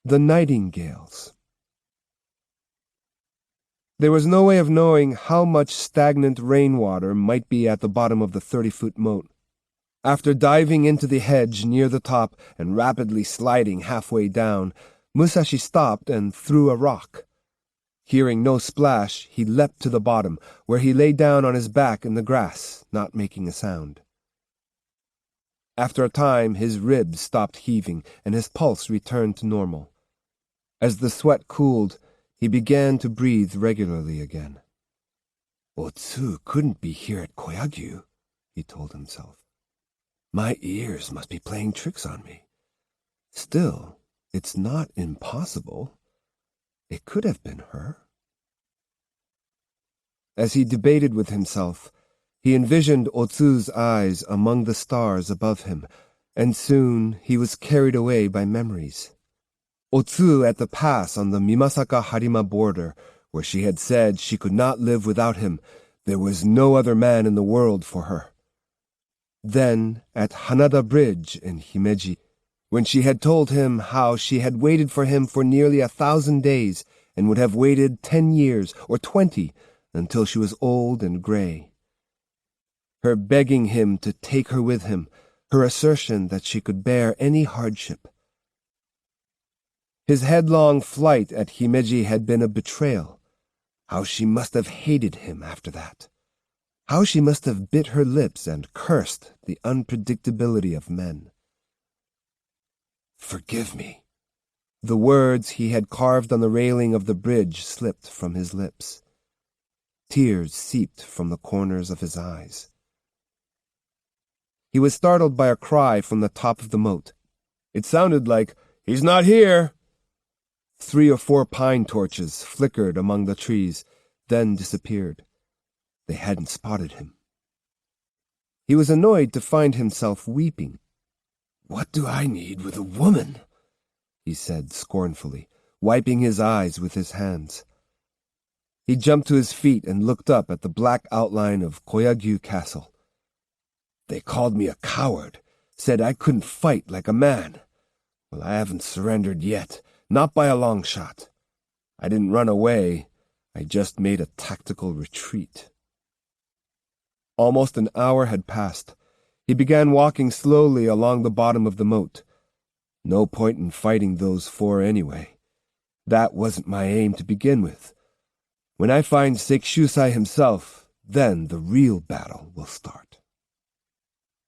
The Nightingales. There was no way of knowing how much stagnant rainwater might be at the bottom of the 30-foot moat. After diving into the hedge near the top and rapidly sliding halfway down, Musashi stopped and threw a rock. Hearing no splash, he leapt to the bottom, where he lay down on his back in the grass, not making a sound. After a time, his ribs stopped heaving, and his pulse returned to normal. As the sweat cooled, he began to breathe regularly again. "Otsu couldn't be here at Koyagyu," he told himself. "My ears must be playing tricks on me. Still, it's not impossible. It could have been her." As he debated with himself, he envisioned Otsu's eyes among the stars above him, and soon he was carried away by memories. Otsu at the pass on the Mimasaka-Harima border, where she had said she could not live without him. There was no other man in the world for her. Then at Hanada Bridge in Himeji, when she had told him how she had waited for him for nearly 1,000 days and would have waited 10 years or 20 until she was old and gray. Her begging him to take her with him, her assertion that she could bear any hardship. His headlong flight at Himeji had been a betrayal. How she must have hated him after that. How she must have bit her lips and cursed the unpredictability of men. "Forgive me." The words he had carved on the railing of the bridge slipped from his lips. Tears seeped from the corners of his eyes. He was startled by a cry from the top of the moat. It sounded like, "He's not here!" 3 or 4 pine torches flickered among the trees, then disappeared. They hadn't spotted him. He was annoyed to find himself weeping. "What do I need with a woman?" he said scornfully, wiping his eyes with his hands. He jumped to his feet and looked up at the black outline of Koyagyu Castle. "They called me a coward, said I couldn't fight like a man. Well, I haven't surrendered yet. Not by a long shot. I didn't run away. I just made a tactical retreat." Almost an hour had passed. He began walking slowly along the bottom of the moat. No point in fighting those 4 anyway. That wasn't my aim to begin with. When I find Sekishusai himself, then the real battle will start.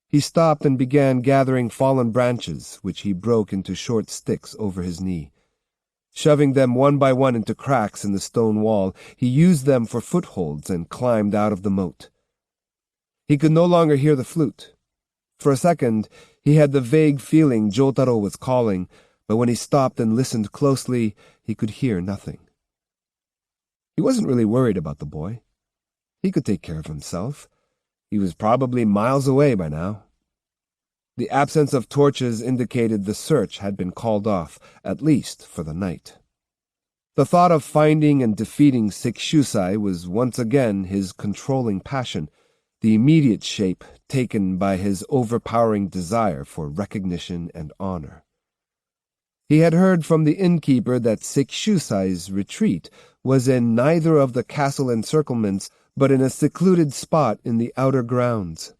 He stopped and began gathering fallen branches, which he broke into short sticks over his knee. Shoving them one by one into cracks in the stone wall, he used them for footholds and climbed out of the moat. He could no longer hear the flute. For a second, he had the vague feeling Jotaro was calling, but when he stopped and listened closely, he could hear nothing. He wasn't really worried about the boy. He could take care of himself. He was probably miles away by now. The absence of torches indicated the search had been called off, at least for the night. The thought of finding and defeating Sekishusai was once again his controlling passion, the immediate shape taken by his overpowering desire for recognition and honor. He had heard from the innkeeper that Sekishusai's retreat was in neither of the castle encirclements, but in a secluded spot in the outer grounds.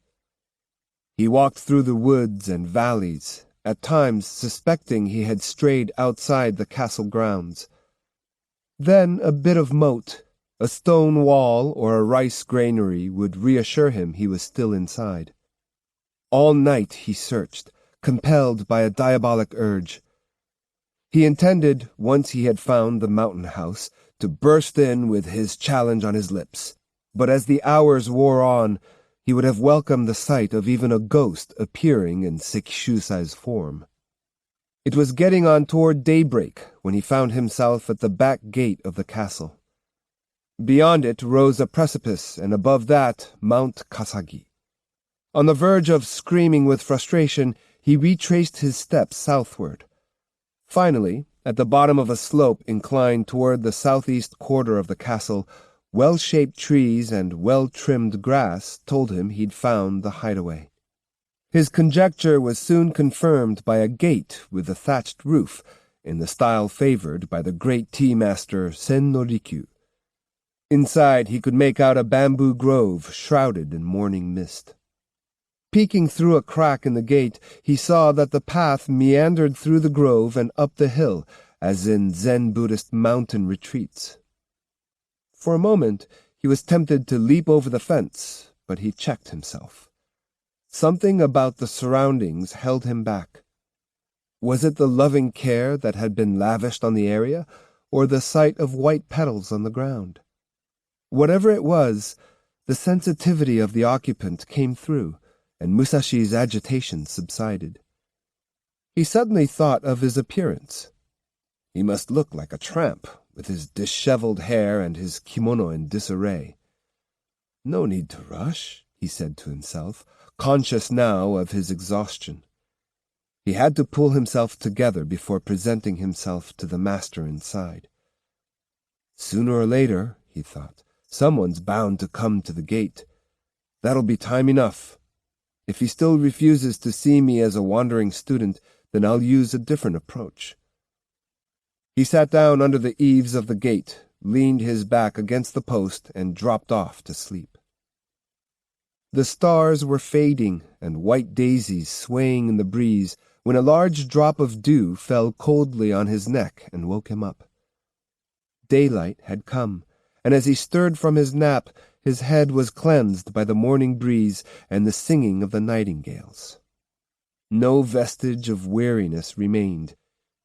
He walked through the woods and valleys, at times suspecting he had strayed outside the castle grounds. Then a bit of moat, a stone wall or a rice granary would reassure him he was still inside. All night he searched, compelled by a diabolic urge. He intended, once he had found the mountain house, to burst in with his challenge on his lips. But as the hours wore on, he would have welcomed the sight of even a ghost appearing in Sekishusai's form. It was getting on toward daybreak when he found himself at the back gate of the castle. Beyond it rose a precipice, and above that, Mount Kasagi. On the verge of screaming with frustration, he retraced his steps southward. Finally, at the bottom of a slope inclined toward the southeast quarter of the castle, well-shaped trees and well-trimmed grass told him he'd found the hideaway. His conjecture was soon confirmed by a gate with a thatched roof, in the style favored by the great tea-master Sen no Rikyu. Inside he could make out a bamboo grove shrouded in morning mist. Peeking through a crack in the gate, he saw that the path meandered through the grove and up the hill, as in Zen Buddhist mountain retreats. For a moment he was tempted to leap over the fence, but he checked himself. Something about the surroundings held him back. Was it the loving care that had been lavished on the area, or the sight of white petals on the ground? Whatever it was, the sensitivity of the occupant came through, and Musashi's agitation subsided. He suddenly thought of his appearance. He must look like a tramp, with his disheveled hair and his kimono in disarray. No need to rush, he said to himself, conscious now of his exhaustion. He had to pull himself together before presenting himself to the master inside. Sooner or later, he thought, someone's bound to come to the gate. That'll be time enough. If he still refuses to see me as a wandering student, then I'll use a different approach. He sat down under the eaves of the gate, leaned his back against the post, and dropped off to sleep. The stars were fading and white daisies swaying in the breeze when a large drop of dew fell coldly on his neck and woke him up. Daylight had come, and as he stirred from his nap, his head was cleansed by the morning breeze and the singing of the nightingales. No vestige of weariness remained.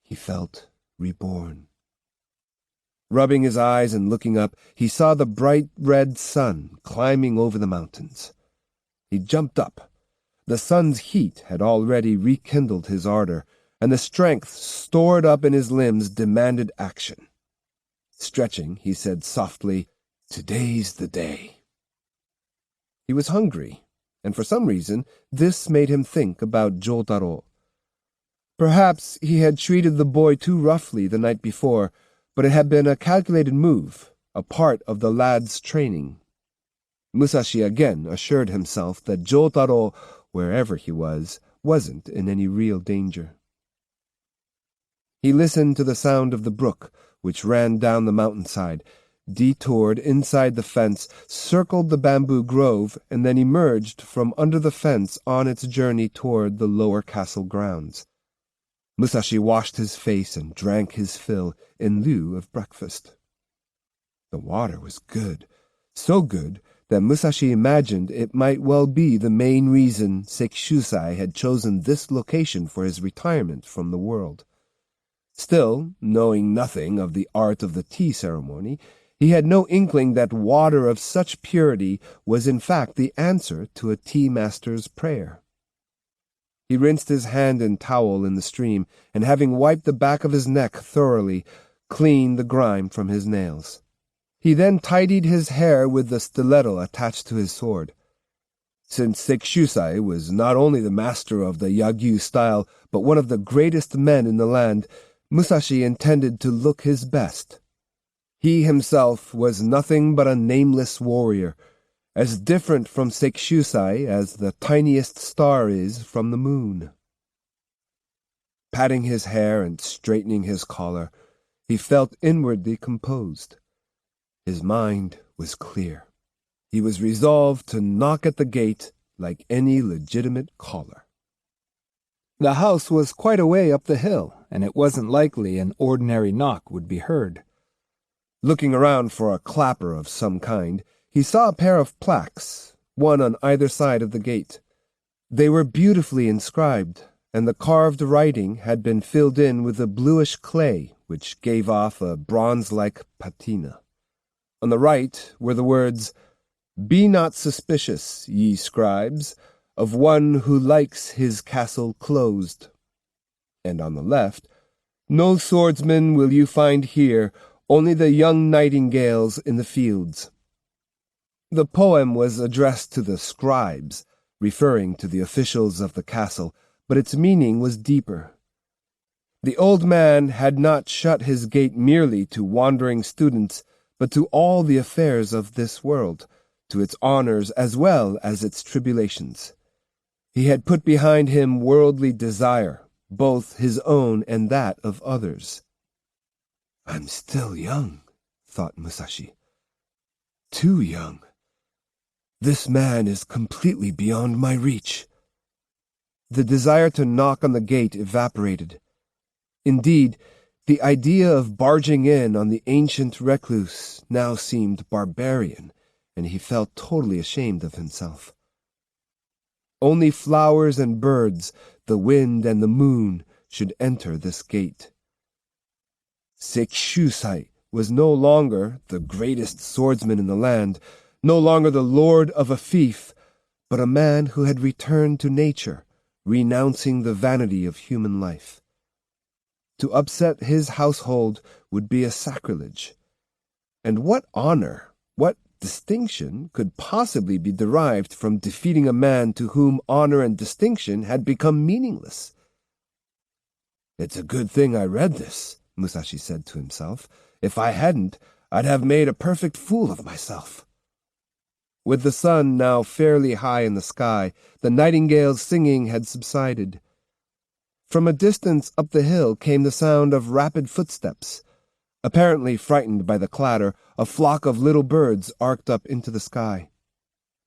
He felt reborn. Rubbing his eyes and looking up, he saw the bright red sun climbing over the mountains. He jumped up. The sun's heat had already rekindled his ardor, and the strength stored up in his limbs demanded action. Stretching, he said softly, "Today's the day." He was hungry, and for some reason this made him think about Jotaro. Perhaps he had treated the boy too roughly the night before, but it had been a calculated move, a part of the lad's training. Musashi again assured himself that Jotaro, wherever he was, wasn't in any real danger. He listened to the sound of the brook, which ran down the mountainside, detoured inside the fence, circled the bamboo grove, and then emerged from under the fence on its journey toward the lower castle grounds. Musashi washed his face and drank his fill in lieu of breakfast. The water was good, so good that Musashi imagined it might well be the main reason Sekishusai had chosen this location for his retirement from the world. Still, knowing nothing of the art of the tea ceremony, he had no inkling that water of such purity was in fact the answer to a tea-master's prayer. He rinsed his hand and towel in the stream, and having wiped the back of his neck thoroughly, cleaned the grime from his nails. He then tidied his hair with the stiletto attached to his sword. Since Sekishusai was not only the master of the Yagyu style, but one of the greatest men in the land, Musashi intended to look his best. He himself was nothing but a nameless warrior, as different from Sekishusai as the tiniest star is from the moon. Patting his hair and straightening his collar, he felt inwardly composed. His mind was clear. He was resolved to knock at the gate like any legitimate caller. The house was quite a way up the hill, and it wasn't likely an ordinary knock would be heard. Looking around for a clapper of some kind, he saw a pair of plaques, one on either side of the gate. They were beautifully inscribed, and the carved writing had been filled in with a bluish clay which gave off a bronze-like patina. On the right were the words, "Be not suspicious, ye scribes, of one who likes his castle closed." And on the left, "No swordsman will you find here, only the young nightingales in the fields." The poem was addressed to the scribes, referring to the officials of the castle, but its meaning was deeper. The old man had not shut his gate merely to wandering students, but to all the affairs of this world, to its honors as well as its tribulations. He had put behind him worldly desire, both his own and that of others. "I'm still young," thought Musashi. "Too young. This man is completely beyond my reach." The desire to knock on the gate evaporated. Indeed, the idea of barging in on the ancient recluse now seemed barbarian, and he felt totally ashamed of himself. Only flowers and birds, the wind and the moon, should enter this gate. Sekishusai was no longer the greatest swordsman in the land, no longer the lord of a fief, but a man who had returned to nature, renouncing the vanity of human life. To upset his household would be a sacrilege. And what honor, what distinction could possibly be derived from defeating a man to whom honor and distinction had become meaningless? "It's a good thing I read this," Musashi said to himself. "If I hadn't, I'd have made a perfect fool of myself." With the sun now fairly high in the sky, the nightingale's singing had subsided. From a distance up the hill came the sound of rapid footsteps. Apparently frightened by the clatter, a flock of little birds arced up into the sky.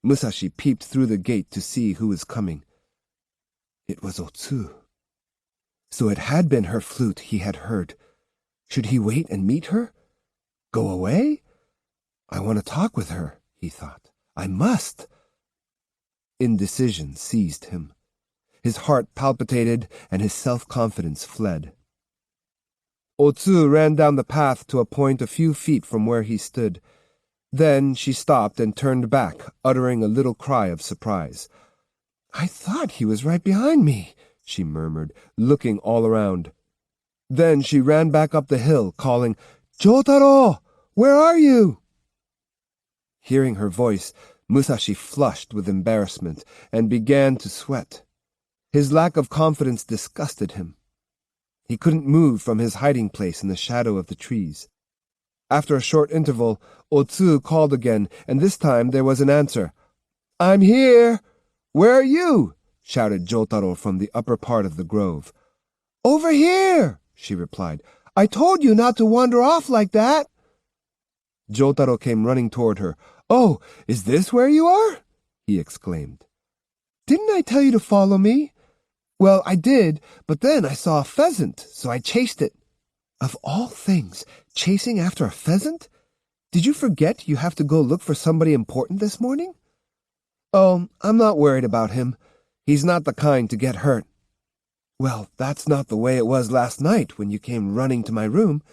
Musashi peeped through the gate to see who was coming. It was Otsu. So it had been her flute he had heard. Should he wait and meet her? Go away? I want to talk with her, he thought. I must. Indecision seized him. His heart palpitated and his self-confidence fled. Otsu ran down the path to a point a few feet from where he stood. Then she stopped and turned back, uttering a little cry of surprise. "I thought he was right behind me," she murmured, looking all around. Then she ran back up the hill, calling, "Jotaro, where are you?" Hearing her voice, Musashi flushed with embarrassment and began to sweat. His lack of confidence disgusted him. He couldn't move from his hiding place in the shadow of the trees. After a short interval, Otsu called again, and this time there was an answer. "I'm here! Where are you?" shouted Jotaro from the upper part of the grove. "Over here!" she replied. "I told you not to wander off like that." Jotaro came running toward her. "Oh, is this where you are?" he exclaimed. "Didn't I tell you to follow me?" "Well, I did, but then I saw a pheasant, so I chased it." "Of all things, chasing after a pheasant? Did you forget you have to go look for somebody important this morning?" "Oh, I'm not worried about him. He's not the kind to get hurt." "Well, that's not the way it was last night when you came running to my room.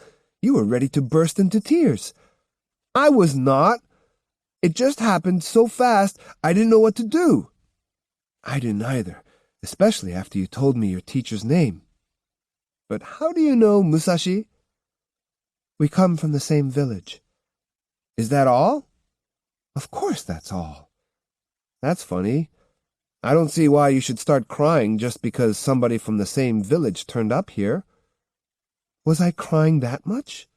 You were ready to burst into tears." "I was not. It just happened so fast I didn't know what to do." "I didn't either, especially after you told me your teacher's name." "But how do you know Musashi?" "We come from the same village." "Is that all?" "Of course that's all." "That's funny. I don't see why you should start crying just because somebody from the same village turned up here." "Was I crying that much?"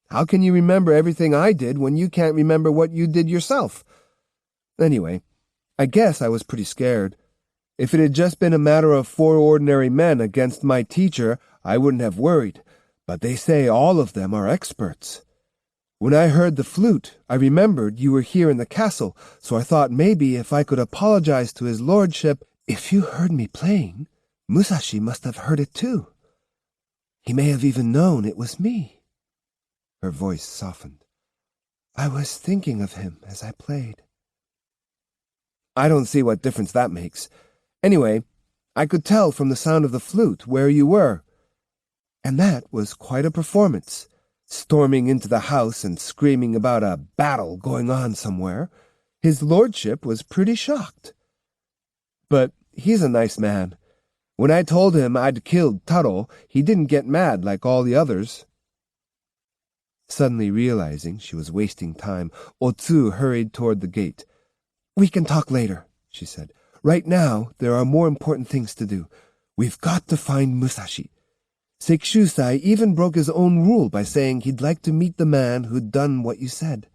"How can you remember everything I did when you can't remember what you did yourself? Anyway, I guess I was pretty scared. If it had just been a matter of 4 ordinary men against my teacher, I wouldn't have worried, but they say all of them are experts. When I heard the flute, I remembered you were here in the castle, so I thought maybe if I could apologize to his lordship." "If you heard me playing, Musashi must have heard it too. He may have even known it was me." Her voice softened. "I was thinking of him as I played." "I don't see what difference that makes. Anyway, I could tell from the sound of the flute where you were. And that was quite a performance, storming into the house and screaming about a battle going on somewhere. His lordship was pretty shocked. But he's a nice man. When I told him I'd killed Taro, he didn't get mad like all the others." Suddenly realizing she was wasting time, Otsu hurried toward the gate. "We can talk later," she said. "Right now, there are more important things to do. We've got to find Musashi. Sekishusai even broke his own rule by saying he'd like to meet the man who'd done what you said."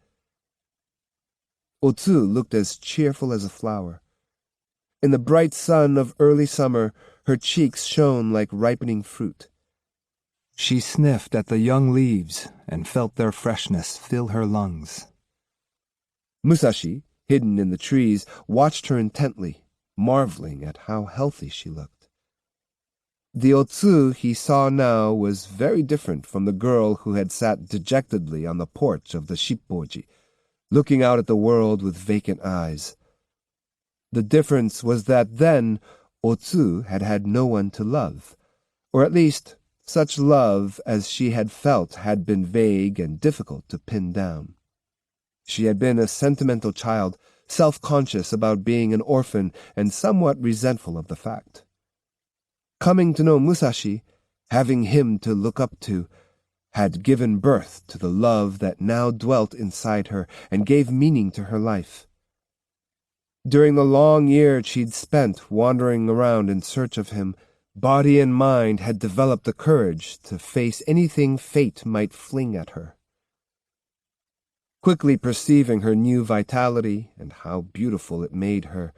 Otsu looked as cheerful as a flower. In the bright sun of early summer, Her cheeks shone like ripening fruit. She sniffed at the young leaves and felt their freshness fill her lungs. Musashi, hidden in the trees, watched her intently, marveling at how healthy she looked. The Otsu he saw now was very different from the girl who had sat dejectedly on the porch of the Shippoji, looking out at the world with vacant eyes. The difference was that then Otsu had had no one to love, or at least such love as she had felt had been vague and difficult to pin down. She had been a sentimental child, self-conscious about being an orphan and somewhat resentful of the fact. Coming to know Musashi, having him to look up to, had given birth to the love that now dwelt inside her and gave meaning to her life. During the long year she'd spent wandering around in search of him, body and mind had developed the courage to face anything fate might fling at her. Quickly perceiving her new vitality and how beautiful it made her,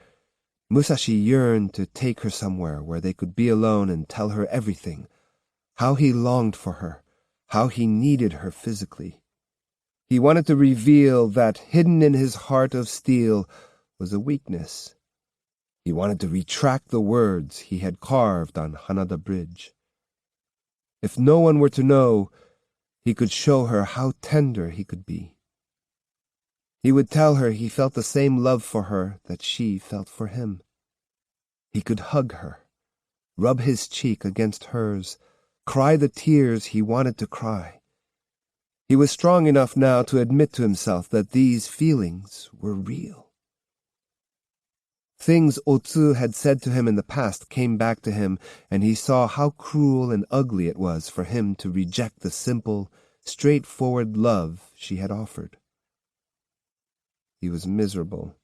Musashi yearned to take her somewhere where they could be alone and tell her everything, how he longed for her, how he needed her physically. He wanted to reveal that hidden in his heart of steel was a weakness. He wanted to retract the words he had carved on Hanada Bridge. If no one were to know, he could show her how tender he could be. He would tell her he felt the same love for her that she felt for him. He could hug her, rub his cheek against hers, cry the tears he wanted to cry. He was strong enough now to admit to himself that these feelings were real. Things Otsu had said to him in the past came back to him, and he saw how cruel and ugly it was for him to reject the simple, straightforward love she had offered. He was miserable.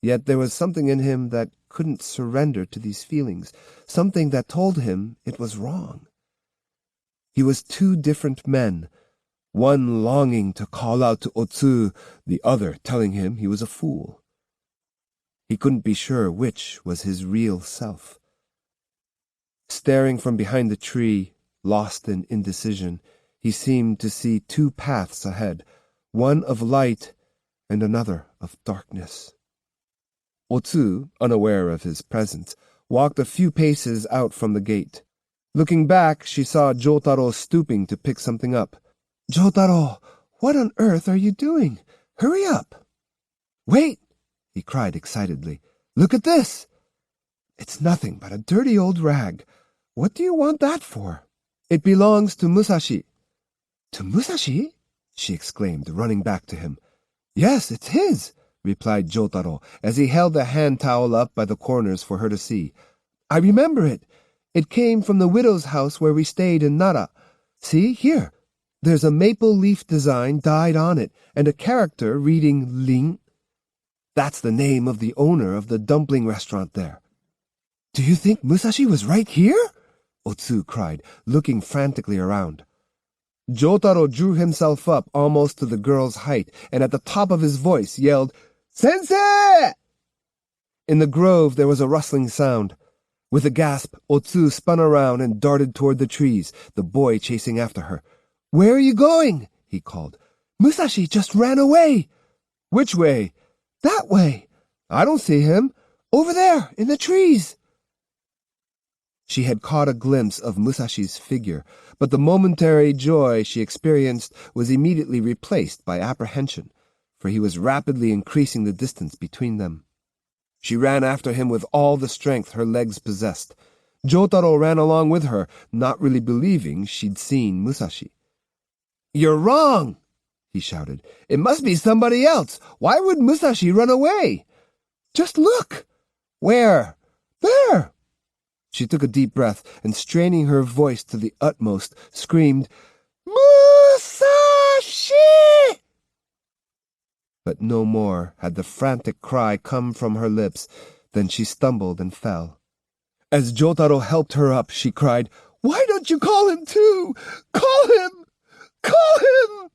Yet there was something in him that couldn't surrender to these feelings, something that told him it was wrong. He was two different men, one longing to call out to Otsu, the other telling him he was a fool. He couldn't be sure which was his real self. Staring from behind the tree, lost in indecision, he seemed to see two paths ahead, one of light and another of darkness. Otsu, unaware of his presence, walked a few paces out from the gate. Looking back, she saw Jotaro stooping to pick something up. "Jotaro, what on earth are you doing? Hurry up!" "Wait!" he cried excitedly. "Look at this!" "It's nothing but a dirty old rag. What do you want that for?" "It belongs to Musashi." "To Musashi?" she exclaimed, running back to him. "Yes, it's his," replied Jotaro, as he held the hand towel up by the corners for her to see. "I remember it. It came from the widow's house where we stayed in Nara. See, here. There's a maple leaf design dyed on it, and a character reading Ling. That's the name of the owner of the dumpling restaurant there." "Do you think Musashi was right here?" Otsu cried, looking frantically around. Jotaro drew himself up almost to the girl's height, and at the top of his voice yelled, "Sensei!" In the grove there was a rustling sound. With a gasp, Otsu spun around and darted toward the trees, the boy chasing after her. "Where are you going?" he called. "Musashi just ran away." "Which way?" "That way. I don't see him. Over there, in the trees." She had caught a glimpse of Musashi's figure, but the momentary joy she experienced was immediately replaced by apprehension, for he was rapidly increasing the distance between them. She ran after him with all the strength her legs possessed. Jotaro ran along with her, not really believing she'd seen Musashi. "You're wrong!" he shouted. "It must be somebody else. Why would Musashi run away?" "Just look!" "Where?" "There!" She took a deep breath and, straining her voice to the utmost, screamed, "Musashi!" But no more had the frantic cry come from her lips than she stumbled and fell. As Jotaro helped her up, she cried, "Why don't you call him too? Call him! Call him!"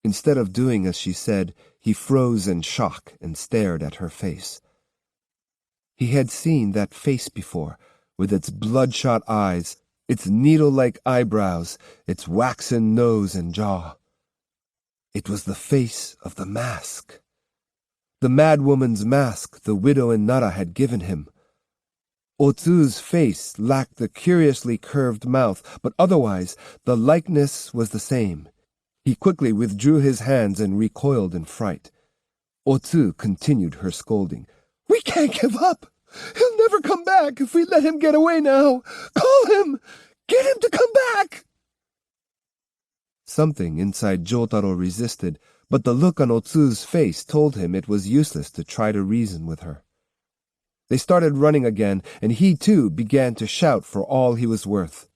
Instead of doing as she said, he froze in shock and stared at her face. He had seen that face before, with its bloodshot eyes, its needle-like eyebrows, its waxen nose and jaw. It was the face of the mask. The madwoman's mask the widow in Nara had given him. Otsu's face lacked the curiously curved mouth, but otherwise the likeness was the same. He quickly withdrew his hands and recoiled in fright. Otsu continued her scolding. "We can't give up! He'll never come back if we let him get away now! Call him! Get him to come back!" Something inside Jotaro resisted, but the look on Otsu's face told him it was useless to try to reason with her. They started running again, and he too began to shout for all he was worth.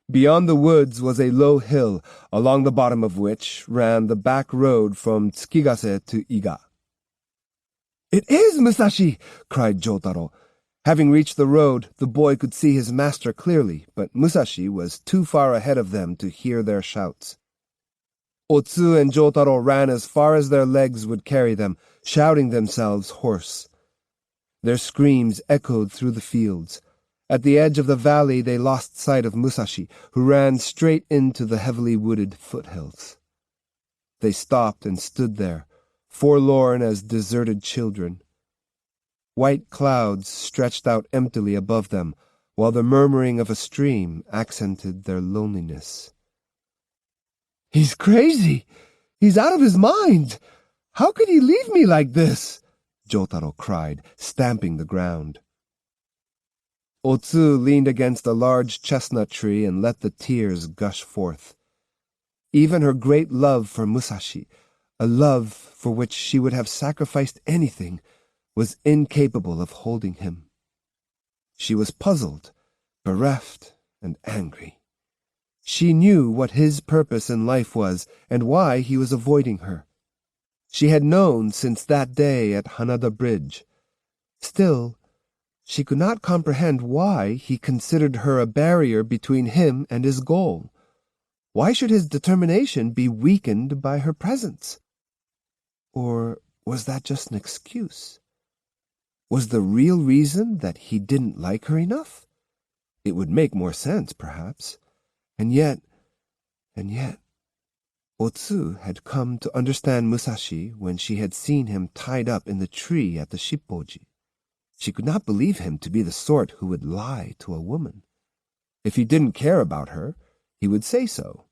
Beyond the woods was a low hill, along the bottom of which ran the back road from Tsukigase to Iga. "It is Musashi!" cried Jotaro. Having reached the road, the boy could see his master clearly, but Musashi was too far ahead of them to hear their shouts. Otsu and Jotaro ran as far as their legs would carry them, shouting themselves hoarse. Their screams echoed through the fields. At the edge of the valley they lost sight of Musashi, who ran straight into the heavily wooded foothills. They stopped and stood there, forlorn as deserted children. White clouds stretched out emptily above them, while the murmuring of a stream accented their loneliness. "He's crazy! He's out of his mind! How could he leave me like this?" Jotaro cried, stamping the ground. Otsu leaned against a large chestnut tree and let the tears gush forth. Even her great love for Musashi, a love for which she would have sacrificed anything, was incapable of holding him. She was puzzled, bereft, and angry. She knew what his purpose in life was and why he was avoiding her. She had known since that day at Hanada Bridge. Still, she could not comprehend why he considered her a barrier between him and his goal. Why should his determination be weakened by her presence? Or was that just an excuse? Was the real reason that he didn't like her enough? It would make more sense, perhaps. And yet, Otsu had come to understand Musashi when she had seen him tied up in the tree at the Shippoji. She could not believe him to be the sort who would lie to a woman. If he didn't care about her, he would say so.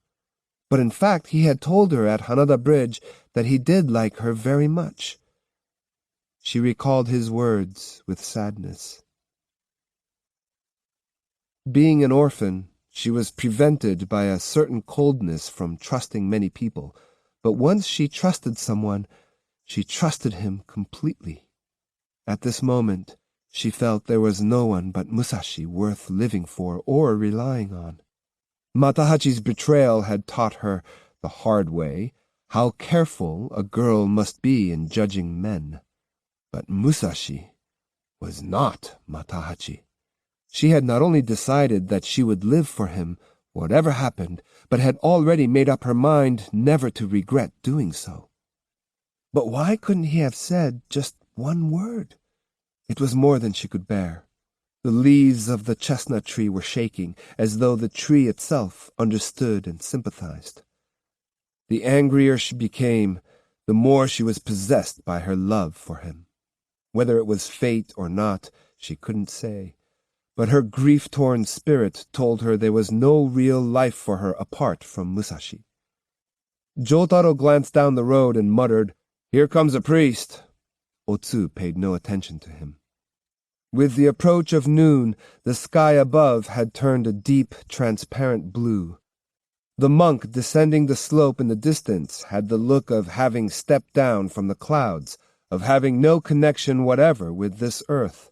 But in fact he had told her at Hanada Bridge that he did like her very much. She recalled his words with sadness. Being an orphan, she was prevented by a certain coldness from trusting many people, but once she trusted someone, she trusted him completely. At this moment, she felt there was no one but Musashi worth living for or relying on. Matahachi's betrayal had taught her, the hard way, how careful a girl must be in judging men. But Musashi was not Matahachi. She had not only decided that she would live for him, whatever happened, but had already made up her mind never to regret doing so. But why couldn't he have said just one word? It was more than she could bear. The leaves of the chestnut tree were shaking, as though the tree itself understood and sympathized. The angrier she became, the more she was possessed by her love for him. Whether it was fate or not, she couldn't say. But her grief-torn spirit told her there was no real life for her apart from Musashi. Jotaro glanced down the road and muttered, "Here comes a priest." Otsu paid no attention to him. With the approach of noon, the sky above had turned a deep, transparent blue. The monk descending the slope in the distance had the look of having stepped down from the clouds, of having no connection whatever with this earth.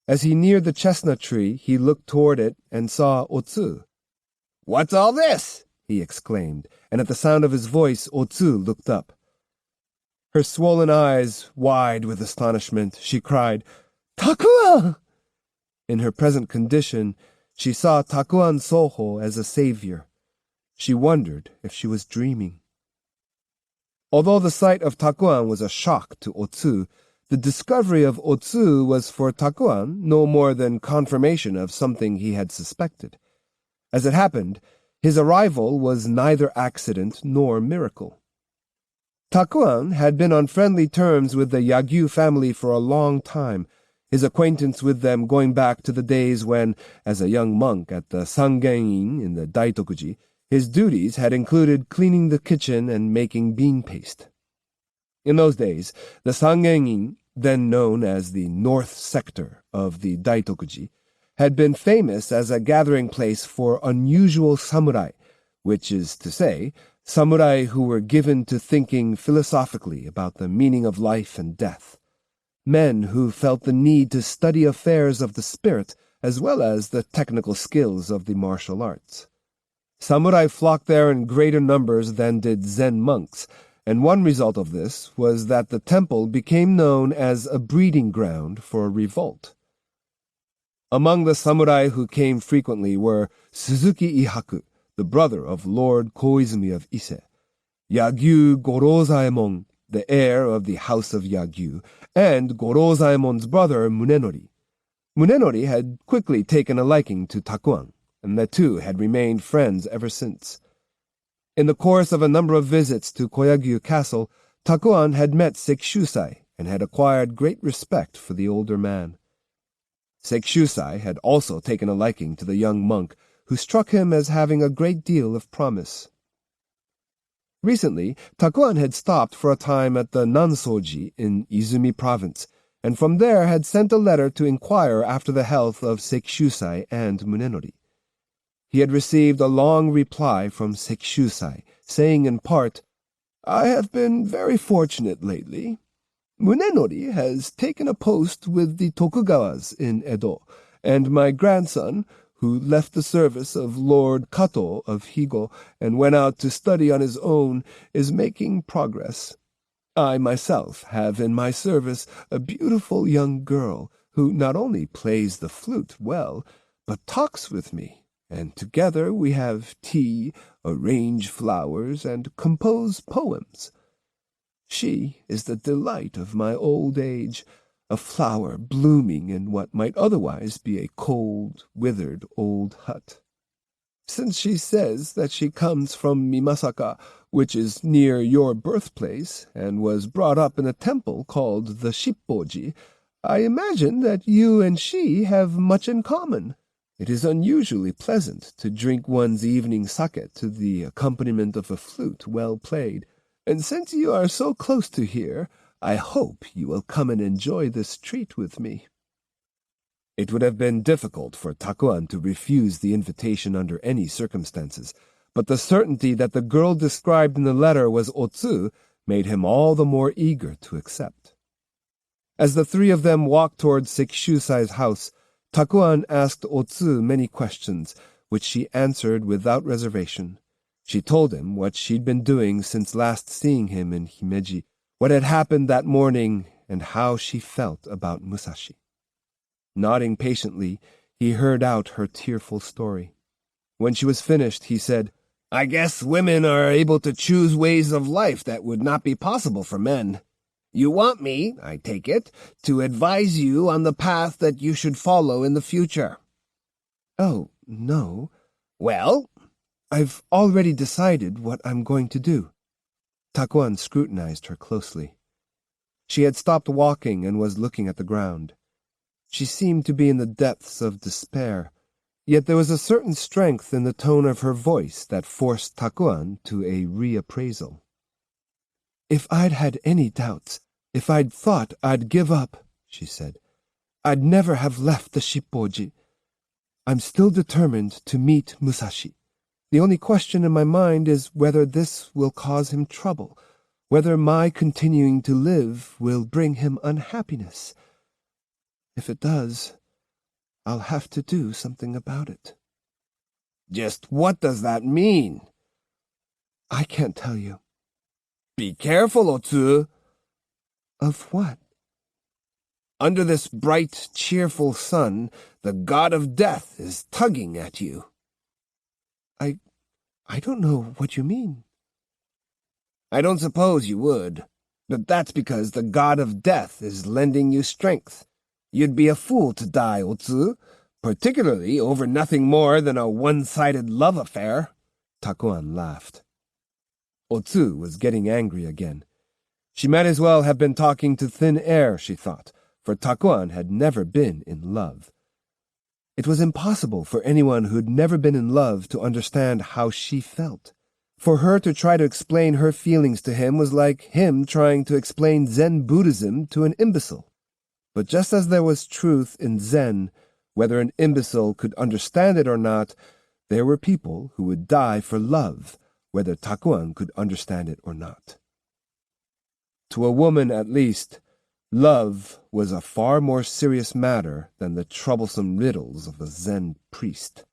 As he neared the chestnut tree, he looked toward it and saw Otsu. "What's all this?" he exclaimed, and at the sound of his voice, Otsu looked up. Her swollen eyes wide with astonishment, she cried, "Takuan!" In her present condition, she saw Takuan Soho as a savior. She wondered if she was dreaming. Although the sight of Takuan was a shock to Otsu, the discovery of Otsu was for Takuan no more than confirmation of something he had suspected. As it happened, his arrival was neither accident nor miracle. Takuan had been on friendly terms with the Yagyu family for a long time, his acquaintance with them going back to the days when, as a young monk at the Sangen-in in the Daitokuji, his duties had included cleaning the kitchen and making bean paste. In those days, the Sangen-in, then known as the North Sector of the Daitokuji, had been famous as a gathering place for unusual samurai, which is to say, samurai who were given to thinking philosophically about the meaning of life and death. Men who felt the need to study affairs of the spirit as well as the technical skills of the martial arts. Samurai flocked there in greater numbers than did Zen monks, and one result of this was that the temple became known as a breeding ground for revolt. Among the samurai who came frequently were Suzuki Ihaku, the brother of Lord Koizumi of Ise, Yagyu Gorozaemon, the heir of the House of Yagyu, and Gorozaemon's brother Munenori. Munenori had quickly taken a liking to Takuan, and the two had remained friends ever since. In the course of a number of visits to Koyagyu Castle, Takuan had met Sekishusai and had acquired great respect for the older man. Sekishusai had also taken a liking to the young monk, who struck him as having a great deal of promise. Recently, Takuan had stopped for a time at the Nansoji in Izumi Province, and from there had sent a letter to inquire after the health of Sekishusai and Munenori. He had received a long reply from Sekishusai, saying in part, "I have been very fortunate lately. Munenori has taken a post with the Tokugawas in Edo, and my grandson, who left the service of Lord Kato of Higo and went out to study on his own, is making progress. I myself have in my service a beautiful young girl who not only plays the flute well, but talks with me, and together we have tea, arrange flowers, and compose poems. She is the delight of my old age, a flower blooming in what might otherwise be a cold, withered old hut. Since she says that she comes from Mimasaka, which is near your birthplace, and was brought up in a temple called the Shippoji, I imagine that you and she have much in common. It is unusually pleasant to drink one's evening sake to the accompaniment of a flute well played, and since you are so close to here, I hope you will come and enjoy this treat with me." It would have been difficult for Takuan to refuse the invitation under any circumstances, but the certainty that the girl described in the letter was Otsu made him all the more eager to accept. As the three of them walked toward Sekishusai's house, Takuan asked Otsu many questions, which she answered without reservation. She told him what she'd been doing since last seeing him in Himeji, what had happened that morning, and how she felt about Musashi. Nodding patiently, he heard out her tearful story. When she was finished, he said, "I guess women are able to choose ways of life that would not be possible for men. You want me, I take it, to advise you on the path that you should follow in the future." "Oh, no." "Well, I've already decided what I'm going to do." Takuan scrutinized her closely. She had stopped walking and was looking at the ground. She seemed to be in the depths of despair, yet there was a certain strength in the tone of her voice that forced Takuan to a reappraisal. "If I'd had any doubts, if I'd thought I'd give up," she said, "I'd never have left the Shippoji. I'm still determined to meet Musashi. The only question in my mind is whether this will cause him trouble, whether my continuing to live will bring him unhappiness. If it does, I'll have to do something about it." "Just what does that mean?" "I can't tell you." "Be careful, Otsu." "Of what?" "Under this bright, cheerful sun, the god of death is tugging at you." I don't know what you mean." "I don't suppose you would. But that's because the god of death is lending you strength. You'd be a fool to die, Otsu, particularly over nothing more than a one-sided love affair. Takuan laughed. Otsu was getting angry again. She might as well have been talking to thin air, she thought, for Takuan had never been in love. It was impossible for anyone who'd never been in love to understand how she felt. For her to try to explain her feelings to him was like him trying to explain Zen Buddhism to an imbecile. But just as there was truth in Zen, whether an imbecile could understand it or not, there were people who would die for love, whether Takuan could understand it or not. To a woman, at least, love was a far more serious matter than the troublesome riddles of a Zen priest.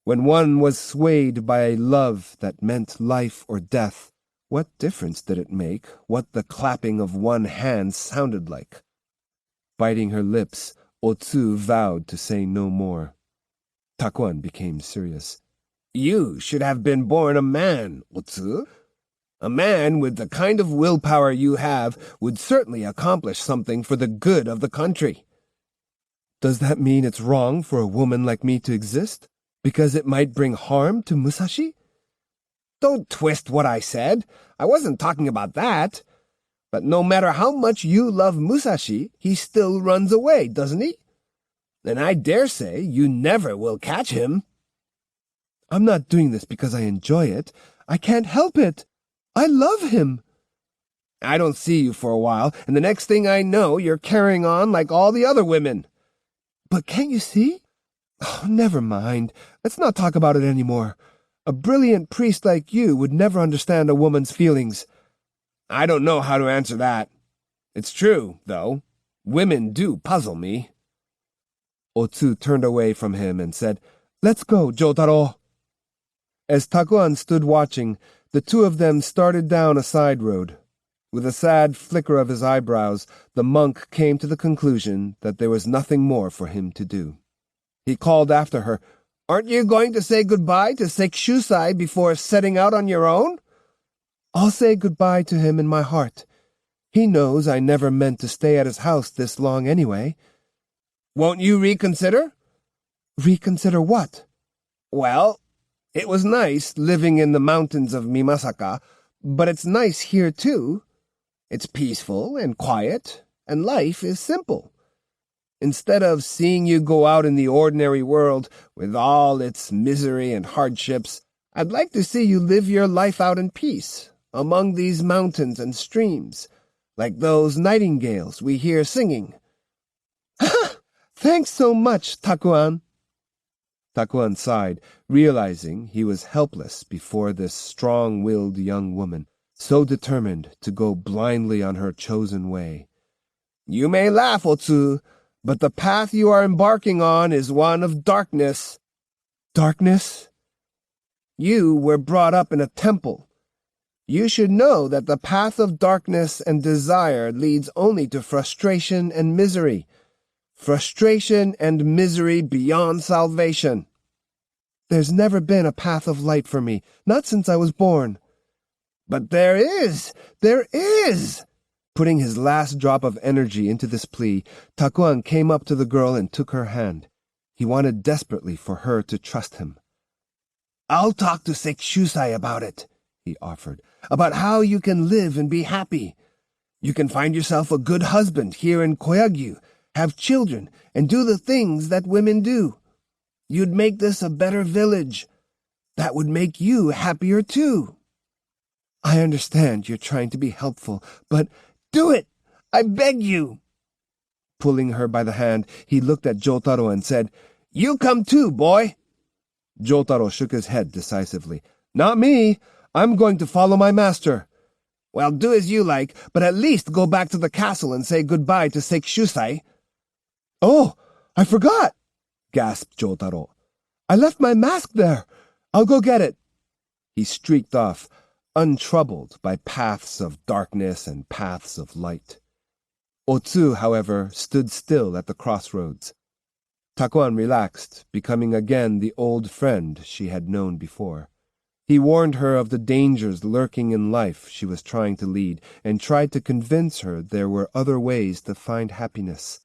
When one was swayed by a love that meant life or death, what difference did it make what the clapping of one hand sounded like? Biting her lips, Otsu vowed to say no more. Takuan became serious. You should have been born a man, Otsu. A man with the kind of willpower you have would certainly accomplish something for the good of the country. Does that mean it's wrong for a woman like me to exist? Because it might bring harm to Musashi? Don't twist what I said. I wasn't talking about that. But no matter how much you love Musashi, he still runs away, doesn't he? And I dare say you never will catch him. I'm not doing this because I enjoy it. I can't help it. I love him. I don't see you for a while, and the next thing I know, you're carrying on like all the other women. But can't you see? Oh, never mind. Let's not talk about it anymore. A brilliant priest like you would never understand a woman's feelings. I don't know how to answer that. It's true, though. Women do puzzle me. Otsu turned away from him and said, Let's go, Jotaro. As Takuan stood watching, the two of them started down a side road. With a sad flicker of his eyebrows, the monk came to the conclusion that there was nothing more for him to do. He called after her, Aren't you going to say goodbye to Sekishusai before setting out on your own? I'll say goodbye to him in my heart. He knows I never meant to stay at his house this long anyway. Won't you reconsider? Reconsider what? Well, it was nice living in the mountains of Mimasaka, but it's nice here too. It's peaceful and quiet, and life is simple. Instead of seeing you go out in the ordinary world with all its misery and hardships, I'd like to see you live your life out in peace, among these mountains and streams, like those nightingales we hear singing. Thanks so much, Takuan. Takuan sighed, realizing he was helpless before this strong-willed young woman, so determined to go blindly on her chosen way. You may laugh, Otsu, but the path you are embarking on is one of darkness. Darkness? You were brought up in a temple. You should know that the path of darkness and desire leads only to frustration and misery. Frustration and misery beyond salvation. There's never been a path of light for me, not since I was born. But there is! There is! Putting his last drop of energy into this plea, Takuan came up to the girl and took her hand. He wanted desperately for her to trust him. I'll talk to Sekishusai about it, he offered, about how you can live and be happy. You can find yourself a good husband here in Koyagyu, have children, and do the things that women do. You'd make this a better village. That would make you happier too. I understand you're trying to be helpful, but do it! I beg you! Pulling her by the hand, he looked at Jotaro and said, You come too, boy! Jotaro shook his head decisively. Not me! I'm going to follow my master. Well, do as you like, but at least go back to the castle and say goodbye to Sekishusai. Oh, I forgot, gasped Jotaro. I left my mask there. I'll go get it. He streaked off, untroubled by paths of darkness and paths of light. Otsu, however, stood still at the crossroads. Takuan relaxed, becoming again the old friend she had known before. He warned her of the dangers lurking in life she was trying to lead, and tried to convince her there were other ways to find happiness.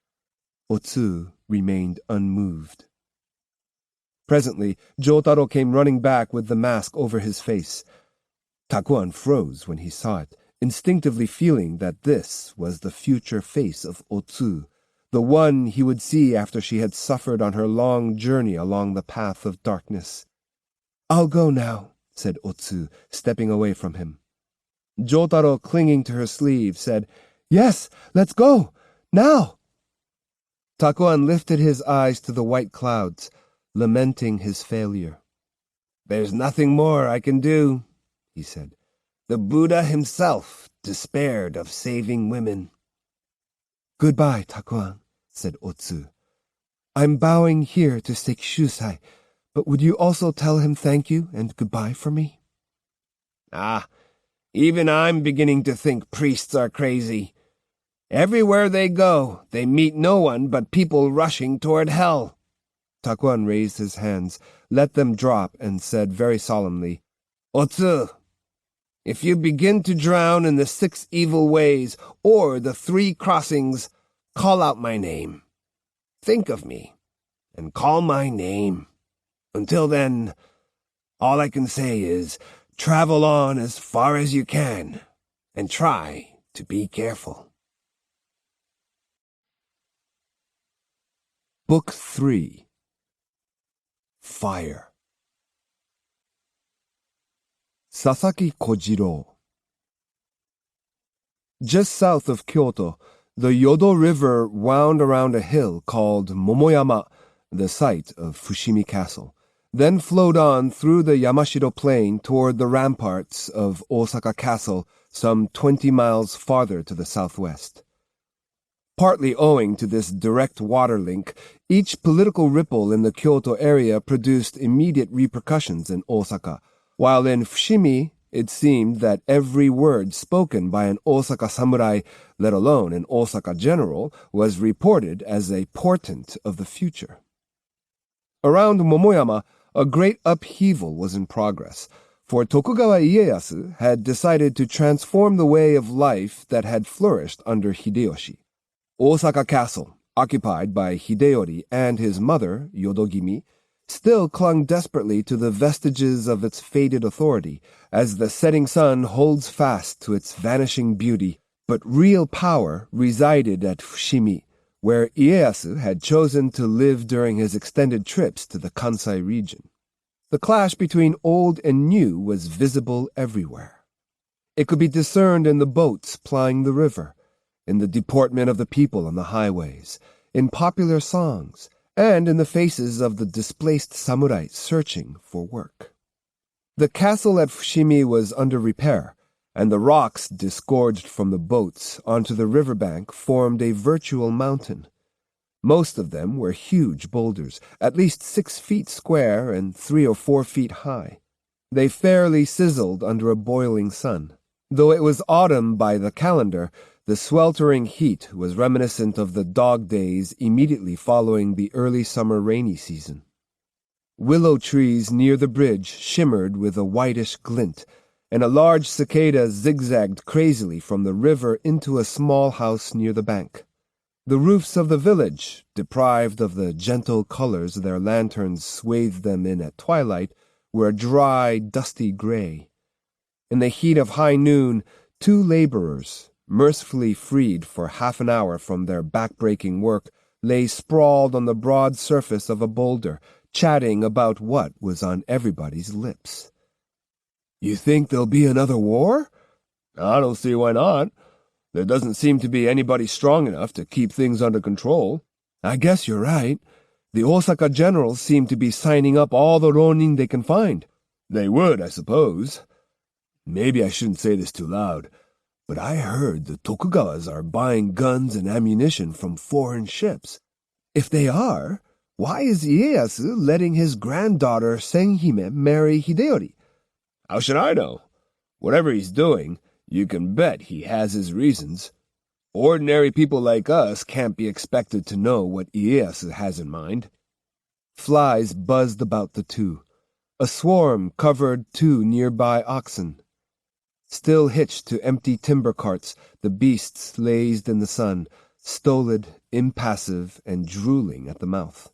Otsu remained unmoved. Presently, Jotaro came running back with the mask over his face. Takuan froze when he saw it, instinctively feeling that this was the future face of Otsu, the one he would see after she had suffered on her long journey along the path of darkness. "I'll go now," said Otsu, stepping away from him. Jotaro, clinging to her sleeve, said, "Yes, let's go, now!" Takuan lifted his eyes to the white clouds, lamenting his failure. "There's nothing more I can do," he said. "The Buddha himself despaired of saving women." "Goodbye, Takuan," said Otsu. "I'm bowing here to Sekishusai, but would you also tell him thank you and goodbye for me?" Even I'm beginning to think priests are crazy. Everywhere they go, they meet no one but people rushing toward hell." Takuan raised his hands, let them drop, and said very solemnly, "Otsu, if you begin to drown in the 6 evil ways or the 3 crossings, call out my name. Think of me, and call my name. Until then, all I can say is, travel on as far as you can, and try to be careful." Book 3. Fire. Sasaki Kojiro. Just south of Kyoto, the Yodo River wound around a hill called Momoyama, the site of Fushimi Castle, then flowed on through the Yamashiro Plain toward the ramparts of Osaka Castle, some 20 miles farther to the southwest. Partly owing to this direct water link, each political ripple in the Kyoto area produced immediate repercussions in Osaka, while in Fushimi it seemed that every word spoken by an Osaka samurai, let alone an Osaka general, was reported as a portent of the future. Around Momoyama, a great upheaval was in progress, for Tokugawa Ieyasu had decided to transform the way of life that had flourished under Hideyoshi. Osaka Castle, occupied by Hideyori and his mother, Yodogimi, still clung desperately to the vestiges of its faded authority, as the setting sun holds fast to its vanishing beauty, but real power resided at Fushimi, where Ieyasu had chosen to live during his extended trips to the Kansai region. The clash between old and new was visible everywhere. It could be discerned in the boats plying the river, in the deportment of the people on the highways, in popular songs, and in the faces of the displaced samurai searching for work. The castle at Fushimi was under repair, and the rocks disgorged from the boats onto the riverbank formed a virtual mountain. Most of them were huge boulders, at least 6 feet square and 3 or 4 feet high. They fairly sizzled under a boiling sun. Though it was autumn by the calendar, the sweltering heat was reminiscent of the dog days immediately following the early summer rainy season. Willow trees near the bridge shimmered with a whitish glint, and a large cicada zigzagged crazily from the river into a small house near the bank. The roofs of the village, deprived of the gentle colors their lanterns swathed them in at twilight, were a dry, dusty gray. In the heat of high noon, 2 laborers, mercifully freed for half an hour from their back-breaking work, lay sprawled on the broad surface of a boulder, chatting about what was on everybody's lips. "You think there'll be another war?" "I don't see why not. There doesn't seem to be anybody strong enough to keep things under control." "I guess you're right. The Osaka generals seem to be signing up all the ronin they can find." "They would, I suppose. Maybe I shouldn't say this too loud, but I heard the Tokugawas are buying guns and ammunition from foreign ships. If they are, why is Ieyasu letting his granddaughter Senhime marry Hideyori?" "How should I know? Whatever he's doing, you can bet he has his reasons. Ordinary people like us can't be expected to know what Ieyasu has in mind." Flies buzzed about the two. A swarm covered 2 nearby oxen. Still hitched to empty timber carts, the beasts lazed in the sun, stolid, impassive, and drooling at the mouth.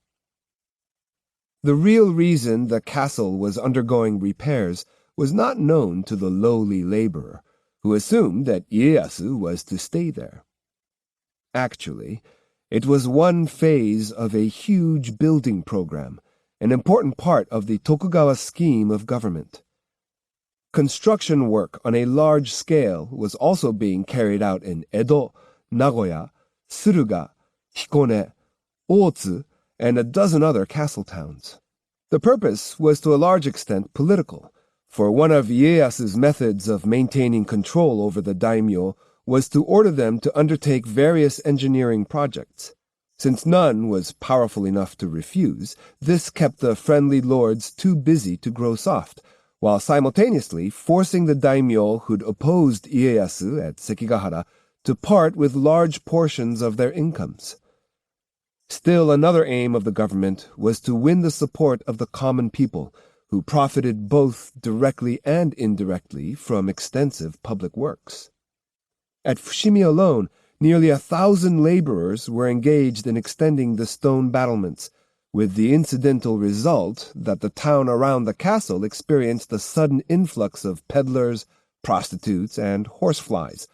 The real reason the castle was undergoing repairs was not known to the lowly laborer, who assumed that Ieyasu was to stay there. Actually, it was one phase of a huge building program, an important part of the Tokugawa scheme of government. Construction work on a large scale was also being carried out in Edo, Nagoya, Suruga, Hikone, Otsu, and a dozen other castle towns. The purpose was to a large extent political, for one of Ieyasu's methods of maintaining control over the daimyo was to order them to undertake various engineering projects. Since none was powerful enough to refuse, this kept the friendly lords too busy to grow soft, while simultaneously forcing the daimyo who'd opposed Ieyasu at Sekigahara to part with large portions of their incomes. Still another aim of the government was to win the support of the common people, who profited both directly and indirectly from extensive public works. At Fushimi alone, nearly 1,000 laborers were engaged in extending the stone battlements, with the incidental result that the town around the castle experienced a sudden influx of peddlers, prostitutes, and horseflies,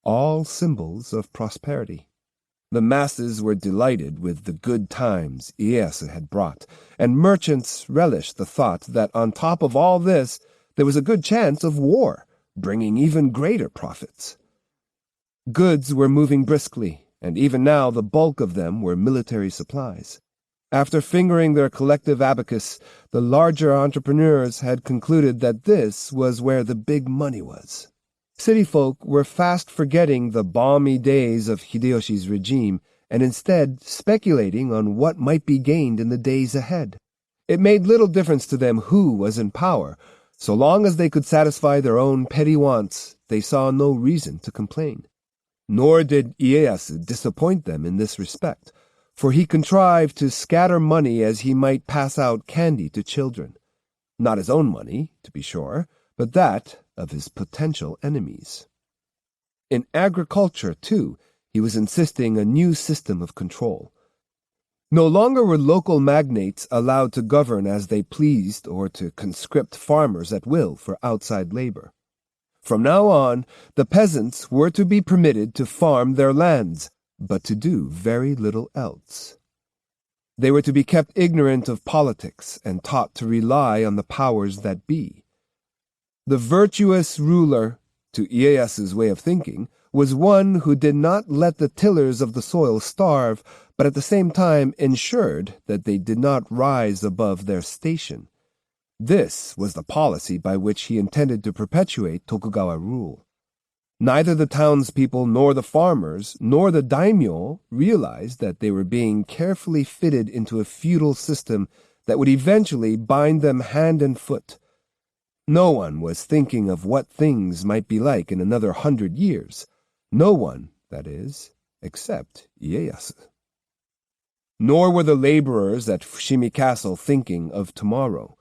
all symbols of prosperity. The masses were delighted with the good times Ieyasu had brought, and merchants relished the thought that on top of all this, there was a good chance of war, bringing even greater profits. Goods were moving briskly, and even now the bulk of them were military supplies. After fingering their collective abacus, the larger entrepreneurs had concluded that this was where the big money was. City folk were fast forgetting the balmy days of Hideyoshi's regime and instead speculating on what might be gained in the days ahead. It made little difference to them who was in power. So long as they could satisfy their own petty wants, they saw no reason to complain. Nor did Ieyasu disappoint them in this respect, for he contrived to scatter money as he might pass out candy to children. Not his own money, to be sure, but that of his potential enemies. In agriculture, too, he was insisting a new system of control. No longer were local magnates allowed to govern as they pleased or to conscript farmers at will for outside labor. From now on, the peasants were to be permitted to farm their lands, but to do very little else. They were to be kept ignorant of politics and taught to rely on the powers that be. The virtuous ruler, to Ieyasu's way of thinking, was one who did not let the tillers of the soil starve, but at the same time ensured that they did not rise above their station. This was the policy by which he intended to perpetuate Tokugawa rule. Neither the townspeople nor the farmers nor the daimyo realized that they were being carefully fitted into a feudal system that would eventually bind them hand and foot. No one was thinking of what things might be like in another 100 years. No one, that is, except Ieyasu. Nor were the laborers at Fushimi Castle thinking of tomorrow.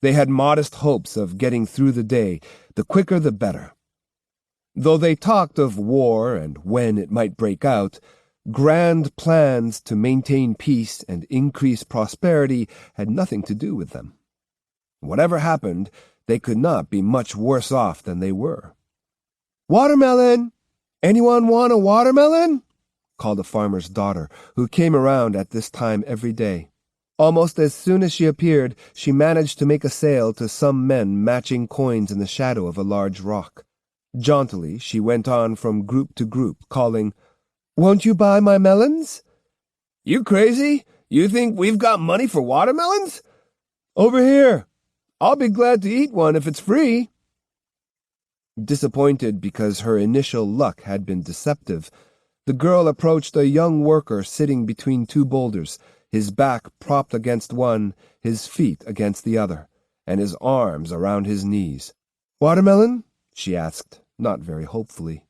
They had modest hopes of getting through the day, the quicker the better. Though they talked of war and when it might break out, grand plans to maintain peace and increase prosperity had nothing to do with them. Whatever happened, they could not be much worse off than they were. "Watermelon! Anyone want a watermelon?" called a farmer's daughter, who came around at this time every day. Almost as soon as she appeared, she managed to make a sale to some men matching coins in the shadow of a large rock. Jauntily, she went on from group to group, calling, "Won't you buy my melons?" "You crazy? You think we've got money for watermelons?" "Over here. I'll be glad to eat one if it's free." Disappointed because her initial luck had been deceptive, the girl approached a young worker sitting between 2 boulders, his back propped against one, his feet against the other, and his arms around his knees. "Watermelon?" she asked, not very hopefully.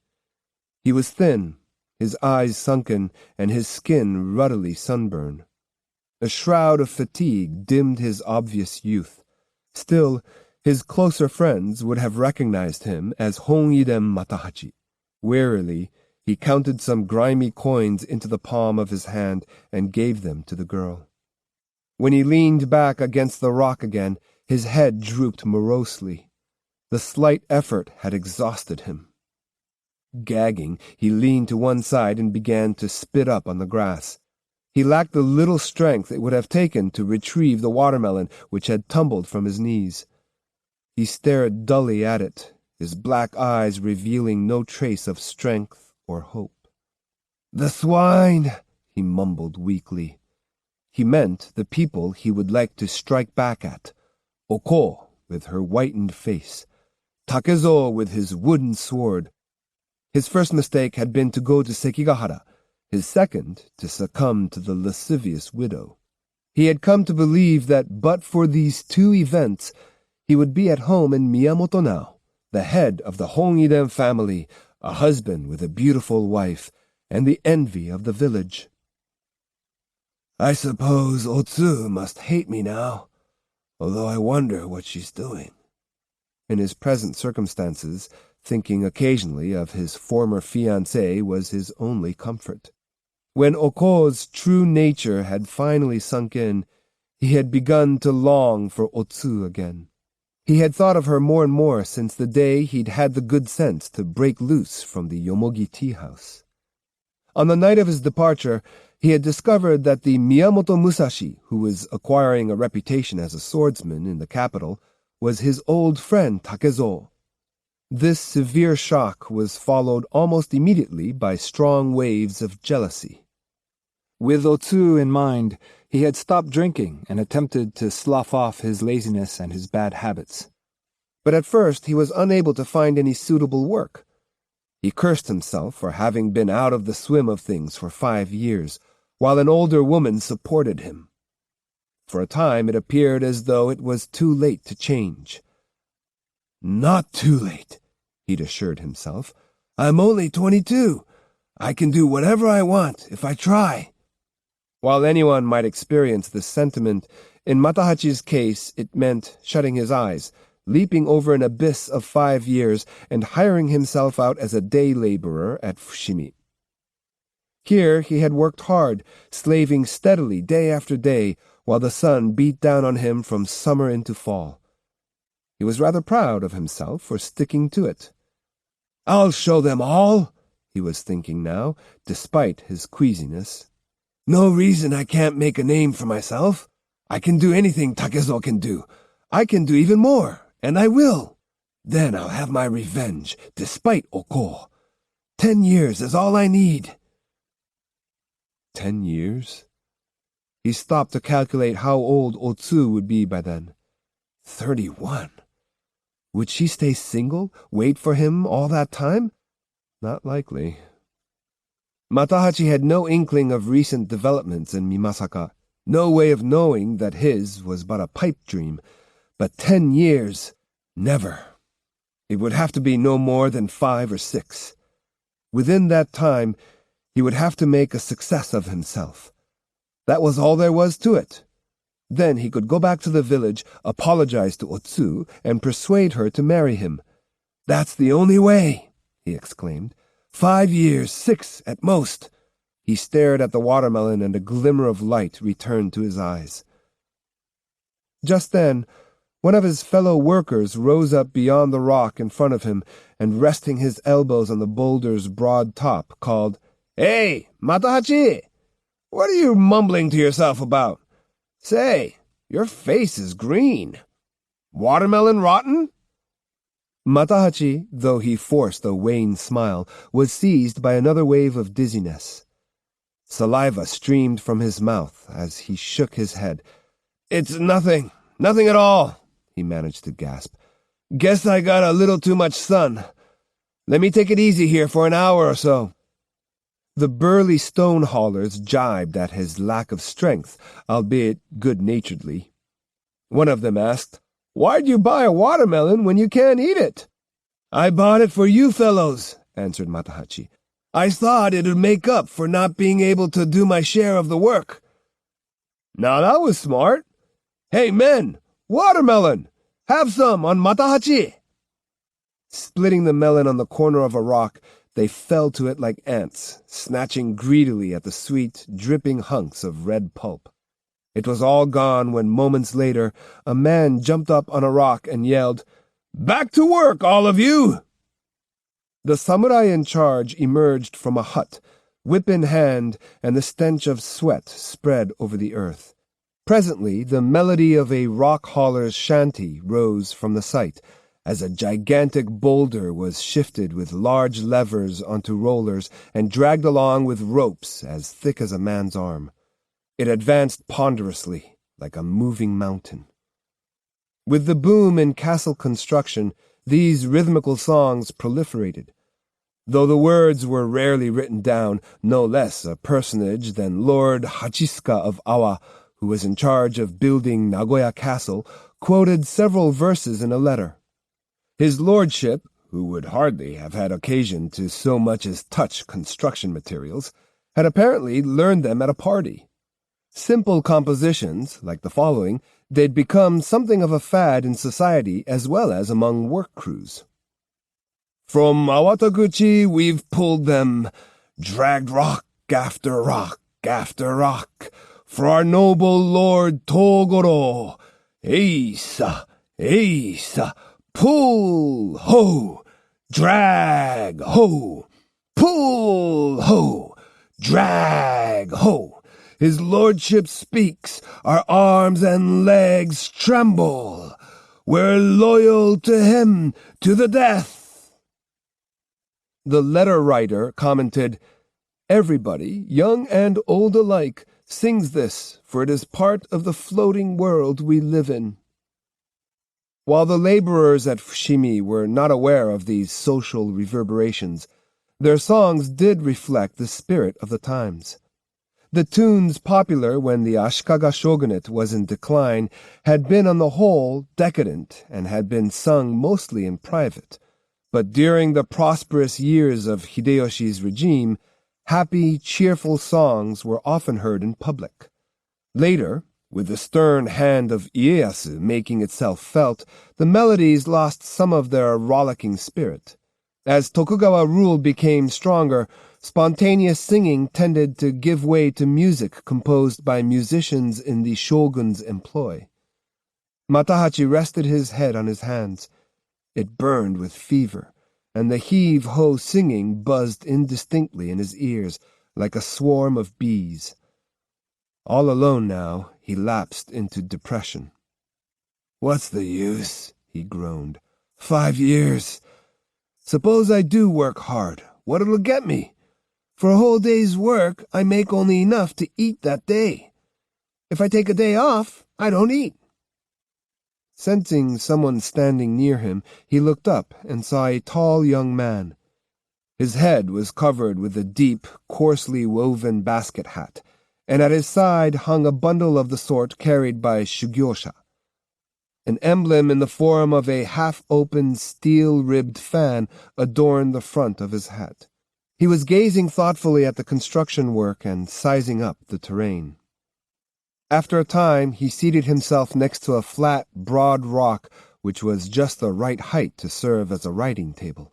He was thin, his eyes sunken, and his skin ruddily sunburned. A shroud of fatigue dimmed his obvious youth. Still, his closer friends would have recognized him as Hongiden Matahachi. Wearily, he counted some grimy coins into the palm of his hand and gave them to the girl. When he leaned back against the rock again, his head drooped morosely. The slight effort had exhausted him. Gagging, he leaned to one side and began to spit up on the grass. He lacked the little strength it would have taken to retrieve the watermelon which had tumbled from his knees. He stared dully at it, his black eyes revealing no trace of strength or hope. "The swine," he mumbled weakly. He meant the people he would like to strike back at. Oko, with her whitened face. Takezo, with his wooden sword. His first mistake had been to go to Sekigahara, his second to succumb to the lascivious widow. He had come to believe that but for these two events, he would be at home in Miyamoto now, the head of the Hongiden family, a husband with a beautiful wife, and the envy of the village. "I suppose Otsu must hate me now, although I wonder what she's doing." In his present circumstances, thinking occasionally of his former fiancée was his only comfort. When Oko's true nature had finally sunk in, he had begun to long for Otsu again. He had thought of her more and more since the day he'd had the good sense to break loose from the Yomogi tea house. On the night of his departure, he had discovered that the Miyamoto Musashi, who was acquiring a reputation as a swordsman in the capital, was his old friend Takezo. This severe shock was followed almost immediately by strong waves of jealousy. With Otsu in mind, he had stopped drinking and attempted to slough off his laziness and his bad habits. But at first he was unable to find any suitable work. He cursed himself for having been out of the swim of things for 5 years, while an older woman supported him. For a time it appeared as though it was too late to change. "Not too late," he'd assured himself. "I'm only 22. I can do whatever I want if I try." While anyone might experience this sentiment, in Matahachi's case it meant shutting his eyes, leaping over an abyss of 5 years, and hiring himself out as a day laborer at Fushimi. Here he had worked hard, slaving steadily day after day, while the sun beat down on him from summer into fall. He was rather proud of himself for sticking to it. "I'll show them all," he was thinking now, despite his queasiness. "No reason I can't make a name for myself. I can do anything Takezo can do. I can do even more, and I will. Then I'll have my revenge, despite Oko. 10 years is all I need." 10 years? He stopped to calculate how old Otsu would be by then. 31. Would she stay single, wait for him all that time? Not likely. Matahachi had no inkling of recent developments in Mimasaka, no way of knowing that his was but a pipe dream. But 10 years, never. It would have to be no more than 5 or 6. Within that time, he would have to make a success of himself. That was all there was to it. Then he could go back to the village, apologize to Otsu, and persuade her to marry him. "That's the only way," he exclaimed. 5 years, 6 at most. He stared at the watermelon, and a glimmer of light returned to his eyes. Just then, one of his fellow workers rose up beyond the rock in front of him, and resting his elbows on the boulder's broad top, called, "Hey, Matahachi! What are you mumbling to yourself about? Say, your face is green. Watermelon rotten?" Matahachi, though he forced a wan smile, was seized by another wave of dizziness. Saliva streamed from his mouth as he shook his head. "It's nothing at all," he managed to gasp. "Guess I got a little too much sun. Let me take it easy here for an hour or so." The burly stone haulers jibed at his lack of strength, albeit good-naturedly. One of them asked, "Why'd you buy a watermelon when you can't eat it?" "I bought it for you fellows," answered Matahachi. "I thought it'd make up for not being able to do my share of the work." "Now that was smart. Hey, men, watermelon! Have some on Matahachi! Splitting the melon on the corner of a rock, they fell to it like ants, snatching greedily at the sweet, dripping hunks of red pulp. It was all gone when moments later a man jumped up on a rock and yelled, "Back to work, all of you!" The samurai in charge emerged from a hut, whip in hand, and the stench of sweat spread over the earth. Presently the melody of a rock hauler's shanty rose from the site, as a gigantic boulder was shifted with large levers onto rollers and dragged along with ropes as thick as a man's arm. It advanced ponderously, like a moving mountain. With the boom in castle construction, these rhythmical songs proliferated. Though the words were rarely written down, no less a personage than Lord Hachiska of Awa, who was in charge of building Nagoya Castle, quoted several verses in a letter. His lordship, who would hardly have had occasion to so much as touch construction materials, had apparently learned them at a party. Simple compositions, like the following, they'd become something of a fad in society as well as among work crews. From Awataguchi we've pulled them, dragged rock after rock after rock, for our noble Lord Togoro. Eisa, Eisa, pull, ho, drag, ho, pull, ho, drag, ho. His lordship speaks, our arms and legs tremble. We're loyal to him to the death. The letter writer commented, "Everybody, young and old alike, sings this, for it is part of the floating world we live in." While the laborers at Fushimi were not aware of these social reverberations, their songs did reflect the spirit of the times. The tunes popular when the Ashikaga shogunate was in decline had been on the whole decadent and had been sung mostly in private. But during the prosperous years of Hideyoshi's regime, happy, cheerful songs were often heard in public. Later, with the stern hand of Ieyasu making itself felt, the melodies lost some of their rollicking spirit. As Tokugawa rule became stronger, spontaneous singing tended to give way to music composed by musicians in the shogun's employ. Matahachi rested his head on his hands. It burned with fever, and the heave-ho singing buzzed indistinctly in his ears like a swarm of bees. All alone now, he lapsed into depression. "What's the use?" he groaned. 5 years. Suppose I do work hard, what'll it get me? For a whole day's work, I make only enough to eat that day. If I take a day off, I don't eat." Sensing someone standing near him, he looked up and saw a tall young man. His head was covered with a deep, coarsely woven basket hat, and at his side hung a bundle of the sort carried by shugyosha. An emblem in the form of a half-open, steel-ribbed fan adorned the front of his hat. He was gazing thoughtfully at the construction work and sizing up the terrain. After a time, he seated himself next to a flat, broad rock which was just the right height to serve as a writing table.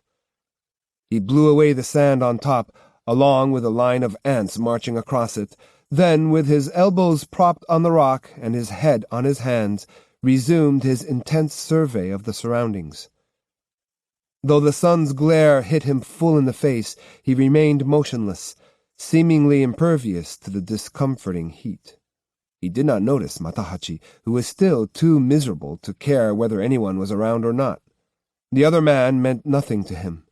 He blew away the sand on top, along with a line of ants marching across it, then, with his elbows propped on the rock and his head on his hands, resumed his intense survey of the surroundings. Though the sun's glare hit him full in the face, he remained motionless, seemingly impervious to the discomforting heat. He did not notice Matahachi, who was still too miserable to care whether anyone was around or not. The other man meant nothing to him.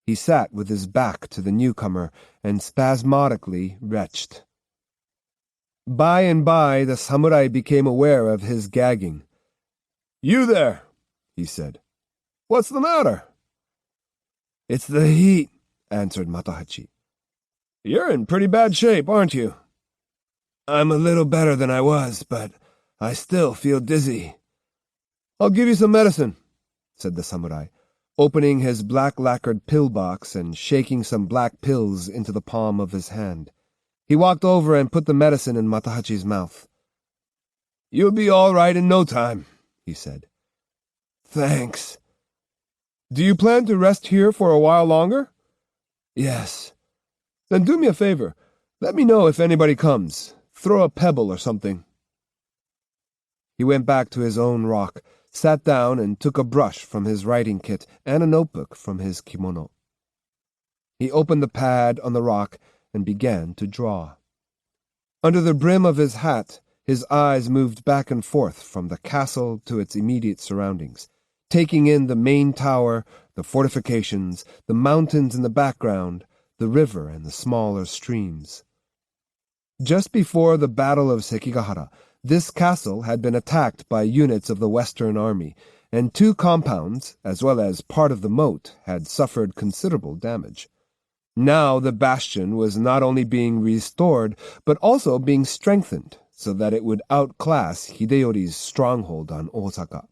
He sat with his back to the newcomer and spasmodically retched. By and by, the samurai became aware of his gagging. "You there," he said. "What's the matter?" "It's the heat," answered Matahachi. "You're in pretty bad shape, aren't you?" "I'm a little better than I was, but I still feel dizzy." "I'll give you some medicine," said the samurai, opening his black-lacquered pill box and shaking some black pills into the palm of his hand. He walked over and put the medicine in Matahachi's mouth. "You'll be all right in no time," he said. Thanks. Do you plan to rest here for a while longer? Yes. Then do me a favor. Let me know if anybody comes. Throw a pebble or something. He went back to his own rock, sat down and took a brush from his writing kit and a notebook from his kimono. He opened the pad on the rock and began to draw. Under the brim of his hat, his eyes moved back and forth from the castle to its immediate surroundings, taking in the main tower, the fortifications, the mountains in the background, the river and the smaller streams. Just before the Battle of Sekigahara, this castle had been attacked by units of the Western Army, and 2 compounds, as well as part of the moat, had suffered considerable damage. Now the bastion was not only being restored, but also being strengthened, so that it would outclass Hideyori's stronghold on Osaka.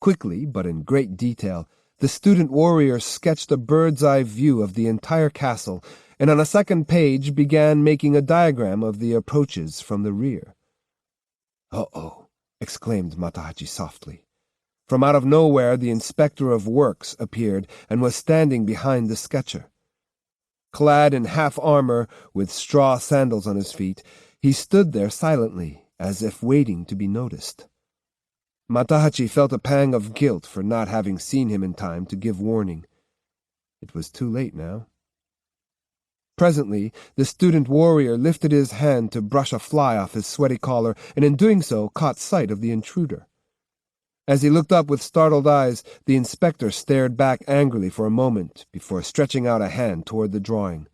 Quickly, but in great detail, the student warrior sketched a bird's-eye view of the entire castle, and on a second page began making a diagram of the approaches from the rear. "Uh-oh," exclaimed Matahachi softly. From out of nowhere the inspector of works appeared and was standing behind the sketcher. Clad in half-armor, with straw sandals on his feet, he stood there silently, as if waiting to be noticed. Matahachi felt a pang of guilt for not having seen him in time to give warning. It was too late now. Presently, the student warrior lifted his hand to brush a fly off his sweaty collar, and in doing so caught sight of the intruder. As he looked up with startled eyes, the inspector stared back angrily for a moment before stretching out a hand toward the drawing.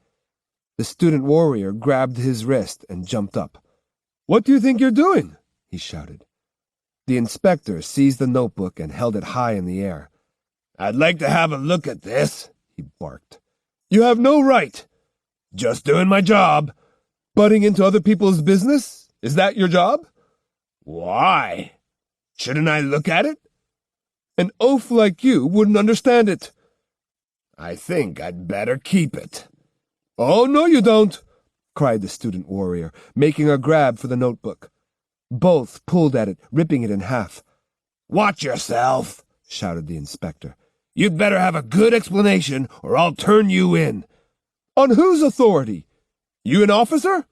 The student warrior grabbed his wrist and jumped up. "What do you think you're doing?" he shouted. The inspector seized the notebook and held it high in the air. "I'd like to have a look at this," he barked. "You have no right." "Just doing my job." "Butting into other people's business? Is that your job?" "Why? Shouldn't I look at it?" "An oaf like you wouldn't understand it." "I think I'd better keep it." "Oh, no you don't," cried the student warrior, making a grab for the notebook. Both pulled at it, ripping it in half. "Watch yourself," shouted the inspector. "You'd better have a good explanation, or I'll turn you in." "On whose authority? You an officer?"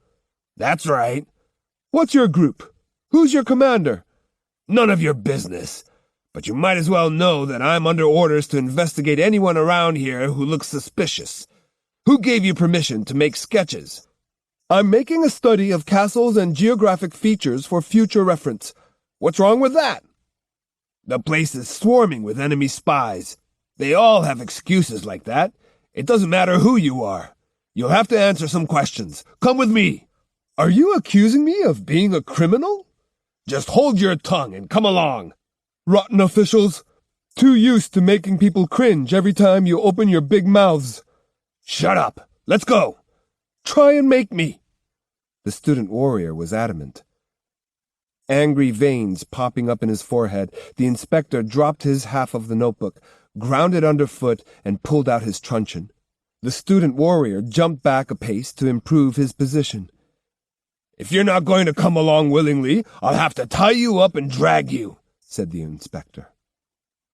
"That's right." "What's your group? Who's your commander?" "None of your business. But you might as well know that I'm under orders to investigate anyone around here who looks suspicious. Who gave you permission to make sketches?" "I'm making a study of castles and geographic features for future reference. What's wrong with that?" "The place is swarming with enemy spies. They all have excuses like that. It doesn't matter who you are. You'll have to answer some questions. Come with me." "Are you accusing me of being a criminal?" "Just hold your tongue and come along." "Rotten officials. Too used to making people cringe every time you open your big mouths." "Shut up. Let's go." "Try and make me." The student warrior was adamant. Angry veins popping up in his forehead, the inspector dropped his half of the notebook, ground it underfoot, and pulled out his truncheon. The student warrior jumped back a pace to improve his position. "If you're not going to come along willingly, I'll have to tie you up and drag you," said the inspector.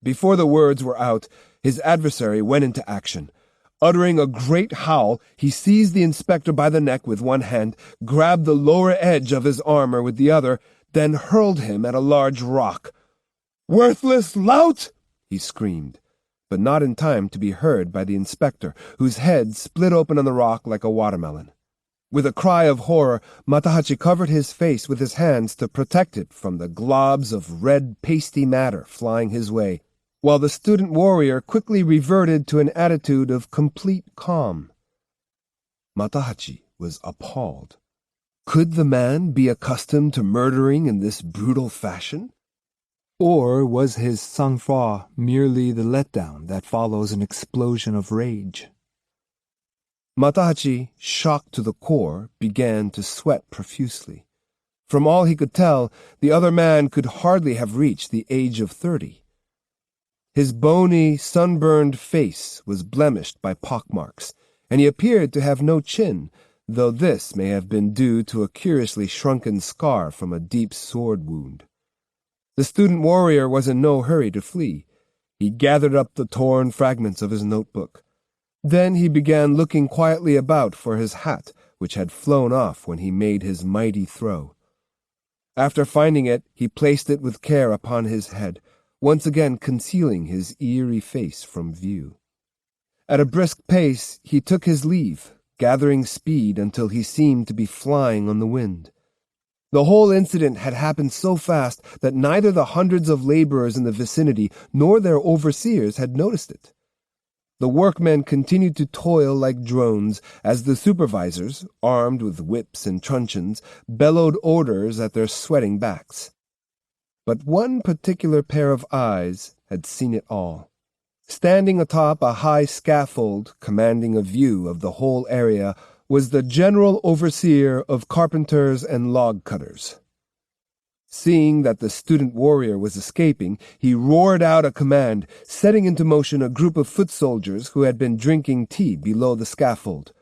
Before the words were out, his adversary went into action. Uttering a great howl, he seized the inspector by the neck with one hand, grabbed the lower edge of his armor with the other, then hurled him at a large rock. "Worthless lout!" he screamed, but not in time to be heard by the inspector, whose head split open on the rock like a watermelon. With a cry of horror, Matahachi covered his face with his hands to protect it from the globs of red pasty matter flying his way, while the student warrior quickly reverted to an attitude of complete calm. Matahachi was appalled. Could the man be accustomed to murdering in this brutal fashion? Or was his sang-froid merely the letdown that follows an explosion of rage? Matahachi, shocked to the core, began to sweat profusely. From all he could tell, the other man could hardly have reached the age of 30. His bony, sunburned face was blemished by pockmarks, and he appeared to have no chin, though this may have been due to a curiously shrunken scar from a deep sword wound. The student warrior was in no hurry to flee. He gathered up the torn fragments of his notebook. Then he began looking quietly about for his hat, which had flown off when he made his mighty throw. After finding it, he placed it with care upon his head, once again concealing his eerie face from view. At a brisk pace, he took his leave, gathering speed until he seemed to be flying on the wind. The whole incident had happened so fast that neither the hundreds of laborers in the vicinity nor their overseers had noticed it. The workmen continued to toil like drones as the supervisors, armed with whips and truncheons, bellowed orders at their sweating backs. But one particular pair of eyes had seen it all. Standing atop a high scaffold commanding a view of the whole area was the general overseer of carpenters and log cutters. Seeing that the student warrior was escaping, he roared out a command, setting into motion a group of foot soldiers who had been drinking tea below the scaffold.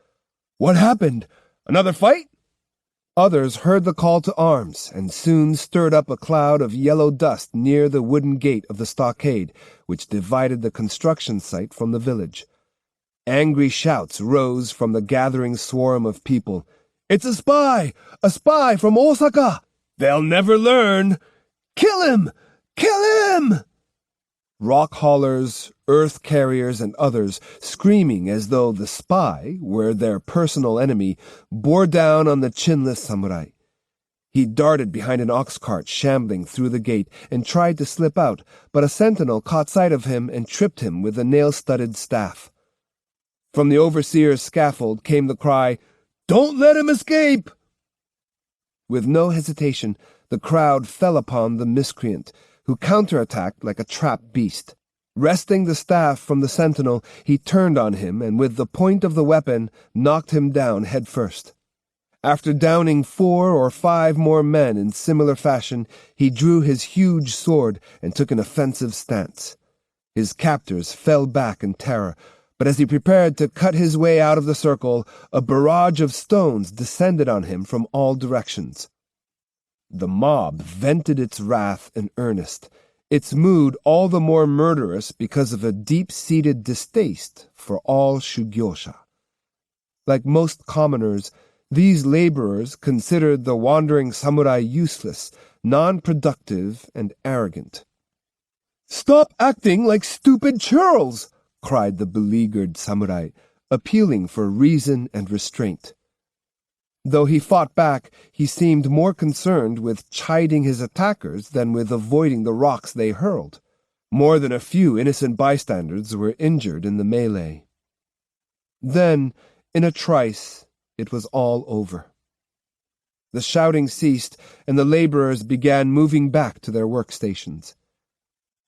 "What happened? Another fight?" Others heard the call to arms and soon stirred up a cloud of yellow dust near the wooden gate of the stockade, which divided the construction site from the village. Angry shouts rose from the gathering swarm of people. "It's a spy! A spy from Osaka! They'll never learn! Kill him! Kill him!" Rock haulers, earth carriers, and others, screaming as though the spy were their personal enemy, bore down on the chinless samurai. He darted behind an ox cart shambling through the gate and tried to slip out, but a sentinel caught sight of him and tripped him with a nail-studded staff. From the overseer's scaffold came the cry, "Don't let him escape!" With no hesitation, the crowd fell upon the miscreant, who counterattacked like a trapped beast. Wresting the staff from the sentinel, he turned on him and with the point of the weapon knocked him down head first. After downing 4 or 5 more men in similar fashion, he drew his huge sword and took an offensive stance. His captors fell back in terror, but as he prepared to cut his way out of the circle, a barrage of stones descended on him from all directions. The mob vented its wrath in earnest, its mood all the more murderous because of a deep-seated distaste for all shugyosha. Like most commoners, these laborers considered the wandering samurai useless, non-productive, and arrogant. "Stop acting like stupid churls!" cried the beleaguered samurai, appealing for reason and restraint. Though he fought back, he seemed more concerned with chiding his attackers than with avoiding the rocks they hurled. More than a few innocent bystanders were injured in the melee. Then, in a trice, it was all over. The shouting ceased, and the laborers began moving back to their workstations.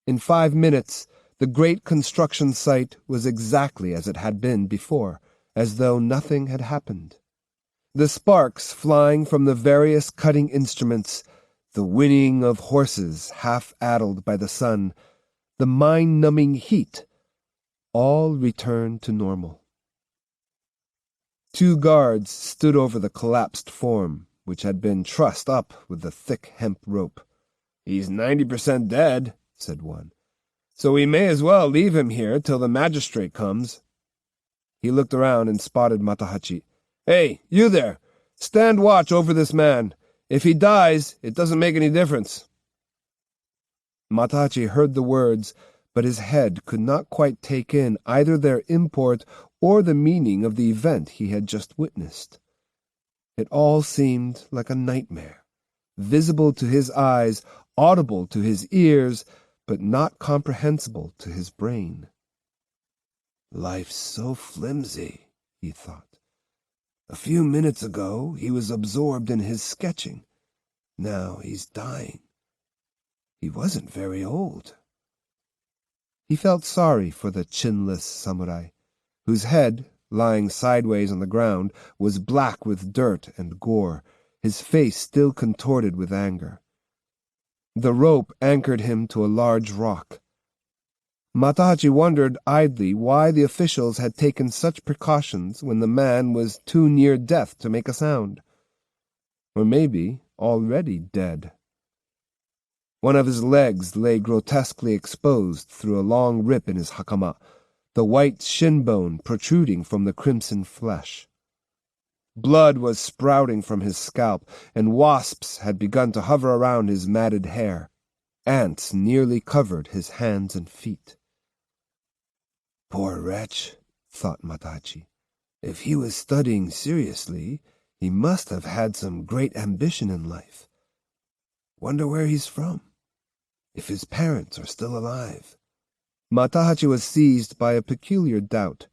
In 5 minutes, the great construction site was exactly as it had been before, as though nothing had happened. The sparks flying from the various cutting instruments, the whinnying of horses half-addled by the sun, the mind-numbing heat, all returned to normal. 2 guards stood over the collapsed form, which had been trussed up with the thick hemp rope. "He's 90% dead," said one. "So we may as well leave him here till the magistrate comes." He looked around and spotted Matahachi. "Hey, you there! Stand watch over this man. If he dies, it doesn't make any difference." Matahachi heard the words, but his head could not quite take in either their import or the meaning of the event he had just witnessed. It all seemed like a nightmare, visible to his eyes, audible to his ears, but not comprehensible to his brain. "Life's so flimsy," he thought. "A few minutes ago he was absorbed in his sketching. Now he's dying. He wasn't very old." He felt sorry for the chinless samurai, whose head, lying sideways on the ground, was black with dirt and gore, his face still contorted with anger. The rope anchored him to a large rock. Matahachi wondered idly why the officials had taken such precautions when the man was too near death to make a sound. Or maybe already dead. One of his legs lay grotesquely exposed through a long rip in his hakama, the white shin bone protruding from the crimson flesh. Blood was sprouting from his scalp, and wasps had begun to hover around his matted hair. Ants nearly covered his hands and feet. Poor wretch, thought Matahachi. If he was studying seriously, he must have had some great ambition in life. Wonder where he's from, if his parents are still alive. Matahachi was seized by a peculiar doubt.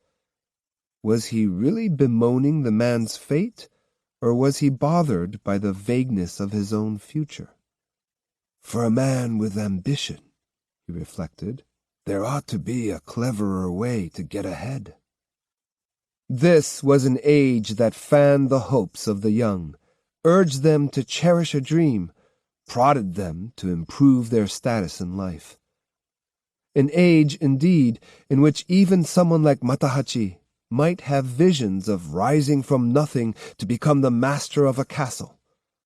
Was he really bemoaning the man's fate, or was he bothered by the vagueness of his own future? For a man with ambition, he reflected, there ought to be a cleverer way to get ahead. This was an age that fanned the hopes of the young, urged them to cherish a dream, prodded them to improve their status in life. An age, indeed, in which even someone like Matahachi might have visions of rising from nothing to become the master of a castle.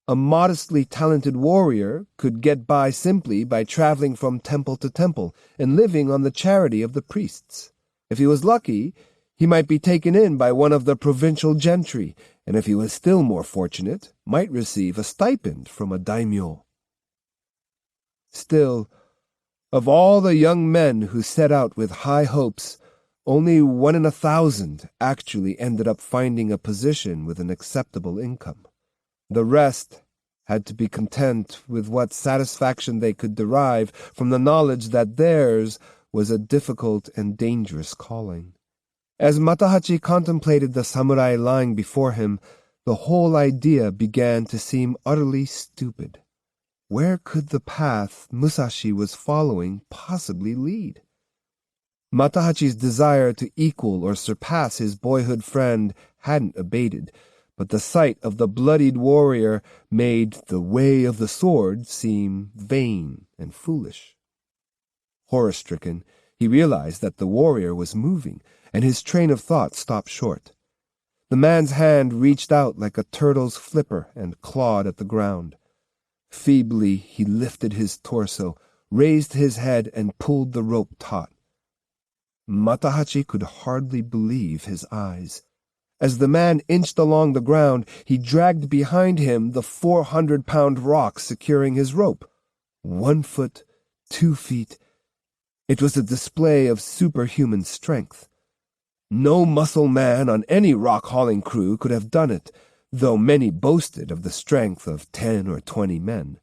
A modestly talented warrior could get by simply by traveling from temple to temple and living on the charity of the priests. If he was lucky, he might be taken in by one of the provincial gentry, and if he was still more fortunate, might receive a stipend from a daimyo. Still, of all the young men who set out with high hopes, only 1 in 1,000 actually ended up finding a position with an acceptable income. The rest had to be content with what satisfaction they could derive from the knowledge that theirs was a difficult and dangerous calling. As Matahachi contemplated the samurai lying before him, the whole idea began to seem utterly stupid. Where could the path Musashi was following possibly lead? Matahachi's desire to equal or surpass his boyhood friend hadn't abated, but the sight of the bloodied warrior made the way of the sword seem vain and foolish. Horror-stricken, he realized that the warrior was moving, and his train of thought stopped short. The man's hand reached out like a turtle's flipper and clawed at the ground. Feebly he lifted his torso, raised his head, and pulled the rope taut. Matahachi could hardly believe his eyes. As the man inched along the ground, he dragged behind him the 400-pound rock securing his rope. 1 foot, 2 feet. It was a display of superhuman strength. No muscle man on any rock-hauling crew could have done it, though many boasted of the strength of 10 or 20 men.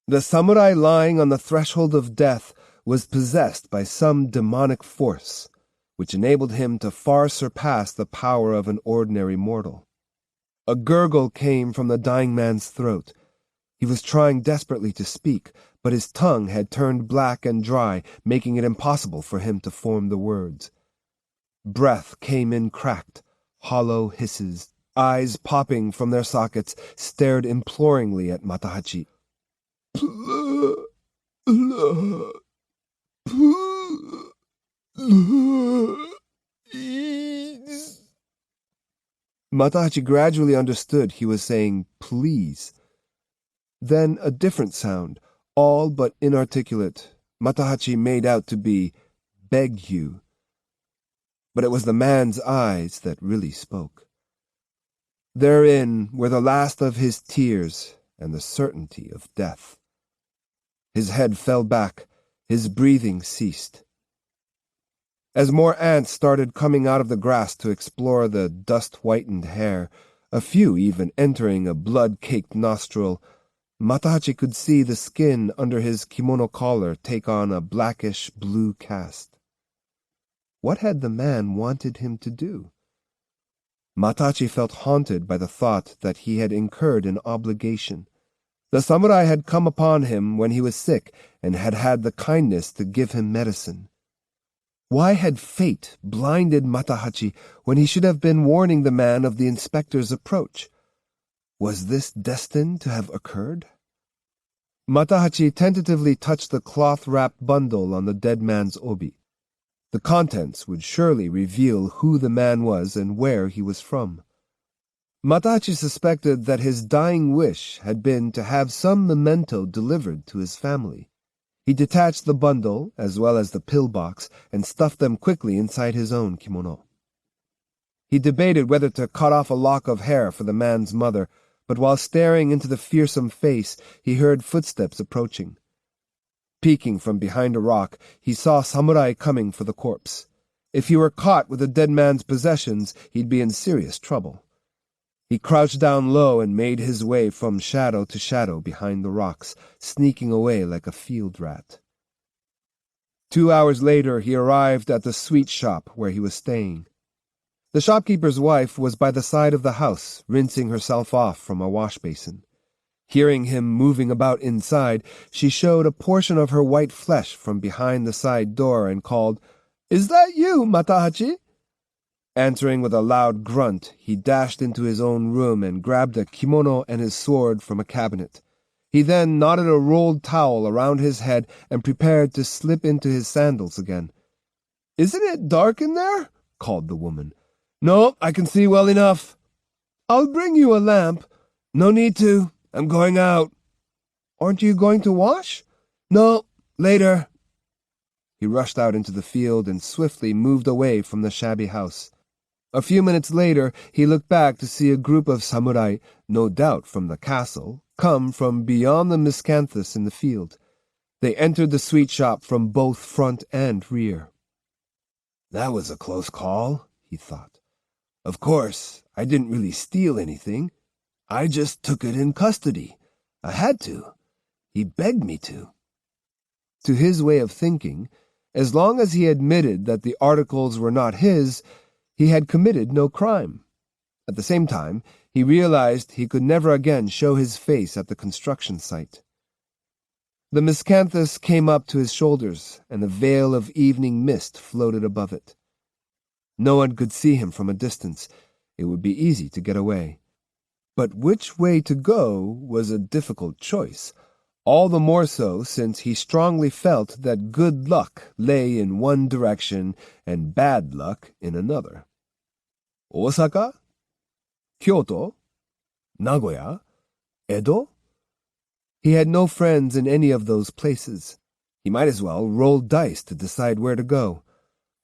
The samurai lying on the threshold of death was possessed by some demonic force, which enabled him to far surpass the power of an ordinary mortal. A gurgle came from the dying man's throat. He was trying desperately to speak, but his tongue had turned black and dry, making it impossible for him to form the words. Breath came in cracked, hollow hisses. Eyes popping from their sockets stared imploringly at Matahachi. Matahachi gradually understood he was saying please. Then a different sound, all but inarticulate, Matahachi made out to be beg you. But it was the man's eyes that really spoke. Therein were the last of his tears and the certainty of death. His head fell back, his breathing ceased. As more ants started coming out of the grass to explore the dust-whitened hair, a few even entering a blood-caked nostril, Matahachi could see the skin under his kimono collar take on a blackish-blue cast. What had the man wanted him to do? Matahachi felt haunted by the thought that he had incurred an obligation. The samurai had come upon him when he was sick and had had the kindness to give him medicine. Why had fate blinded Matahachi when he should have been warning the man of the inspector's approach? Was this destined to have occurred? Matahachi tentatively touched the cloth-wrapped bundle on the dead man's obi. The contents would surely reveal who the man was and where he was from. Matahachi suspected that his dying wish had been to have some memento delivered to his family. He detached the bundle, as well as the pillbox, and stuffed them quickly inside his own kimono. He debated whether to cut off a lock of hair for the man's mother, but while staring into the fearsome face, he heard footsteps approaching. Peeking from behind a rock, he saw samurai coming for the corpse. If he were caught with the dead man's possessions, he'd be in serious trouble. He crouched down low and made his way from shadow to shadow behind the rocks, sneaking away like a field rat. 2 hours later, he arrived at the sweet shop where he was staying. The shopkeeper's wife was by the side of the house, rinsing herself off from a wash basin. Hearing him moving about inside, she showed a portion of her white flesh from behind the side door and called, "Is that you, Matahachi?" Answering with a loud grunt, he dashed into his own room and grabbed a kimono and his sword from a cabinet. He then knotted a rolled towel around his head and prepared to slip into his sandals again. "Isn't it dark in there?" called the woman. "No, I can see well enough." "I'll bring you a lamp." "No need to. I'm going out." "Aren't you going to wash?" "No, later." He rushed out into the field and swiftly moved away from the shabby house. A few minutes later, he looked back to see a group of samurai, no doubt from the castle, come from beyond the miscanthus in the field. They entered the sweet shop from both front and rear. "That was a close call," he thought. "Of course, I didn't really steal anything. I just took it in custody. I had to. He begged me to." To his way of thinking, as long as he admitted that the articles were not his, he had committed no crime. At the same time, he realized he could never again show his face at the construction site. The miscanthus came up to his shoulders, and a veil of evening mist floated above it. No one could see him from a distance. It would be easy to get away. But which way to go was a difficult choice, all the more so since he strongly felt that good luck lay in one direction and bad luck in another. Osaka? Kyoto? Nagoya? Edo? He had no friends in any of those places. He might as well roll dice to decide where to go.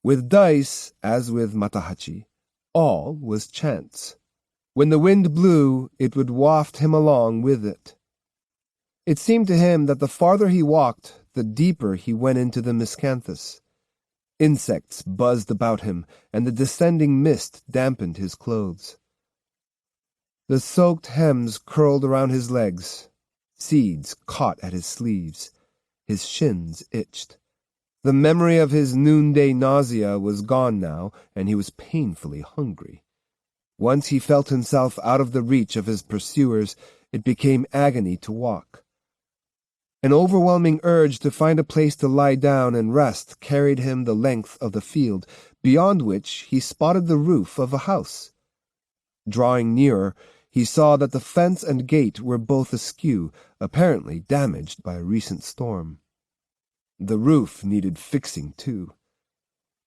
With dice, as with Matahachi, all was chance. When the wind blew, it would waft him along with it. It seemed to him that the farther he walked, the deeper he went into the miscanthus. Insects buzzed about him, and the descending mist dampened his clothes. The soaked hems curled around his legs. Seeds caught at his sleeves. His shins itched. The memory of his noonday nausea was gone now, and he was painfully hungry. Once he felt himself out of the reach of his pursuers, it became agony to walk. An overwhelming urge to find a place to lie down and rest carried him the length of the field, beyond which he spotted the roof of a house. Drawing nearer, he saw that the fence and gate were both askew, apparently damaged by a recent storm. The roof needed fixing, too.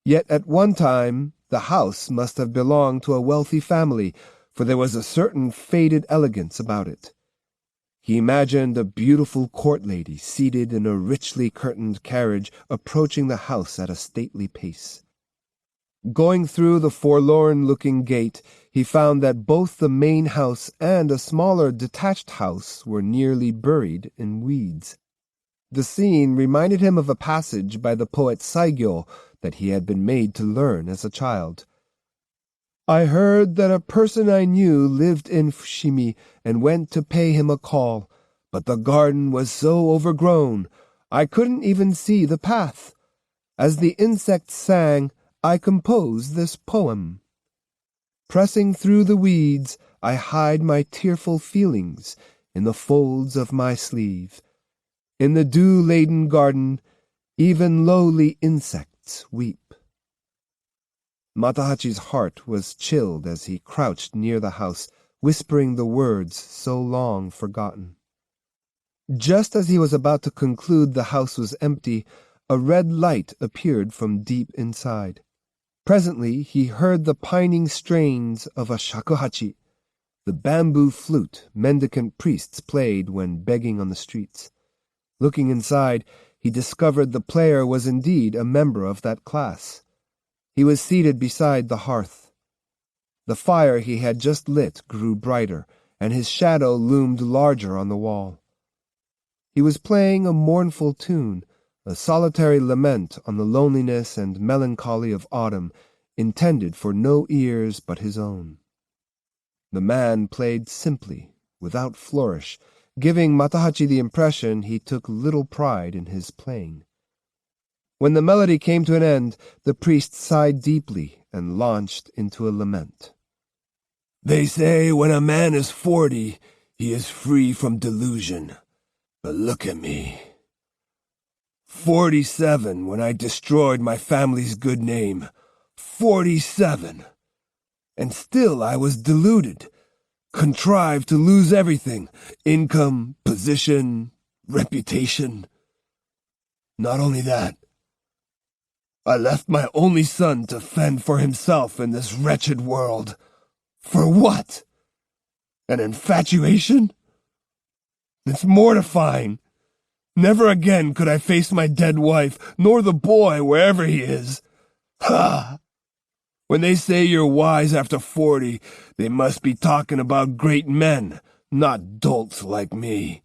Yet at one time the house must have belonged to a wealthy family, for there was a certain faded elegance about it. He imagined a beautiful court lady seated in a richly curtained carriage approaching the house at a stately pace. Going through the forlorn-looking gate, he found that both the main house and a smaller detached house were nearly buried in weeds. The scene reminded him of a passage by the poet Saigyo that he had been made to learn as a child. "I heard that a person I knew lived in Fushimi and went to pay him a call, but the garden was so overgrown, I couldn't even see the path. As the insects sang, I composed this poem. Pressing through the weeds, I hide my tearful feelings in the folds of my sleeve. In the dew-laden garden, even lowly insects weep." Matahachi's heart was chilled as he crouched near the house, whispering the words so long forgotten. Just as he was about to conclude the house was empty, a red light appeared from deep inside. Presently he heard the pining strains of a shakuhachi. the bamboo flute mendicant priests played when begging on the streets. Looking inside, he discovered the player was indeed a member of that class. He was seated beside the hearth. The fire he had just lit grew brighter, and his shadow loomed larger on the wall. He was playing a mournful tune, a solitary lament on the loneliness and melancholy of autumn, intended for no ears but his own. The man played simply, without flourish, giving Matahachi the impression he took little pride in his playing. When the melody came to an end, the priest sighed deeply and launched into a lament. They say when a man is 40, he is free from delusion. But look at me. 47 when I destroyed my family's good name. 47. And still I was deluded, contrived to lose everything, income, position, reputation. Not only that, I left my only son to fend for himself in this wretched world. For what? An infatuation? It's mortifying. Never again could I face my dead wife, nor the boy, wherever he is. Ha! When they say you're wise after 40, they must be talking about great men, not dolts like me.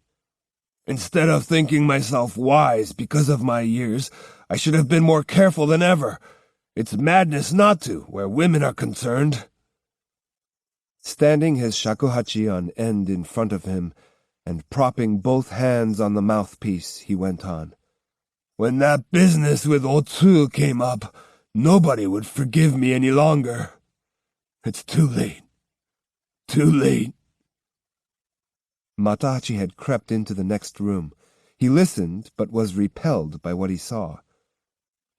Instead of thinking myself wise because of my years, I should have been more careful than ever. It's madness not to, where women are concerned. Standing his shakuhachi on end in front of him, and propping both hands on the mouthpiece, he went on. When that business with Otsu came up, nobody would forgive me any longer. It's too late. Too late. Matahachi had crept into the next room. He listened, but was repelled by what he saw.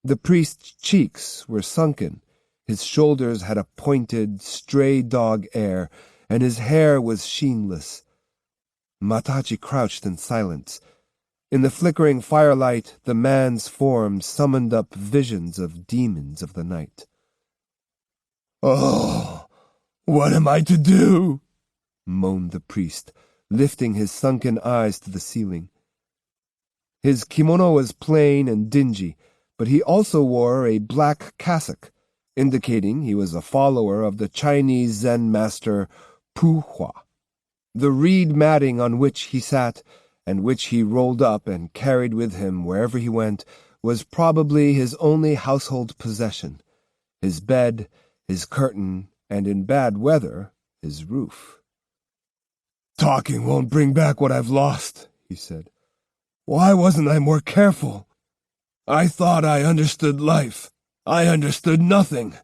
The priest's cheeks were sunken, his shoulders had a pointed, stray dog air, and his hair was sheenless. Matahachi crouched in silence. In the flickering firelight, the man's form summoned up visions of demons of the night. Oh, what am I to do? Moaned the priest, lifting his sunken eyes to the ceiling. His kimono was plain and dingy, but he also wore a black cassock, indicating he was a follower of the Chinese Zen master Pu Hua. The reed matting on which he sat, and which he rolled up and carried with him wherever he went, was probably his only household possession, his bed, his curtain, and in bad weather, his roof. Talking won't bring back what I've lost, he said. Why wasn't I more careful? I thought I understood life. I understood nothing.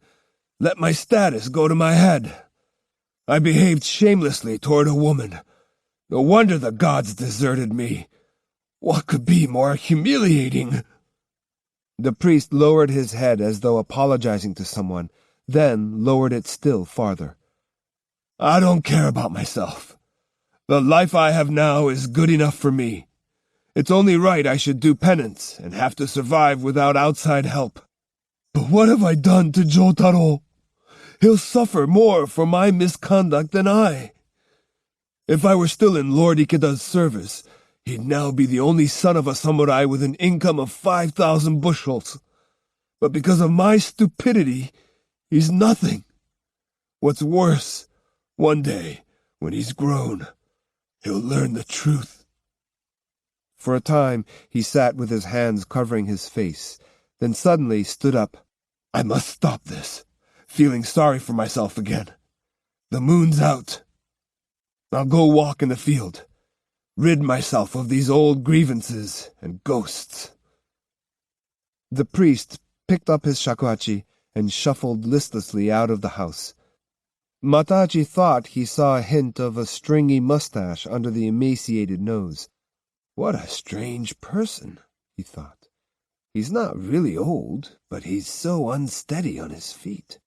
Let my status go to my head. I behaved shamelessly toward a woman. No wonder the gods deserted me. What could be more humiliating? The priest lowered his head as though apologizing to someone, then lowered it still farther. I don't care about myself. The life I have now is good enough for me. It's only right I should do penance and have to survive without outside help. But what have I done to Jotaro? He'll suffer more for my misconduct than I. If I were still in Lord Ikeda's service, he'd now be the only son of a samurai with an income of 5,000 bushels. But because of my stupidity, he's nothing. What's worse, one day, when he's grown, he'll learn the truth. For a time he sat with his hands covering his face, then suddenly stood up. I must stop this, feeling sorry for myself again. The moon's out. I'll go walk in the field, rid myself of these old grievances and ghosts. The priest picked up his shakuhachi and shuffled listlessly out of the house. Matahachi thought he saw a hint of a stringy mustache under the emaciated nose. What a strange person, he thought. He's not really old, but he's so unsteady on his feet.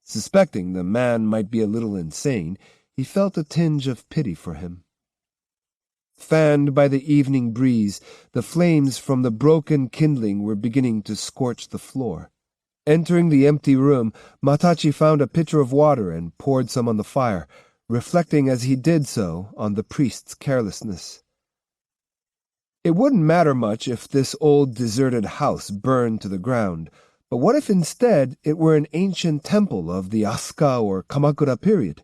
Suspecting the man might be a little insane, he felt a tinge of pity for him. Fanned by the evening breeze, the flames from the broken kindling were beginning to scorch the floor. Entering the empty room, Matahachi found a pitcher of water and poured some on the fire, reflecting as he did so on the priest's carelessness. It wouldn't matter much if this old deserted house burned to the ground, but what if instead it were an ancient temple of the Asuka or Kamakura period?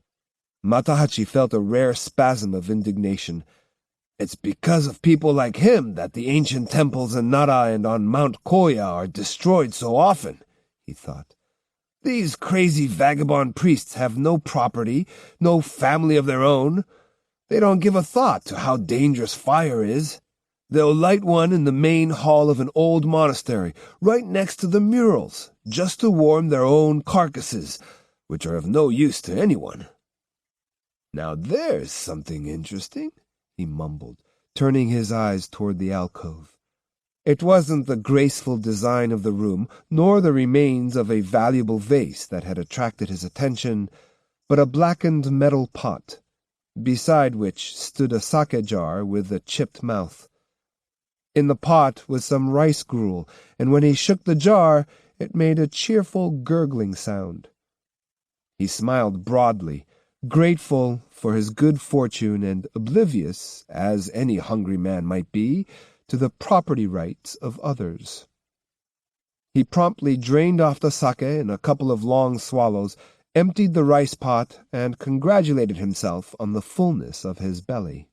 Matahachi felt a rare spasm of indignation. It's because of people like him that the ancient temples in Nara and on Mount Koya are destroyed so often, he thought. These crazy vagabond priests have no property, no family of their own. They don't give a thought to how dangerous fire is. They'll light one in the main hall of an old monastery, right next to the murals, just to warm their own carcasses, which are of no use to anyone. Now there's something interesting, he mumbled, turning his eyes toward the alcove. It wasn't the graceful design of the room, nor the remains of a valuable vase that had attracted his attention, but a blackened metal pot, beside which stood a sake jar with a chipped mouth. In the pot was some rice gruel, and when he shook the jar, it made a cheerful gurgling sound. He smiled broadly, grateful for his good fortune and oblivious, as any hungry man might be, to the property rights of others. He promptly drained off the sake in a couple of long swallows, emptied the rice pot, and congratulated himself on the fullness of his belly.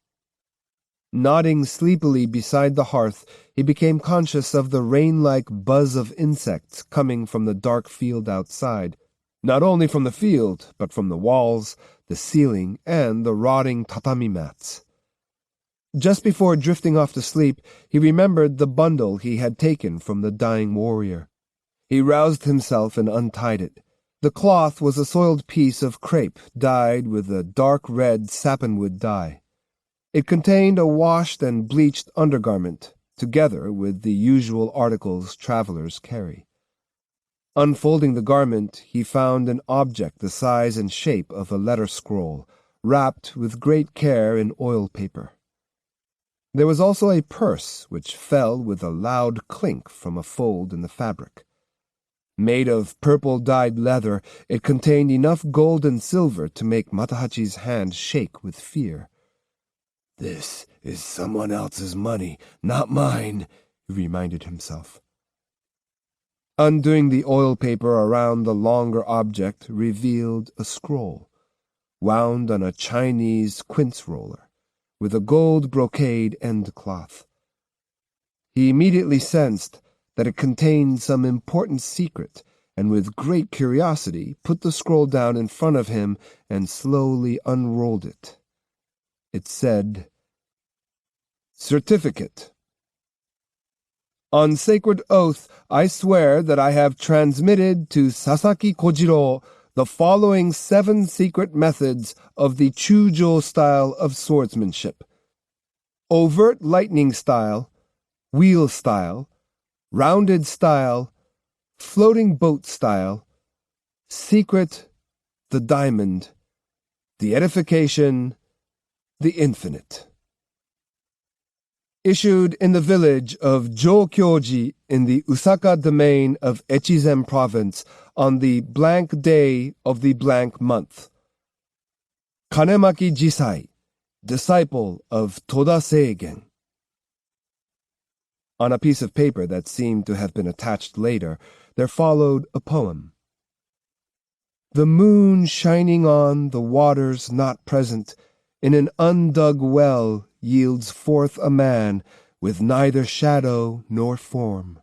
Nodding sleepily beside the hearth, he became conscious of the rain-like buzz of insects coming from the dark field outside, not only from the field, but from the walls, the ceiling, and the rotting tatami mats. Just before drifting off to sleep, he remembered the bundle he had taken from the dying warrior. He roused himself and untied it. The cloth was a soiled piece of crepe dyed with a dark red sappanwood dye. It contained a washed and bleached undergarment, together with the usual articles travelers carry. Unfolding the garment, he found an object the size and shape of a letter scroll, wrapped with great care in oil paper. There was also a purse, which fell with a loud clink from a fold in the fabric. Made of purple-dyed leather, it contained enough gold and silver to make Matahachi's hand shake with fear. "This is someone else's money, not mine," he reminded himself. Undoing the oil paper around the longer object revealed a scroll, wound on a Chinese quince roller, with a gold brocade end-cloth. He immediately sensed that it contained some important secret, and with great curiosity put the scroll down in front of him and slowly unrolled it. It said, "Certificate. On sacred oath, I swear that I have transmitted to Sasaki Kojiro the following 7 secret methods of the Chujo style of swordsmanship: overt lightning style, wheel style, rounded style, floating boat style, secret, the diamond, the edification, the infinite. Issued in the village of Jokyoji in the Usaka domain of Echizen province on the blank day of the blank month. Kanemaki Jisai, disciple of Toda Seigen." On a piece of paper that seemed to have been attached later, there followed a poem. "The moon shining on the waters not present, in an undug well yields forth a man with neither shadow nor form."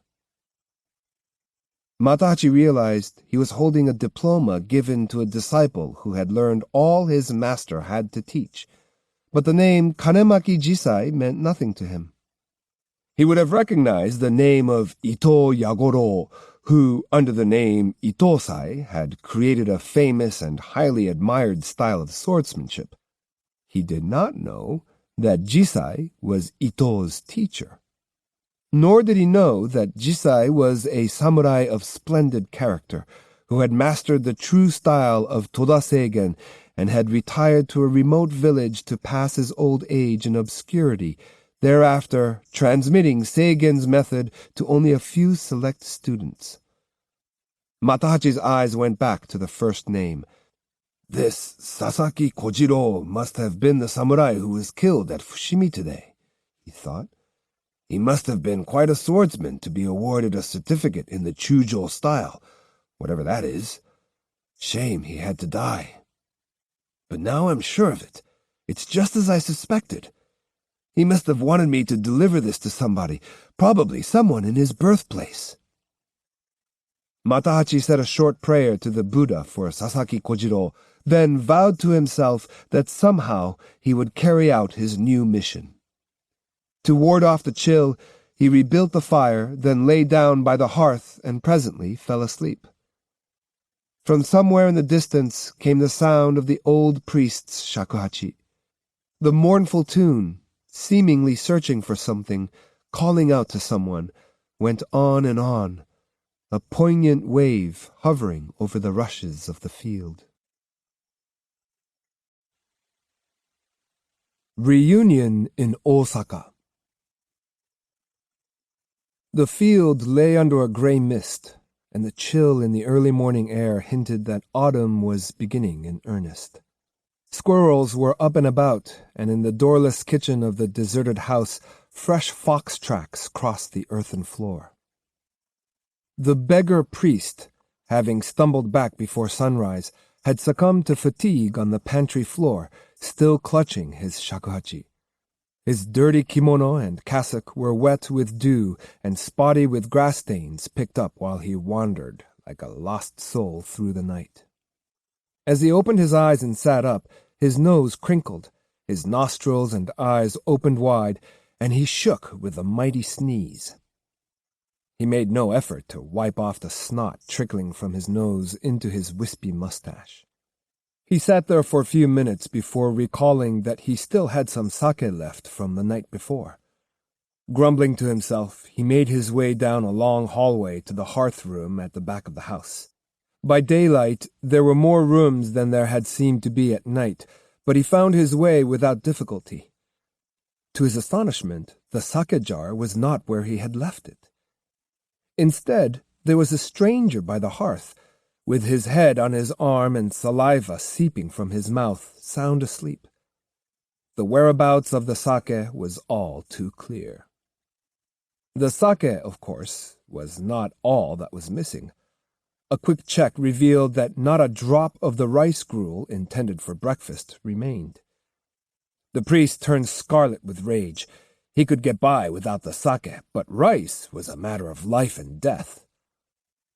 Matahachi realized he was holding a diploma given to a disciple who had learned all his master had to teach, but the name Kanemaki Jisai meant nothing to him. He would have recognized the name of Ito Yagoro, who, under the name Itosai, had created a famous and highly admired style of swordsmanship. He did not know that Jisai was Ito's teacher. Nor did he know that Jisai was a samurai of splendid character, who had mastered the true style of Toda Seigen and had retired to a remote village to pass his old age in obscurity, thereafter transmitting Seigen's method to only a few select students. Matahachi's eyes went back to the first name. This Sasaki Kojiro must have been the samurai who was killed at Fushimi today, he thought. He must have been quite a swordsman to be awarded a certificate in the Chujo style, whatever that is. Shame he had to die. But now I'm sure of it. It's just as I suspected. He must have wanted me to deliver this to somebody, probably someone in his birthplace. Matahachi said a short prayer to the Buddha for Sasaki Kojiro, then vowed to himself that somehow he would carry out his new mission. To ward off the chill, he rebuilt the fire, then lay down by the hearth and presently fell asleep. From somewhere in the distance came the sound of the old priest's shakuhachi. The mournful tune, seemingly searching for something, calling out to someone, went on and on, a poignant wave hovering over the rushes of the field. Reunion in Osaka. The field lay under a gray mist, and the chill in the early morning air hinted that autumn was beginning in earnest. Squirrels were up and about, and in the doorless kitchen of the deserted house, fresh fox tracks crossed the earthen floor. The beggar priest, having stumbled back before sunrise, had succumbed to fatigue on the pantry floor, still clutching his shakuhachi. His dirty kimono and cassock were wet with dew and spotty with grass stains picked up while he wandered like a lost soul through the night. As he opened his eyes and sat up, his nose crinkled, his nostrils and eyes opened wide, and he shook with a mighty sneeze. He made no effort to wipe off the snot trickling from his nose into his wispy mustache. He sat there for a few minutes before recalling that he still had some sake left from the night before. Grumbling to himself, he made his way down a long hallway to the hearth room at the back of the house. By daylight, there were more rooms than there had seemed to be at night, but he found his way without difficulty. To his astonishment, the sake jar was not where he had left it. Instead, there was a stranger by the hearth, with his head on his arm and saliva seeping from his mouth, sound asleep. The whereabouts of the sake was all too clear. The sake, of course, was not all that was missing. A quick check revealed that not a drop of the rice gruel intended for breakfast remained. The priest turned scarlet with rage. He could get by without the sake, but rice was a matter of life and death.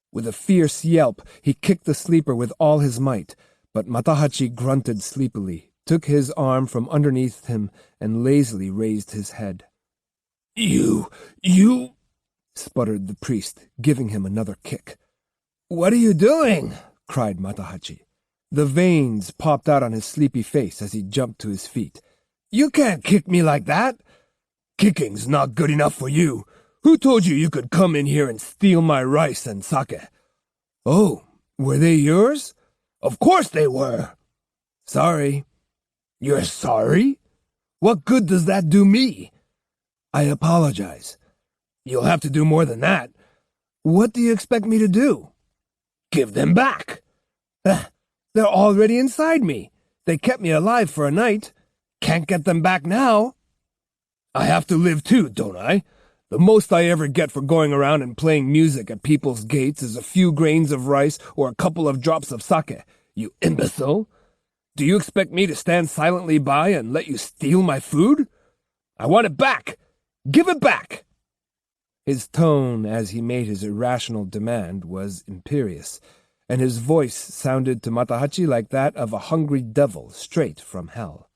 With a fierce yelp, he kicked the sleeper with all his might, but Matahachi grunted sleepily, took his arm from underneath him, and lazily raised his head. You, sputtered the priest, giving him another kick. What are you doing? Cried Matahachi. The veins popped out on his sleepy face as he jumped to his feet. You can't kick me like that. Kicking's not good enough for you. Who told you could come in here and steal my rice and sake? Oh, were they yours? Of course they were. Sorry. You're sorry? What good does that do me? I apologize. You'll have to do more than that. What do you expect me to do? Give them back. They're already inside me. They kept me alive for a night. Can't get them back now. I have to live too, don't I? The most I ever get for going around and playing music at people's gates is a few grains of rice or a couple of drops of sake, you imbecile. Do you expect me to stand silently by and let you steal my food? I want it back. Give it back. His tone, as he made his irrational demand, was imperious, and his voice sounded to Matahachi like that of a hungry devil straight from hell.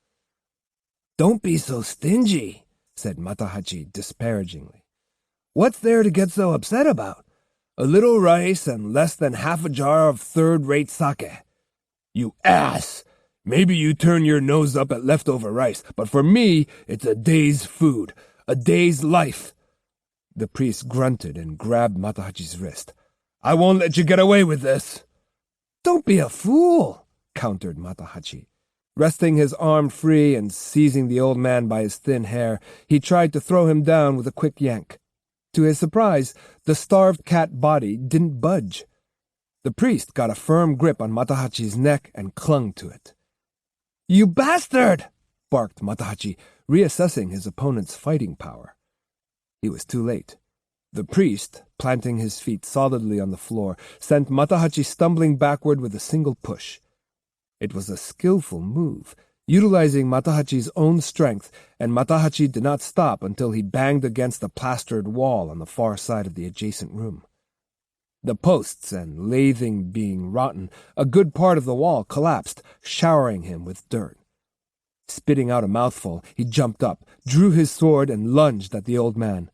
Don't be so stingy, said Matahachi disparagingly. What's there to get so upset about? A little rice and less than half a jar of third-rate sake. You ass! Maybe you turn your nose up at leftover rice, but for me, it's a day's food, a day's life. The priest grunted and grabbed Matahachi's wrist. I won't let you get away with this. Don't be a fool, countered Matahachi. Wresting his arm free and seizing the old man by his thin hair, he tried to throw him down with a quick yank. To his surprise, the starved cat body didn't budge. The priest got a firm grip on Matahachi's neck and clung to it. "You bastard!" barked Matahachi, reassessing his opponent's fighting power. He was too late. The priest, planting his feet solidly on the floor, sent Matahachi stumbling backward with a single push. It was a skillful move, utilizing Matahachi's own strength, and Matahachi did not stop until he banged against the plastered wall on the far side of the adjacent room. The posts and lathing being rotten, a good part of the wall collapsed, showering him with dirt. Spitting out a mouthful, he jumped up, drew his sword, and lunged at the old man.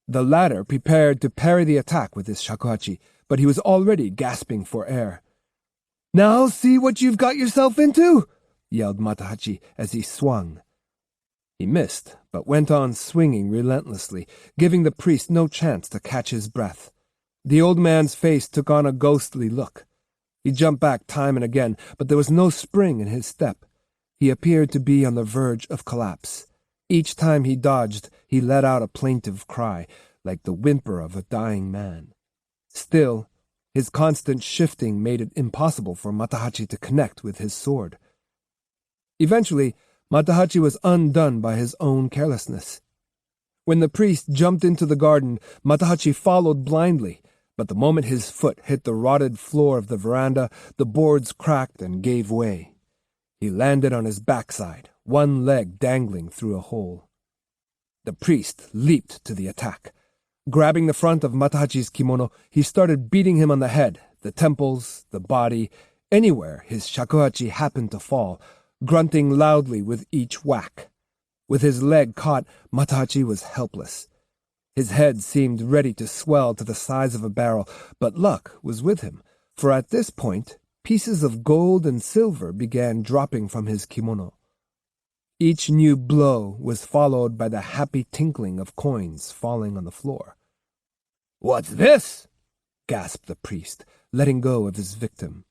The latter prepared to parry the attack with his shakuhachi, but he was already gasping for air. "Now see what you've got yourself into!" yelled Matahachi as he swung. He missed, but went on swinging relentlessly, giving the priest no chance to catch his breath. The old man's face took on a ghostly look. He jumped back time and again, but there was no spring in his step. He appeared to be on the verge of collapse. Each time he dodged, he let out a plaintive cry, like the whimper of a dying man. Still, his constant shifting made it impossible for Matahachi to connect with his sword. Eventually, Matahachi was undone by his own carelessness. When the priest jumped into the garden, Matahachi followed blindly, but the moment his foot hit the rotted floor of the veranda, the boards cracked and gave way. He landed on his backside, one leg dangling through a hole. The priest leaped to the attack. Grabbing the front of Matahachi's kimono, he started beating him on the head, the temples, the body, anywhere his shakuhachi happened to fall, grunting loudly with each whack. With his leg caught, Matahachi was helpless. His head seemed ready to swell to the size of a barrel, but luck was with him, for at this point, pieces of gold and silver began dropping from his kimono. Each new blow was followed by the happy tinkling of coins falling on the floor. "What's this?" gasped the priest, letting go of his victim.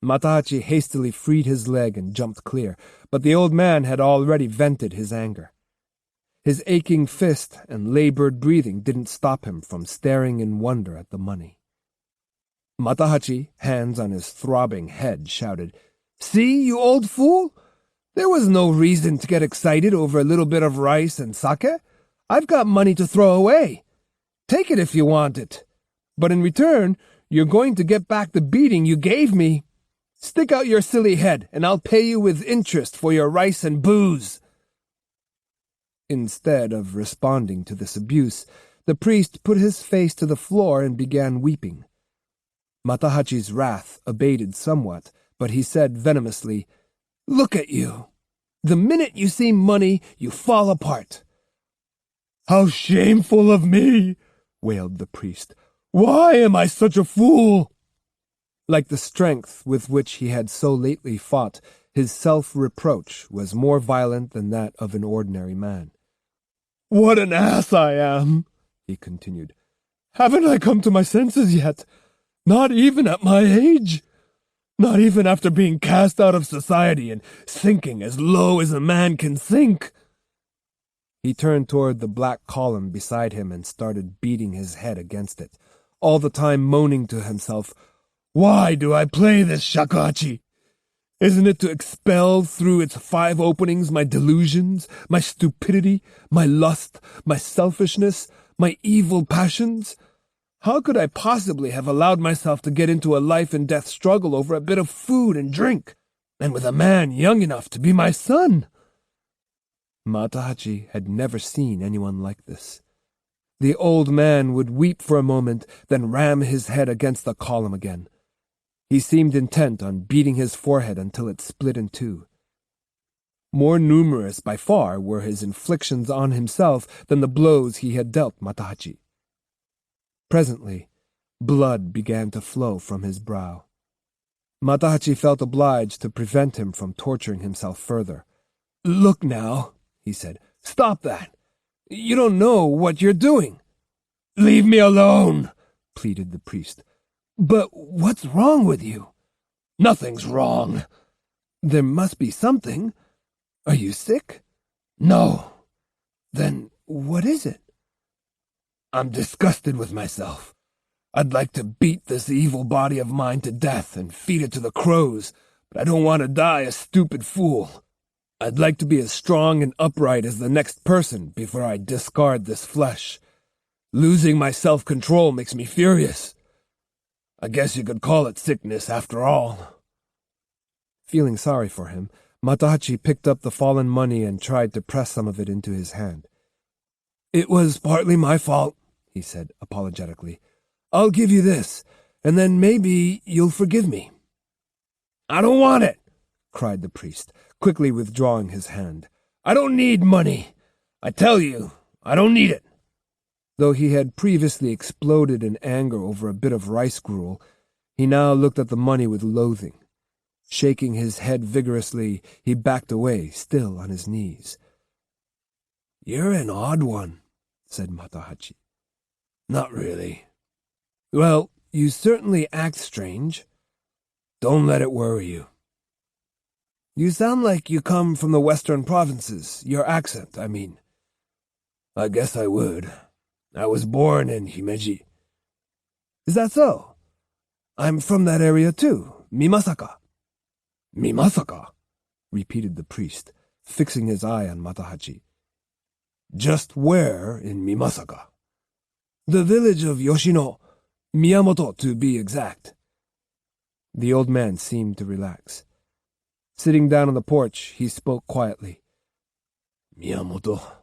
Matahachi hastily freed his leg and jumped clear, but the old man had already vented his anger. His aching fist and labored breathing didn't stop him from staring in wonder at the money. Matahachi, hands on his throbbing head, shouted, "See, you old fool! There was no reason to get excited over a little bit of rice and sake. I've got money to throw away. Take it if you want it. But in return, you're going to get back the beating you gave me. Stick out your silly head, and I'll pay you with interest for your rice and booze." Instead of responding to this abuse, the priest put his face to the floor and began weeping. Matahachi's wrath abated somewhat, but he said venomously, "Look at you. The minute you see money, you fall apart." "How shameful of me!" wailed the priest. "Why am I such a fool?" Like the strength with which he had so lately fought, his self-reproach was more violent than that of an ordinary man. "What an ass I am," he continued. "Haven't I come to my senses yet? Not even at my age. Not even after being cast out of society and sinking as low as a man can sink." He turned toward the black column beside him and started beating his head against it, all the time moaning to himself, "Why do I play this shakuhachi? Isn't it to expel through its 5 openings my delusions, my stupidity, my lust, my selfishness, my evil passions? How could I possibly have allowed myself to get into a life-and-death struggle over a bit of food and drink, and with a man young enough to be my son?" Matahachi had never seen anyone like this. The old man would weep for a moment, then ram his head against the column again. He seemed intent on beating his forehead until it split in two. More numerous by far were his inflictions on himself than the blows he had dealt Matahachi. Presently, blood began to flow from his brow. Matahachi felt obliged to prevent him from torturing himself further. "Look now," he said. "Stop that. You don't know what you're doing." "Leave me alone," pleaded the priest. "But what's wrong with you?" "Nothing's wrong." "There must be something. Are you sick?" "No." "Then what is it?" "I'm disgusted with myself. I'd like to beat this evil body of mine to death and feed it to the crows, but I don't want to die a stupid fool. I'd like to be as strong and upright as the next person before I discard this flesh. Losing my self-control makes me furious. I guess you could call it sickness after all." Feeling sorry for him, Matahachi picked up the fallen money and tried to press some of it into his hand. "It was partly my fault," he said apologetically. "I'll give you this, and then maybe you'll forgive me." "I don't want it," cried the priest, quickly withdrawing his hand. "I don't need money. I tell you, I don't need it." Though he had previously exploded in anger over a bit of rice gruel, he now looked at the money with loathing. Shaking his head vigorously, he backed away, still on his knees. "You're an odd one," said Matahachi. "Not really." "Well, you certainly act strange." "Don't let it worry you." "You sound like you come from the western provinces, your accent, I mean." "I guess I would. I was born in Himeji." "Is that so? I'm from that area too, Mimasaka." "Mimasaka?" repeated the priest, fixing his eye on Matahachi. "Just where in Mimasaka?" "The village of Yoshino, Miyamoto to be exact." The old man seemed to relax. Sitting down on the porch, he spoke quietly. "Miyamoto.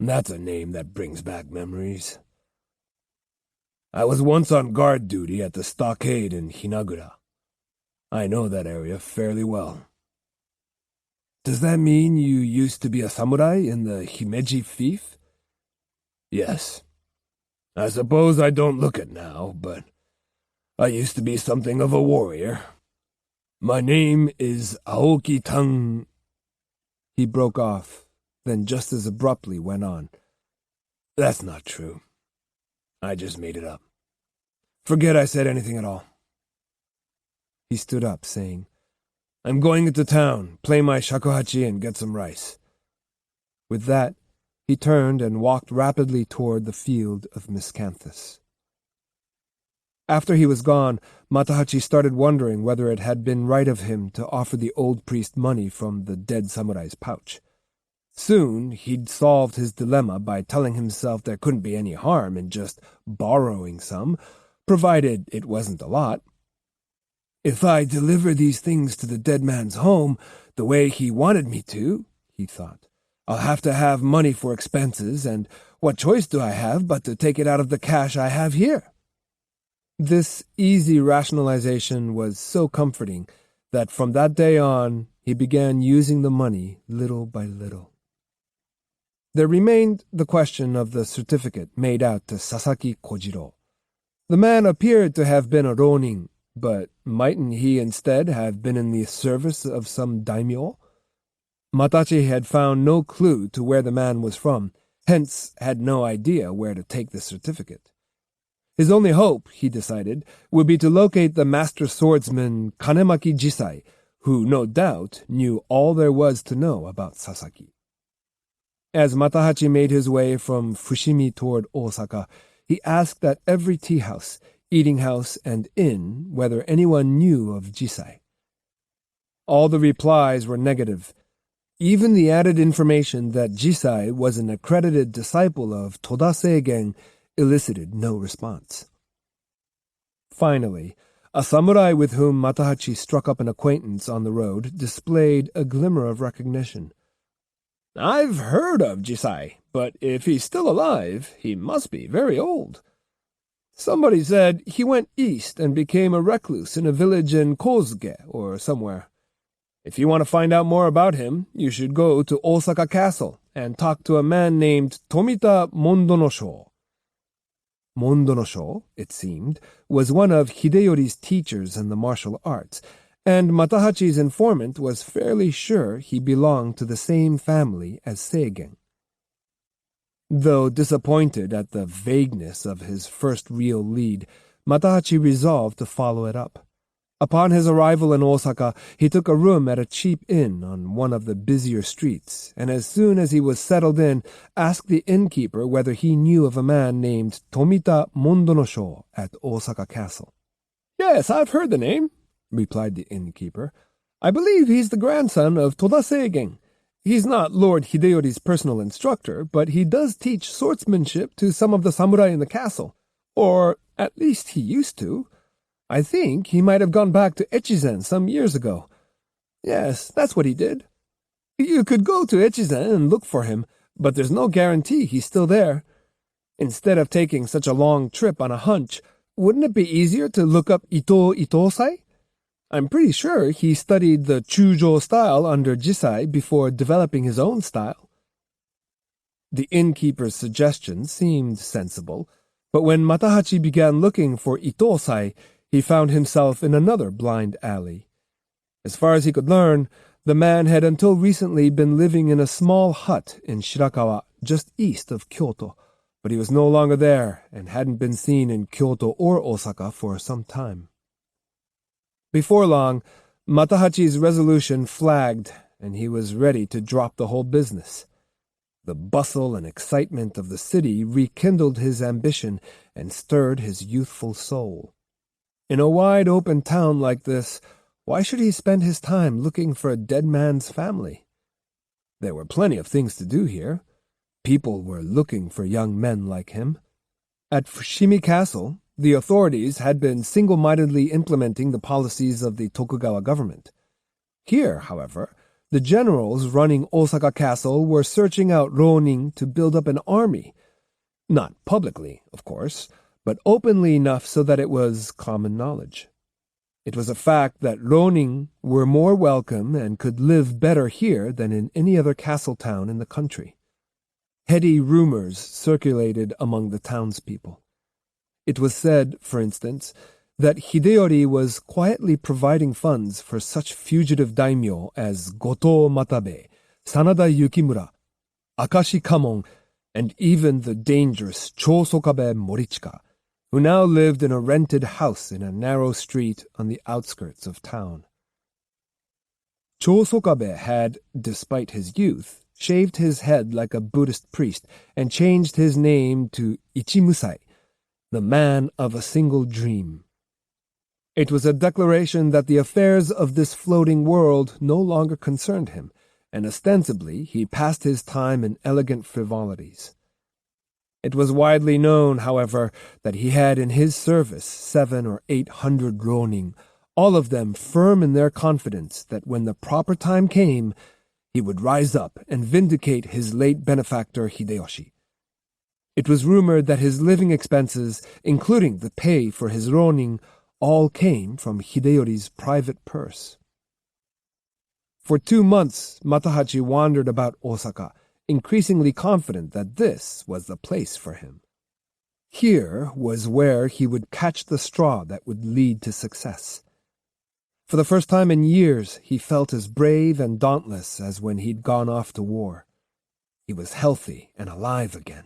That's a name that brings back memories. I was once on guard duty at the stockade in Hinagura. I know that area fairly well." "Does that mean you used to be a samurai in the Himeji fief?" "Yes. I suppose I don't look it now, but I used to be something of a warrior. My name is Aoki Tang—" He broke off, then just as abruptly went on. "That's not true. I just made it up. Forget I said anything at all." He stood up, saying, "I'm going into town, play my shakuhachi, and get some rice." With that, he turned and walked rapidly toward the field of miscanthus. After he was gone, Matahachi started wondering whether it had been right of him to offer the old priest money from the dead samurai's pouch. Soon he'd solved his dilemma by telling himself there couldn't be any harm in just borrowing some, provided it wasn't a lot. "If I deliver these things to the dead man's home the way he wanted me to," he thought, "I'll have to have money for expenses, and what choice do I have but to take it out of the cash I have here?" This easy rationalization was so comforting that from that day on he began using the money little by little. There remained the question of the certificate made out to Sasaki Kojiro. The man appeared to have been a ronin, but mightn't he instead have been in the service of some daimyo? Matahachi had found no clue to where the man was from, hence had no idea where to take the certificate. His only hope, he decided, would be to locate the master swordsman Kanemaki Jisai, who no doubt knew all there was to know about Sasaki. As Matahachi made his way from Fushimi toward Osaka, he asked at every tea-house, eating-house, and inn whether anyone knew of Jisai. All the replies were negative. Even the added information that Jisai was an accredited disciple of Toda Seigen elicited no response. Finally, a samurai with whom Matahachi struck up an acquaintance on the road displayed a glimmer of recognition. "I've heard of Jisai, but if he's still alive, he must be very old. Somebody said he went east and became a recluse in a village in Kozuge or somewhere. If you want to find out more about him, you should go to Osaka Castle and talk to a man named Tomita Mondonosho." Mondonosho, it seemed, was one of Hideyori's teachers in the martial arts, and Matahachi's informant was fairly sure he belonged to the same family as Seigen. Though disappointed at the vagueness of his first real lead, Matahachi resolved to follow it up. Upon his arrival in Osaka, he took a room at a cheap inn on one of the busier streets, and as soon as he was settled in, asked the innkeeper whether he knew of a man named Tomita Mondonosho at Osaka Castle. "Yes, I've heard the name," replied the innkeeper. "I believe he's the grandson of Toda Seigen. He's not Lord Hideyori's personal instructor, but he does teach swordsmanship to some of the samurai in the castle. Or, at least he used to. I think he might have gone back to Echizen some years ago. Yes, that's what he did. You could go to Echizen and look for him, but there's no guarantee he's still there. Instead of taking such a long trip on a hunch, wouldn't it be easier to look up Ito Itosai? I'm pretty sure he studied the Chujo style under Jisai before developing his own style." The innkeeper's suggestion seemed sensible, but when Matahachi began looking for Itosai, he found himself in another blind alley. As far as he could learn, the man had until recently been living in a small hut in Shirakawa, just east of Kyoto, but he was no longer there and hadn't been seen in Kyoto or Osaka for some time. Before long, Matahachi's resolution flagged, and he was ready to drop the whole business. The bustle and excitement of the city rekindled his ambition and stirred his youthful soul. In a wide-open town like this, why should he spend his time looking for a dead man's family? There were plenty of things to do here. People were looking for young men like him. At Fushimi Castle, the authorities had been single-mindedly implementing the policies of the Tokugawa government. Here, however, the generals running Osaka Castle were searching out Ronin to build up an army. Not publicly, of course, but openly enough so that it was common knowledge. It was a fact that Ronin were more welcome and could live better here than in any other castle town in the country. Heady rumors circulated among the townspeople. It was said, for instance, that Hideyori was quietly providing funds for such fugitive daimyo as Goto Matabe, Sanada Yukimura, Akashi Kamon, and even the dangerous Chosokabe Morichika, who now lived in a rented house in a narrow street on the outskirts of town. Chosokabe had, despite his youth, shaved his head like a Buddhist priest and changed his name to Ichimusai, the man of a single dream. It was a declaration that the affairs of this floating world no longer concerned him, and ostensibly he passed his time in elegant frivolities. It was widely known, however, that he had in his service 700 or 800 ronin, all of them firm in their confidence that when the proper time came, he would rise up and vindicate his late benefactor Hideyoshi. It was rumored that his living expenses, including the pay for his ronin, all came from Hideyori's private purse. For 2 months, Matahachi wandered about Osaka, increasingly confident that this was the place for him. Here was where he would catch the straw that would lead to success. For the first time in years, he felt as brave and dauntless as when he'd gone off to war. He was healthy and alive again,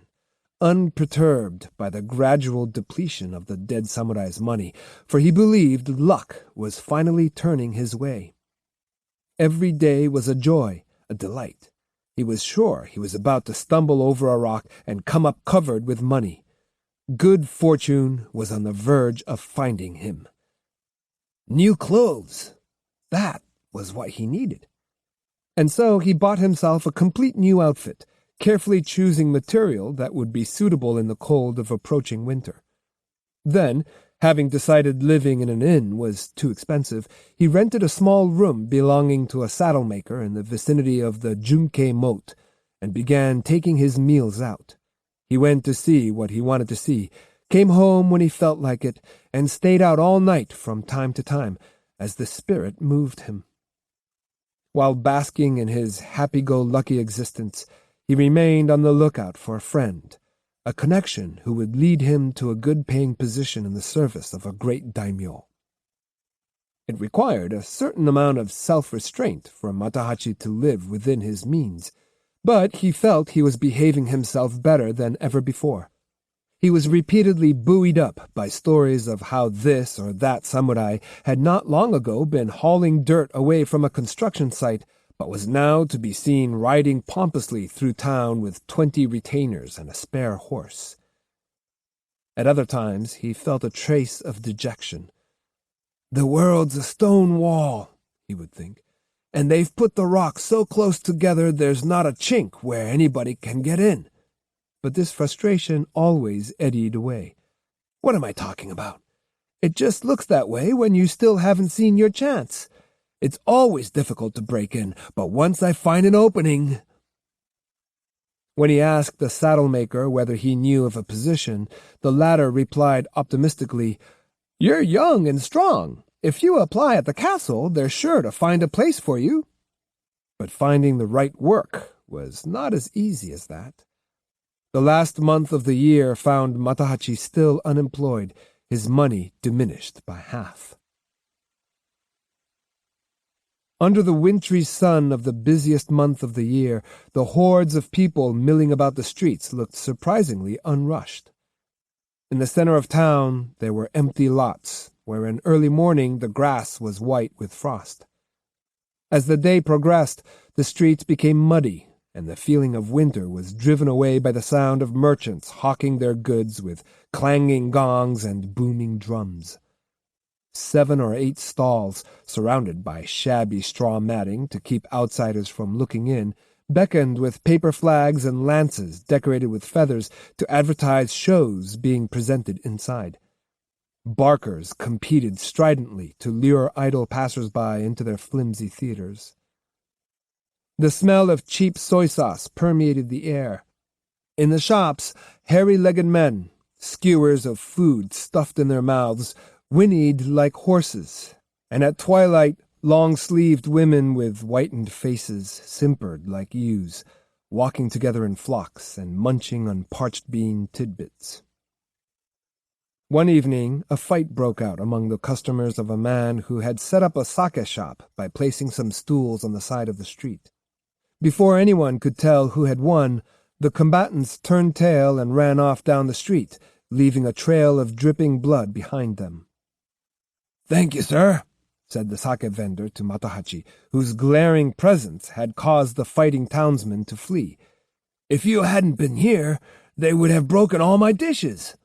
unperturbed by the gradual depletion of the dead samurai's money, for he believed luck was finally turning his way. Every day was a joy, a delight. He was sure he was about to stumble over a rock and come up covered with money. Good fortune was on the verge of finding him. New clothes! That was what he needed. And so he bought himself a complete new outfit, carefully choosing material that would be suitable in the cold of approaching winter. Then, having decided living in an inn was too expensive, he rented a small room belonging to a saddle maker in the vicinity of the Junkei Moat and began taking his meals out. He went to see what he wanted to see, came home when he felt like it, and stayed out all night from time to time, as the spirit moved him. While basking in his happy-go-lucky existence, he remained on the lookout for a friend, a connection who would lead him to a good-paying position in the service of a great daimyo. It required a certain amount of self-restraint for Matahachi to live within his means, but he felt he was behaving himself better than ever before. He was repeatedly buoyed up by stories of how this or that samurai had not long ago been hauling dirt away from a construction site, but was now to be seen riding pompously through town with 20 retainers and a spare horse. At other times he felt a trace of dejection. "The world's a stone wall," he would think, "and they've put the rocks so close together there's not a chink where anybody can get in." But this frustration always eddied away. "What am I talking about? It just looks that way when you still haven't seen your chance. It's always difficult to break in, but once I find an opening—" When he asked the saddle-maker whether he knew of a position, the latter replied optimistically, "You're young and strong. If you apply at the castle, they're sure to find a place for you." But finding the right work was not as easy as that. The last month of the year found Matahachi still unemployed, his money diminished by half. Under the wintry sun of the busiest month of the year, the hordes of people milling about the streets looked surprisingly unrushed. In the center of town there were empty lots, where in early morning the grass was white with frost. As the day progressed, the streets became muddy, and the feeling of winter was driven away by the sound of merchants hawking their goods with clanging gongs and booming drums. 7 or 8 stalls, surrounded by shabby straw matting to keep outsiders from looking in, beckoned with paper flags and lances decorated with feathers to advertise shows being presented inside. Barkers competed stridently to lure idle passers-by into their flimsy theaters. The smell of cheap soy sauce permeated the air. In the shops, hairy-legged men, skewers of food stuffed in their mouths, whinnied like horses, and at twilight long-sleeved women with whitened faces simpered like ewes, walking together in flocks and munching on parched bean tidbits. One evening, a fight broke out among the customers of a man who had set up a sake shop by placing some stools on the side of the street. Before anyone could tell who had won, the combatants turned tail and ran off down the street, leaving a trail of dripping blood behind them. "Thank you, sir," said the sake vendor to Matahachi, whose glaring presence had caused the fighting townsmen to flee. "If you hadn't been here, they would have broken all my dishes."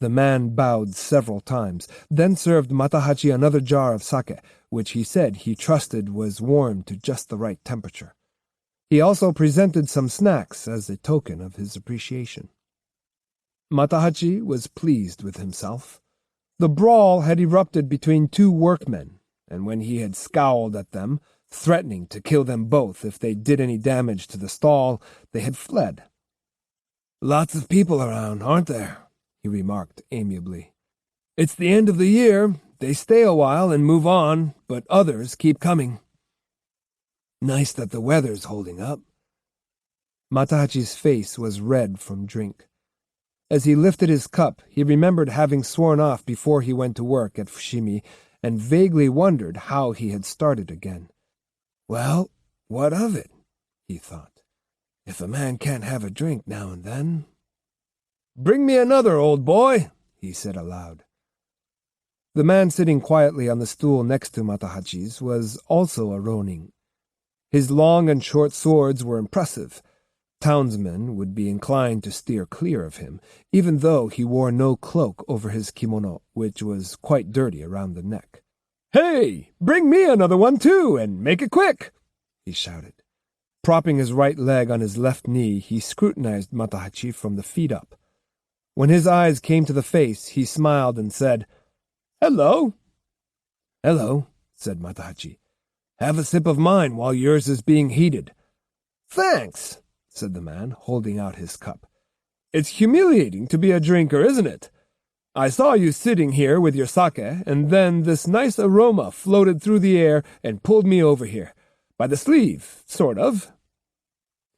The man bowed several times, then served Matahachi another jar of sake, which he said he trusted was warmed to just the right temperature. He also presented some snacks as a token of his appreciation. Matahachi was pleased with himself. The brawl had erupted between 2 workmen, and when he had scowled at them, threatening to kill them both if they did any damage to the stall, they had fled. "Lots of people around, aren't there?" he remarked amiably. "It's the end of the year. They stay a while and move on, but others keep coming. Nice that the weather's holding up." Matahachi's face was red from drink. As he lifted his cup, he remembered having sworn off before he went to work at Fushimi, and vaguely wondered how he had started again. "Well, what of it?" he thought. "If a man can't have a drink now and then—" "Bring me another, old boy," he said aloud. The man sitting quietly on the stool next to Matahachi's was also a ronin. His long and short swords were impressive. Townsmen would be inclined to steer clear of him, even though he wore no cloak over his kimono, which was quite dirty around the neck. "Hey, bring me another one too, and make it quick," he shouted. Propping his right leg on his left knee, he scrutinized Matahachi from the feet up. When his eyes came to the face, he smiled and said, "Hello." "Hello," said Matahachi. "Have a sip of mine while yours is being heated." "Thanks," said the man, holding out his cup. "It's humiliating to be a drinker, isn't it? I saw you sitting here with your sake, and then this nice aroma floated through the air and pulled me over here. By the sleeve, sort of."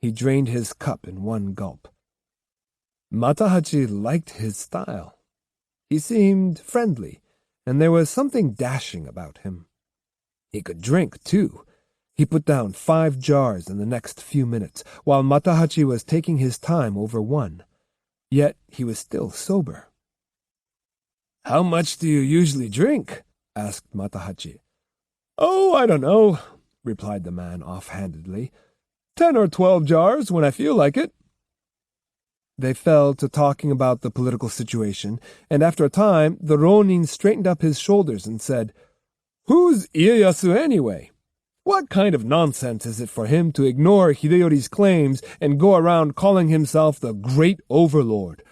He drained his cup in one gulp. Matahachi liked his style. He seemed friendly, and there was something dashing about him. He could drink, too. He put down 5 jars in the next few minutes, while Matahachi was taking his time over one. Yet he was still sober. "How much do you usually drink?" asked Matahachi. "Oh, I don't know," replied the man offhandedly. 10 or 12 jars when I feel like it." They fell to talking about the political situation, and after a time the Ronin straightened up his shoulders and said, "Who's Ieyasu anyway? What kind of nonsense is it for him to ignore Hideyori's claims and go around calling himself the Great Overlord?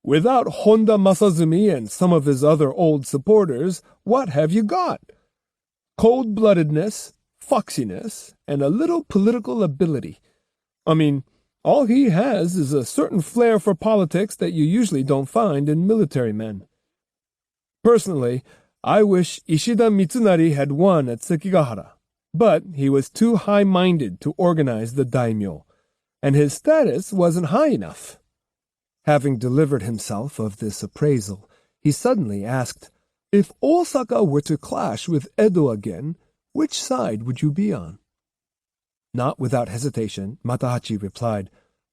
Without Honda Masazumi and some of his other old supporters, what have you got? Cold-bloodedness, foxiness, and a little political ability. I mean, all he has is a certain flair for politics that you usually don't find in military men. Personally, I wish Ishida Mitsunari had won at Sekigahara, but he was too high-minded to organize the daimyo, and his status wasn't high enough." Having delivered himself of this appraisal, he suddenly asked, "If Osaka were to clash with Edo again, which side would you be on?" Not without hesitation, Matahachi replied,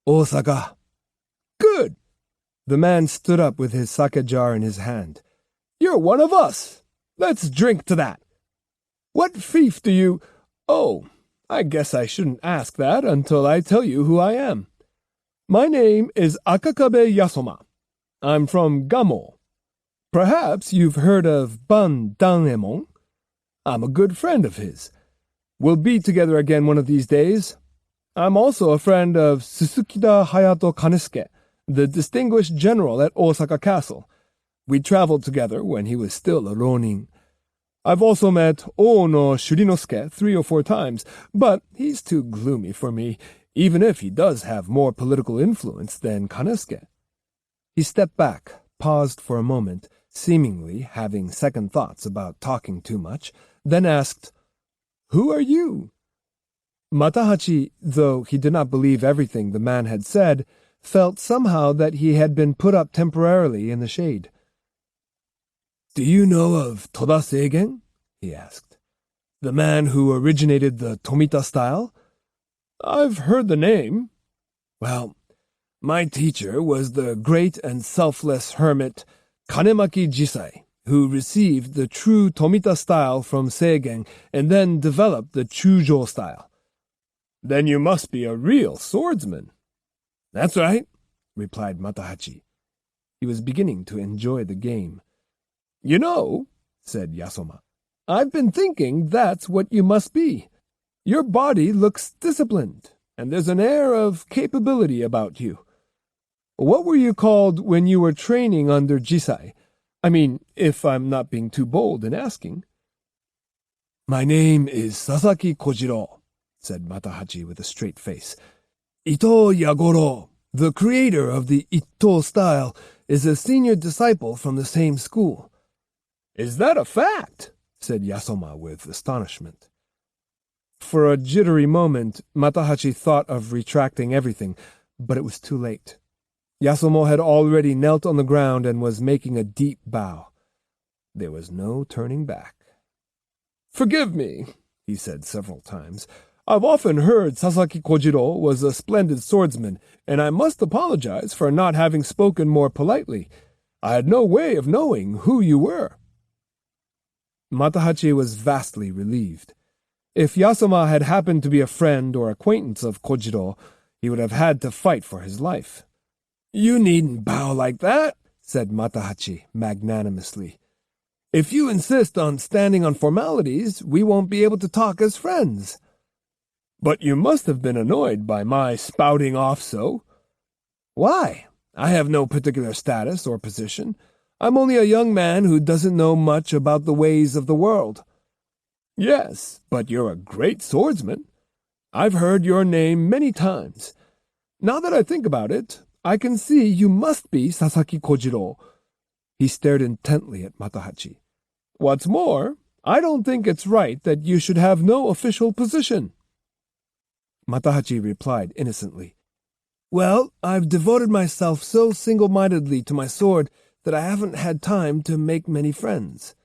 "Osaka." "Good." The man stood up with his sake jar in his hand. "You're one of us. Let's drink to that. What fief do you— Oh, I guess I shouldn't ask that until I tell you who I am. My name is Akakabe Yasoma. I'm from Gamo. Perhaps you've heard of Ban Danemon. I'm a good friend of his. We'll be together again one of these days. I'm also a friend of Susukida Hayato Kanesuke, the distinguished general at Osaka Castle. We traveled together when he was still a ronin. I've also met Ono Shurinosuke 3 or 4 times, but he's too gloomy for me, even if he does have more political influence than Kanesuke." He stepped back, paused for a moment, seemingly having second thoughts about talking too much, then asked, "Who are you?" Matahachi, though he did not believe everything the man had said, felt somehow that he had been put up temporarily in the shade. "Do you know of Toda Seigen?" he asked. "The man who originated the Tomita style?" "I've heard the name." "Well, my teacher was the great and selfless hermit Kanemaki Jisai, who received the true Tomita style from Seigen and then developed the Chujo style." "Then you must be a real swordsman." "That's right," replied Matahachi. He was beginning to enjoy the game. "You know," said Yasoma, "I've been thinking that's what you must be. Your body looks disciplined, and there's an air of capability about you. What were you called when you were training under Jisai? I mean, if I'm not being too bold in asking." "My name is Sasaki Kojiro," said Matahachi with a straight face. "Ito Yagoro, the creator of the Ito style, is a senior disciple from the same school." "Is that a fact?" said Yasoma with astonishment. For a jittery moment, Matahachi thought of retracting everything, but it was too late. Yasoma had already knelt on the ground and was making a deep bow. There was no turning back. "Forgive me," he said several times. "I've often heard Sasaki Kojiro was a splendid swordsman, and I must apologize for not having spoken more politely. I had no way of knowing who you were." Matahachi was vastly relieved. If Yasoma had happened to be a friend or acquaintance of Kojiro, he would have had to fight for his life. "You needn't bow like that," said Matahachi magnanimously. "If you insist on standing on formalities, we won't be able to talk as friends." "But you must have been annoyed by my spouting off so." "Why? I have no particular status or position. I'm only a young man who doesn't know much about the ways of the world." "Yes, but you're a great swordsman. I've heard your name many times. Now that I think about it, I can see you must be Sasaki Kojiro." He stared intently at Matahachi. "What's more, I don't think it's right that you should have no official position." Matahachi replied innocently, "Well, I've devoted myself so single-mindedly to my sword that I haven't had time to make many friends."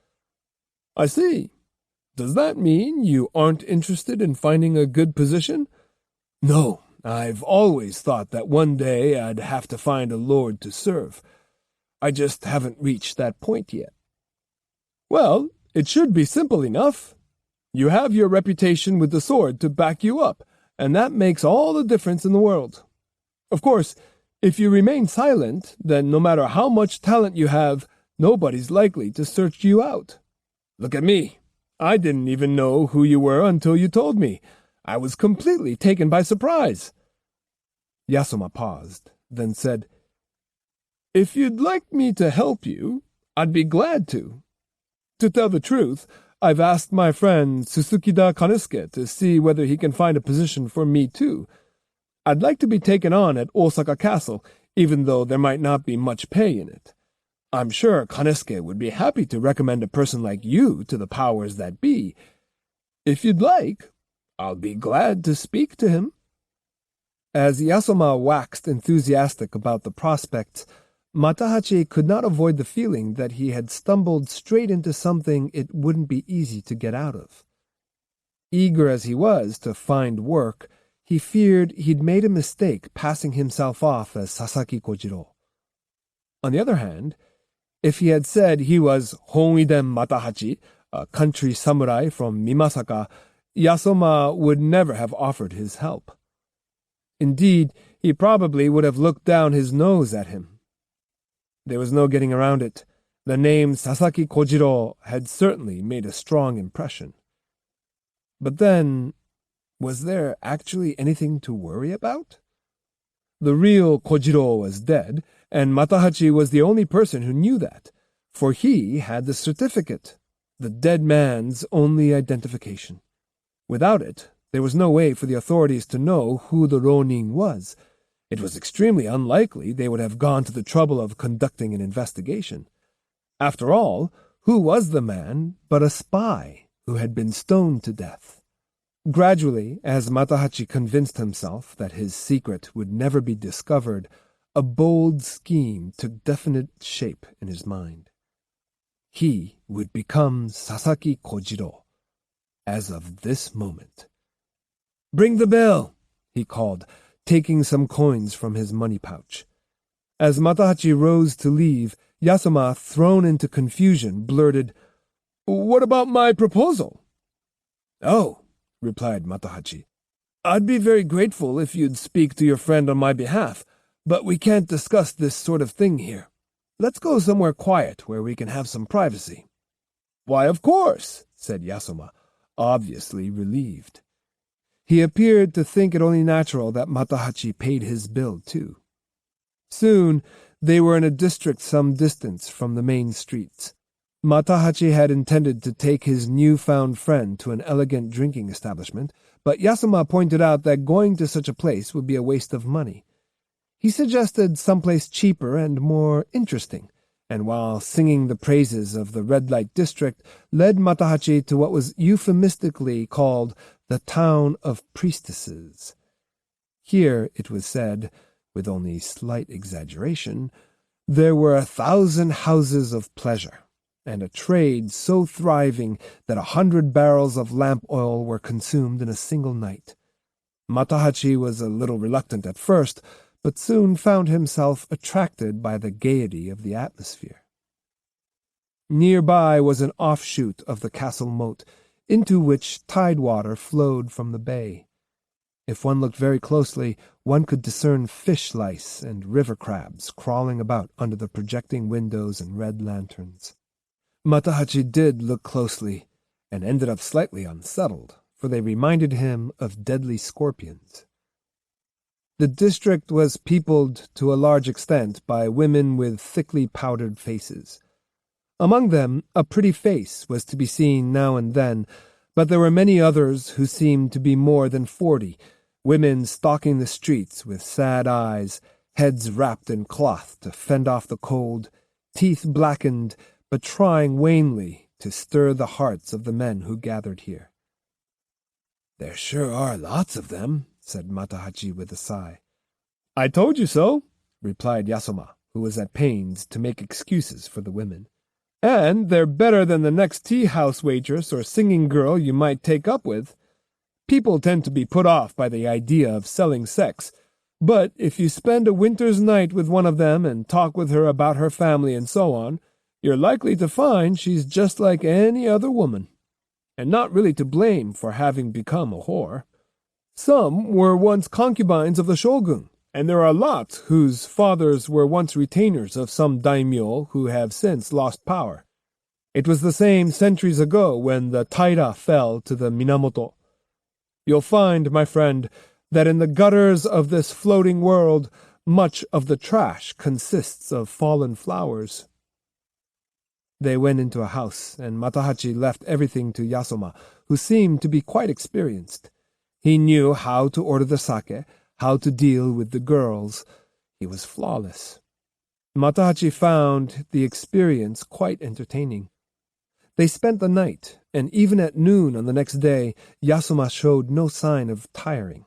"I see. Does that mean you aren't interested in finding a good position?" "No, I've always thought that one day I'd have to find a lord to serve. I just haven't reached that point yet. Well, it should be simple enough. You have your reputation with the sword to back you up, and that makes all the difference in the world. Of course, if you remain silent, then no matter how much talent you have, nobody's likely to search you out. Look at me. I didn't even know who you were until you told me. I was completely taken by surprise. Yasuma paused, then said, If you'd like me to help you, I'd be glad to. To tell the truth, I've asked my friend Susukida Kanesuke to see whether he can find a position for me too. I'd like to be taken on at Osaka Castle, even though there might not be much pay in it. I'm sure Kanesuke would be happy to recommend a person like you to the powers that be. If you'd like, I'll be glad to speak to him. As Yasuma waxed enthusiastic about the prospects, Matahachi could not avoid the feeling that he had stumbled straight into something it wouldn't be easy to get out of. Eager as he was to find work, he feared he'd made a mistake passing himself off as Sasaki Kojiro. On the other hand, if he had said he was Honiden Matahachi, a country samurai from Mimasaka, Yasuma would never have offered his help. Indeed, he probably would have looked down his nose at him. There was no getting around it. The name Sasaki Kojiro had certainly made a strong impression. But then, was there actually anything to worry about? The real Kojiro was dead, and Matahachi was the only person who knew that, for he had the certificate, the dead man's only identification. Without it, there was no way for the authorities to know who the Ronin was. It was extremely unlikely they would have gone to the trouble of conducting an investigation. After all, who was the man but a spy who had been stoned to death? Gradually, as Matahachi convinced himself that his secret would never be discovered, a bold scheme took definite shape in his mind. He would become Sasaki Kojiro, as of this moment. "Bring the bill," he called, taking some coins from his money pouch. As Matahachi rose to leave, Yasuma, thrown into confusion, blurted, "What about my proposal?" "Oh," replied Matahachi, "I'd be very grateful if you'd speak to your friend on my behalf, but we can't discuss this sort of thing here. Let's go somewhere quiet where we can have some privacy." "Why, of course," said Yasuma, obviously relieved. He appeared to think it only natural that Matahachi paid his bill, too. Soon they were in a district some distance from the main streets. Matahachi had intended to take his newfound friend to an elegant drinking establishment, but Yasuma pointed out that going to such a place would be a waste of money. He suggested someplace cheaper and more interesting, and while singing the praises of the red-light district, led Matahachi to what was euphemistically called the town of priestesses. Here, it was said, with only slight exaggeration, there were 1,000 houses of pleasure, and a trade so thriving that 100 barrels of lamp oil were consumed in a single night. Matahachi was a little reluctant at first, but soon found himself attracted by the gaiety of the atmosphere. Nearby was an offshoot of the castle moat, into which tidewater flowed from the bay. If one looked very closely, one could discern fish lice and river crabs crawling about under the projecting windows and red lanterns. Matahachi did look closely, and ended up slightly unsettled, for they reminded him of deadly scorpions. The district was peopled to a large extent by women with thickly powdered faces. Among them, a pretty face was to be seen now and then, but there were many others who seemed to be more than 40, women stalking the streets with sad eyes, heads wrapped in cloth to fend off the cold, teeth blackened, but trying vainly to stir the hearts of the men who gathered here. "There sure are lots of them," said Matahachi with a sigh. "I told you so," replied Yasuma, who was at pains to make excuses for the women. "And they're better than the next tea-house waitress or singing girl you might take up with. People tend to be put off by the idea of selling sex, but if you spend a winter's night with one of them and talk with her about her family and so on, you're likely to find she's just like any other woman, and not really to blame for having become a whore. Some were once concubines of the shogun, and there are lots whose fathers were once retainers of some daimyo who have since lost power. It was the same centuries ago when the Taira fell to the Minamoto. You'll find, my friend, that in the gutters of this floating world, much of the trash consists of fallen flowers. They went into a house, and Matahachi left everything to Yasoma, who seemed to be quite experienced. He knew how to order the sake, how to deal with the girls. He was flawless. Matahachi found the experience quite entertaining. They spent the night, and even at noon on the next day, Yasoma showed no sign of tiring.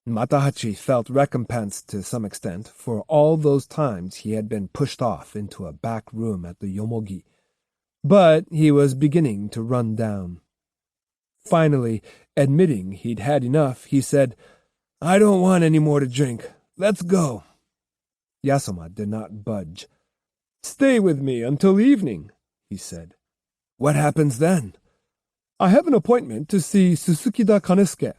Matahachi felt recompensed to some extent for all those times he had been pushed off into a back room at the yomogi, but he was beginning to run down. Finally, admitting he'd had enough, he said, "I don't want any more to drink. Let's go." Yasoma did not budge. "Stay with me until evening," he said. "What happens then?" "I have an appointment to see Susukida Kanesuke.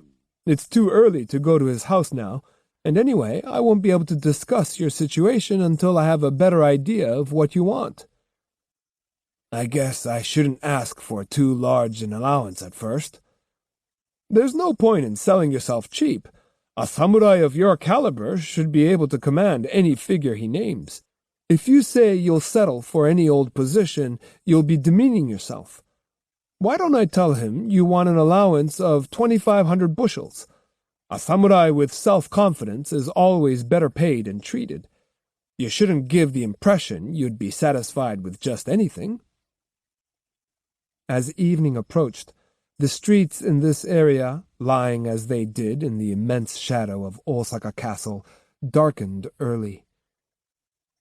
It's too early to go to his house now, and anyway, I won't be able to discuss your situation until I have a better idea of what you want." "I guess I shouldn't ask for too large an allowance at first." "There's no point in selling yourself cheap. A samurai of your caliber should be able to command any figure he names. If you say you'll settle for any old position, you'll be demeaning yourself. Why don't I tell him you want an allowance of 2,500 bushels? A samurai with self-confidence is always better paid and treated. You shouldn't give the impression you'd be satisfied with just anything." As evening approached, the streets in this area, lying as they did in the immense shadow of Osaka Castle, darkened early.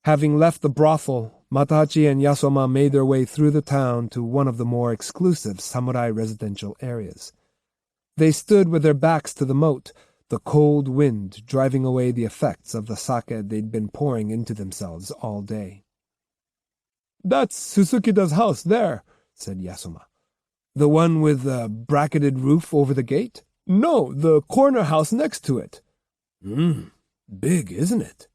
Having left the brothel, Matahachi and Yasoma made their way through the town to one of the more exclusive samurai residential areas. They stood with their backs to the moat, the cold wind driving away the effects of the sake they'd been pouring into themselves all day. "That's Susukida's house there," said Yasoma. "The one with the bracketed roof over the gate?" "No, the corner house next to it." Big, isn't it?"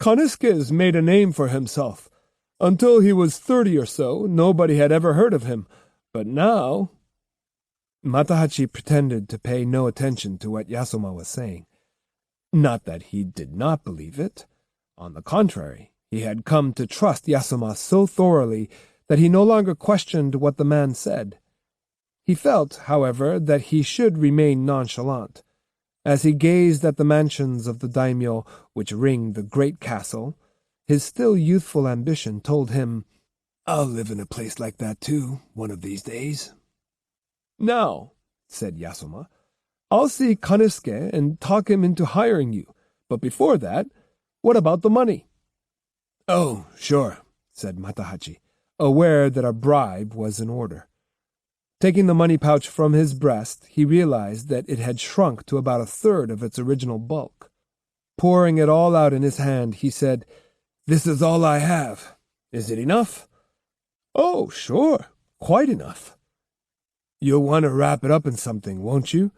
"Kanesuke's made a name for himself. Until he was 30 or so, nobody had ever heard of him. But now—" Matahachi pretended to pay no attention to what Yasoma was saying. Not that he did not believe it. On the contrary, he had come to trust Yasoma so thoroughly that he no longer questioned what the man said. He felt, however, that he should remain nonchalant. As he gazed at the mansions of the daimyo which ringed the great castle, his still youthful ambition told him, "I'll live in a place like that too, one of these days." "Now," said Yasoma, "I'll see Kanesuke and talk him into hiring you. But before that, what about the money?" "Oh, sure," said Matahachi, aware that a bribe was in order. Taking the money pouch from his breast, he realized that it had shrunk to about a third of its original bulk. Pouring it all out in his hand, he said, "This is all I have. Is it enough?" "Oh, sure, quite enough." "You'll want to wrap it up in something, won't you?"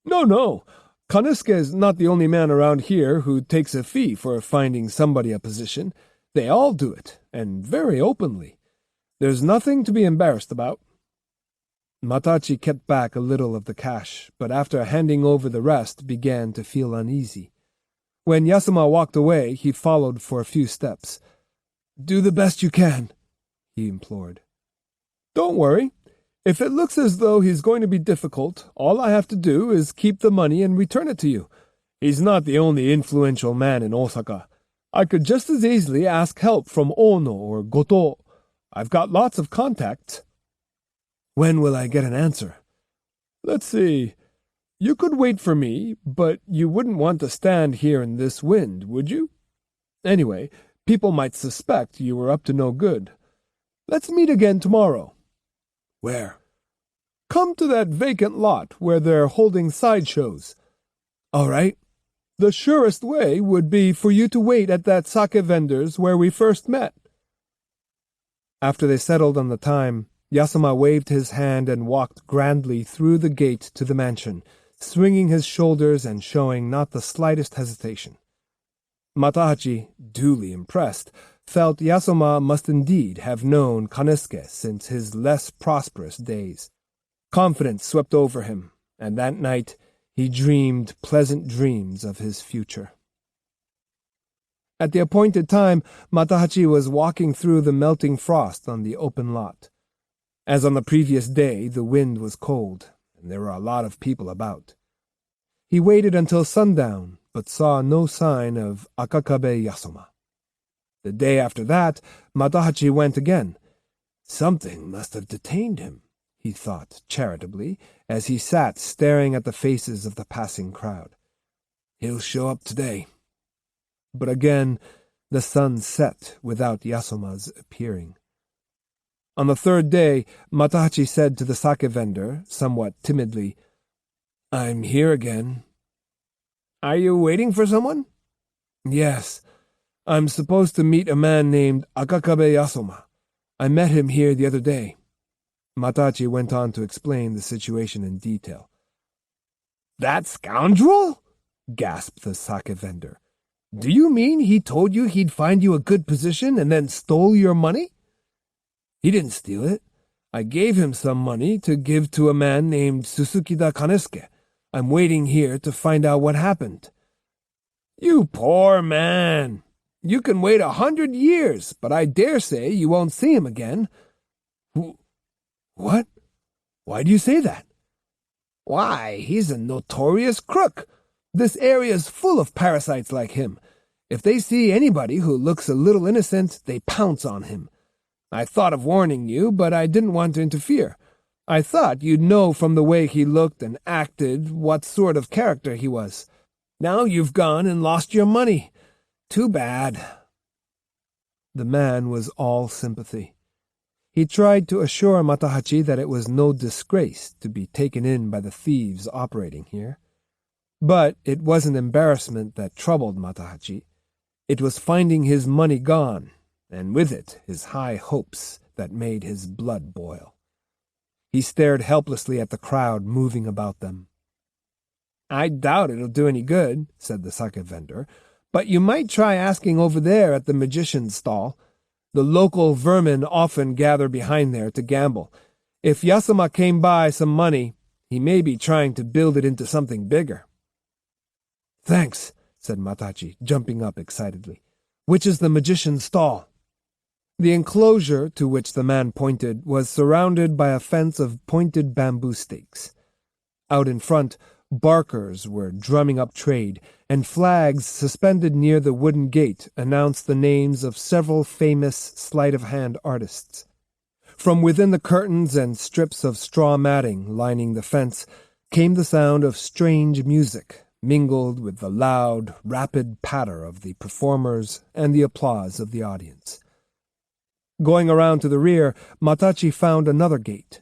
No. Kanesuke is not the only man around here who takes a fee for finding somebody a position. They all do it, and very openly. There's nothing to be embarrassed about." Matahachi kept back a little of the cash, but after handing over the rest began to feel uneasy. When Yasuma walked away, he followed for a few steps. "Do the best you can," he implored. "Don't worry. If it looks as though he's going to be difficult, all I have to do is keep the money and return it to you. He's not the only influential man in Osaka. I could just as easily ask help from Ono or Goto. I've got lots of contacts." "When will I get an answer?" "Let's see. You could wait for me, but you wouldn't want to stand here in this wind, would you? Anyway, people might suspect you were up to no good. Let's meet again tomorrow." "Where?" Come to that vacant lot where they're holding sideshows. All right. The surest way would be for you to wait at that sake vendor's where we first met. After they settled on the time, Yasuma waved his hand and walked grandly through the gate to the mansion, swinging his shoulders and showing not the slightest hesitation. Matahachi, duly impressed, felt Yasuma must indeed have known Kanesuke since his less prosperous days. Confidence swept over him, and that night he dreamed pleasant dreams of his future. At the appointed time, Matahachi was walking through the melting frost on the open lot. As on the previous day, the wind was cold, and there were a lot of people about. He waited until sundown, but saw no sign of Akakabe Yasuma. The day after that, Matahachi went again. Something must have detained him, he thought charitably, as he sat staring at the faces of the passing crowd. He'll show up today. But again, the sun set without Yasuma's appearing. On the third day, Matahachi said to the sake vendor, somewhat timidly, I'm here again. Are you waiting for someone? Yes. I'm supposed to meet a man named Akakabe Yasuma. I met him here the other day. Matahachi went on to explain the situation in detail. That scoundrel? Gasped the sake vendor. Do you mean he told you he'd find you a good position and then stole your money? He didn't steal it. I gave him some money to give to a man named Susukida Kanesuke. I'm waiting here to find out what happened. You poor man. You can wait 100 years, but I dare say you won't see him again. What? Why do you say that? Why, he's a notorious crook. This area's full of parasites like him. If they see anybody who looks a little innocent, they pounce on him. I thought of warning you, but I didn't want to interfere. I thought you'd know from the way he looked and acted what sort of character he was. Now you've gone and lost your money. Too bad. The man was all sympathy. He tried to assure Matahachi that it was no disgrace to be taken in by the thieves operating here. But it wasn't embarrassment that troubled Matahachi. It was finding his money gone, and with it his high hopes that made his blood boil. He stared helplessly at the crowd moving about them. I doubt it'll do any good, said the sake vendor, but you might try asking over there at the magician's stall. The local vermin often gather behind there to gamble. If Yasuma came by some money, he may be trying to build it into something bigger. Thanks, said Matahachi, jumping up excitedly. Which is the magician's stall? The enclosure to which the man pointed was surrounded by a fence of pointed bamboo stakes. Out in front, barkers were drumming up trade, and flags suspended near the wooden gate announced the names of several famous sleight-of-hand artists. From within the curtains and strips of straw matting lining the fence came the sound of strange music, mingled with the loud, rapid patter of the performers and the applause of the audience. Going around to the rear, Matahachi found another gate.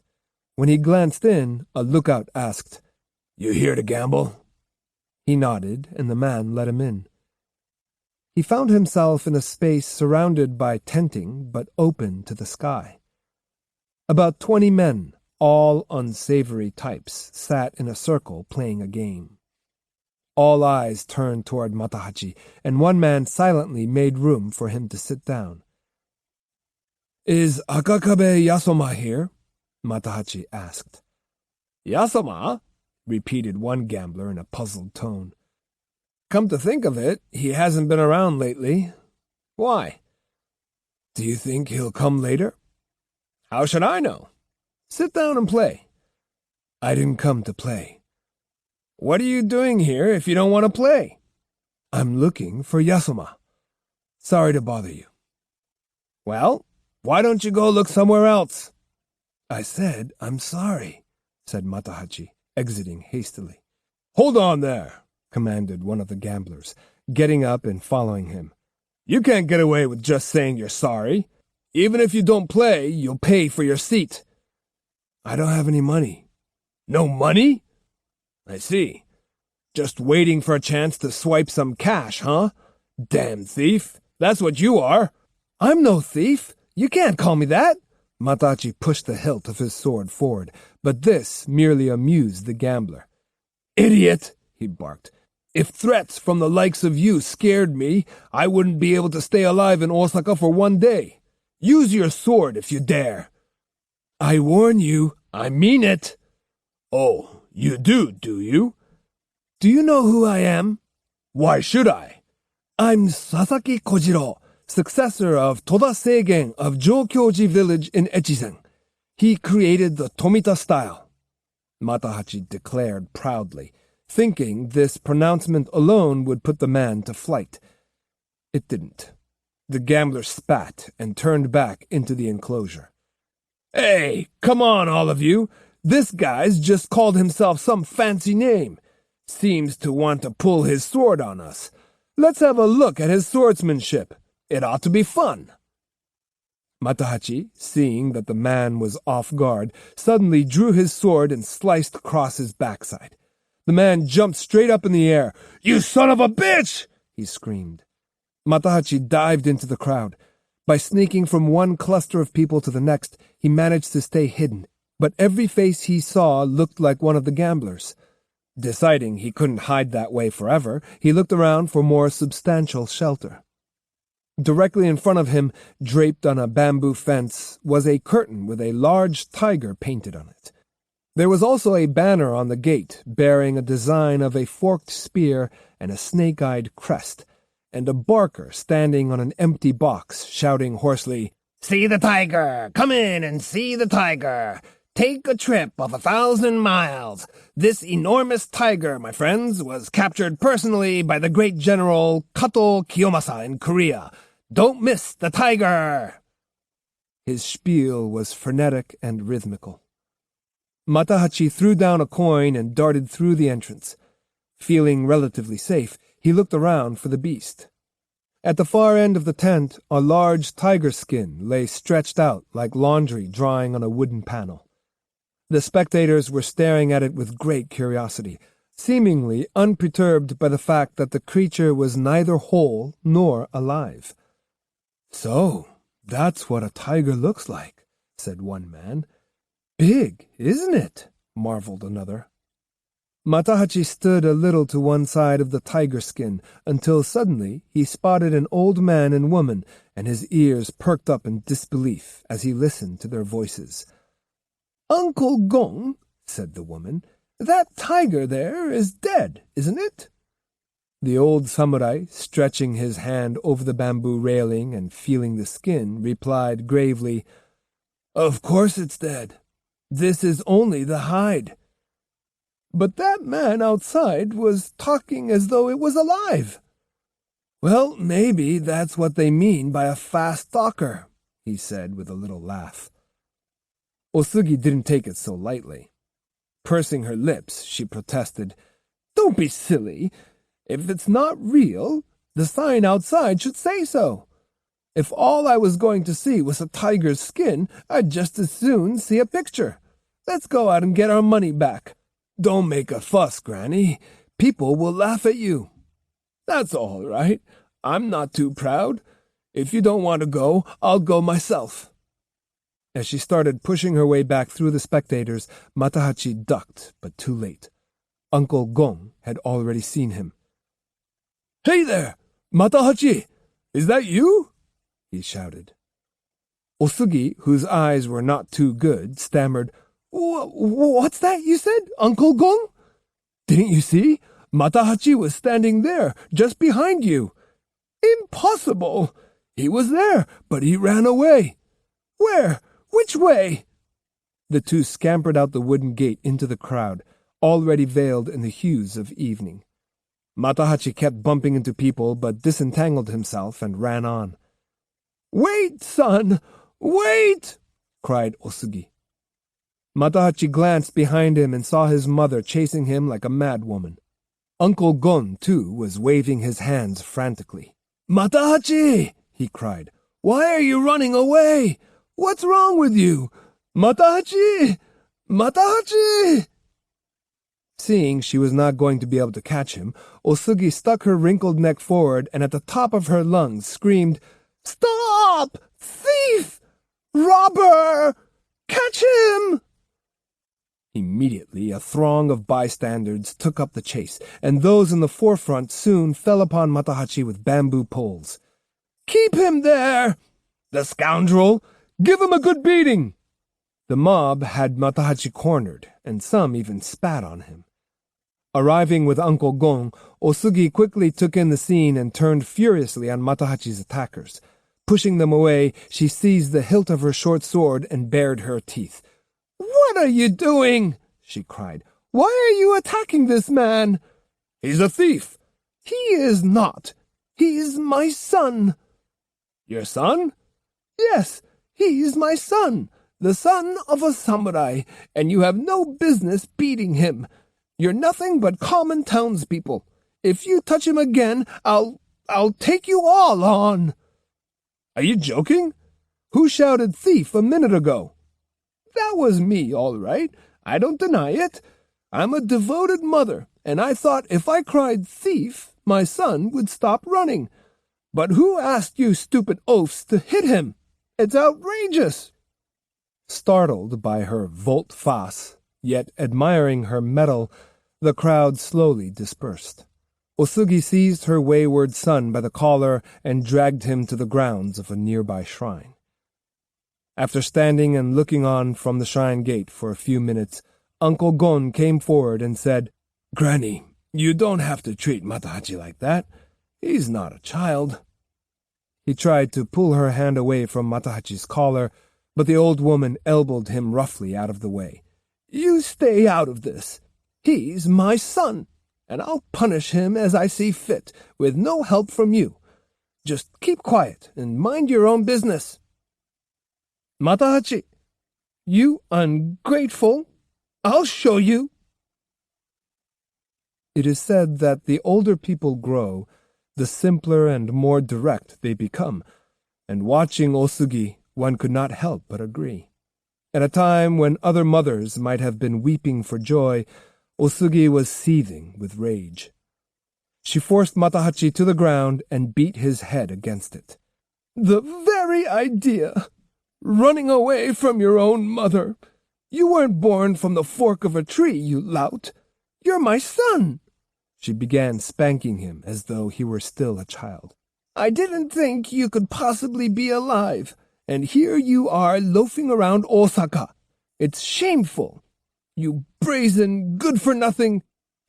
When he glanced in, a lookout asked, You here to gamble? He nodded, and the man let him in. He found himself in a space surrounded by tenting but open to the sky. About 20 men, all unsavory types, sat in a circle playing a game. All eyes turned toward Matahachi, and one man silently made room for him to sit down. Is Akakabe Yasuma here? Matahachi asked. Yasuma? Repeated one gambler in a puzzled tone. Come to think of it, he hasn't been around lately. Why? Do you think he'll come later? How should I know? Sit down and play. I didn't come to play. What are you doing here if you don't want to play? I'm looking for Yasuma. Sorry to bother you. Well, why don't you go look somewhere else? I said I'm sorry, said Matahachi, exiting hastily. Hold on there, commanded one of the gamblers, getting up and following him. You can't get away with just saying you're sorry. Even if you don't play, you'll pay for your seat. I don't have any money, No money? I see. Just waiting for a chance to swipe some cash, huh? Damn thief. That's what you are. I'm no thief. You can't call me that. Matahachi pushed the hilt of his sword forward, but this merely amused the gambler. Idiot, he barked. If threats from the likes of you scared me, I wouldn't be able to stay alive in Osaka for one day. Use your sword if you dare. I warn you, I mean it. Oh, you do you? Do you know who I am? Why should I? I'm Sasaki Kojiro, successor of Toda Seigen of Jokyoji village in Echizen. He created the Tomita style, Matahachi declared proudly, thinking this pronouncement alone would put the man to flight. It didn't. The gambler spat and turned back into the enclosure. Hey, come on, all of you. This guy's just called himself some fancy name. Seems to want to pull his sword on us. Let's have a look at his swordsmanship. It ought to be fun. Matahachi, seeing that the man was off guard, suddenly drew his sword and sliced across his backside. The man jumped straight up in the air. You son of a bitch! He screamed. Matahachi dived into the crowd. By sneaking from one cluster of people to the next, he managed to stay hidden, but every face he saw looked like one of the gamblers. Deciding he couldn't hide that way forever, he looked around for more substantial shelter. Directly in front of him, draped on a bamboo fence, was a curtain with a large tiger painted on it. There was also a banner on the gate bearing a design of a forked spear and a snake-eyed crest, and a barker standing on an empty box shouting hoarsely, See the tiger! Come in and see the tiger! Take a trip of 1,000 miles. This enormous tiger, my friends, was captured personally by the great general Kato Kiyomasa in Korea. Don't miss the tiger! His spiel was frenetic and rhythmical. Matahachi threw down a coin and darted through the entrance. Feeling relatively safe, he looked around for the beast. At the far end of the tent, a large tiger skin lay stretched out like laundry drying on a wooden panel. The spectators were staring at it with great curiosity, seemingly unperturbed by the fact that the creature was neither whole nor alive. So, that's what a tiger looks like, said one man. Big, isn't it? Marveled another. Matahachi stood a little to one side of the tiger skin until suddenly he spotted an old man and woman, and his ears perked up in disbelief as he listened to their voices. Uncle Gong, said the woman, that tiger there is dead, isn't it? The old samurai, stretching his hand over the bamboo railing and feeling the skin, replied gravely, Of course it's dead. This is only the hide. But that man outside was talking as though it was alive. Well, maybe that's what they mean by a fast talker, he said with a little laugh. Osugi didn't take it so lightly. Pursing her lips, she protested, Don't be silly. If it's not real, the sign outside should say so. If all I was going to see was a tiger's skin, I'd just as soon see a picture. Let's go out and get our money back. Don't make a fuss, Granny. People will laugh at you. That's all right. I'm not too proud. If you don't want to go, I'll go myself. As she started pushing her way back through the spectators, Matahachi ducked, but too late. Uncle Gong had already seen him. Hey there, Matahachi! Is that you? He shouted. Osugi, whose eyes were not too good, stammered, What's that you said, Uncle Gong? Didn't you see? Matahachi was standing there, just behind you. Impossible! He was there, but he ran away. Where? Which way? The two scampered out the wooden gate into the crowd, already veiled in the hues of evening. Matahachi kept bumping into people, but disentangled himself and ran on. Wait, son! Wait! Cried Osugi. Matahachi glanced behind him and saw his mother chasing him like a madwoman. Uncle Gon, too, was waving his hands frantically. Matahachi! He cried. Why are you running away? What's wrong with you? Matahachi! Matahachi! Seeing she was not going to be able to catch him, Otsugi stuck her wrinkled neck forward and at the top of her lungs screamed, "Stop! Thief! Robber! Catch him!" Immediately, a throng of bystanders took up the chase, and those in the forefront soon fell upon Matahachi with bamboo poles. "Keep him there! The scoundrel! Give him a good beating!" The mob had Matahachi cornered, and some even spat on him. Arriving with Uncle Gon, Otsugi quickly took in the scene and turned furiously on Matahachi's attackers. Pushing them away, she seized the hilt of her short sword and bared her teeth. "What are you doing?" she cried. "Why are you attacking this man?" "He's a thief." "He is not. He's my son." "Your son?" "Yes, he's my son, the son of a samurai, and you have no business beating him. You're nothing but common townspeople. If you touch him again, I'll take you all on." "Are you joking? Who shouted thief a minute ago?" "That was me, all right. I don't deny it. I'm a devoted mother, and I thought if I cried thief, my son would stop running. But who asked you stupid oafs to hit him? It's outrageous." Startled by her volte-face, yet admiring her mettle, the crowd slowly dispersed. Otsugi seized her wayward son by the collar and dragged him to the grounds of a nearby shrine. After standing and looking on from the shrine gate for a few minutes, Uncle Gon came forward and said, "Granny, you don't have to treat Matahachi like that. He's not a child." He tried to pull her hand away from Matahachi's collar, but the old woman elbowed him roughly out of the way. "You stay out of this. He's my son, and I'll punish him as I see fit, with no help from you. Just keep quiet and mind your own business." "Matahachi, you ungrateful! I'll show you!" It is said that the older people grow, the simpler and more direct they become, and watching Otsugi, one could not help but agree. At a time when other mothers might have been weeping for joy, Otsugi was seething with rage. She forced Matahachi to the ground and beat his head against it. "The very idea! Running away from your own mother! You weren't born from the fork of a tree, you lout! You're my son!" She began spanking him as though he were still a child. "I didn't think you could possibly be alive, and here you are loafing around Osaka. It's shameful! You brazen good-for-nothing!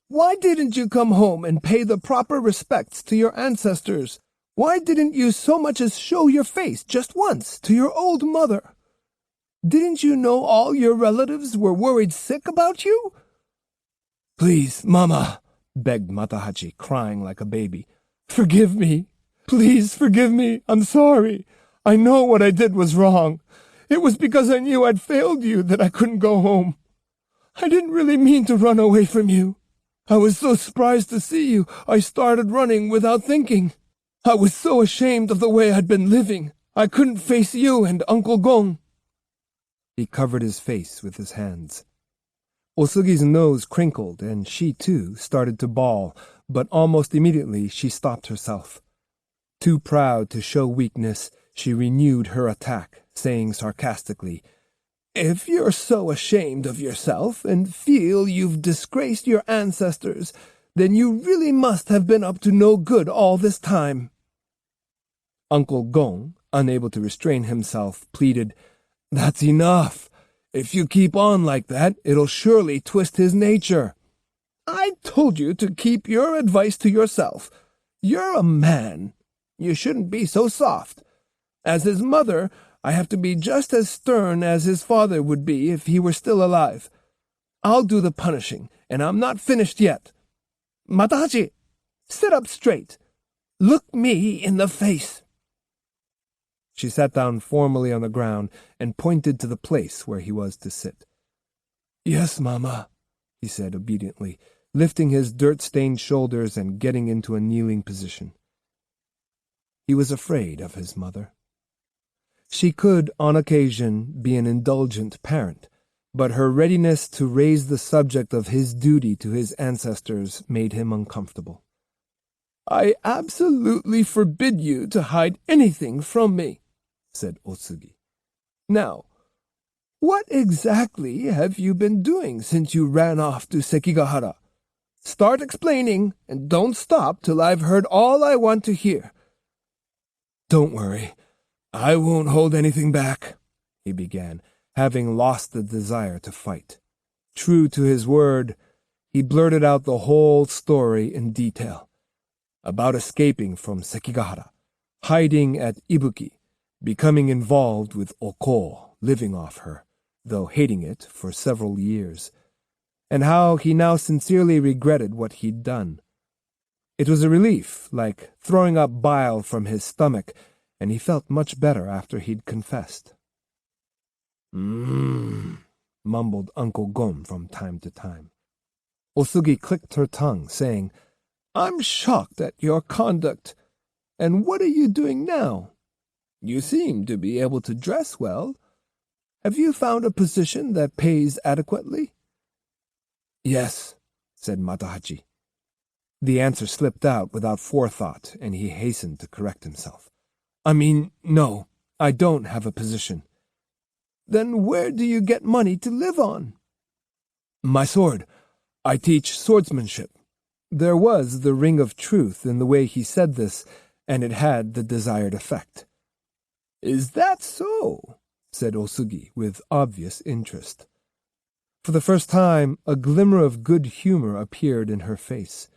Why didn't you come home and pay the proper respects to your ancestors? Why didn't you so much as show your face just once to your old mother? Didn't you know all your relatives were worried sick about you?" "Please, Mama," begged Matahachi, crying like a baby. "Forgive me. Please forgive me. I'm sorry. I know what I did was wrong. It was because I knew I'd failed you that I couldn't go home. I didn't really mean to run away from you. I was so surprised to see you, I started running without thinking. I was so ashamed of the way I'd been living. I couldn't face you and Uncle Gon." He covered his face with his hands. Otsugi's nose crinkled, and she, too, started to bawl, but almost immediately she stopped herself. Too proud to show weakness, she renewed her attack, saying sarcastically, "If you're so ashamed of yourself and feel you've disgraced your ancestors, then you really must have been up to no good all this time." Uncle Gon, unable to restrain himself, pleaded, "That's enough. If you keep on like that, it'll surely twist his nature." "I told you to keep your advice to yourself. You're a man. You shouldn't be so soft. As his mother, I have to be just as stern as his father would be if he were still alive. I'll do the punishing, and I'm not finished yet. Matahachi, sit up straight. Look me in the face." She sat down formally on the ground and pointed to the place where he was to sit. "Yes, Mama," he said obediently, lifting his dirt-stained shoulders and getting into a kneeling position. He was afraid of his mother. She could, on occasion, be an indulgent parent, but her readiness to raise the subject of his duty to his ancestors made him uncomfortable. "I absolutely forbid you to hide anything from me," said Otsugi. "Now, what exactly have you been doing since you ran off to Sekigahara? Start explaining, and don't stop till I've heard all I want to hear." "Don't worry, I won't hold anything back," he began, having lost the desire to fight. True to his word, he blurted out the whole story in detail. About escaping from Sekigahara, hiding at Ibuki, becoming involved with Oko, living off her, though hating it for several years, and how he now sincerely regretted what he'd done. It was a relief, like throwing up bile from his stomach, and he felt much better after he'd confessed. Mumbled Uncle Gon from time to time. Otsugi clicked her tongue, saying, "I'm shocked at your conduct. And what are you doing now? You seem to be able to dress well. Have you found a position that pays adequately?" "Yes," said Matahachi. The answer slipped out without forethought, and he hastened to correct himself. "I mean, no, I don't have a position." "Then where do you get money to live on?" "My sword. I teach swordsmanship." There was the ring of truth in the way he said this, and it had the desired effect. "Is that so?" said Otsugi with obvious interest. For the first time, a glimmer of good humor appeared in her face.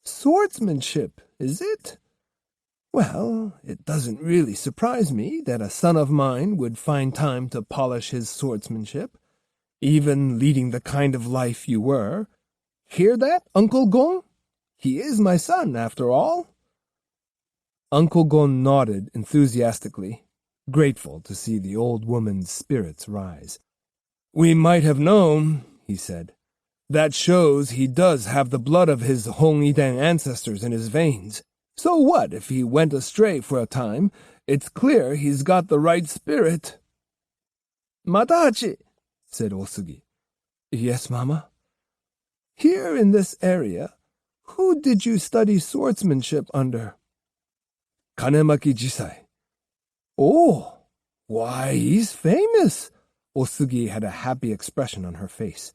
"Swordsmanship, is it? Well, it doesn't really surprise me that a son of mine would find time to polish his swordsmanship, even leading the kind of life you were. Hear that, Uncle Gon? He is my son, after all." Uncle Gon nodded enthusiastically, grateful to see the old woman's spirits rise. "We might have known," he said. "That shows he does have the blood of his Hongiden ancestors in his veins. So what if he went astray for a time? It's clear he's got the right spirit." "Matahachi," said Otsugi. "Yes, Mama?" "Here in this area, who did you study swordsmanship under?" "Kanemaki Jisai." "Oh, why, he's famous." Otsugi had a happy expression on her face.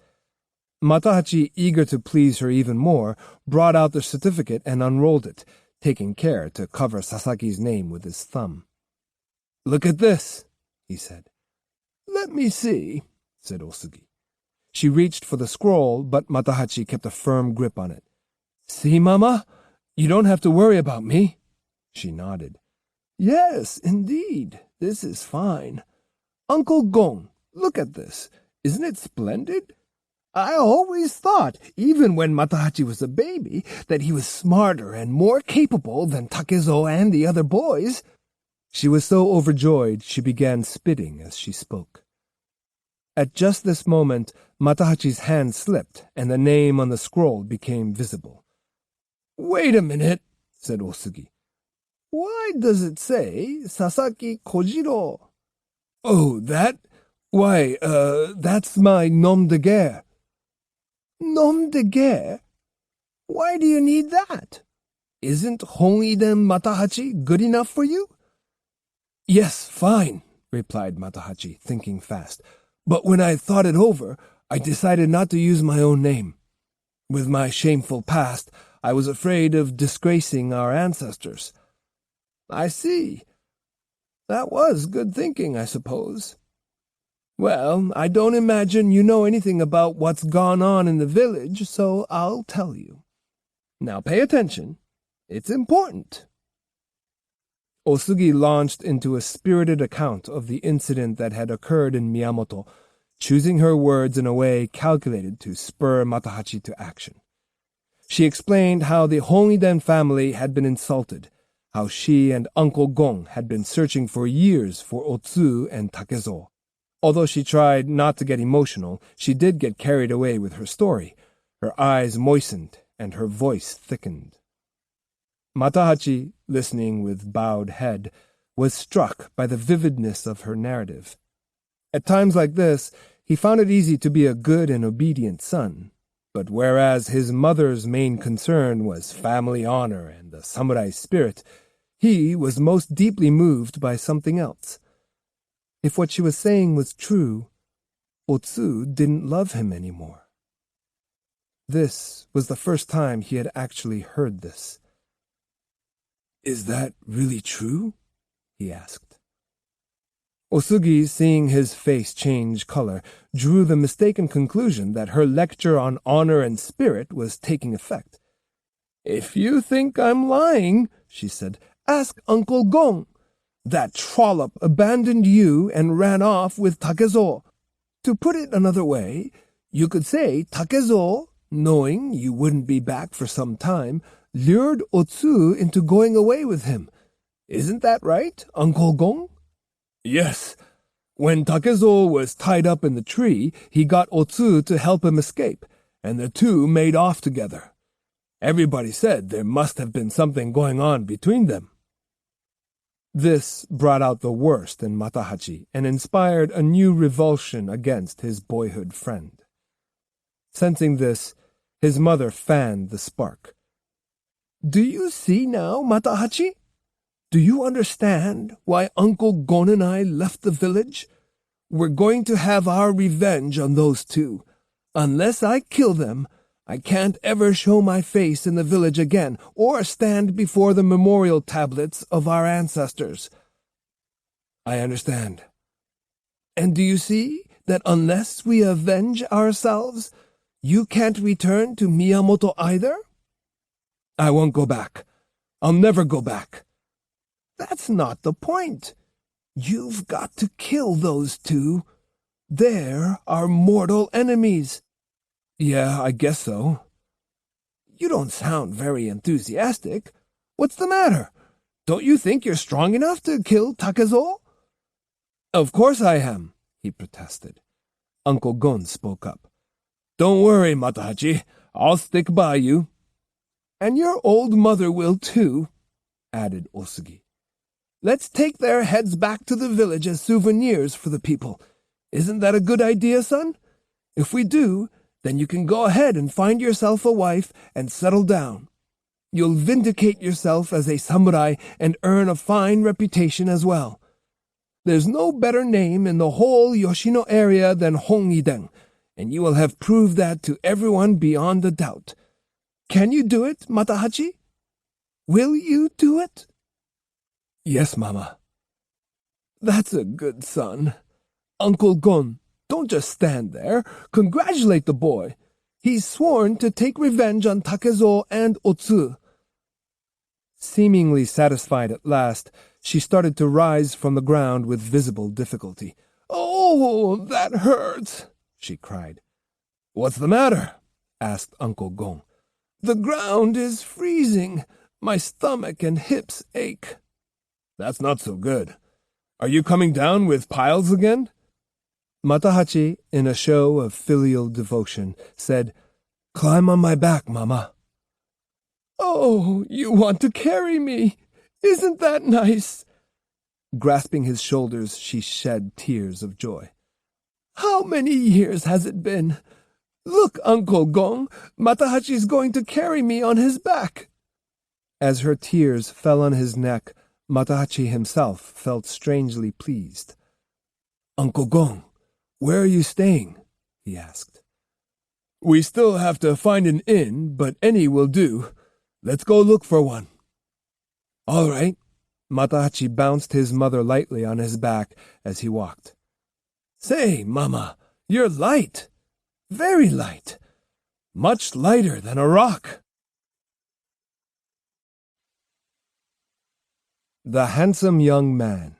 Matahachi, eager to please her even more, brought out the certificate and unrolled it, taking care to cover Sasaki's name with his thumb. "Look at this," he said. "Let me see," said Otsugi. She reached for the scroll, but Matahachi kept a firm grip on it. "See, Mama? You don't have to worry about me." She nodded. "Yes, indeed. This is fine. Uncle Gon, look at this. Isn't it splendid? I always thought, even when Matahachi was a baby, that he was smarter and more capable than Takezo and the other boys." She was so overjoyed she began spitting as she spoke. At just this moment, Matahachi's hand slipped, and the name on the scroll became visible. "Wait a minute," said Otsugi. "Why does it say Sasaki Kojiro?" "Oh, that? Why, that's my nom de guerre." "Nom de guerre? Why do you need that? Isn't Hongiden Matahachi good enough for you?" "Yes, fine," replied Matahachi, thinking fast. "But when I thought it over, I decided not to use my own name. With my shameful past, I was afraid of disgracing our ancestors." "I see. That was good thinking, I suppose. Well, I don't imagine you know anything about what's gone on in the village, so I'll tell you. Now pay attention. It's important." Otsugi launched into a spirited account of the incident that had occurred in Miyamoto, choosing her words in a way calculated to spur Matahachi to action. She explained how the Hongiden family had been insulted, how she and Uncle Gon had been searching for years for Otsu and Takezo. Although she tried not to get emotional, she did get carried away with her story. Her eyes moistened and her voice thickened. Matahachi, listening with bowed head, was struck by the vividness of her narrative. At times like this, He found it easy to be a good and obedient son, but whereas his mother's main concern was family honor and the samurai spirit, he was most deeply moved by something else. If what she was saying was true, Otsu didn't love him anymore. This was the first time he had actually heard this. "Is that really true?" he asked. Osugi, seeing his face change color, drew the mistaken conclusion that her lecture on honor and spirit was taking effect. "If you think I'm lying," she said, "ask Uncle Gong. That trollop abandoned you and ran off with Takezo. To put it another way, you could say Takezo, knowing you wouldn't be back for some time, lured Otsu into going away with him. Isn't that right, Uncle Gong?" "Yes. When Takezo was tied up in the tree, he got Otsu to help him escape, and the two made off together. Everybody said there must have been something going on between them." This brought out the worst in Matahachi and inspired a new revulsion against his boyhood friend. Sensing this, his mother fanned the spark. "Do you see now, Matahachi? Do you understand why Uncle Gon and I left the village? We're going to have our revenge on those two. Unless I kill them, I can't ever show my face in the village again or stand before the memorial tablets of our ancestors." "I understand." "And do you see that unless we avenge ourselves, you can't return to Miyamoto either?" "I won't go back. I'll never go back." "That's not the point. You've got to kill those two. They're our mortal enemies." "Yeah, I guess so." "You don't sound very enthusiastic. What's the matter? Don't you think you're strong enough to kill Takezo?" "Of course I am," he protested. Uncle Gon spoke up. "Don't worry, Matahachi. I'll stick by you." "And your old mother will too," added Osugi. "Let's take their heads back to the village as souvenirs for the people. Isn't that a good idea, son? If we do, then you can go ahead and find yourself a wife and settle down. You'll vindicate yourself as a samurai and earn a fine reputation as well. There's no better name in the whole Yoshino area than Hongiden, and you will have proved that to everyone beyond a doubt. Can you do it, Matahachi? Will you do it?" "Yes, Mama." "That's a good son. Uncle Gon, don't just stand there. Congratulate the boy. He's sworn to take revenge on Takezo and Otsu." Seemingly satisfied at last, she started to rise from the ground with visible difficulty. "Oh, that hurts," she cried. "What's the matter?" asked Uncle Gon. "The ground is freezing. My stomach and hips ache." "That's not so good. Are you coming down with piles again?" Matahachi, in a show of filial devotion, said, "Climb on my back, Mama." "Oh, you want to carry me? Isn't that nice?" Grasping his shoulders, she shed tears of joy. "How many years has it been? Look, Uncle Gon, Matahachi's going to carry me on his back." As her tears fell on his neck, Matahachi himself felt strangely pleased. "Uncle Gon, where are you staying?" he asked. "We still have to find an inn, but any will do. Let's go look for one." "All right." Matahachi bounced his mother lightly on his back as he walked. "Say, Mama, you're light. Very light. Much lighter than a rock." The Handsome Young Man.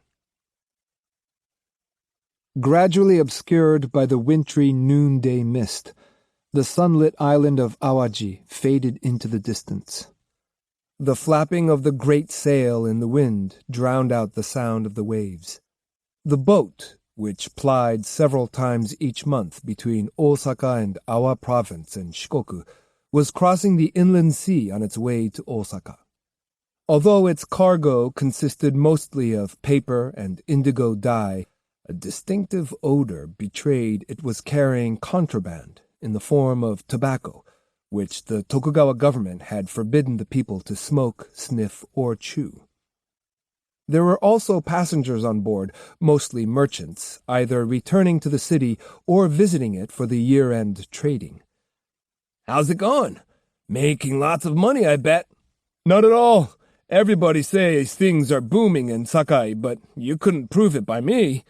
Gradually obscured by the wintry noonday mist, the sunlit island of Awaji faded into the distance. The flapping of the great sail in the wind drowned out the sound of the waves. The boat, which plied several times each month between Osaka and Awa Province and Shikoku, was crossing the inland sea on its way to Osaka. Although its cargo consisted mostly of paper and indigo dye, A distinctive odor betrayed it was carrying contraband in the form of tobacco, which the Tokugawa government had forbidden the people to smoke, sniff, or chew. There were also passengers on board, mostly merchants, either returning to the city or visiting it for the year-end trading. "How's it going? Making lots of money, I bet." "Not at all. Everybody says things are booming in Sakai, but you couldn't prove it by me.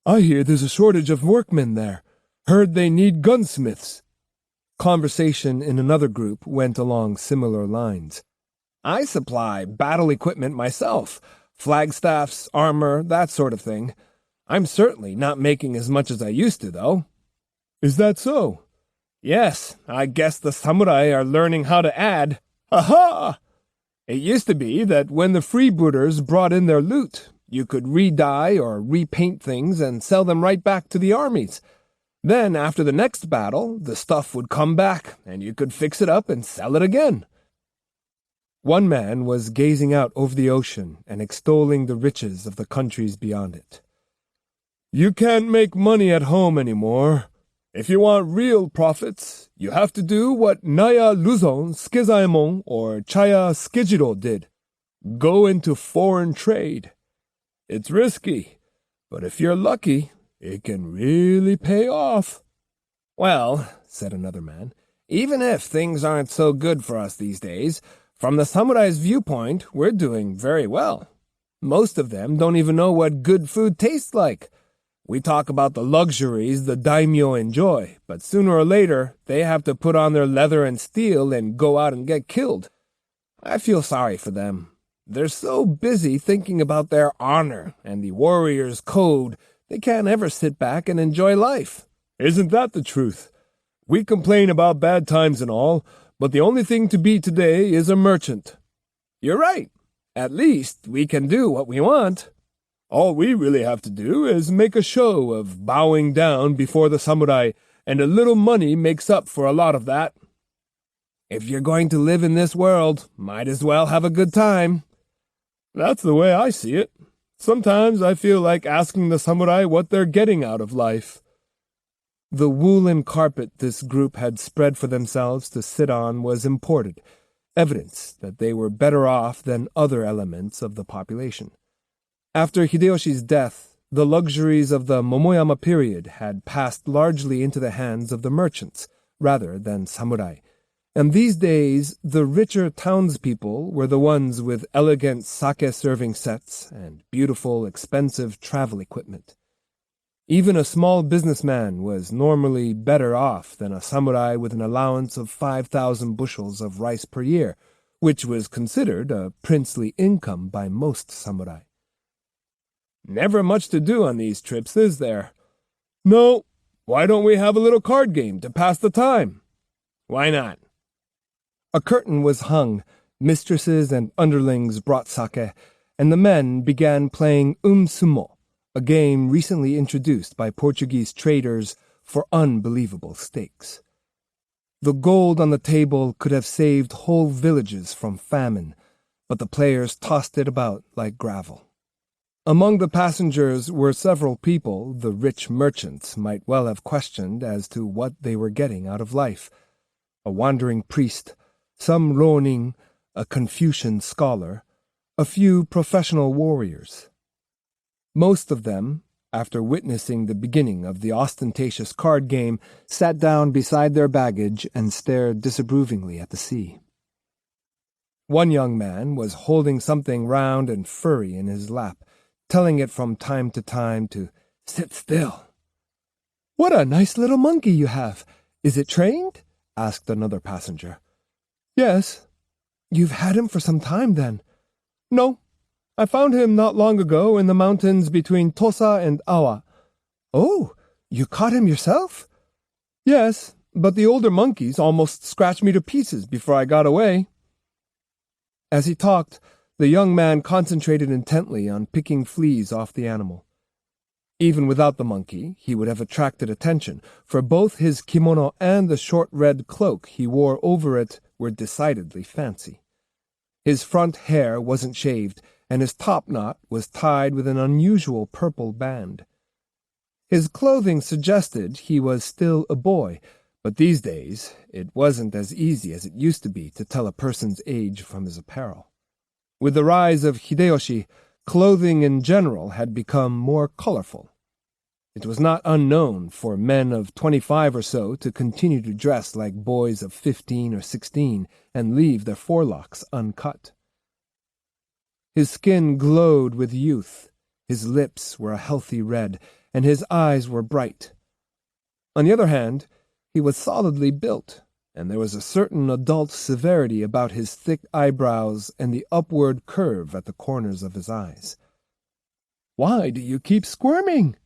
I hear there's a shortage of workmen there. Heard they need gunsmiths." Conversation in another group went along similar lines. "I supply battle equipment myself. Flagstaffs, armor, that sort of thing. I'm certainly not making as much as I used to, though." "Is that so?" "Yes, I guess the samurai are learning how to add. Aha! It used to be that when the freebooters brought in their loot, you could re-dye or repaint things and sell them right back to the armies. Then, after the next battle, the stuff would come back, and you could fix it up and sell it again." One man was gazing out over the ocean and extolling the riches of the countries beyond it. "You can't make money at home anymore. If you want real profits, you have to do what Naya Luzon Skezaemon or Chaya Skejiro did. Go into foreign trade. It's risky, but if you're lucky, it can really pay off." "Well," said another man, "even if things aren't so good for us these days, from the samurai's viewpoint, we're doing very well. Most of them don't even know what good food tastes like. We talk about the luxuries the daimyo enjoy, but sooner or later, they have to put on their leather and steel and go out and get killed. I feel sorry for them. They're so busy thinking about their honor and the warrior's code, they can't ever sit back and enjoy life." "Isn't that the truth? We complain about bad times and all, but the only thing to be today is a merchant." "You're right. At least we can do what we want." "All we really have to do is make a show of bowing down before the samurai, and a little money makes up for a lot of that." "If you're going to live in this world, might as well have a good time." "That's the way I see it. Sometimes I feel like asking the samurai what they're getting out of life." The woolen carpet this group had spread for themselves to sit on was imported, evidence that they were better off than other elements of the population. After Hideyoshi's death, the luxuries of the Momoyama period had passed largely into the hands of the merchants, rather than samurai, and these days the richer townspeople were the ones with elegant sake-serving sets and beautiful, expensive travel equipment. Even a small businessman was normally better off than a samurai with an allowance of 5,000 bushels of rice per year, which was considered a princely income by most samurai. "Never much to do on these trips, is there?" "No. Why don't we have a little card game to pass the time?" "Why not?" A curtain was hung, mistresses and underlings brought sake, and the men began playing sumo, a game recently introduced by Portuguese traders for unbelievable stakes. The gold on the table could have saved whole villages from famine, but the players tossed it about like gravel. Among the passengers were several people the rich merchants might well have questioned as to what they were getting out of life. A wandering priest, some ronin, a Confucian scholar, a few professional warriors. Most of them, after witnessing the beginning of the ostentatious card game, sat down beside their baggage and stared disapprovingly at the sea. One young man was holding something round and furry in his lap, telling it from time to time to sit still. "What a nice little monkey you have! Is it trained?" asked another passenger. "Yes." "You've had him for some time, then?" "No. I found him not long ago in the mountains between Tosa and Awa." "Oh, you caught him yourself?" "Yes, but the older monkeys almost scratched me to pieces before I got away." As he talked, the young man concentrated intently on picking fleas off the animal. Even without the monkey, he would have attracted attention, for both his kimono and the short red cloak he wore over it were decidedly fancy. His front hair wasn't shaved, and his top knot was tied with an unusual purple band. His clothing suggested he was still a boy, but these days it wasn't as easy as it used to be to tell a person's age from his apparel. With the rise of Hideyoshi, clothing in general had become more colorful. It was not unknown for men of 25 or so to continue to dress like boys of 15 or 16 and leave their forelocks uncut. His skin glowed with youth, his lips were a healthy red, and his eyes were bright. On the other hand, he was solidly built, and there was a certain adult severity about his thick eyebrows and the upward curve at the corners of his eyes. "Why do you keep squirming?"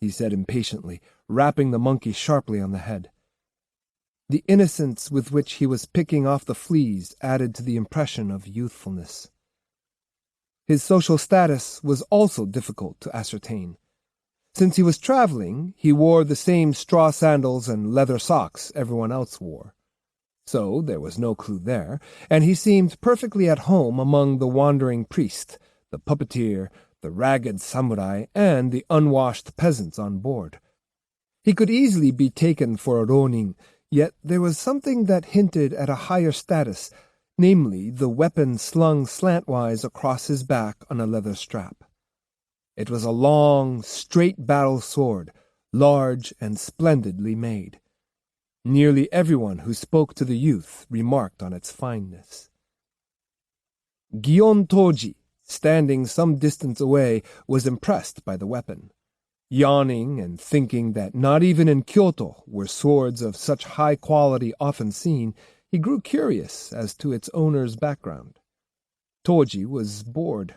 he said impatiently, rapping the monkey sharply on the head. The innocence with which he was picking off the fleas added to the impression of youthfulness. His social status was also difficult to ascertain. Since he was traveling, he wore the same straw sandals and leather socks everyone else wore. So there was no clue there, and he seemed perfectly at home among the wandering priest, the puppeteer, the ragged samurai, and the unwashed peasants on board. He could easily be taken for a ronin, yet there was something that hinted at a higher status, namely the weapon slung slantwise across his back on a leather strap. It was a long, straight battle sword, large and splendidly made. Nearly everyone who spoke to the youth remarked on its fineness. Gion Toji, standing some distance away, was impressed by the weapon. Yawning and thinking that not even in Kyoto were swords of such high quality often seen, he grew curious as to its owner's background. Toji was bored.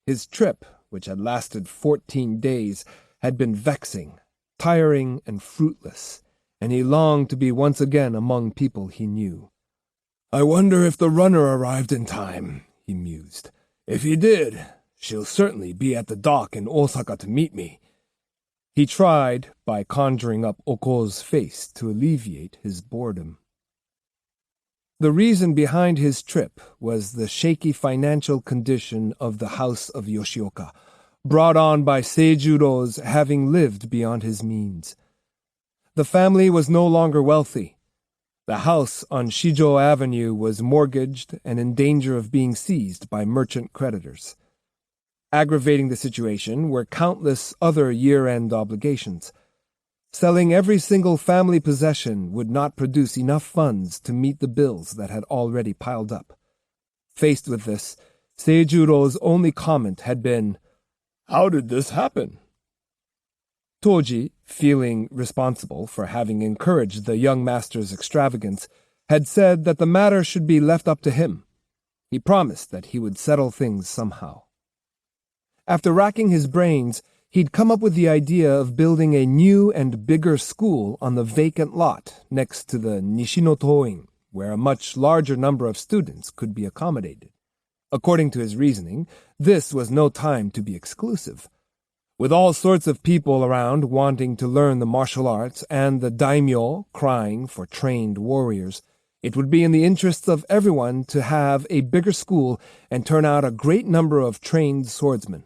His trip, which had lasted 14 days, had been vexing, tiring, and fruitless, and he longed to be once again among people he knew. "I wonder if the runner arrived in time," he mused. "If he did, she'll certainly be at the dock in Osaka to meet me." He tried, by conjuring up Oko's face, to alleviate his boredom. The reason behind his trip was the shaky financial condition of the house of Yoshioka, brought on by Seijuro's having lived beyond his means. The family was no longer wealthy. The house on Shijo Avenue was mortgaged and in danger of being seized by merchant creditors. Aggravating the situation were countless other year-end obligations. Selling every single family possession would not produce enough funds to meet the bills that had already piled up. Faced with this, Seijuro's only comment had been, "How did this happen?" Toji, feeling responsible for having encouraged the young master's extravagance, had said that the matter should be left up to him. He promised that he would settle things somehow. After racking his brains, he'd come up with the idea of building a new and bigger school on the vacant lot next to the Nishino-toin, where a much larger number of students could be accommodated. According to his reasoning, this was no time to be exclusive. With all sorts of people around wanting to learn the martial arts and the daimyo crying for trained warriors, it would be in the interests of everyone to have a bigger school and turn out a great number of trained swordsmen.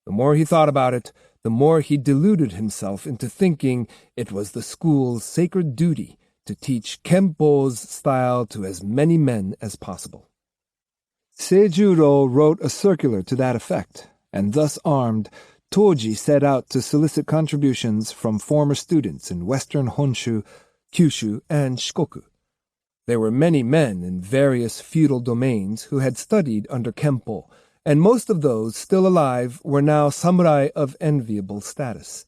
The more he thought about it, the more he deluded himself into thinking it was the school's sacred duty to teach Kempo's style to as many men as possible. Seijuro wrote a circular to that effect, and thus armed, Toji set out to solicit contributions from former students in western Honshu, Kyushu, and Shikoku. There were many men in various feudal domains who had studied under Kempo, and most of those still alive were now samurai of enviable status.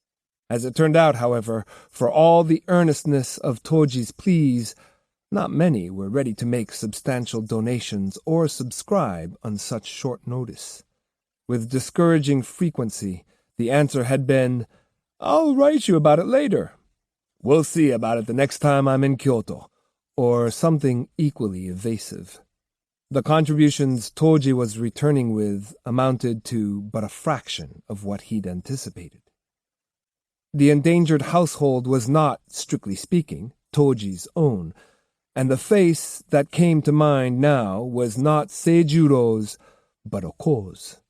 As it turned out, however, for all the earnestness of Toji's pleas, not many were ready to make substantial donations or subscribe on such short notice. With discouraging frequency, the answer had been, "I'll write you about it later." "We'll see about it the next time I'm in Kyoto," or something equally evasive. The contributions Toji was returning with amounted to but a fraction of what he'd anticipated. The endangered household was not, strictly speaking, Toji's own, and the face that came to mind now was not Seijuro's, but Oko's.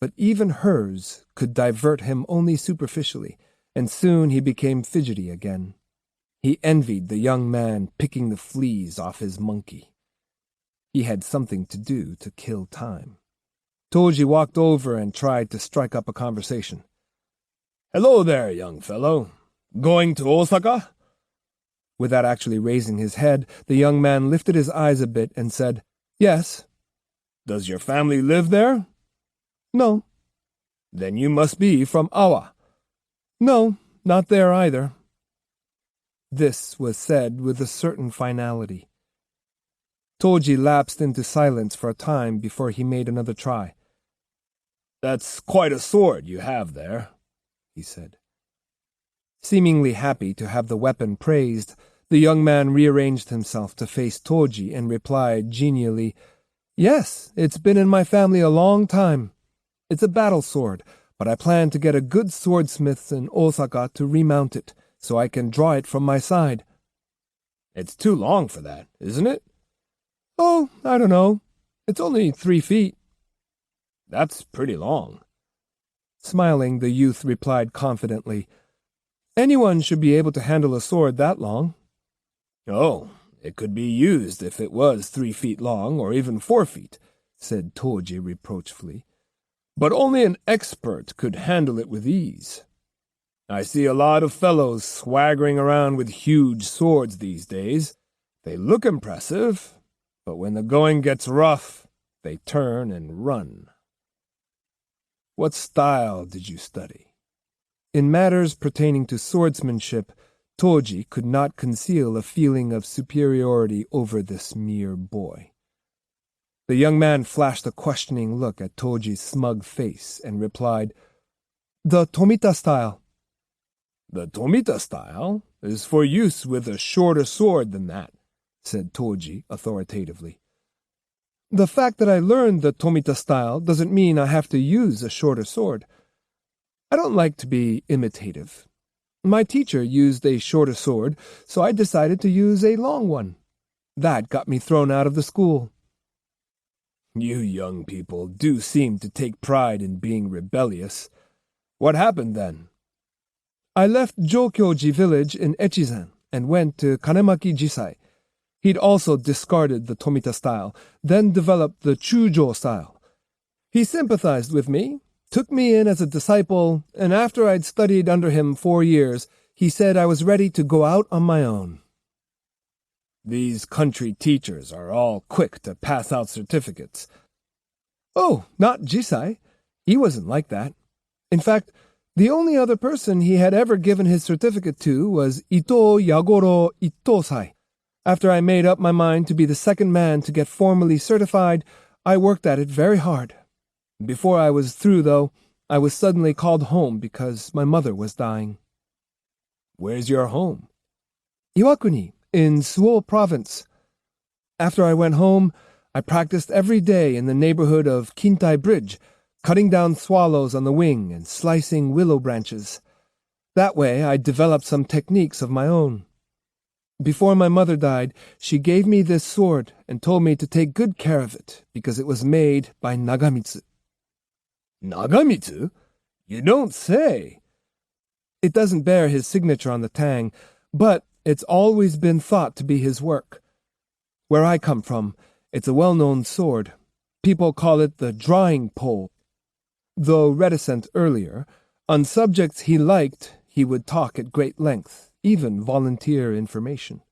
but even hers could divert him only superficially, and soon he became fidgety again. He envied the young man picking the fleas off his monkey. He had something to do to kill time. Toji walked over and tried to strike up a conversation. "Hello there, young fellow. Going to Osaka?" Without actually raising his head, the young man lifted his eyes a bit and said, "Yes." "Does your family live there?" "No." "Then you must be from Awa." "No, not there either." This was said with a certain finality. Toji lapsed into silence for a time before he made another try. "That's quite a sword you have there," he said. Seemingly happy to have the weapon praised, the young man rearranged himself to face Toji and replied genially, "Yes, it's been in my family a long time. It's a battle sword, but I plan to get a good swordsmith in Osaka to remount it, so I can draw it from my side." "It's too long for that, isn't it?" "Oh, I don't know. It's only 3 feet. "That's pretty long." Smiling, the youth replied confidently, "Anyone should be able to handle a sword that long." "Oh, it could be used if it was 3 feet long, or even 4 feet, said Toji reproachfully. "But only an expert could handle it with ease. I see a lot of fellows swaggering around with huge swords these days. They look impressive, but when the going gets rough, they turn and run." "What style did you study?" In matters pertaining to swordsmanship, Toji could not conceal a feeling of superiority over this mere boy. The young man flashed a questioning look at Toji's smug face and replied, "The Tomita style." "The Tomita style is for use with a shorter sword than that," said Toji authoritatively. "The fact that I learned the Tomita style doesn't mean I have to use a shorter sword. I don't like to be imitative. My teacher used a shorter sword, so I decided to use a long one. That got me thrown out of the school." "You young people do seem to take pride in being rebellious. What happened then?" "I left Jokyoji village in Echizen and went to Kanemaki Jisai. He'd also discarded the Tomita style, then developed the Chujo style. He sympathized with me, took me in as a disciple, and after I'd studied under him 4 years, he said I was ready to go out on my own." "These country teachers are all quick to pass out certificates." "Oh, not Jisai. He wasn't like that. In fact, the only other person he had ever given his certificate to was Ito Yagoro Itosai. After I made up my mind to be the second man to get formally certified, I worked at it very hard. Before I was through, though, I was suddenly called home because my mother was dying." "Where's your home?" "Iwakuni, in Suo province. After I went home, I practiced every day in the neighborhood of Kintai Bridge, cutting down swallows on the wing and slicing willow branches. That way I developed some techniques of my own. Before my mother died, she gave me this sword and told me to take good care of it because it was made by Nagamitsu." "Nagamitsu? You don't say." "It doesn't bear his signature on the tang, but it's always been thought to be his work. Where I come from, it's a well-known sword. People call it the drawing pole." Though reticent earlier, on subjects he liked, he would talk at great length, even volunteer information.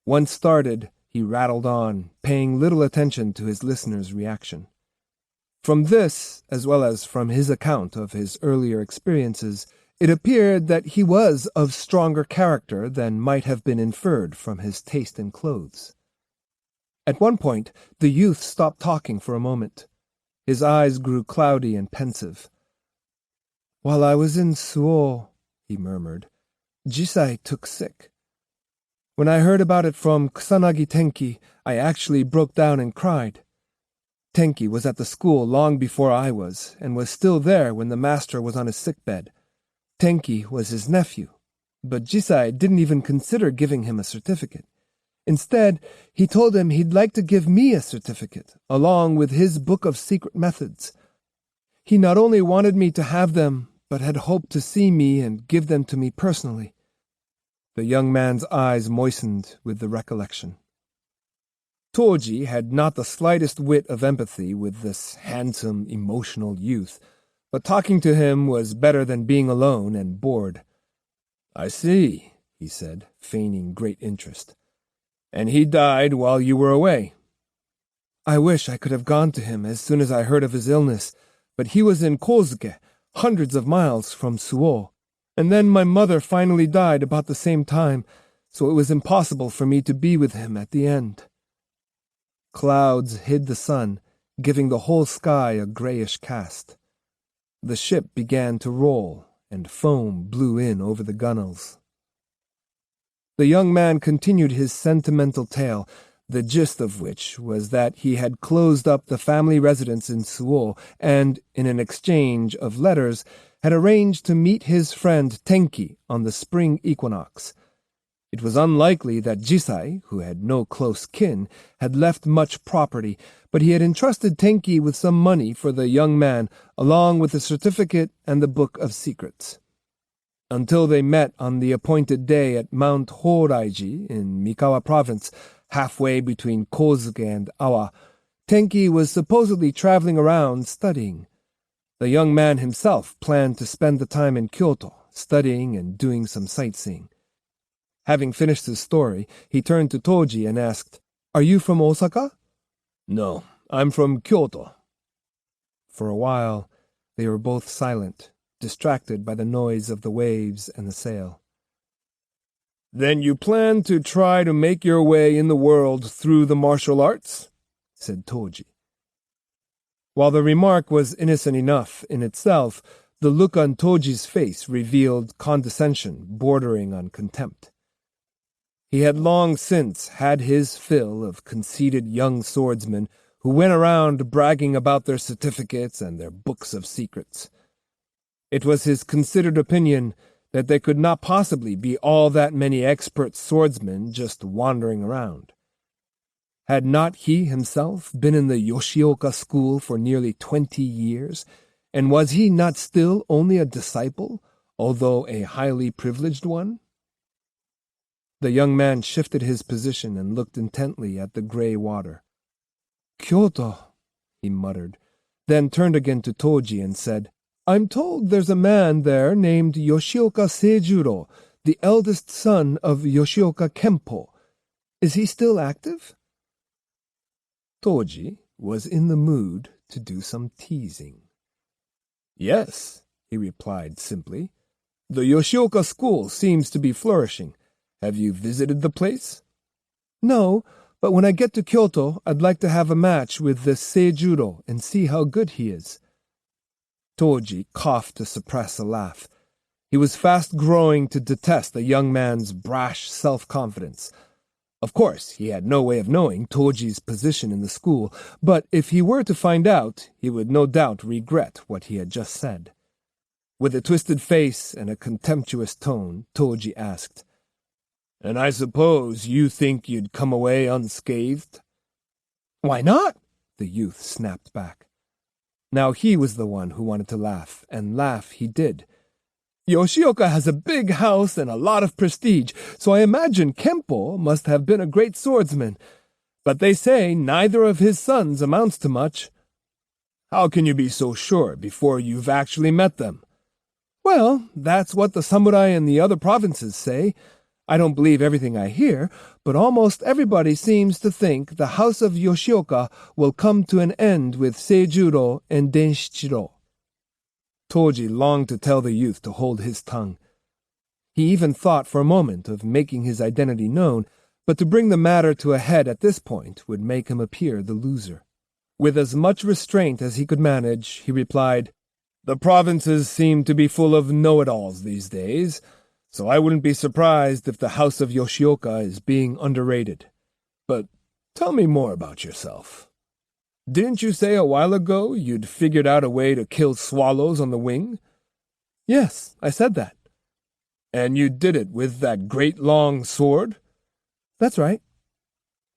Once started, he rattled on, paying little attention to his listeners' reaction. From this, as well as from his account of his earlier experiences, it appeared that he was of stronger character than might have been inferred from his taste in clothes. At one point, the youth stopped talking for a moment. His eyes grew cloudy and pensive. "While I was in Suo," he murmured, "Jisai took sick. When I heard about it from Kusanagi Tenki, I actually broke down and cried. Tenki was at the school long before I was, and was still there when the master was on his sickbed. Tenki was his nephew, but Jisai didn't even consider giving him a certificate. Instead, he told him he'd like to give me a certificate, along with his book of secret methods. He not only wanted me to have them, but had hoped to see me and give them to me personally. The young man's eyes moistened with the recollection. Toji had not the slightest whit of empathy with this handsome, emotional youth, but talking to him was better than being alone and bored. "I see," he said, feigning great interest. "And he died while you were away." "I wish I could have gone to him as soon as I heard of his illness, but he was in Kozuke, hundreds of miles from Suo, and then my mother finally died about the same time, so it was impossible for me to be with him at the end." Clouds hid the sun, giving the whole sky a grayish cast. The ship began to roll, and foam blew in over the gunwales. The young man continued his sentimental tale, the gist of which was that he had closed up the family residence in Suo and, in an exchange of letters, had arranged to meet his friend Tenki on the spring equinox. It was unlikely that Jisai, who had no close kin, had left much property, but he had entrusted Tenki with some money for the young man, along with the certificate and the book of secrets. Until they met on the appointed day at Mount Horaiji in Mikawa province, halfway between Kozuke and Awa, Tenki was supposedly traveling around studying. The young man himself planned to spend the time in Kyoto, studying and doing some sightseeing. Having finished his story, he turned to Toji and asked, "Are you from Osaka?" "No, I'm from Kyoto." For a while, they were both silent, distracted by the noise of the waves and the sail. "Then you plan to try to make your way in the world through the martial arts?" said Toji. While the remark was innocent enough in itself, the look on Toji's face revealed condescension bordering on contempt. He had long since had his fill of conceited young swordsmen who went around bragging about their certificates and their books of secrets. It was his considered opinion that there could not possibly be all that many expert swordsmen just wandering around. Had not he himself been in the Yoshioka school for nearly 20 years, and was he not still only a disciple, although a highly privileged one? The young man shifted his position and looked intently at the gray water. "Kyoto," he muttered, then turned again to Toji and said, "I'm told there's a man there named Yoshioka Seijuro, the eldest son of Yoshioka Kempo. Is he still active?" Toji was in the mood to do some teasing. "Yes," he replied simply. "The Yoshioka school seems to be flourishing. Have you visited the place?" "No, but when I get to Kyoto, I'd like to have a match with this Seijuro and see how good he is." Toji coughed to suppress a laugh. He was fast growing to detest the young man's brash self-confidence. Of course, he had no way of knowing Toji's position in the school, but if he were to find out, he would no doubt regret what he had just said. With a twisted face and a contemptuous tone, Toji asked, "And I suppose you think you'd come away unscathed?" "Why not?" the youth snapped back. Now he was the one who wanted to laugh, and laugh he did. "Yoshioka has a big house and a lot of prestige, so I imagine Kempo must have been a great swordsman. But they say neither of his sons amounts to much." "How can you be so sure before you've actually met them?" "Well, that's what the samurai in the other provinces say. I don't believe everything I hear, but almost everybody seems to think the house of Yoshioka will come to an end with Seijuro and Denshichiro." Toji longed to tell the youth to hold his tongue. He even thought for a moment of making his identity known, but to bring the matter to a head at this point would make him appear the loser. With as much restraint as he could manage, he replied, "The provinces seem to be full of know-it-alls these days, so I wouldn't be surprised if the house of Yoshioka is being underrated. But tell me more about yourself. Didn't you say a while ago you'd figured out a way to kill swallows on the wing?" "Yes, I said that." "And you did it with that great long sword?" "That's right."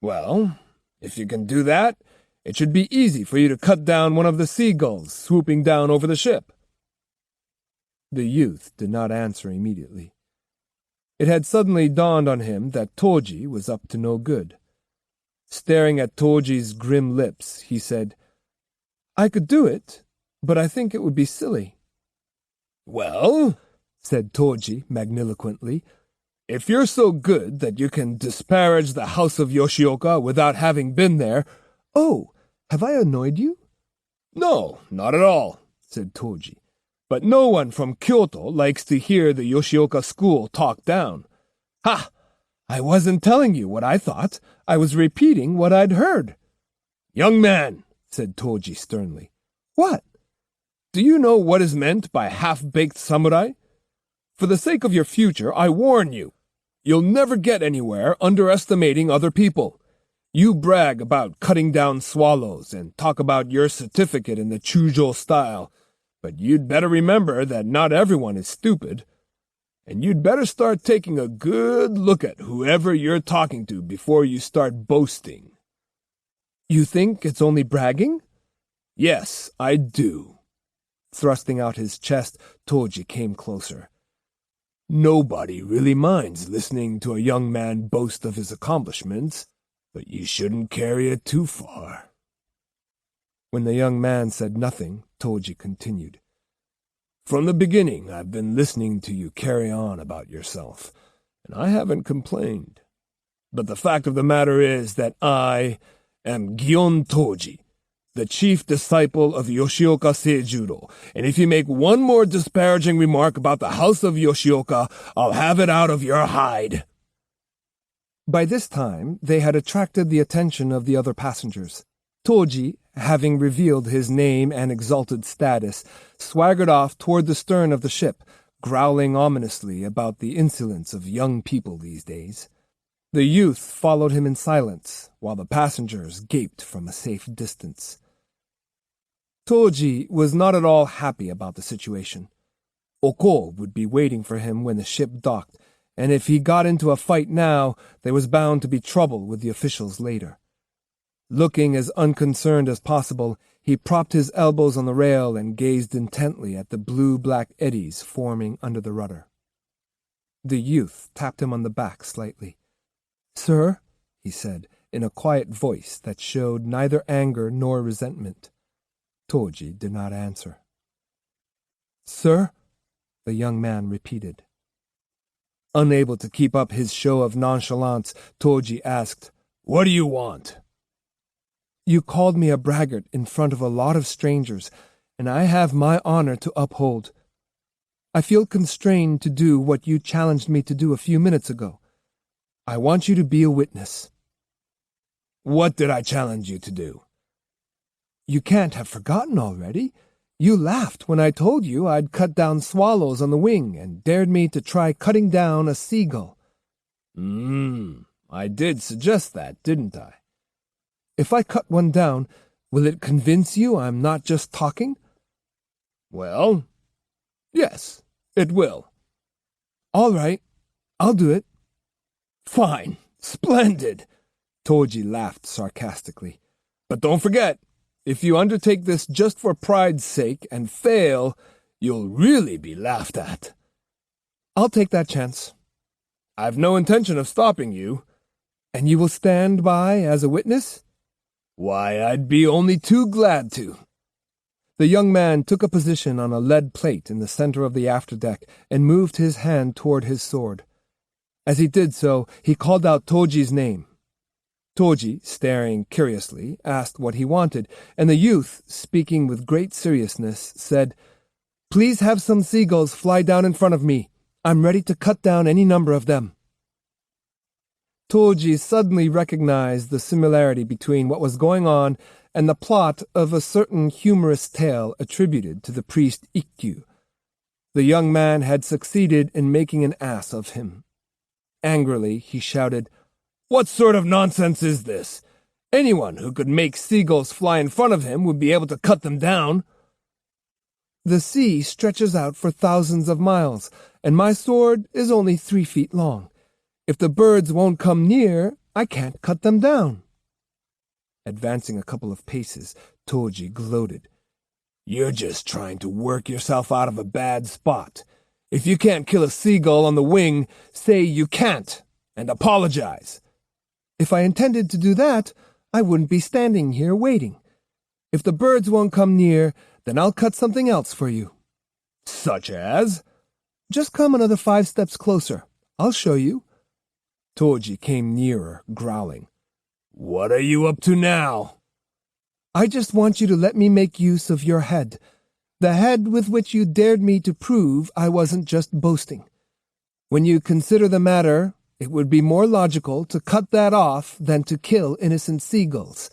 "Well, if you can do that, It should be easy for you to cut down one of the seagulls swooping down over the ship." The youth did not answer immediately. It had suddenly dawned on him that Toji was up to no good. Staring at Toji's grim lips, he said, "I could do it, but I think it would be silly." "Well," said Toji magniloquently, "if you're so good that you can disparage the house of Yoshioka without having been there—" "Oh, have I annoyed you?" "No, not at all," said Toji. "But no one from Kyoto likes to hear the Yoshioka school talked down. Ha! I wasn't telling you what I thought. I was repeating what I'd heard." "Young man," said Toji sternly. "What? Do you know what is meant by half-baked samurai? For the sake of your future, I warn you. You'll never get anywhere underestimating other people. You brag about cutting down swallows and talk about your certificate in the Chujo style, but you'd better remember that not everyone is stupid. And you'd better start taking a good look at whoever you're talking to before you start boasting." "You think it's only bragging?" "Yes, I do." Thrusting out his chest, Toji came closer. "Nobody really minds listening to a young man boast of his accomplishments, but you shouldn't carry it too far." When the young man said nothing, Toji continued. "From the beginning, I've been listening to you carry on about yourself, and I haven't complained. But the fact of the matter is that I am Gion Toji, the chief disciple of Yoshioka Seijudo, and if you make one more disparaging remark about the house of Yoshioka, I'll have it out of your hide." By this time, they had attracted the attention of the other passengers. Toji, having revealed his name and exalted status, swaggered off toward the stern of the ship, growling ominously about the insolence of young people these days. The youth followed him in silence, while the passengers gaped from a safe distance. Toji was not at all happy about the situation. Oko would be waiting for him when the ship docked, and if he got into a fight now, there was bound to be trouble with the officials later. Looking as unconcerned as possible, he propped his elbows on the rail and gazed intently at the blue-black eddies forming under the rudder. The youth tapped him on the back slightly. "Sir," he said, in a quiet voice that showed neither anger nor resentment. Toji did not answer. "Sir?" the young man repeated. Unable to keep up his show of nonchalance, Toji asked, "What do you want?" "You called me a braggart in front of a lot of strangers, and I have my honor to uphold. I feel constrained to do what you challenged me to do a few minutes ago. I want you to be a witness." "What did I challenge you to do?" "You can't have forgotten already. You laughed when I told you I'd cut down swallows on the wing and dared me to try cutting down a seagull." I did suggest that, didn't I?" "If I cut one down, will it convince you I'm not just talking?" "Well, yes, it will." "All right, I'll do it." "Fine, splendid," Toji laughed sarcastically. "But don't forget, if you undertake this just for pride's sake and fail, you'll really be laughed at." "I'll take that chance." "I've no intention of stopping you." "And you will stand by as a witness?" "Why, I'd be only too glad to." The young man took a position on a lead plate in the center of the afterdeck and moved his hand toward his sword. As he did so, he called out Toji's name. Toji, staring curiously, asked what he wanted, and the youth, speaking with great seriousness, said, "Please have some seagulls fly down in front of me. I'm ready to cut down any number of them." Toji suddenly recognized the similarity between what was going on and the plot of a certain humorous tale attributed to the priest Ikkyu. The young man had succeeded in making an ass of him. Angrily, he shouted, "What sort of nonsense is this? Anyone who could make seagulls fly in front of him would be able to cut them down." "The sea stretches out for thousands of miles, and my sword is only 3 feet long. If the birds won't come near, I can't cut them down." Advancing a couple of paces, Toji gloated. "You're just trying to work yourself out of a bad spot. If you can't kill a seagull on the wing, say you can't, and apologize." "If I intended to do that, I wouldn't be standing here waiting. If the birds won't come near, then I'll cut something else for you." "Such as?" "Just come another 5 steps closer. I'll show you." Toji came nearer, growling. "What are you up to now?" "I just want you to let me make use of your head. The head with which you dared me to prove I wasn't just boasting. When you consider the matter, it would be more logical to cut that off than to kill innocent seagulls."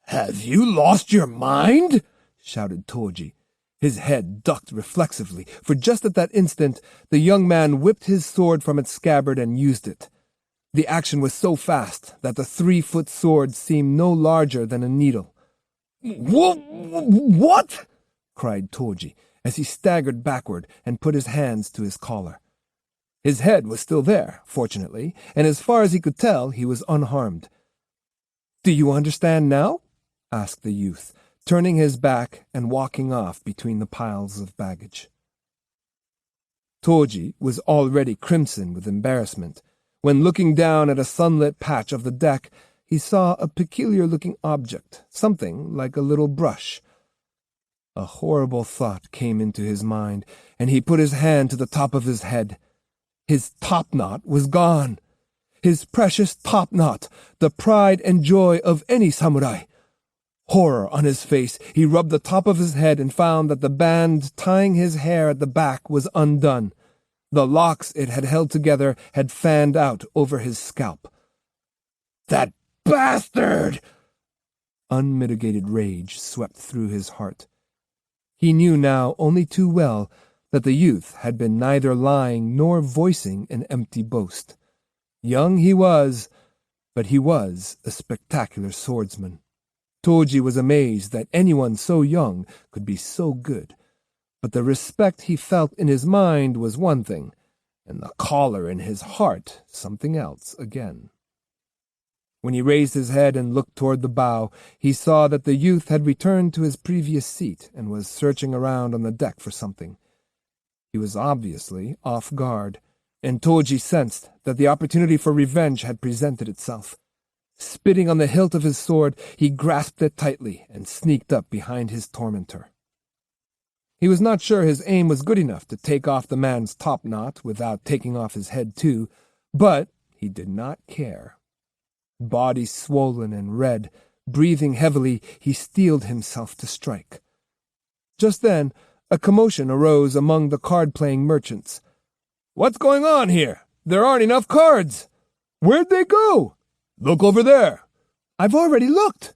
"Have you lost your mind?" shouted Toji. His head ducked reflexively, for just at that instant the young man whipped his sword from its scabbard and used it. The action was so fast that the 3-foot sword seemed no larger than a needle. "What?" cried Toji, as he staggered backward and put his hands to his collar. His head was still there, fortunately, and as far as he could tell, he was unharmed. "Do you understand now?" asked the youth, turning his back and walking off between the piles of baggage. Toji was already crimson with embarrassment when, looking down at a sunlit patch of the deck, he saw a peculiar-looking object, something like a little brush. A horrible thought came into his mind, and he put his hand to the top of his head. His topknot was gone. His precious topknot, the pride and joy of any samurai. Horror on his face, he rubbed the top of his head and found that the band tying his hair at the back was undone. The locks it had held together had fanned out over his scalp. "That bastard!" Unmitigated rage swept through his heart. He knew now only too well that the youth had been neither lying nor voicing an empty boast. Young he was, but he was a spectacular swordsman. Toji was amazed that anyone so young could be so good, but the respect he felt in his mind was one thing, and the choler in his heart something else again. When he raised his head and looked toward the bow, he saw that the youth had returned to his previous seat and was searching around on the deck for something. He was obviously off guard, and Toji sensed that the opportunity for revenge had presented itself. Spitting on the hilt of his sword, he grasped it tightly and sneaked up behind his tormentor. He was not sure his aim was good enough to take off the man's topknot without taking off his head too, but he did not care. Body swollen and red, breathing heavily, he steeled himself to strike. Just then, a commotion arose among the card-playing merchants. "What's going on here? There aren't enough cards." "Where'd they go?" "Look over there." "I've already looked."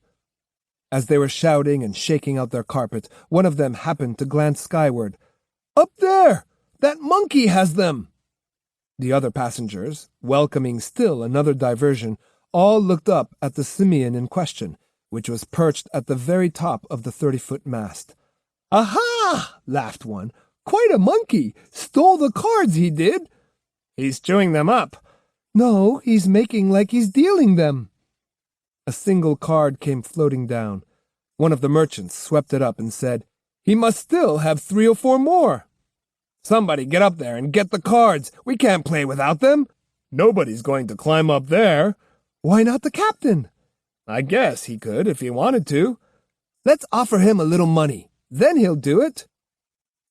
As they were shouting and shaking out their carpet, one of them happened to glance skyward. "Up there! That monkey has them!" The other passengers, welcoming still another diversion, all looked up at the simian in question, which was perched at the very top of the 30-foot mast. "Aha!" laughed one. "Quite a monkey! Stole the cards, he did!" "He's chewing them up." "No, he's making like he's dealing them." A single card came floating down. One of the merchants swept it up and said, "He must still have 3 or 4 more." "Somebody get up there and get the cards. We can't play without them." "Nobody's going to climb up there." "Why not the captain?" "I guess he could if he wanted to." "Let's offer him a little money. Then he'll do it."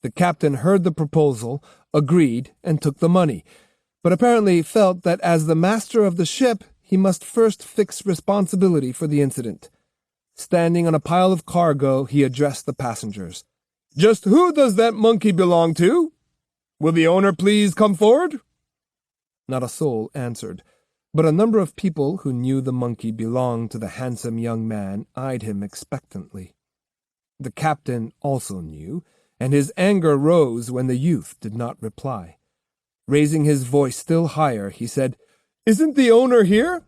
The captain heard the proposal, agreed, and took the money, but apparently felt that as the master of the ship, he must first fix responsibility for the incident. Standing on a pile of cargo, he addressed the passengers. "Just who does that monkey belong to? Will the owner please come forward?" Not a soul answered, but a number of people who knew the monkey belonged to the handsome young man eyed him expectantly. The captain also knew, and his anger rose when the youth did not reply. Raising his voice still higher, he said, "Isn't the owner here?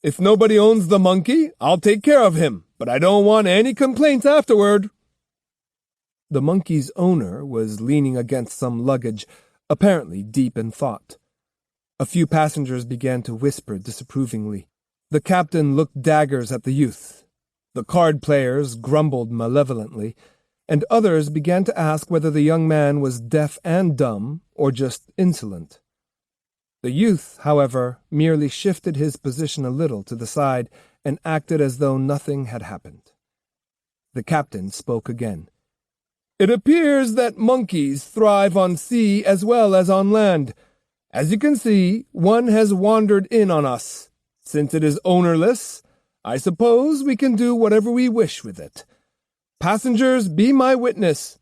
If nobody owns the monkey, I'll take care of him, but I don't want any complaints afterward." The monkey's owner was leaning against some luggage, apparently deep in thought. A few passengers began to whisper disapprovingly. The captain looked daggers at the youth. The card players grumbled malevolently, and others began to ask whether the young man was deaf and dumb or just insolent. The youth, however, merely shifted his position a little to the side and acted as though nothing had happened. The captain spoke again. "It appears that monkeys thrive on sea as well as on land. As you can see, one has wandered in on us. Since it is ownerless, I suppose we can do whatever we wish with it. Passengers, be my witness.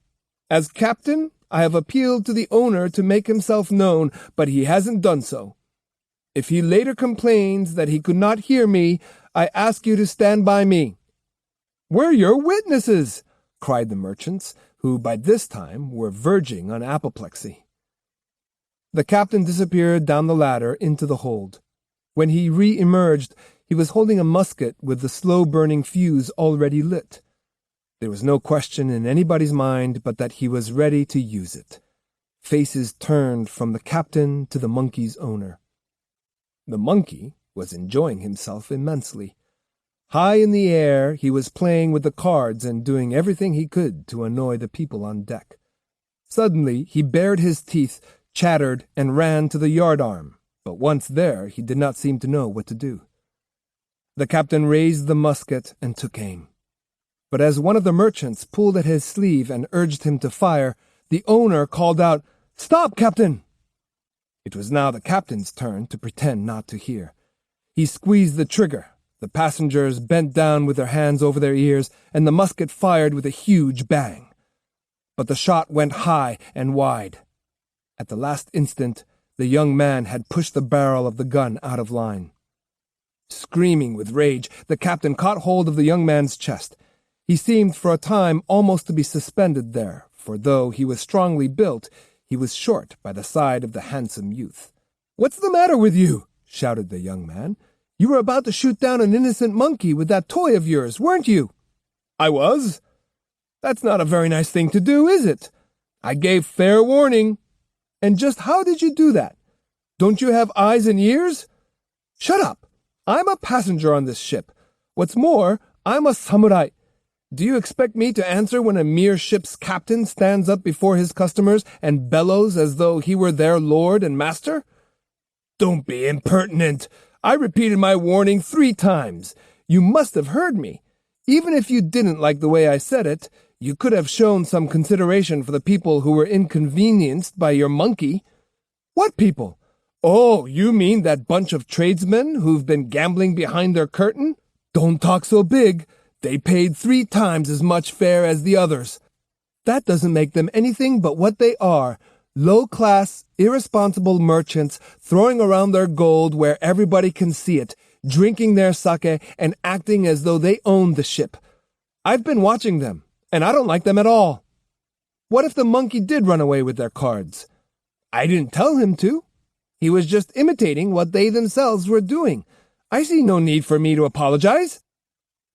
As captain, I have appealed to the owner to make himself known, but he hasn't done so. If he later complains that he could not hear me, I ask you to stand by me." "We're your witnesses," cried the merchants, who by this time were verging on apoplexy. The captain disappeared down the ladder into the hold. When he re-emerged, he was holding a musket with the slow-burning fuse already lit. There was no question in anybody's mind but that he was ready to use it. Faces turned from the captain to the monkey's owner. The monkey was enjoying himself immensely. High in the air, he was playing with the cards and doing everything he could to annoy the people on deck. Suddenly, he bared his teeth, chattered, and ran to the yardarm, but once there, he did not seem to know what to do. The captain raised the musket and took aim. But as one of the merchants pulled at his sleeve and urged him to fire, the owner called out, "Stop, Captain!" It was now the captain's turn to pretend not to hear. He squeezed the trigger. The passengers bent down with their hands over their ears, and the musket fired with a huge bang. But the shot went high and wide. At the last instant, the young man had pushed the barrel of the gun out of line. Screaming with rage, the captain caught hold of the young man's chest. He seemed for a time almost to be suspended there, for though he was strongly built, he was short by the side of the handsome youth. "What's the matter with you?" shouted the young man. "You were about to shoot down an innocent monkey with that toy of yours, weren't you?" "I was. That's not a very nice thing to do, is it? I gave fair warning." "And just how did you do that? Don't you have eyes and ears?" "Shut up! I'm a passenger on this ship. What's more, I'm a samurai. Do you expect me to answer when a mere ship's captain stands up before his customers and bellows as though he were their lord and master?" "Don't be impertinent. I repeated my warning 3 times. You must have heard me. Even if you didn't like the way I said it, you could have shown some consideration for the people who were inconvenienced by your monkey." "What people?" "Oh, you mean that bunch of tradesmen who've been gambling behind their curtain? Don't talk so big. They paid 3 times as much fare as the others. That doesn't make them anything but what they are, low-class, irresponsible merchants throwing around their gold where everybody can see it, drinking their sake and acting as though they owned the ship. I've been watching them, and I don't like them at all. What if the monkey did run away with their cards? I didn't tell him to. He was just imitating what they themselves were doing. I see no need for me to apologize."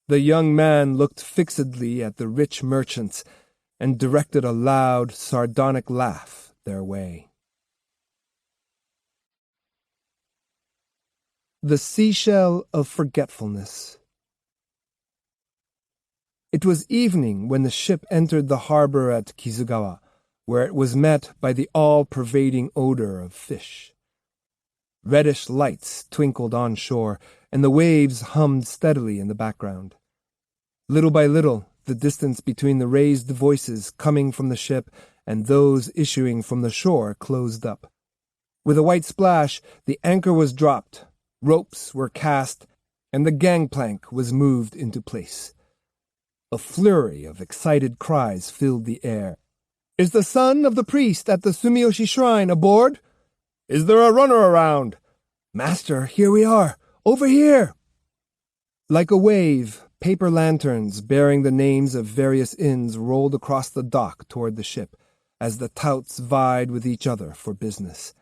The young man looked fixedly at the rich merchants and directed a loud, sardonic laugh their way. The Seashell of Forgetfulness. It was evening when the ship entered the harbor at Kizugawa, where it was met by the all-pervading odor of fish. Reddish lights twinkled on shore, and the waves hummed steadily in the background. Little by little, the distance between the raised voices coming from the ship and those issuing from the shore closed up. With a white splash, the anchor was dropped, ropes were cast, and the gangplank was moved into place. A flurry of excited cries filled the air. "Is the son of the priest at the Sumiyoshi shrine aboard?" "Is there a runner around?" "Master, here we are. Over here!" Like a wave, paper lanterns bearing the names of various inns rolled across the dock toward the ship, as the touts vied with each other for business.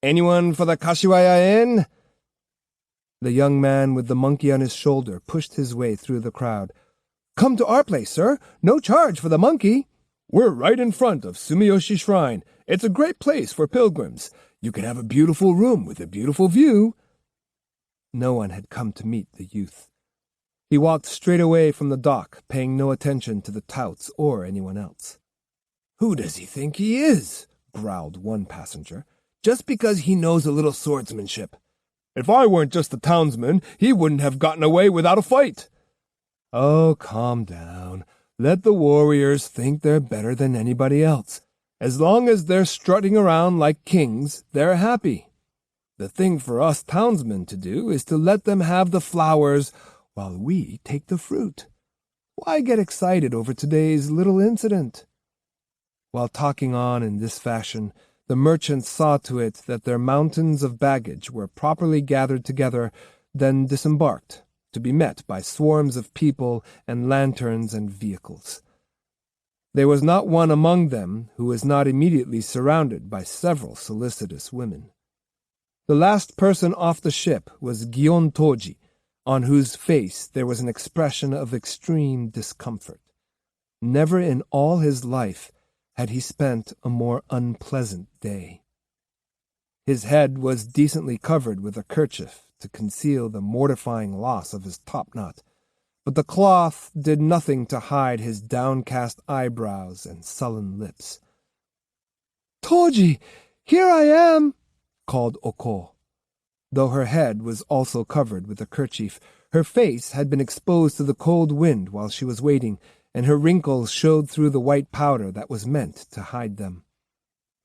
"Anyone for the Kashiwaya Inn?" The young man with the monkey on his shoulder pushed his way through the crowd. "Come to our place, sir. No charge for the monkey." "We're right in front of Sumiyoshi Shrine. It's a great place for pilgrims. You can have a beautiful room with a beautiful view." No one had come to meet the youth. He walked straight away from the dock, paying no attention to the touts or anyone else. "Who does he think he is?" growled one passenger. "Just because he knows a little swordsmanship. If I weren't just a townsman, he wouldn't have gotten away without a fight." "Oh, calm down. Let the warriors think they're better than anybody else. As long as they're strutting around like kings, they're happy. The thing for us townsmen to do is to let them have the flowers while we take the fruit. Why get excited over today's little incident?" While talking on in this fashion, the merchants saw to it that their mountains of baggage were properly gathered together, then disembarked, to be met by swarms of people and lanterns and vehicles. There was not one among them who was not immediately surrounded by several solicitous women. The last person off the ship was Gion Toji, on whose face there was an expression of extreme discomfort. Never in all his life had he spent a more unpleasant day. His head was decently covered with a kerchief to conceal the mortifying loss of his topknot, but the cloth did nothing to hide his downcast eyebrows and sullen lips. "Toji, here I am," called Oko. Though her head was also covered with a kerchief, her face had been exposed to the cold wind while she was waiting, and her wrinkles showed through the white powder that was meant to hide them.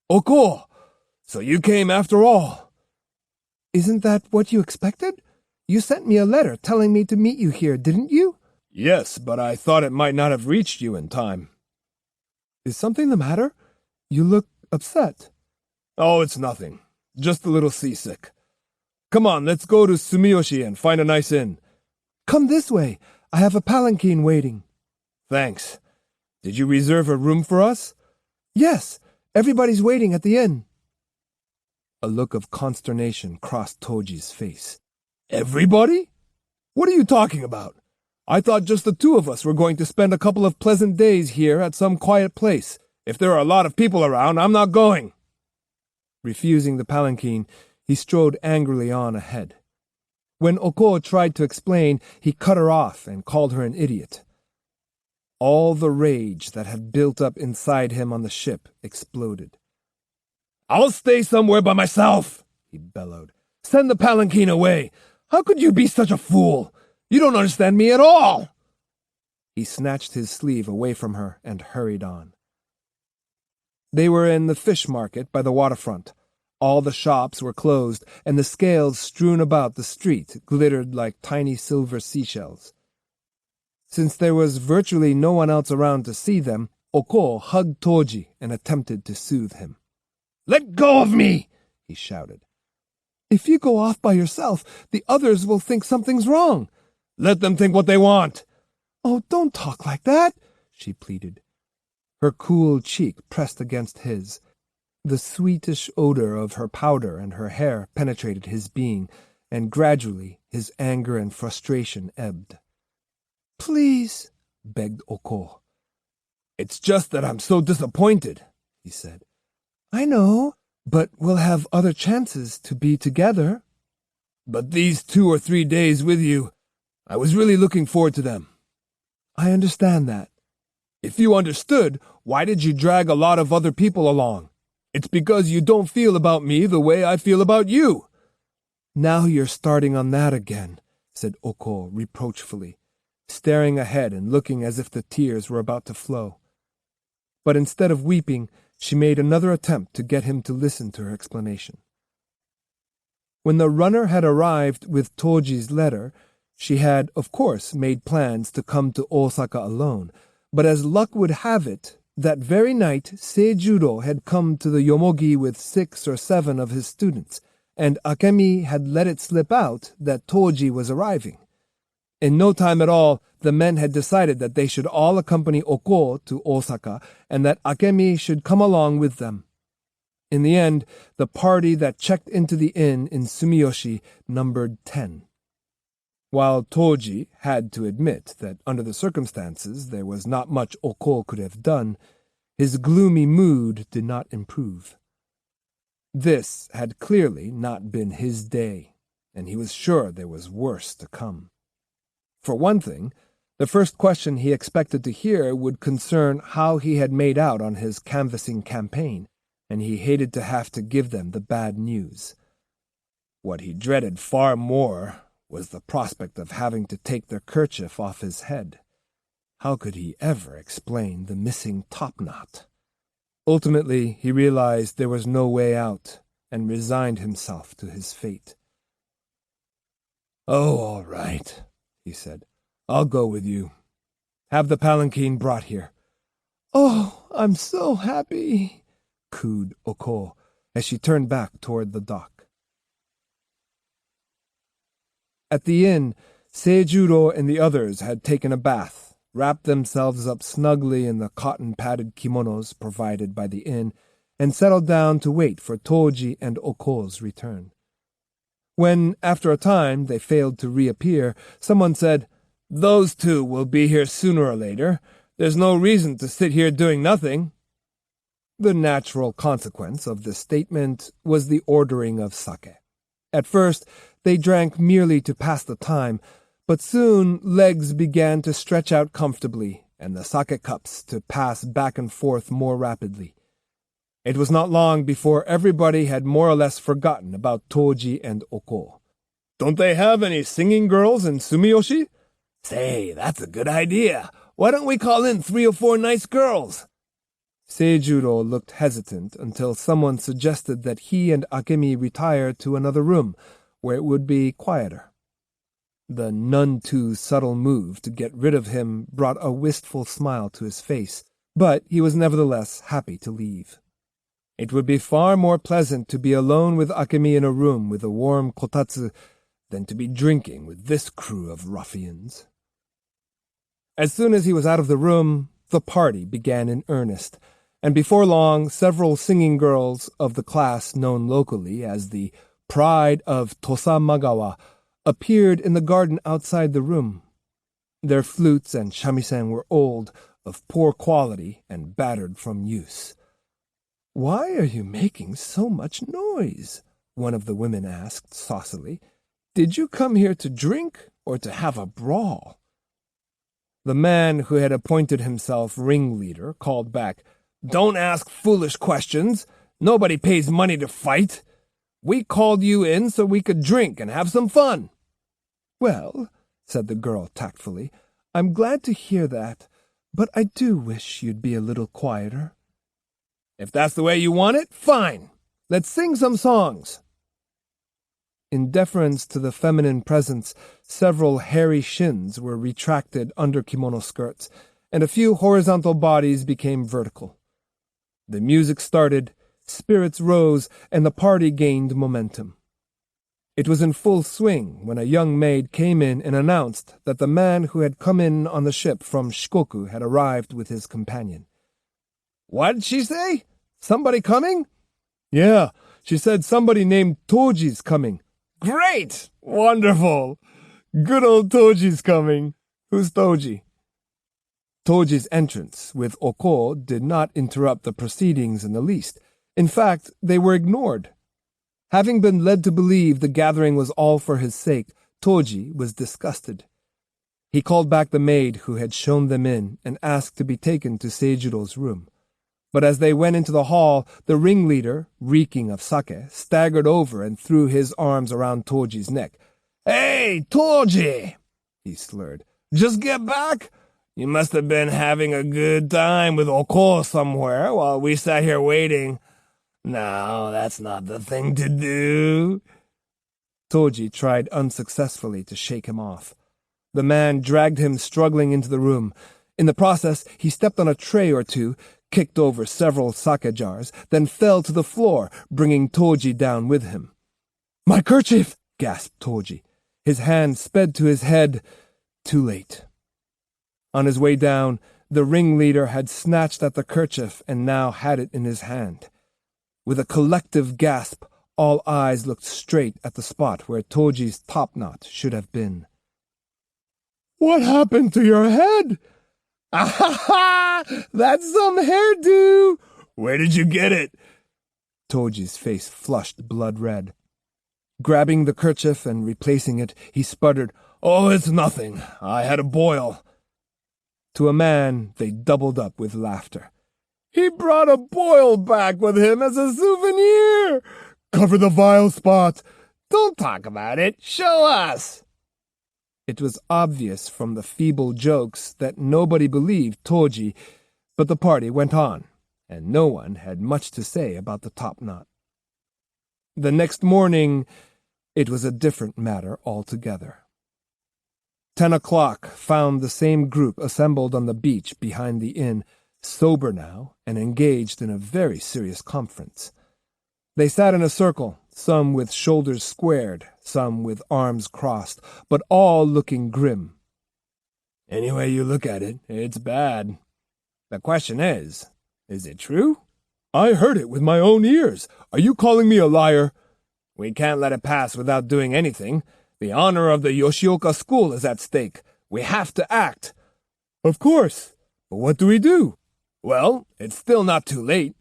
"Oko! So you came after all." "Isn't that what you expected? You sent me a letter telling me to meet you here, didn't you?" "Yes, but I thought it might not have reached you in time." "Is something the matter? You look upset." "Oh, it's nothing. Just a little seasick. Come on, let's go to Sumiyoshi and find a nice inn." "Come this way. I have a palanquin waiting." "Thanks. Did you reserve a room for us?" "Yes, everybody's waiting at the inn." A look of consternation crossed Toji's face. "Everybody? What are you talking about? I thought just the two of us were going to spend a couple of pleasant days here at some quiet place. If there are a lot of people around, I'm not going." Refusing the palanquin, he strode angrily on ahead. When Oko tried to explain, he cut her off and called her an idiot. All the rage that had built up inside him on the ship exploded. "I'll stay somewhere by myself," he bellowed. "Send the palanquin away. How could you be such a fool? You don't understand me at all." He snatched his sleeve away from her and hurried on. They were in the fish market by the waterfront. All the shops were closed, and the scales strewn about the street glittered like tiny silver seashells. Since there was virtually no one else around to see them, Oko hugged Toji and attempted to soothe him. "Let go of me!" he shouted. "If you go off by yourself, the others will think something's wrong." "Let them think what they want." "Oh, don't talk like that," she pleaded. Her cool cheek pressed against his. The sweetish odor of her powder and her hair penetrated his being, and gradually his anger and frustration ebbed. "Please," begged Oko. "It's just that I'm so disappointed," he said. "I know, but we'll have other chances to be together." "But these 2 or 3 days with you, I was really looking forward to them." "I understand that." "If you understood, why did you drag a lot of other people along? It's because you don't feel about me the way I feel about you." "Now you're starting on that again," said Oko reproachfully, staring ahead and looking as if the tears were about to flow. But instead of weeping, she made another attempt to get him to listen to her explanation. When the runner had arrived with Toji's letter, she had, of course, made plans to come to Osaka alone, but as luck would have it, that very night Seijuro had come to the Yomogi with 6 or 7 of his students, and Akemi had let it slip out that Toji was arriving. In no time at all, the men had decided that they should all accompany Oko to Osaka, and that Akemi should come along with them. In the end, the party that checked into the inn in Sumiyoshi numbered 10. While Toji had to admit that under the circumstances there was not much Oko could have done, his gloomy mood did not improve. This had clearly not been his day, and he was sure there was worse to come. For one thing, the first question he expected to hear would concern how he had made out on his canvassing campaign, and he hated to have to give them the bad news. What he dreaded far more was the prospect of having to take their kerchief off his head. How could he ever explain the missing topknot? Ultimately, he realized there was no way out, and resigned himself to his fate. "Oh, all right," he said. "I'll go with you. Have the palanquin brought here." "Oh, I'm so happy," cooed Oko, as she turned back toward the dock. At the inn, Seijuro and the others had taken a bath, wrapped themselves up snugly in the cotton-padded kimonos provided by the inn, and settled down to wait for Toji and Oko's return. When, after a time, they failed to reappear, someone said, "Those two will be here sooner or later. There's no reason to sit here doing nothing." The natural consequence of this statement was the ordering of sake. At first, they drank merely to pass the time, but soon legs began to stretch out comfortably, and the sake cups to pass back and forth more rapidly. It was not long before everybody had more or less forgotten about Toji and Oko. "Don't they have any singing girls in Sumiyoshi?" "Say, that's a good idea. Why don't we call in 3 or 4 nice girls?" Seijuro looked hesitant until someone suggested that he and Akemi retire to another room, where it would be quieter. The none-too-subtle move to get rid of him brought a wistful smile to his face, but he was nevertheless happy to leave. It would be far more pleasant to be alone with Akemi in a room with a warm kotatsu than to be drinking with this crew of ruffians. As soon as he was out of the room, the party began in earnest, and before long several singing girls of the class known locally as the Pride of Tosamagawa appeared in the garden outside the room. Their flutes and shamisen were old, of poor quality, and battered from use. "Why are you making so much noise?" one of the women asked saucily. "Did you come here to drink or to have a brawl?" The man who had appointed himself ringleader called back, "Don't ask foolish questions. Nobody pays money to fight. We called you in so we could drink and have some fun." "Well," said the girl tactfully, "I'm glad to hear that, but I do wish you'd be a little quieter." "If that's the way you want it, fine. Let's sing some songs." In deference to the feminine presence, several hairy shins were retracted under kimono skirts, and a few horizontal bodies became vertical. The music started, spirits rose, and the party gained momentum. It was in full swing when a young maid came in and announced that the man who had come in on the ship from Shikoku had arrived with his companion. "What'd she say? Somebody coming?" "Yeah, she said somebody named Toji's coming." "Great! Wonderful! Good old Toji's coming." "Who's Toji?" Toji's entrance with Oko did not interrupt the proceedings in the least. In fact, they were ignored. Having been led to believe the gathering was all for his sake, Toji was disgusted. He called back the maid who had shown them in and asked to be taken to Seijuro's room. But as they went into the hall, the ringleader, reeking of sake, staggered over and threw his arms around Toji's neck. "Hey, Toji!" he slurred. "Just get back? You must have been having a good time with Oko somewhere while we sat here waiting. No, that's not the thing to do." Toji tried unsuccessfully to shake him off. The man dragged him struggling into the room. In the process, he stepped on a tray or two, kicked over several sake jars, then fell to the floor, bringing Toji down with him. "My kerchief!" gasped Toji. His hand sped to his head. Too late. On his way down, the ringleader had snatched at the kerchief and now had it in his hand. With a collective gasp, all eyes looked straight at the spot where Toji's topknot should have been. "What happened to your head?" "Ah ha ha! That's some hairdo! Where did you get it?" Toji's face flushed blood red. Grabbing the kerchief and replacing it, he sputtered, "Oh, it's nothing. I had a boil." To a man, they doubled up with laughter. "He brought a boil back with him as a souvenir! Cover the vile spot! Don't talk about it! Show us!" It was obvious from the feeble jokes that nobody believed Toji, but the party went on, and no one had much to say about the topknot. The next morning, it was a different matter altogether. 10 o'clock found the same group assembled on the beach behind the inn, sober now and engaged in a very serious conference. They sat in a circle, some with shoulders squared, some with arms crossed, but all looking grim. "Any way you look at it, it's bad. The question is it true?" "I heard it with my own ears. Are you calling me a liar?" "We can't let it pass without doing anything. The honor of the Yoshioka school is at stake. We have to act." "Of course. But what do we do?" "Well, it's still not too late.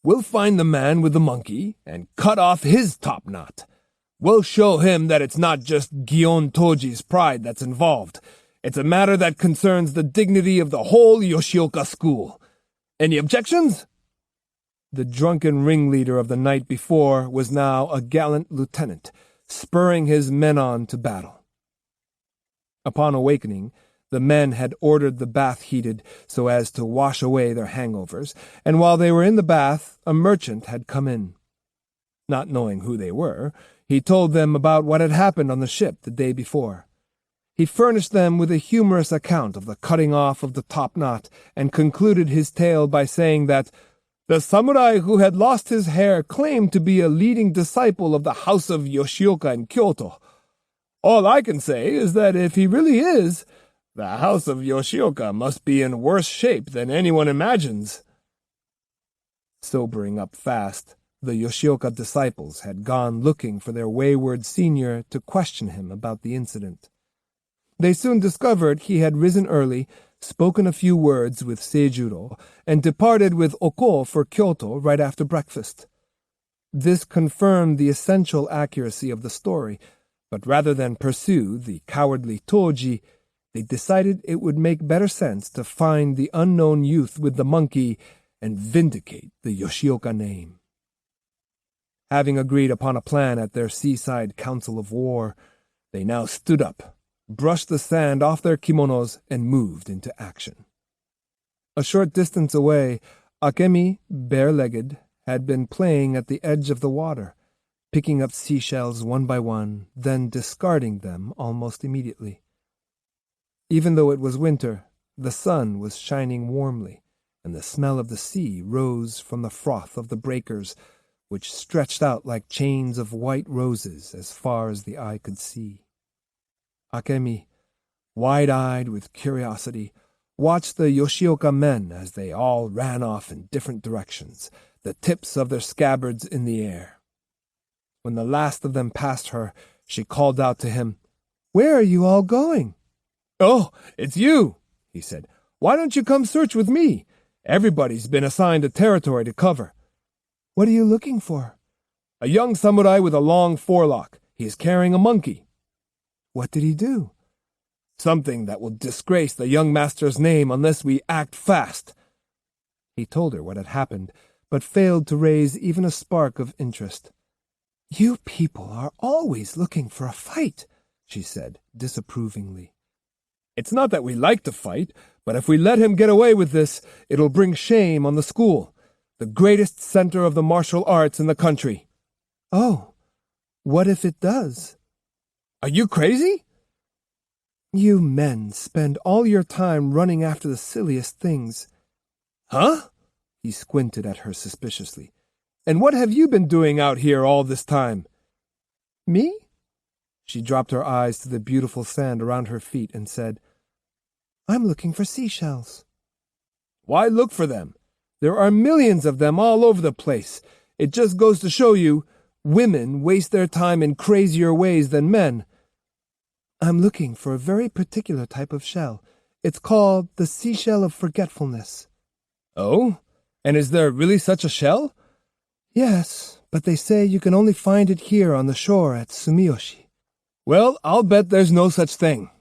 We'll find the man with the monkey and cut off his topknot. We'll show him that it's not just Gion Toji's pride that's involved. It's a matter that concerns the dignity of the whole Yoshioka school. Any objections?" The drunken ringleader of the night before was now a gallant lieutenant, spurring his men on to battle. Upon awakening, the men had ordered the bath heated so as to wash away their hangovers, and while they were in the bath, a merchant had come in. Not knowing who they were, he told them about what had happened on the ship the day before. He furnished them with a humorous account of the cutting off of the topknot, and concluded his tale by saying that the samurai who had lost his hair claimed to be a leading disciple of the house of Yoshioka in Kyoto. All I can say is that if he really is, the house of Yoshioka must be in worse shape than anyone imagines. Sobering up fast, the Yoshioka disciples had gone looking for their wayward senior to question him about the incident. They soon discovered he had risen early, spoken a few words with Seijuro, and departed with Oko for Kyoto right after breakfast. This confirmed the essential accuracy of the story, but rather than pursue the cowardly Toji, they decided it would make better sense to find the unknown youth with the monkey and vindicate the Yoshioka name. Having agreed upon a plan at their seaside council of war, they now stood up, brushed the sand off their kimonos, and moved into action. A short distance away, Akemi, bare-legged, had been playing at the edge of the water, picking up seashells one by one, then discarding them almost immediately. Even though it was winter, the sun was shining warmly, and the smell of the sea rose from the froth of the breakers, which stretched out like chains of white roses as far as the eye could see. Akemi, wide-eyed with curiosity, watched the Yoshioka men as they all ran off in different directions, the tips of their scabbards in the air. When the last of them passed her, she called out to him, "Where are you all going?" "Oh, it's you," he said. "Why don't you come search with me? Everybody's been assigned a territory to cover." "What are you looking for?" "A young samurai with a long forelock. He is carrying a monkey." "What did he do?" "Something that will disgrace the young master's name unless we act fast." He told her what had happened, but failed to raise even a spark of interest. "You people are always looking for a fight," she said, disapprovingly. "It's not that we like to fight, but if we let him get away with this, it'll bring shame on the school, the greatest center of the martial arts in the country." "Oh, what if it does?" "Are you crazy?" "You men spend all your time running after the silliest things." "Huh?" He squinted at her suspiciously. "And what have you been doing out here all this time?" "Me?" She dropped her eyes to the beautiful sand around her feet and said, "I'm looking for seashells." "Why look for them? There are millions of them all over the place. It just goes to show you, women waste their time in crazier ways than men." "I'm looking for a very particular type of shell. It's called the seashell of forgetfulness." "Oh? And is there really such a shell?" "Yes, but they say you can only find it here on the shore at Sumiyoshi. Well, I'll bet there's no such thing.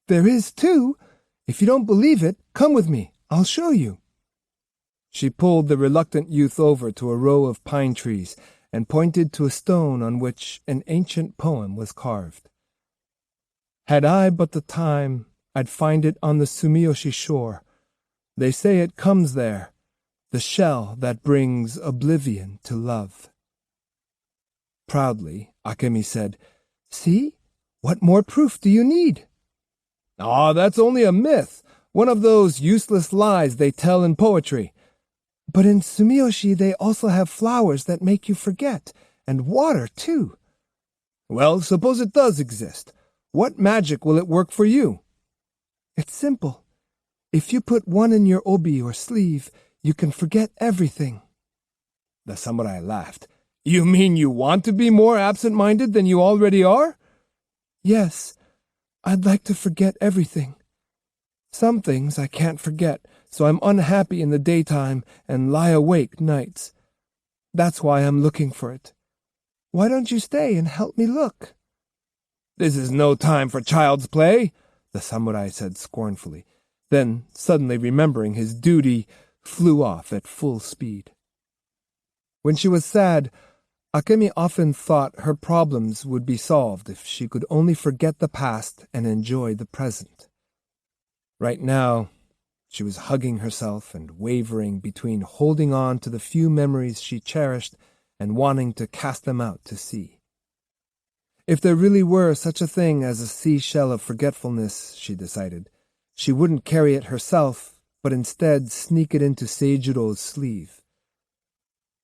There is, too. If you don't believe it, come with me. I'll show you. She pulled the reluctant youth over to a row of pine trees and pointed to a stone on which an ancient poem was carved. Had I but the time, I'd find it on the Sumiyoshi shore. They say it comes there, the shell that brings oblivion to love. Proudly, Akemi said, "See? What more proof do you need?" "Ah, that's only a myth, one of those useless lies they tell in poetry." "But in Sumiyoshi they also have flowers that make you forget, and water, too." "Well, suppose it does exist. What magic will it work for you?" "It's simple. If you put one in your obi or sleeve, you can forget everything." The samurai laughed. "You mean you want to be more absent-minded than you already are?" "Yes, I'd like to forget everything. Some things I can't forget, so I'm unhappy in the daytime and lie awake nights. That's why I'm looking for it. Why don't you stay and help me look?" "This is no time for child's play," the samurai said scornfully, then, suddenly remembering his duty, flew off at full speed. When she was sad, Akemi often thought her problems would be solved if she could only forget the past and enjoy the present. Right now, she was hugging herself and wavering between holding on to the few memories she cherished and wanting to cast them out to sea. If there really were such a thing as a seashell of forgetfulness, she decided, she wouldn't carry it herself, but instead sneak it into Seijuro's sleeve.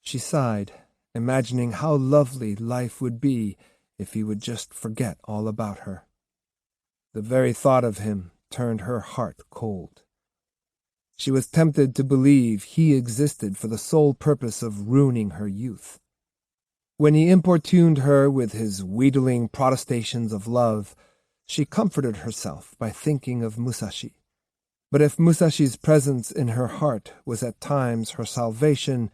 She sighed, imagining how lovely life would be if he would just forget all about her. The very thought of him turned her heart cold. She was tempted to believe he existed for the sole purpose of ruining her youth. When he importuned her with his wheedling protestations of love, she comforted herself by thinking of Musashi. But if Musashi's presence in her heart was at times her salvation,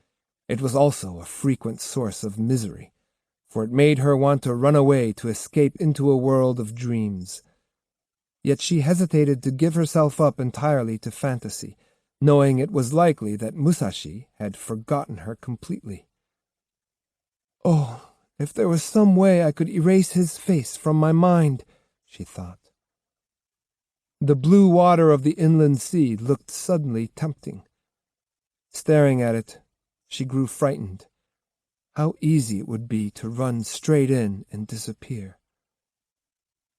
it was also a frequent source of misery, for it made her want to run away to escape into a world of dreams. Yet she hesitated to give herself up entirely to fantasy, knowing it was likely that Musashi had forgotten her completely. "Oh, if there was some way I could erase his face from my mind," she thought. The blue water of the inland sea looked suddenly tempting. Staring at it, she grew frightened. How easy it would be to run straight in and disappear.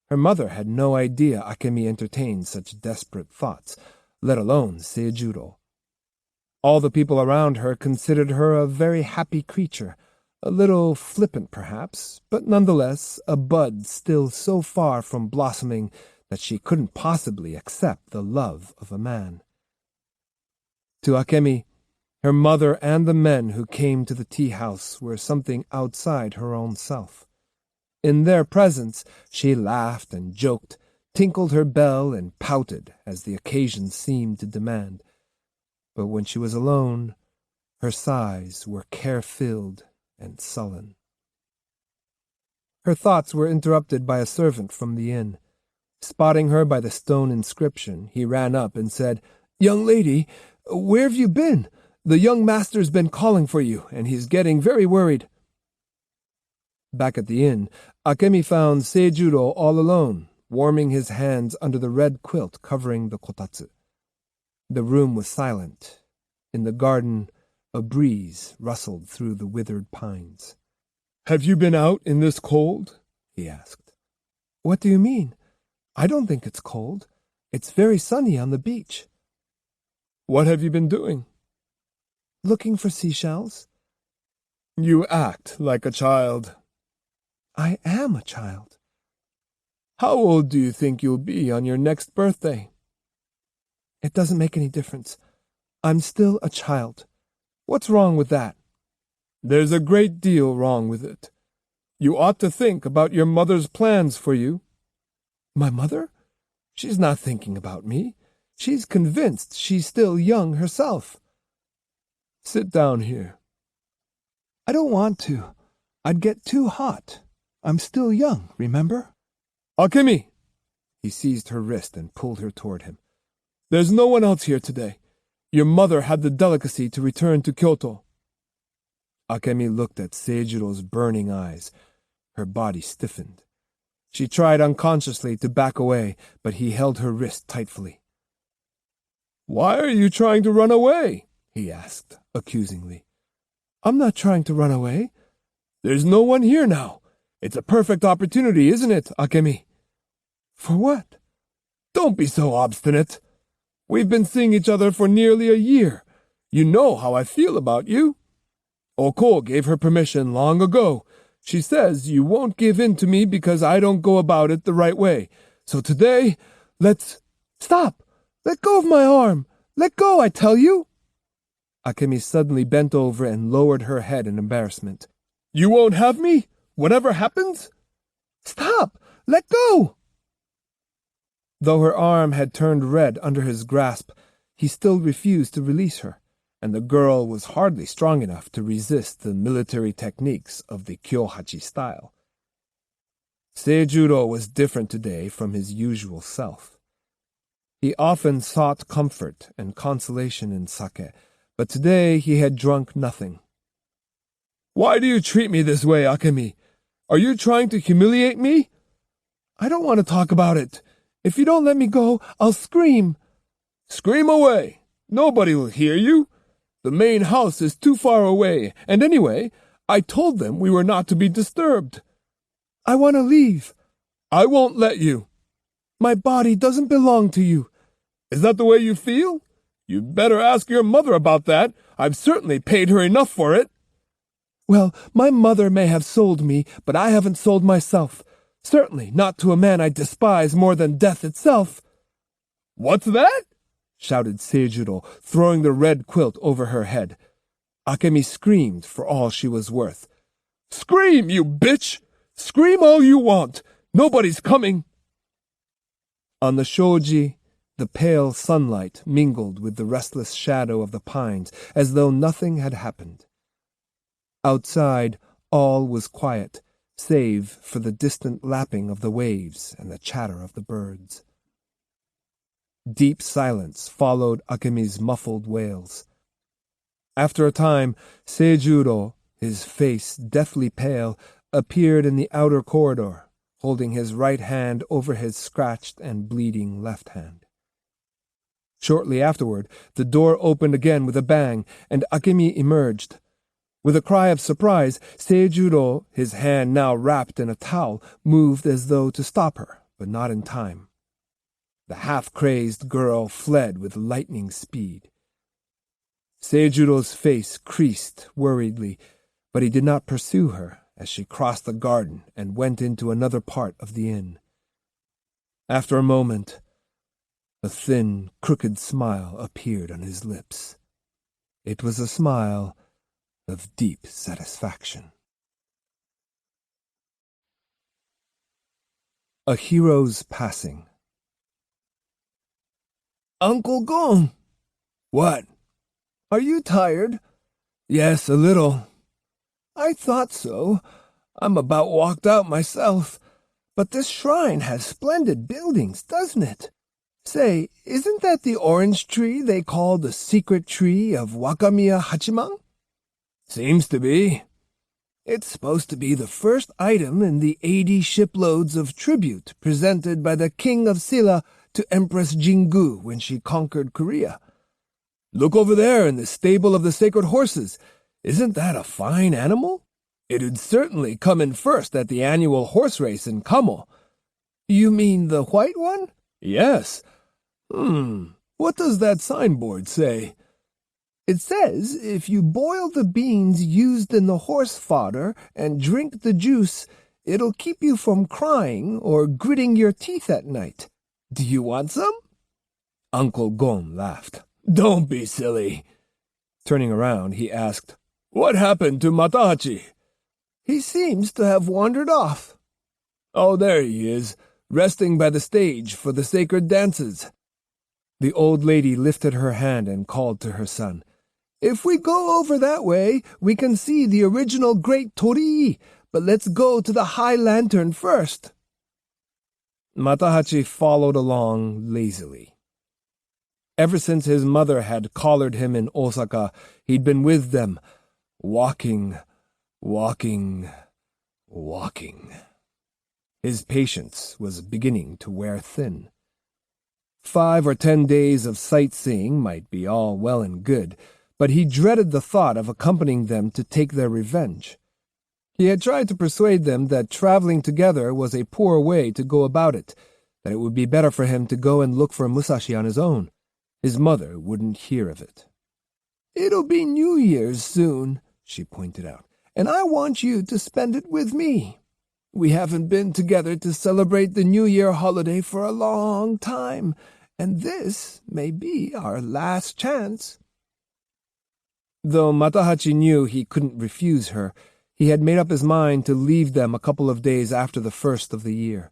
Her mother had no idea Akemi entertained such desperate thoughts, let alone Seijuro. All the people around her considered her a very happy creature, a little flippant perhaps, but nonetheless a bud still so far from blossoming that she couldn't possibly accept the love of a man. To Akemi, her mother and the men who came to the tea-house were something outside her own self. In their presence she laughed and joked, tinkled her bell and pouted as the occasion seemed to demand. But when she was alone, her sighs were care-filled and sullen. Her thoughts were interrupted by a servant from the inn. Spotting her by the stone inscription, he ran up and said, "Young lady, where have you been? The young master's been calling for you, and he's getting very worried." Back at the inn, Akemi found Seijuro all alone, warming his hands under the red quilt covering the kotatsu. The room was silent. In the garden, a breeze rustled through the withered pines. "Have you been out in this cold?" he asked. "What do you mean? I don't think it's cold. It's very sunny on the beach." "What have you been doing?" "Looking for seashells." "You act like a child." "I am a child." "How old do you think you'll be on your next birthday?" "It doesn't make any difference. I'm still a child. What's wrong with that?" "There's a great deal wrong with it. You ought to think about your mother's plans for you." "My mother? She's not thinking about me. She's convinced she's still young herself." "Sit down here." I don't want to. I'd get too hot. I'm still young, remember? Akemi! He seized her wrist and pulled her toward him. There's no one else here today. Your mother had the delicacy to return to Kyoto. Akemi looked at Seijiro's burning eyes. Her body stiffened. She tried unconsciously to back away, but he held her wrist tightly. Why are you trying to run away? He asked, accusingly. I'm not trying to run away. There's no one here now. It's a perfect opportunity, isn't it, Akemi? For what? Don't be so obstinate. We've been seeing each other for nearly a year. You know how I feel about you. Oko gave her permission long ago. She says you won't give in to me because I don't go about it the right way. So today, let's... Stop! Let go of my arm! Let go, I tell you! Akemi suddenly bent over and lowered her head in embarrassment. You won't have me? Whatever happens? Stop! Let go! Though her arm had turned red under his grasp, he still refused to release her, and the girl was hardly strong enough to resist the military techniques of the Kyohachi style. Seijuro was different today from his usual self. He often sought comfort and consolation in sake, but today he had drunk nothing. Why do you treat me this way, Akemi? Are you trying to humiliate me? I don't want to talk about it. If you don't let me go, I'll scream. Scream away. Nobody will hear you. The main house is too far away, and anyway, I told them we were not to be disturbed. I want to leave. I won't let you. My body doesn't belong to you. Is that the way you feel? You'd better ask your mother about that. I've certainly paid her enough for it. Well, my mother may have sold me, but I haven't sold myself. Certainly not to a man I despise more than death itself. What's that? Shouted Seijuro, throwing the red quilt over her head. Akemi screamed for all she was worth. Scream, you bitch! Scream all you want! Nobody's coming! On the shoji, the pale sunlight mingled with the restless shadow of the pines as though nothing had happened. Outside, all was quiet, save for the distant lapping of the waves and the chatter of the birds. Deep silence followed Akemi's muffled wails. After a time, Seijuro, his face deathly pale, appeared in the outer corridor, holding his right hand over his scratched and bleeding left hand. Shortly afterward, the door opened again with a bang, and Akemi emerged. With a cry of surprise, Seijuro, his hand now wrapped in a towel, moved as though to stop her, but not in time. The half-crazed girl fled with lightning speed. Seijuro's face creased worriedly, but he did not pursue her as she crossed the garden and went into another part of the inn. After a moment, a thin, crooked smile appeared on his lips. It was a smile of deep satisfaction. A Hero's Passing. Uncle Gon! What? Are you tired? Yes, a little. I thought so. I'm about walked out myself. But this shrine has splendid buildings, doesn't it? Say, isn't that the orange tree they call the secret tree of Wakamiya Hachiman? Seems to be. It's supposed to be the first item in the 80 shiploads of tribute presented by the King of Silla to Empress Jingu when she conquered Korea. Look over there in the stable of the sacred horses. Isn't that a fine animal? It'd certainly come in first at the annual horse race in Kamo. You mean the white one? Yes. What does that signboard say? It says if you boil the beans used in the horse fodder and drink the juice, it'll keep you from crying or gritting your teeth at night. Do you want some? Uncle Gon laughed. Don't be silly. Turning around, he asked, What happened to Matahachi? He seems to have wandered off. Oh, there he is, resting by the stage for the sacred dances. The old lady lifted her hand and called to her son. If we go over that way, we can see the original great torii, but let's go to the high lantern first. Matahachi followed along lazily. Ever since his mother had collared him in Osaka, he'd been with them, walking. His patience was beginning to wear thin. 5 or 10 days of sightseeing might be all well and good, but he dreaded the thought of accompanying them to take their revenge. He had tried to persuade them that traveling together was a poor way to go about it, that it would be better for him to go and look for Musashi on his own. His mother wouldn't hear of it. "It'll be New Year's soon," she pointed out, "and I want you to spend it with me. We haven't been together to celebrate the New Year holiday for a long time, and this may be our last chance." Though Matahachi knew he couldn't refuse her, he had made up his mind to leave them a couple of days after the first of the year.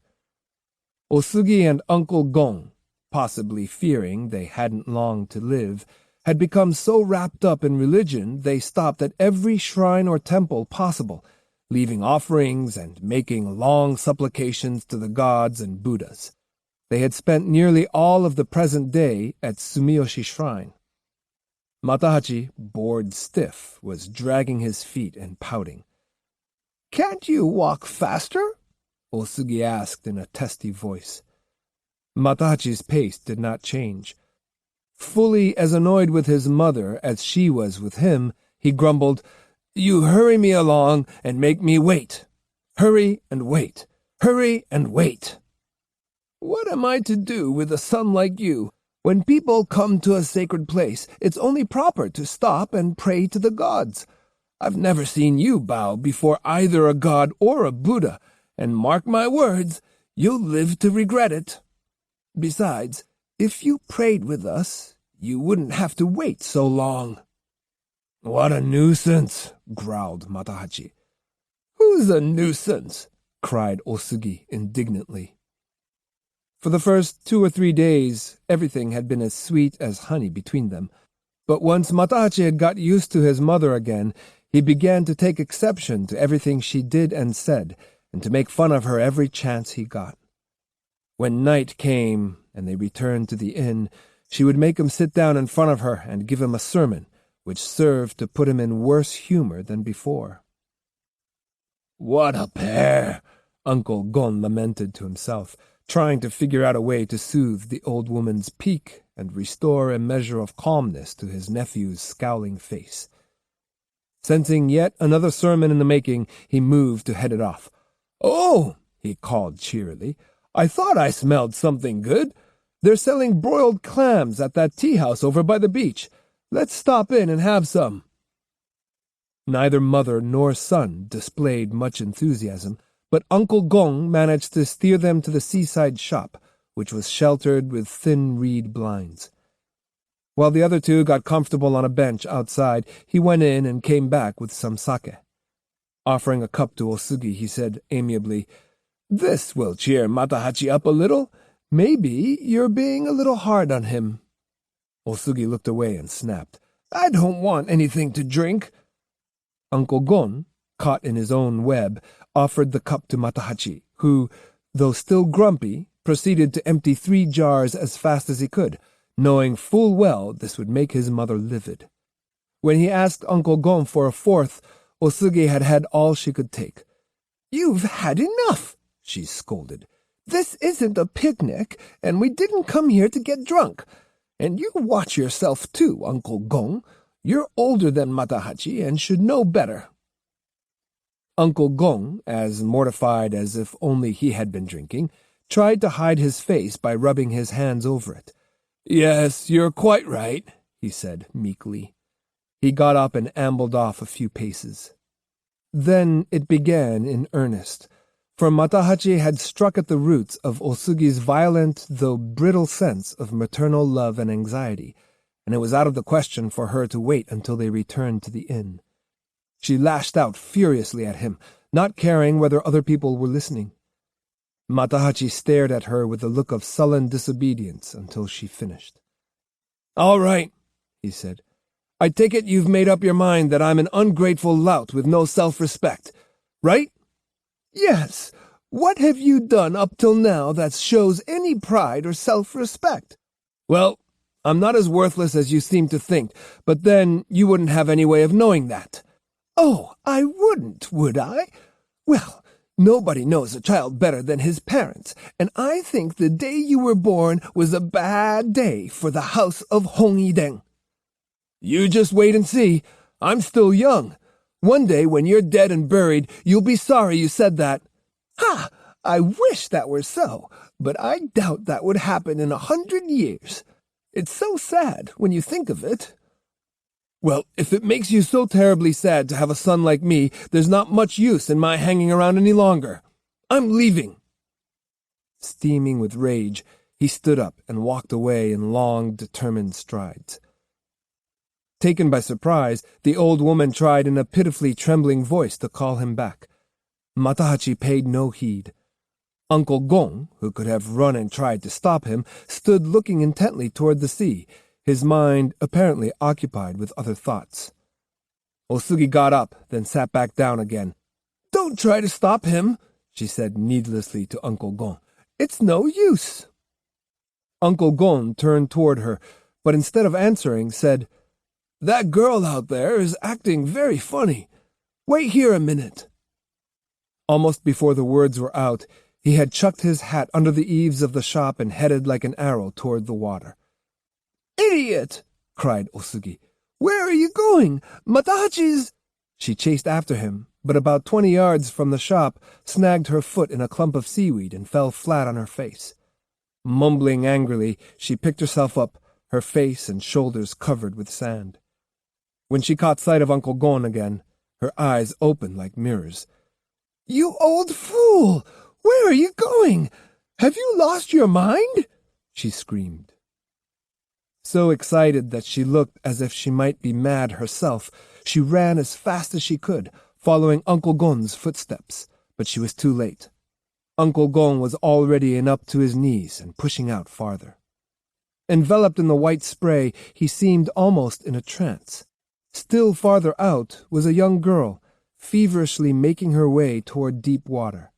Otsugi and Uncle Gon, possibly fearing they hadn't long to live, had become so wrapped up in religion they stopped at every shrine or temple possible, leaving offerings and making long supplications to the gods and Buddhas. They had spent nearly all of the present day at Sumiyoshi Shrine. Matahachi, bored stiff, was dragging his feet and pouting. "Can't you walk faster?" Otsugi asked in a testy voice. Matahachi's pace did not change. Fully as annoyed with his mother as she was with him, he grumbled, "You hurry me along and make me wait. Hurry and wait. Hurry and wait. What am I to do with a son like you? When people come to a sacred place, it's only proper to stop and pray to the gods. I've never seen you bow before either a god or a Buddha, and mark my words, you'll live to regret it. Besides, if you prayed with us, you wouldn't have to wait so long." "What a nuisance," growled Matahachi. "Who's a nuisance?" cried Otsugi indignantly. For the first 2 or 3 days, everything had been as sweet as honey between them, but once Matahachi had got used to his mother again, he began to take exception to everything she did and said, and to make fun of her every chance he got. When night came and they returned to the inn, she would make him sit down in front of her and give him a sermon, which served to put him in worse humor than before. "What a pair!" Uncle Gon lamented to himself, trying to figure out a way to soothe the old woman's pique and restore a measure of calmness to his nephew's scowling face. Sensing yet another sermon in the making, he moved to head it off. "Oh," he called cheerily, "I thought I smelled something good. They're selling broiled clams at that tea-house over by the beach. Let's stop in and have some." Neither mother nor son displayed much enthusiasm, but Uncle Gong managed to steer them to the seaside shop, which was sheltered with thin reed blinds. While the other two got comfortable on a bench outside, he went in and came back with some sake. Offering a cup to Otsugi, he said amiably, "This will cheer Matahachi up a little. Maybe you're being a little hard on him." Otsugi looked away and snapped, "I don't want anything to drink." Uncle Gon, caught in his own web, offered the cup to Matahachi, who, though still grumpy, proceeded to empty 3 jars as fast as he could, knowing full well this would make his mother livid. When he asked Uncle Gon for a 4th, Otsugi had had all she could take. "You've had enough," she scolded. "This isn't a picnic, and we didn't come here to get drunk. And you watch yourself too, Uncle Gon. You're older than Matahachi and should know better." Uncle Gon, as mortified as if only he had been drinking, tried to hide his face by rubbing his hands over it. "Yes, you're quite right," he said meekly. He got up and ambled off a few paces. Then it began in earnest, for Matahachi had struck at the roots of Otsugi's violent though brittle sense of maternal love and anxiety, and it was out of the question for her to wait until they returned to the inn. She lashed out furiously at him, not caring whether other people were listening. Matahachi stared at her with a look of sullen disobedience until she finished. "All right," he said. I take it you've made up your mind that I'm an ungrateful lout with no self-respect, right? Yes. What have you done up till now that shows any pride or self-respect? Well, I'm not as worthless as you seem to think, but then you wouldn't have any way of knowing that. Oh, I wouldn't, would I? Well, nobody knows a child better than his parents, and I think the day you were born was a bad day for the house of Hongiden. You just wait and see. I'm still young. One day, when you're dead and buried, you'll be sorry you said that. Ha! I wish that were so, but I doubt that would happen in 100 years. It's so sad when you think of it. Well, if it makes you so terribly sad to have a son like me, there's not much use in my hanging around any longer. I'm leaving. Steaming with rage, he stood up and walked away in long, determined strides. Taken by surprise, the old woman tried in a pitifully trembling voice to call him back. Matahachi paid no heed. Uncle Gon, who could have run and tried to stop him, stood looking intently toward the sea, his mind apparently occupied with other thoughts. Osugi got up, then sat back down again. "Don't try to stop him," she said needlessly to Uncle Gon. "It's no use." Uncle Gon turned toward her, but instead of answering, said, "That girl out there is acting very funny. Wait here a minute." Almost before the words were out, he had chucked his hat under the eaves of the shop and headed like an arrow toward the water. "Idiot!" cried Osugi. "Where are you going? Matahachi's—" She chased after him, but about 20 yards from the shop, snagged her foot in a clump of seaweed and fell flat on her face. Mumbling angrily, she picked herself up, her face and shoulders covered with sand. When she caught sight of Uncle Gon again, her eyes opened like mirrors. "You old fool! Where are you going? Have you lost your mind?" she screamed. So excited that she looked as if she might be mad herself, she ran as fast as she could, following Uncle Gon's footsteps, but she was too late. Uncle Gon was already in up to his knees and pushing out farther. Enveloped in the white spray, he seemed almost in a trance. Still farther out was a young girl, feverishly making her way toward deep water.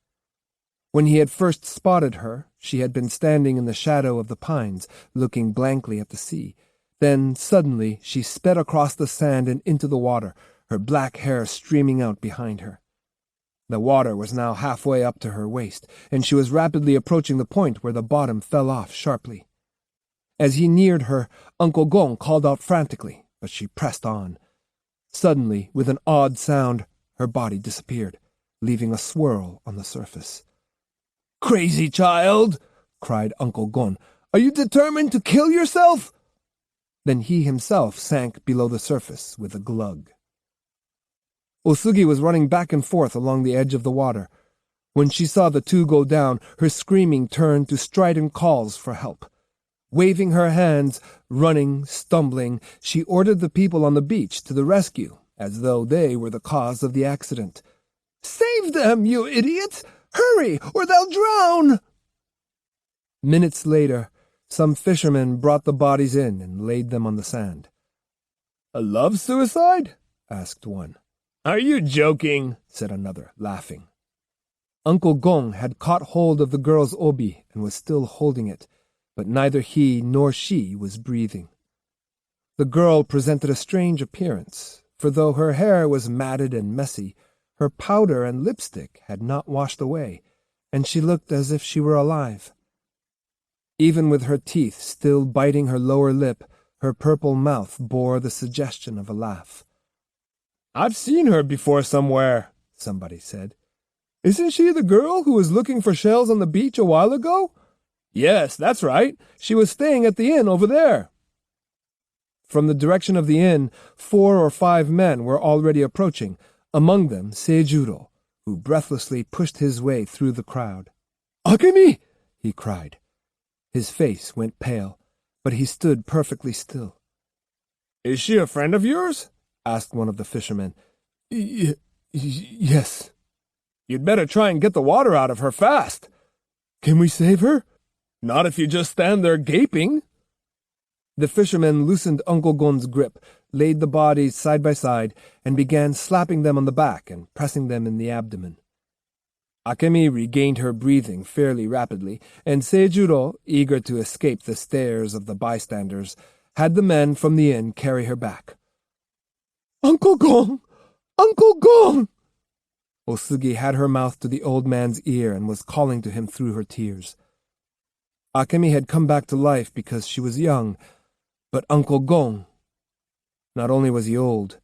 When he had first spotted her, she had been standing in the shadow of the pines, looking blankly at the sea. Then, suddenly, she sped across the sand and into the water, her black hair streaming out behind her. The water was now halfway up to her waist, and she was rapidly approaching the point where the bottom fell off sharply. As he neared her, Uncle Gon called out frantically, but she pressed on. Suddenly, with an odd sound, her body disappeared, leaving a swirl on the surface. "Crazy child!" cried Uncle Gon. "Are you determined to kill yourself?" Then he himself sank below the surface with a glug. Osugi was running back and forth along the edge of the water. When she saw the two go down, her screaming turned to strident calls for help. Waving her hands, running, stumbling, she ordered the people on the beach to the rescue, as though they were the cause of the accident. "Save them, you idiots! Hurry, or they'll drown!" Minutes later, some fishermen brought the bodies in and laid them on the sand. "A love suicide?" asked one. "Are you joking?" said another, laughing. Uncle Gon had caught hold of the girl's obi and was still holding it, but neither he nor she was breathing. The girl presented a strange appearance, for though her hair was matted and messy, her powder and lipstick had not washed away, and she looked as if she were alive. Even with her teeth still biting her lower lip, her purple mouth bore the suggestion of a laugh. "I've seen her before somewhere," somebody said. "Isn't she the girl who was looking for shells on the beach a while ago?" "Yes, that's right. She was staying at the inn over there." From the direction of the inn, 4 or 5 men were already approaching, among them Seijuro, who breathlessly pushed his way through the crowd. "Akemi!" he cried. His face went pale, but he stood perfectly still. "Is she a friend of yours?" asked one of the fishermen. Yes. "You'd better try and get the water out of her fast." "Can we save her?" "Not if you just stand there gaping." The fishermen loosened Uncle Gon's grip, laid the bodies side by side, and began slapping them on the back and pressing them in the abdomen. Akemi regained her breathing fairly rapidly, and Seijuro, eager to escape the stares of the bystanders, had the men from the inn carry her back. "Uncle Gon! Uncle Gon!" Osugi had her mouth to the old man's ear and was calling to him through her tears. Akemi had come back to life because she was young, but Uncle Gon... Not only was he old,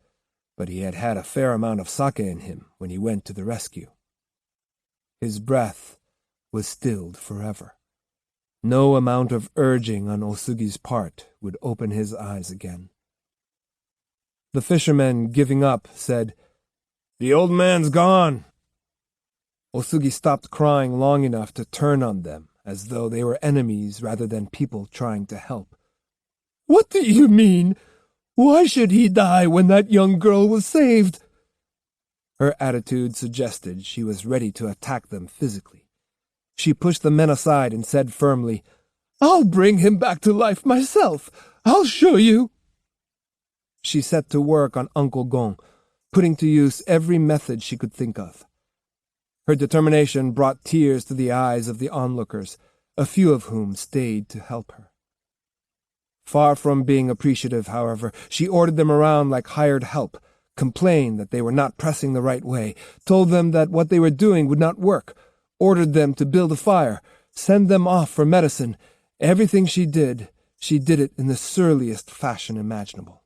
but he had had a fair amount of sake in him when he went to the rescue. His breath was stilled forever. No amount of urging on Osugi's part would open his eyes again. The fisherman, giving up, said, "The old man's gone." Osugi stopped crying long enough to turn on them, as though they were enemies rather than people trying to help. "What do you mean? Why should he die when that young girl was saved?" Her attitude suggested she was ready to attack them physically. She pushed the men aside and said firmly, "I'll bring him back to life myself. I'll show you." She set to work on Uncle Gon, putting to use every method she could think of. Her determination brought tears to the eyes of the onlookers, a few of whom stayed to help her. Far from being appreciative, however, she ordered them around like hired help, complained that they were not pressing the right way, told them that what they were doing would not work, ordered them to build a fire, send them off for medicine. Everything she did it in the surliest fashion imaginable.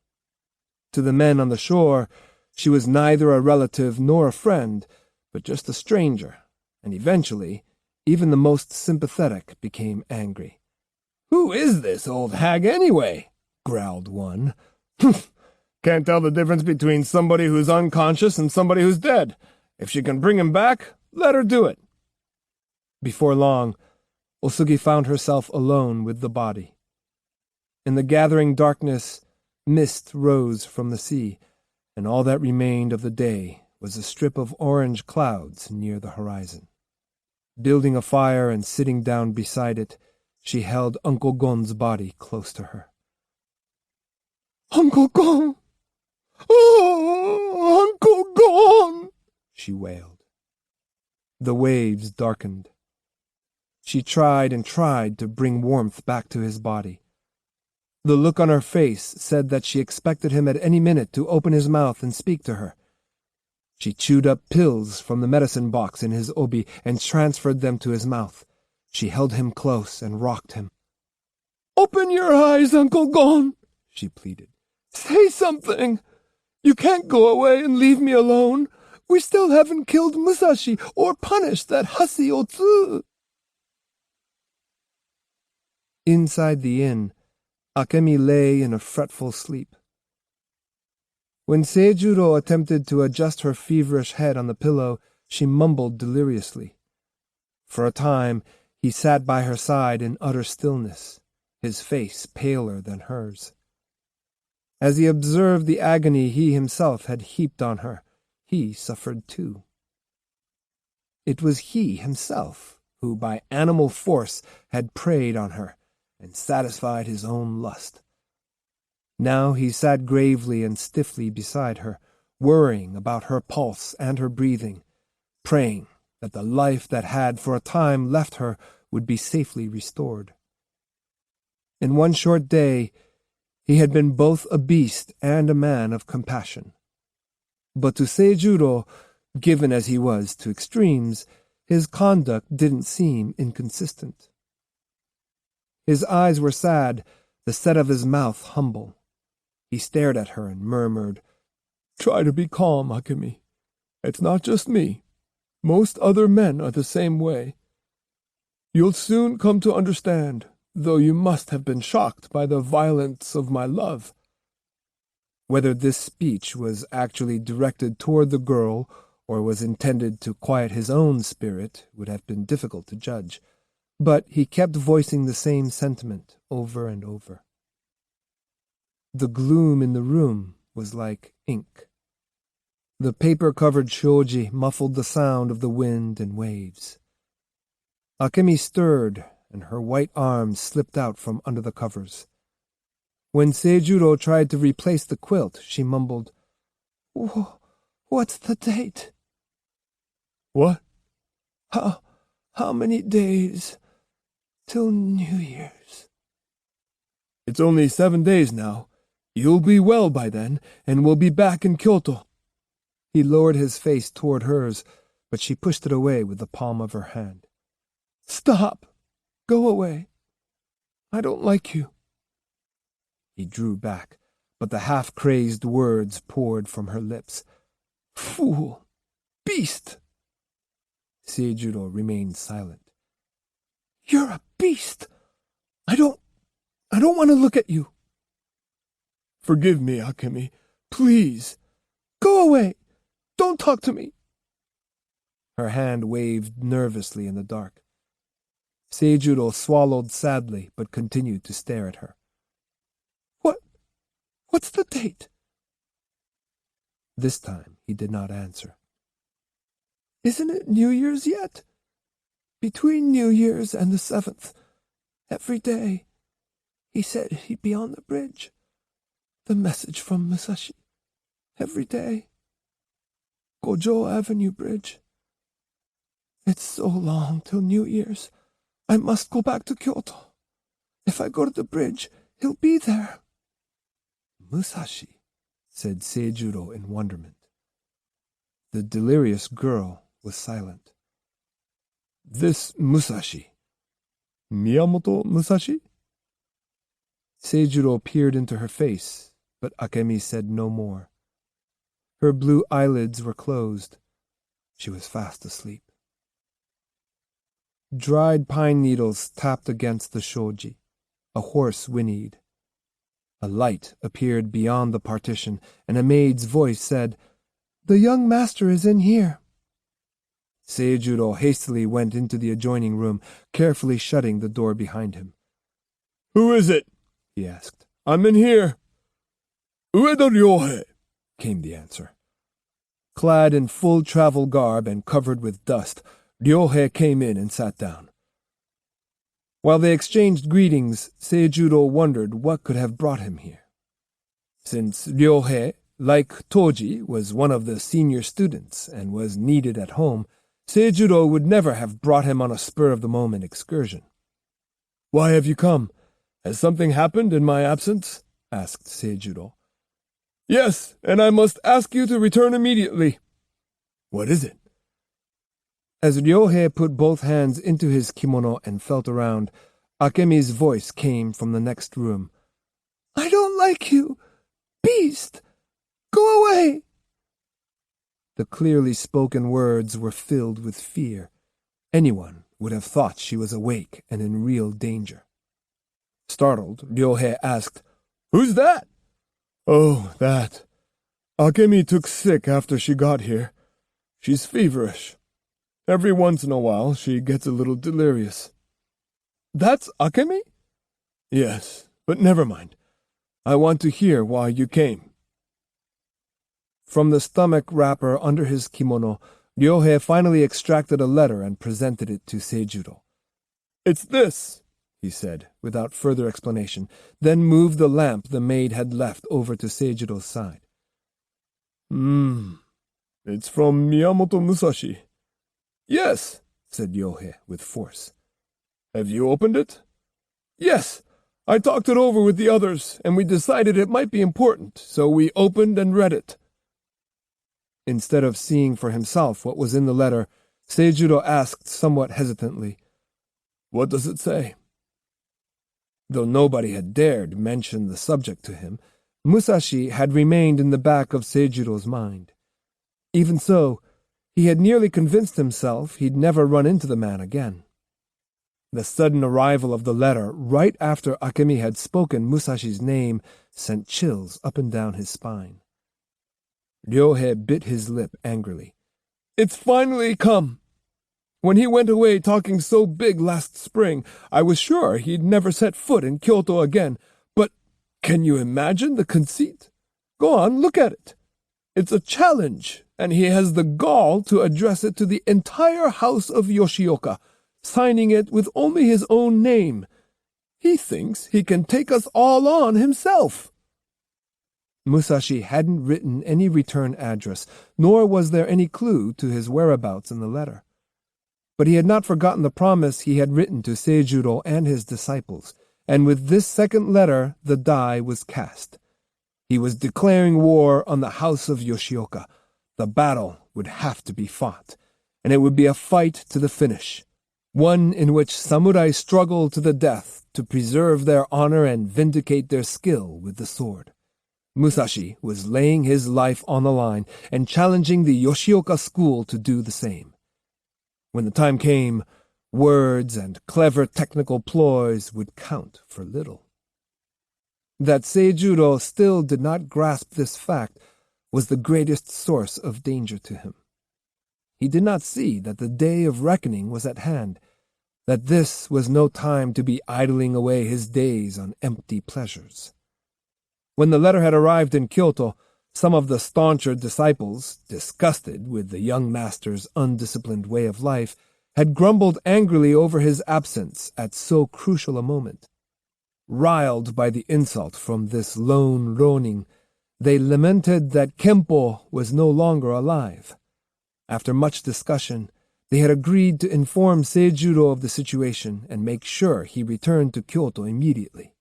To the men on the shore, she was neither a relative nor a friend, but just a stranger, and eventually, even the most sympathetic became angry. "Who is this old hag anyway?" growled one. "Can't tell the difference between somebody who's unconscious and somebody who's dead. If she can bring him back, let her do it." Before long, Osugi found herself alone with the body. In the gathering darkness, mist rose from the sea, and all that remained of the day was a strip of orange clouds near the horizon. Building a fire and sitting down beside it, she held Uncle Gon's body close to her. "Uncle Gon! Oh, Uncle Gon!" she wailed. The waves darkened. She tried and tried to bring warmth back to his body. The look on her face said that she expected him at any minute to open his mouth and speak to her. She chewed up pills from the medicine box in his obi and transferred them to his mouth. She held him close and rocked him. "Open your eyes, Uncle Gon," she pleaded. "Say something. You can't go away and leave me alone. We still haven't killed Musashi or punished that hussy Otsu." Inside the inn, Akemi lay in a fretful sleep. When Seijuro attempted to adjust her feverish head on the pillow, she mumbled deliriously. For a time, he sat by her side in utter stillness, his face paler than hers. As he observed the agony he himself had heaped on her, he suffered too. It was he himself who, by animal force, had preyed on her and satisfied his own lust. Now he sat gravely and stiffly beside her, worrying about her pulse and her breathing, praying that the life that had for a time left her would be safely restored. In one short day, he had been both a beast and a man of compassion. But to Seijuro, given as he was to extremes, his conduct didn't seem inconsistent. His eyes were sad, the set of his mouth humble. He stared at her and murmured, "Try to be calm, Akemi. It's not just me. Most other men are the same way. You'll soon come to understand, though you must have been shocked by the violence of my love." Whether this speech was actually directed toward the girl or was intended to quiet his own spirit would have been difficult to judge, but he kept voicing the same sentiment over and over. The gloom in the room was like ink. The paper-covered shoji muffled the sound of the wind and waves. Akemi stirred, and her white arms slipped out from under the covers. When Seijuro tried to replace the quilt, she mumbled, "What's the date?" What? How many days till New Year's?" It's only 7 days now. You'll be well by then, and we'll be back in Kyoto. He lowered his face toward hers, but she pushed it away with the palm of her hand. "Stop! Go away. I don't like you." He drew back, but the half-crazed words poured from her lips. "Fool! Beast!" Seijuro remained silent. "You're a beast! I don't want to look at you." Forgive me, Akemi. Please. "Go away! Don't talk to me!" Her hand waved nervously in the dark. Seijuro swallowed sadly, but continued to stare at her. What's the date?" This time he did not answer. "Isn't it New Year's yet? Between New Year's and the 7th, every day, he said he'd be on the bridge. The message from Musashi, every day. Gojo Avenue Bridge. It's so long till New Year's. I must go back to Kyoto. If I go to the bridge, he'll be there." "Musashi," said Seijuro in wonderment. The delirious girl was silent. This Musashi. Miyamoto Musashi? Seijuro peered into her face, but Akemi said no more. Her blue eyelids were closed. She was fast asleep. Dried pine needles tapped against the shoji. A horse whinnied. A light appeared beyond the partition, and a maid's voice said, "The young master is in here." Seijuro hastily went into the adjoining room, carefully shutting the door behind him. "Who is it?" he asked. "I'm in here." "Ueda Ryohei," came the answer. Clad in full travel garb and covered with dust, Ryohei came in and sat down. While they exchanged greetings, Seijuro wondered what could have brought him here. Since Ryohei, like Toji, was one of the senior students and was needed at home, Seijuro would never have brought him on a spur-of-the-moment excursion. "Why have you come? Has something happened in my absence?" asked Seijuro. "Yes, and I must ask you to return immediately." "What is it?" As Ryohei put both hands into his kimono and felt around, Akemi's voice came from the next room. "I don't like you! Beast! Go away!" The clearly spoken words were filled with fear. Anyone would have thought she was awake and in real danger. Startled, Ryohei asked, "Who's that?" "Oh, that. Akemi took sick after she got here. She's feverish. Every once in a while she gets a little delirious." "That's Akemi?" "Yes, but never mind. I want to hear why you came." From the stomach wrapper under his kimono, Ryohei finally extracted a letter and presented it to Seijuro. "It's this," he said, without further explanation, then moved the lamp the maid had left over to Seijuro's side. It's from Miyamoto Musashi." "Yes," said Ryohei with force. "Have you opened it?" "Yes. I talked it over with the others, and we decided it might be important, so we opened and read it." Instead of seeing for himself what was in the letter, Seijuro asked somewhat hesitantly, "What does it say?" Though nobody had dared mention the subject to him, Musashi had remained in the back of Seijuro's mind. Even so, he had nearly convinced himself he'd never run into the man again. The sudden arrival of the letter right after Akemi had spoken Musashi's name sent chills up and down his spine. Ryohei bit his lip angrily. "It's finally come! When he went away talking so big last spring, I was sure he'd never set foot in Kyoto again, but can you imagine the conceit? Go on, look at it. It's a challenge, and he has the gall to address it to the entire house of Yoshioka, signing it with only his own name. He thinks he can take us all on himself." Musashi hadn't written any return address, nor was there any clue to his whereabouts in the letter. But he had not forgotten the promise he had written to Seijuro and his disciples, and with this second letter the die was cast. He was declaring war on the house of Yoshioka. The battle would have to be fought, and it would be a fight to the finish, one in which samurai struggled to the death to preserve their honor and vindicate their skill with the sword. Musashi was laying his life on the line and challenging the Yoshioka school to do the same. When the time came, words and clever technical ploys would count for little. That Seijuro still did not grasp this fact was the greatest source of danger to him. He did not see that the day of reckoning was at hand, that this was no time to be idling away his days on empty pleasures. When the letter had arrived in Kyoto, some of the stauncher disciples, disgusted with the young master's undisciplined way of life, had grumbled angrily over his absence at so crucial a moment. Riled by the insult from this lone ronin, they lamented that Kempo was no longer alive. After much discussion, they had agreed to inform Seijuro of the situation and make sure he returned to Kyoto immediately.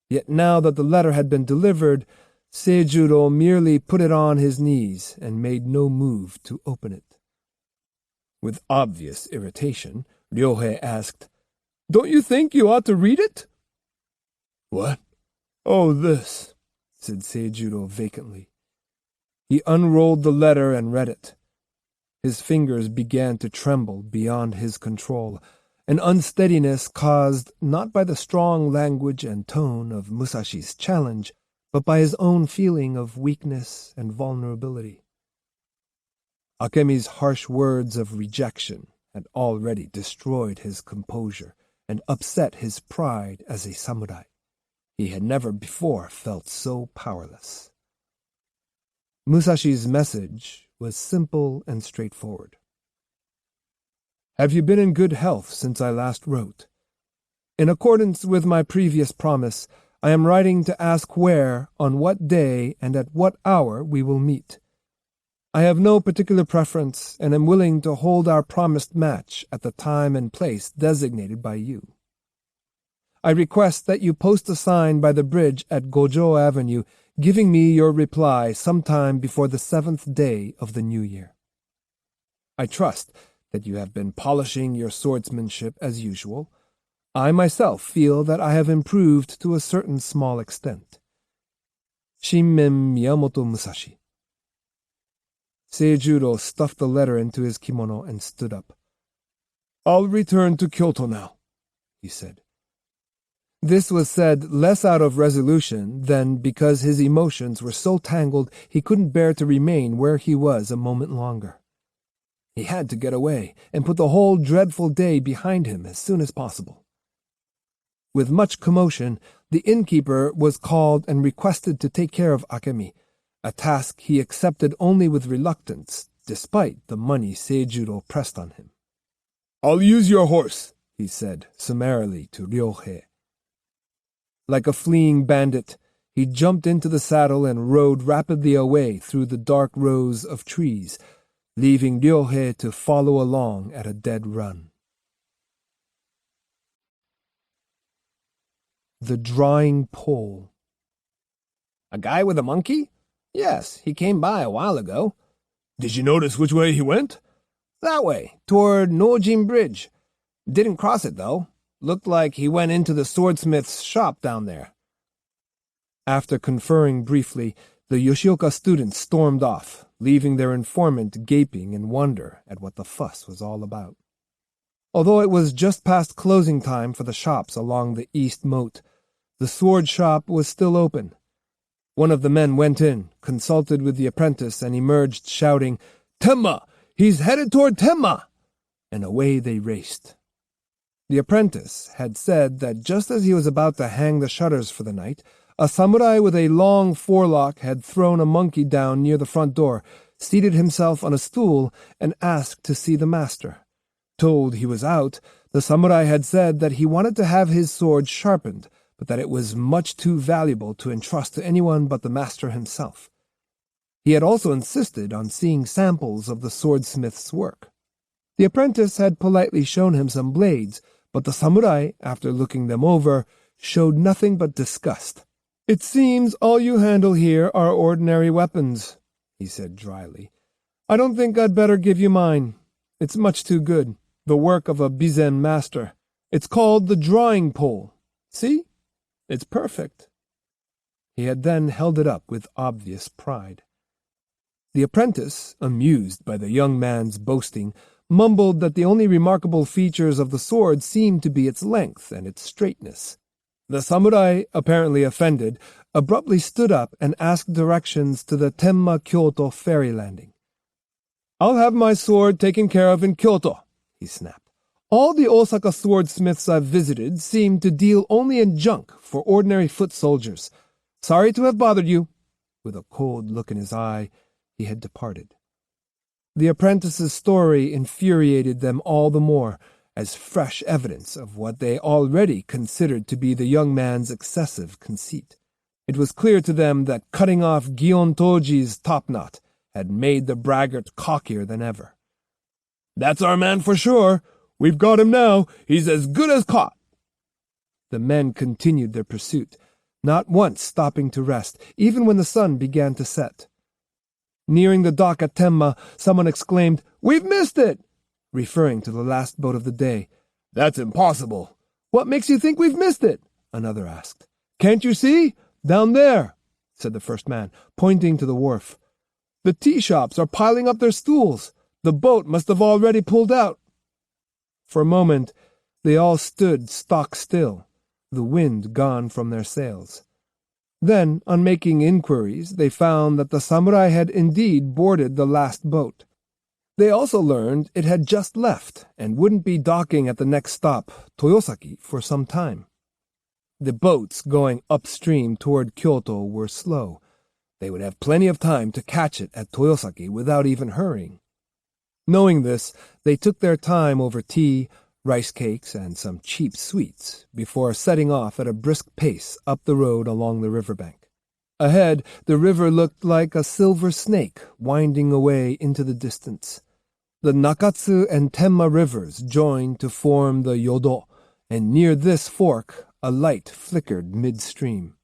Yet now that the letter had been delivered, Seijuro merely put it on his knees and made no move to open it. With obvious irritation, Ryohei asked, "Don't you think you ought to read it?" "What?" "Oh, this," said Seijuro vacantly. He unrolled the letter and read it. His fingers began to tremble beyond his control, an unsteadiness caused not by the strong language and tone of Musashi's challenge, but by his own feeling of weakness and vulnerability. Akemi's harsh words of rejection had already destroyed his composure and upset his pride as a samurai. He had never before felt so powerless. Musashi's message was simple and straightforward. "Have you been in good health since I last wrote? In accordance with my previous promise, I am writing to ask where, on what day, and at what hour we will meet. I have no particular preference and am willing to hold our promised match at the time and place designated by you. I request that you post a sign by the bridge at Gojo Avenue giving me your reply sometime before the 7th day of the new year. I trust that you have been polishing your swordsmanship as usual. I myself feel that I have improved to a certain small extent. Shinmen Miyamoto Musashi." Seijuro stuffed the letter into his kimono and stood up. "I'll return to Kyoto now," he said. This was said less out of resolution than because his emotions were so tangled he couldn't bear to remain where he was a moment longer. He had to get away and put the whole dreadful day behind him as soon as possible. With much commotion, the innkeeper was called and requested to take care of Akemi, a task he accepted only with reluctance, despite the money Seijuro pressed on him. "I'll use your horse," he said summarily to Ryohei. Like a fleeing bandit, he jumped into the saddle and rode rapidly away through the dark rows of trees, leaving Ryohei to follow along at a dead run. The drawing pole. "A guy with a monkey? Yes, he came by a while ago." "Did you notice which way he went?" "That way, toward Nojin Bridge. Didn't cross it, though. Looked like he went into the swordsmith's shop down there." After conferring briefly, the Yoshioka students stormed off, leaving their informant gaping in wonder at what the fuss was all about. Although it was just past closing time for the shops along the east moat, the sword shop was still open. One of the men went in, consulted with the apprentice, and emerged shouting, "Tenma! He's headed toward Tenma!" And away they raced. The apprentice had said that just as he was about to hang the shutters for the night, a samurai with a long forelock had thrown a monkey down near the front door, seated himself on a stool, and asked to see the master. Told he was out, The samurai had said that he wanted to have his sword sharpened, but that it was much too valuable to entrust to anyone but the master himself. He had also insisted on seeing samples of the swordsmith's work. The apprentice had politely shown him some blades, but the samurai, after looking them over, showed nothing but disgust. "It seems all you handle here are ordinary weapons," he said dryly. "I don't think I'd better give you mine. It's much too good, the work of a bizen master. It's called the drawing pole. See? It's perfect." He had then held it up with obvious pride. The apprentice, amused by the young man's boasting, mumbled that the only remarkable features of the sword seemed to be its length and its straightness. The samurai, apparently offended, abruptly stood up and asked directions to the Tenma Kyoto ferry landing. "I'll have my sword taken care of in Kyoto," he snapped. "All the Osaka swordsmiths I've visited seem to deal only in junk for ordinary foot soldiers. Sorry to have bothered you." With a cold look in his eye, he had departed. The apprentice's story infuriated them all the more, as fresh evidence of what they already considered to be the young man's excessive conceit. It was clear to them that cutting off Gion Toji's topknot had made the braggart cockier than ever. "That's our man for sure. We've got him now. He's as good as caught." The men continued their pursuit, not once stopping to rest, even when the sun began to set. Nearing the dock at Tenma, someone exclaimed, "We've missed it!" referring to the last boat of the day. "That's impossible." "What makes you think we've missed it?" another asked. "Can't you see? Down there," said the first man, pointing to the wharf. "The tea shops are piling up their stools. The boat must have already pulled out." For a moment, they all stood stock still, the wind gone from their sails. Then, on making inquiries, they found that the samurai had indeed boarded the last boat. They also learned it had just left and wouldn't be docking at the next stop, Toyosaki, for some time. The boats going upstream toward Kyoto were slow. They would have plenty of time to catch it at Toyosaki without even hurrying. Knowing this, they took their time over tea, rice cakes, and some cheap sweets before setting off at a brisk pace up the road along the riverbank. Ahead, the river looked like a silver snake winding away into the distance. The Nakatsu and Tenma rivers joined to form the Yodo, and near this fork a light flickered midstream.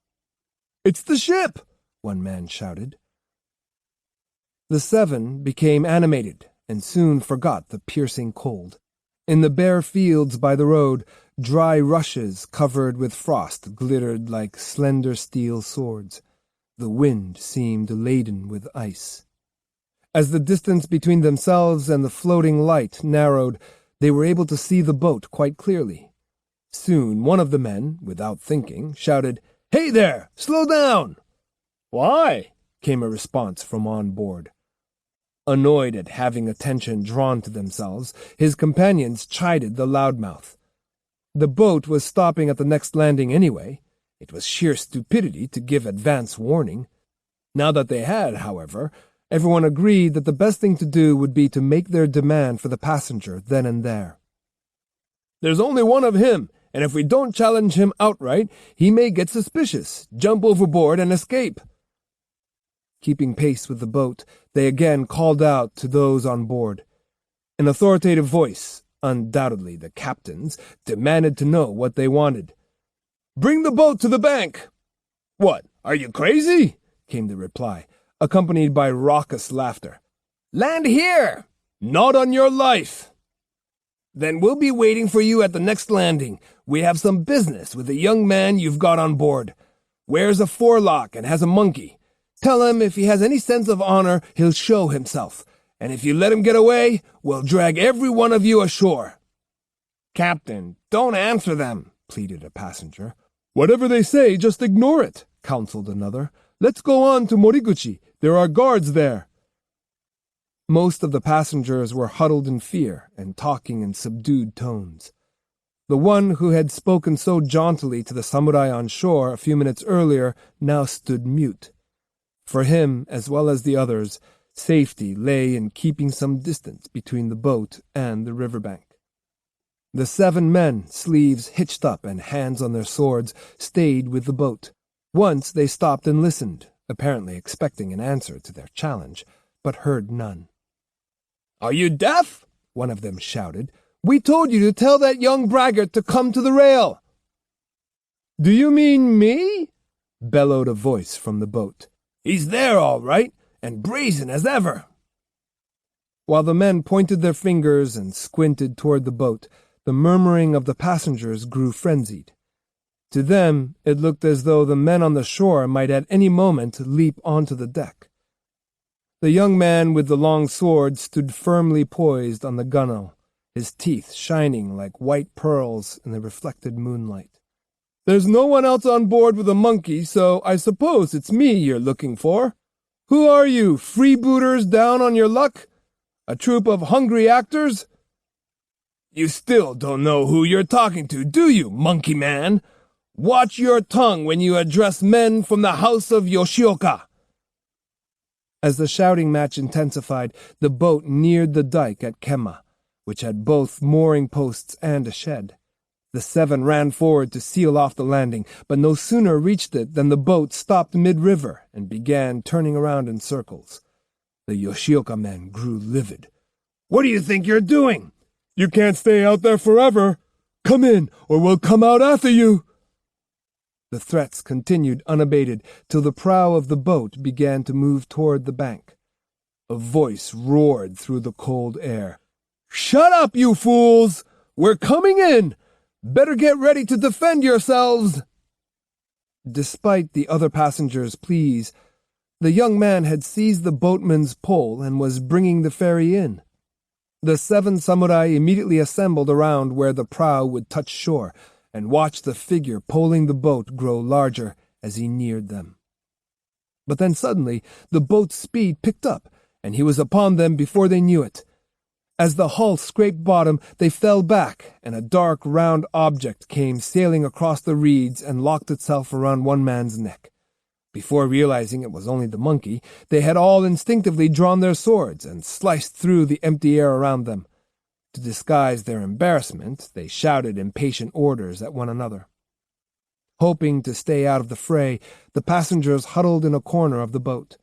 "It's the ship!" one man shouted. The seven became animated and soon forgot the piercing cold. In the bare fields by the road, dry rushes covered with frost glittered like slender steel swords. The wind seemed laden with ice. As the distance between themselves and the floating light narrowed, they were able to see the boat quite clearly. Soon one of the men, without thinking, shouted, "Hey there! Slow down!" "Why?" came a response from on board. Annoyed at having attention drawn to themselves, his companions chided the loudmouth. The boat was stopping at the next landing anyway. It was sheer stupidity to give advance warning. Now that they had, however, everyone agreed that the best thing to do would be to make their demand for the passenger then and there. "There's only one of him, and if we don't challenge him outright, he may get suspicious, jump overboard, and escape." Keeping pace with the boat, they again called out to those on board. An authoritative voice, undoubtedly the captain's, demanded to know what they wanted. "Bring the boat to the bank!" "What, are you crazy?" came the reply, accompanied by raucous laughter. "Land here!" "Not on your life!" "Then we'll be waiting for you at the next landing. We have some business with a young man you've got on board. Wears a forelock and has a monkey. Tell him if he has any sense of honor, he'll show himself, and if you let him get away, we'll drag every one of you ashore." "Captain, don't answer them," pleaded a passenger. "Whatever they say, just ignore it," counseled another. "Let's go on to Moriguchi. There are guards there." Most of the passengers were huddled in fear and talking in subdued tones. The one who had spoken so jauntily to the samurai on shore a few minutes earlier now stood mute. For him, as well as the others, safety lay in keeping some distance between the boat and the riverbank. The 7 men, sleeves hitched up and hands on their swords, stayed with the boat. Once they stopped and listened, apparently expecting an answer to their challenge, but heard none. "Are you deaf?" one of them shouted. "We told you to tell that young braggart to come to the rail." "Do you mean me?" bellowed a voice from the boat. "He's there all right, and brazen as ever." While the men pointed their fingers and squinted toward the boat, the murmuring of the passengers grew frenzied. To them, it looked as though the men on the shore might at any moment leap onto the deck. The young man with the long sword stood firmly poised on the gunwale, his teeth shining like white pearls in the reflected moonlight. "There's no one else on board with a monkey, so I suppose it's me you're looking for. Who are you, freebooters down on your luck? A troupe of hungry actors?" "You still don't know who you're talking to, do you, monkey man? Watch your tongue when you address men from the house of Yoshikawa." As the shouting match intensified, the boat neared the dike at Kema, which had both mooring posts and a shed. The 7 ran forward to seal off the landing, but no sooner reached it than the boat stopped mid-river and began turning around in circles. The Yoshikawa men grew livid. "What do you think you're doing?" "You can't stay out there forever. Come in, or we'll come out after you." The threats continued unabated till the prow of the boat began to move toward the bank. A voice roared through the cold air. "Shut up, you fools! We're coming in! Better get ready to defend yourselves!" Despite the other passengers' pleas, the young man had seized the boatman's pole and was bringing the ferry in. The 7 samurai immediately assembled around where the prow would touch shore, and watched the figure poling the boat grow larger as he neared them. But then suddenly the boat's speed picked up, and he was upon them before they knew it. As the hull scraped bottom, they fell back, and a dark, round object came sailing across the reeds and locked itself around one man's neck. Before realizing it was only the monkey, they had all instinctively drawn their swords and sliced through the empty air around them. To disguise their embarrassment, they shouted impatient orders at one another. Hoping to stay out of the fray, the passengers huddled in a corner of the boat.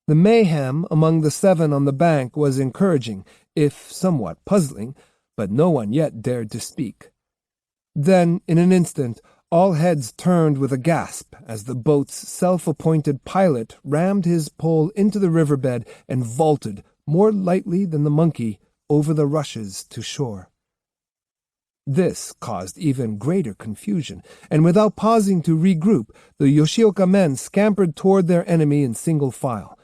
The mayhem among the 7 on the bank was encouraging, if somewhat puzzling, but no one yet dared to speak. Then, in an instant, all heads turned with a gasp as the boat's self-appointed pilot rammed his pole into the riverbed and vaulted, more lightly than the monkey, over the rushes to shore. This caused even greater confusion, and without pausing to regroup, the Yoshikawa men scampered toward their enemy in single file.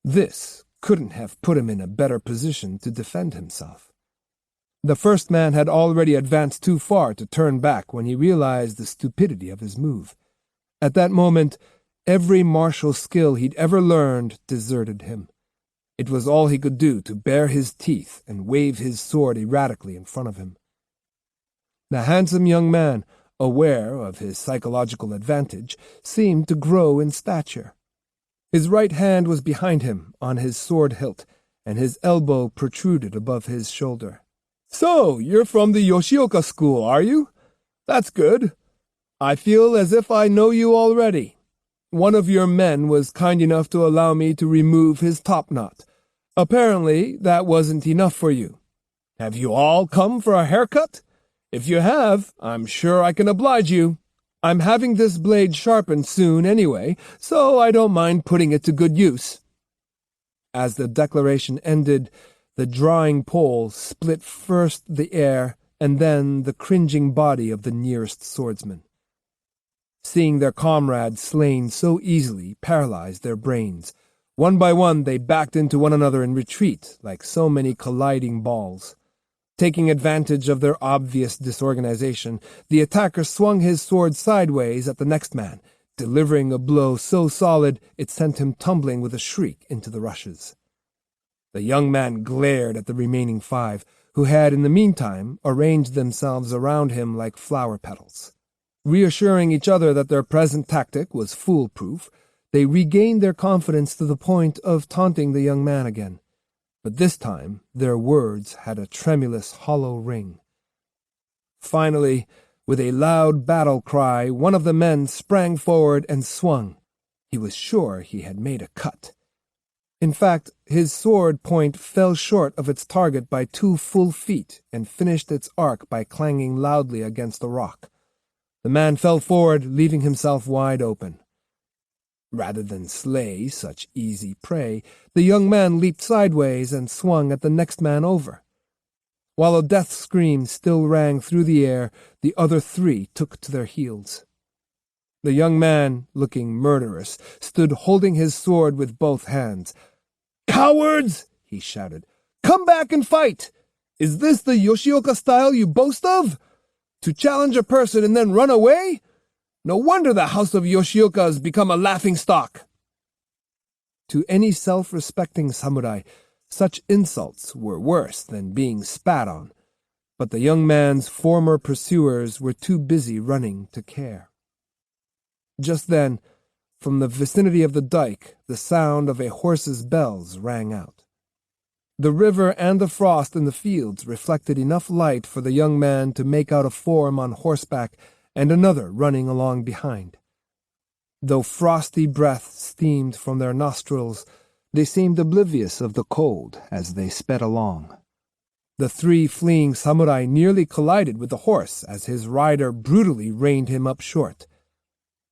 This couldn't have put him in a better position to defend himself. The first man had already advanced too far to turn back when he realized the stupidity of his move. At that moment, every martial skill he'd ever learned deserted him. It was all he could do to bare his teeth and wave his sword erratically in front of him. The handsome young man, aware of his psychological advantage, seemed to grow in stature. His right hand was behind him on his sword hilt, and his elbow protruded above his shoulder. "So, you're from the Yoshikawa school, are you? That's good. I feel as if I know you already. One of your men was kind enough to allow me to remove his topknot. Apparently, that wasn't enough for you. Have you all come for a haircut? If you have, I'm sure I can oblige you. I'm having this blade sharpened soon anyway, so I don't mind putting it to good use." As the declaration ended, the drawing pole split first the air and then the cringing body of the nearest swordsman. Seeing their comrades slain so easily paralyzed their brains. One by one they backed into one another in retreat like so many colliding balls. Taking advantage of their obvious disorganization, the attacker swung his sword sideways at the next man, delivering a blow so solid it sent him tumbling with a shriek into the rushes. The young man glared at the remaining 5, who had in the meantime arranged themselves around him like flower petals. Reassuring each other that their present tactic was foolproof, they regained their confidence to the point of taunting the young man again. But this time their words had a tremulous, hollow ring. Finally, with a loud battle cry, one of the men sprang forward and swung. He was sure he had made a cut. In fact, his sword point fell short of its target by 2 full feet and finished its arc by clanging loudly against the rock. The man fell forward, leaving himself wide open. Rather than slay such easy prey, the young man leaped sideways and swung at the next man over. While a death scream still rang through the air, the other 3 took to their heels. The young man, looking murderous, stood holding his sword with both hands. "Cowards!" he shouted. "Come back and fight! Is this the Yoshioka style you boast of? To challenge a person and then run away? No wonder the house of Yoshioka has become a laughingstock." To any self-respecting samurai, such insults were worse than being spat on, but the young man's former pursuers were too busy running to care. Just then, from the vicinity of the dike, the sound of a horse's bells rang out. The river and the frost in the fields reflected enough light for the young man to make out a form on horseback and another running along behind. Though frosty breath steamed from their nostrils, they seemed oblivious of the cold as they sped along. The 3 fleeing samurai nearly collided with the horse as his rider brutally reined him up short.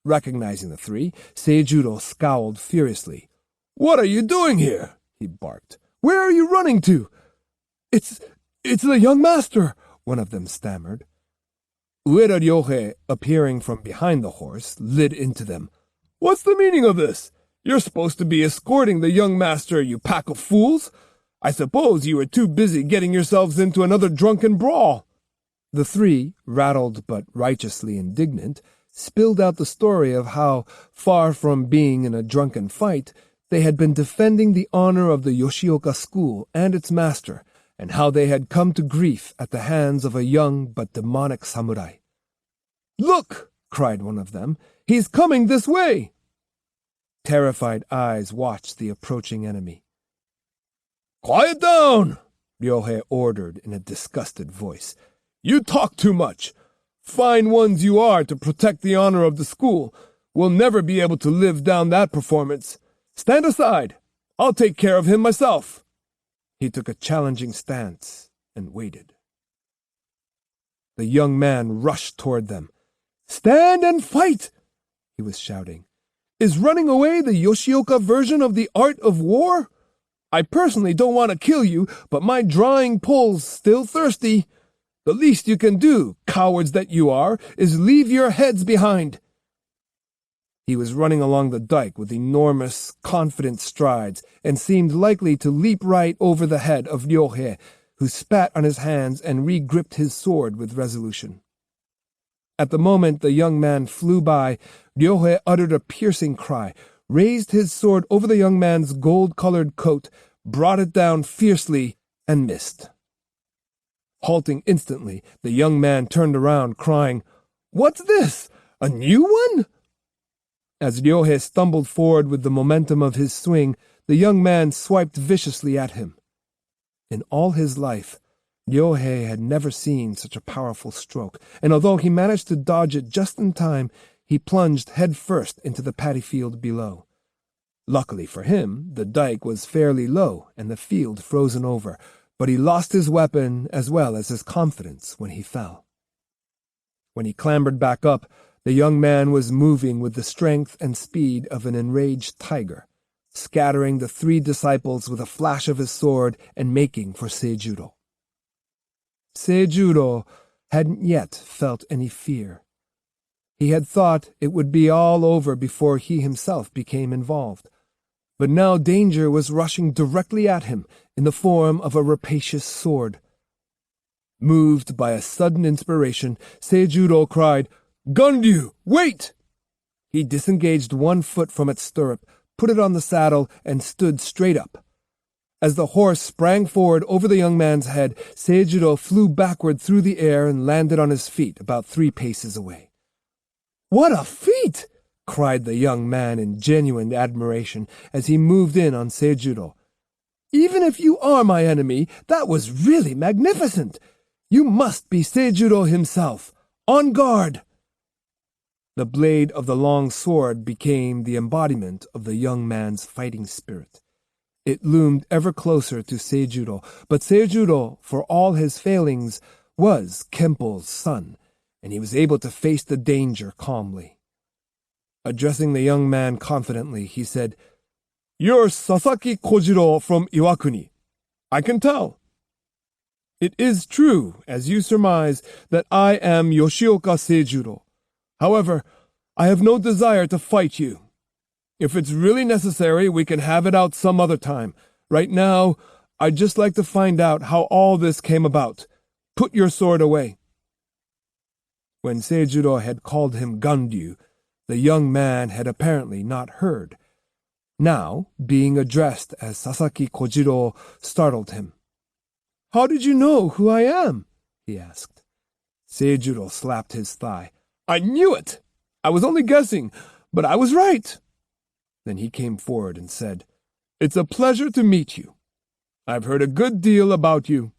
Recognizing the 3, Seijuro scowled furiously. "What are you doing here?" he barked. "Where are you running to?" It's the young master," one of them stammered. Ueda Ryohei, appearing from behind the horse, lit into them. "What's the meaning of this? You're supposed to be escorting the young master, you pack of fools. I suppose you were too busy getting yourselves into another drunken brawl." The 3, rattled but righteously indignant, spilled out the story of how, far from being in a drunken fight, they had been defending the honor of the Yoshioka school and its master, and how they had come to grief at the hands of a young but demonic samurai. "Look!" cried one of them. "He's coming this way!" Terrified eyes watched the approaching enemy. "Quiet down!" Ryohei ordered in a disgusted voice. "You talk too much. Fine ones you are to protect the honor of the school. We'll never be able to live down that performance. Stand aside. I'll take care of him myself." He took a challenging stance and waited. The young man rushed toward them. "Stand and fight!" he was shouting. "Is running away the Yoshioka version of the art of war? I personally don't want to kill you, but my drawing pull's still thirsty. The least you can do, cowards that you are, is leave your heads behind." He was running along the dike with enormous, confident strides, and seemed likely to leap right over the head of Ryohei, who spat on his hands and re-gripped his sword with resolution. At the moment the young man flew by, Ryohei uttered a piercing cry, raised his sword over the young man's gold-colored coat, brought it down fiercely, and missed. Halting instantly, the young man turned around, crying, "What's this? A new one?" As Ryohei stumbled forward with the momentum of his swing, the young man swiped viciously at him. In all his life, Ryohei had never seen such a powerful stroke, and although he managed to dodge it just in time, he plunged head first into the paddy field below. Luckily for him, the dike was fairly low and the field frozen over, but he lost his weapon as well as his confidence when he fell. When he clambered back up, the young man was moving with the strength and speed of an enraged tiger, scattering the 3 disciples with a flash of his sword and making for Seijuro. Seijuro hadn't yet felt any fear. He had thought it would be all over before he himself became involved, but now danger was rushing directly at him in the form of a rapacious sword. Moved by a sudden inspiration, Seijuro cried, "Gunryu, wait!" He disengaged 1 foot from its stirrup, put it on the saddle, and stood straight up. As the horse sprang forward over the young man's head, Seijuro flew backward through the air and landed on his feet about 3 paces away. "What a feat!" cried the young man in genuine admiration as he moved in on Seijuro. "Even if you are my enemy, that was really magnificent. You must be Seijuro himself. On guard! The blade of the long sword became the embodiment of the young man's fighting spirit. It loomed ever closer to Seijuro, but Seijuro, for all his failings, was Kempo's son, and he was able to face the danger calmly. Addressing the young man confidently, he said, "You're Sasaki Kojiro from Iwakuni. I can tell. It is true, as you surmise, that I am Yoshioka Seijuro. However, I have no desire to fight you. If it's really necessary, we can have it out some other time. Right now, I'd just like to find out how all this came about. Put your sword away." When Seijuro had called him Gandyu, the young man had apparently not heard. Now, being addressed as Sasaki Kojiro startled him. "How did you know who I am?" he asked. Seijuro slapped his thigh. "I knew it! I was only guessing, but I was right." Then he came forward and said, "It's a pleasure to meet you. I've heard a good deal about you."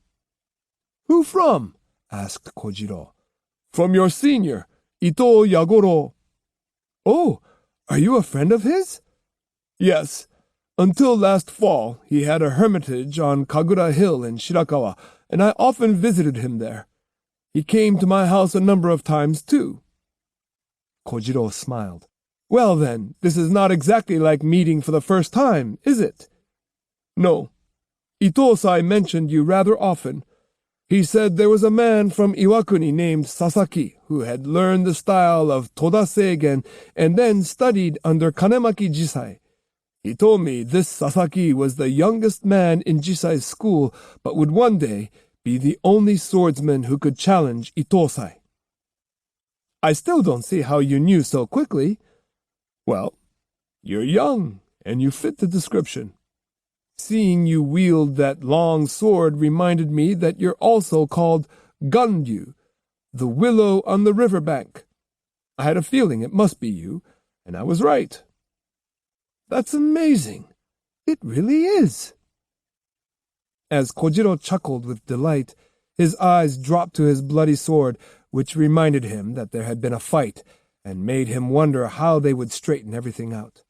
"Who from?" asked Kojiro. "From your senior, Ito Yagoro." "Oh, are you a friend of his?" "Yes. Until last fall, he had a hermitage on Kagura Hill in Shirakawa, and I often visited him there. He came to my house a number of times, too." Kojiro smiled. "Well, then, this is not exactly like meeting for the first time, is it?" "No. Ito-sai mentioned you rather often. He said there was a man from Iwakuni named Sasaki who had learned the style of Toda Seigen and then studied under Kanemaki Jisai. He told me this Sasaki was the youngest man in Jisai's school, but would one day be the only swordsman who could challenge Ito-sai." "I still don't see how you knew so quickly." "Well, you're young, and you fit the description. Seeing you wield that long sword reminded me that you're also called Gandyu, the willow on the river bank. I had a feeling it must be you, and I was right." "That's amazing. It really is." As Kojiro chuckled with delight, his eyes dropped to his bloody sword, which reminded him that there had been a fight, and made him wonder how they would straighten everything out.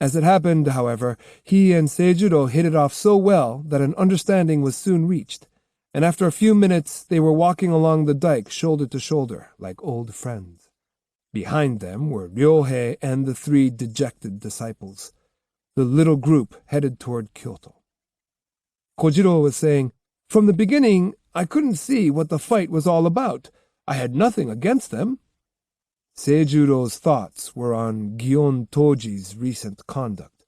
As it happened, however, he and Seijuro hit it off so well that an understanding was soon reached, and after a few minutes they were walking along the dike shoulder to shoulder, like old friends. Behind them were Ryohei and the 3 dejected disciples. The little group headed toward Kyoto. Kojiro was saying, "From the beginning, I couldn't see what the fight was all about. I had nothing against them." Seijuro's thoughts were on Gion Toji's recent conduct.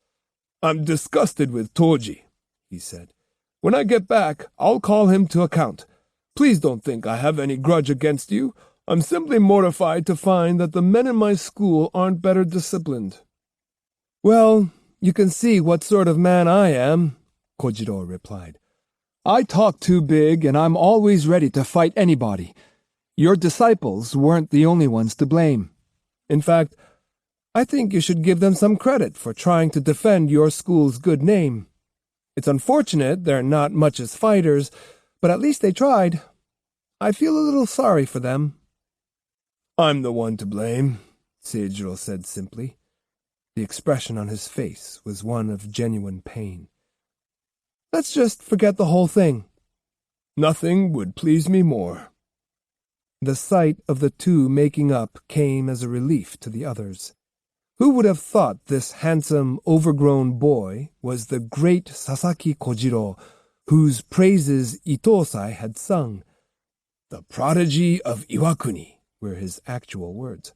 "I'm disgusted with Toji," he said. "When I get back, I'll call him to account. Please don't think I have any grudge against you. I'm simply mortified to find that the men in my school aren't better disciplined." "Well, you can see what sort of man I am," Kojiro replied. "I talk too big, and I'm always ready to fight anybody. Your disciples weren't the only ones to blame. In fact, I think you should give them some credit for trying to defend your school's good name. It's unfortunate they're not much as fighters, but at least they tried. I feel a little sorry for them." "I'm the one to blame," Seijuro said simply. The expression on his face was one of genuine pain. "Let's just forget the whole thing." "Nothing would please me more." The sight of the two making up came as a relief to the others. Who would have thought this handsome, overgrown boy was the great Sasaki Kojiro, whose praises Ito-sai had sung? "The prodigy of Iwakuni," were his actual words.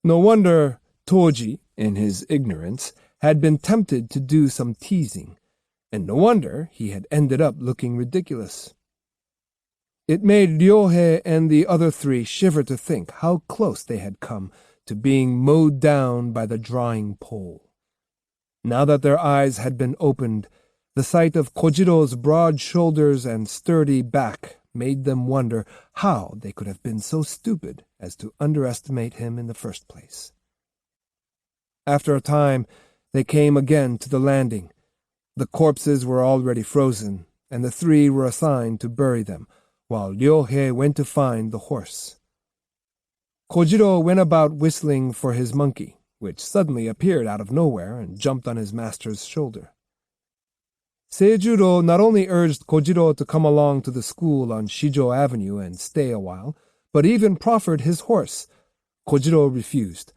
No wonder Toji, in his ignorance, had been tempted to do some teasing, and no wonder he had ended up looking ridiculous. It made Ryohei and the other 3 shiver to think how close they had come to being mowed down by the drawing pole. Now that their eyes had been opened, the sight of Kojiro's broad shoulders and sturdy back made them wonder how they could have been so stupid as to underestimate him in the first place. After a time, they came again to the landing. The corpses were already frozen, and the 3 were assigned to bury them, while Ryohei went to find the horse. Kojiro went about whistling for his monkey, which suddenly appeared out of nowhere and jumped on his master's shoulder. Seijuro not only urged Kojiro to come along to the school on Shijo Avenue and stay a while, but even proffered his horse. Kojiro refused.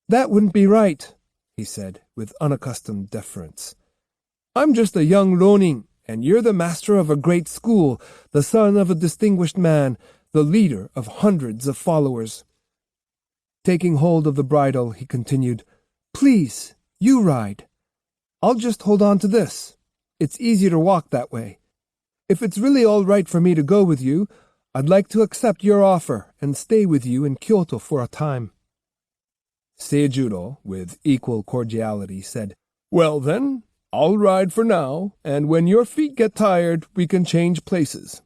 "That wouldn't be right," he said, with unaccustomed deference. "I'm just a young ronin, and you're the master of a great school, the son of a distinguished man, the leader of hundreds of followers." Taking hold of the bridle, he continued, "Please, you ride. I'll just hold on to this. It's easier to walk that way. If it's really all right for me to go with you, I'd like to accept your offer and stay with you in Kyoto for a time." Seijuro, with equal cordiality, said, "Well then, I'll ride for now, and when your feet get tired, we can change places."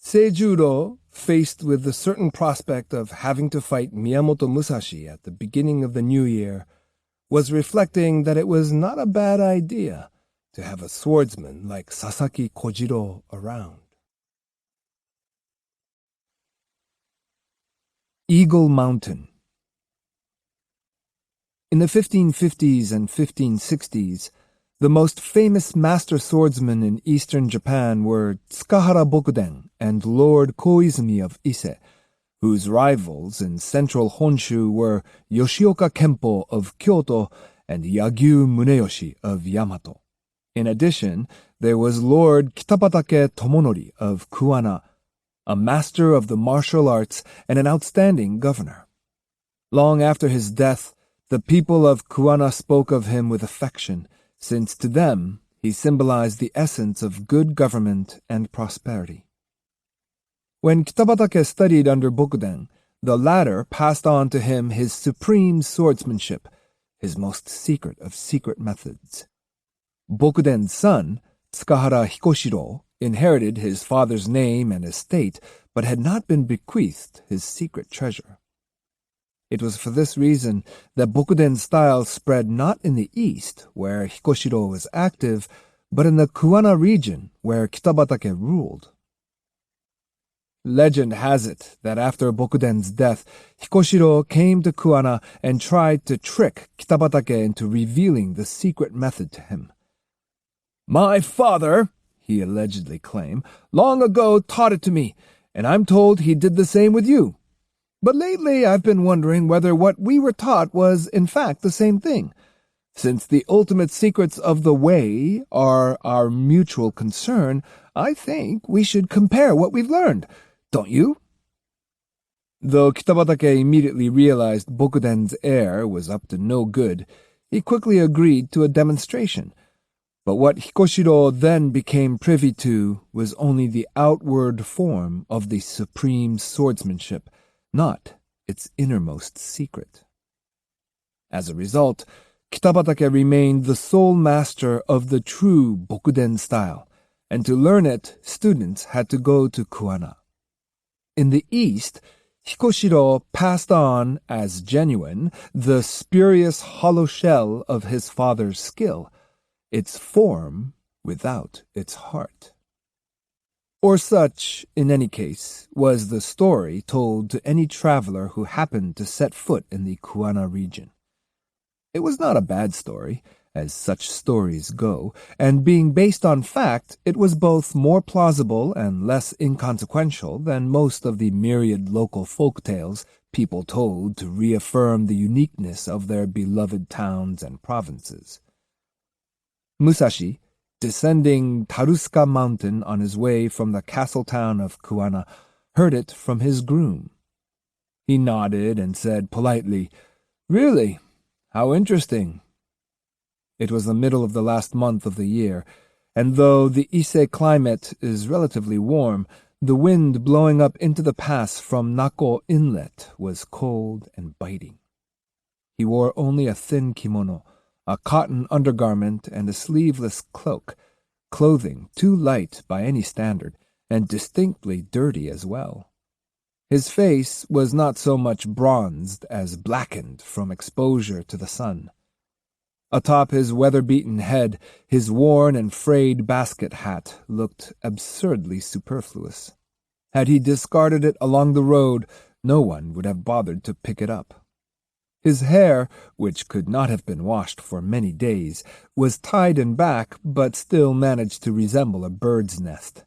Seijuro, faced with the certain prospect of having to fight Miyamoto Musashi at the beginning of the new year, was reflecting that it was not a bad idea to have a swordsman like Sasaki Kojiro around. Eagle Mountain. In the 1550s and 1560s, the most famous master swordsmen in eastern Japan were Tsukahara Bokuden and Lord Koizumi of Ise, whose rivals in central Honshu were Yoshioka Kempo of Kyoto and Yagyu Muneyoshi of Yamato. In addition, there was Lord Kitabatake Tomonori of Kuwana, a master of the martial arts and an outstanding governor. Long after his death, the people of Kuwana spoke of him with affection, since to them he symbolized the essence of good government and prosperity. When Kitabatake studied under Bokuden, the latter passed on to him his supreme swordsmanship, his most secret of secret methods. Bokuden's son, Tsukahara Hikoshiro, inherited his father's name and estate, but had not been bequeathed his secret treasure. It was for this reason that Bokuden's style spread not in the east, where Hikoshiro was active, but in the Kuwana region, where Kitabatake ruled. Legend has it that after Bokuden's death, Hikoshiro came to Kuwana and tried to trick Kitabatake into revealing the secret method to him. "My father," he allegedly claimed, "long ago taught it to me, and I'm told he did the same with you. But lately I've been wondering whether what we were taught was in fact the same thing. Since the ultimate secrets of the way are our mutual concern, I think we should compare what we've learned. Don't you?" Though Kitabatake immediately realized Bokuden's heir was up to no good, he quickly agreed to a demonstration. But what Hikoshiro then became privy to was only the outward form of the supreme swordsmanship, not its innermost secret. As a result, Kitabatake remained the sole master of the true Bokuden style, and to learn it, students had to go to Kuwana. In the east, Hikoshiro passed on, as genuine, the spurious hollow shell of his father's skill, its form without its heart. Or such, in any case, was the story told to any traveler who happened to set foot in the Kuwana region. It was not a bad story, as such stories go, and being based on fact, it was both more plausible and less inconsequential than most of the myriad local folk tales people told to reaffirm the uniqueness of their beloved towns and provinces. Musashi, descending Tarusuka Mountain on his way from the castle town of Kuwana, heard it from his groom. He nodded and said politely, "Really? How interesting." It was the middle of the last month of the year, and though the Ise climate is relatively warm, the wind blowing up into the pass from Nako Inlet was cold and biting. He wore only a thin kimono, a cotton undergarment and a sleeveless cloak, clothing too light by any standard, and distinctly dirty as well. His face was not so much bronzed as blackened from exposure to the sun. Atop his weather-beaten head, his worn and frayed basket hat looked absurdly superfluous. Had he discarded it along the road, no one would have bothered to pick it up. His hair, which could not have been washed for many days, was tied in back but still managed to resemble a bird's nest.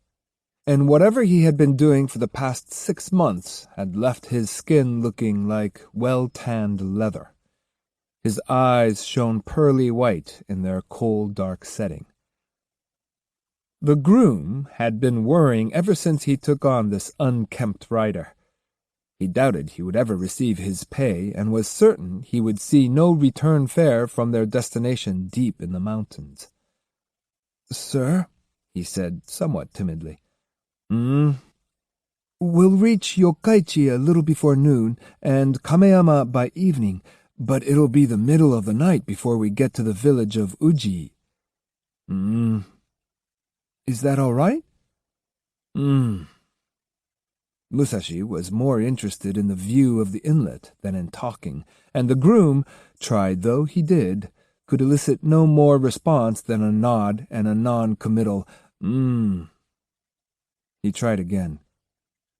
And whatever he had been doing for the past 6 months had left his skin looking like well-tanned leather. His eyes shone pearly white in their cold, dark setting. The groom had been worrying ever since he took on this unkempt rider. He doubted he would ever receive his pay, and was certain he would see no return fare from their destination deep in the mountains. "Sir," he said somewhat timidly. "We'll reach Yokkaichi a little before noon, and Kameyama by evening, but it'll be the middle of the night before we get to the village of Uji." "Is that all right?" Musashi was more interested in the view of the inlet than in talking, and the groom, tried though he did, could elicit no more response than a nod and a non-committal He tried again.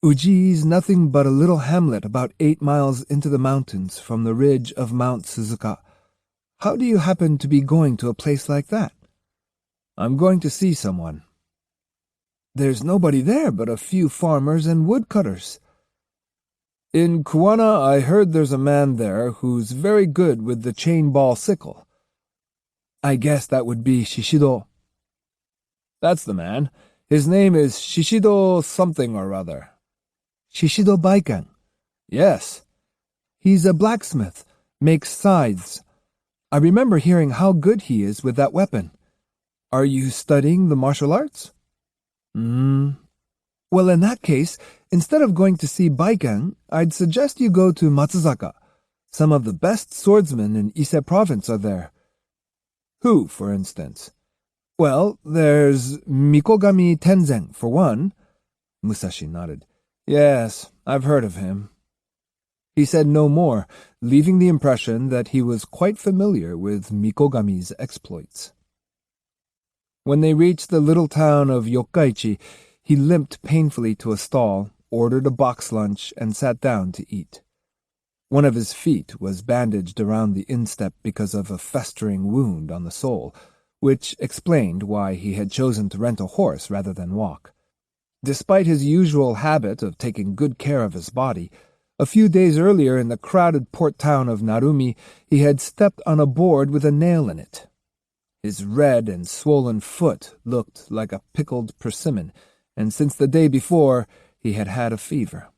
"Uji's nothing but a little hamlet about 8 miles into the mountains from the ridge of Mount Suzuka. How do you happen to be going to a place like that?" "I'm going to see someone." "There's nobody there but a few farmers and woodcutters." "In Kuwana I heard there's a man there who's very good with the chain-ball sickle." "I guess that would be Shishido." "That's the man. His name is Shishido something or other." "Shishido Baikan?" "Yes." "He's a blacksmith, makes scythes. I remember hearing how good he is with that weapon. Are you studying the martial arts?" Well, in that case, instead of going to see Baikan, I'd suggest you go to Matsuzaka. Some of the best swordsmen in Ise province are there." "Who, for instance?" "Well, there's Mikogami Tenzen, for one." Musashi nodded. "Yes, I've heard of him." He said no more, leaving the impression that he was quite familiar with Mikogami's exploits. When they reached the little town of Yokkaichi, he limped painfully to a stall, ordered a box lunch, and sat down to eat. One of his feet was bandaged around the instep because of a festering wound on the sole, which explained why he had chosen to rent a horse rather than walk. Despite his usual habit of taking good care of his body, a few days earlier in the crowded port town of Narumi, he had stepped on a board with a nail in it. His red and swollen foot looked like a pickled persimmon, and since the day before he had had a fever.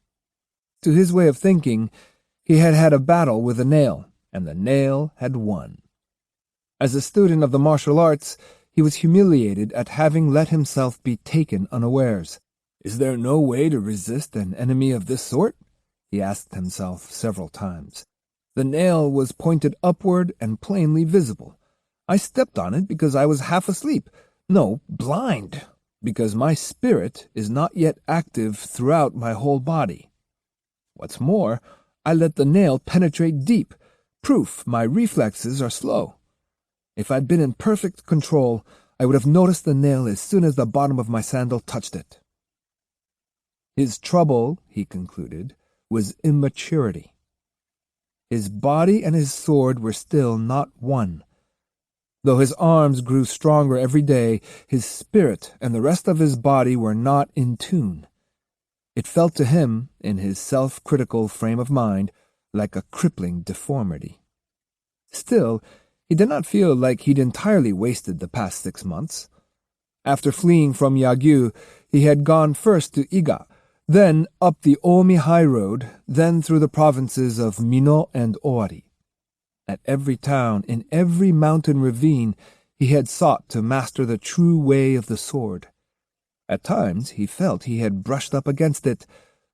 To his way of thinking, he had had a battle with a nail, and the nail had won. As a student of the martial arts, he was humiliated at having let himself be taken unawares. "Is there no way to resist an enemy of this sort?" he asked himself several times. The nail was pointed upward and plainly visible. I stepped on it because I was half asleep. No, blind, because my spirit is not yet active throughout my whole body. What's more, I let the nail penetrate deep, proof my reflexes are slow. If I'd been in perfect control, I would have noticed the nail as soon as the bottom of my sandal touched it. His trouble, he concluded, was immaturity. His body and his sword were still not one. Though his arms grew stronger every day, his spirit and the rest of his body were not in tune. It felt to him, in his self-critical frame of mind, like a crippling deformity. Still, he did not feel like he'd entirely wasted the past 6 months. After fleeing from Yagyu, he had gone first to Iga, then up the Omi High Road, then through the provinces of Mino and Owari. At every town, in every mountain ravine, he had sought to master the true way of the sword. At times he felt he had brushed up against it,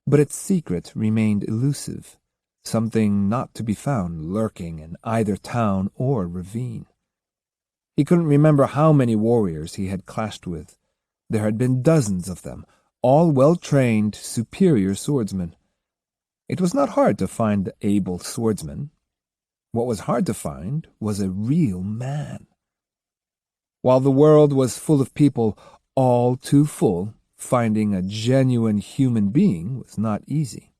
but its secret remained elusive, something not to be found lurking in either town or ravine. He couldn't remember how many warriors he had clashed with. There had been dozens of them, all well-trained, superior swordsmen. It was not hard to find able swordsmen. What was hard to find was a real man. While the world was full of people, all too full, finding a genuine human being was not easy.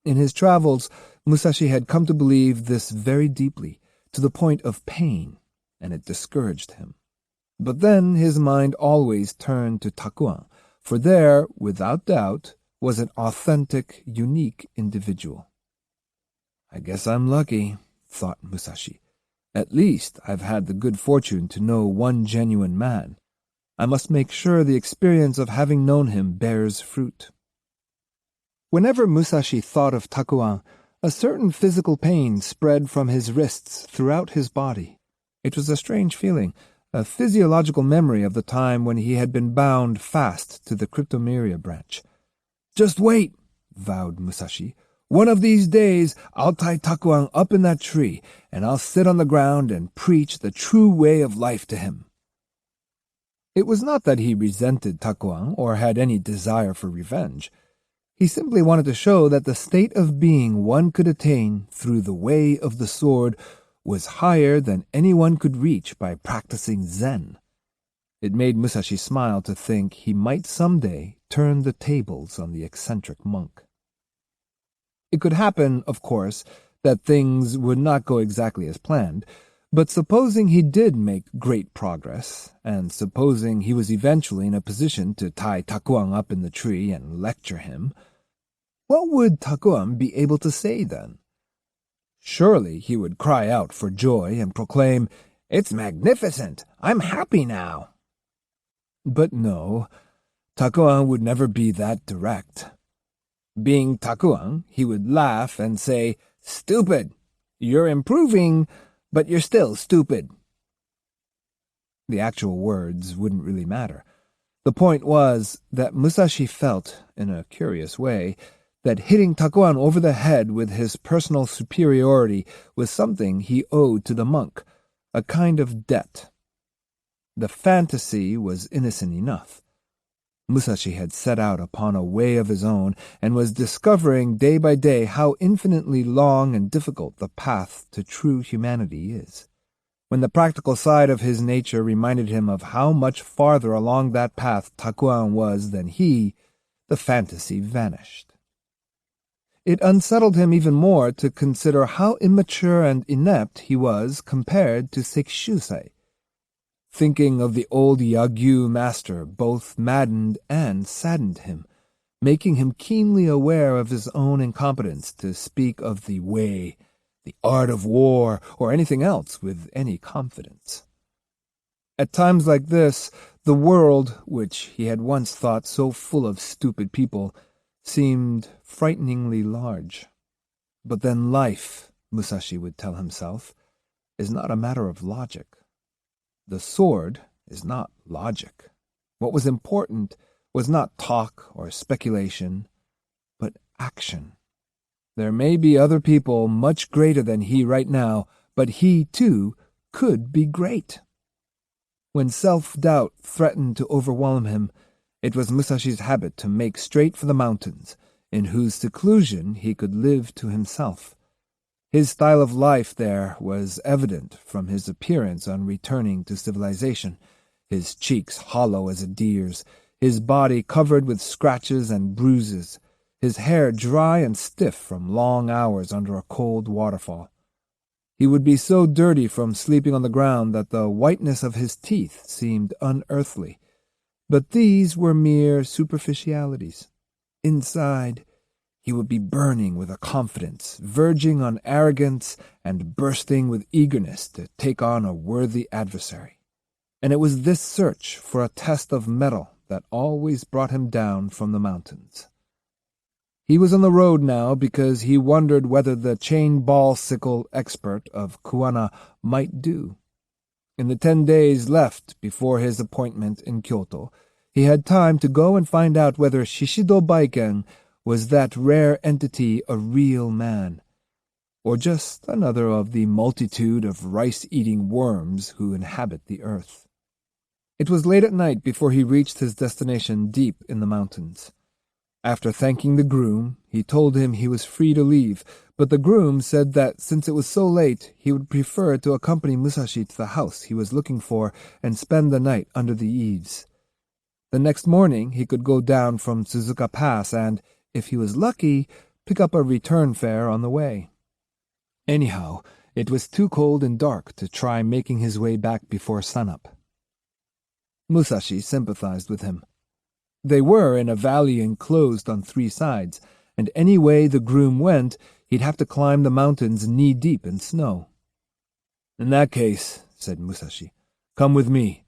In his travels, Musashi had come to believe this very deeply, to the point of pain, and it discouraged him. But then his mind always turned to Takuan, for there, without doubt, was an authentic, unique individual. I guess I'm lucky, thought Musashi. At least I've had the good fortune to know one genuine man. I must make sure the experience of having known him bears fruit. Whenever Musashi thought of Takuan, a certain physical pain spread from his wrists throughout his body. It was a strange feeling, a physiological memory of the time when he had been bound fast to the cryptomeria branch. "Just wait," vowed Musashi. "One of these days I'll tie Takuan up in that tree, and I'll sit on the ground and preach the true way of life to him." It was not that he resented Takuan or had any desire for revenge. He simply wanted to show that the state of being one could attain through the way of the sword was higher than anyone could reach by practicing Zen. It made Musashi smile to think he might someday turn the tables on the eccentric monk. It could happen, of course, that things would not go exactly as planned, but supposing he did make great progress, and supposing he was eventually in a position to tie Takuan up in the tree and lecture him, what would Takuan be able to say then? Surely he would cry out for joy and proclaim, "It's magnificent! I'm happy now!" But no, Takuan would never be that direct. Being Takuan, he would laugh and say, "Stupid! You're improving, but you're still stupid." The actual words wouldn't really matter. The point was that Musashi felt, in a curious way, that hitting Takuan over the head with his personal superiority was something he owed to the monk, a kind of debt. The fantasy was innocent enough. Musashi had set out upon a way of his own and was discovering day by day how infinitely long and difficult the path to true humanity is. When the practical side of his nature reminded him of how much farther along that path Takuan was than he, the fantasy vanished. It unsettled him even more to consider how immature and inept he was compared to Sekishusei. Thinking of the old Yagyu master both maddened and saddened him, making him keenly aware of his own incompetence to speak of the way, the art of war, or anything else with any confidence. At times like this, the world, which he had once thought so full of stupid people, seemed frighteningly large. But then life, Musashi would tell himself, is not a matter of logic. The sword is not logic. What was important was not talk or speculation, but action. There may be other people much greater than he right now, but he, too, could be great. When self-doubt threatened to overwhelm him, it was Musashi's habit to make straight for the mountains, in whose seclusion he could live to himself. His style of life there was evident from his appearance on returning to civilization, his cheeks hollow as a deer's, his body covered with scratches and bruises, his hair dry and stiff from long hours under a cold waterfall. He would be so dirty from sleeping on the ground that the whiteness of his teeth seemed unearthly, but these were mere superficialities. Inside, he would be burning with a confidence, verging on arrogance, and bursting with eagerness to take on a worthy adversary. And it was this search for a test of mettle that always brought him down from the mountains. He was on the road now because he wondered whether the chain ball sickle expert of Kuwana might do. In the 10 days left before his appointment in Kyoto, he had time to go and find out whether Shishido Baiken was that rare entity a real man, or just another of the multitude of rice-eating worms who inhabit the earth. It was late at night before he reached his destination deep in the mountains. After thanking the groom, he told him he was free to leave, but the groom said that since it was so late, he would prefer to accompany Musashi to the house he was looking for and spend the night under the eaves. The next morning he could go down from Suzuka Pass and, if he was lucky, pick up a return fare on the way. Anyhow, it was too cold and dark to try making his way back before sunup. Musashi sympathized with him. They were in a valley enclosed on 3 sides, and any way the groom went, he'd have to climb the mountains knee-deep in snow. "In that case," said Musashi, "come with me."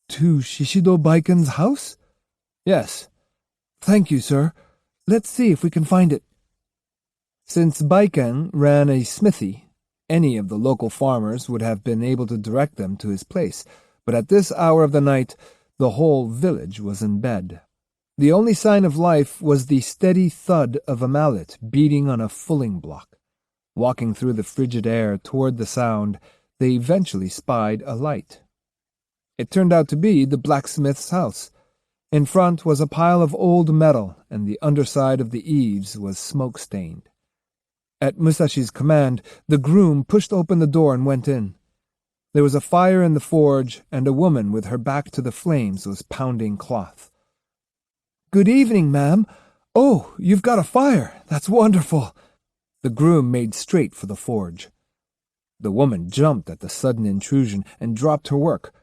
"To Shishido Baiken's house?" "Yes." "Thank you, sir. Let's see if we can find it." Since Baiken ran a smithy, any of the local farmers would have been able to direct them to his place, but at this hour of the night the whole village was in bed. The only sign of life was the steady thud of a mallet beating on a fulling block. Walking through the frigid air toward the sound, they eventually spied a light. It turned out to be the blacksmith's house. In front was a pile of old metal, and the underside of the eaves was smoke-stained. At Musashi's command, the groom pushed open the door and went in. There was a fire in the forge, and a woman with her back to the flames was pounding cloth. "Good evening, ma'am. Oh, you've got a fire. That's wonderful." The groom made straight for the forge. The woman jumped at the sudden intrusion and dropped her work.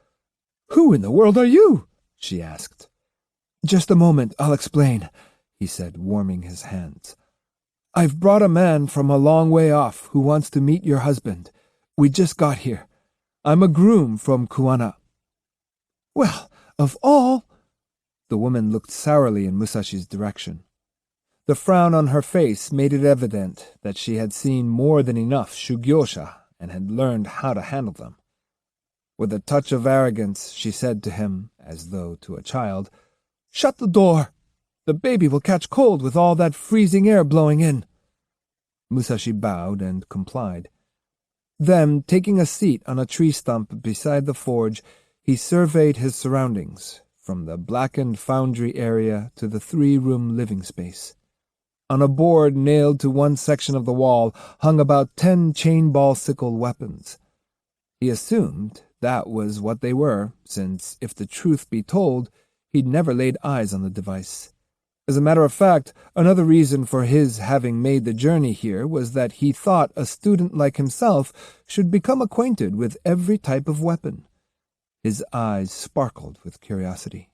"Who in the world are you?" she asked. "Just a moment, I'll explain," he said, warming his hands. "I've brought a man from a long way off who wants to meet your husband. We just got here. I'm a groom from Kuwana." "Well, of all—" The woman looked sourly in Musashi's direction. The frown on her face made it evident that she had seen more than enough shugyosha and had learned how to handle them. With a touch of arrogance, she said to him, as though to a child, "Shut the door! The baby will catch cold with all that freezing air blowing in." Musashi bowed and complied. Then, taking a seat on a tree stump beside the forge, he surveyed his surroundings, from the blackened foundry area to the 3-room living space. On a board nailed to one section of the wall hung about 10 chain-ball sickle weapons. He assumed that was what they were, since, if the truth be told, he'd never laid eyes on the device. As a matter of fact, another reason for his having made the journey here was that he thought a student like himself should become acquainted with every type of weapon. His eyes sparkled with curiosity.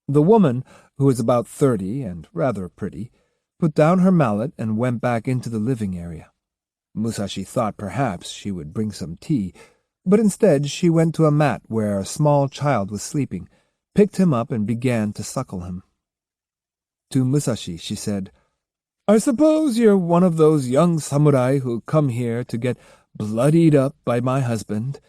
The woman, who was about 30 and rather pretty, put down her mallet and went back into the living area. Musashi thought perhaps she would bring some tea, but instead she went to a mat where a small child was sleeping, picked him up and began to suckle him. To Musashi she said, "I suppose you're one of those young samurai who come here to get bloodied up by my husband.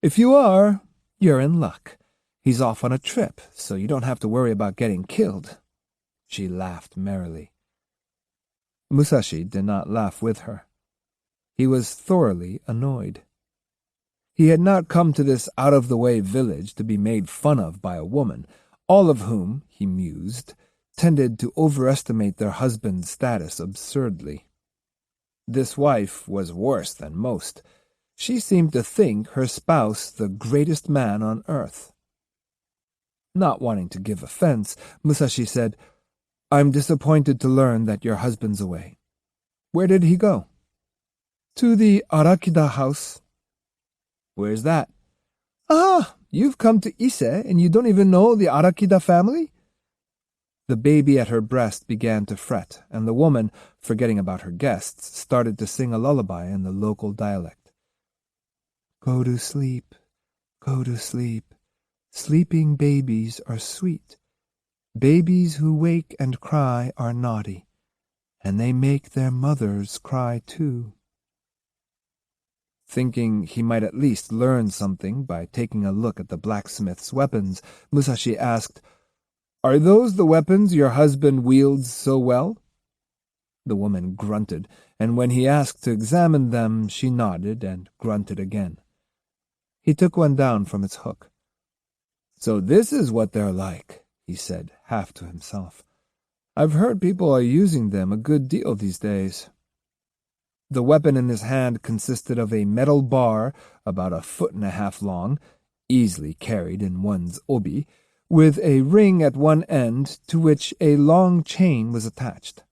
If you are, you're in luck. He's off on a trip, so you don't have to worry about getting killed." She laughed merrily. Musashi did not laugh with her. He was thoroughly annoyed. He had not come to this out-of-the-way village to be made fun of by a woman, all of whom, he mused, tended to overestimate their husband's status absurdly. This wife was worse than most. She seemed to think her spouse the greatest man on earth. Not wanting to give offense, Musashi said, "I'm disappointed to learn that your husband's away. Where did he go?" "To the Arakida house." "Where's that?" "Ah, you've come to Ise and you don't even know the Arakida family?" The baby at her breast began to fret, and the woman, forgetting about her guests, started to sing a lullaby in the local dialect. "Go to sleep, go to sleep. Sleeping babies are sweet. Babies who wake and cry are naughty, and they make their mothers cry too." Thinking he might at least learn something by taking a look at the blacksmith's weapons, Musashi asked, "Are those the weapons your husband wields so well?" The woman grunted, and when he asked to examine them, she nodded and grunted again. He took one down from its hook. "So this is what they're like," he said, half to himself. "I've heard people are using them a good deal these days." The weapon in his hand consisted of a metal bar about 1.5 feet long, easily carried in one's obi, with a ring at one end to which a long chain was attached.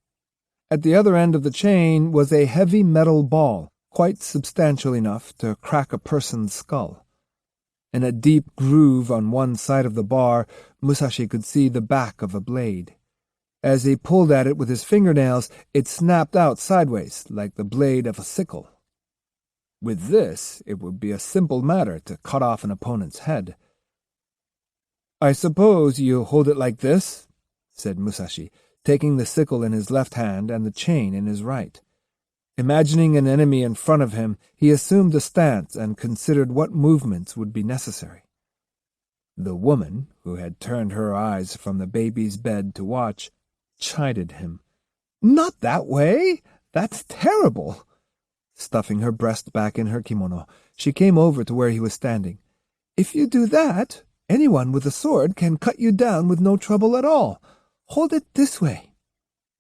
At the other end of the chain was a heavy metal ball, quite substantial enough to crack a person's skull. In a deep groove on one side of the bar, Musashi could see the back of a blade. As he pulled at it with his fingernails, it snapped out sideways, like the blade of a sickle. With this, it would be a simple matter to cut off an opponent's head. "I suppose you hold it like this?" said Musashi, taking the sickle in his left hand and the chain in his right. Imagining an enemy in front of him, he assumed a stance and considered what movements would be necessary. The woman, who had turned her eyes from the baby's bed to watch, chided him. "Not that way! That's terrible!" Stuffing her breast back in her kimono, she came over to where he was standing. "If you do that, anyone with a sword can cut you down with no trouble at all. Hold it this way."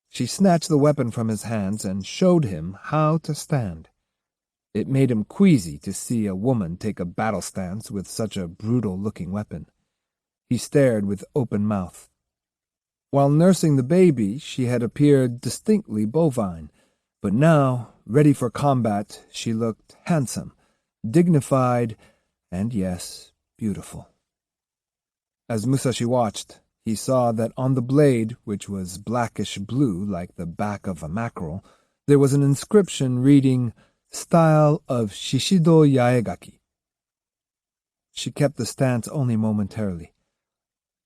She snatched the weapon from his hands and showed him how to stand. It made him queasy to see a woman take a battle stance with such a brutal-looking weapon. He stared with open mouth. While nursing the baby, she had appeared distinctly bovine, but now, ready for combat, she looked handsome, dignified, and yes, beautiful. As Musashi watched, he saw that on the blade, which was blackish-blue like the back of a mackerel, there was an inscription reading, "Style of Shishido Yaegaki." She kept the stance only momentarily.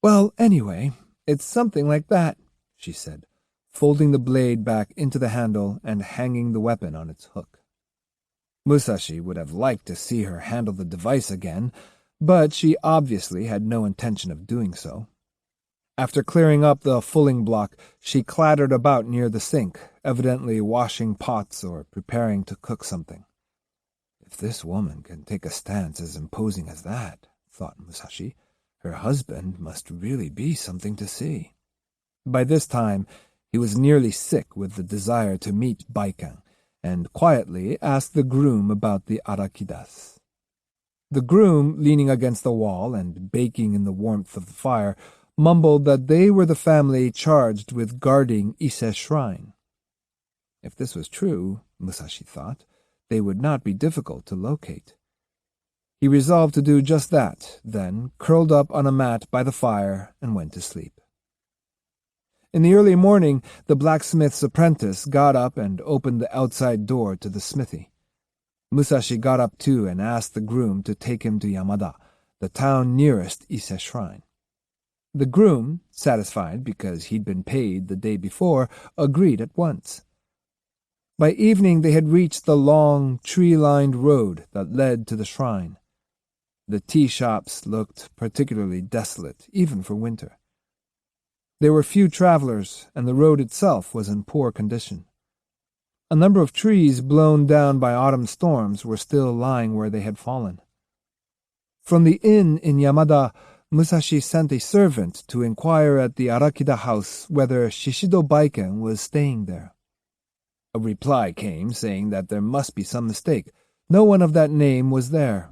"Well, anyway, it's something like that," she said, folding the blade back into the handle and hanging the weapon on its hook. Musashi would have liked to see her handle the device again, but she obviously had no intention of doing so. After clearing up the fulling block, she clattered about near the sink, evidently washing pots or preparing to cook something. If this woman can take a stance as imposing as that, thought Musashi, her husband must really be something to see. By this time, he was nearly sick with the desire to meet Baikan, and quietly asked the groom about the arakidas. The groom, leaning against the wall and baking in the warmth of the fire, mumbled that they were the family charged with guarding Ise's shrine. If this was true, Musashi thought, they would not be difficult to locate. He resolved to do just that, then curled up on a mat by the fire and went to sleep. In the early morning, the blacksmith's apprentice got up and opened the outside door to the smithy. Musashi got up too and asked the groom to take him to Yamada, the town nearest Ise's shrine. The groom, satisfied because he'd been paid the day before, agreed at once. By evening they had reached the long, tree-lined road that led to the shrine. The tea shops looked particularly desolate, even for winter. There were few travelers, and the road itself was in poor condition. A number of trees blown down by autumn storms were still lying where they had fallen. From the inn in Yamada, Musashi sent a servant to inquire at the Arakida house whether Shishido Baiken was staying there. A reply came saying that there must be some mistake. No one of that name was there.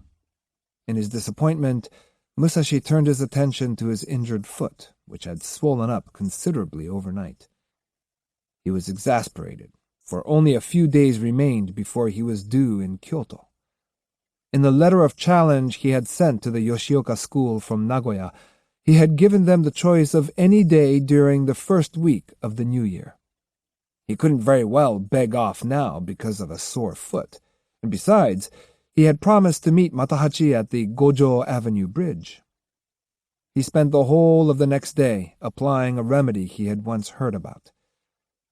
In his disappointment, Musashi turned his attention to his injured foot, which had swollen up considerably overnight. He was exasperated, for only a few days remained before he was due in Kyoto. In the letter of challenge he had sent to the Yoshioka school from Nagoya, he had given them the choice of any day during the first week of the new year. He couldn't very well beg off now because of a sore foot, and besides, he had promised to meet Matahachi at the Gojo Avenue Bridge. He spent the whole of the next day applying a remedy he had once heard about.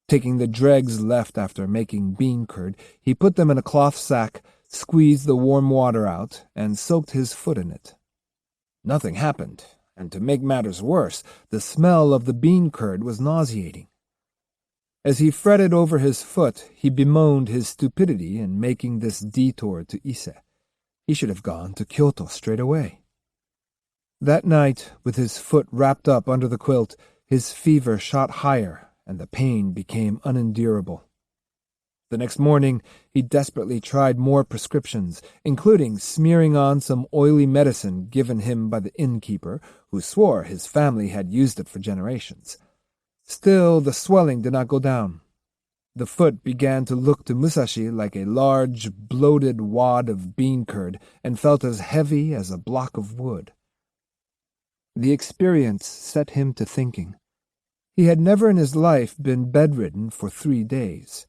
Taking the dregs left after making bean curd, he put them in a cloth sack, squeezed the warm water out, and soaked his foot in it. Nothing happened, and to make matters worse, the smell of the bean curd was nauseating. As he fretted over his foot, he bemoaned his stupidity in making this detour to Ise. He should have gone to Kyoto straight away. That night, with his foot wrapped up under the quilt, his fever shot higher, and the pain became unendurable. The next morning, he desperately tried more prescriptions, including smearing on some oily medicine given him by the innkeeper, who swore his family had used it for generations. Still, the swelling did not go down. The foot began to look to Musashi like a large, bloated wad of bean curd and felt as heavy as a block of wood. The experience set him to thinking. He had never in his life been bedridden for 3 days.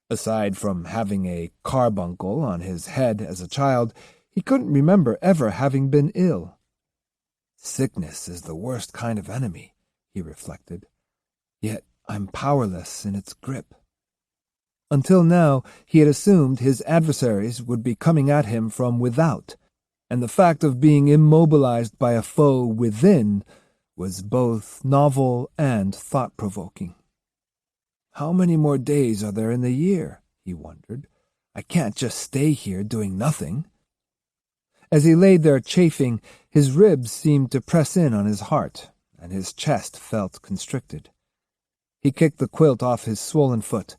Aside from having a carbuncle on his head as a child, he couldn't remember ever having been ill. Sickness is the worst kind of enemy, he reflected. Yet I'm powerless in its grip. Until now, he had assumed his adversaries would be coming at him from without, and the fact of being immobilized by a foe within was both novel and thought-provoking. How many more days are there in the year? He wondered. I can't just stay here doing nothing. As he lay there chafing, his ribs seemed to press in on his heart, and his chest felt constricted. He kicked the quilt off his swollen foot.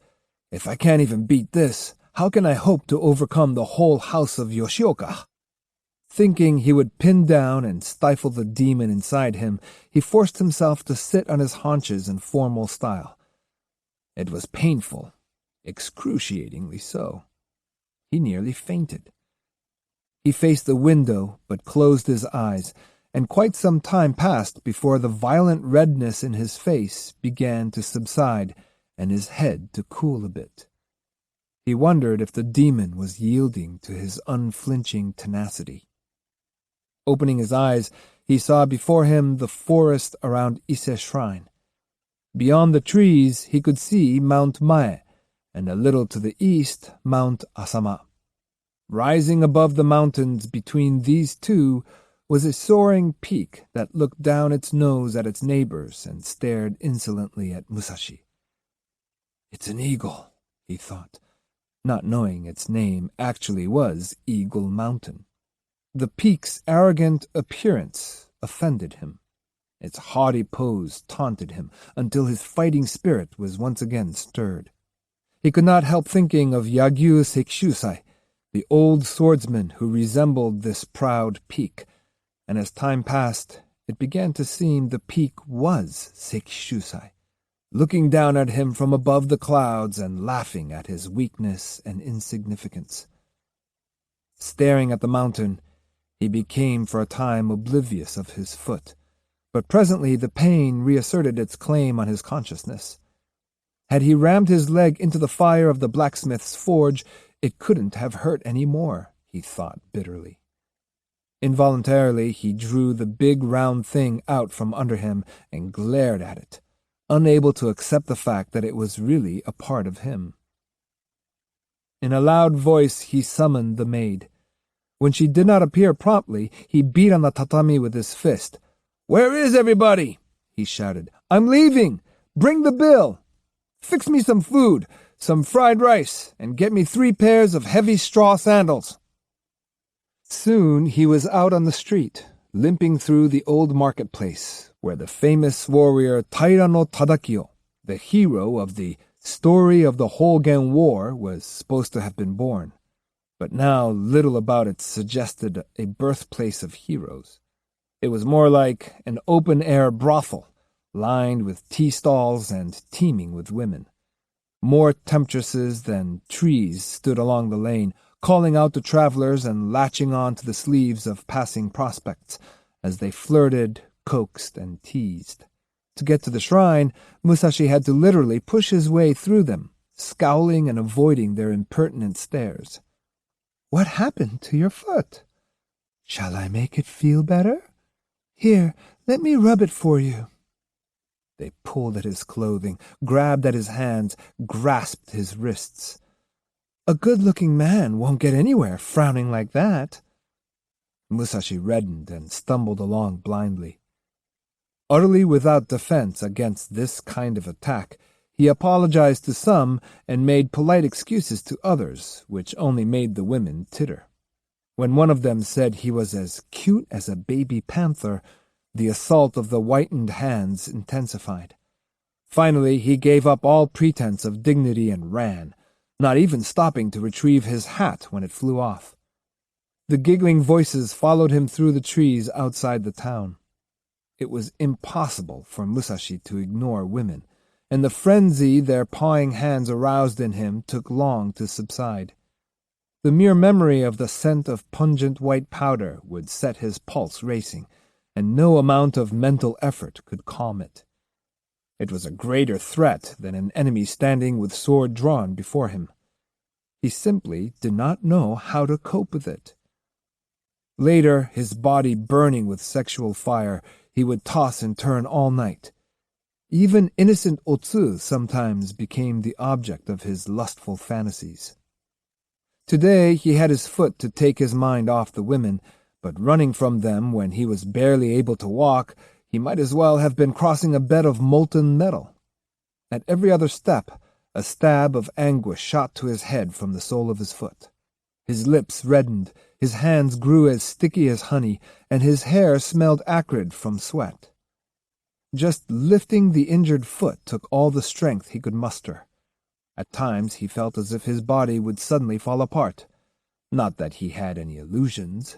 If I can't even beat this, how can I hope to overcome the whole house of Yoshikawa? Thinking he would pin down and stifle the demon inside him, he forced himself to sit on his haunches in formal style. It was painful, excruciatingly so. He nearly fainted. He faced the window, but closed his eyes, and quite some time passed before the violent redness in his face began to subside and his head to cool a bit. He wondered if the demon was yielding to his unflinching tenacity. Opening his eyes, he saw before him the forest around Ise Shrine. Beyond the trees he could see Mount Mae, and a little to the east Mount Asama. Rising above the mountains between these two was a soaring peak that looked down its nose at its neighbors and stared insolently at Musashi. It's an eagle, he thought, not knowing its name actually was Eagle Mountain. The peak's arrogant appearance offended him. Its haughty pose taunted him until his fighting spirit was once again stirred. He could not help thinking of Yagyu Sekishusai, the old swordsman who resembled this proud peak, and as time passed, it began to seem the peak was Sekishusai, looking down at him from above the clouds and laughing at his weakness and insignificance. Staring at the mountain, he became for a time oblivious of his foot, but presently the pain reasserted its claim on his consciousness. Had he rammed his leg into the fire of the blacksmith's forge, it couldn't have hurt any more, he thought bitterly. Involuntarily, he drew the big round thing out from under him and glared at it, unable to accept the fact that it was really a part of him. In a loud voice, he summoned the maid. When she did not appear promptly, he beat on the tatami with his fist. "Where is everybody?" he shouted. "I'm leaving! Bring the bill! Fix me some food, some fried rice, and get me 3 pairs of heavy straw sandals." Soon he was out on the street, limping through the old marketplace, where the famous warrior Taira no Tadakio, the hero of the story of the Hogen War, was supposed to have been born. But now little about it suggested a birthplace of heroes. It was more like an open-air brothel, lined with tea stalls and teeming with women. More temptresses than trees stood along the lane, calling out to travelers and latching on to the sleeves of passing prospects as they flirted, coaxed, and teased. To get to the shrine, Musashi had to literally push his way through them, scowling and avoiding their impertinent stares. "What happened to your foot? Shall I make it feel better? Here, let me rub it for you." They pulled at his clothing, grabbed at his hands, grasped his wrists. "A good-looking man won't get anywhere frowning like that." Musashi reddened and stumbled along blindly. Utterly without defense against this kind of attack, he apologized to some and made polite excuses to others, which only made the women titter. When one of them said he was as cute as a baby panther, the assault of the whitened hands intensified. Finally, he gave up all pretense of dignity and ran, not even stopping to retrieve his hat when it flew off. The giggling voices followed him through the trees outside the town. It was impossible for Musashi to ignore women, and the frenzy their pawing hands aroused in him took long to subside. The mere memory of the scent of pungent white powder would set his pulse racing, and no amount of mental effort could calm it. It was a greater threat than an enemy standing with sword drawn before him. He simply did not know how to cope with it. Later, his body burning with sexual fire, he would toss and turn all night. Even innocent Otsu sometimes became the object of his lustful fantasies. Today he had his foot to take his mind off the women, but running from them when he was barely able to walk, he might as well have been crossing a bed of molten metal. At every other step, a stab of anguish shot to his head from the sole of his foot. His lips reddened, his hands grew as sticky as honey, and his hair smelled acrid from sweat. Just lifting the injured foot took all the strength he could muster. At times he felt as if his body would suddenly fall apart. Not that he had any illusions.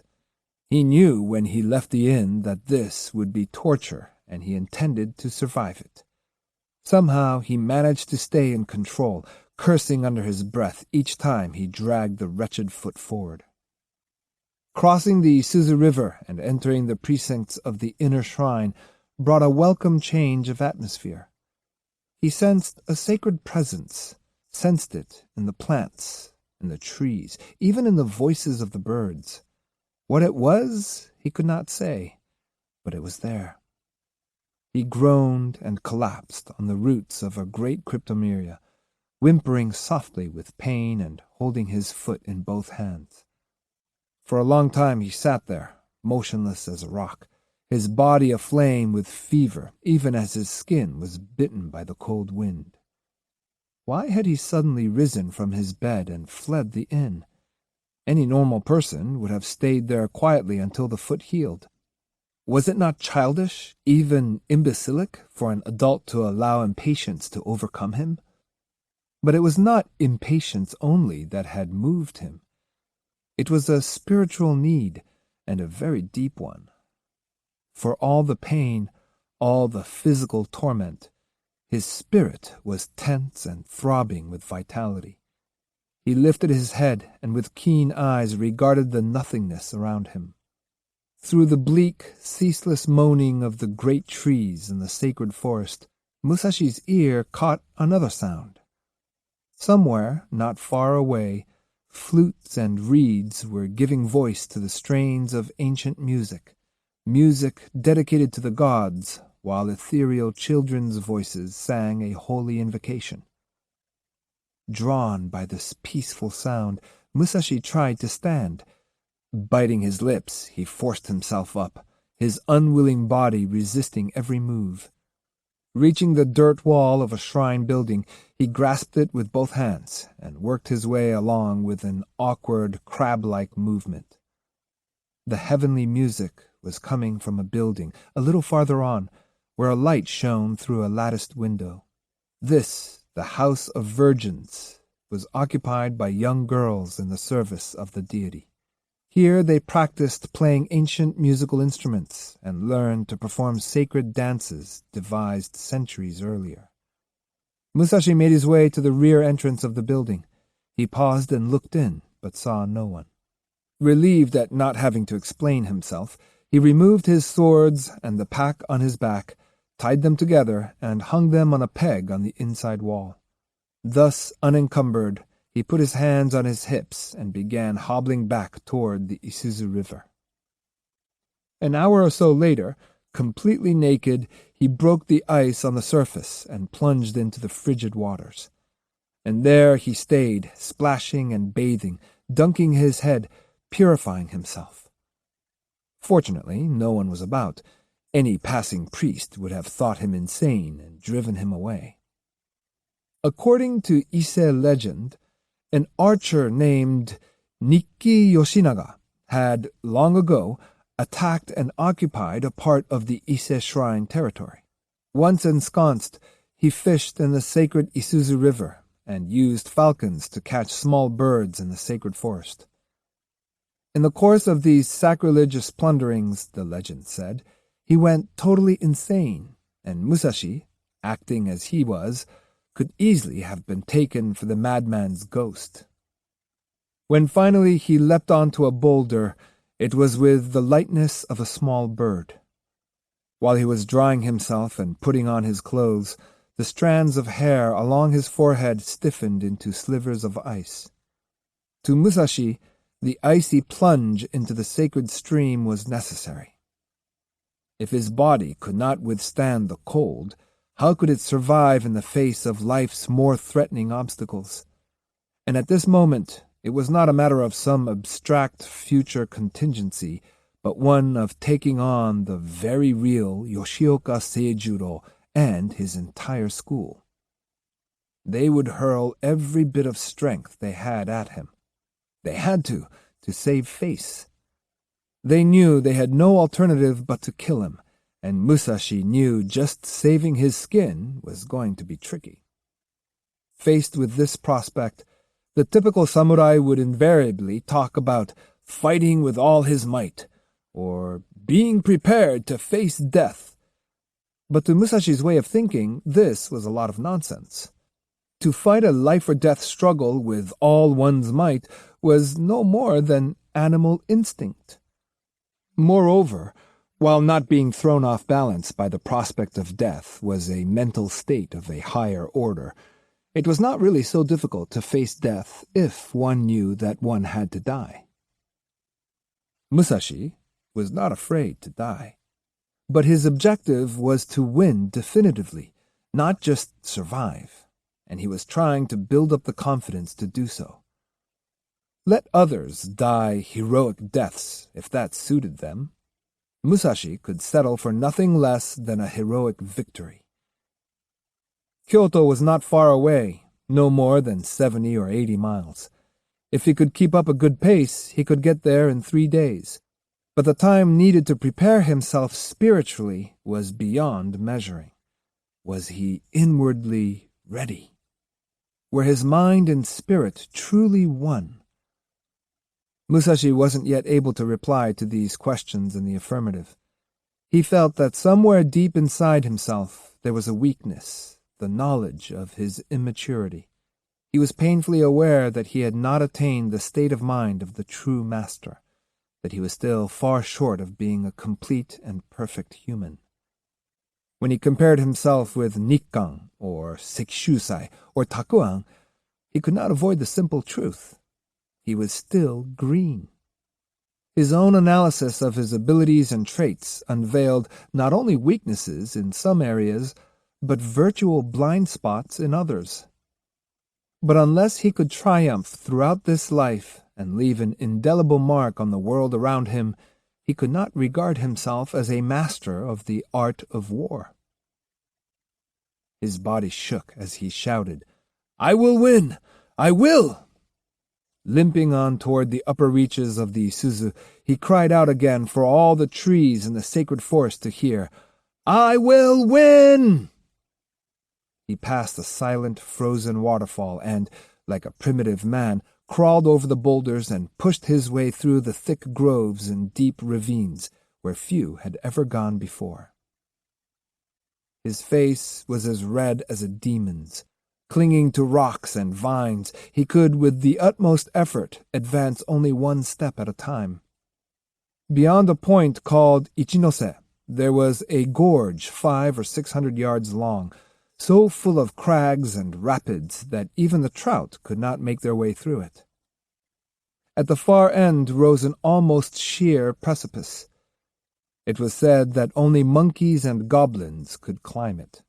He knew when he left the inn that this would be torture, and he intended to survive it. Somehow he managed to stay in control, cursing under his breath each time he dragged the wretched foot forward. Crossing the Isuzu River and entering the precincts of the inner shrine brought a welcome change of atmosphere. He sensed a sacred presence, sensed it in the plants, in the trees, even in the voices of the birds. What it was, he could not say, but it was there. He groaned and collapsed on the roots of a great cryptomeria, whimpering softly with pain and holding his foot in both hands. For a long time he sat there, motionless as a rock, his body aflame with fever, even as his skin was bitten by the cold wind. Why had he suddenly risen from his bed and fled the inn? Any normal person would have stayed there quietly until the foot healed. Was it not childish, even imbecilic, for an adult to allow impatience to overcome him? But it was not impatience only that had moved him. It was a spiritual need, and a very deep one. For all the pain, all the physical torment, his spirit was tense and throbbing with vitality. He lifted his head and with keen eyes regarded the nothingness around him. Through the bleak, ceaseless moaning of the great trees in the sacred forest, Musashi's ear caught another sound. Somewhere, not far away, flutes and reeds were giving voice to the strains of ancient music, music dedicated to the gods, while ethereal children's voices sang a holy invocation. Drawn by this peaceful sound, Musashi tried to stand. Biting his lips, he forced himself up, his unwilling body resisting every move. Reaching the dirt wall of a shrine building, he grasped it with both hands and worked his way along with an awkward, crab-like movement. The heavenly music was coming from a building a little farther on, where a light shone through a latticed window. This, the House of Virgins, was occupied by young girls in the service of the deity. Here they practiced playing ancient musical instruments and learned to perform sacred dances devised centuries earlier. Musashi made his way to the rear entrance of the building. He paused and looked in, but saw no one. Relieved at not having to explain himself, he removed his swords and the pack on his back, tied them together, and hung them on a peg on the inside wall. Thus unencumbered, he put his hands on his hips and began hobbling back toward the Isuzu River. An hour or so later, completely naked, he broke the ice on the surface and plunged into the frigid waters. And there he stayed, splashing and bathing, dunking his head, purifying himself. Fortunately, no one was about. Any passing priest would have thought him insane and driven him away. According to Ise legend, an archer named Nikki Yoshinaga had, long ago, attacked and occupied a part of the Ise shrine territory. Once ensconced, he fished in the sacred Isuzu River and used falcons to catch small birds in the sacred forest. In the course of these sacrilegious plunderings, the legend said, he went totally insane, and Musashi, acting as he was, could easily have been taken for the madman's ghost. When finally he leapt onto a boulder, it was with the lightness of a small bird. While he was drying himself and putting on his clothes, the strands of hair along his forehead stiffened into slivers of ice. To Musashi, the icy plunge into the sacred stream was necessary. If his body could not withstand the cold, how could it survive in the face of life's more threatening obstacles? And at this moment, it was not a matter of some abstract future contingency, but one of taking on the very real Yoshioka Seijuro and his entire school. They would hurl every bit of strength they had at him. They had to save face. They knew they had no alternative but to kill him, and Musashi knew just saving his skin was going to be tricky. Faced with this prospect, the typical samurai would invariably talk about fighting with all his might, or being prepared to face death. But to Musashi's way of thinking, this was a lot of nonsense. To fight a life-or-death struggle with all one's might was no more than animal instinct. Moreover, while not being thrown off balance by the prospect of death was a mental state of a higher order, it was not really so difficult to face death if one knew that one had to die. Musashi was not afraid to die, but his objective was to win definitively, not just survive, and he was trying to build up the confidence to do so. Let others die heroic deaths if that suited them. Musashi could settle for nothing less than a heroic victory. Kyoto was not far away, no more than 70 or 80 miles. If he could keep up a good pace, he could get there in 3 days. But the time needed to prepare himself spiritually was beyond measuring. Was he inwardly ready? Were his mind and spirit truly one? Musashi wasn't yet able to reply to these questions in the affirmative. He felt that somewhere deep inside himself there was a weakness, the knowledge of his immaturity. He was painfully aware that he had not attained the state of mind of the true master, that he was still far short of being a complete and perfect human. When he compared himself with Nikkan, or Sekishusai, or Takuan, he could not avoid the simple truth. He was still green. His own analysis of his abilities and traits unveiled not only weaknesses in some areas, but virtual blind spots in others. But unless he could triumph throughout this life and leave an indelible mark on the world around him, he could not regard himself as a master of the art of war. His body shook as he shouted, "I will win! I will!" Limping on toward the upper reaches of the Isuzu, he cried out again for all the trees in the sacred forest to hear, "I will win!" He passed a silent, frozen waterfall and, like a primitive man, crawled over the boulders and pushed his way through the thick groves and deep ravines where few had ever gone before. His face was as red as a demon's. Clinging to rocks and vines, he could, with the utmost effort, advance only one step at a time. Beyond a point called Ichinose, there was a gorge 500 or 600 yards long, so full of crags and rapids that even the trout could not make their way through it. At the far end rose an almost sheer precipice. It was said that only monkeys and goblins could climb it.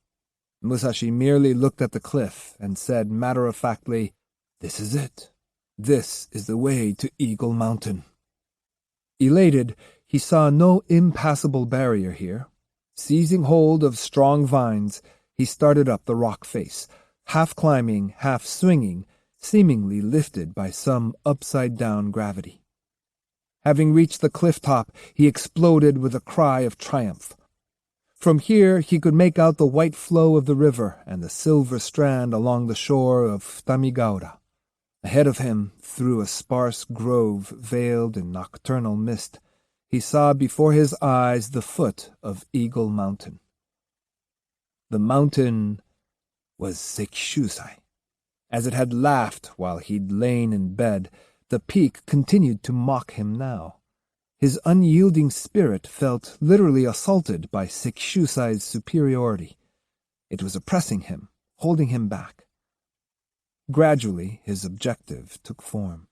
Musashi merely looked at the cliff and said matter-of-factly, "This is it. This is the way to Eagle Mountain." Elated, he saw no impassable barrier here. Seizing hold of strong vines, he started up the rock face, half climbing, half swinging, seemingly lifted by some upside-down gravity. Having reached the cliff top, he exploded with a cry of triumph. From here he could make out the white flow of the river and the silver strand along the shore of Sekigahara. Ahead of him, through a sparse grove veiled in nocturnal mist, he saw before his eyes the foot of Eagle Mountain. The mountain was Sekishusai. As it had laughed while he'd lain in bed, the peak continued to mock him now. His unyielding spirit felt literally assaulted by Sekishusai's superiority. It was oppressing him, holding him back. Gradually, his objective took form.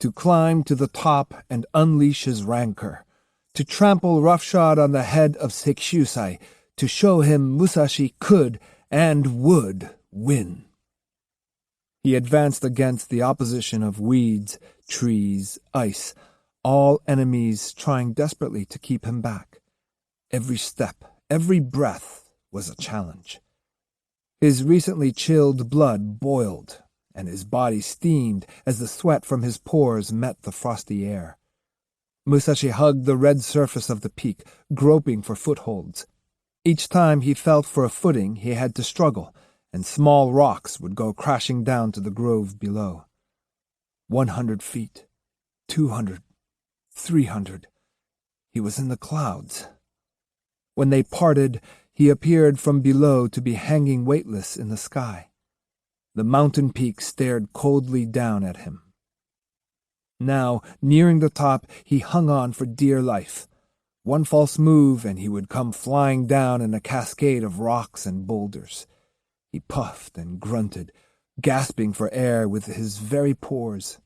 To climb to the top and unleash his rancor, to trample roughshod on the head of Sekishusai, to show him Musashi could and would win. He advanced against the opposition of weeds, trees, ice, all enemies trying desperately to keep him back. Every step, every breath was a challenge. His recently chilled blood boiled, and his body steamed as the sweat from his pores met the frosty air. Musashi hugged the red surface of the peak, groping for footholds. Each time he felt for a footing, he had to struggle, and small rocks would go crashing down to the grove below. 100 feet, 200, 300. He was in the clouds. When they parted, he appeared from below to be hanging weightless in the sky. The mountain peak stared coldly down at him. Now, nearing the top, he hung on for dear life. One false move, and he would come flying down in a cascade of rocks and boulders. He puffed and grunted, gasping for air with his very pores.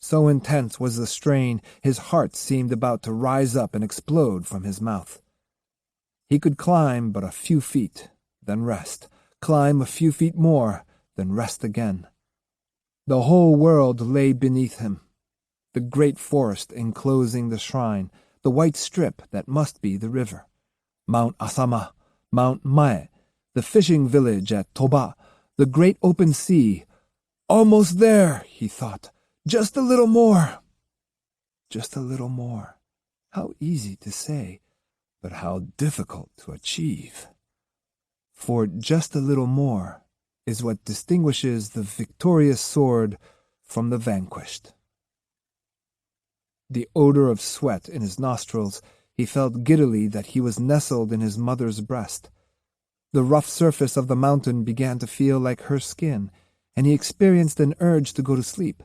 So intense was the strain, his heart seemed about to rise up and explode from his mouth. He could climb but a few feet, then rest, climb a few feet more, then rest again. The whole world lay beneath him. The great forest enclosing the shrine, the white strip that must be the river, Mount Asama, Mount Mae, the fishing village at Toba, the great open sea. Almost there, he thought. Just a little more. Just a little more. How easy to say, but how difficult to achieve. For just a little more is what distinguishes the victorious sword from the vanquished. The odor of sweat in his nostrils, he felt giddily that he was nestled in his mother's breast. The rough surface of the mountain began to feel like her skin, and he experienced an urge to go to sleep.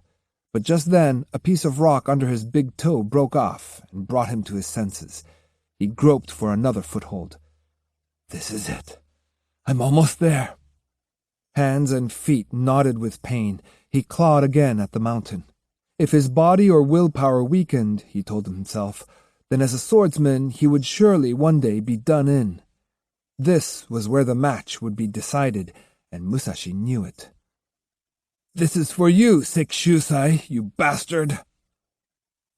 But just then, a piece of rock under his big toe broke off and brought him to his senses. He groped for another foothold. This is it. I'm almost there. Hands and feet knotted with pain, he clawed again at the mountain. If his body or willpower weakened, he told himself, then as a swordsman he would surely one day be done in. This was where the match would be decided, and Musashi knew it. This is for you, Sekishusai, you bastard!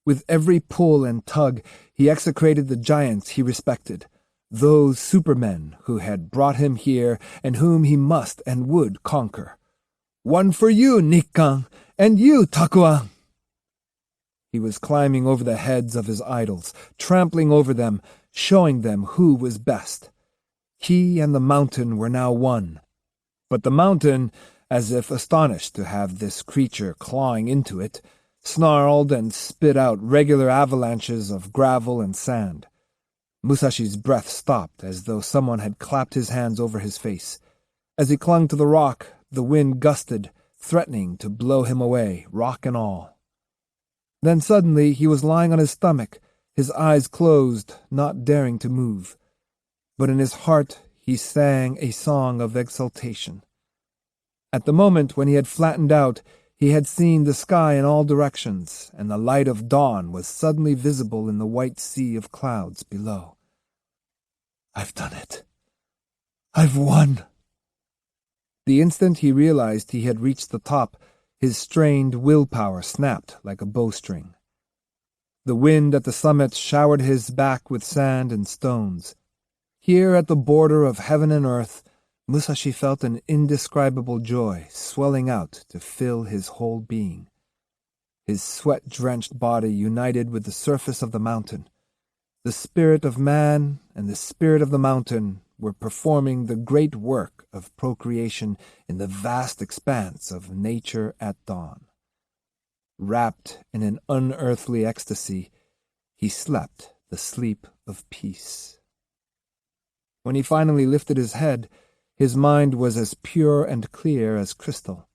With every pull and tug, he execrated the giants he respected, those supermen who had brought him here and whom he must and would conquer. One for you, Nikkan, and you, Takuan! He was climbing over the heads of his idols, trampling over them, showing them who was best. He and the mountain were now one. But the mountain, as if astonished to have this creature clawing into it, snarled and spit out regular avalanches of gravel and sand. Musashi's breath stopped as though someone had clapped his hands over his face. As he clung to the rock, the wind gusted, threatening to blow him away, rock and all. Then suddenly he was lying on his stomach, his eyes closed, not daring to move. But in his heart he sang a song of exultation. At the moment when he had flattened out, he had seen the sky in all directions, and the light of dawn was suddenly visible in the white sea of clouds below. I've done it. I've won. The instant he realized he had reached the top, his strained willpower snapped like a bowstring. The wind at the summit showered his back with sand and stones. Here at the border of heaven and earth, Musashi felt an indescribable joy swelling out to fill his whole being. His sweat-drenched body united with the surface of the mountain. The spirit of man and the spirit of the mountain were performing the great work of procreation in the vast expanse of nature at dawn. Wrapped in an unearthly ecstasy, he slept the sleep of peace. When he finally lifted his head, his mind was as pure and clear as crystal.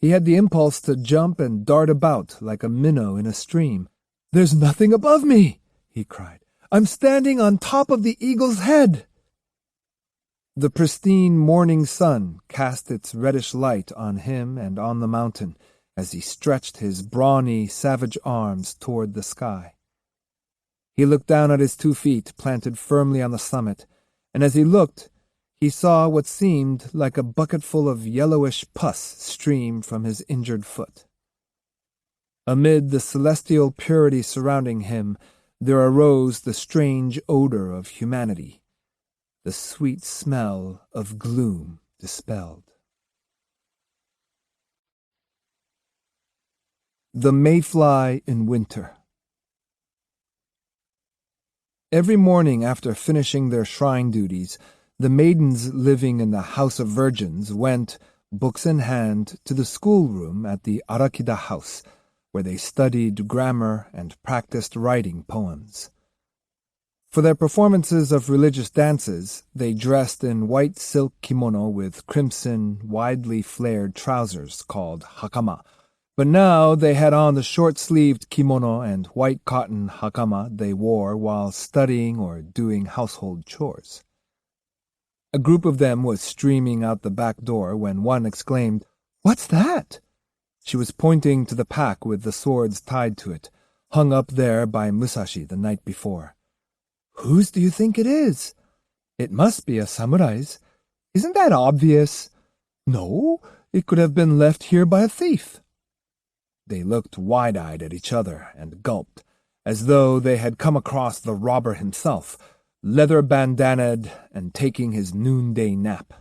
He had the impulse to jump and dart about like a minnow in a stream. "There's nothing above me!" he cried. "I'm standing on top of the eagle's head!" The pristine morning sun cast its reddish light on him and on the mountain as he stretched his brawny, savage arms toward the sky. He looked down at his 2 feet planted firmly on the summit, and as he looked, he saw what seemed like a bucketful of yellowish pus stream from his injured foot. Amid the celestial purity surrounding him, there arose the strange odor of humanity, the sweet smell of gloom dispelled. The Mayfly in Winter. Every morning after finishing their shrine duties, the maidens living in the House of Virgins went, books in hand, to the schoolroom at the Arakida house, where they studied grammar and practiced writing poems. For their performances of religious dances, they dressed in white silk kimono with crimson, widely flared trousers called hakama, but now they had on the short-sleeved kimono and white cotton hakama they wore while studying or doing household chores. A group of them was streaming out the back door when one exclaimed, "What's that?" She was pointing to the pack with the swords tied to it, hung up there by Musashi the night before. "Whose do you think it is?" "It must be a samurai's." "Isn't that obvious?" "No, it could have been left here by a thief." They looked wide-eyed at each other and gulped, as though they had come across the robber himself, leather-bandanaed and taking his noonday nap.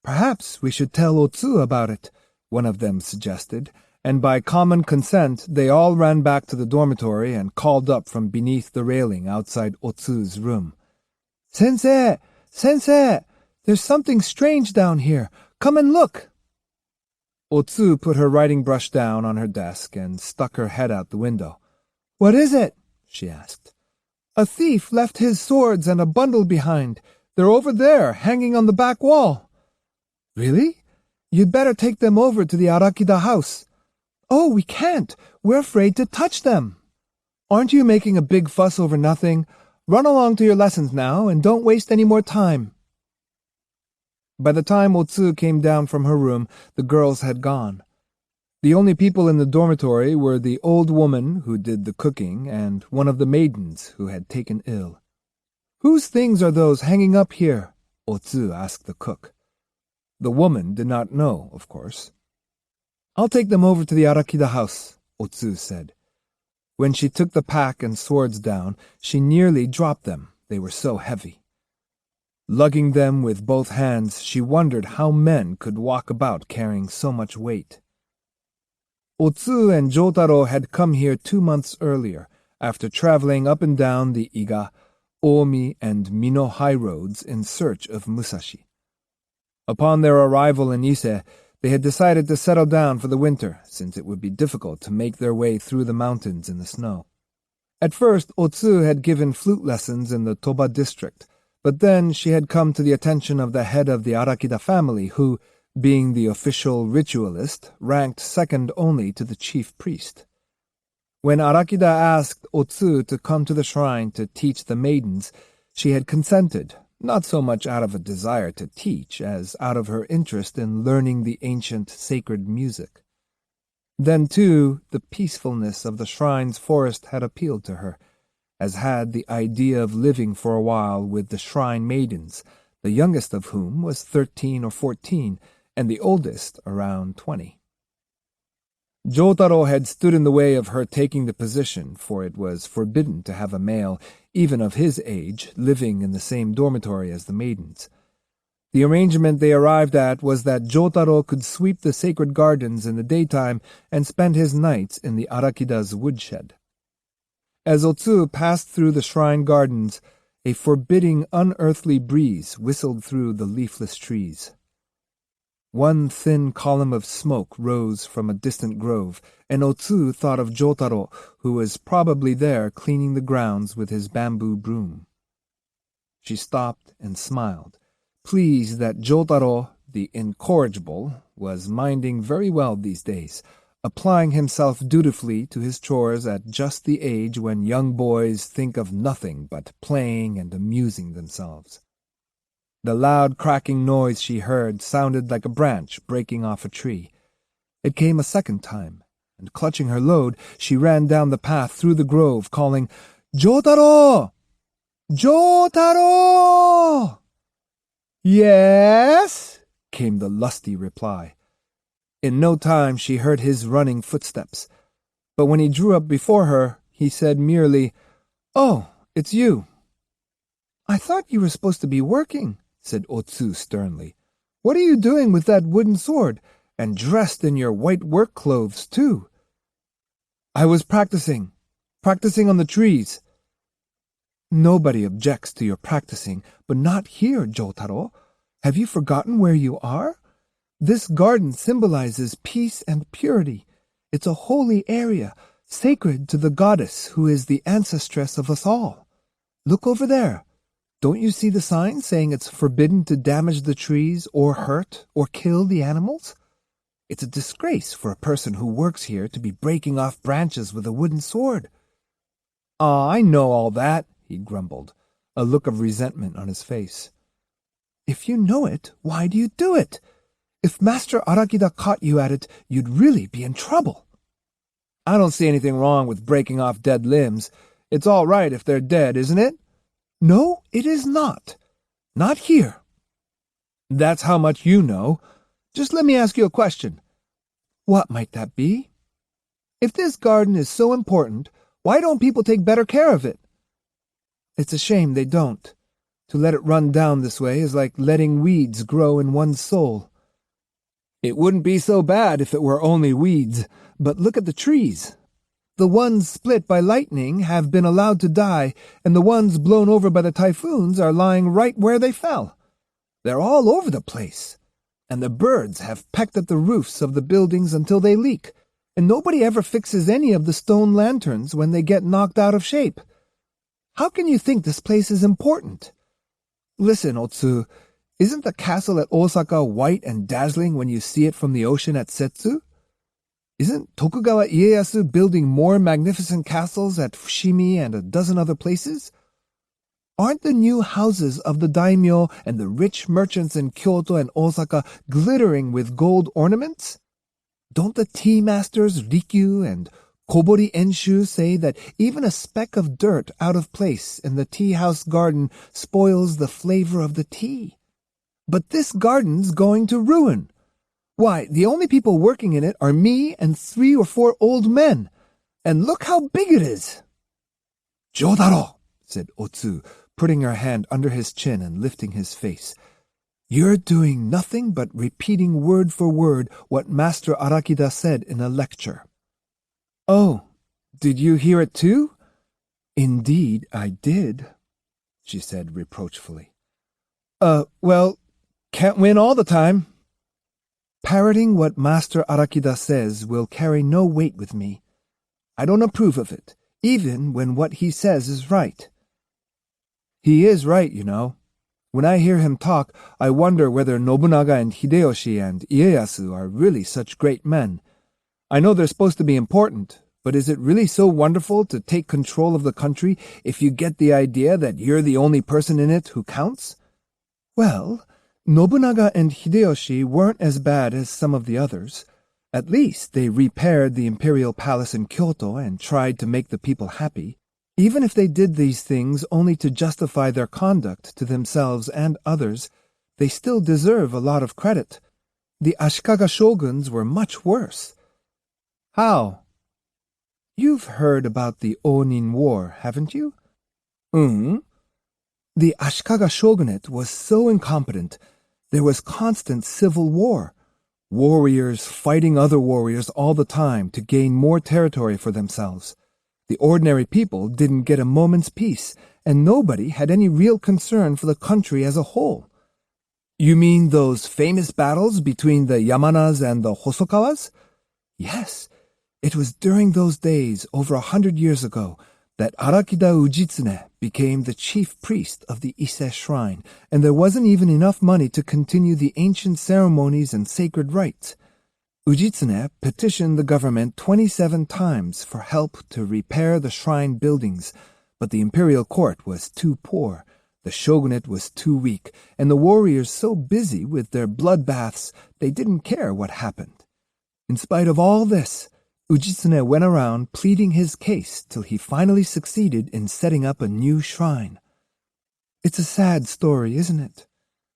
"Perhaps we should tell Otsu about it," one of them suggested, and by common consent they all ran back to the dormitory and called up from beneath the railing outside Otsu's room. "Sensei! Sensei! There's something strange down here. Come and look!" Otsu put her writing brush down on her desk and stuck her head out the window. "What is it?" she asked. "A thief left his swords and a bundle behind. They're over there, hanging on the back wall." "Really? You'd better take them over to the Arakida house." "Oh, we can't. We're afraid to touch them." "Aren't you making a big fuss over nothing? Run along to your lessons now, and don't waste any more time." By the time Otsu came down from her room, the girls had gone. The only people in the dormitory were the old woman who did the cooking and one of the maidens who had taken ill. "Whose things are those hanging up here?" Otsu asked the cook. The woman did not know, of course. "I'll take them over to the Arakida house," Otsu said. When she took the pack and swords down, she nearly dropped them, they were so heavy. Lugging them with both hands, she wondered how men could walk about carrying so much weight. Otsu and Jotaro had come here 2 months earlier, after traveling up and down the Iga, Omi, and Mino high roads in search of Musashi. Upon their arrival in Ise, they had decided to settle down for the winter, since it would be difficult to make their way through the mountains in the snow. At first, Otsu had given flute lessons in the Toba district, but then she had come to the attention of the head of the Arakida family, who, being the official ritualist, ranked second only to the chief priest. When Arakida asked Otsu to come to the shrine to teach the maidens, she had consented, not so much out of a desire to teach as out of her interest in learning the ancient sacred music. Then, too, the peacefulness of the shrine's forest had appealed to her, as had the idea of living for a while with the shrine maidens, the youngest of whom was 13 or 14, and the oldest around 20. Jotaro had stood in the way of her taking the position, for it was forbidden to have a male, even of his age, living in the same dormitory as the maidens. The arrangement they arrived at was that Jotaro could sweep the sacred gardens in the daytime and spend his nights in the Arakida's woodshed. As Otsu passed through the shrine gardens, a forbidding, unearthly breeze whistled through the leafless trees. One thin column of smoke rose from a distant grove, and Otsu thought of Jotaro, who was probably there cleaning the grounds with his bamboo broom. She stopped and smiled, pleased that Jotaro, the incorrigible, was minding very well these days, applying himself dutifully to his chores at just the age when young boys think of nothing but playing and amusing themselves. The loud cracking noise she heard sounded like a branch breaking off a tree. It came a second time, and clutching her load, she ran down the path through the grove, calling, "Jotaro! Jotaro!" "Yes?" came the lusty reply. In no time she heard his running footsteps, but when he drew up before her, he said merely, "Oh, it's you." "I thought you were supposed to be working," said Otsu sternly. "What are you doing with that wooden sword, and dressed in your white work clothes, too?" "I was practicing on the trees." "Nobody objects to your practicing, but not here, Jotaro. Have you forgotten where you are? This garden symbolizes peace and purity. It's a holy area, sacred to the goddess who is the ancestress of us all. Look over there. Don't you see the sign saying it's forbidden to damage the trees or hurt or kill the animals? It's a disgrace for a person who works here to be breaking off branches with a wooden sword." "I know all that," he grumbled, a look of resentment on his face. "If you know it, why do you do it? If Master Arakida caught you at it, you'd really be in trouble." "I don't see anything wrong with breaking off dead limbs. It's all right if they're dead, isn't it?" "No, it is not. Not here." "That's how much you know. Just let me ask you a question." "What might that be?" "If this garden is so important, why don't people take better care of it?" "It's a shame they don't. To let it run down this way is like letting weeds grow in one's soul." "It wouldn't be so bad if it were only weeds, but look at the trees. The ones split by lightning have been allowed to die, and the ones blown over by the typhoons are lying right where they fell. They're all over the place, and the birds have pecked at the roofs of the buildings until they leak, and nobody ever fixes any of the stone lanterns when they get knocked out of shape. How can you think this place is important? Listen, Otsu, isn't the castle at Osaka white and dazzling when you see it from the ocean at Setsu? Isn't Tokugawa Ieyasu building more magnificent castles at Fushimi and a dozen other places? Aren't the new houses of the daimyo and the rich merchants in Kyoto and Osaka glittering with gold ornaments? Don't the tea masters Rikyu and Kobori Enshu say that even a speck of dirt out of place in the tea house garden spoils the flavor of the tea? But this garden's going to ruin. Why, the only people working in it are me and 3 or 4 old men. And look how big it is." "Jotaro," said Otsu, putting her hand under his chin and lifting his face. "You're doing nothing but repeating word for word what Master Arakida said in a lecture." "Oh, did you hear it too?" "Indeed, I did," she said reproachfully. Well, can't win all the time." "Parroting what Master Arakida says will carry no weight with me. I don't approve of it, even when what he says is right." "He is right, you know. When I hear him talk, I wonder whether Nobunaga and Hideyoshi and Ieyasu are really such great men. I know they're supposed to be important, but is it really so wonderful to take control of the country if you get the idea that you're the only person in it who counts? Well, Nobunaga and Hideyoshi weren't as bad as some of the others. At least they repaired the imperial palace in Kyoto and tried to make the people happy. Even if they did these things only to justify their conduct to themselves and others, they still deserve a lot of credit. The Ashikaga shoguns were much worse." "How?" "You've heard about the Onin War, haven't you?" "The Ashikaga shogunate was so incompetent. There was constant civil war. Warriors fighting other warriors all the time to gain more territory for themselves. The ordinary people didn't get a moment's peace, and nobody had any real concern for the country as a whole. You mean those famous battles between the Yamanas and the Hosokawas? Yes, it was during those days, over 100 years ago, that Arakida Ujitsune became the chief priest of the Ise shrine, and there wasn't even enough money to continue the ancient ceremonies and sacred rites. Ujitsune petitioned the government 27 times for help to repair the shrine buildings, but the imperial court was too poor, the shogunate was too weak, and the warriors so busy with their bloodbaths they didn't care what happened. In spite of all this, Ujitsune went around pleading his case till he finally succeeded in setting up a new shrine. It's a sad story, isn't it?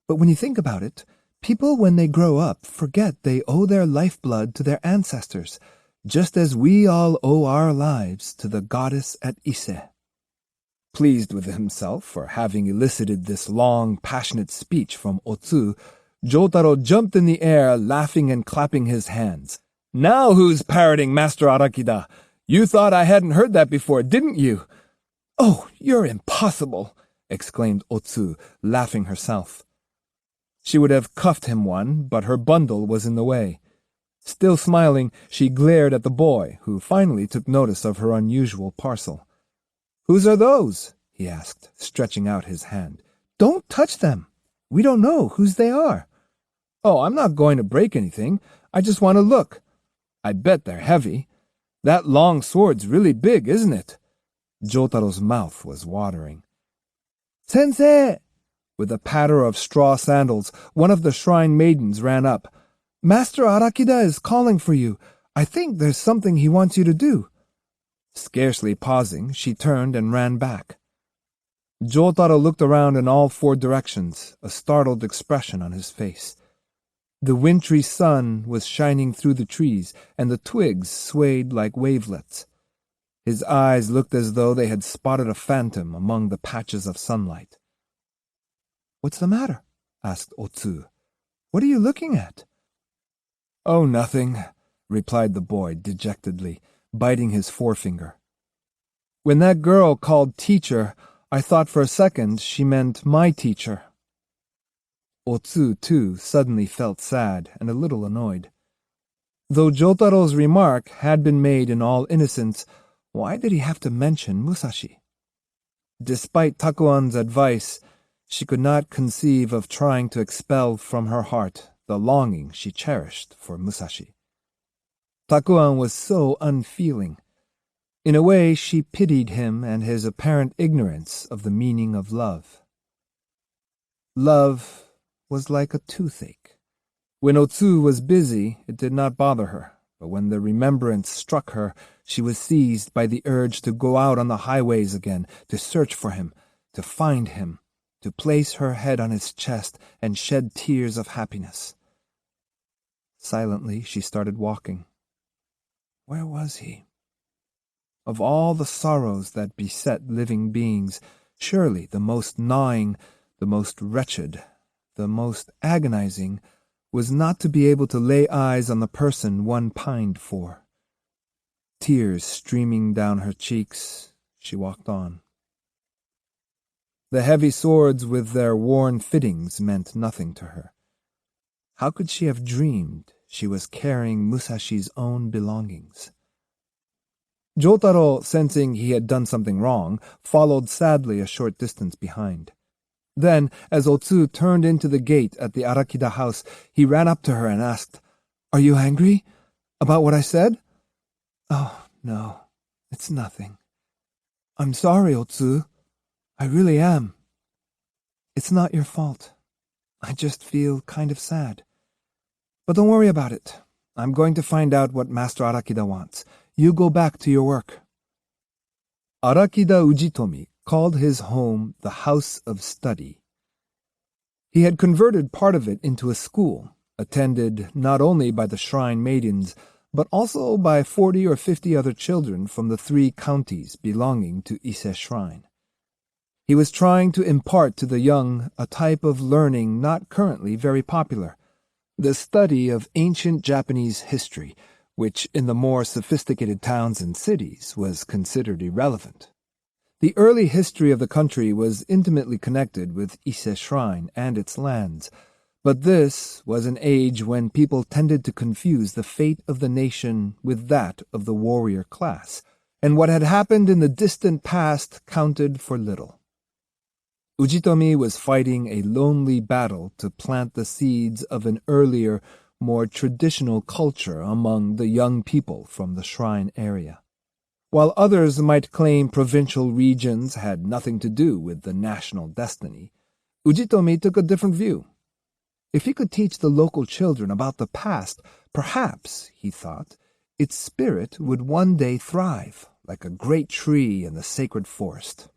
But when you think about it, people when they grow up forget they owe their lifeblood to their ancestors, just as we all owe our lives to the goddess at Ise. Pleased with himself for having elicited this long, passionate speech from Otsu, Jotaro jumped in the air, laughing and clapping his hands. "Now who's parroting Master Arakida? You thought I hadn't heard that before, didn't you?" "Oh, you're impossible," exclaimed Otsu, laughing herself. She would have cuffed him one, but her bundle was in the way. Still smiling, she glared at the boy, who finally took notice of her unusual parcel. "Whose are those?" he asked, stretching out his hand. "Don't touch them. We don't know whose they are." "Oh, I'm not going to break anything. I just want to look. I bet they're heavy. That long sword's really big, isn't it?" Jotaro's mouth was watering. "Sensei!" With a patter of straw sandals, one of the shrine maidens ran up. "Master Arakida is calling for you. I think there's something he wants you to do." Scarcely pausing, she turned and ran back. Jotaro looked around in all four directions, a startled expression on his face. The wintry sun was shining through the trees, and the twigs swayed like wavelets. His eyes looked as though they had spotted a phantom among the patches of sunlight. "What's the matter?" asked Otsu. "What are you looking at?" "Oh, nothing," replied the boy dejectedly, biting his forefinger. "When that girl called teacher, I thought for a second she meant my teacher." Otsu, too, suddenly felt sad and a little annoyed. Though Jotaro's remark had been made in all innocence, why did he have to mention Musashi? Despite Takuan's advice, she could not conceive of trying to expel from her heart the longing she cherished for Musashi. Takuan was so unfeeling. In a way, she pitied him and his apparent ignorance of the meaning of love. Love was like a toothache. When Otsu was busy, it did not bother her, but when the remembrance struck her, she was seized by the urge to go out on the highways again, to search for him, to find him, to place her head on his chest and shed tears of happiness. Silently, she started walking. Where was he? Of all the sorrows that beset living beings, surely the most gnawing, the most wretched, the most agonizing was not to be able to lay eyes on the person one pined for. Tears streaming down her cheeks, she walked on. The heavy swords with their worn fittings meant nothing to her. How could she have dreamed she was carrying Musashi's own belongings? Jotaro, sensing he had done something wrong, followed sadly a short distance behind. Then, as Otsu turned into the gate at the Arakida house, he ran up to her and asked, "Are you angry? About what I said?" "Oh, no, it's nothing. I'm sorry, Otsu. I really am. It's not your fault. I just feel kind of sad. But don't worry about it. I'm going to find out what Master Arakida wants. You go back to your work." Arakida Ujitomi called his home the House of Study. He had converted part of it into a school, attended not only by the shrine maidens, but also by 40 or 50 other children from the 3 counties belonging to Ise Shrine. He was trying to impart to the young a type of learning not currently very popular, the study of ancient Japanese history, which in the more sophisticated towns and cities was considered irrelevant. The early history of the country was intimately connected with Ise Shrine and its lands, but this was an age when people tended to confuse the fate of the nation with that of the warrior class, and what had happened in the distant past counted for little. Ujitomi was fighting a lonely battle to plant the seeds of an earlier, more traditional culture among the young people from the shrine area. While others might claim provincial regions had nothing to do with the national destiny, Ujitomi took a different view. If he could teach the local children about the past, perhaps, he thought, its spirit would one day thrive, like a great tree in the sacred forest.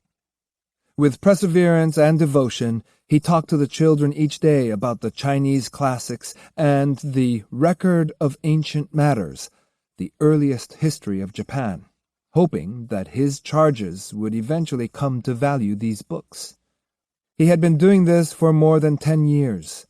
With perseverance and devotion, he talked to the children each day about the Chinese classics and the Record of Ancient Matters, the earliest history of Japan, hoping that his charges would eventually come to value these books. He had been doing this for more than 10 years.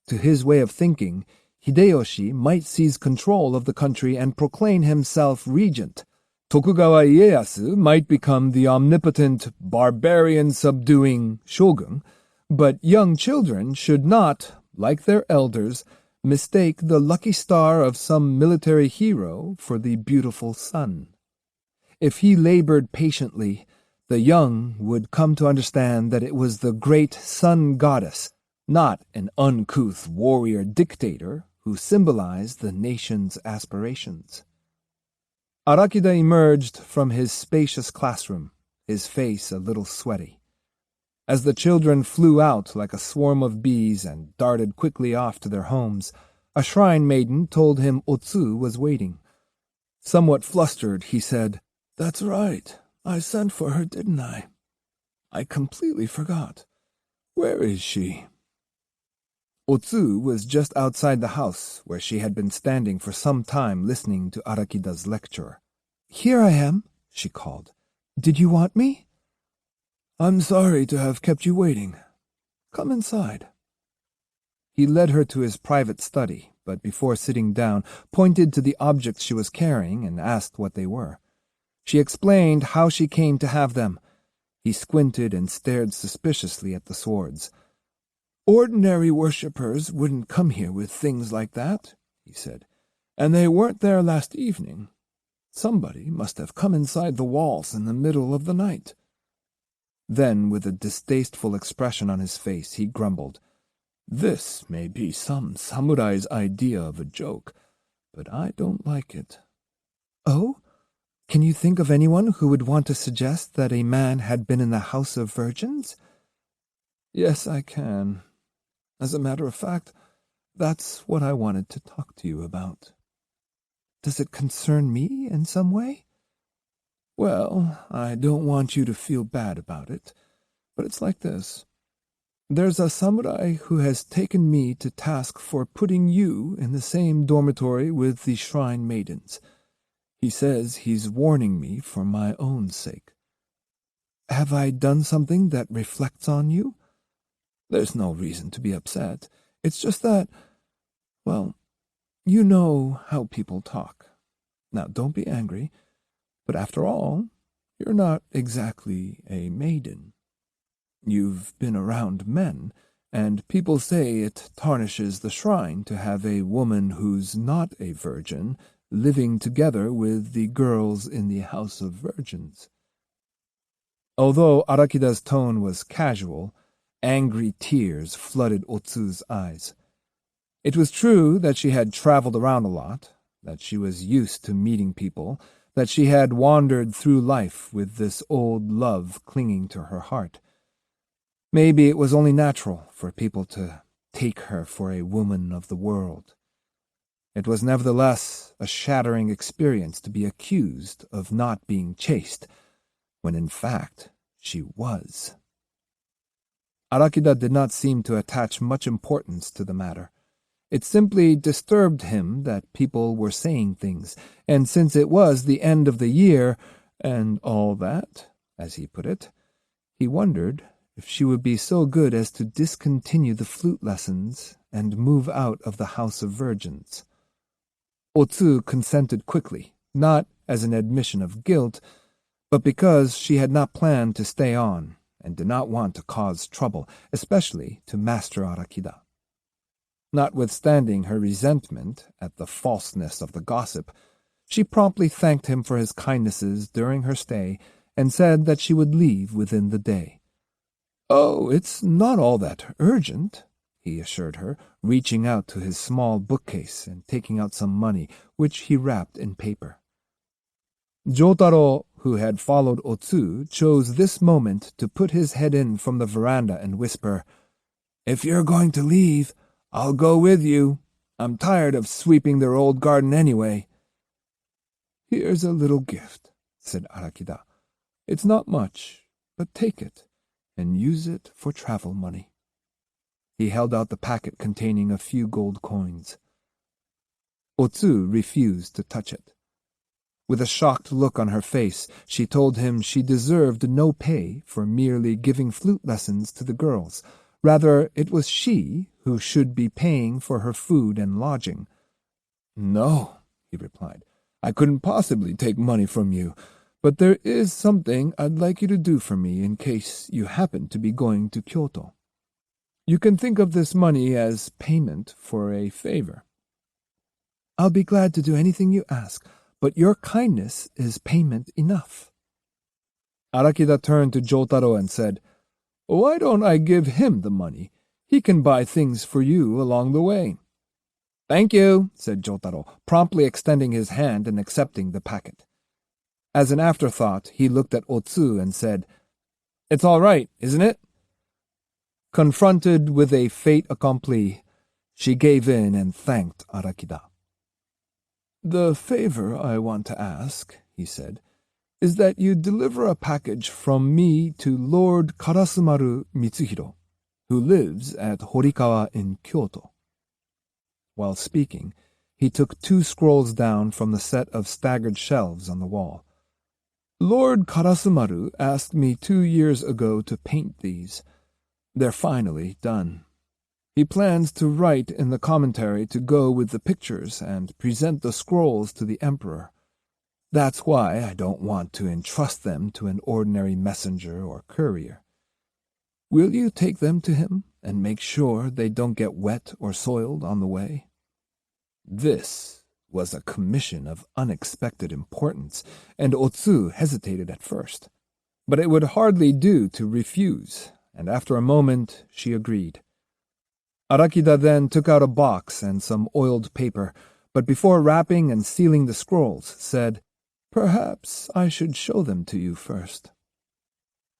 To his way of thinking, Hideyoshi might seize control of the country and proclaim himself regent. Tokugawa Ieyasu might become the omnipotent, barbarian-subduing shogun, but young children should not, like their elders, mistake the lucky star of some military hero for the beautiful sun. If he labored patiently, the young would come to understand that it was the great sun goddess, not an uncouth warrior dictator, who symbolized the nation's aspirations. Arakida emerged from his spacious classroom, his face a little sweaty. As the children flew out like a swarm of bees and darted quickly off to their homes, a shrine maiden told him Otsu was waiting. Somewhat flustered, he said, "That's right. I sent for her, didn't I? I completely forgot. Where is she?" Otsu was just outside the house, where she had been standing for some time listening to Arakida's lecture. "Here I am," she called. "Did you want me?" "I'm sorry to have kept you waiting. Come inside." He led her to his private study, but before sitting down, pointed to the objects she was carrying and asked what they were. She explained how she came to have them. He squinted and stared suspiciously at the swords. "Ordinary worshippers wouldn't come here with things like that," he said, "and they weren't there last evening. Somebody must have come inside the walls in the middle of the night." Then, with a distasteful expression on his face, he grumbled, "This may be some samurai's idea of a joke, but I don't like it." "Oh? Can you think of anyone who would want to suggest that a man had been in the House of Virgins?" "Yes, I can. As a matter of fact, that's what I wanted to talk to you about." "Does it concern me in some way?" "Well, I don't want you to feel bad about it, but it's like this. There's a samurai who has taken me to task for putting you in the same dormitory with the shrine maidens. He says he's warning me for my own sake." "Have I done something that reflects on you?" "There's no reason to be upset. It's just that, well, you know how people talk. Now, don't be angry, but after all, you're not exactly a maiden. You've been around men, and people say it tarnishes the shrine to have a woman who's not a virgin living together with the girls in the House of Virgins." Although Arakida's tone was casual, angry tears flooded Otsu's eyes. It was true that she had traveled around a lot, that she was used to meeting people, that she had wandered through life with this old love clinging to her heart. Maybe it was only natural for people to take her for a woman of the world. It was nevertheless a shattering experience to be accused of not being chaste, when in fact she was. Arakida did not seem to attach much importance to the matter. It simply disturbed him that people were saying things, and since it was the end of the year, and all that, as he put it, he wondered if she would be so good as to discontinue the flute lessons and move out of the House of Virgins. Otsu consented quickly, not as an admission of guilt, but because she had not planned to stay on and did not want to cause trouble, especially to Master Arakida. Notwithstanding her resentment at the falseness of the gossip, she promptly thanked him for his kindnesses during her stay and said that she would leave within the day. "Oh, it's not all that urgent," he assured her, reaching out to his small bookcase and taking out some money, which he wrapped in paper. Jotaro, who had followed Otsu, chose this moment to put his head in from the veranda and whisper, "If you're going to leave, I'll go with you. I'm tired of sweeping their old garden anyway." "Here's a little gift," said Arakida. "It's not much, but take it and use it for travel money." He held out the packet containing a few gold coins. Otsu refused to touch it. With a shocked look on her face, she told him she deserved no pay for merely giving flute lessons to the girls. Rather, it was she who should be paying for her food and lodging. "No," he replied, "I couldn't possibly take money from you, but there is something I'd like you to do for me in case you happen to be going to Kyoto. You can think of this money as payment for a favor." "I'll be glad to do anything you ask, but your kindness is payment enough." Arakida turned to Jotaro and said, "Why don't I give him the money? He can buy things for you along the way." "Thank you," said Jotaro, promptly extending his hand and accepting the packet. As an afterthought, he looked at Otsu and said, "It's all right, isn't it?" Confronted with a fait accompli, she gave in and thanked Arakida. "The favor I want to ask," he said, "is that you deliver a package from me to Lord Karasumaru Mitsuhiro, who lives at Horikawa in Kyoto." While speaking, he took 2 scrolls down from the set of staggered shelves on the wall. "Lord Karasumaru asked me 2 years ago to paint these. They're finally done. He plans to write in the commentary to go with the pictures and present the scrolls to the Emperor. That's why I don't want to entrust them to an ordinary messenger or courier. Will you take them to him and make sure they don't get wet or soiled on the way?" This was a commission of unexpected importance, and Otsu hesitated at first. But it would hardly do to refuse, and after a moment she agreed. Arakida then took out a box and some oiled paper, but before wrapping and sealing the scrolls, said, "Perhaps I should show them to you first."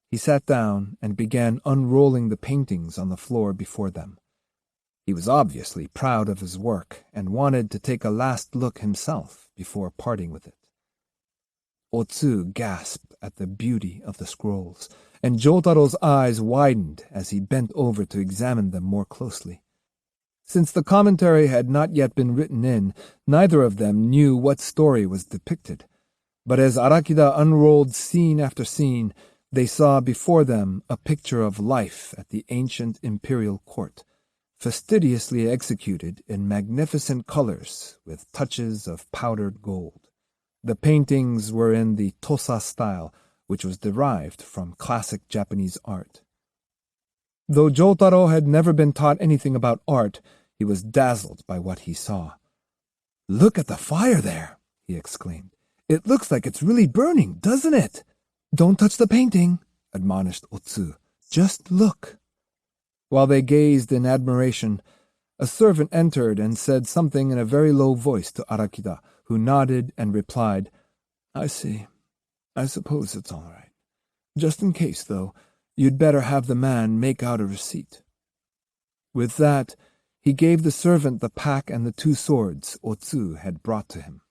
He sat down and began unrolling the paintings on the floor before them. He was obviously proud of his work and wanted to take a last look himself before parting with it. Otsu gasped at the beauty of the scrolls, and Jotaro's eyes widened as he bent over to examine them more closely. Since the commentary had not yet been written in, neither of them knew what story was depicted, but as Arakida unrolled scene after scene, they saw before them a picture of life at the ancient imperial court, fastidiously executed in magnificent colors with touches of powdered gold. The paintings were in the Tosa style, which was derived from classic Japanese art. Though Jotaro had never been taught anything about art, he was dazzled by what he saw. "Look at the fire there!" he exclaimed. "It looks like it's really burning, doesn't it?" "Don't touch the painting," admonished Otsu. "Just look." While they gazed in admiration, a servant entered and said something in a very low voice to Arakida, who nodded and replied, "I see. I suppose it's all right. Just in case, though, you'd better have the man make out a receipt." With that, he gave the servant the pack and the 2 swords Otsu had brought to him.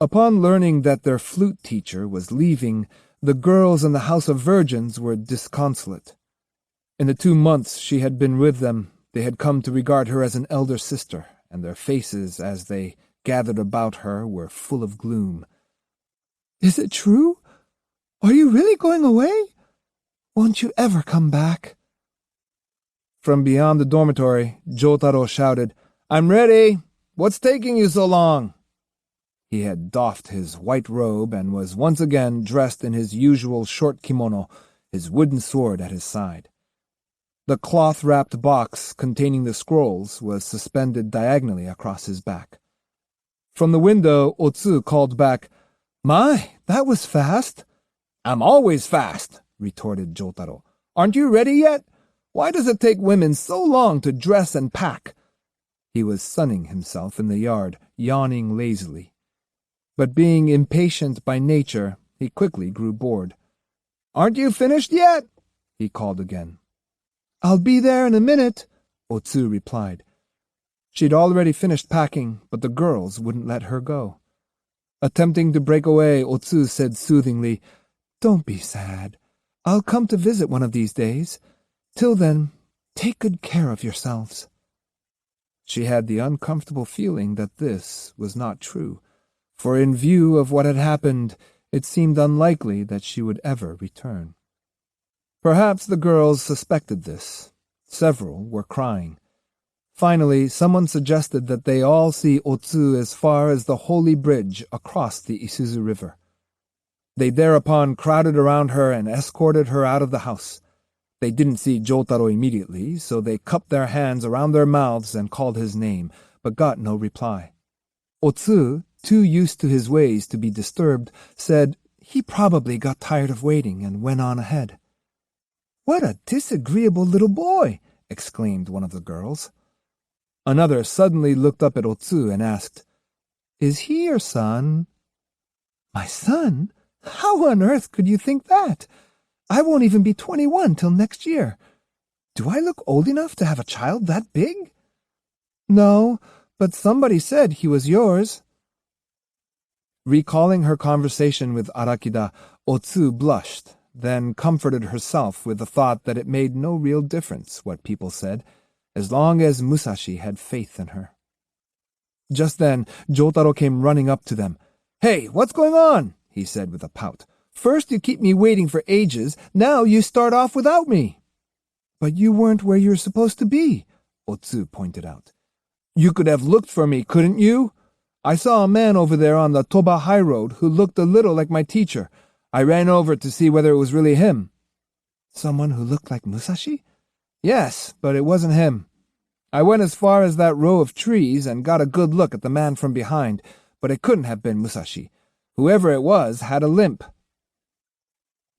Upon learning that their flute teacher was leaving, the girls in the House of Virgins were disconsolate. In the 2 months she had been with them, they had come to regard her as an elder sister, and their faces, as they gathered about her, were full of gloom. "Is it true? Are you really going away? Won't you ever come back?" From beyond the dormitory, Jotaro shouted, I'm ready. What's taking you so long? He had doffed his white robe and was once again dressed in his usual short kimono, his wooden sword at his side. The cloth-wrapped box containing the scrolls was suspended diagonally across his back. From the window, Otsu called back, "My, that was fast." "I'm always fast," retorted Jotaro. "Aren't you ready yet? Why does it take women so long to dress and pack?" He was sunning himself in the yard, yawning lazily. But being impatient by nature, he quickly grew bored. "Aren't you finished yet?" he called again. "I'll be there in a minute," Otsu replied. She'd already finished packing, but the girls wouldn't let her go. Attempting to break away, Otsu said soothingly, "Don't be sad. I'll come to visit one of these days. Till then, take good care of yourselves." She had the uncomfortable feeling that this was not true, for in view of what had happened, it seemed unlikely that she would ever return. Perhaps the girls suspected this. Several were crying. Finally, someone suggested that they all see Otsu as far as the Holy Bridge across the Isuzu River. They thereupon crowded around her and escorted her out of the house. They didn't see Jotaro immediately, so they cupped their hands around their mouths and called his name, but got no reply. Otsu, too used to his ways to be disturbed, said he probably got tired of waiting and went on ahead. "What a disagreeable little boy!" exclaimed one of the girls. Another suddenly looked up at Otsu and asked, "Is he your son?" "My son? How on earth could you think that? I won't even be 21 till next year. Do I look old enough to have a child that big?" "No, but somebody said he was yours." Recalling her conversation with Arakida, Otsu blushed, then comforted herself with the thought that it made no real difference what people said, as long as Musashi had faith in her. Just then, Jotaro came running up to them. "Hey, what's going on?" he said with a pout. "First you keep me waiting for ages, now you start off without me." "But you weren't where you're supposed to be," Otsu pointed out. "You could have looked for me, couldn't you? I saw a man over there on the Toba High Road who looked a little like my teacher. I ran over to see whether it was really him." "Someone who looked like Musashi?" "Yes, but it wasn't him. I went as far as that row of trees and got a good look at the man from behind, but it couldn't have been Musashi. Whoever it was had a limp."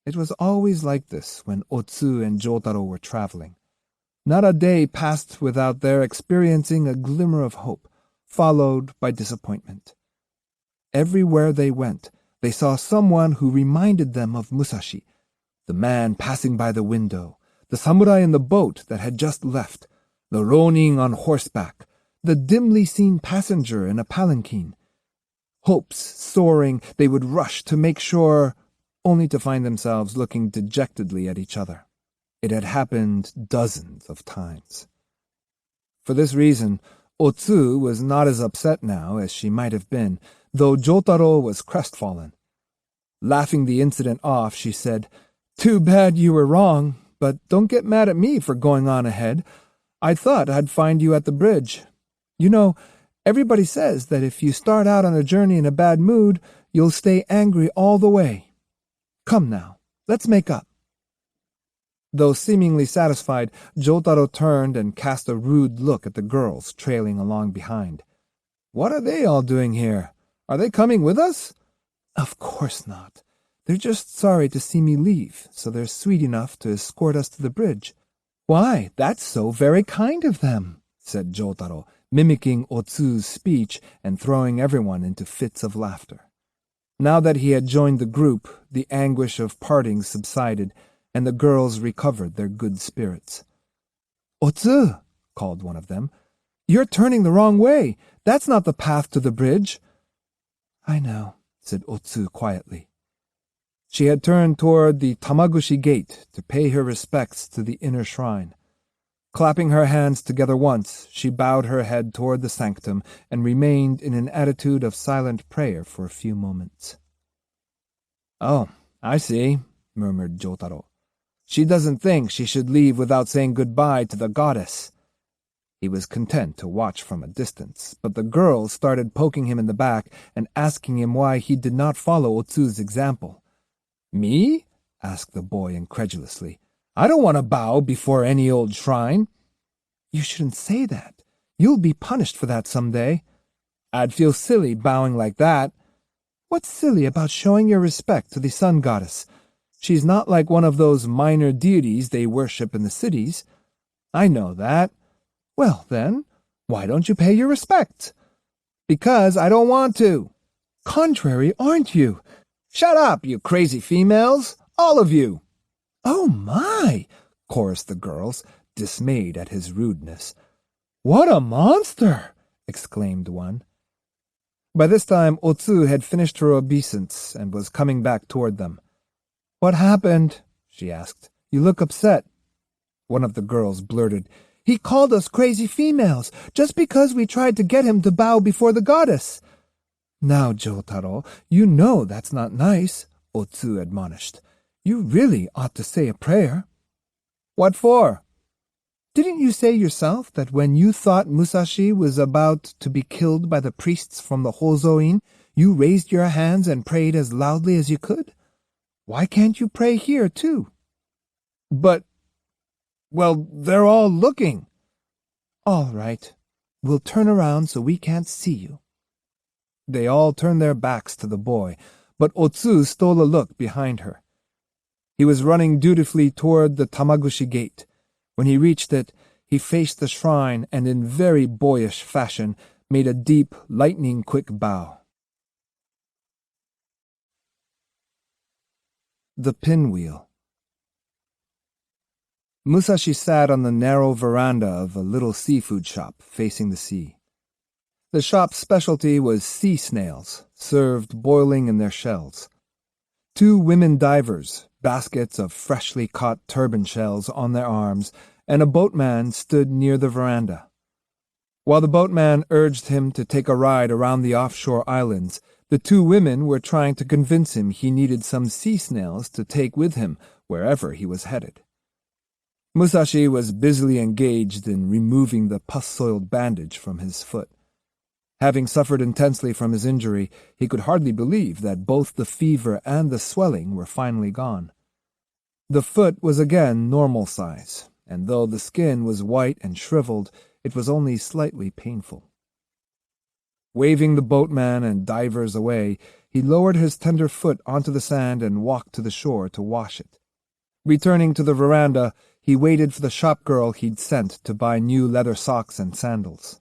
It was always like this when Otsu and Jotaro were traveling. Not a day passed without their experiencing a glimmer of hope, followed by disappointment. Everywhere they went, they saw someone who reminded them of Musashi, the man passing by the window, the samurai in the boat that had just left, the ronin on horseback, the dimly seen passenger in a palanquin. Hopes soaring, they would rush to make sure, only to find themselves looking dejectedly at each other. It had happened dozens of times. For this reason, Otsu was not as upset now as she might have been, though Jotaro was crestfallen. Laughing the incident off, she said, "Too bad you were wrong, but don't get mad at me for going on ahead. I thought I'd find you at the bridge. You know, everybody says that if you start out on a journey in a bad mood, you'll stay angry all the way. Come now, let's make up." Though seemingly satisfied, Jotaro turned and cast a rude look at the girls trailing along behind. "What are they all doing here? Are they coming with us?" "Of course not. They're just sorry to see me leave, so they're sweet enough to escort us to the bridge." "Why, that's so very kind of them," said Jotaro, mimicking Otsu's speech and throwing everyone into fits of laughter. Now that he had joined the group, the anguish of parting subsided, and the girls recovered their good spirits. "Otsu," called one of them, "you're turning the wrong way. That's not the path to the bridge." "I know," said Otsu quietly. She had turned toward the Tamaguchi gate to pay her respects to the inner shrine. Clapping her hands together once, she bowed her head toward the sanctum and remained in an attitude of silent prayer for a few moments. "Oh, I see," murmured Jotaro. "She doesn't think she should leave without saying goodbye to the goddess." He was content to watch from a distance, but the girls started poking him in the back and asking him why he did not follow Otsu's example. "Me?" asked the boy incredulously. "I don't want to bow before any old shrine." "You shouldn't say that. You'll be punished for that someday." "I'd feel silly bowing like that." "What's silly about showing your respect to the sun goddess? She's not like one of those minor deities they worship in the cities." "I know that." "Well, then, why don't you pay your respects?" "Because I don't want to." "Contrary, aren't you?" "Shut up, you crazy females, all of you." "Oh, my!" chorused the girls, dismayed at his rudeness. "What a monster!" exclaimed one. By this time, Otsu had finished her obeisance and was coming back toward them. "What happened?" she asked. "You look upset." One of the girls blurted, "He called us crazy females, just because we tried to get him to bow before the goddess." "Now, Jotaro, you know that's not nice," Otsu admonished. "You really ought to say a prayer." "What for?" "Didn't you say yourself that when you thought Musashi was about to be killed by the priests from the Hozoin, you raised your hands and prayed as loudly as you could? Why can't you pray here, too?" "But, well, they're all looking." "All right. We'll turn around so we can't see you." They all turned their backs to the boy, but Otsu stole a look behind her. He was running dutifully toward the Tamaguchi gate. When he reached it, he faced the shrine and in very boyish fashion made a deep, lightning-quick bow. The Pinwheel. Musashi sat on the narrow veranda of a little seafood shop facing the sea. The shop's specialty was sea snails, served boiling in their shells. 2 women divers, baskets of freshly caught turban shells on their arms, and a boatman stood near the veranda. While the boatman urged him to take a ride around the offshore islands, the 2 women were trying to convince him he needed some sea snails to take with him wherever he was headed. Musashi was busily engaged in removing the pus-soiled bandage from his foot. Having suffered intensely from his injury, he could hardly believe that both the fever and the swelling were finally gone. The foot was again normal size, and though the skin was white and shriveled, it was only slightly painful. Waving the boatman and divers away, he lowered his tender foot onto the sand and walked to the shore to wash it. Returning to the veranda, he waited for the shop-girl he'd sent to buy new leather socks and sandals.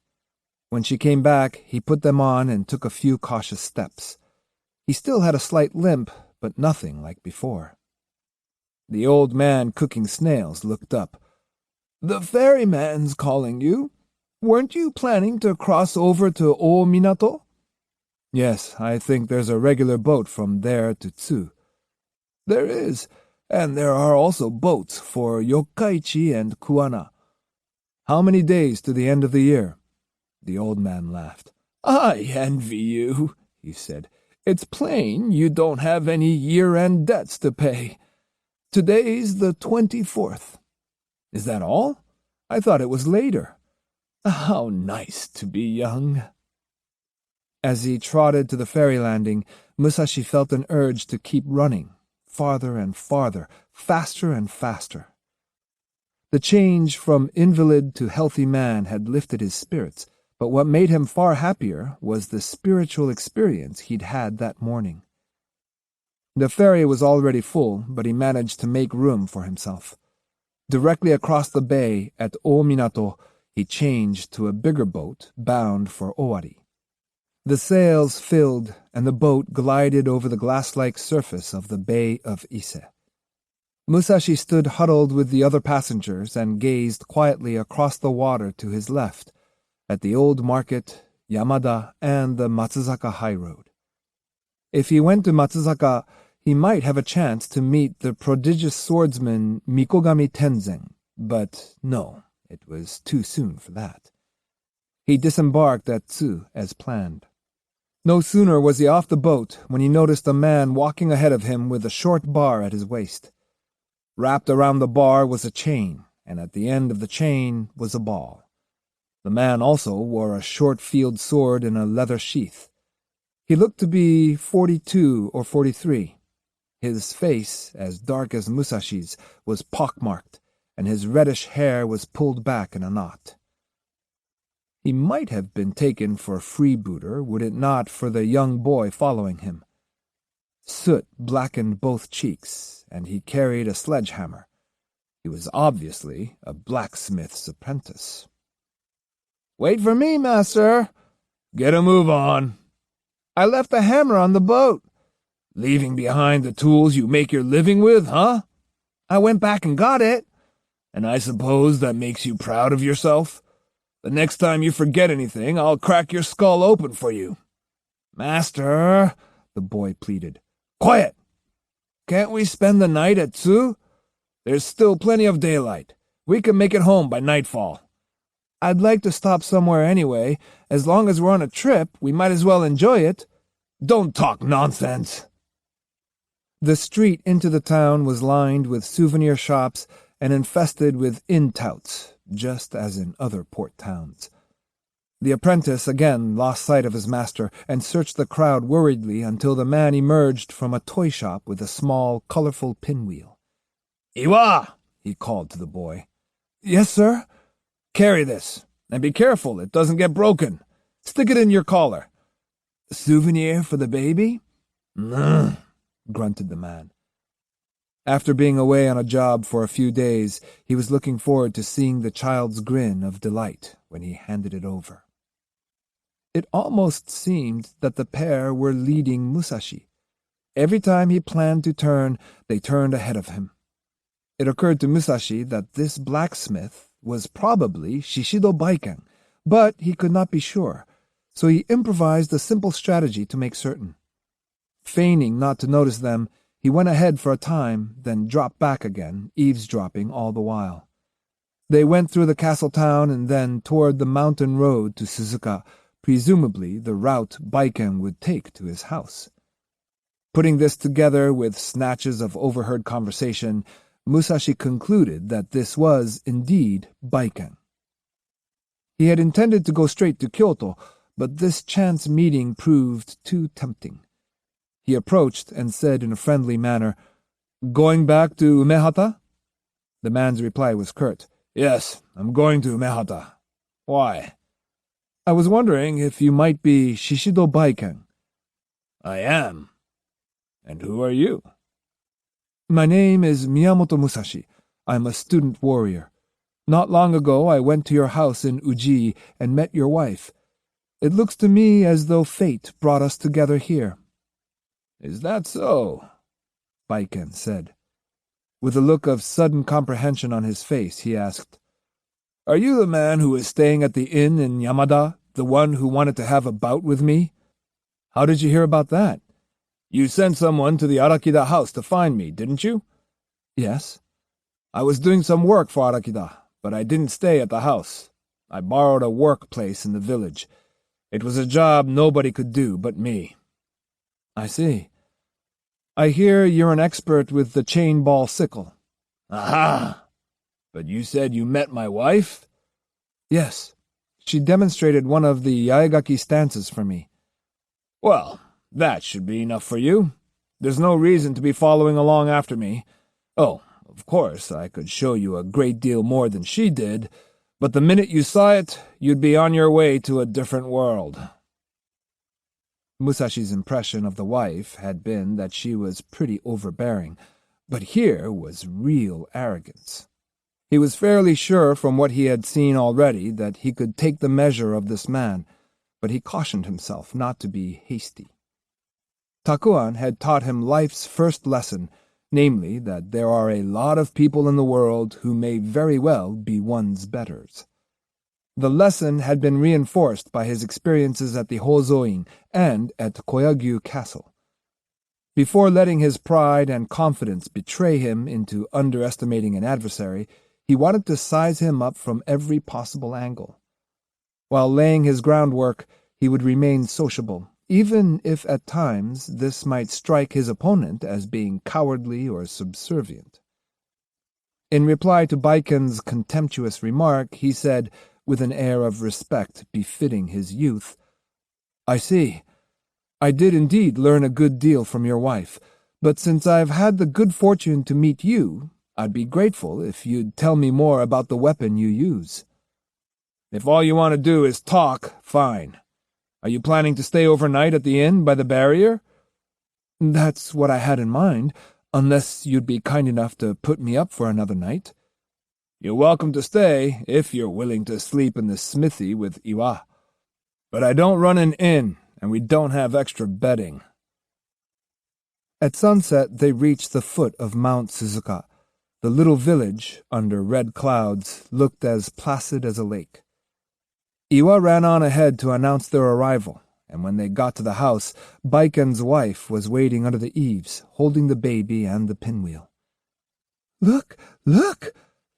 When she came back, he put them on and took a few cautious steps. He still had a slight limp, but nothing like before. The old man cooking snails looked up. "The ferryman's calling you. Weren't you planning to cross over to Ominato?" "Yes, I think there's a regular boat from there to Tsu." "There is, and there are also boats for Yokkaichi and Kuwana." "How many days to the end of the year?" The old man laughed. "I envy you," he said. "It's plain you don't have any year-end debts to pay. Today's the 24th. "Is that all? I thought it was later." "How nice to be young." As he trotted to the ferry landing, Musashi felt an urge to keep running, farther and farther, faster and faster. The change from invalid to healthy man had lifted his spirits, but what made him far happier was the spiritual experience he'd had that morning. The ferry was already full, but he managed to make room for himself. Directly across the bay at Ominato, he changed to a bigger boat bound for Owari. The sails filled, and the boat glided over the glass-like surface of the Bay of Ise. Musashi stood huddled with the other passengers and gazed quietly across the water to his left, at the old market, Yamada, and the Matsuzaka high road. If he went to Matsuzaka, he might have a chance to meet the prodigious swordsman Mikogami Tenzen, but no, it was too soon for that. He disembarked at Tsu as planned. No sooner was he off the boat when he noticed a man walking ahead of him with a short bar at his waist. Wrapped around the bar was a chain, and at the end of the chain was a ball. The man also wore a short field sword in a leather sheath. He looked to be 42 or 43. His face, as dark as Musashi's, was pockmarked, and his reddish hair was pulled back in a knot. He might have been taken for a freebooter, were it not for the young boy following him. Soot blackened both cheeks, and he carried a sledgehammer. He was obviously a blacksmith's apprentice. "Wait for me, master." "Get a move on." "I left the hammer on the boat." "Leaving behind the tools you make your living with, huh?" "I went back and got it." "And I suppose that makes you proud of yourself? The next time you forget anything, I'll crack your skull open for you." "Master," the boy pleaded. "Quiet! Can't we spend the night at Otsu? There's still plenty of daylight. We can make it home by nightfall." "I'd like to stop somewhere anyway. As long as we're on a trip, we might as well enjoy it." "Don't talk nonsense." The street into the town was lined with souvenir shops and infested with inn touts, just as in other port towns. The apprentice again lost sight of his master and searched the crowd worriedly until the man emerged from a toy shop with a small, colorful pinwheel. "Iwa!" he called to the boy. "Yes, sir?" "Carry this, and be careful it doesn't get broken. Stick it in your collar." "A souvenir for the baby?" "Nah," grunted the man. After being away on a job for a few days, he was looking forward to seeing the child's grin of delight when he handed it over. It almost seemed that the pair were leading Musashi. Every time he planned to turn, they turned ahead of him. It occurred to Musashi that this blacksmith was probably Shishido Baiken, but he could not be sure, so he improvised a simple strategy to make certain. Feigning not to notice them, he went ahead for a time, then dropped back again, eavesdropping all the while. They went through the castle town and then toward the mountain road to Suzuka, presumably the route Baiken would take to his house. Putting this together with snatches of overheard conversation, Musashi concluded that this was indeed Baiken. He had intended to go straight to Kyoto, but this chance meeting proved too tempting. He approached and said in a friendly manner, "Going back to Umehata?" The man's reply was curt. "Yes, I'm going to Umehata. Why?" "I was wondering if you might be Shishido Baiken." "I am. And who are you?" "My name is Miyamoto Musashi. I'm a student warrior. Not long ago I went to your house in Uji and met your wife. It looks to me as though fate brought us together here." "Is that so?" Baiken said. With a look of sudden comprehension on his face, he asked, "Are you the man who is staying at the inn in Yamada, the one who wanted to have a bout with me?" "How did you hear about that?" "You sent someone to the Arakida house to find me, didn't you?" "Yes." "I was doing some work for Arakida, but I didn't stay at the house. I borrowed a work place in the village. It was a job nobody could do but me." "I see. I hear you're an expert with the chain ball sickle." "Aha! But you said you met my wife?" "Yes. She demonstrated one of the yaegaki stances for me." "Well, that should be enough for you. There's no reason to be following along after me. Oh, of course, I could show you a great deal more than she did, but the minute you saw it, you'd be on your way to a different world." Musashi's impression of the wife had been that she was pretty overbearing, but here was real arrogance. He was fairly sure from what he had seen already that he could take the measure of this man, but he cautioned himself not to be hasty. Takuan had taught him life's first lesson, namely that there are a lot of people in the world who may very well be one's betters. The lesson had been reinforced by his experiences at the Hozoin and at Koyagyu Castle. Before letting his pride and confidence betray him into underestimating an adversary, he wanted to size him up from every possible angle. While laying his groundwork, he would remain sociable, even if at times this might strike his opponent as being cowardly or subservient. In reply to Baiken's contemptuous remark, he said, with an air of respect befitting his youth. "I see. I did indeed learn a good deal from your wife, but since I've had the good fortune to meet you, I'd be grateful if you'd tell me more about the weapon you use." "If all you want to do is talk, fine. Are you planning to stay overnight at the inn by the barrier?" "That's what I had in mind, unless you'd be kind enough to put me up for another night." "You're welcome to stay, if you're willing to sleep in the smithy with Iwa. But I don't run an inn, and we don't have extra bedding." At sunset they reached the foot of Mount Suzuka. The little village, under red clouds, looked as placid as a lake. Iwa ran on ahead to announce their arrival, and when they got to the house, Baiken's wife was waiting under the eaves, holding the baby and the pinwheel. "Look, look,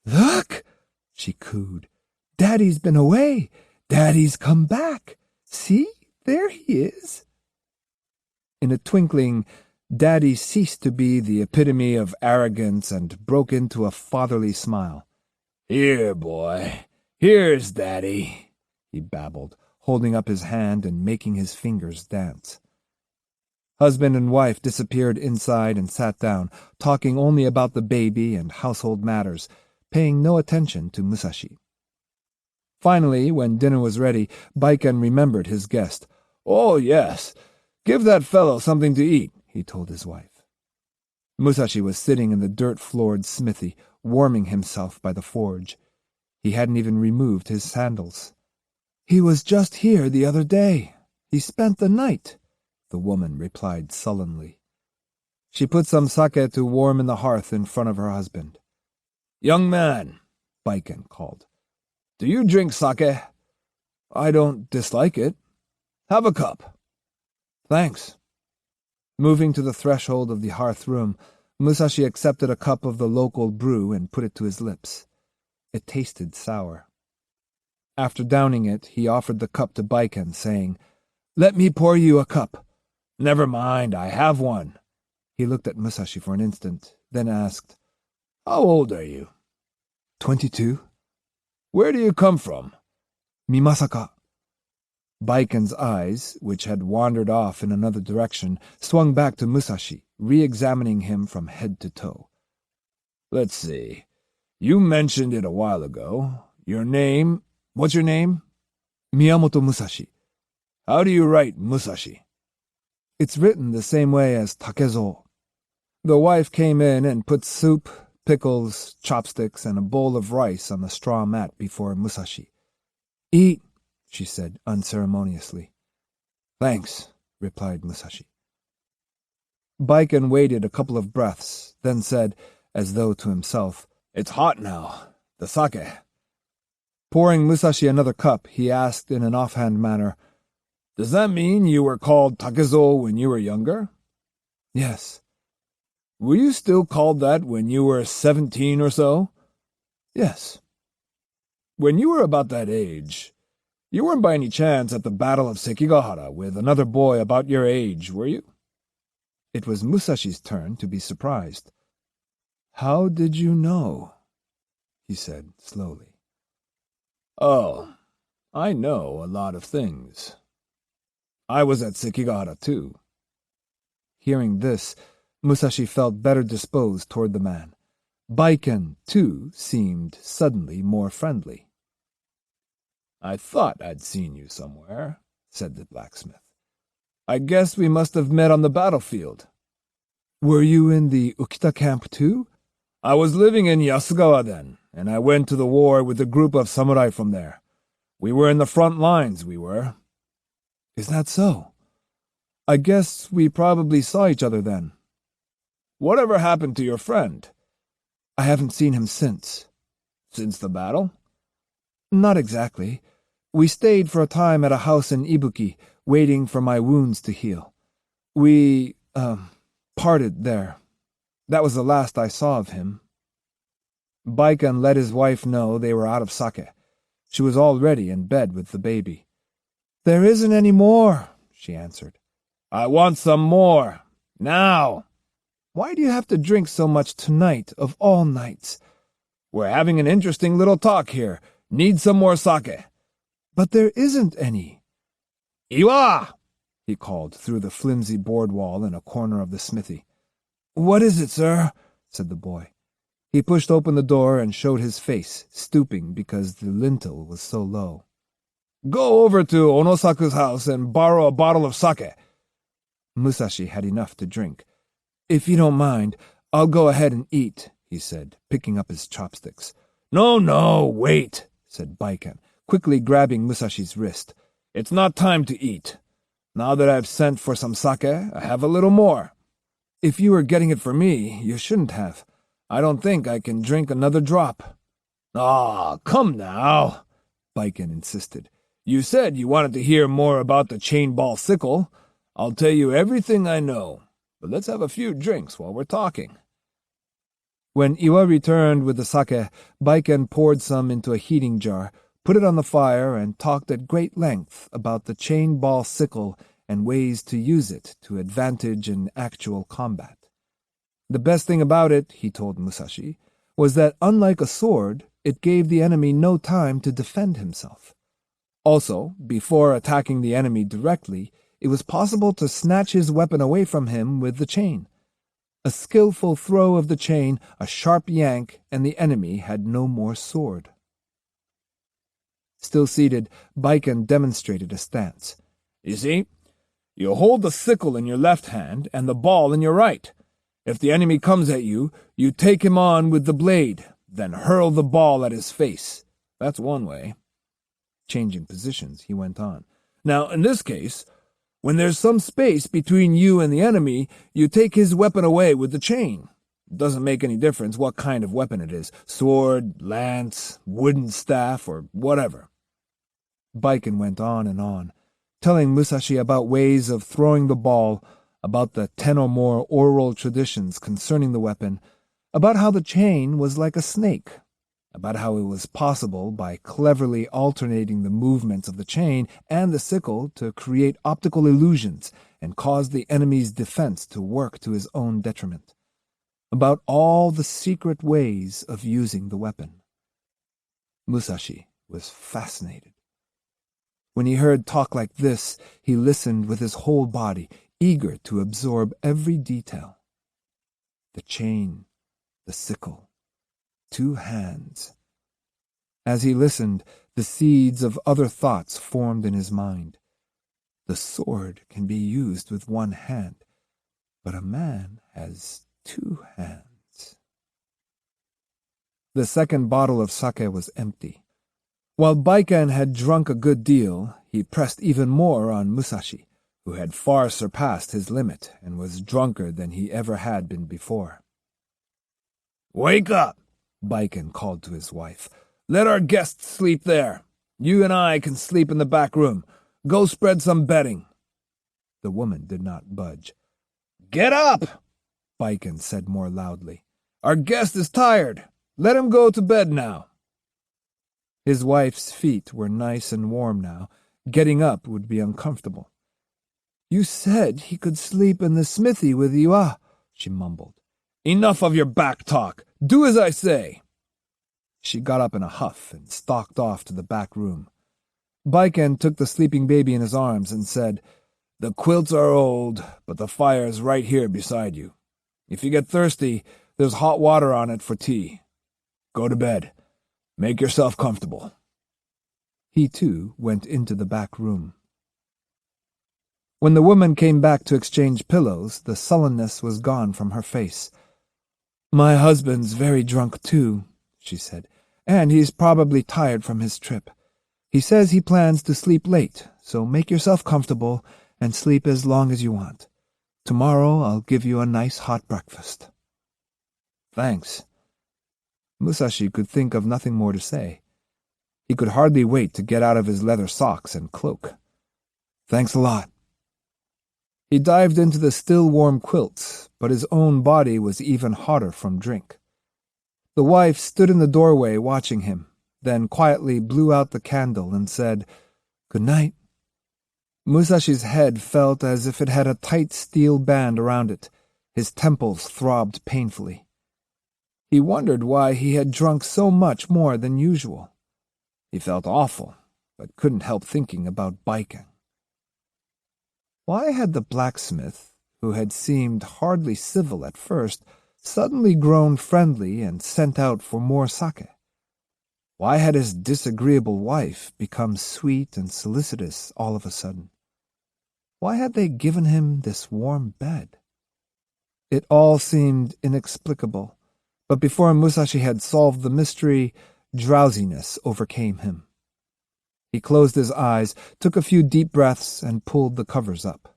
look!" she cooed. "Daddy's been away. Daddy's come back. See, there he is." In a twinkling, Daddy ceased to be the epitome of arrogance and broke into a fatherly smile. "Here, boy, here's Daddy," he babbled, holding up his hand and making his fingers dance. Husband and wife disappeared inside and sat down, talking only about the baby and household matters, paying no attention to Musashi. Finally, when dinner was ready, Baiken remembered his guest. "Oh, yes, give that fellow something to eat," he told his wife. Musashi was sitting in the dirt-floored smithy, warming himself by the forge. He hadn't even removed his sandals. "He was just here the other day. He spent the night," the woman replied sullenly. She put some sake to warm in the hearth in front of her husband. "Young man," Baiken called, "do you drink sake?" "I don't dislike it." "Have a cup." "Thanks." Moving to the threshold of the hearth room, Musashi accepted a cup of the local brew and put it to his lips. It tasted sour. After downing it, he offered the cup to Baiken, saying, "Let me pour you a cup." "Never mind, I have one." He looked at Musashi for an instant, then asked, "How old are you?" 22. "Where do you come from?" "Mimasaka." Baiken's eyes, which had wandered off in another direction, swung back to Musashi, re-examining him from head to toe. "Let's see. You mentioned it a while ago. Your name... What's your name?" "Miyamoto Musashi." "How do you write Musashi?" "It's written the same way as Takezo." The wife came in and put soup, pickles, chopsticks, and a bowl of rice on the straw mat before Musashi. "Eat," she said unceremoniously. "Thanks," replied Musashi. Baiken waited a couple of breaths, then said, as though to himself, "It's hot now. The sake." Pouring Musashi another cup, he asked in an offhand manner, "Does that mean you were called Takezo when you were younger?" "Yes." "Were you still called that when you were 17 or so?" "Yes." "When you were about that age, you weren't by any chance at the Battle of Sekigahara with another boy about your age, were you?" It was Musashi's turn to be surprised. "How did you know?" he said slowly. "Oh, I know a lot of things. I was at Sekigahara too." Hearing this, Musashi felt better disposed toward the man. Baiken, too, seemed suddenly more friendly. "I thought I'd seen you somewhere," said the blacksmith. "I guess we must have met on the battlefield." "Were you in the Ukita camp too?" "I was living in Yasugawa then, and I went to the war with a group of samurai from there. We were in the front lines, we were." "Is that so? I guess we probably saw each other then." "Whatever happened to your friend?" "I haven't seen him since." "Since the battle?" "Not exactly. We stayed for a time at a house in Ibuki, waiting for my wounds to heal. We, parted there. That was the last I saw of him." Baiken let his wife know they were out of sake. She was already in bed with the baby. "There isn't any more," she answered. "I want some more. Now." "Why do you have to drink so much tonight of all nights?" "We're having an interesting little talk here. Need some more sake." "But there isn't any." "Iwa!" he called through the flimsy board wall in a corner of the smithy. "What is it, sir?" said the boy. He pushed open the door and showed his face, stooping because the lintel was so low. "Go over to Onosaku's house and borrow a bottle of sake." Musashi had enough to drink. "If you don't mind, I'll go ahead and eat," he said, picking up his chopsticks. No, wait," said Baiken, quickly grabbing Musashi's wrist. "It's not time to eat. Now that I've sent for some sake, I have a little more." "If you were getting it for me, you shouldn't have. I don't think I can drink another drop." "Ah, come now," Baiken insisted. "You said you wanted to hear more about the chain ball sickle. I'll tell you everything I know, but let's have a few drinks while we're talking." When Iwa returned with the sake, Baiken poured some into a heating jar, put it on the fire, and talked at great length about the chain ball sickle and ways to use it to advantage in actual combat. The best thing about it, he told Musashi, was that unlike a sword, it gave the enemy no time to defend himself. Also, before attacking the enemy directly, it was possible to snatch his weapon away from him with the chain. A skillful throw of the chain, a sharp yank, and the enemy had no more sword. Still seated, Baiken demonstrated a stance. "You see, you hold the sickle in your left hand and the ball in your right. If the enemy comes at you, you take him on with the blade, then hurl the ball at his face. That's one way." Changing positions, he went on. "Now, in this case, when there's some space between you and the enemy, you take his weapon away with the chain. It doesn't make any difference what kind of weapon it is, sword, lance, wooden staff, or whatever." Baiken went on, telling Musashi about ways of throwing the ball, about the 10 or more oral traditions concerning the weapon, about how the chain was like a snake, about how it was possible, by cleverly alternating the movements of the chain and the sickle, to create optical illusions and cause the enemy's defense to work to his own detriment, about all the secret ways of using the weapon. Musashi was fascinated. When he heard talk like this, he listened with his whole body, eager to absorb every detail. The chain, the sickle, 2 hands. As he listened, the seeds of other thoughts formed in his mind. The sword can be used with 1 hand, but a man has 2 hands. The second bottle of sake was empty. While Baiken had drunk a good deal, he pressed even more on Musashi, who had far surpassed his limit and was drunker than he ever had been before. "Wake up," Baiken called to his wife. "Let our guests sleep there. You and I can sleep in the back room. Go spread some bedding." The woman did not budge. "Get up," Baiken said more loudly. "Our guest is tired. Let him go to bed now." His wife's feet were nice and warm now. Getting up would be uncomfortable. "You said he could sleep in the smithy with you, she mumbled. "Enough of your back talk. Do as I say." She got up in a huff and stalked off to the back room. Baiken took the sleeping baby in his arms and said, "The quilts are old, but the fire's right here beside you. If you get thirsty, there's hot water on it for tea. Go to bed. Make yourself comfortable." He, too, went into the back room. When the woman came back to exchange pillows, the sullenness was gone from her face. "My husband's very drunk, too," she said, "and he's probably tired from his trip. He says he plans to sleep late, so make yourself comfortable and sleep as long as you want. Tomorrow I'll give you a nice hot breakfast." "Thanks." Musashi could think of nothing more to say. He could hardly wait to get out of his leather socks and cloak. "Thanks a lot." He dived into the still warm quilts, but his own body was even hotter from drink. The wife stood in the doorway watching him, then quietly blew out the candle and said, "Good night." Musashi's head felt as if it had a tight steel band around it. His temples throbbed painfully. He wondered why he had drunk so much more than usual. He felt awful, but couldn't help thinking about Baiken. Why had the blacksmith, who had seemed hardly civil at first, suddenly grown friendly and sent out for more sake? Why had his disagreeable wife become sweet and solicitous all of a sudden? Why had they given him this warm bed? It all seemed inexplicable, but before Musashi had solved the mystery, drowsiness overcame him. He closed his eyes, took a few deep breaths, and pulled the covers up.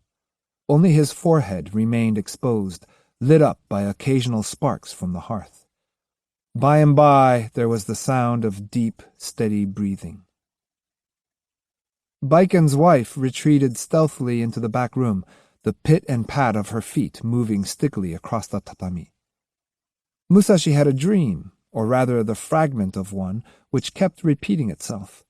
Only his forehead remained exposed, lit up by occasional sparks from the hearth. By and by, there was the sound of deep, steady breathing. Baiken's wife retreated stealthily into the back room, the pit and pat of her feet moving stickily across the tatami. Musashi had a dream, or rather the fragment of one, which kept repeating itself.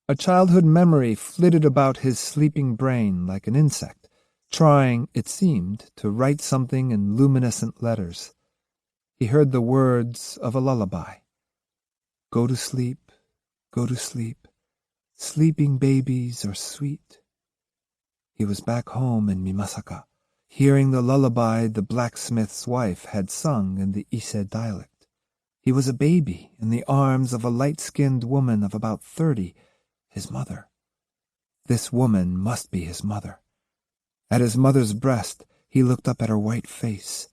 A childhood memory flitted about his sleeping brain like an insect, trying, it seemed, to write something in luminescent letters. He heard the words of a lullaby. Go to sleep, go to sleep. Sleeping babies are sweet. He was back home in Mimasaka, hearing the lullaby the blacksmith's wife had sung in the Ise dialect. He was a baby in the arms of a light-skinned woman of about 30, his mother. This woman must be his mother. At his mother's breast, he looked up at her white face.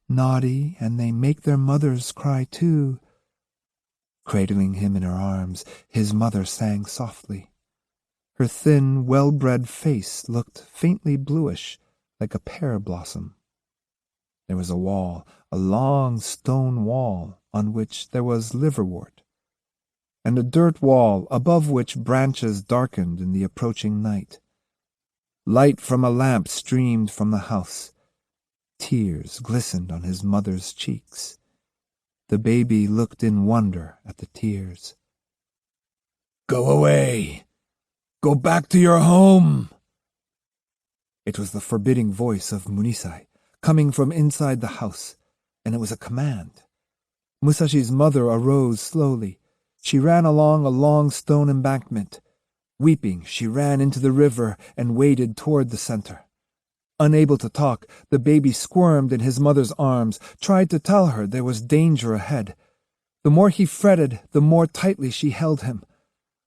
Naughty, and they make their mothers cry too. Cradling him in her arms, his mother sang softly. Her thin, well-bred face looked faintly bluish, like a pear blossom. There was a wall, a long stone wall, on which there was liverwort, and a dirt wall above which branches darkened in the approaching night. Light from a lamp streamed from the house. Tears glistened on his mother's cheeks. The baby looked in wonder at the tears. "Go away! Go back to your home!" It was the forbidding voice of Munisai, coming from inside the house, and it was a command. Musashi's mother arose slowly. She ran along a long stone embankment. Weeping, she ran into the river and waded toward the center. Unable to talk, the baby squirmed in his mother's arms, tried to tell her there was danger ahead. The more he fretted, the more tightly she held him.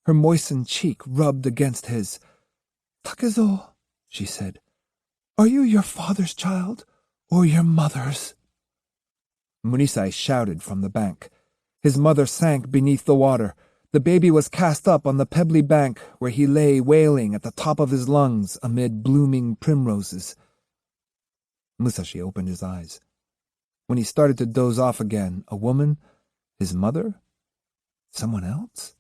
Her moistened cheek rubbed against his. "Takezo," she said, "are you your father's child or your mother's?" Munisai shouted from the bank. His mother sank beneath the water. The baby was cast up on the pebbly bank, where he lay wailing at the top of his lungs amid blooming primroses. Musashi opened his eyes. When he started to doze off again, a woman, his mother, someone else,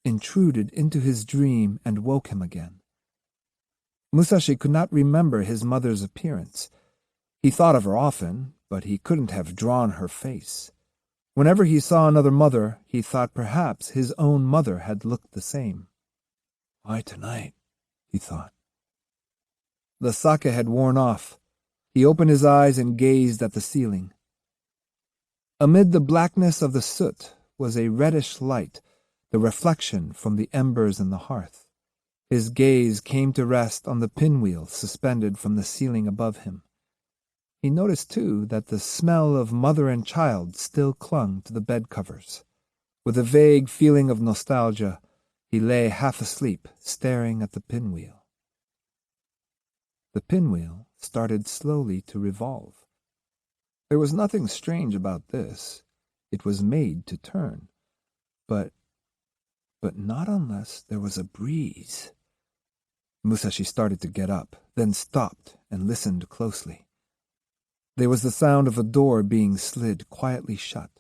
intruded into his dream and woke him again. Musashi could not remember his mother's appearance. He thought of her often, but he couldn't have drawn her face. Whenever he saw another mother, he thought perhaps his own mother had looked the same. Why tonight? He thought. The sake had worn off. He opened his eyes and gazed at the ceiling. Amid the blackness of the soot was a reddish light, the reflection from the embers in the hearth. His gaze came to rest on the pinwheel suspended from the ceiling above him. He noticed, too, that the smell of mother and child still clung to the bed covers. With a vague feeling of nostalgia, he lay half asleep, staring at the pinwheel. The pinwheel started slowly to revolve. There was nothing strange about this. It was made to turn. But not unless there was a breeze. Musashi started to get up, then stopped and listened closely. There was the sound of a door being slid quietly shut.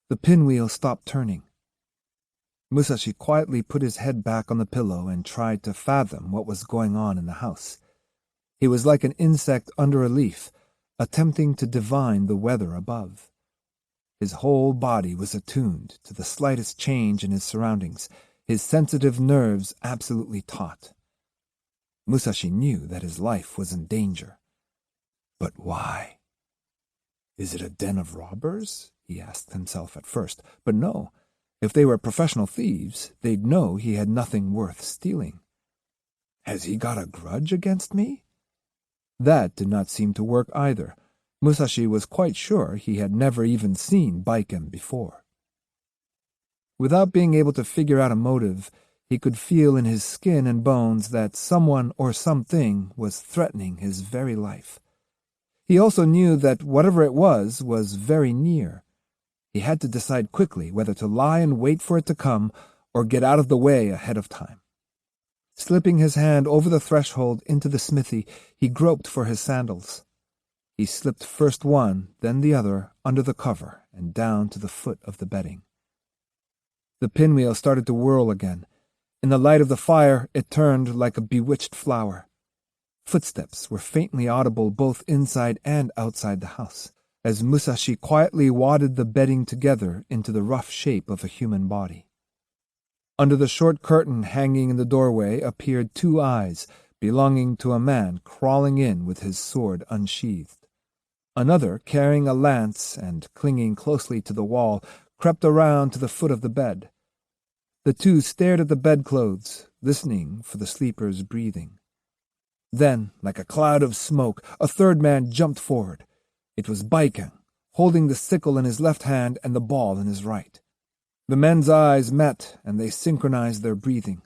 The pinwheel stopped turning. Musashi quietly put his head back on the pillow and tried to fathom what was going on in the house. He was like an insect under a leaf, attempting to divine the weather above. His whole body was attuned to the slightest change in his surroundings, his sensitive nerves absolutely taut. Musashi knew that his life was in danger. But why? Is it a den of robbers? He asked himself at first. But no, If they were professional thieves, they'd know he had nothing worth stealing. Has he got a grudge against me? That did not seem to work either. Musashi was quite sure he had never even seen Baiken before. Without being able to figure out a motive, he could feel in his skin and bones that someone or something was threatening his very life. He also knew that whatever it was very near. He had to decide quickly whether to lie and wait for it to come or get out of the way ahead of time. Slipping his hand over the threshold into the smithy, he groped for his sandals. He slipped first one, then the other, under the cover and down to the foot of the bedding. The pinwheel started to whirl again. In the light of the fire, it turned like a bewitched flower. Footsteps were faintly audible both inside and outside the house, as Musashi quietly wadded the bedding together into the rough shape of a human body. Under the short curtain hanging in the doorway appeared 2 eyes, belonging to a man crawling in with his sword unsheathed. Another, carrying a lance and clinging closely to the wall, crept around to the foot of the bed. The 2 stared at the bedclothes, listening for the sleeper's breathing. Then, like a cloud of smoke, a 3rd man jumped forward. It was Baiken, holding the sickle in his left hand and the ball in his right. The men's eyes met, and they synchronized their breathing.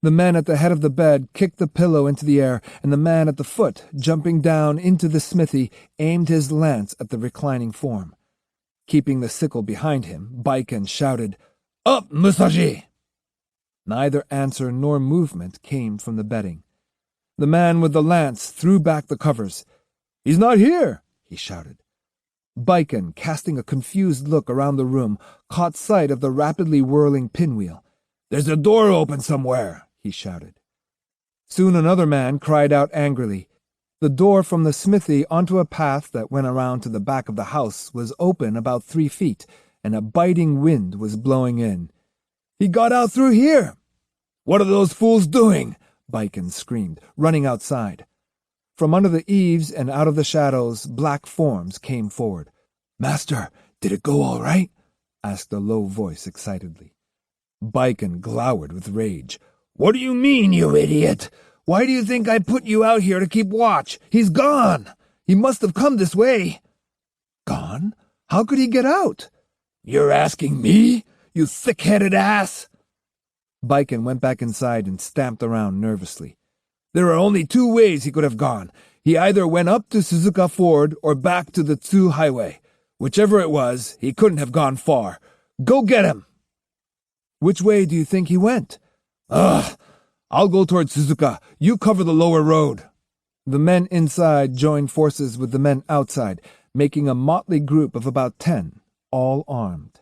The man at the head of the bed kicked the pillow into the air, and the man at the foot, jumping down into the smithy, aimed his lance at the reclining form. Keeping the sickle behind him, Baiken shouted, "Up, Musashi!" Neither answer nor movement came from the bedding. The man with the lance threw back the covers. "He's not here!" he shouted. Baiken, casting a confused look around the room, caught sight of the rapidly whirling pinwheel. "There's a door open somewhere!" he shouted. Soon another man cried out angrily. The door from the smithy onto a path that went around to the back of the house was open about 3 feet, and a biting wind was blowing in. "He got out through here!" "What are those fools doing?" Baiken screamed, running outside. From under the eaves and out of the shadows, black forms came forward. "Master, did it go all right?" asked a low voice excitedly. Baiken glowered with rage. "What do you mean, you idiot? Why do you think I put you out here to keep watch? He's gone! He must have come this way." "Gone? How could he get out?" "You're asking me, you thick-headed ass?" Baiken went back inside and stamped around nervously. "There are only 2 ways he could have gone. He either went up to Suzuka Ford or back to the Tsu Highway. Whichever it was, he couldn't have gone far. Go get him!" "Which way do you think he went?" "Ugh! I'll go toward Suzuka. You cover the lower road." The men inside joined forces with the men outside, making a motley group of about 10, all armed.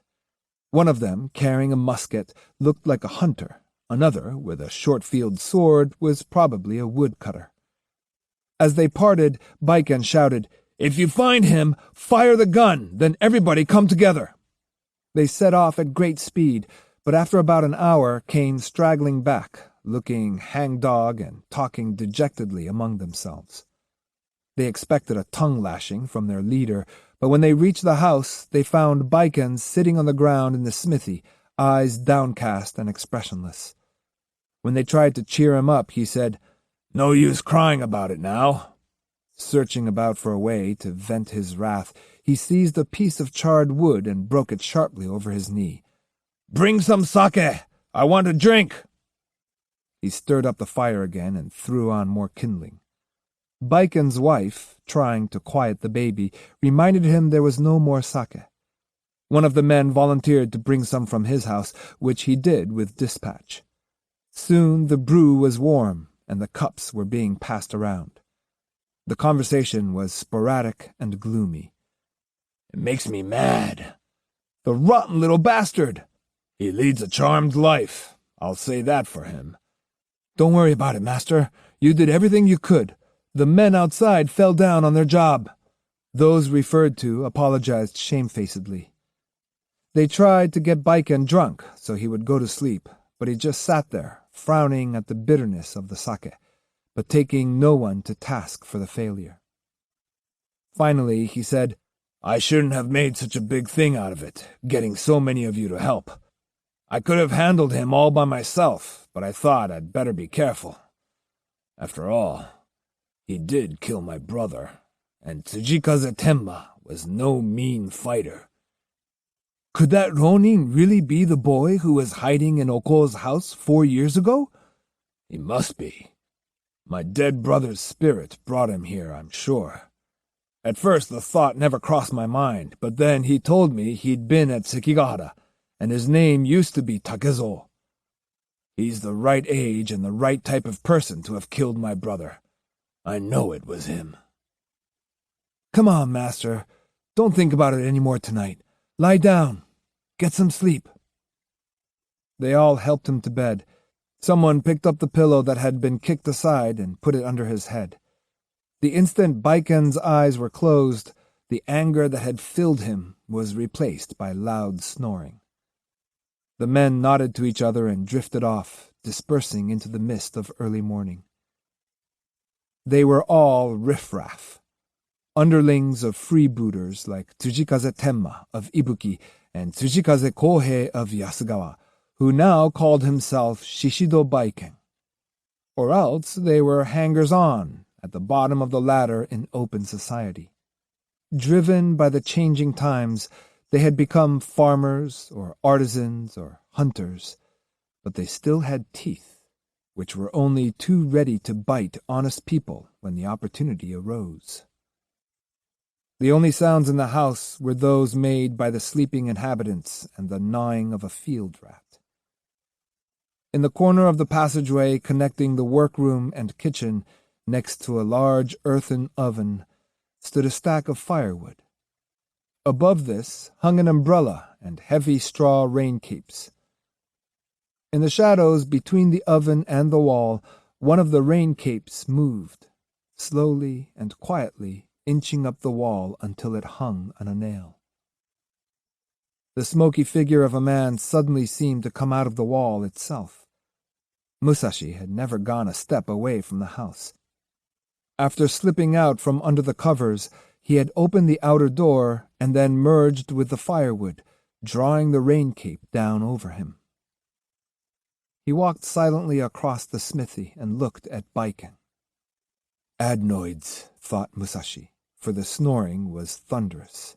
One of them, carrying a musket, looked like a hunter. Another, with a short-fielded sword, was probably a woodcutter. As they parted, Baiken shouted, "If you find him, fire the gun, then everybody come together." They set off at great speed, but after about an hour came straggling back, looking hangdog and talking dejectedly among themselves. They expected a tongue-lashing from their leader, but when they reached the house, they found Baiken sitting on the ground in the smithy, eyes downcast and expressionless. When they tried to cheer him up, he said, "No use crying about it now." Searching about for a way to vent his wrath, he seized a piece of charred wood and broke it sharply over his knee. "Bring some sake! I want a drink!" He stirred up the fire again and threw on more kindling. Baiken's wife, trying to quiet the baby, reminded him there was no more sake. One of the men volunteered to bring some from his house, which he did with dispatch. Soon the brew was warm, and the cups were being passed around. The conversation was sporadic and gloomy. "It makes me mad. The rotten little bastard! He leads a charmed life, I'll say that for him." "Don't worry about it, master. You did everything you could. The men outside fell down on their job." Those referred to apologized shamefacedly. They tried to get Baiken drunk so he would go to sleep, but he just sat there, frowning at the bitterness of the sake, but taking no one to task for the failure. Finally, he said, I shouldn't have made such a big thing out of it, getting so many of you to help. I could have handled him all by myself, but I thought I'd better be careful. After all, he did kill my brother, and Tsujikaze Tenma was no mean fighter. Could that Ronin really be the boy who was hiding in Oko's house 4 years ago? He must be. My dead brother's spirit brought him here, I'm sure. At first the thought never crossed my mind, but then he told me he'd been at Sekigahara, and his name used to be Takezo. He's the right age and the right type of person to have killed my brother. I know it was him. Come on, Master. Don't think about it any more tonight. Lie down. Get some sleep. They all helped him to bed. Someone picked up the pillow that had been kicked aside and put it under his head. The instant Baiken's eyes were closed, the anger that had filled him was replaced by loud snoring. The men nodded to each other and drifted off, dispersing into the mist of early morning. They were all riffraff, underlings of freebooters like Tsujikaze Tenma of Ibuki and Tsujikaze Kohei of Yasugawa, who now called himself Shishido Baiken. Or else they were hangers-on at the bottom of the ladder in open society. Driven by the changing times, they had become farmers or artisans or hunters, but they still had teeth, which were only too ready to bite honest people when the opportunity arose. The only sounds in the house were those made by the sleeping inhabitants and the gnawing of a field rat. In the corner of the passageway connecting the workroom and kitchen, next to a large earthen oven, stood a stack of firewood. Above this hung an umbrella and heavy straw rain-capes. In the shadows between the oven and the wall, one of the rain-capes moved, slowly and quietly inching up the wall until it hung on a nail. The smoky figure of a man suddenly seemed to come out of the wall itself. Musashi had never gone a step away from the house. After slipping out from under the covers, he had opened the outer door and then merged with the firewood, drawing the rain-cape down over him. He walked silently across the smithy and looked at Baiken. Adenoids, thought Musashi, for the snoring was thunderous.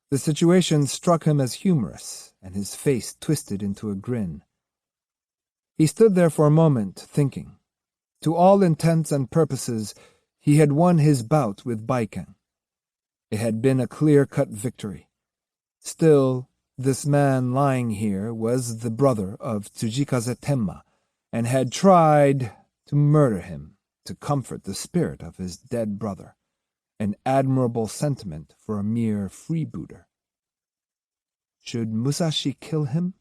The situation struck him as humorous, and his face twisted into a grin. He stood there for a moment, thinking. To all intents and purposes, he had won his bout with Baiken. It had been a clear-cut victory. Still, this man lying here was the brother of Tsujikaze Tenma, and had tried to murder him to comfort the spirit of his dead brother, an admirable sentiment for a mere freebooter. Should Musashi kill him?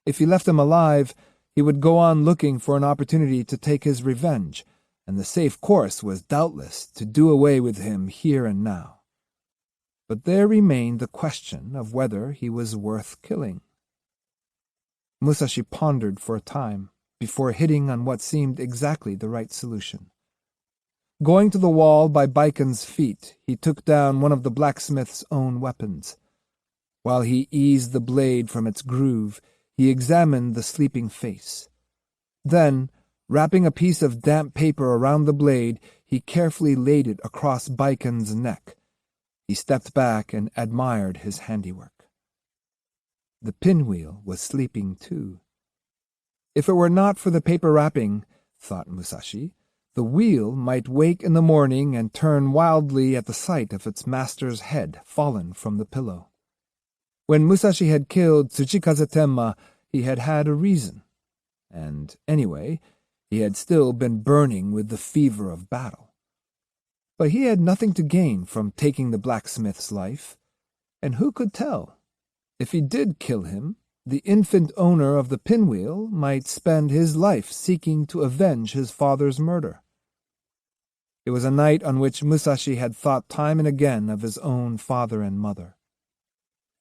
If he left him alive, he would go on looking for an opportunity to take his revenge, and the safe course was doubtless to do away with him here and now. But there remained the question of whether he was worth killing. Musashi pondered for a time before hitting on what seemed exactly the right solution. Going to the wall by Baiken's feet, he took down one of the blacksmith's own weapons. While he eased the blade from its groove, he examined the sleeping face. Then, wrapping a piece of damp paper around the blade, he carefully laid it across Baiken's neck. He stepped back and admired his handiwork. The pinwheel was sleeping too. If it were not for the paper wrapping, thought Musashi, the wheel might wake in the morning and turn wildly at the sight of its master's head fallen from the pillow. When Musashi had killed Tsujikaze Tenma, he had had a reason, and, anyway, he had still been burning with the fever of battle. But he had nothing to gain from taking the blacksmith's life, and who could tell? If he did kill him, the infant owner of the pinwheel might spend his life seeking to avenge his father's murder. It was a night on which Musashi had thought time and again of his own father and mother.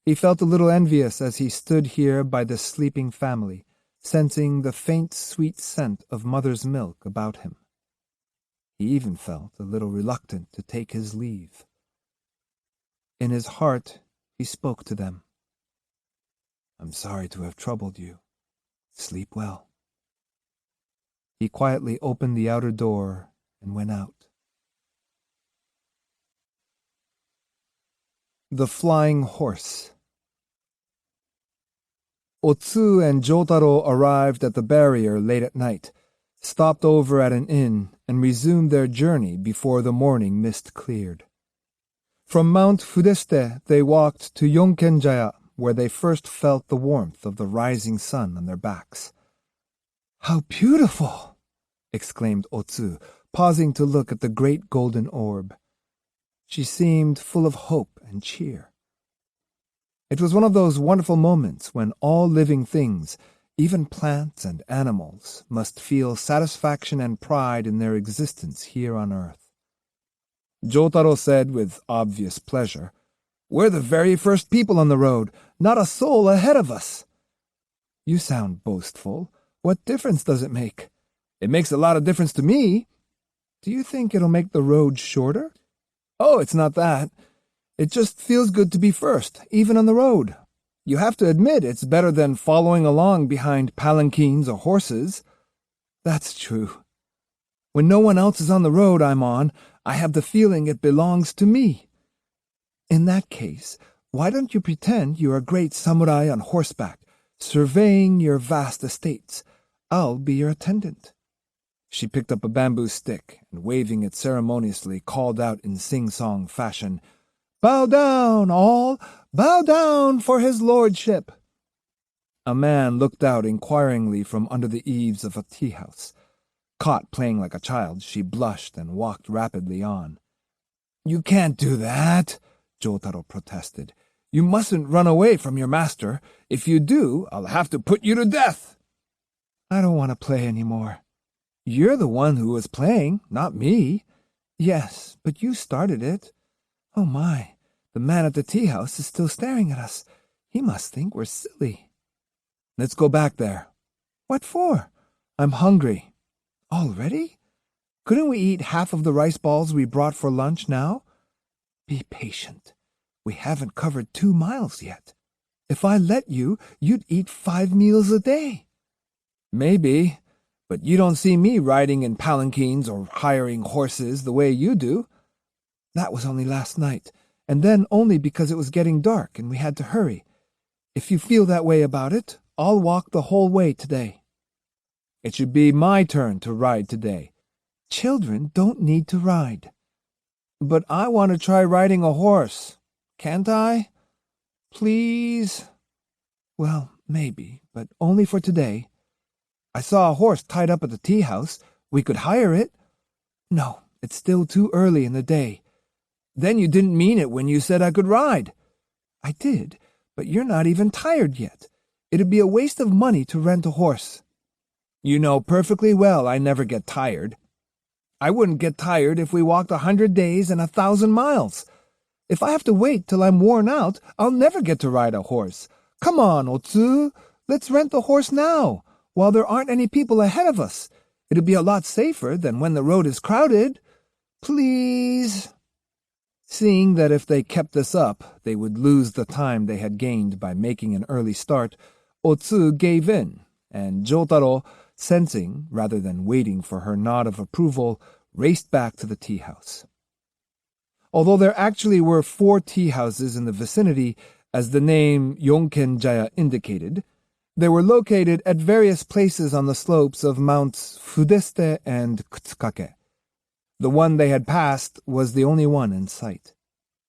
He felt a little envious as he stood here by the sleeping family, sensing the faint sweet scent of mother's milk about him. He even felt a little reluctant to take his leave. In his heart, he spoke to them. "I'm sorry to have troubled you. Sleep well." He quietly opened the outer door and went out. The Flying Horse. Otsu and Jotaro arrived at the barrier late at night, stopped over at an inn, and resumed their journey before the morning mist cleared. From Mount Fudeste they walked to Yonkenjaya, where they first felt the warmth of the rising sun on their backs. "How beautiful!" exclaimed Otsu, pausing to look at the great golden orb. She seemed full of hope and cheer. It was one of those wonderful moments when all living things, even plants and animals, must feel satisfaction and pride in their existence here on earth. Jotaro said with obvious pleasure, "We're the very first people on the road, not a soul ahead of us." "You sound boastful. What difference does it make?" "It makes a lot of difference to me." "Do you think it'll make the road shorter?" "Oh, it's not that. It just feels good to be first, even on the road. You have to admit it's better than following along behind palanquins or horses." "That's true. When no one else is on the road I'm on, I have the feeling it belongs to me." "In that case, why don't you pretend you're a great samurai on horseback, surveying your vast estates? I'll be your attendant." She picked up a bamboo stick and, waving it ceremoniously, called out in sing-song fashion, "Bow down, all! Bow down for his lordship!" A man looked out inquiringly from under the eaves of a tea-house. Caught playing like a child, she blushed and walked rapidly on. "You can't do that," Jotaro protested. "You mustn't run away from your master. If you do, I'll have to put you to death." "I don't want to play any more." "You're the one who was playing, not me." "Yes, but you started it." "Oh my, the man at the tea-house is still staring at us. He must think we're silly." "Let's go back there." "What for?" "I'm hungry." "Already? Couldn't we eat half of the rice balls we brought for lunch now?" "Be patient. We haven't covered 2 miles yet. If I let you, you'd eat 5 meals a day." "Maybe, but you don't see me riding in palanquins or hiring horses the way you do." "That was only last night, and then only because it was getting dark and we had to hurry. If you feel that way about it, I'll walk the whole way today." "It should be my turn to ride today." "Children don't need to ride." "But I want to try riding a horse. Can't I? Please?" "Well, maybe, but only for today." "I saw a horse tied up at the tea-house. We could hire it." "No, it's still too early in the day." "Then you didn't mean it when you said I could ride." "I did, but you're not even tired yet. It'd be a waste of money to rent a horse." "You know perfectly well I never get tired." "I wouldn't get tired if we walked 100 days and 1,000 miles. If I have to wait till I'm worn out, I'll never get to ride a horse. Come on, Otsu, let's rent the horse now, while there aren't any people ahead of us. It'll be a lot safer than when the road is crowded. Please." Seeing that if they kept this up, they would lose the time they had gained by making an early start, Otsu gave in, and Jotaro, sensing rather than waiting for her nod of approval, raced back to the tea-house. Although there actually were 4 tea-houses in the vicinity, as the name Yonkenjaya indicated, they were located at various places on the slopes of Mounts Fudeste and Kutsukake. The one they had passed was the only one in sight.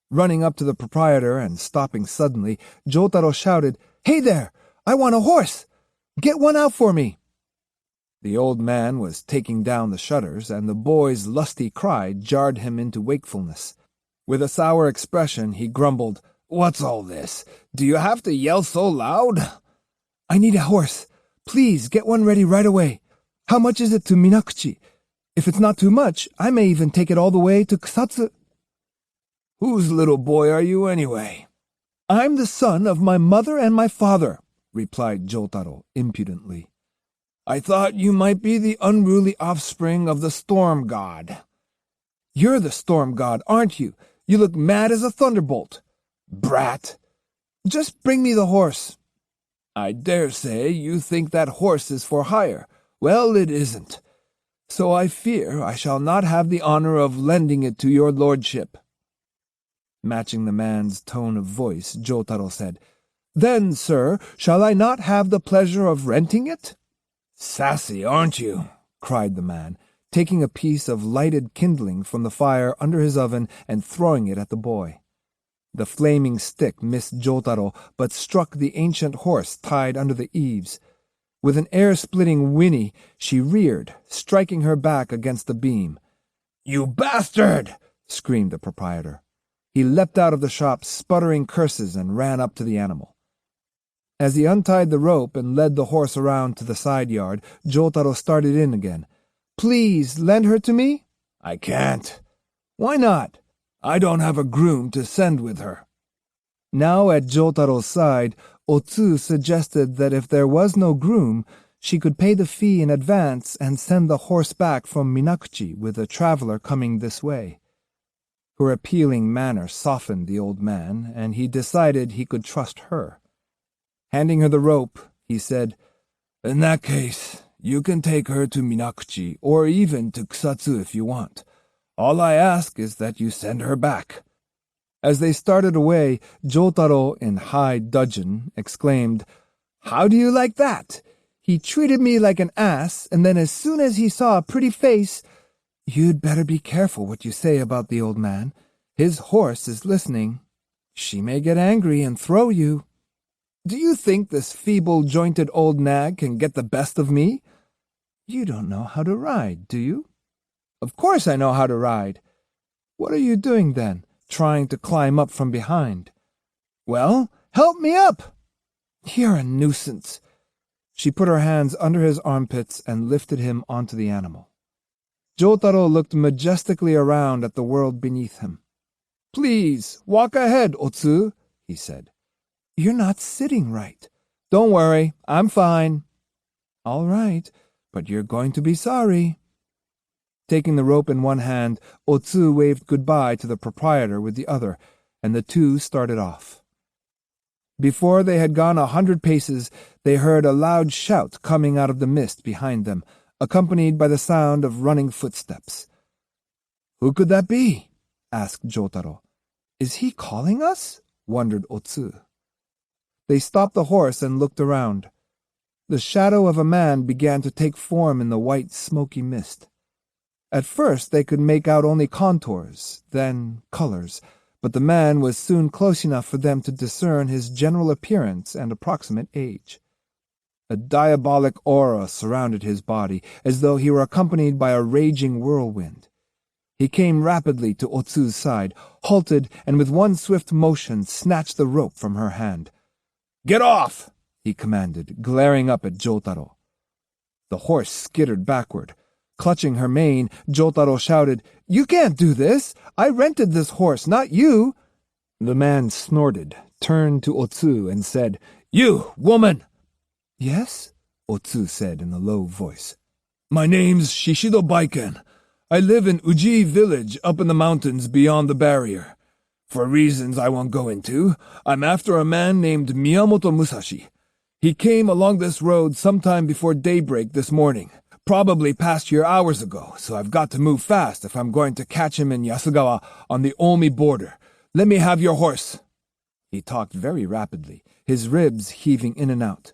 Running up to the proprietor and stopping suddenly, Jotaro shouted, "Hey there! I want a horse! Get one out for me!" The old man was taking down the shutters, and the boy's lusty cry jarred him into wakefulness. With a sour expression, he grumbled, "What's all this? Do you have to yell so loud?" "I need a horse. Please get one ready right away. How much is it to Minakuchi? If it's not too much, I may even take it all the way to Kusatsu." "Whose little boy are you anyway?" "I'm the son of my mother and my father," replied Jotaro impudently. "I thought you might be the unruly offspring of the storm god." "You're the storm god, aren't you? You look mad as a thunderbolt." Brat! Just bring me the horse. I dare say you think that horse is for hire. Well, it isn't. So I fear I shall not have the honor of lending it to your lordship. Matching the man's tone of voice, Jotaro said, Then, sir, shall I not have the pleasure of renting it? Sassy, aren't you? Cried the man, taking a piece of lighted kindling from the fire under his oven and throwing it at the boy. The flaming stick missed Jotaro, but struck the ancient horse tied under the eaves. With an air-splitting whinny, she reared, striking her back against the beam. You bastard! Screamed the proprietor. He leapt out of the shop, sputtering curses, and ran up to the animal. As he untied the rope and led the horse around to the side yard, Jotaro started in again. Please, lend her to me? I can't. Why not? I don't have a groom to send with her. Now at Jotaro's side, Otsu suggested that if there was no groom, she could pay the fee in advance and send the horse back from Minakuchi with a traveler coming this way. Her appealing manner softened the old man, and he decided he could trust her. Handing her the rope, he said, In that case, you can take her to Minakuchi, or even to Kusatsu if you want. All I ask is that you send her back. As they started away, Jotaro, in high dudgeon, exclaimed, How do you like that? He treated me like an ass, and then as soon as he saw a pretty face— You'd better be careful what you say about the old man. His horse is listening. She may get angry and throw you. Do you think this feeble-jointed old nag can get the best of me? You don't know how to ride, do you? Of course I know how to ride. What are you doing then, trying to climb up from behind? Well, help me up. You're a nuisance. She put her hands under his armpits and lifted him onto the animal. Jotaro looked majestically around at the world beneath him. Please, walk ahead, Otsu, he said. You're not sitting right. Don't worry, I'm fine. All right, but you're going to be sorry. Taking the rope in one hand, Otsu waved goodbye to the proprietor with the other, and the two started off. Before they had gone 100 paces, they heard a loud shout coming out of the mist behind them, accompanied by the sound of running footsteps. Who could that be? Asked Jotaro. Is he calling us? Wondered Otsu. They stopped the horse and looked around. The shadow of a man began to take form in the white, smoky mist. At first they could make out only contours, then colors, but the man was soon close enough for them to discern his general appearance and approximate age. A diabolic aura surrounded his body, as though he were accompanied by a raging whirlwind. He came rapidly to Otsu's side, halted, and with one swift motion snatched the rope from her hand. "Get off!" he commanded, glaring up at Jotaro. The horse skittered backward. Clutching her mane, Jotaro shouted, "You can't do this! I rented this horse, not you!" The man snorted, turned to Otsu, and said, "You, woman!" "Yes?" Otsu said in a low voice. "My name's Shishido Baiken. I live in Uji village up in the mountains beyond the barrier. For reasons I won't go into, I'm after a man named Miyamoto Musashi. He came along this road sometime before daybreak this morning. Probably passed here hours ago, so I've got to move fast if I'm going to catch him in Yasugawa on the Omi border. Let me have your horse." He talked very rapidly, his ribs heaving in and out.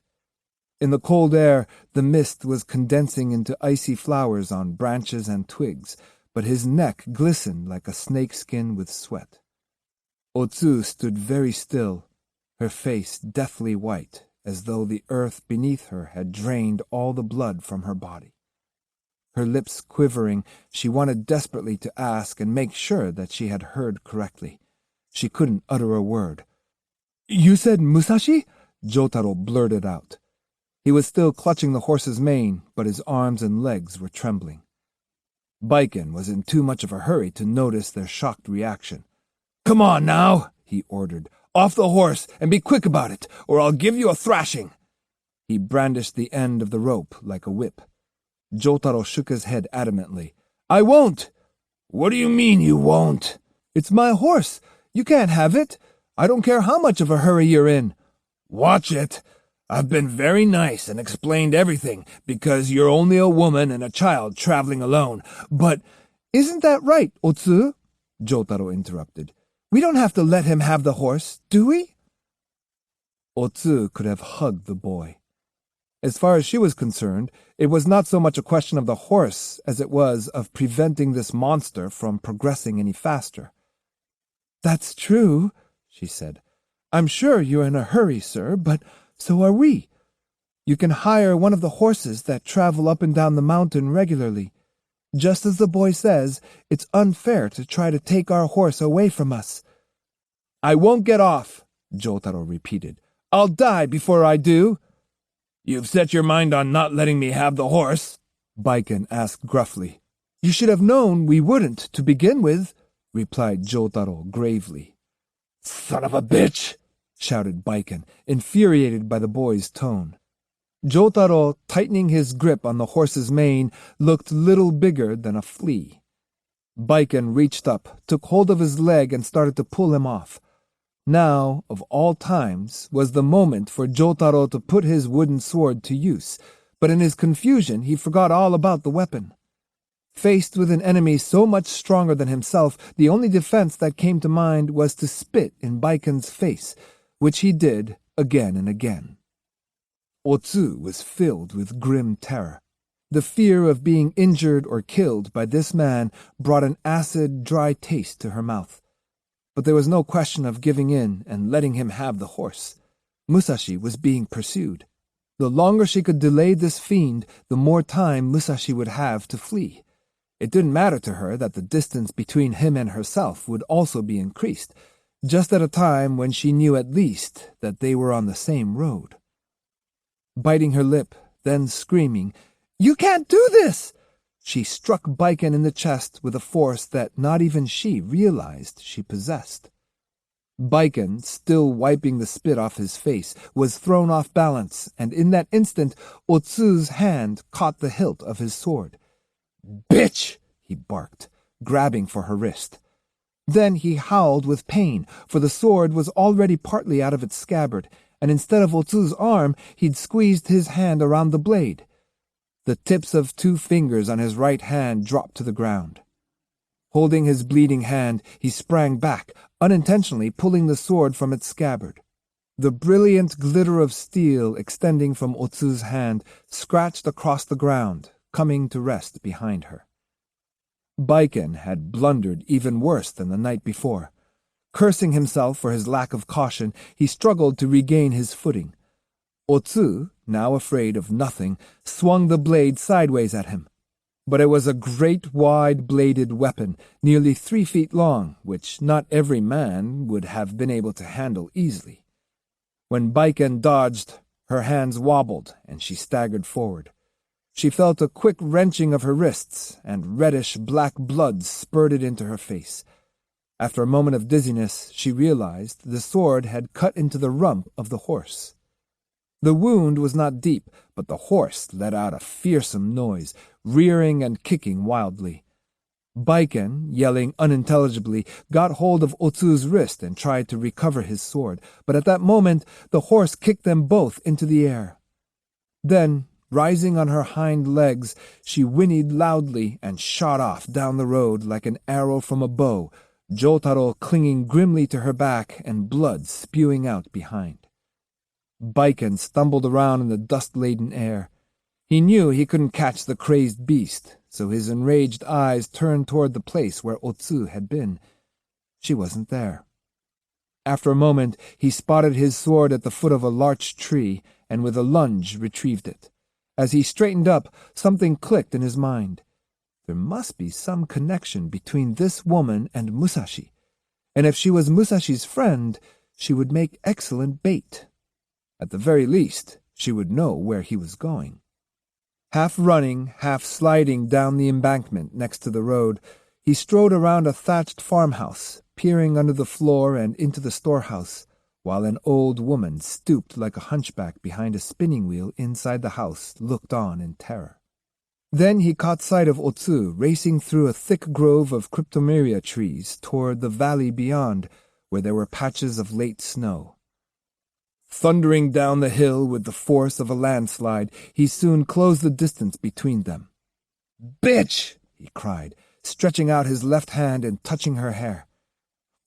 In the cold air, the mist was condensing into icy flowers on branches and twigs, but his neck glistened like a snakeskin with sweat. Otsu stood very still, her face deathly white, as though the earth beneath her had drained all the blood from her body. Her lips quivering, she wanted desperately to ask and make sure that she had heard correctly. She couldn't utter a word. "You said Musashi?" Jotaro blurted out. He was still clutching the horse's mane, but his arms and legs were trembling. Baiken was in too much of a hurry to notice their shocked reaction. "Come on now," he ordered. "Off the horse, and be quick about it, or I'll give you a thrashing." He brandished the end of the rope like a whip. Jotaro shook his head adamantly. "I won't!" "What do you mean you won't?" "It's my horse. You can't have it. I don't care how much of a hurry you're in." "Watch it. I've been very nice and explained everything because you're only a woman and a child traveling alone. But "Isn't that right, Otsu?" Jotaro interrupted. "We don't have to let him have the horse, do we?" Otsu could have hugged the boy. As far as she was concerned, it was not so much a question of the horse as it was of preventing this monster from progressing any faster. "That's true," she said. "I'm sure you're in a hurry, sir, but so are we. You can hire one of the horses that travel up and down the mountain regularly. Just as the boy says, it's unfair to try to take our horse away from us." "I won't get off," Jotaro repeated. "I'll die before I do." "You've set your mind on not letting me have the horse?" Baiken asked gruffly. "You should have known we wouldn't to begin with," replied Jotaro gravely. "Son of a bitch!" shouted Baiken, infuriated by the boy's tone. Jotaro, tightening his grip on the horse's mane, looked little bigger than a flea. Baiken reached up, took hold of his leg, and started to pull him off. Now, of all times, was the moment for Jotaro to put his wooden sword to use, but in his confusion he forgot all about the weapon. Faced with an enemy so much stronger than himself, the only defense that came to mind was to spit in Baiken's face, which he did again and again. Otsu was filled with grim terror. The fear of being injured or killed by this man brought an acid, dry taste to her mouth. But there was no question of giving in and letting him have the horse. Musashi was being pursued. The longer she could delay this fiend, the more time Musashi would have to flee. It didn't matter to her that the distance between him and herself would also be increased, just at a time when she knew at least that they were on the same road. Biting her lip, then screaming, "You can't do this!" she struck Baiken in the chest with a force that not even she realized she possessed. Baiken, still wiping the spit off his face, was thrown off balance, and in that instant Otsu's hand caught the hilt of his sword. "Bitch!" he barked, grabbing for her wrist. Then he howled with pain, for the sword was already partly out of its scabbard, and instead of Otsu's arm, he'd squeezed his hand around the blade. The tips of 2 fingers on his right hand dropped to the ground. Holding his bleeding hand, he sprang back, unintentionally pulling the sword from its scabbard. The brilliant glitter of steel extending from Otsu's hand scratched across the ground, coming to rest behind her. Baiken had blundered even worse than the night before. Cursing himself for his lack of caution, he struggled to regain his footing. Otsu, now afraid of nothing, swung the blade sideways at him. But it was a great wide-bladed weapon, nearly 3 feet long, which not every man would have been able to handle easily. When Baiken dodged, her hands wobbled, and she staggered forward. She felt a quick wrenching of her wrists, and reddish-black blood spurted into her face. After a moment of dizziness, she realized the sword had cut into the rump of the horse. The wound was not deep, but the horse let out a fearsome noise, rearing and kicking wildly. Baiken, yelling unintelligibly, got hold of Otsu's wrist and tried to recover his sword, but at that moment the horse kicked them both into the air. Then, rising on her hind legs, she whinnied loudly and shot off down the road like an arrow from a bow, Jotaro clinging grimly to her back and blood spewing out behind. Baiken stumbled around in the dust-laden air. He knew he couldn't catch the crazed beast, so his enraged eyes turned toward the place where Otsu had been. She wasn't there. After a moment, he spotted his sword at the foot of a larch tree, and with a lunge retrieved it. As he straightened up, something clicked in his mind. There must be some connection between this woman and Musashi, and if she was Musashi's friend, she would make excellent bait. At the very least, she would know where he was going. Half running, half sliding down the embankment next to the road, he strode around a thatched farmhouse, peering under the floor and into the storehouse, while an old woman stooped like a hunchback behind a spinning wheel inside the house looked on in terror. Then he caught sight of Otsu racing through a thick grove of cryptomeria trees toward the valley beyond, where there were patches of late snow. Thundering down the hill with the force of a landslide, he soon closed the distance between them. "Bitch!" he cried, stretching out his left hand and touching her hair.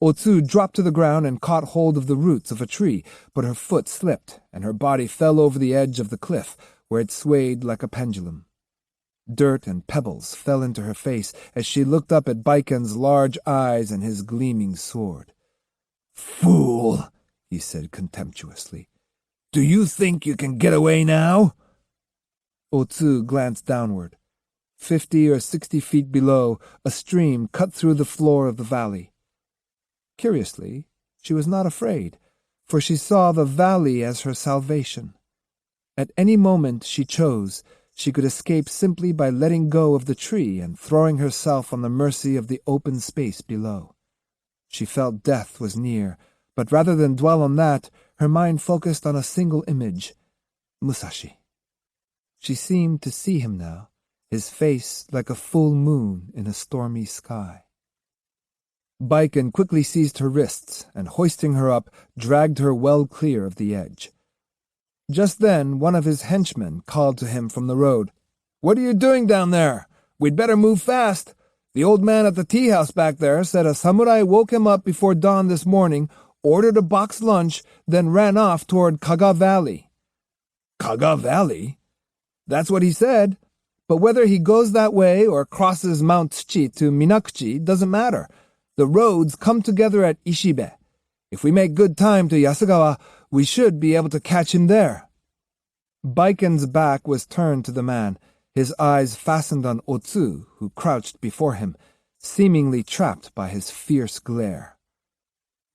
Otsu dropped to the ground and caught hold of the roots of a tree, but her foot slipped, and her body fell over the edge of the cliff, where it swayed like a pendulum. Dirt and pebbles fell into her face as she looked up at Baiken's large eyes and his gleaming sword. "Fool!" he said contemptuously. "Do you think you can get away now?" Otsu glanced downward. 50 or 60 feet below, a stream cut through the floor of the valley. Curiously, she was not afraid, for she saw the valley as her salvation. At any moment she chose, she could escape simply by letting go of the tree and throwing herself on the mercy of the open space below. She felt death was near, but rather than dwell on that, her mind focused on a single image, Musashi. She seemed to see him now, his face like a full moon in a stormy sky. Baiken quickly seized her wrists and, hoisting her up, dragged her well clear of the edge. Just then one of his henchmen called to him from the road. "What are you doing down there? We'd better move fast. The old man at the tea-house back there said a samurai woke him up before dawn this morning, ordered a box lunch, then ran off toward Kaga Valley." "Kaga Valley?" "That's what he said. But whether he goes that way or crosses Mount Tsuchi to Minakuchi doesn't matter. The roads come together at Ishibe. If we make good time to Yasugawa, we should be able to catch him there." Baiken's back was turned to the man, his eyes fastened on Otsu, who crouched before him, seemingly trapped by his fierce glare.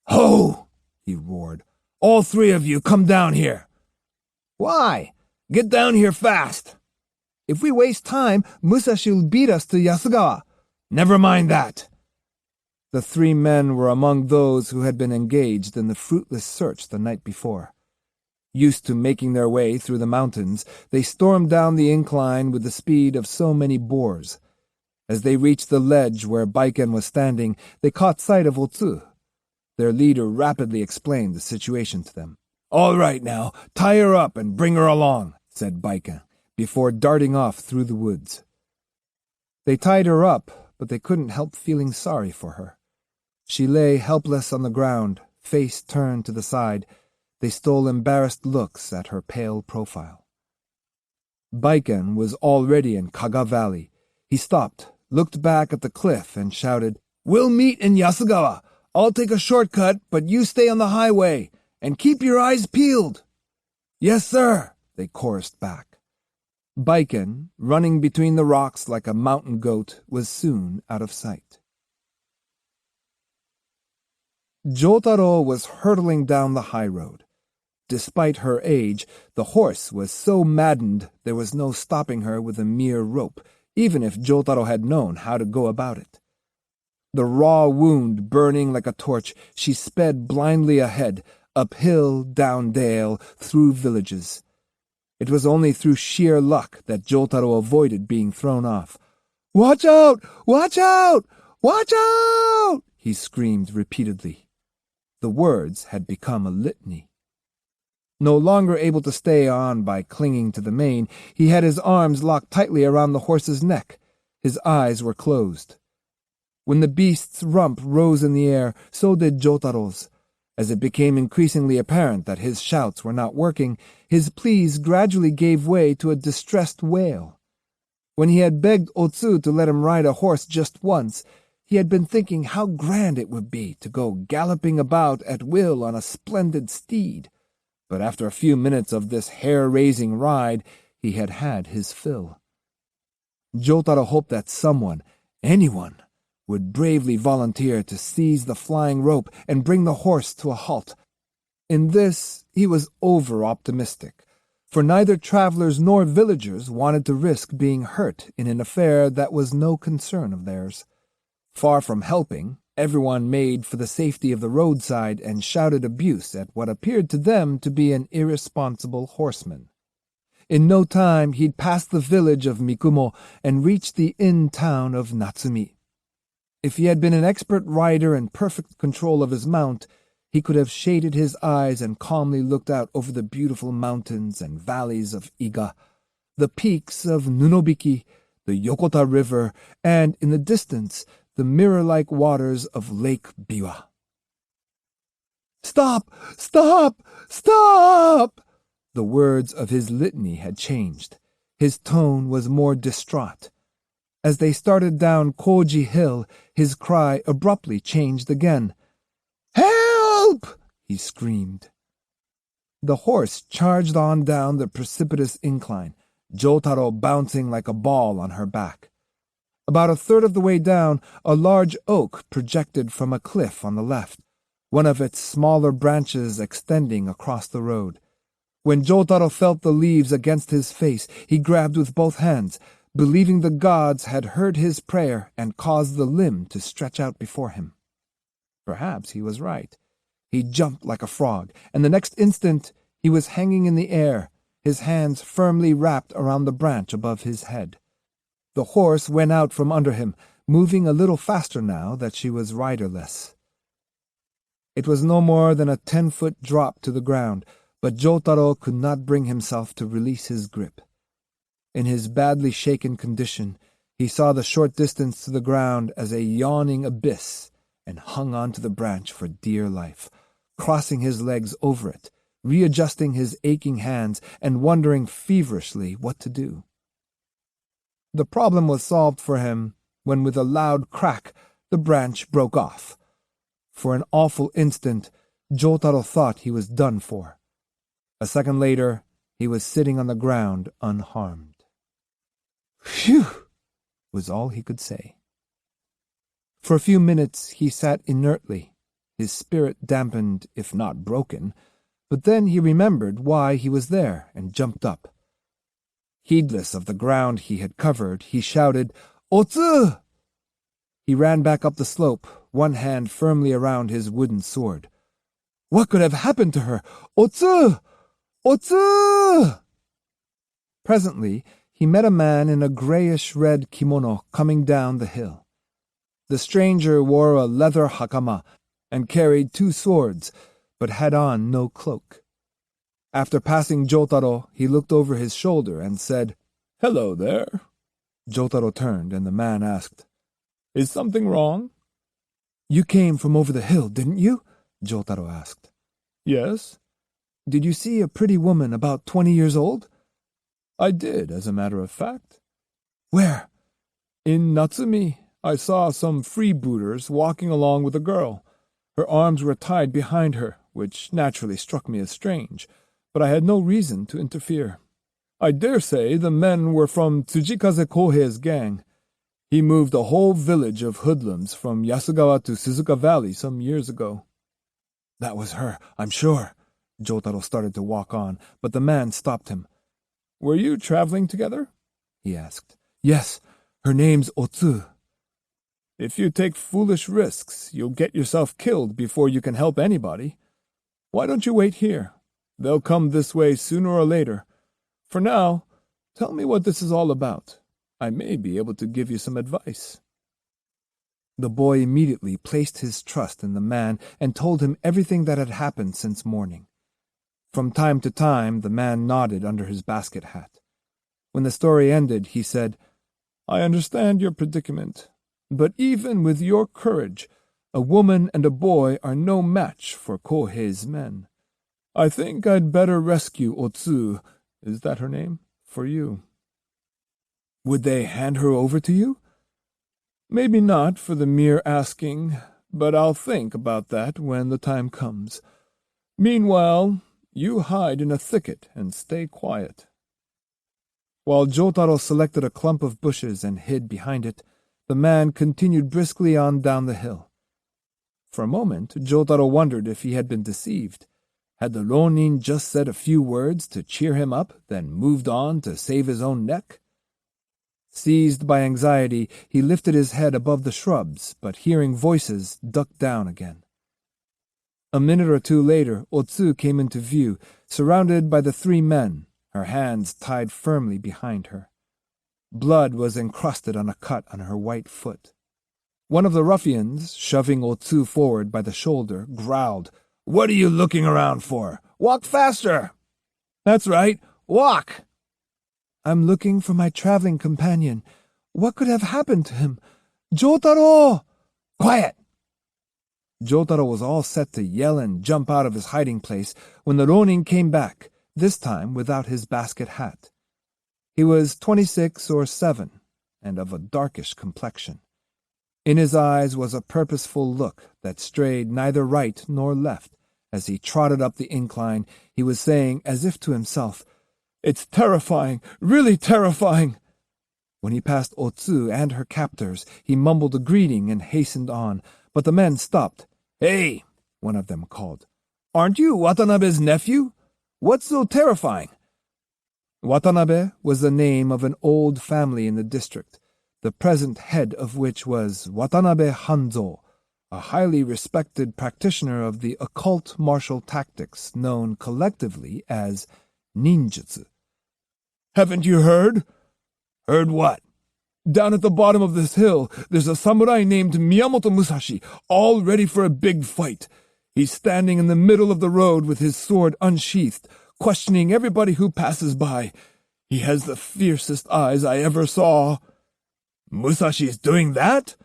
"Ho!" he roared. "All three of you come down here." "Why? Get down here fast." "If we waste time, Musashi will beat us to Yasugawa." "Never mind that." The three men were among those who had been engaged in the fruitless search the night before. Used to making their way through the mountains, they stormed down the incline with the speed of so many boars. As they reached the ledge where Baiken was standing, they caught sight of Otsu. Their leader rapidly explained the situation to them. "All right now, tie her up and bring her along," said Baiken, before darting off through the woods. They tied her up, but they couldn't help feeling sorry for her. She lay helpless on the ground, face turned to the side. They stole embarrassed looks at her pale profile. Baiken was already in Kaga Valley. He stopped, looked back at the cliff, and shouted, "We'll meet in Yasugawa. I'll take a shortcut, but you stay on the highway, and keep your eyes peeled." "Yes, sir," they chorused back. Baiken, running between the rocks like a mountain goat, was soon out of sight. Jotaro was hurtling down the high road. Despite her age, the horse was so maddened there was no stopping her with a mere rope, even if Jotaro had known how to go about it. The raw wound burning like a torch, she sped blindly ahead, up hill, down dale, through villages. It was only through sheer luck that Jotaro avoided being thrown off. "Watch out! Watch out! Watch out!" he screamed repeatedly. The words had become a litany. No longer able to stay on by clinging to the mane, he had his arms locked tightly around the horse's neck. His eyes were closed. When the beast's rump rose in the air, so did Jotaro's. As it became increasingly apparent that his shouts were not working, his pleas gradually gave way to a distressed wail. When he had begged Otsu to let him ride a horse just once, he had been thinking how grand it would be to go galloping about at will on a splendid steed. But after a few minutes of this hair-raising ride, he had had his fill. Jotaro hoped that someone, anyone, would bravely volunteer to seize the flying rope and bring the horse to a halt. In this he was over-optimistic, for neither travelers nor villagers wanted to risk being hurt in an affair that was no concern of theirs. Far from helping, everyone made for the safety of the roadside and shouted abuse at what appeared to them to be an irresponsible horseman. In no time he'd passed the village of Mikumo and reached the inn town of Natsumi. If he had been an expert rider and perfect control of his mount, he could have shaded his eyes and calmly looked out over the beautiful mountains and valleys of Iga, the peaks of Nunobiki, the Yokota River, and, in the distance, the mirror-like waters of Lake Biwa. "Stop! Stop! Stop!" The words of his litany had changed. His tone was more distraught. As they started down Koji Hill, his cry abruptly changed again. "Help!" he screamed. The horse charged on down the precipitous incline, Jotaro bouncing like a ball on her back. About a third of the way down, a large oak projected from a cliff on the left, one of its smaller branches extending across the road. When Jotaro felt the leaves against his face, he grabbed with both hands, believing the gods had heard his prayer and caused the limb to stretch out before him. Perhaps he was right. He jumped like a frog, and the next instant he was hanging in the air, his hands firmly wrapped around the branch above his head. The horse went out from under him, moving a little faster now that she was riderless. It was no more than a 10-foot drop to the ground, but Jotaro could not bring himself to release his grip. In his badly shaken condition, he saw the short distance to the ground as a yawning abyss and hung on to the branch for dear life, crossing his legs over it, readjusting his aching hands and wondering feverishly what to do. The problem was solved for him when, with a loud crack, the branch broke off. For an awful instant, Jotaro thought he was done for. A second later, he was sitting on the ground unharmed. "Phew!" was all he could say. For a few minutes he sat inertly, his spirit dampened, if not broken, but then he remembered why he was there and jumped up. Heedless of the ground he had covered, he shouted, "Otsu!" He ran back up the slope, one hand firmly around his wooden sword. What could have happened to her? "Otsu! Otsu!" Presently, he met a man in a grayish-red kimono coming down the hill. The stranger wore a leather hakama and carried 2 swords, but had on no cloak. After passing Jotaro, he looked over his shoulder and said, "Hello there." Jotaro turned, and the man asked, "Is something wrong?" "You came from over the hill, didn't you?" Jotaro asked. "Yes." "Did you see a pretty woman about 20 years old?" "I did, as a matter of fact." "Where?" "In Natsumi. I saw some freebooters walking along with a girl. Her arms were tied behind her, which naturally struck me as strange, but I had no reason to interfere. I dare say the men were from Tsujikaze Kohei's gang. He moved a whole village of hoodlums from Yasugawa to Suzuka Valley some years ago." "That was her, I'm sure." Jotaro started to walk on, but the man stopped him. "Were you traveling together?" he asked. "Yes, her name's Otsu." "If you take foolish risks, you'll get yourself killed before you can help anybody. Why don't you wait here? They'll come this way sooner or later. For now, tell me what this is all about. I may be able to give you some advice." The boy immediately placed his trust in the man and told him everything that had happened since morning. From time to time, the man nodded under his basket hat. When the story ended, he said, "I understand your predicament, but even with your courage, a woman and a boy are no match for Kohei's men. I think I'd better rescue Otsu, is that her name, for you." "Would they hand her over to you?" "Maybe not for the mere asking, but I'll think about that when the time comes. Meanwhile, you hide in a thicket and stay quiet." While Jotaro selected a clump of bushes and hid behind it, the man continued briskly on down the hill. For a moment, Jotaro wondered if he had been deceived. Had the Ronin just said a few words to cheer him up, then moved on to save his own neck? Seized by anxiety, he lifted his head above the shrubs, but hearing voices, ducked down again. A minute or two later, Otsu came into view, surrounded by the 3 men, her hands tied firmly behind her. Blood was encrusted on a cut on her white foot. One of the ruffians, shoving Otsu forward by the shoulder, growled, "What are you looking around for? Walk faster!" "That's right, walk!" "I'm looking for my traveling companion. What could have happened to him? Jotaro!" "Quiet!" Jotaro was all set to yell and jump out of his hiding place when the Ronin came back, this time without his basket hat. He was 26 or 7, and of a darkish complexion. In his eyes was a purposeful look that strayed neither right nor left. As he trotted up the incline, he was saying, as if to himself, "It's terrifying, really terrifying." When he passed Otsu and her captors, he mumbled a greeting and hastened on, but the men stopped. "Hey," one of them called, "aren't you Watanabe's nephew? What's so terrifying?" Watanabe was the name of an old family in the district, the present head of which was Watanabe Hanzo, a highly respected practitioner of the occult martial tactics known collectively as ninjutsu. "Haven't you heard?" "Heard what?" "Down at the bottom of this hill, there's a samurai named Miyamoto Musashi, all ready for a big fight. He's standing in the middle of the road with his sword unsheathed, questioning everybody who passes by. He has the fiercest eyes I ever saw." "Musashi's doing that?"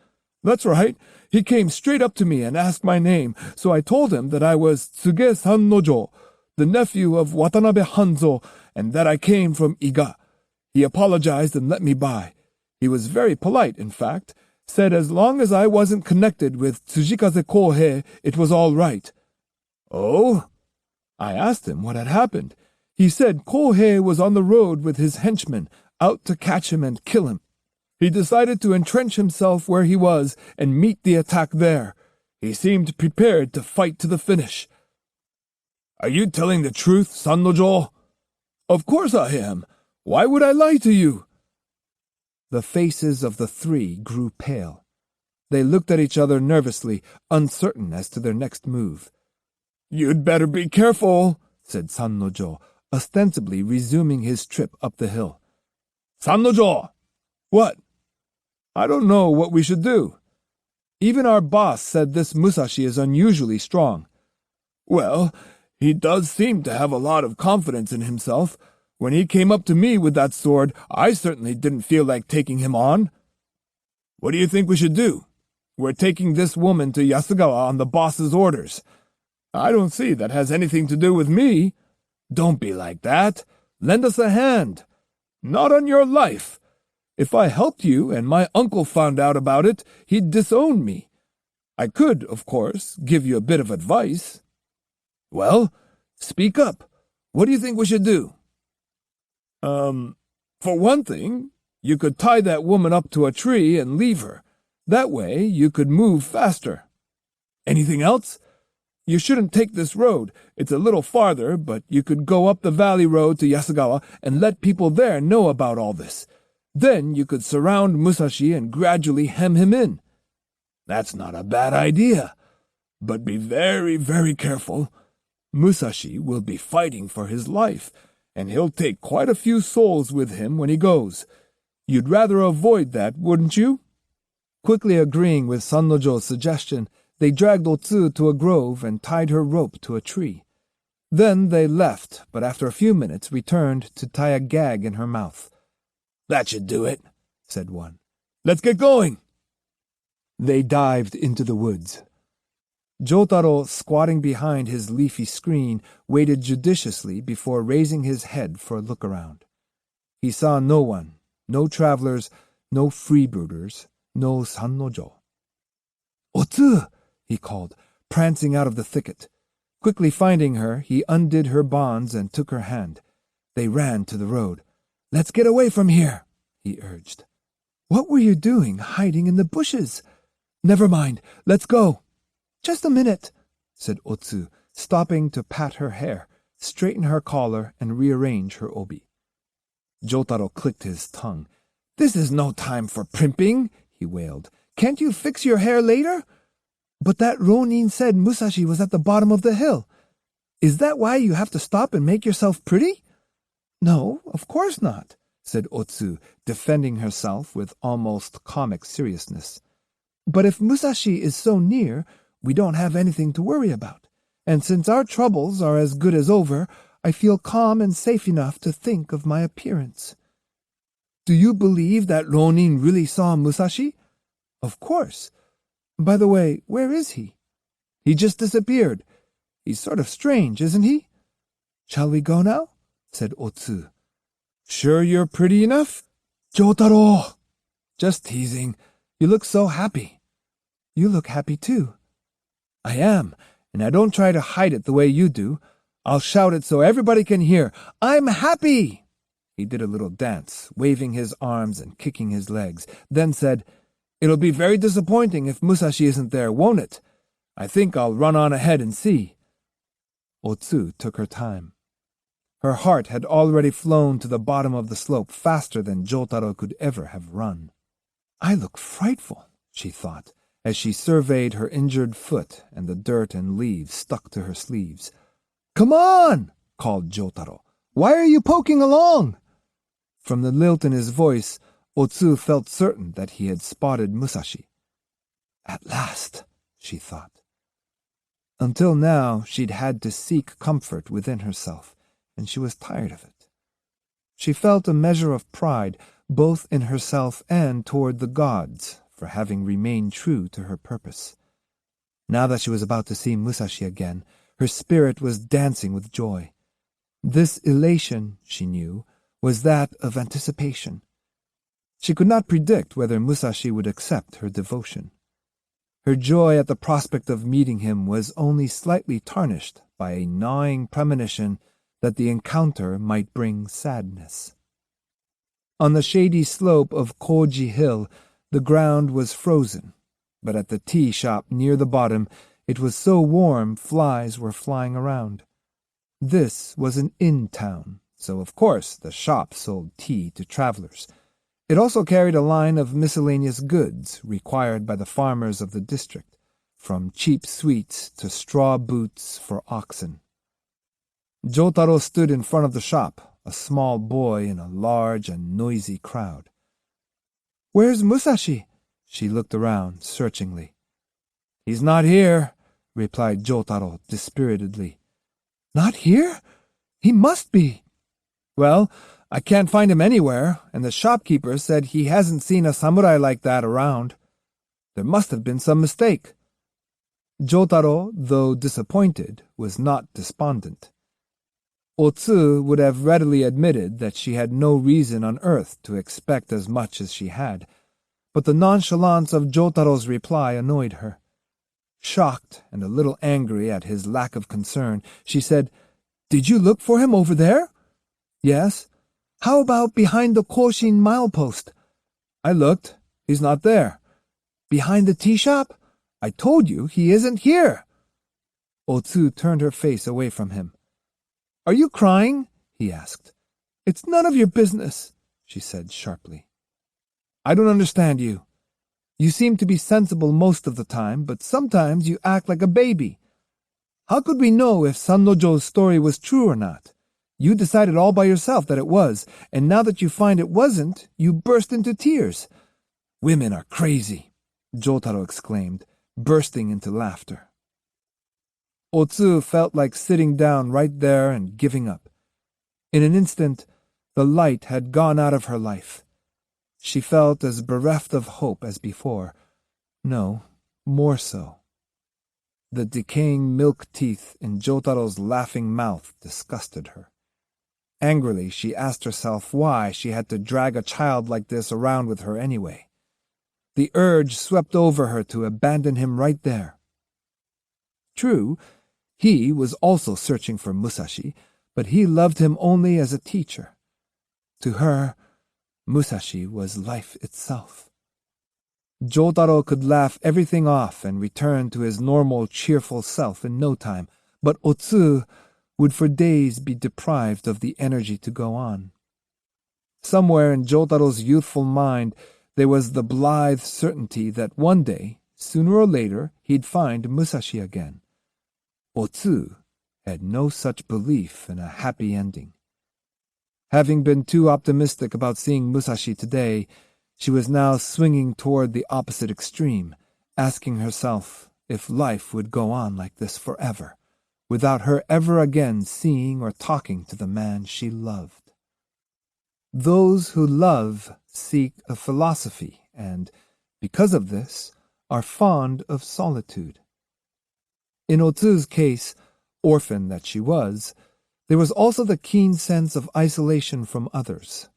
"That's right. He came straight up to me and asked my name, so I told him that I was Tsuge Sannojo, the nephew of Watanabe Hanzo, and that I came from Iga. He apologized and let me by. He was very polite, in fact, said as long as I wasn't connected with Tsujikaze Kohei, it was all right." "Oh?" I asked him what had happened. He said Kohei was on the road with his henchmen, out to catch him and kill him. He decided to entrench himself where he was and meet the attack there. He seemed prepared to fight to the finish. "Are you telling the truth, Sannojo?" "Of course I am. Why would I lie to you?" The faces of the three grew pale. They looked at each other nervously, uncertain as to their next move. "You'd better be careful," said Sannojo, ostensibly resuming his trip up the hill. "Sannojo!" "What?" "I don't know what we should do. Even our boss said this Musashi is unusually strong." "Well, he does seem to have a lot of confidence in himself. When he came up to me with that sword, I certainly didn't feel like taking him on." "What do you think we should do?" "We're taking this woman to Yasugawa on the boss's orders." "I don't see that has anything to do with me." "Don't be like that. Lend us a hand." "Not on your life. If I helped you and my uncle found out about it, he'd disown me. I could, of course, give you a bit of advice." "Well, speak up. What do you think we should do?" For one thing, you could tie that woman up to a tree and leave her. That way you could move faster." "Anything else?" "You shouldn't take this road. It's a little farther, but you could go up the valley road to Yasugawa and let people there know about all this. Then you could surround Musashi and gradually hem him in." "That's not a bad idea. But be very, very careful. Musashi will be fighting for his life, and he'll take quite a few souls with him when he goes. You'd rather avoid that, wouldn't you?" Quickly agreeing with Sannojo's suggestion, they dragged Otsu to a grove and tied her rope to a tree. Then they left, but after a few minutes returned to tie a gag in her mouth. "That should do it," said one. "Let's get going." They dived into the woods. Jotaro, squatting behind his leafy screen, waited judiciously before raising his head for a look around. He saw no one, no travelers, no freebooters, no Sannojo. "Otsu!" he called, prancing out of the thicket. Quickly finding her, he undid her bonds and took her hand. They ran to the road. "Let's get away from here," he urged. "What were you doing, hiding in the bushes?" "Never mind, let's go." "Just a minute," said Otsu, stopping to pat her hair, straighten her collar, and rearrange her obi. Jotaro clicked his tongue. "This is no time for primping," he wailed. "Can't you fix your hair later?" "But that Ronin said Musashi was at the bottom of the hill. Is that why you have to stop and make yourself pretty?" "No, of course not," said Otsu, defending herself with almost comic seriousness. But if Musashi is so near, we don't have anything to worry about. And since our troubles are as good as over, I feel calm and safe enough to think of my appearance. Do you believe that Ronin really saw Musashi? Of course. By the way, where is he? He just disappeared. He's sort of strange, isn't he? Shall we go now? Said Otsu. Sure you're pretty enough? Jotaro! Just teasing. You look so happy. You look happy too. I am, and I don't try to hide it the way you do. I'll shout it so everybody can hear. I'm happy! He did a little dance, waving his arms and kicking his legs, then said, It'll be very disappointing if Musashi isn't there, won't it? I think I'll run on ahead and see. Otsu took her time. Her heart had already flown to the bottom of the slope faster than Jotaro could ever have run. I look frightful, she thought, as she surveyed her injured foot and the dirt and leaves stuck to her sleeves. Come on, called Jotaro. Why are you poking along? From the lilt in his voice, Otsu felt certain that he had spotted Musashi. At last, she thought. Until now, she'd had to seek comfort within herself, and she was tired of it. She felt a measure of pride, both in herself and toward the gods, for having remained true to her purpose. Now that she was about to see Musashi again, her spirit was dancing with joy. This elation, she knew, was that of anticipation. She could not predict whether Musashi would accept her devotion. Her joy at the prospect of meeting him was only slightly tarnished by a gnawing premonition that the encounter might bring sadness. On the shady slope of Koji Hill, the ground was frozen, but at the tea shop near the bottom, it was so warm flies were flying around. This was an inn town, so of course the shop sold tea to travelers. It also carried a line of miscellaneous goods required by the farmers of the district, from cheap sweets to straw boots for oxen. Jotaro stood in front of the shop, a small boy in a large and noisy crowd. Where's Musashi? She looked around searchingly. He's not here, replied Jotaro dispiritedly. Not here? He must be. Well, I can't find him anywhere, and the shopkeeper said he hasn't seen a samurai like that around. There must have been some mistake. Jotaro, though disappointed, was not despondent. Otsu would have readily admitted that she had no reason on earth to expect as much as she had, but the nonchalance of Jotaro's reply annoyed her. Shocked and a little angry at his lack of concern, she said, Did you look for him over there? Yes. How about behind the Koshin milepost? I looked. He's not there. Behind the tea shop? I told you he isn't here. Otsu turned her face away from him. Are you crying? He asked. It's none of your business, she said sharply. I don't understand you. You seem to be sensible most of the time, but sometimes you act like a baby. How could we know if Sannojo's story was true or not? You decided all by yourself that it was, and now that you find it wasn't, you burst into tears. Women are crazy, Jotaro exclaimed, bursting into laughter. Otsu felt like sitting down right there and giving up. In an instant, the light had gone out of her life. She felt as bereft of hope as before. No, more so. The decaying milk teeth in Jotaro's laughing mouth disgusted her. Angrily, she asked herself why she had to drag a child like this around with her anyway. The urge swept over her to abandon him right there. True, he was also searching for Musashi, but he loved him only as a teacher. To her, Musashi was life itself. Jotaro could laugh everything off and return to his normal, cheerful self in no time, but Otsu would for days be deprived of the energy to go on. Somewhere in Jotaro's youthful mind there was the blithe certainty that one day, sooner or later, he'd find Musashi again. Otsu had no such belief in a happy ending. Having been too optimistic about seeing Musashi today, she was now swinging toward the opposite extreme, asking herself if life would go on like this forever, without her ever again seeing or talking to the man she loved. Those who love seek a philosophy and, because of this, are fond of solitude. In Otsu's case, orphan that she was, there was also the keen sense of isolation from others.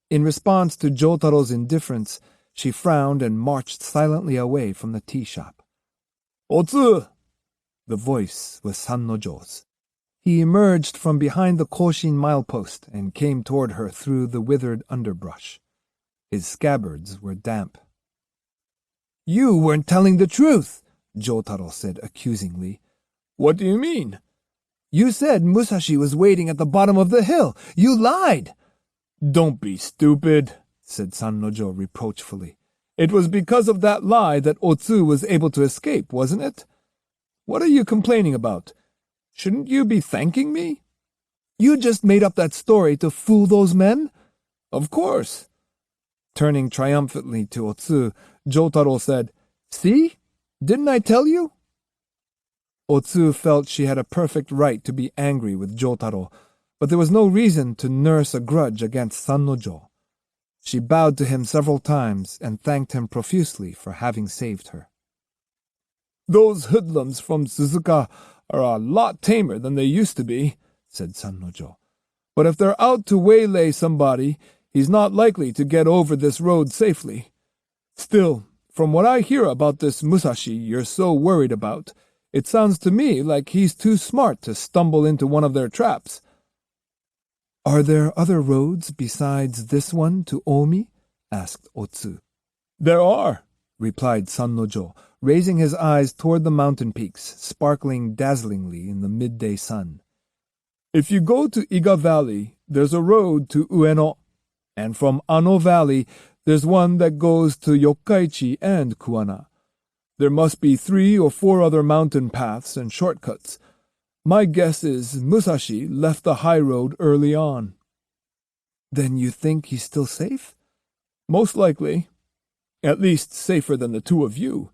In response to Jotaro's indifference, she frowned and marched silently away from the tea shop. "Otsu!" The voice was Sannojo's. He emerged from behind the Koshin milepost and came toward her through the withered underbrush. His scabbards were damp. "You weren't telling the truth," Jotaro said accusingly. "What do you mean?" "You said Musashi was waiting at the bottom of the hill. You lied!" "Don't be stupid," said Sannojo reproachfully. "It was because of that lie that Otsu was able to escape, wasn't it? What are you complaining about? Shouldn't you be thanking me?" "You just made up that story to fool those men?" "Of course." Turning triumphantly to Otsu, Jotaro said, "See? Didn't I tell you?" Otsu felt she had a perfect right to be angry with Jotaro, but there was no reason to nurse a grudge against Sannojo. She bowed to him several times and thanked him profusely for having saved her. "Those hoodlums from Suzuka are a lot tamer than they used to be," said Sannojo. "But if they're out to waylay somebody, he's not likely to get over this road safely. Still, from what I hear about this Musashi you're so worried about, it sounds to me like he's too smart to stumble into one of their traps." "Are there other roads besides this one to Omi?" asked Otsu. "There are," replied Sannojo, raising his eyes toward the mountain peaks, sparkling dazzlingly in the midday sun. "If you go to Iga Valley, there's a road to Ueno, and from Ano Valley, there's one that goes to Yokkaichi and Kuwana. There must be 3 or 4 other mountain paths and shortcuts. My guess is Musashi left the high road early on." "Then you think he's still safe?" "Most likely. At least safer than the 2 of you.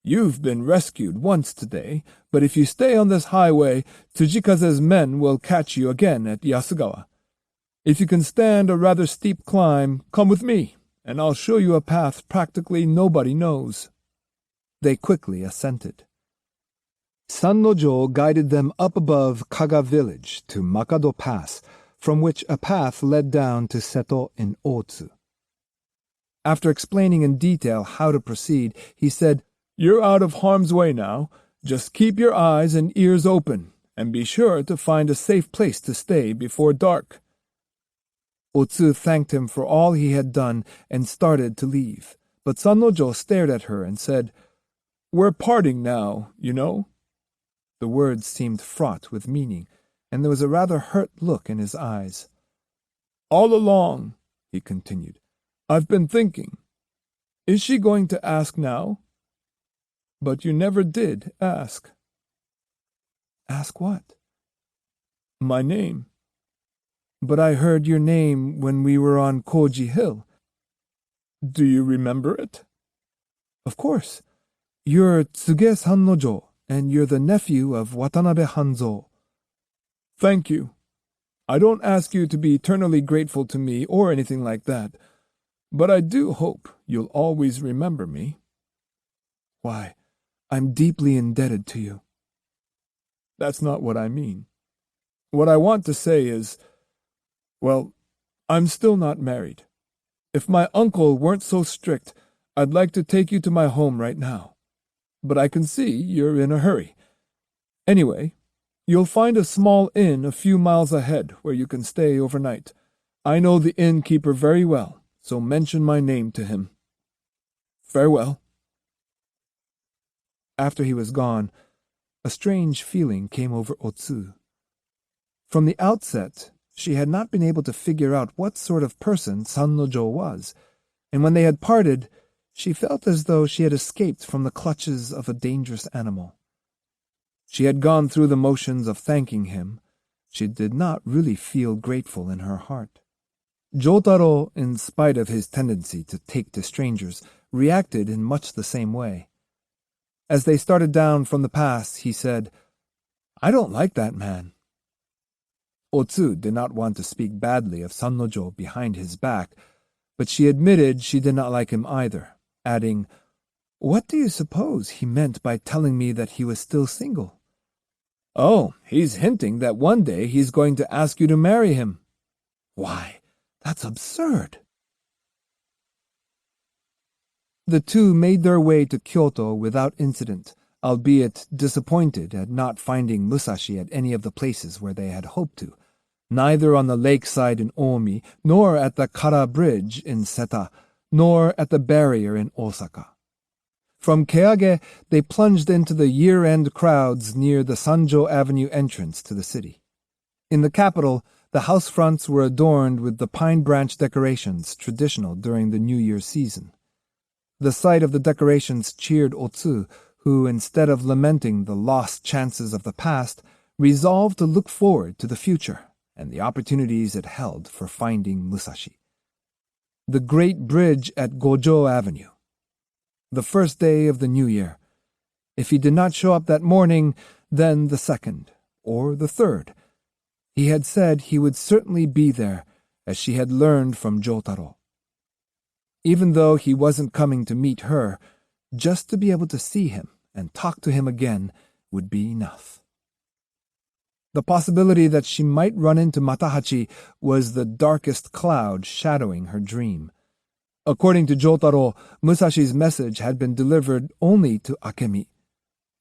You've been rescued once today, but if you stay on this highway, Tsujikaze's men will catch you again at Yasugawa. If you can stand a rather steep climb, come with me, and I'll show you a path practically nobody knows." They quickly assented. Sannojo guided them up above Kaga village to Makado Pass, from which a path led down to Seto in Otsu. After explaining in detail how to proceed, he said, "You're out of harm's way now. Just keep your eyes and ears open, and be sure to find a safe place to stay before dark." Otsu thanked him for all he had done and started to leave, but Sannojo stared at her and said, "We're parting now, you know." The words seemed fraught with meaning, and there was a rather hurt look in his eyes. "All along," he continued, "I've been thinking, is she going to ask now? But you never did ask." "Ask what?" "My name." "But I heard your name when we were on Koji Hill." "Do you remember it?" "Of course. You're Tsuge Sannojo, and you're the nephew of Watanabe Hanzo." "Thank you. I don't ask you to be eternally grateful to me or anything like that, but I do hope you'll always remember me." "Why, I'm deeply indebted to you." "That's not what I mean. What I want to say is, well, I'm still not married. If my uncle weren't so strict, I'd like to take you to my home right now. But I can see you're in a hurry. Anyway, you'll find a small inn a few miles ahead where you can stay overnight. I know the innkeeper very well, so mention my name to him. Farewell." After he was gone, a strange feeling came over Otsu. From the outset, she had not been able to figure out what sort of person Sannojo was, and when they had parted, she felt as though she had escaped from the clutches of a dangerous animal. She had gone through the motions of thanking him. She did not really feel grateful in her heart. Jotaro, in spite of his tendency to take to strangers, reacted in much the same way. As they started down from the pass, he said, "I don't like that man." Otsu did not want to speak badly of Sannojo behind his back, but she admitted she did not like him either, adding, "What do you suppose he meant by telling me that he was still single?" "Oh, he's hinting that one day he's going to ask you to marry him." "Why, that's absurd." The two made their way to Kyoto without incident, albeit disappointed at not finding Musashi at any of the places where they had hoped to, neither on the lakeside in Omi, nor at the Kara Bridge in Seta, nor at the barrier in Osaka. From Keage, they plunged into the year-end crowds near the Sanjo Avenue entrance to the city. In the capital, the house fronts were adorned with the pine branch decorations traditional during the New Year season. The sight of the decorations cheered Otsu, who, instead of lamenting the lost chances of the past, resolved to look forward to the future and the opportunities it held for finding Musashi. The great bridge at Gojo Avenue. The first day of the New Year. If he did not show up that morning, then the second, or the third. He had said he would certainly be there, as she had learned from Jotaro. Even though he wasn't coming to meet her, just to be able to see him and talk to him again would be enough. The possibility that she might run into Matahachi was the darkest cloud shadowing her dream. According to Jotaro, Musashi's message had been delivered only to Akemi.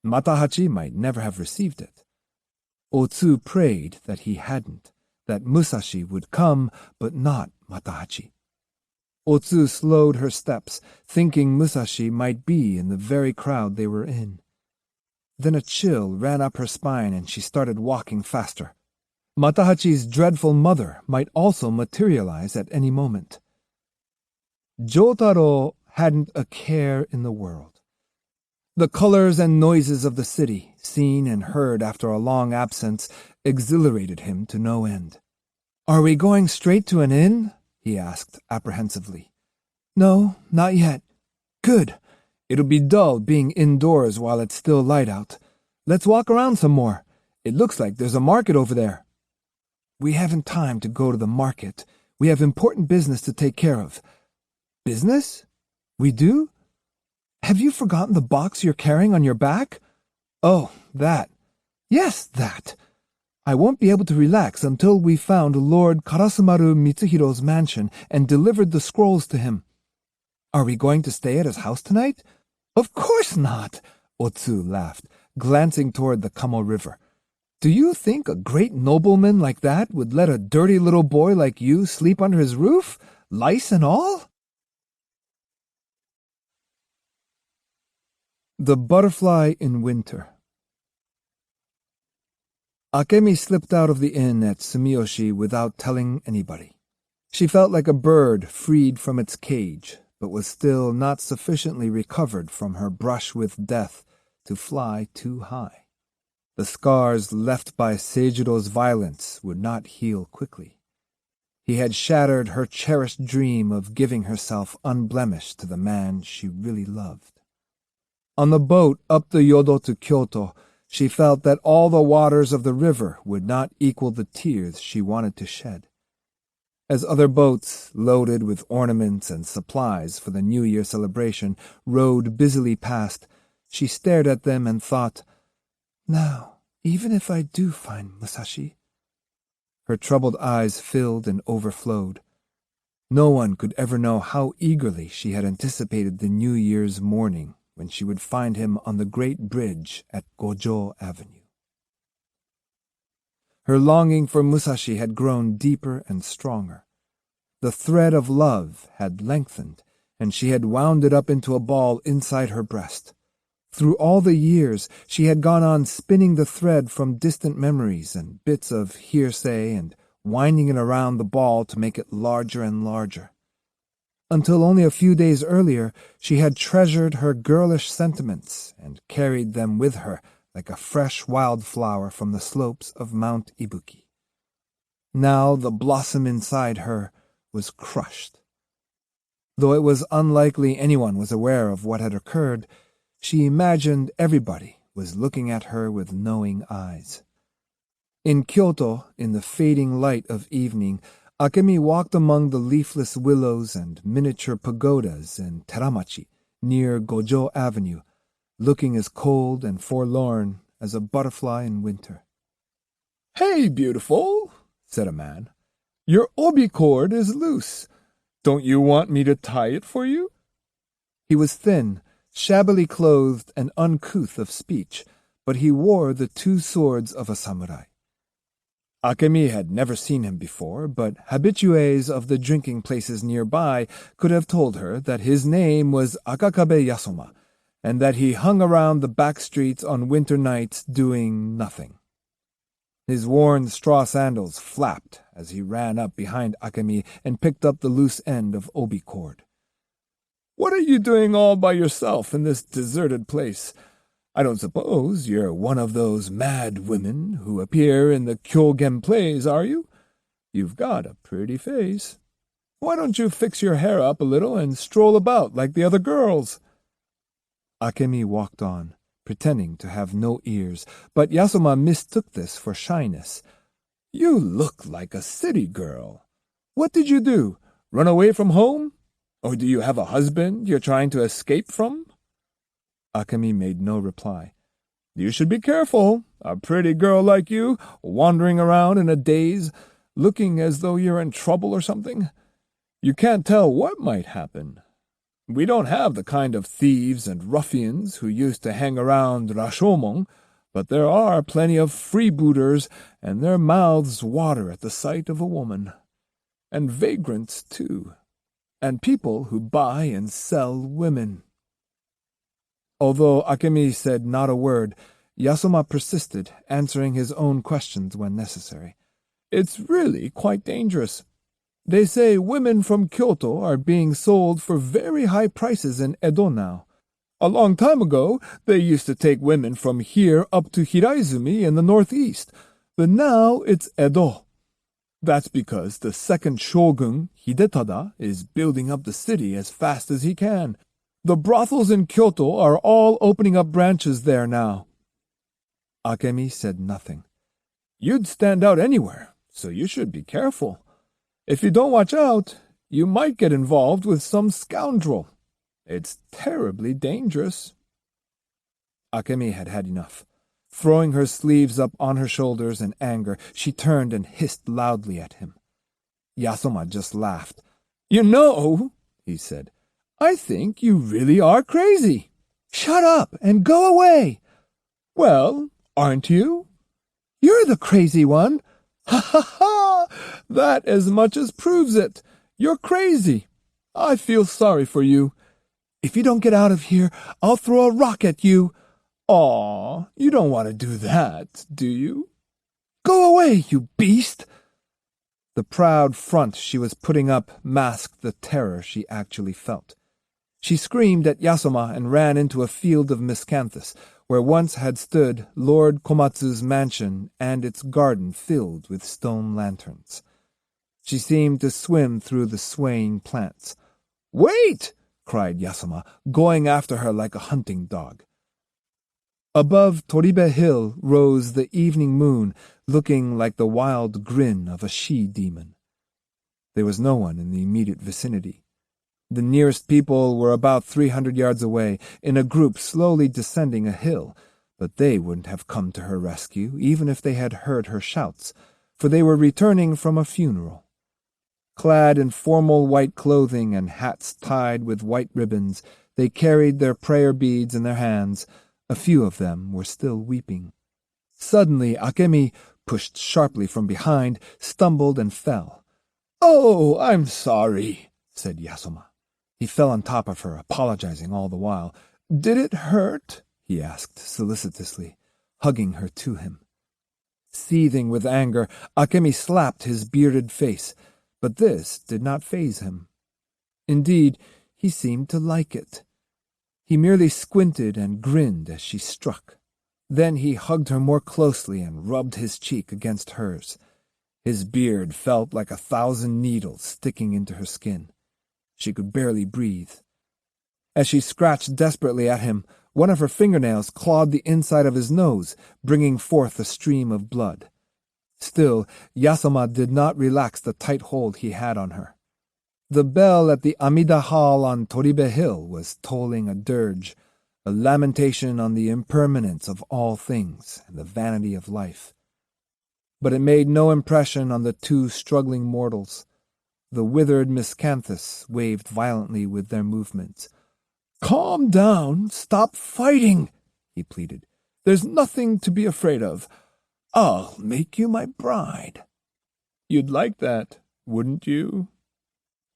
Matahachi might never have received it. Otsu prayed that he hadn't, that Musashi would come, but not Matahachi. Otsu slowed her steps, thinking Musashi might be in the very crowd they were in. Then a chill ran up her spine and she started walking faster. Matahachi's dreadful mother might also materialize at any moment. Jotaro hadn't a care in the world. The colors and noises of the city, seen and heard after a long absence, exhilarated him to no end. "Are we going straight to an inn?" he asked apprehensively. "No, not yet." "Good. It'll be dull being indoors while it's still light out. Let's walk around some more. It looks like there's a market over there." "We haven't time to go to the market. We have important business to take care of." "Business? We do? Have you forgotten the box you're carrying on your back?" "Oh, that. Yes, that. I won't be able to relax until we've found Lord Karasumaru Mitsuhiro's mansion and delivered the scrolls to him." "Are we going to stay at his house tonight?" "Of course not," Otsu laughed, glancing toward the Kamo River. "Do you think a great nobleman like that would let a dirty little boy like you sleep under his roof, lice and all?" The Butterfly in Winter. Akemi slipped out of the inn at Sumiyoshi without telling anybody. She felt like a bird freed from its cage, but was still not sufficiently recovered from her brush with death to fly too high. The scars left by Seijiro's violence would not heal quickly. He had shattered her cherished dream of giving herself unblemished to the man she really loved. On the boat up the Yodo to Kyoto, she felt that all the waters of the river would not equal the tears she wanted to shed. As other boats, loaded with ornaments and supplies for the New Year celebration, rowed busily past, she stared at them and thought, "Now, even if I do find Musashi..." Her troubled eyes filled and overflowed. No one could ever know how eagerly she had anticipated the New Year's morning when she would find him on the great bridge at Gojo Avenue. Her longing for Musashi had grown deeper and stronger. The thread of love had lengthened, and she had wound it up into a ball inside her breast. Through all the years, she had gone on spinning the thread from distant memories and bits of hearsay and winding it around the ball to make it larger and larger. Until only a few days earlier, she had treasured her girlish sentiments and carried them with her like a fresh wildflower from the slopes of Mount Ibuki. Now the blossom inside her was crushed. Though it was unlikely anyone was aware of what had occurred, She imagined everybody was looking at her with knowing eyes. In Kyoto, in the fading light of evening, Akemi walked among the leafless willows and miniature pagodas in Teramachi, near Gojo Avenue, looking as cold and forlorn as a butterfly in winter. "Hey, beautiful," said a man. "Your obi cord is loose. Don't you want me to tie it for you?" He was thin, shabbily clothed, and uncouth of speech, but he wore the two swords of a samurai. Akemi had never seen him before, but habitués of the drinking places nearby could have told her that his name was Akakabe Yasoma, and that he hung around the back streets on winter nights doing nothing. His worn straw sandals flapped as he ran up behind Akemi and picked up the loose end of obi cord. "What are you doing all by yourself in this deserted place? I don't suppose you're one of those mad women who appear in the Kyogen plays, are you? You've got a pretty face. Why don't you fix your hair up a little and stroll about like the other girls?" Akemi walked on, pretending to have no ears, but Yasoma mistook this for shyness. "You look like a city girl. What did you do? Run away from home? Or do you have a husband you're trying to escape from?" Akemi made no reply. "You should be careful, a pretty girl like you, wandering around in a daze, looking as though you're in trouble or something. You can't tell what might happen. We don't have the kind of thieves and ruffians who used to hang around Rashomon, but there are plenty of freebooters, and their mouths water at the sight of a woman. And vagrants, too. And people who buy and sell women." Although Akemi said not a word, Yasoma persisted, answering his own questions when necessary. "It's really quite dangerous. They say women from Kyoto are being sold for very high prices in Edo now. A long time ago, they used to take women from here up to Hiraizumi in the northeast, but now it's Edo. That's because the second shogun, Hidetada, is building up the city as fast as he can. The brothels in Kyoto are all opening up branches there now." Akemi said nothing. "You'd stand out anywhere, so you should be careful. If you don't watch out, you might get involved with some scoundrel. It's terribly dangerous." Akemi had had enough. Throwing her sleeves up on her shoulders in anger, she turned and hissed loudly at him. Yasoma just laughed. "You know," he said, "I think you really are crazy. Shut up and go away." "Well, aren't you?" "You're the crazy one." "Ha ha ha! That as much as proves it. You're crazy. I feel sorry for you. If you don't get out of here, I'll throw a rock at you." "Aw, you don't want to do that, do you?" "Go away, you beast!" The proud front she was putting up masked the terror she actually felt. She screamed at Yasoma and ran into a field of miscanthus, where once had stood Lord Komatsu's mansion and its garden filled with stone lanterns. She seemed to swim through the swaying plants. "Wait!" cried Yasoma, going after her like a hunting dog. Above Toribe Hill rose the evening moon, looking like the wild grin of a she-demon. There was no one in the immediate vicinity. The nearest people were about 300 yards away, in a group slowly descending a hill, but they wouldn't have come to her rescue, even if they had heard her shouts, for they were returning from a funeral. Clad in formal white clothing and hats tied with white ribbons, they carried their prayer beads in their hands. A few of them were still weeping. Suddenly Akemi, pushed sharply from behind, stumbled and fell. "Oh, I'm sorry," said Yasoma. He fell on top of her, apologizing all the while. "Did it hurt?" he asked solicitously, hugging her to him. Seething with anger, Akemi slapped his bearded face, but this did not faze him. Indeed, he seemed to like it. He merely squinted and grinned as she struck. Then he hugged her more closely and rubbed his cheek against hers. His beard felt like 1,000 needles sticking into her skin. She could barely breathe. As she scratched desperately at him, One of her fingernails clawed the inside of his nose, bringing forth a stream of blood. Still, Yasuma did not relax the tight hold he had on her. The bell at the Amida Hall on Toribe Hill was tolling a dirge, a lamentation on the impermanence of all things and the vanity of life. But it made no impression on the two struggling mortals. The withered miscanthus waved violently with their movements. "Calm down, stop fighting," he pleaded. "There's nothing to be afraid of. I'll make you my bride." "You'd like that, wouldn't you?"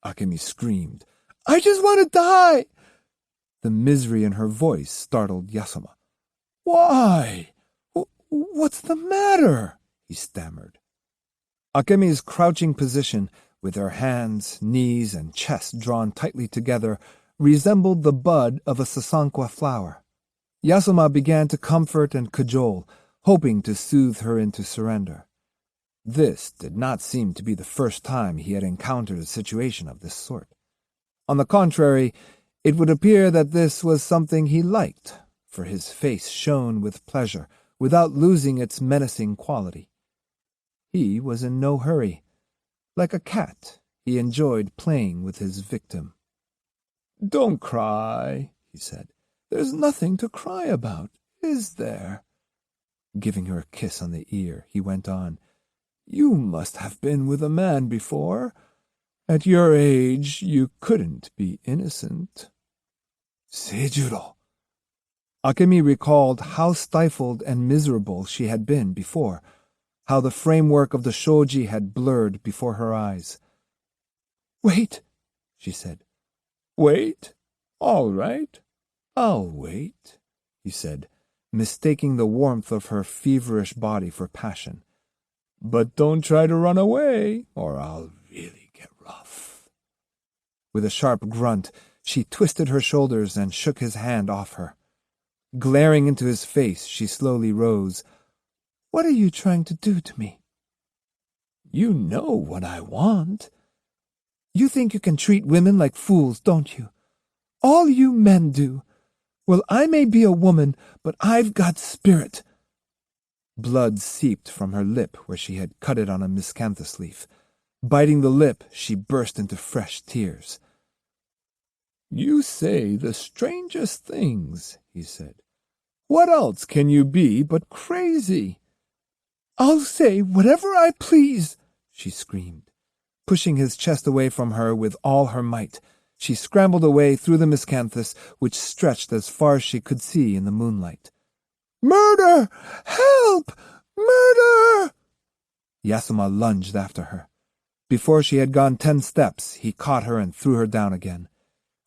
Akemi screamed. "I just want to die!" The misery in her voice startled Yasuma. "Why? What's the matter?" he stammered. Akemi's crouching position, with her hands, knees, and chest drawn tightly together, resembled the bud of a sasanqua flower. Yasuma began to comfort and cajole, hoping to soothe her into surrender. This did not seem to be the first time he had encountered a situation of this sort. On the contrary, it would appear that this was something he liked, for his face shone with pleasure without losing its menacing quality. He was in no hurry. Like a cat, he enjoyed playing with his victim. "Don't cry," he said. "There's nothing to cry about, is there?" Giving her a kiss on the ear, he went on. "You must have been with a man before. At your age, you couldn't be innocent." "Seijuro." Akemi recalled how stifled and miserable she had been before, how the framework of the shoji had blurred before her eyes. "Wait," she said. "Wait? All right. I'll wait," he said, mistaking the warmth of her feverish body for passion. "But don't try to run away, or I'll really get rough." With a sharp grunt, she twisted her shoulders and shook his hand off her. Glaring into his face, she slowly rose. "What are you trying to do to me?" "You know what I want." "You think you can treat women like fools, don't you? All you men do. Well, I may be a woman, but I've got spirit." Blood seeped from her lip where she had cut it on a miscanthus leaf. Biting the lip, she burst into fresh tears. "You say the strangest things," he said. "What else can you be but crazy?" "I'll say whatever I please," she screamed. Pushing his chest away from her with all her might, she scrambled away through the miscanthus, which stretched as far as she could see in the moonlight. "Murder! Help! Murder!" Yasuma lunged after her. Before she had gone 10 steps, he caught her and threw her down again.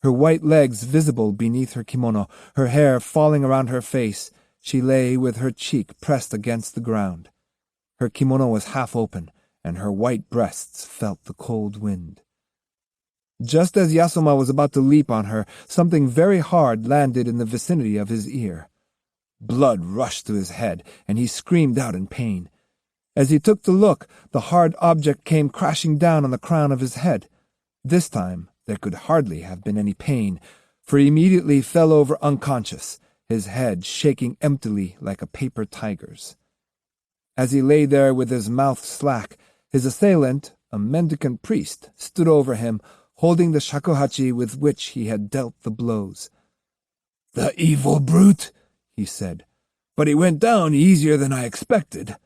Her white legs visible beneath her kimono, her hair falling around her face, she lay with her cheek pressed against the ground. Her kimono was half open, and her white breasts felt the cold wind. Just as Yasuma was about to leap on her, something very hard landed in the vicinity of his ear. Blood rushed to his head, and he screamed out in pain. As he took to look, the hard object came crashing down on the crown of his head. This time there could hardly have been any pain, for he immediately fell over unconscious, his head shaking emptily like a paper tiger's. As he lay there with his mouth slack, his assailant, a mendicant priest, stood over him, holding the shakuhachi with which he had dealt the blows. "The evil brute," he said, "but he went down easier than I expected."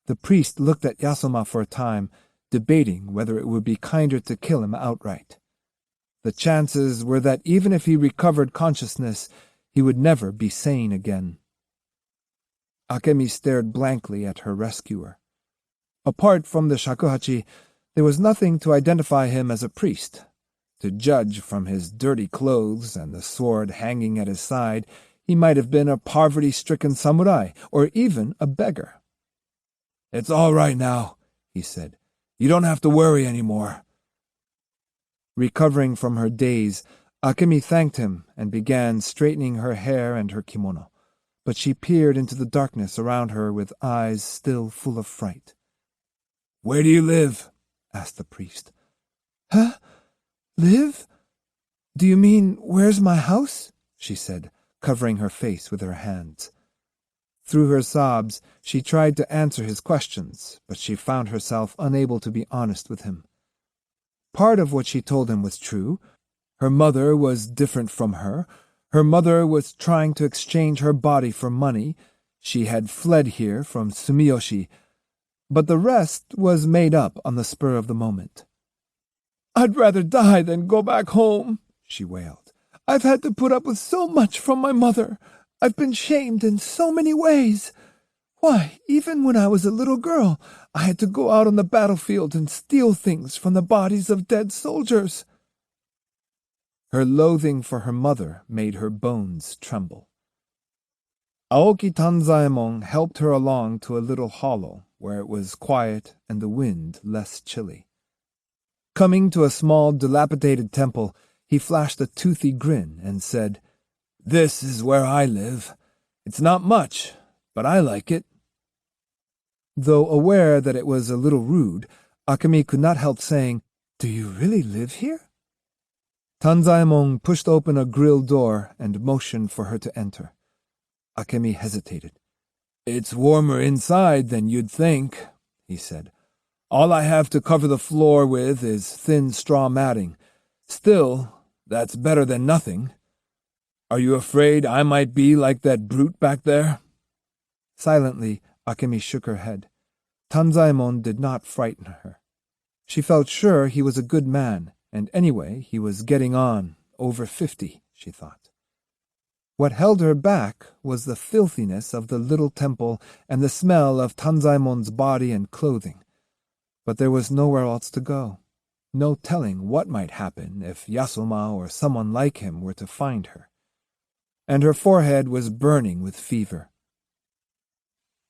The priest looked at Yasuma for a time, debating whether it would be kinder to kill him outright. The chances were that even if he recovered consciousness, he would never be sane again. Akemi stared blankly at her rescuer. Apart from the shakuhachi, there was nothing to identify him as a priest. To judge from his dirty clothes and the sword hanging at his side, he might have been a poverty-stricken samurai, or even a beggar. "It's all right now," he said. "You don't have to worry anymore." Recovering from her daze, Akemi thanked him and began straightening her hair and her kimono, but she peered into the darkness around her with eyes still full of fright. "Where do you live?" asked the priest. "Huh? Live? Do you mean, where's my house?" she said, covering her face with her hands. Through her sobs, she tried to answer his questions, but she found herself unable to be honest with him. Part of what she told him was true. Her mother was different from her. Her mother was trying to exchange her body for money. She had fled here from Sumiyoshi, but the rest was made up on the spur of the moment. "I'd rather die than go back home," she wailed. "I've had to put up with so much from my mother. I've been shamed in so many ways. Why, even when I was a little girl, I had to go out on the battlefield and steal things from the bodies of dead soldiers." Her loathing for her mother made her bones tremble. Aoki Tanzaemon helped her along to a little hollow, where it was quiet and the wind less chilly. Coming to a small, dilapidated temple, he flashed a toothy grin and said, "This is where I live. It's not much, but I like it." Though aware that it was a little rude, Akemi could not help saying, "Do you really live here?" Tanzaemon pushed open a grill door and motioned for her to enter. Akemi hesitated. "It's warmer inside than you'd think," he said. "All I have to cover the floor with is thin straw matting. Still, that's better than nothing. Are you afraid I might be like that brute back there?" Silently, Akemi shook her head. Tanzaemon did not frighten her. She felt sure he was a good man, and anyway, he was getting on, over 50, she thought. What held her back was the filthiness of the little temple and the smell of Tanzaemon's body and clothing. But there was nowhere else to go. No telling what might happen if Yasuma or someone like him were to find her. And her forehead was burning with fever.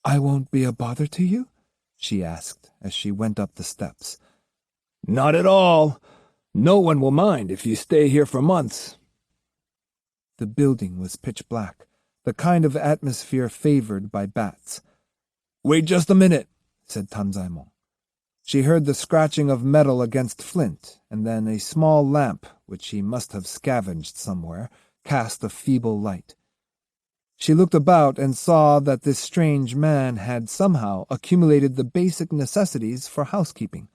"I won't be a bother to you?" she asked as she went up the steps. "Not at all. No one will mind if you stay here for months." The building was pitch black, the kind of atmosphere favored by bats. "Wait just a minute," said Tanzaemon. She heard the scratching of metal against flint, and then a small lamp, which she must have scavenged somewhere, cast a feeble light. She looked about and saw that this strange man had somehow accumulated the basic necessities for housekeeping: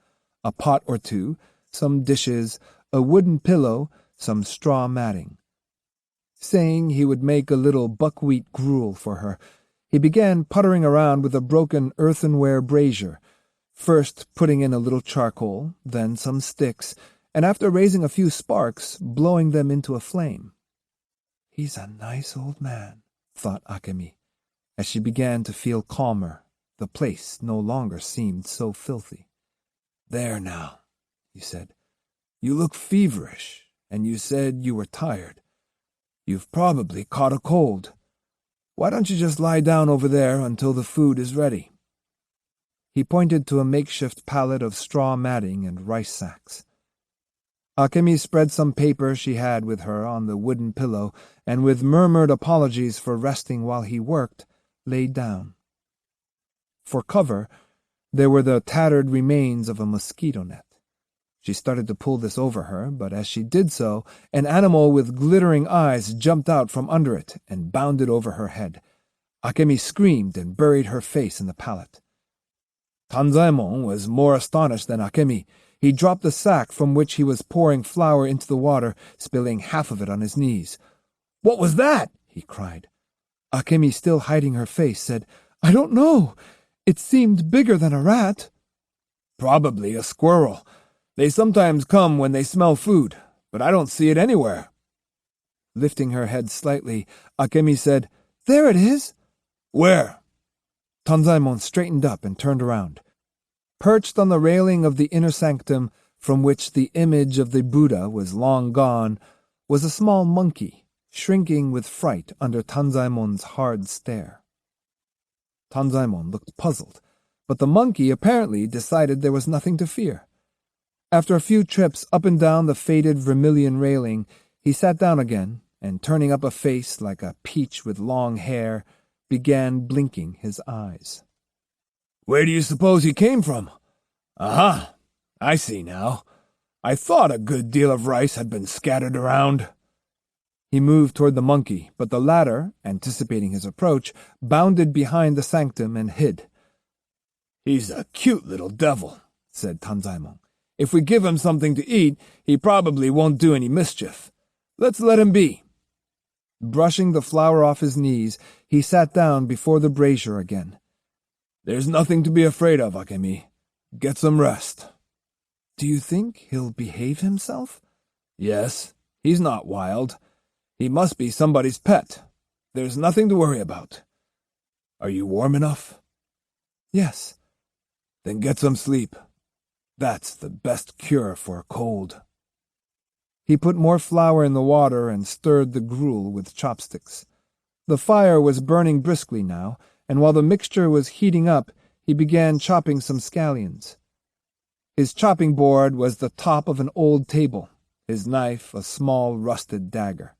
a pot or two, some dishes, a wooden pillow, some straw matting. Saying he would make a little buckwheat gruel for her, he began puttering around with a broken earthenware brazier, first putting in a little charcoal, then some sticks, and after raising a few sparks, blowing them into a flame. "He's a nice old man," thought Akemi, as she began to feel calmer. The place no longer seemed so filthy. "There now," he said. "You look feverish, and you said you were tired. You've probably caught a cold. Why don't you just lie down over there until the food is ready?" He pointed to a makeshift pallet of straw matting and rice sacks. Akemi spread some paper she had with her on the wooden pillow, and with murmured apologies for resting while he worked, lay down. For cover, there were the tattered remains of a mosquito net. She started to pull this over her, but as she did so, an animal with glittering eyes jumped out from under it and bounded over her head. Akemi screamed and buried her face in the pallet. Tanzaemon was more astonished than Akemi. He dropped the sack from which he was pouring flour into the water, spilling half of it on his knees. "What was that?" he cried. Akemi, still hiding her face, said, "I don't know. It seemed bigger than a rat." "Probably a squirrel. They sometimes come when they smell food, but I don't see it anywhere." Lifting her head slightly, Akemi said, "There it is." "Where?" Tanzaemon straightened up and turned around. Perched on the railing of the inner sanctum, from which the image of the Buddha was long gone, was a small monkey, shrinking with fright under Tanzaemon's hard stare. Tanzaemon looked puzzled, but the monkey apparently decided there was nothing to fear. After a few trips up and down the faded vermilion railing, he sat down again, and turning up a face like a peach with long hair, began blinking his eyes. "Where do you suppose he came from? Aha! I see now. I thought a good deal of rice had been scattered around." He moved toward the monkey, but the latter, anticipating his approach, bounded behind the sanctum and hid. "He's a cute little devil," said Tanzaemon. "If we give him something to eat, he probably won't do any mischief. Let's let him be." Brushing the flour off his knees, he sat down before the brazier again. "There's nothing to be afraid of, Akemi. Get some rest." "Do you think he'll behave himself?" "Yes, he's not wild. He must be somebody's pet. There's nothing to worry about. Are you warm enough?" "Yes." "Then get some sleep. That's the best cure for a cold." He put more flour in the water and stirred the gruel with chopsticks. The fire was burning briskly now, and while the mixture was heating up, he began chopping some scallions. His chopping board was the top of an old table, his knife a small rusted dagger.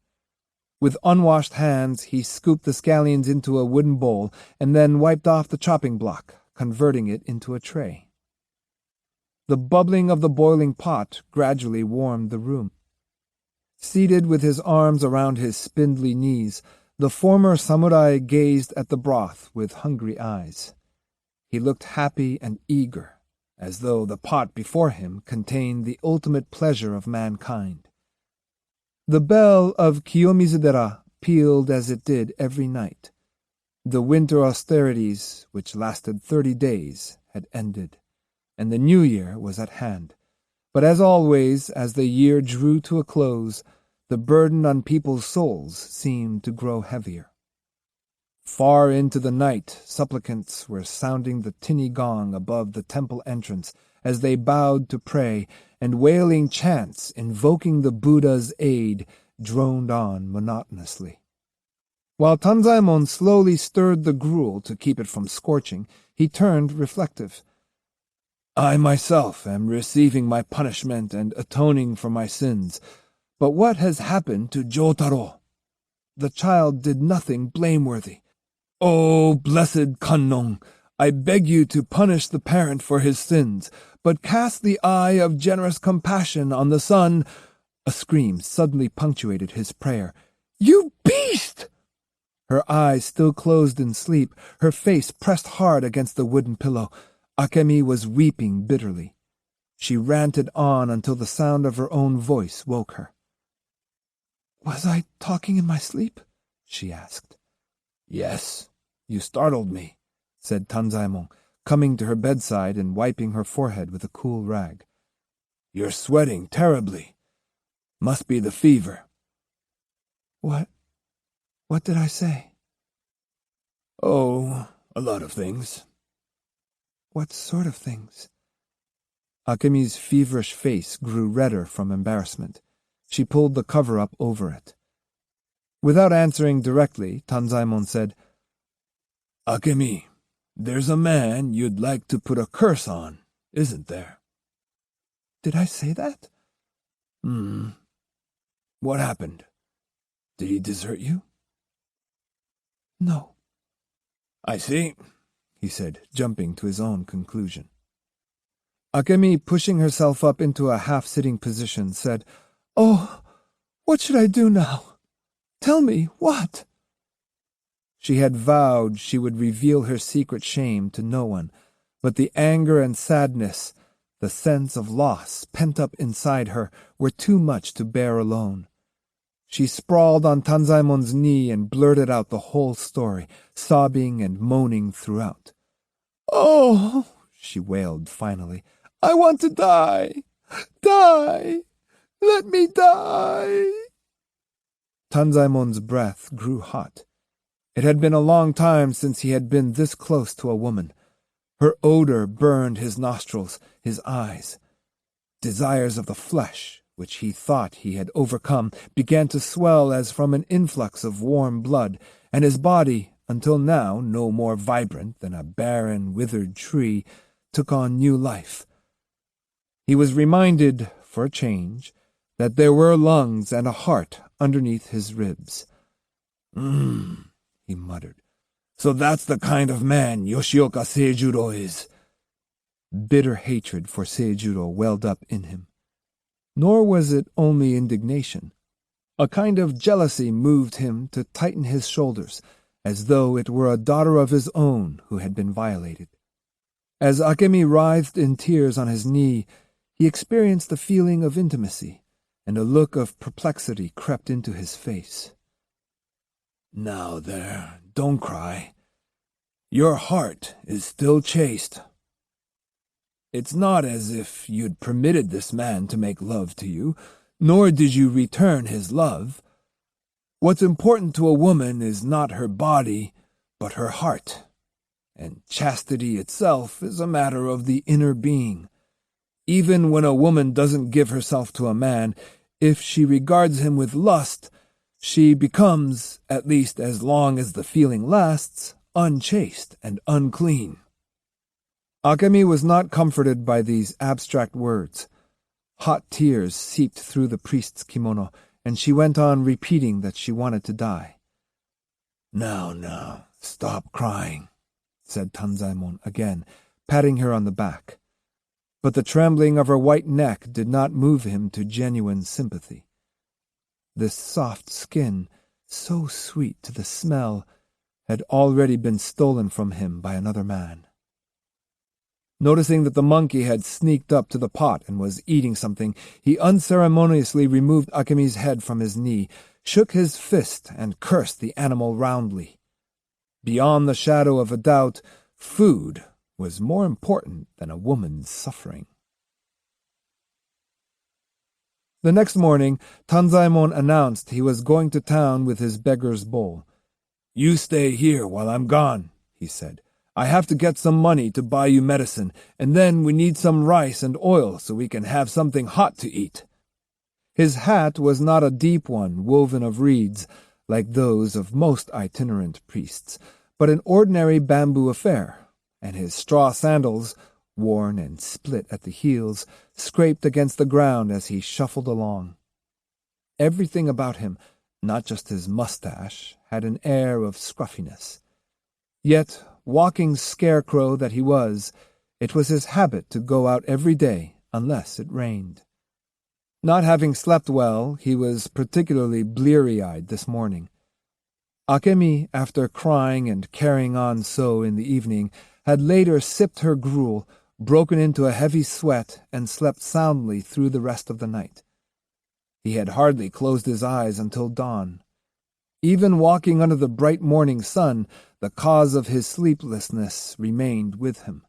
With unwashed hands, he scooped the scallions into a wooden bowl and then wiped off the chopping block, converting it into a tray. The bubbling of the boiling pot gradually warmed the room. Seated with his arms around his spindly knees, the former samurai gazed at the broth with hungry eyes. He looked happy and eager, as though the pot before him contained the ultimate pleasure of mankind. The bell of Kiyomizudera pealed as it did every night. The winter austerities, which lasted 30 days, had ended, and the new year was at hand. But as always, as the year drew to a close, the burden on people's souls seemed to grow heavier. Far into the night, supplicants were sounding the tinny gong above the temple entrance as they bowed to pray, and wailing chants invoking the Buddha's aid droned on monotonously. While Tanzaemon slowly stirred the gruel to keep it from scorching, he turned reflective. "I myself am receiving my punishment and atoning for my sins, but what has happened to Jotaro?" "The child did nothing blameworthy." "Oh, blessed Kannon, I beg you to punish the parent for his sins, but cast the eye of generous compassion on the son—" A scream suddenly punctuated his prayer. "You beast!" Her eyes still closed in sleep, her face pressed hard against the wooden pillow. Akemi was weeping bitterly. She ranted on until the sound of her own voice woke her. "Was I talking in my sleep?" she asked. "Yes, you startled me," said Tanzaemon, coming to her bedside and wiping her forehead with a cool rag. "You're sweating terribly. Must be the fever." What did I say?" "Oh, a lot of things." "What sort of things?" Akemi's feverish face grew redder from embarrassment. She pulled the cover up over it. Without answering directly, Tanzaemon said, "Akemi, there's a man you'd like to put a curse on, isn't there?" "Did I say that?" What happened? Did he desert you?" "No." "I see," he said, jumping to his own conclusion. Akemi, pushing herself up into a half-sitting position, said, "Oh, what should I do now? Tell me, what?" She had vowed she would reveal her secret shame to no one, but the anger and sadness, the sense of loss pent up inside her, were too much to bear alone. She sprawled on Tanzaemon's knee and blurted out the whole story, sobbing and moaning throughout. "Oh," she wailed finally, "I want to die! Die! Let me die!" Tanzaemon's breath grew hot. It had been a long time since he had been this close to a woman. Her odor burned his nostrils, his eyes. Desires of the flesh, which he thought he had overcome, began to swell as from an influx of warm blood, and his body, until now no more vibrant than a barren, withered tree, took on new life. He was reminded, for a change, that there were lungs and a heart underneath his ribs. He muttered. "So that's the kind of man Yoshioka Seijuro is." Bitter hatred for Seijuro welled up in him. Nor was it only indignation. A kind of jealousy moved him to tighten his shoulders, as though it were a daughter of his own who had been violated. As Akemi writhed in tears on his knee, he experienced a feeling of intimacy, and a look of perplexity crept into his face. "Now there, don't cry. Your heart is still chaste. It's not as if you'd permitted this man to make love to you, nor did you return his love. What's important to a woman is not her body, but her heart, and chastity itself is a matter of the inner being. Even when a woman doesn't give herself to a man, if she regards him with lust, she becomes, at least as long as the feeling lasts, unchaste and unclean." Akemi was not comforted by these abstract words. Hot tears seeped through the priest's kimono, and she went on repeating that she wanted to die. Now, stop crying," said Tanzaemon again, patting her on the back. But the trembling of her white neck did not move him to genuine sympathy. This soft skin, so sweet to the smell, had already been stolen from him by another man. Noticing that the monkey had sneaked up to the pot and was eating something, he unceremoniously removed Akemi's head from his knee, shook his fist, and cursed the animal roundly. Beyond the shadow of a doubt, food was more important than a woman's suffering. The next morning, Tanzaemon announced he was going to town with his beggar's bowl. "You stay here while I'm gone," he said. "I have to get some money to buy you medicine, and then we need some rice and oil so we can have something hot to eat." His hat was not a deep one woven of reeds, like those of most itinerant priests, but an ordinary bamboo affair, and his straw sandals, worn and split at the heels, scraped against the ground as he shuffled along. Everything about him, not just his mustache, had an air of scruffiness. Yet, walking scarecrow that he was, it was his habit to go out every day unless it rained. Not having slept well, he was particularly bleary-eyed this morning. Akemi, after crying and carrying on so in the evening, had later sipped her gruel, broken into a heavy sweat, and slept soundly through the rest of the night. He had hardly closed his eyes until dawn. Even walking under the bright morning sun, the cause of his sleeplessness remained with him.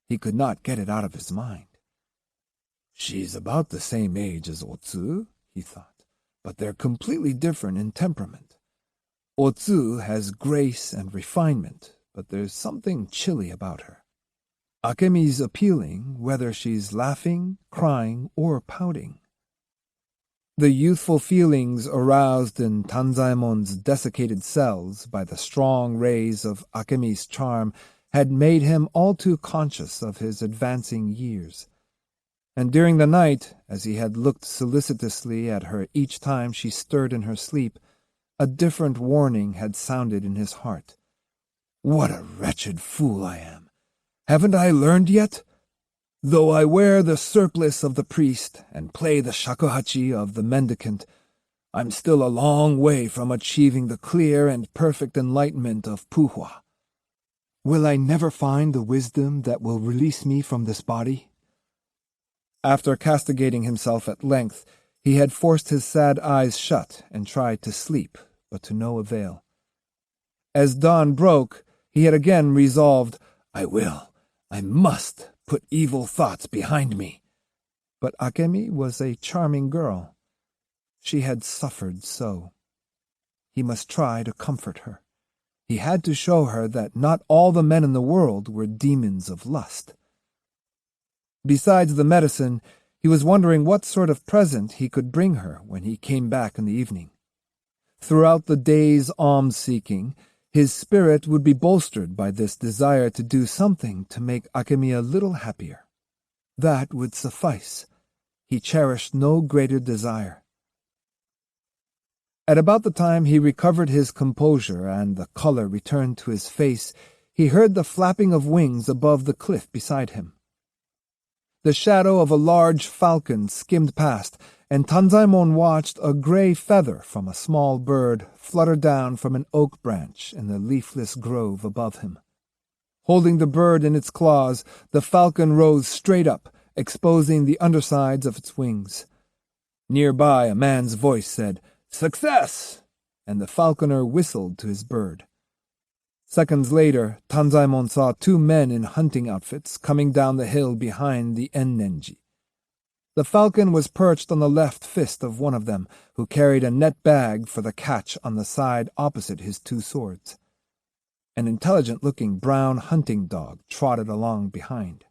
He could not get it out of his mind. "She's about the same age as Otsu," he thought, "but they're completely different in temperament. Otsu has grace and refinement, but there's something chilly about her. Akemi's appealing, whether she's laughing, crying, or pouting." The youthful feelings aroused in Tanzaemon's desiccated cells by the strong rays of Akemi's charm had made him all too conscious of his advancing years. And during the night, as he had looked solicitously at her each time she stirred in her sleep, a different warning had sounded in his heart. "What a wretched fool I am! Haven't I learned yet? Though I wear the surplice of the priest and play the shakuhachi of the mendicant, I'm still a long way from achieving the clear and perfect enlightenment of puhua. Will I never find the wisdom that will release me from this body?" After castigating himself at length, he had forced his sad eyes shut and tried to sleep, but to no avail. As dawn broke, he had again resolved, I must put evil thoughts behind me. But Akemi was a charming girl. She had suffered so. He must try to comfort her. He had to show her that not all the men in the world were demons of lust. Besides the medicine, he was wondering what sort of present he could bring her when he came back in the evening. Throughout the day's alms-seeking, his spirit would be bolstered by this desire to do something to make Akemi a little happier. That would suffice. He cherished no greater desire. At about the time he recovered his composure and the color returned to his face, he heard the flapping of wings above the cliff beside him. The shadow of a large falcon skimmed past, and Tanzaemon watched a gray feather from a small bird flutter down from an oak branch in the leafless grove above him. Holding the bird in its claws, the falcon rose straight up, exposing the undersides of its wings. Nearby, a man's voice said, "Success!" and the falconer whistled to his bird. Seconds later, Tanzaemon saw two men in hunting outfits coming down the hill behind the Ennenji. The falcon was perched on the left fist of one of them, who carried a net bag for the catch on the side opposite his two swords. An intelligent-looking brown hunting dog trotted along behind.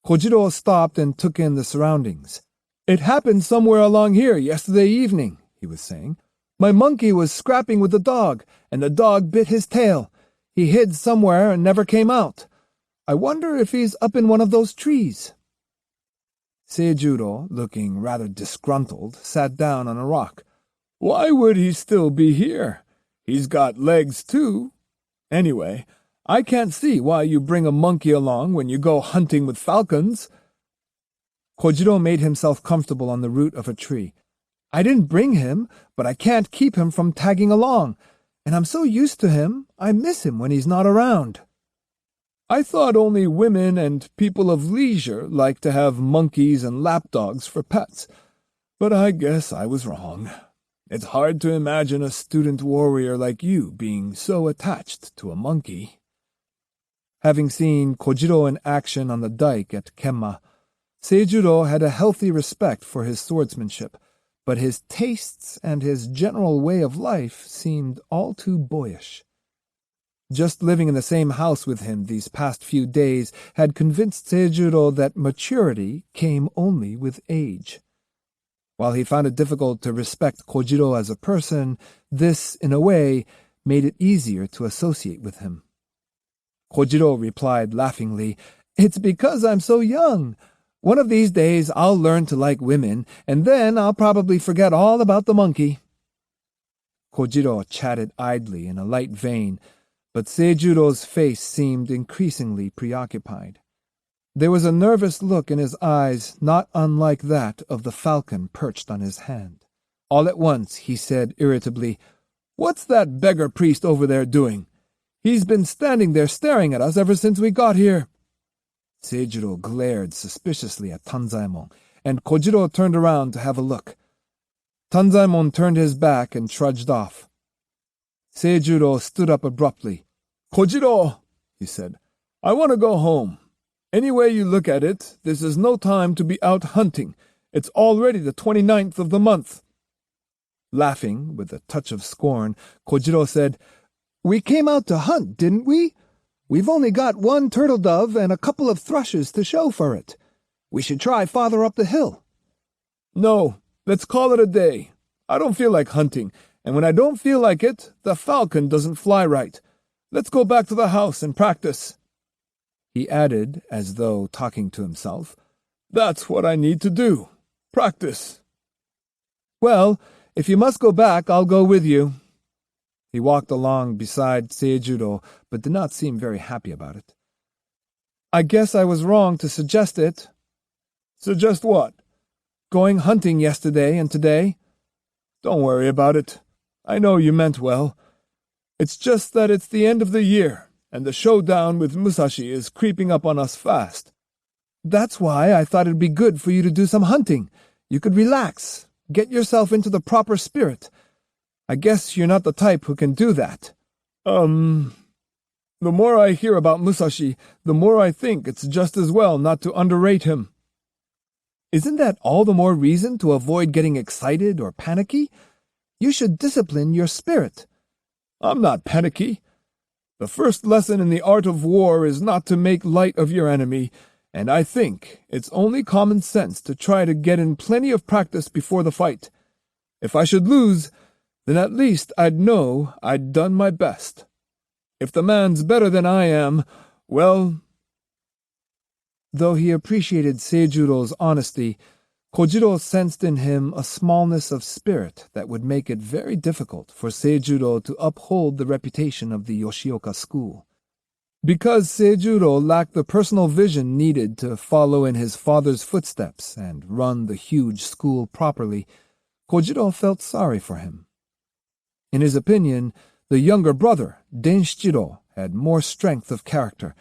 Kojiro stopped and took in the surroundings. "It happened somewhere along here yesterday evening," he was saying. "My monkey was scrapping with the dog, and the dog bit his tail. He hid somewhere and never came out. I wonder if he's up in one of those trees." Seijuro, looking rather disgruntled, sat down on a rock. "Why would he still be here? He's got legs, too. Anyway, I can't see why you bring a monkey along when you go hunting with falcons." Kojiro made himself comfortable on the root of a tree. "I didn't bring him, but I can't keep him from tagging along, and I'm so used to him, I miss him when he's not around." "I thought only women and people of leisure like to have monkeys and lapdogs for pets, but I guess I was wrong. It's hard to imagine a student warrior like you being so attached to a monkey." Having seen Kojiro in action on the dike at Kenma, Seijuro had a healthy respect for his swordsmanship, but his tastes and his general way of life seemed all too boyish. Just living in the same house with him these past few days had convinced Seijuro that maturity came only with age. While he found it difficult to respect Kojiro as a person, this, in a way, made it easier to associate with him. Kojiro replied laughingly, "It's because I'm so young. One of these days I'll learn to like women, and then I'll probably forget all about the monkey." Kojiro chatted idly in a light vein, but Seijuro's face seemed increasingly preoccupied. There was a nervous look in his eyes not unlike that of the falcon perched on his hand. All at once he said irritably, "What's that beggar priest over there doing? He's been standing there staring at us ever since we got here." Seijuro glared suspiciously at Tanzaemon, and Kojiro turned around to have a look. Tanzaemon turned his back and trudged off. Seijuro stood up abruptly. "Kojiro," he said, "I want to go home. Any way you look at it, this is no time to be out hunting. It's already the 29th of the month." Laughing, with a touch of scorn, Kojiro said, "We came out to hunt, didn't we? We've only got one turtle dove and a couple of thrushes to show for it. We should try farther up the hill." "No, let's call it a day. I don't feel like hunting, and when I don't feel like it, the falcon doesn't fly right. Let's go back to the house and practice." He added, as though talking to himself, "That's what I need to do. Practice." "Well, if you must go back, I'll go with you." He walked along beside Seijuro, but did not seem very happy about it. "I guess I was wrong to suggest it." "Suggest what?" "Going hunting yesterday and today." "Don't worry about it. I know you meant well. It's just that it's the end of the year, and the showdown with Musashi is creeping up on us fast." "That's why I thought it'd be good for you to do some hunting. You could relax, get yourself into the proper spirit. I guess you're not the type who can do that." The more I hear about Musashi, the more I think it's just as well not to underrate him." "Isn't that all the more reason to avoid getting excited or panicky? You should discipline your spirit." "I'm not panicky. The first lesson in the art of war is not to make light of your enemy, and I think it's only common sense to try to get in plenty of practice before the fight. If I should lose, then at least I'd know I'd done my best. If the man's better than I am, well—" Though he appreciated Seijuro's honesty, Kojiro sensed in him a smallness of spirit that would make it very difficult for Seijuro to uphold the reputation of the Yoshioka school. Because Seijuro lacked the personal vision needed to follow in his father's footsteps and run the huge school properly, Kojiro felt sorry for him. In his opinion, the younger brother, Denshiro, had more strength of character,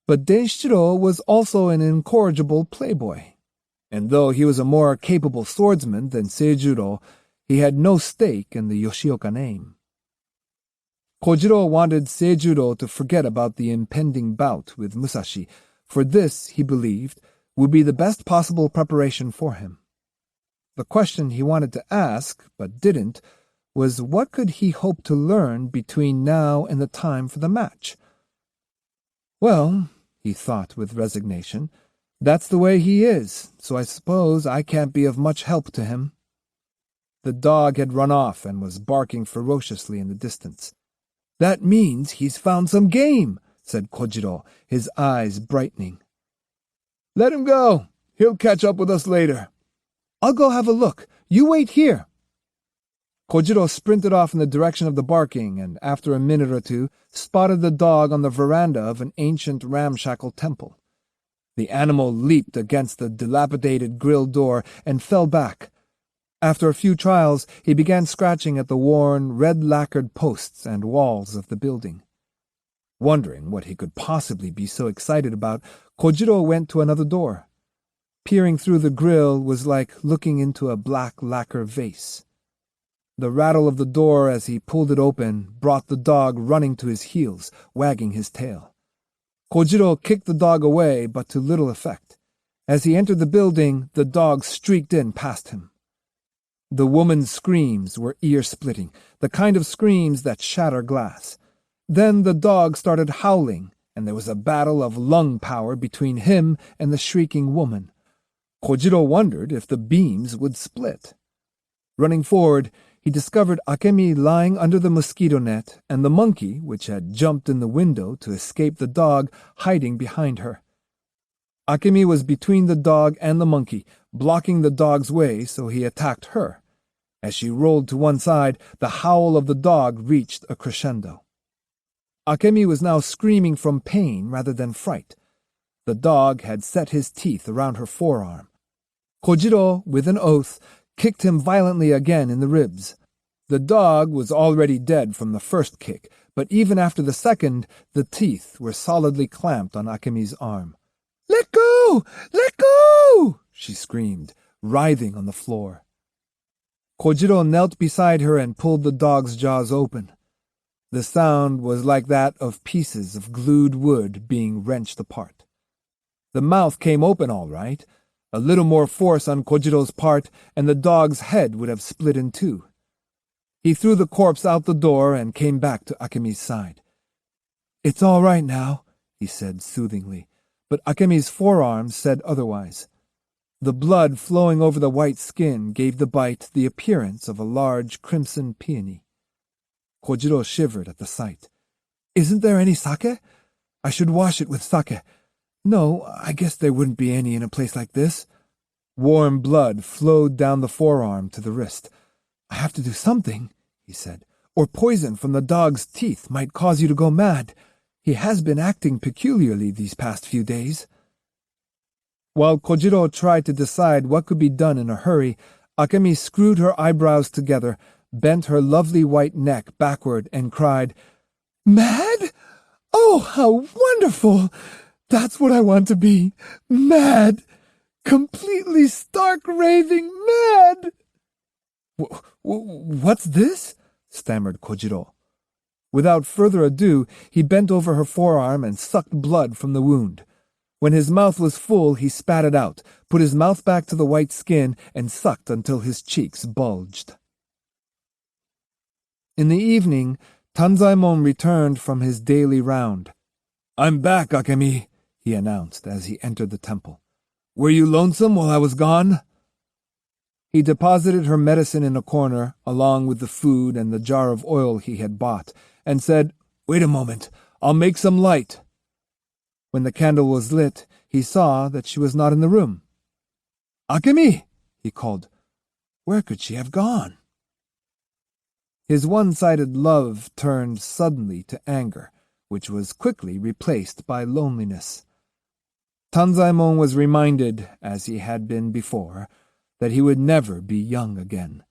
but Denshiro was also an incorrigible playboy. And though he was a more capable swordsman than Seijuro, he had no stake in the Yoshioka name. Kojiro wanted Seijuro to forget about the impending bout with Musashi, for this, he believed, would be the best possible preparation for him. The question he wanted to ask, but didn't, was what could he hope to learn between now and the time for the match? Well, he thought with resignation, that's the way he is, so I suppose I can't be of much help to him. The dog had run off and was barking ferociously in the distance. That means he's found some game, said Kojiro, his eyes brightening. Let him go. He'll catch up with us later. I'll go have a look. You wait here. Kojiro sprinted off in the direction of the barking and, after a minute or two, spotted the dog on the veranda of an ancient ramshackle temple. The animal leaped against the dilapidated grill door and fell back. After a few trials, he began scratching at the worn, red-lacquered posts and walls of the building. Wondering what he could possibly be so excited about, Kojiro went to another door. Peering through the grill was like looking into a black lacquer vase. The rattle of the door as he pulled it open brought the dog running to his heels, wagging his tail. Kojiro kicked the dog away, but to little effect. As he entered the building, the dog streaked in past him. The woman's screams were ear-splitting, the kind of screams that shatter glass. Then the dog started howling, and there was a battle of lung power between him and the shrieking woman. Kojiro wondered if the beams would split. Running forward, he discovered Akemi lying under the mosquito net and the monkey, which had jumped in the window to escape the dog, hiding behind her. Akemi was between the dog and the monkey, blocking the dog's way, so he attacked her. As she rolled to one side, the howl of the dog reached a crescendo. Akemi was now screaming from pain rather than fright. The dog had set his teeth around her forearm. Kojiro, with an oath, kicked him violently again in the ribs. The dog was already dead from the first kick, but even after the second, the teeth were solidly clamped on Akemi's arm. "Let go! Let go!" she screamed, writhing on the floor. Kojiro knelt beside her and pulled the dog's jaws open. The sound was like that of pieces of glued wood being wrenched apart. The mouth came open all right. A little more force on Kojiro's part, and the dog's head would have split in two. He threw the corpse out the door and came back to Akemi's side. "It's all right now," he said soothingly, but Akemi's forearm said otherwise. The blood flowing over the white skin gave the bite the appearance of a large crimson peony. Kojiro shivered at the sight. "Isn't there any sake? I should wash it with sake. No, I guess there wouldn't be any in a place like this." Warm blood flowed down the forearm to the wrist. "I have to do something," he said, "or poison from the dog's teeth might cause you to go mad. He has been acting peculiarly these past few days." While Kojiro tried to decide what could be done in a hurry, Akemi screwed her eyebrows together, bent her lovely white neck backward, and cried, "Mad? Oh, how wonderful! That's what I want to be. Mad! Completely stark raving mad!" "What's this?" stammered Kojiro. Without further ado, he bent over her forearm and sucked blood from the wound. When his mouth was full, he spat it out, put his mouth back to the white skin, and sucked until his cheeks bulged. In the evening, Tanzaemon returned from his daily round. "I'm back, Akemi," he announced as he entered the temple. "Were you lonesome while I was gone?" He deposited her medicine in a corner, along with the food and the jar of oil he had bought, and said, "Wait a moment, I'll make some light." When the candle was lit, he saw that she was not in the room. "Akemi!" he called. Where could she have gone? His one-sided love turned suddenly to anger which was quickly replaced by loneliness. Tanzaemon was reminded, as he had been before, that he would never be young again,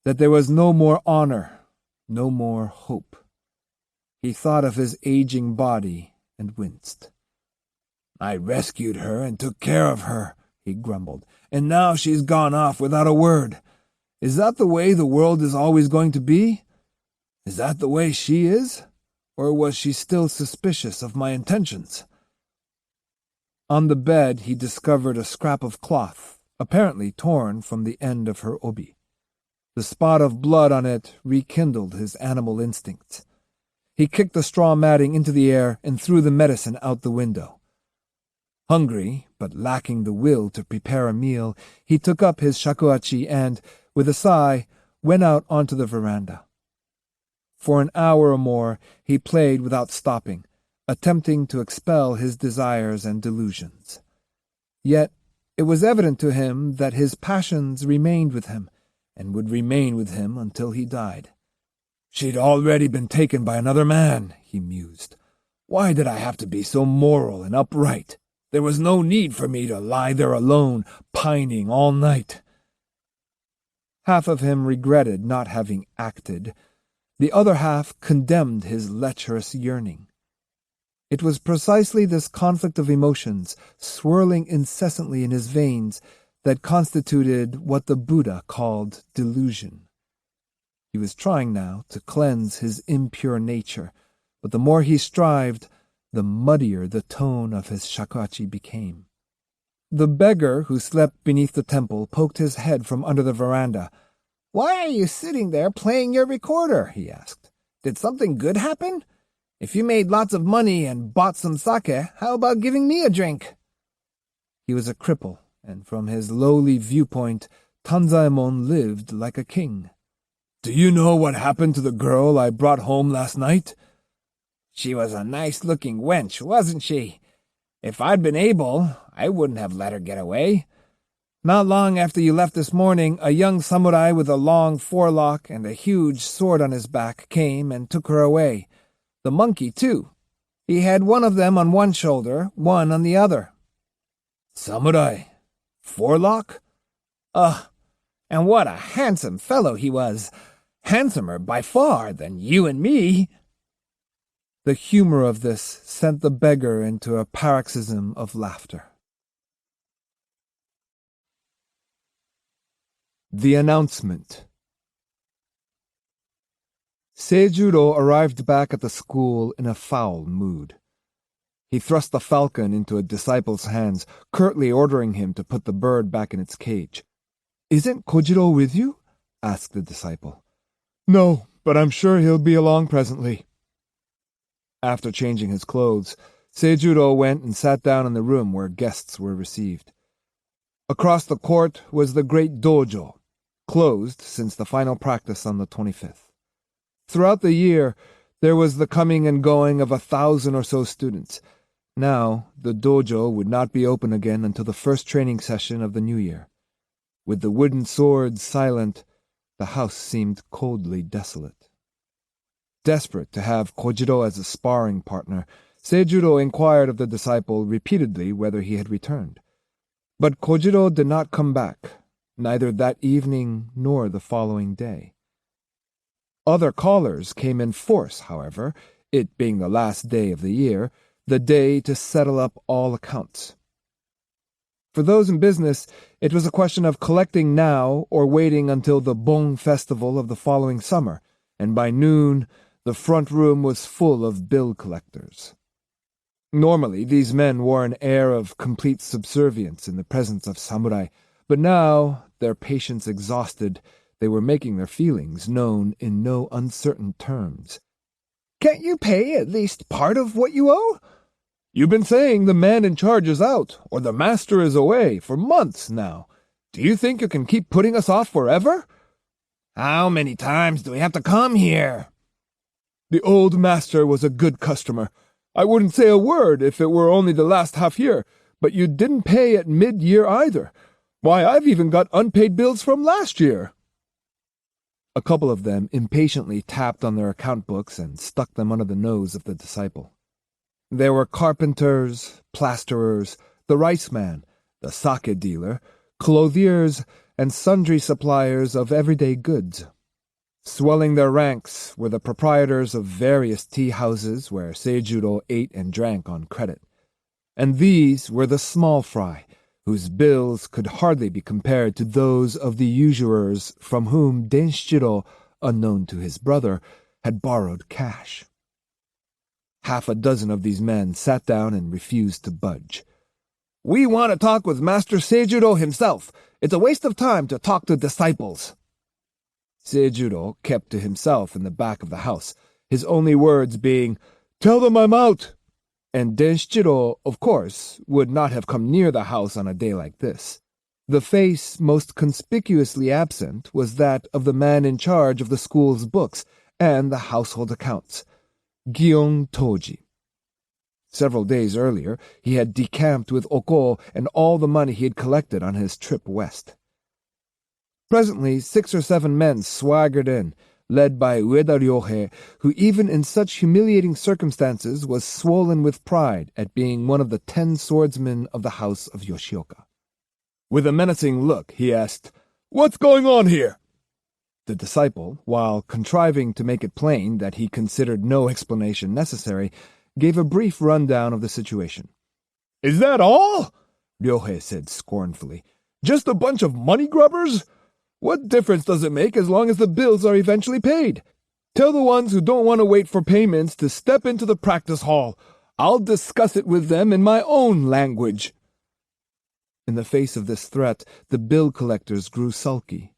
that there was no more honor, no more hope. He thought of his aging body and winced. "I rescued her and took care of her," he grumbled, "and now she's gone off without a word. Is that the way the world is always going to be? Is that the way she is? Or was she still suspicious of my intentions?" On the bed he discovered a scrap of cloth, apparently torn from the end of her obi. The spot of blood on it rekindled his animal instincts. He kicked the straw matting into the air and threw the medicine out the window. Hungry, but lacking the will to prepare a meal, he took up his shakuhachi and, with a sigh, went out onto the veranda. For an hour or more he played without stopping, attempting to expel his desires and delusions. Yet it was evident to him that his passions remained with him, and would remain with him until he died. "She'd already been taken by another man," he mused. "Why did I have to be so moral and upright? There was no need for me to lie there alone, pining all night." Half of him regretted not having acted. The other half condemned his lecherous yearning. It was precisely this conflict of emotions, swirling incessantly in his veins, that constituted what the Buddha called delusion. He was trying now to cleanse his impure nature, but the more he strived, the muddier the tone of his shakuhachi became. The beggar who slept beneath the temple poked his head from under the veranda. "Why are you sitting there playing your recorder?" he asked. "Did something good happen? If you made lots of money and bought some sake, how about giving me a drink?" He was a cripple, and from his lowly viewpoint, Tanzaemon lived like a king. "Do you know what happened to the girl I brought home last night?" "She was a nice-looking wench, wasn't she? If I'd been able, I wouldn't have let her get away. Not long after you left this morning, a young samurai with a long forelock and a huge sword on his back came and took her away. The monkey, too. He had one of them on one shoulder, one on the other." "Samurai? Forelock?" "Ugh, and what a handsome fellow he was. Handsomer by far than you and me." The humor of this sent the beggar into a paroxysm of laughter. The announcement. Seijuro arrived back at the school in a foul mood. He thrust the falcon into a disciple's hands, curtly ordering him to put the bird back in its cage. "Isn't Kojiro with you?" asked the disciple. "No, but I'm sure he'll be along presently." After changing his clothes, Seijuro went and sat down in the room where guests were received. Across the court was the great dojo, closed since the final practice on the 25th. Throughout the year, there was the coming and going of 1,000 or so students. Now, the dojo would not be open again until the first training session of the new year. With the wooden swords silent, the house seemed coldly desolate. Desperate to have Kojiro as a sparring partner, Seijuro inquired of the disciple repeatedly whether he had returned. But Kojiro did not come back, neither that evening nor the following day. Other callers came in force, however, it being the last day of the year, the day to settle up all accounts. For those in business, it was a question of collecting now or waiting until the Bon festival of the following summer, and by noon the front room was full of bill collectors. Normally, these men wore an air of complete subservience in the presence of samurai, but now, their patience exhausted, they were making their feelings known in no uncertain terms. "Can't you pay at least part of what you owe?" "You've been saying the man in charge is out, or the master is away, for months now. Do you think you can keep putting us off forever?" "How many times do we have to come here?" "The old master was a good customer. I wouldn't say a word if it were only the last half year, but you didn't pay at mid-year either. Why, I've even got unpaid bills from last year." A couple of them impatiently tapped on their account books and stuck them under the nose of the disciple. There were carpenters, plasterers, the rice man, the sake dealer, clothiers, and sundry suppliers of everyday goods. Swelling their ranks were the proprietors of various tea-houses where Seijuro ate and drank on credit. And these were the small fry, whose bills could hardly be compared to those of the usurers from whom Denshiro, unknown to his brother, had borrowed cash. Half a dozen of these men sat down and refused to budge. "We want to talk with Master Seijuro himself. It's a waste of time to talk to disciples." Seijuro kept to himself in the back of the house, his only words being, "Tell them I'm out." And Denshiro, of course, would not have come near the house on a day like this. The face most conspicuously absent was that of the man in charge of the school's books and the household accounts, Gion Toji. Several days earlier, he had decamped with Oko and all the money he had collected on his trip west. Presently, 6 or 7 men swaggered in, led by Ueda Ryohei, who even in such humiliating circumstances was swollen with pride at being one of the 10 swordsmen of the house of Yoshioka. With a menacing look, he asked, "What's going on here?" The disciple, while contriving to make it plain that he considered no explanation necessary, gave a brief rundown of the situation. "Is that all?" Ryohei said scornfully. "Just a bunch of money grubbers? What difference does it make as long as the bills are eventually paid? Tell the ones who don't want to wait for payments to step into the practice hall. I'll discuss it with them in my own language." In the face of this threat, the bill collectors grew sulky.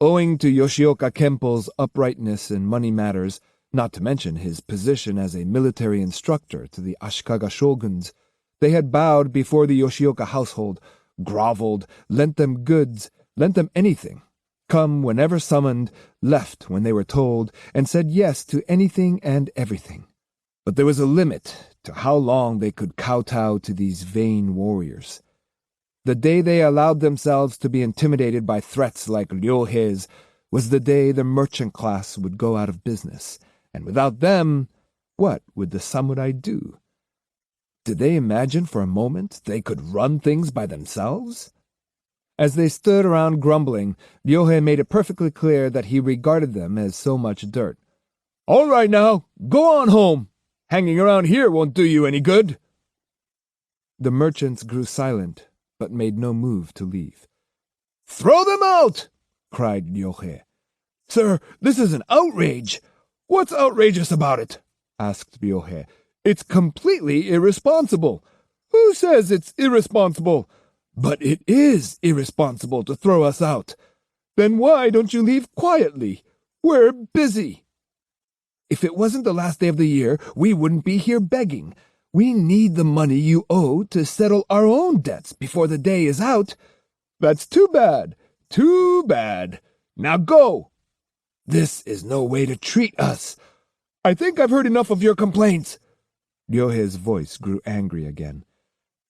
Owing to Yoshioka Kempo's uprightness in money matters, not to mention his position as a military instructor to the Ashikaga shoguns, they had bowed before the Yoshioka household, groveled, lent them goods, lent them anything, come whenever summoned, left when they were told, and said yes to anything and everything. But there was a limit to how long they could kowtow to these vain warriors. The day they allowed themselves to be intimidated by threats like Ryohei's was the day the merchant class would go out of business, and without them, what would the samurai do? Did they imagine for a moment they could run things by themselves? As they stood around grumbling, Ryohei made it perfectly clear that he regarded them as so much dirt. "All right now, go on home. Hanging around here won't do you any good." The merchants grew silent, but made no move to leave. "Throw them out!" cried Ryohei. "Sir, this is an outrage." "What's outrageous about it?" asked Ryohei. "It's completely irresponsible." "Who says it's irresponsible?" "But it is irresponsible to throw us out." "Then why don't you leave quietly? We're busy." "If it wasn't the last day of the year, we wouldn't be here begging. We need the money you owe to settle our own debts before the day is out." "That's too bad. Too bad. Now go." "This is no way to treat us." "I think I've heard enough of your complaints." Ryohei's voice grew angry again.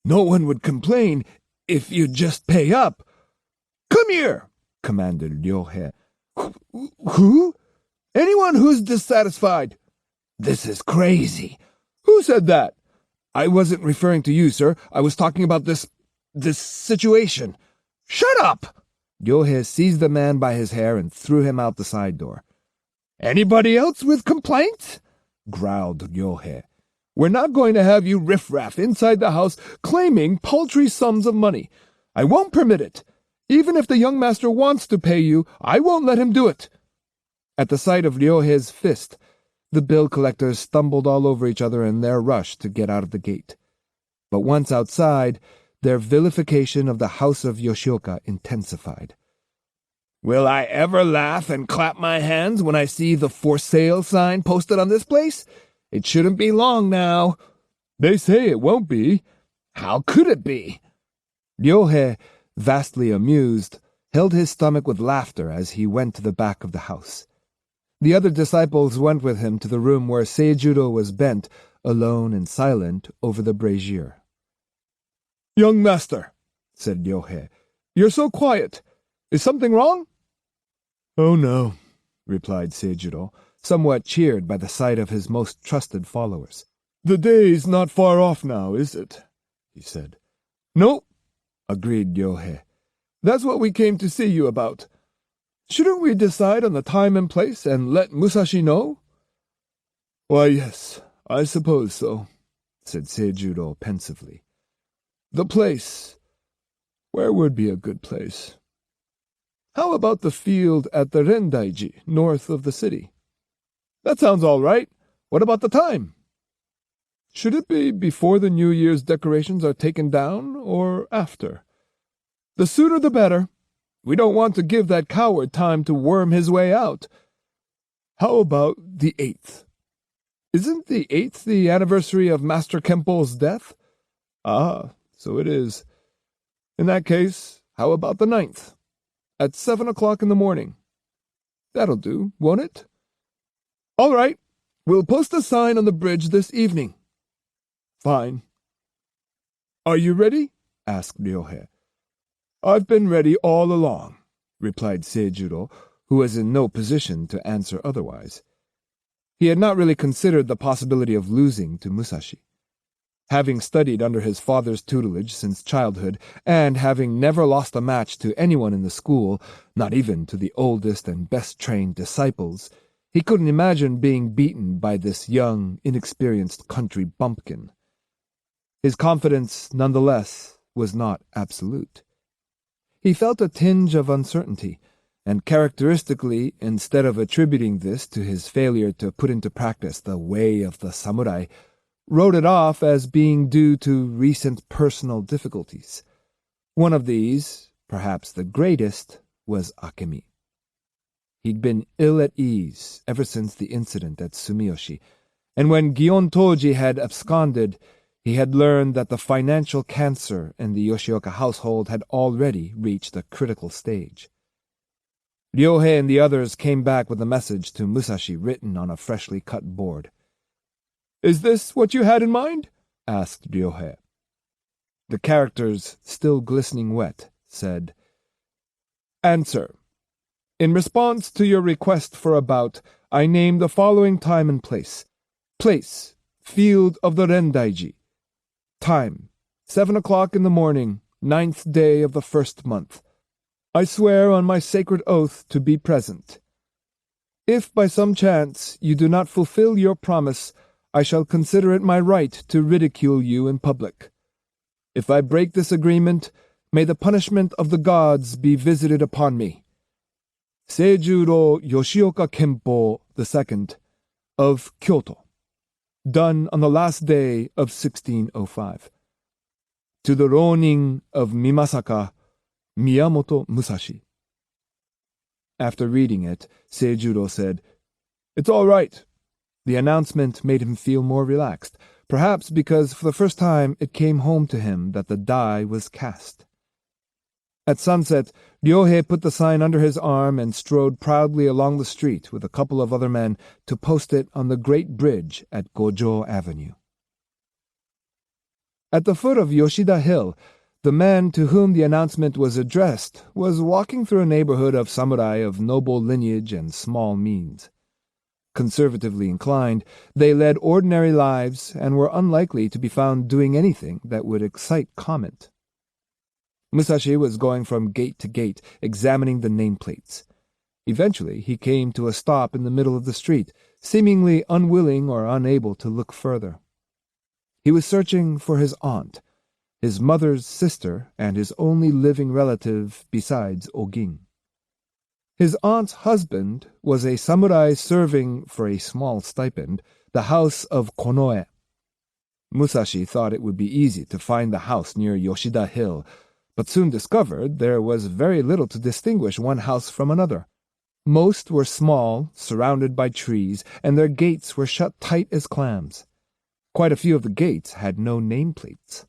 "No one would complain if you'd just pay up." "Come here," commanded Ryohei. Who? "Anyone who's dissatisfied." "This is crazy." "Who said that?" "I wasn't referring to you, sir. I was talking about this situation." "Shut up!" Ryohei seized the man by his hair and threw him out the side door. "Anybody else with complaints?" growled Ryohei. "We're not going to have you riffraff inside the house claiming paltry sums of money. I won't permit it. Even if the young master wants to pay you, I won't let him do it." At the sight of Ryohei's fist, the bill collectors stumbled all over each other in their rush to get out of the gate. But once outside, their vilification of the house of Yoshioka intensified. "Will I ever laugh and clap my hands when I see the for sale sign posted on this place? It shouldn't be long now." "They say it won't be." "How could it be?" Ryohei, vastly amused, held his stomach with laughter as he went to the back of the house. The other disciples went with him to the room where Seijuro was bent, alone and silent, over the brazier. "Young master," said Ryohei, "you're so quiet. Is something wrong?" "Oh no," replied Seijuro, somewhat cheered by the sight of his most trusted followers. "The day's not far off now, is it?" he said. "No," agreed Ryohei. "That's what we came to see you about. Shouldn't we decide on the time and place and let Musashi know?" "Why, yes, I suppose so," said Seijuro pensively. "The place. Where would be a good place?" "How about the field at the Rendaiji, north of the city?" "That sounds all right. What about the time?" "Should it be before the New Year's decorations are taken down, or after?" "The sooner the better. We don't want to give that coward time to worm his way out." "How about the 8th? Isn't the 8th the anniversary of Master Kempo's death?" "Ah, so it is. In that case, how about the 9th? At 7 o'clock in the morning?" "That'll do, won't it?" "All right. We'll post a sign on the bridge this evening." "Fine." "Are you ready?" asked Ryohei. "I've been ready all along," replied Seijuro, who was in no position to answer otherwise. He had not really considered the possibility of losing to Musashi. Having studied under his father's tutelage since childhood, and having never lost a match to anyone in the school, not even to the oldest and best-trained disciples, he couldn't imagine being beaten by this young, inexperienced country bumpkin. His confidence, nonetheless, was not absolute. He felt a tinge of uncertainty, and characteristically, instead of attributing this to his failure to put into practice the way of the samurai, wrote it off as being due to recent personal difficulties. One of these, perhaps the greatest, was Akemi. He'd been ill at ease ever since the incident at Sumiyoshi, and when Gion Toji had absconded, he had learned that the financial cancer in the Yoshioka household had already reached a critical stage. Ryohei and the others came back with a message to Musashi written on a freshly cut board. "Is this what you had in mind?" asked Ryohei. The characters, still glistening wet, said, "Answer. In response to your request for a bout, I name the following time and place. Place, field of the Rendaiji. Time, 7 o'clock in the morning, 9th day of the 1st month. I swear on my sacred oath to be present. If by some chance you do not fulfill your promise, I shall consider it my right to ridicule you in public. If I break this agreement, may the punishment of the gods be visited upon me. Seijuro Yoshioka Kempo II of Kyoto. Done on the last day of 1605. To the Ronin of Mimasaka, Miyamoto Musashi." After reading it, Seijuro said, "It's all right." The announcement made him feel more relaxed, perhaps because for the first time it came home to him that the die was cast. At sunset, Ryohei put the sign under his arm and strode proudly along the street with a couple of other men to post it on the great bridge at Gojo Avenue. At the foot of Yoshida Hill, the man to whom the announcement was addressed was walking through a neighborhood of samurai of noble lineage and small means. Conservatively inclined, they led ordinary lives and were unlikely to be found doing anything that would excite comment. Musashi was going from gate to gate, examining the nameplates. Eventually, he came to a stop in the middle of the street, seemingly unwilling or unable to look further. He was searching for his aunt, his mother's sister, and his only living relative besides Ogin. His aunt's husband was a samurai serving, for a small stipend, the house of Konoe. Musashi thought it would be easy to find the house near Yoshida Hill, but soon discovered there was very little to distinguish one house from another. Most were small, surrounded by trees, and their gates were shut tight as clams. Quite a few of the gates had no nameplates.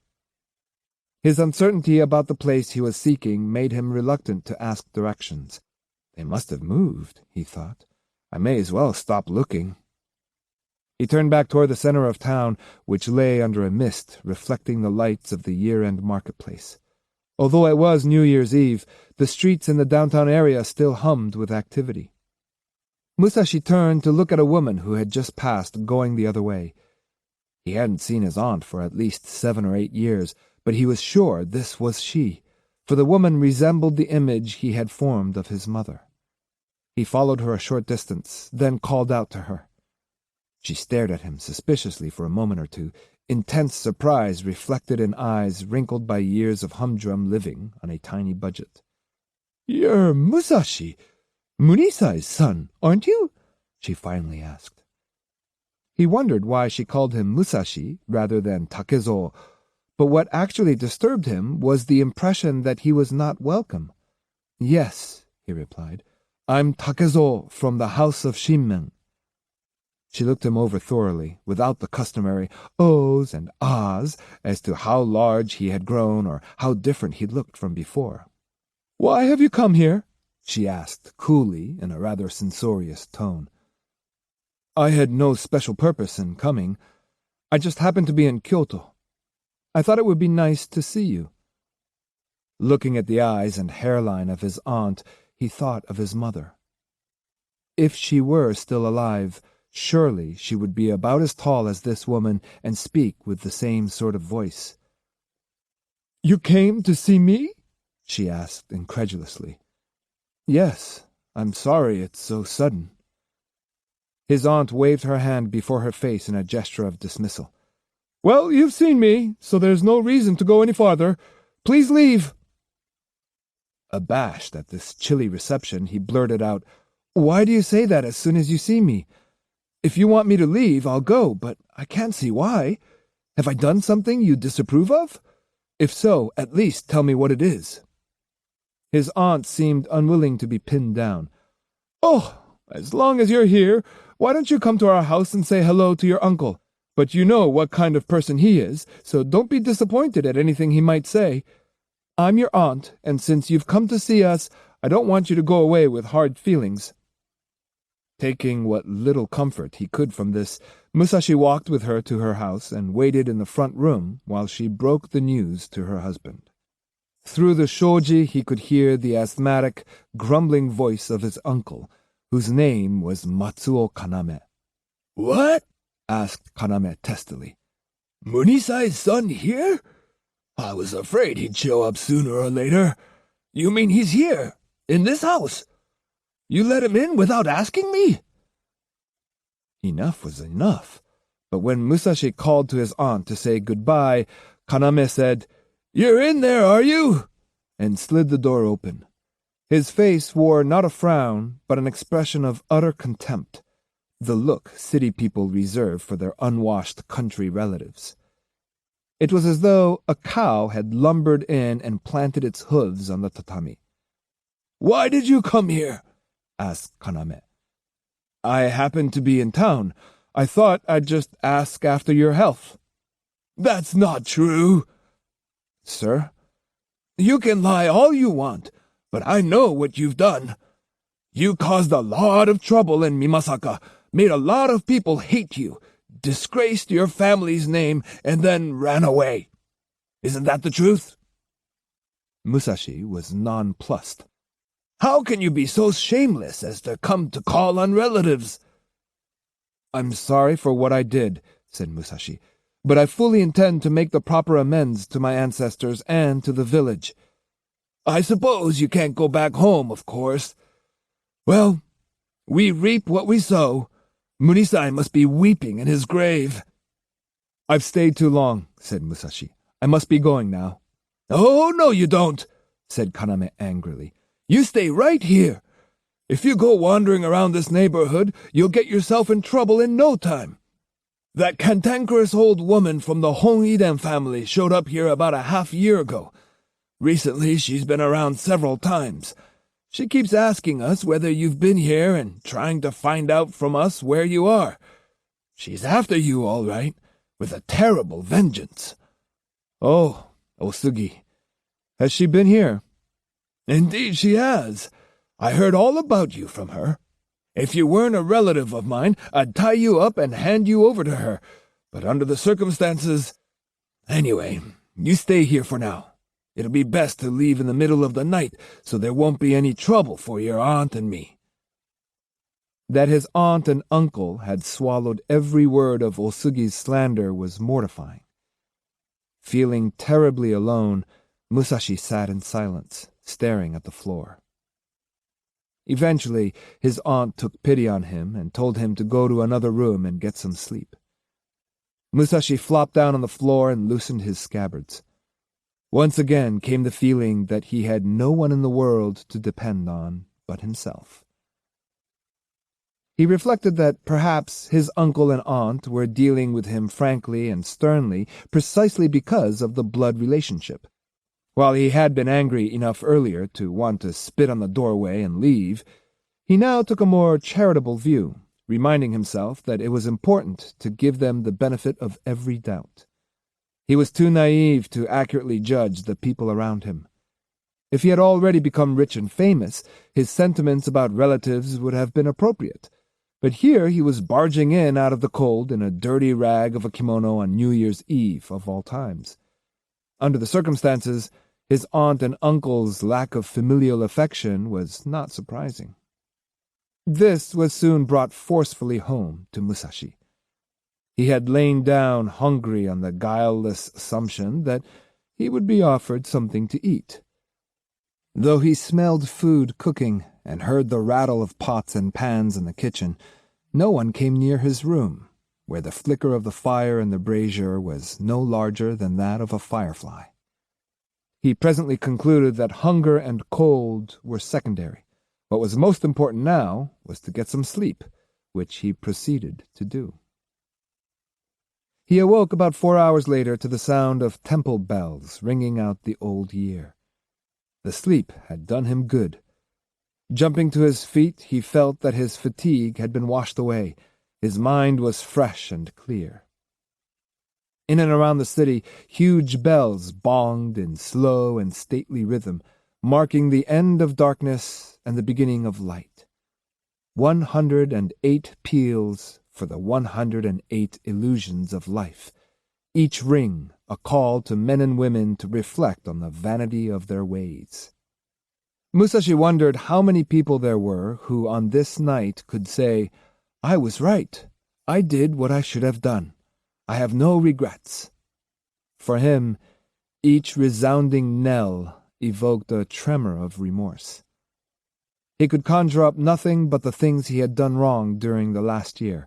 His uncertainty about the place he was seeking made him reluctant to ask directions. They must have moved, he thought. I may as well stop looking. He turned back toward the center of town, which lay under a mist reflecting the lights of the year-end marketplace. Although it was New Year's Eve, the streets in the downtown area still hummed with activity. Musashi turned to look at a woman who had just passed, going the other way. He hadn't seen his aunt for at least 7 or 8 years, but he was sure this was she, for the woman resembled the image he had formed of his mother. He followed her a short distance, then called out to her. She stared at him suspiciously for a moment or two, intense surprise reflected in eyes wrinkled by years of humdrum living on a tiny budget. "You're Musashi, Munisai's son, aren't you?" she finally asked. He wondered why she called him Musashi rather than Takezo, but what actually disturbed him was the impression that he was not welcome. "Yes," he replied, "I'm Takezo from the house of Shinmen." She looked him over thoroughly, without the customary ohs and ahs as to how large he had grown or how different he'd looked from before. "Why have you come here?" she asked, coolly, in a rather censorious tone. "I had no special purpose in coming. I just happened to be in Kyoto. I thought it would be nice to see you." Looking at the eyes and hairline of his aunt, he thought of his mother. If she were still alive, surely she would be about as tall as this woman and speak with the same sort of voice. "You came to see me?" she asked incredulously. "Yes, I'm sorry it's so sudden." His aunt waved her hand before her face in a gesture of dismissal. "Well, you've seen me, so there's no reason to go any farther. Please leave." Abashed at this chilly reception, he blurted out, "Why do you say that as soon as you see me? If you want me to leave, I'll go, but I can't see why. Have I done something you disapprove of? If so, at least tell me what it is." His aunt seemed unwilling to be pinned down. "Oh, as long as you're here, why don't you come to our house and say hello to your uncle? But you know what kind of person he is, so don't be disappointed at anything he might say. I'm your aunt, and since you've come to see us, I don't want you to go away with hard feelings." Taking what little comfort he could from this, Musashi walked with her to her house and waited in the front room while she broke the news to her husband. Through the shoji he could hear the asthmatic, grumbling voice of his uncle, whose name was Matsuo Kaname. What? Asked Kaname testily. Munisai's son here? I was afraid he'd show up sooner or later. You mean he's here, in this house? You let him in without asking me? Enough was enough, but when Musashi called to his aunt to say goodbye, Kaname said, "You're in there, are you?" and slid the door open. His face wore not a frown, but an expression of utter contempt, the look city people reserve for their unwashed country relatives. It was as though a cow had lumbered in and planted its hooves on the tatami. "Why did you come here?" asked Kaname. "I happened to be in town. I thought I'd just ask after your health." "That's not true." "Sir?" "You can lie all you want, but I know what you've done. You caused a lot of trouble in Mimasaka, made a lot of people hate you, disgraced your family's name, and then ran away. Isn't that the truth?" Musashi was nonplussed. "How can you be so shameless as to come to call on relatives?" "I'm sorry for what I did," said Musashi, "but I fully intend to make the proper amends to my ancestors and to the village." "I suppose you can't go back home, of course. Well, we reap what we sow. Munisai must be weeping in his grave." "I've stayed too long," said Musashi. "I must be going now." "Oh, no you don't," said Kaname angrily. "You stay right here. If you go wandering around this neighborhood, you'll get yourself in trouble in no time. That cantankerous old woman from the Hongiden family showed up here about a half-year ago. Recently, she's been around several times. She keeps asking us whether you've been here and trying to find out from us where you are. She's after you, all right, with a terrible vengeance." "Oh, Osugi. Has she been here?" "Indeed she has. I heard all about you from her. If you weren't a relative of mine, I'd tie you up and hand you over to her. But under the circumstances... Anyway, you stay here for now. It'll be best to leave in the middle of the night so there won't be any trouble for your aunt and me." That his aunt and uncle had swallowed every word of Osugi's slander was mortifying. Feeling terribly alone, Musashi sat in silence, staring at the floor. Eventually, his aunt took pity on him and told him to go to another room and get some sleep. Musashi flopped down on the floor and loosened his scabbards. Once again came the feeling that he had no one in the world to depend on but himself. He reflected that perhaps his uncle and aunt were dealing with him frankly and sternly precisely because of the blood relationship. While he had been angry enough earlier to want to spit on the doorway and leave, he now took a more charitable view, reminding himself that it was important to give them the benefit of every doubt. He was too naive to accurately judge the people around him. If he had already become rich and famous, his sentiments about relatives would have been appropriate. But here he was barging in out of the cold in a dirty rag of a kimono on New Year's Eve of all times. Under the circumstances, his aunt and uncle's lack of familial affection was not surprising. This was soon brought forcefully home to Musashi. He had lain down hungry on the guileless assumption that he would be offered something to eat. Though he smelled food cooking and heard the rattle of pots and pans in the kitchen, no one came near his room, where the flicker of the fire in the brazier was no larger than that of a firefly. He presently concluded that hunger and cold were secondary. What was most important now was to get some sleep, which he proceeded to do. He awoke about 4 hours later to the sound of temple bells ringing out the old year. The sleep had done him good. Jumping to his feet, he felt that his fatigue had been washed away. His mind was fresh and clear. In and around the city, huge bells bonged in slow and stately rhythm, marking the end of darkness and the beginning of light. 108 peals for the 108 illusions of life, each ring a call to men and women to reflect on the vanity of their ways. Musashi wondered how many people there were who on this night could say, "I was right. I did what I should have done. I have no regrets." For him, each resounding knell evoked a tremor of remorse. He could conjure up nothing but the things he had done wrong during the last year.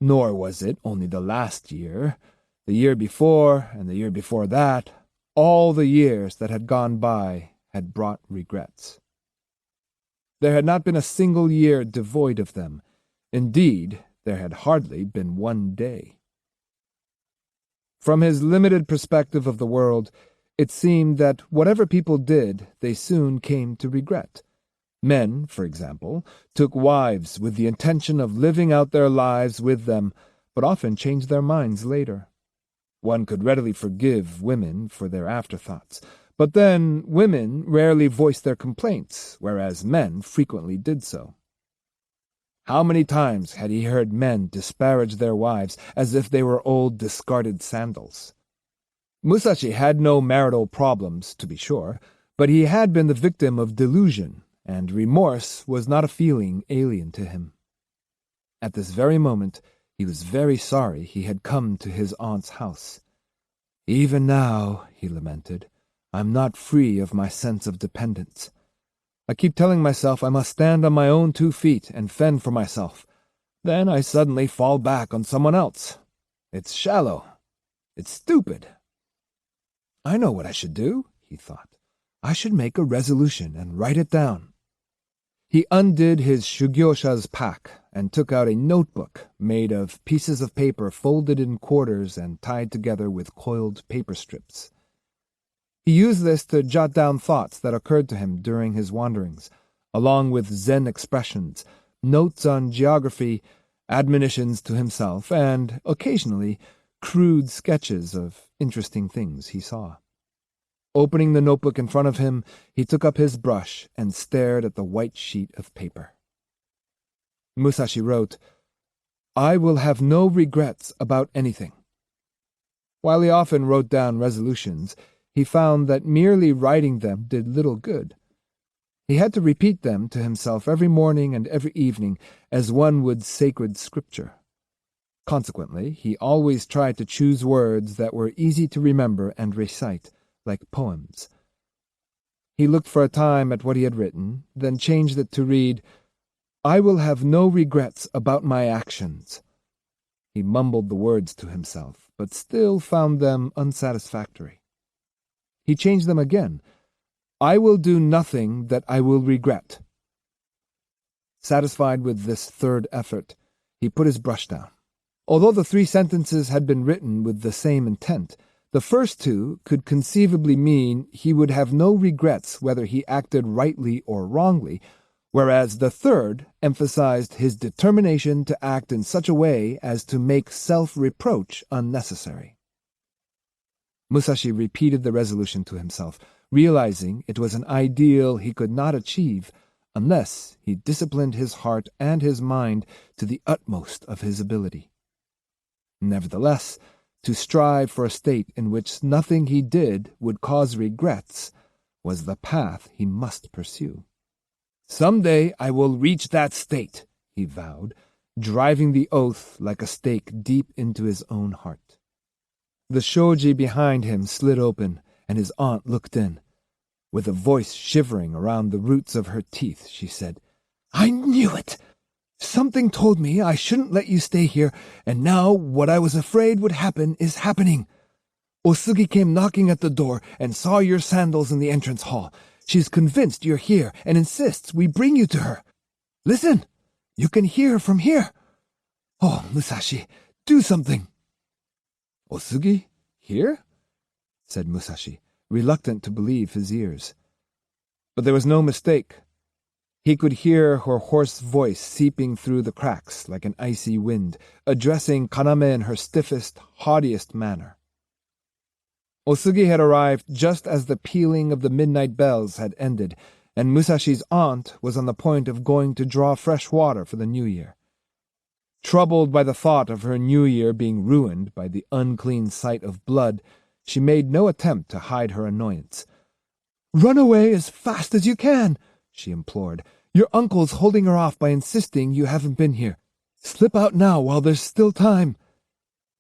Nor was it only the last year. The year before, and the year before that, all the years that had gone by had brought regrets. There had not been a single year devoid of them. Indeed, there had hardly been one day. From his limited perspective of the world, it seemed that whatever people did, they soon came to regret. Men, for example, took wives with the intention of living out their lives with them, but often changed their minds later. One could readily forgive women for their afterthoughts, but then women rarely voiced their complaints, whereas men frequently did so. How many times had he heard men disparage their wives as if they were old discarded sandals? Musashi had no marital problems, to be sure, but he had been the victim of delusion, and remorse was not a feeling alien to him. At this very moment, he was very sorry he had come to his aunt's house. "Even now," he lamented, "I'm not free of my sense of dependence. I keep telling myself I must stand on my own 2 feet and fend for myself. Then I suddenly fall back on someone else. It's shallow. It's stupid. I know what I should do," he thought. "I should make a resolution and write it down." He undid his shugyosha's pack and took out a notebook made of pieces of paper folded in quarters and tied together with coiled paper strips. He used this to jot down thoughts that occurred to him during his wanderings, along with Zen expressions, notes on geography, admonitions to himself, and, occasionally, crude sketches of interesting things he saw. Opening the notebook in front of him, he took up his brush and stared at the white sheet of paper. Musashi wrote, "I will have no regrets about anything." While he often wrote down resolutions, he found that merely writing them did little good. He had to repeat them to himself every morning and every evening, as one would sacred scripture. Consequently, he always tried to choose words that were easy to remember and recite, like poems. He looked for a time at what he had written, then changed it to read, "I will have no regrets about my actions." He mumbled the words to himself, but still found them unsatisfactory. He changed them again. "I will do nothing that I will regret." Satisfied with this third effort, he put his brush down. Although the 3 sentences had been written with the same intent, the first 2 could conceivably mean he would have no regrets whether he acted rightly or wrongly, whereas the third emphasized his determination to act in such a way as to make self-reproach unnecessary. Musashi repeated the resolution to himself, realizing it was an ideal he could not achieve unless he disciplined his heart and his mind to the utmost of his ability. Nevertheless, to strive for a state in which nothing he did would cause regrets was the path he must pursue. "Some day I will reach that state," he vowed, driving the oath like a stake deep into his own heart. The shoji behind him slid open, and his aunt looked in. With a voice shivering around the roots of her teeth, she said, "I knew it! Something told me I shouldn't let you stay here, and now what I was afraid would happen is happening. Osugi came knocking at the door and saw your sandals in the entrance hall. She's convinced you're here and insists we bring you to her. Listen! You can hear from here. Oh, Musashi, do something!" "Osugi? Here?" said Musashi, reluctant to believe his ears. But there was no mistake. He could hear her hoarse voice seeping through the cracks like an icy wind, addressing Kaname in her stiffest, haughtiest manner. Osugi had arrived just as the pealing of the midnight bells had ended, and Musashi's aunt was on the point of going to draw fresh water for the new year. Troubled by the thought of her new year being ruined by the unclean sight of blood, she made no attempt to hide her annoyance. "Run away as fast as you can," she implored. "Your uncle's holding her off by insisting you haven't been here. Slip out now while there's still time."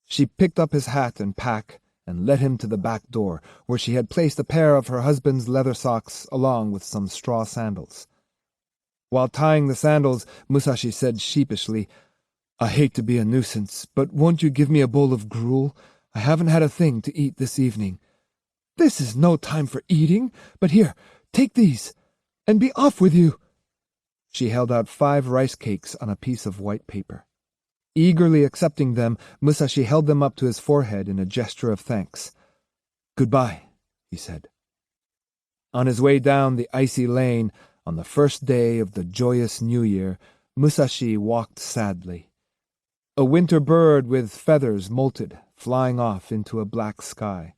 She picked up his hat and pack and led him to the back door, where she had placed a pair of her husband's leather socks along with some straw sandals. While tying the sandals, Musashi said sheepishly, "I hate to be a nuisance, but won't you give me a bowl of gruel? I haven't had a thing to eat this evening." "This is no time for eating, but here, take these, and be off with you." She held out 5 rice cakes on a piece of white paper. Eagerly accepting them, Musashi held them up to his forehead in a gesture of thanks. "Goodbye," he said. On his way down the icy lane, on the first day of the joyous New Year, Musashi walked sadly. A winter bird with feathers molted, flying off into a black sky.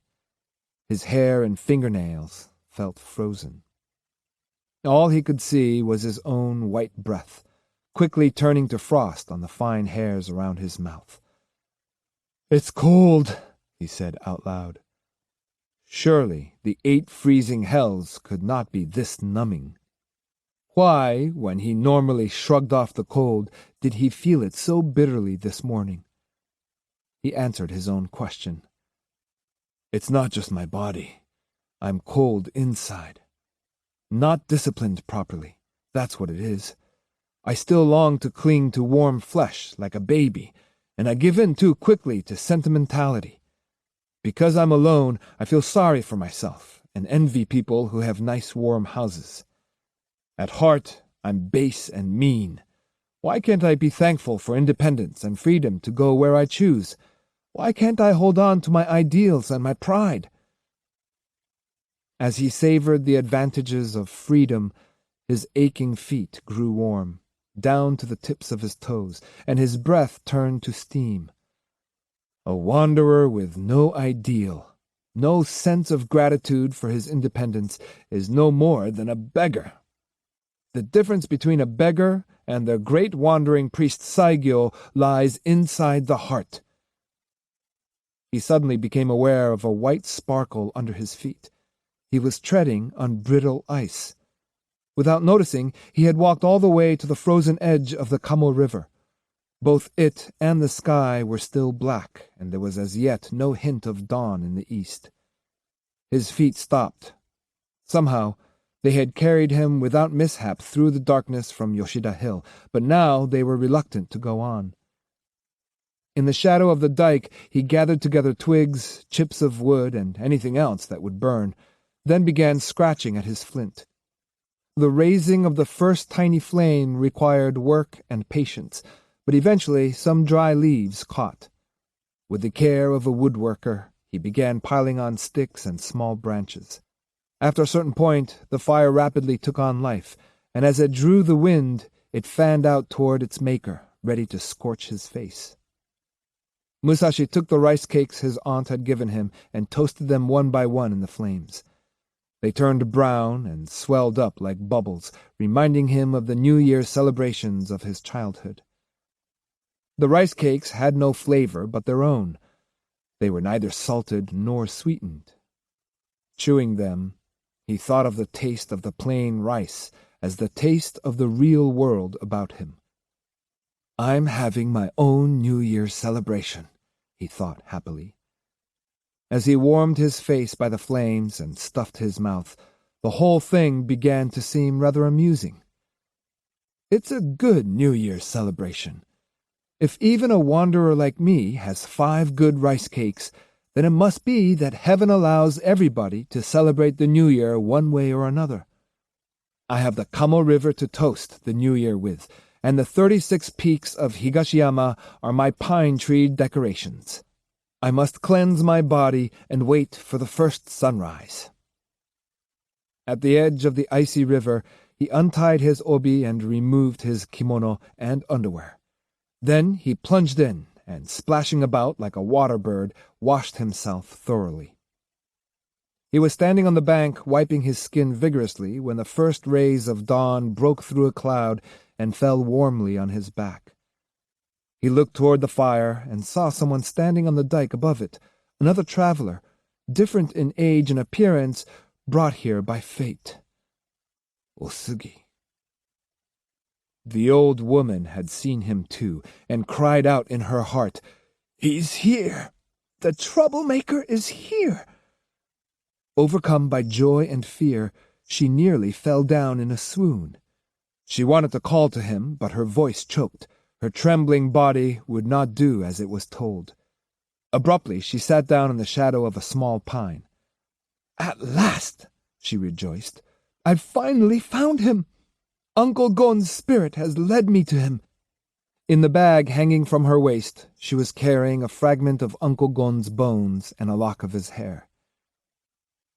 His hair and fingernails felt frozen. All he could see was his own white breath, quickly turning to frost on the fine hairs around his mouth. "It's cold," he said out loud. Surely the 8 freezing hells could not be this numbing. Why, when he normally shrugged off the cold, did he feel it so bitterly this morning? He answered his own question. "It's not just my body. I'm cold inside. Not disciplined properly, that's what it is. I still long to cling to warm flesh like a baby, and I give in too quickly to sentimentality. Because I'm alone, I feel sorry for myself and envy people who have nice warm houses. At heart, I'm base and mean. Why can't I be thankful for independence and freedom to go where I choose? Why can't I hold on to my ideals and my pride?" As he savored the advantages of freedom, his aching feet grew warm, down to the tips of his toes, and his breath turned to steam. A wanderer with no ideal, no sense of gratitude for his independence, is no more than a beggar. The difference between a beggar and the great wandering priest Saigyo lies inside the heart. He suddenly became aware of a white sparkle under his feet. He was treading on brittle ice. Without noticing, he had walked all the way to the frozen edge of the Kamo River. Both it and the sky were still black, and there was as yet no hint of dawn in the east. His feet stopped. Somehow, they had carried him without mishap through the darkness from Yoshida Hill, but now they were reluctant to go on. In the shadow of the dike, he gathered together twigs, chips of wood, and anything else that would burn, then began scratching at his flint. The raising of the first tiny flame required work and patience, but eventually some dry leaves caught. With the care of a woodworker, he began piling on sticks and small branches. After a certain point, the fire rapidly took on life, and as it drew the wind, it fanned out toward its maker, ready to scorch his face. Musashi took the rice cakes his aunt had given him and toasted them one by one in the flames. They turned brown and swelled up like bubbles, reminding him of the New Year's celebrations of his childhood. The rice cakes had no flavor but their own. They were neither salted nor sweetened. Chewing them, he thought of the taste of the plain rice as the taste of the real world about him. "I'm having my own New Year's celebration," he thought happily. As he warmed his face by the flames and stuffed his mouth, the whole thing began to seem rather amusing. It's a good New Year's celebration. If even a wanderer like me has 5 good rice cakes, then it must be that heaven allows everybody to celebrate the New Year one way or another. I have the Kamo River to toast the New Year with, and the 36 peaks of Higashiyama are my pine tree decorations. I must cleanse my body and wait for the first sunrise. At the edge of the icy river, he untied his obi and removed his kimono and underwear. Then he plunged in and, splashing about like a water bird, washed himself thoroughly. He was standing on the bank, wiping his skin vigorously, when the first rays of dawn broke through a cloud and fell warmly on his back. He looked toward the fire and saw someone standing on the dike above it, another traveler, different in age and appearance, brought here by fate. Otsugi. The old woman had seen him too, and cried out in her heart, "He's here! The troublemaker is here!" Overcome by joy and fear, she nearly fell down in a swoon. She wanted to call to him, but her voice choked. Her trembling body would not do as it was told. Abruptly, she sat down in the shadow of a small pine. "At last," she rejoiced, "I've finally found him. Uncle Gon's spirit has led me to him." In the bag hanging from her waist, she was carrying a fragment of Uncle Gon's bones and a lock of his hair.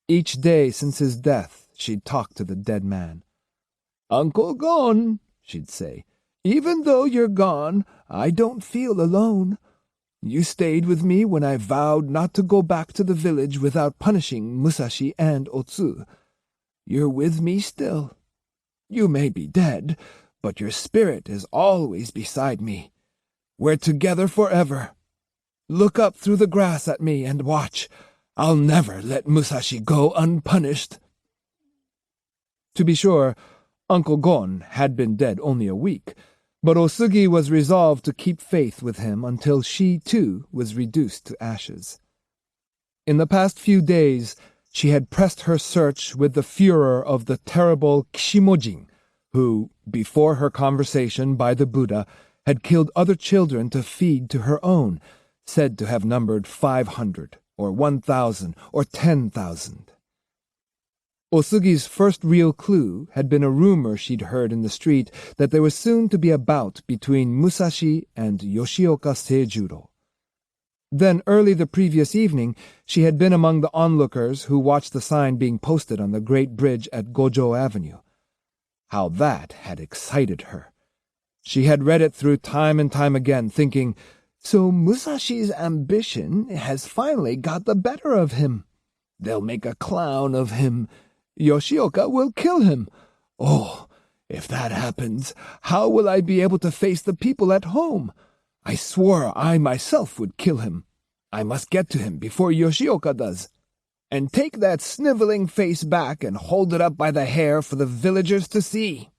Each day since his death, she'd talk to the dead man. "Uncle Gon," she'd say, "even though you're gone, I don't feel alone. You stayed with me when I vowed not to go back to the village without punishing Musashi and Otsu. You're with me still. You may be dead, but your spirit is always beside me. We're together forever. Look up through the grass at me and watch. I'll never let Musashi go unpunished." To be sure, Uncle Gon had been dead only a week, but Otsugi was resolved to keep faith with him until she, too, was reduced to ashes. In the past few days, she had pressed her search with the furor of the terrible Kishimojin, who, before her conversation by the Buddha, had killed other children to feed to her own, said to have numbered 500, or 1,000, or 10,000. Otsugi's first real clue had been a rumor she'd heard in the street that there was soon to be a bout between Musashi and Yoshioka Seijuro. Then, early the previous evening, she had been among the onlookers who watched the sign being posted on the great bridge at Gojo Avenue. How that had excited her. She had read it through time and time again, thinking, "So Musashi's ambition has finally got the better of him. They'll make a clown of him. Yoshioka will kill him. Oh, if that happens, how will I be able to face the people at home? I swore I myself would kill him. I must get to him before Yoshioka does. and take that sniveling face back and hold it up by the hair for the villagers to see."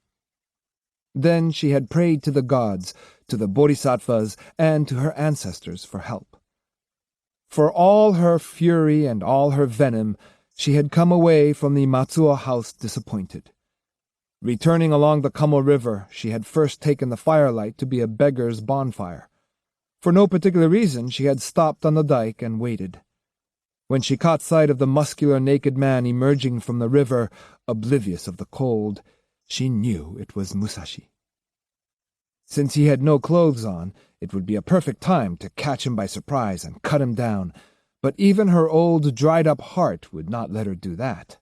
Then she had prayed to the gods, to the bodhisattvas, and to her ancestors for help. For all her fury and all her venom, she had come away from the Matsuo house disappointed. Returning along the Kamo River, she had first taken the firelight to be a beggar's bonfire. For no particular reason, she had stopped on the dike and waited. When she caught sight of the muscular naked man emerging from the river, oblivious of the cold, she knew it was Musashi. Since he had no clothes on, it would be a perfect time to catch him by surprise and cut him down, but even her old, dried-up heart would not let her do that.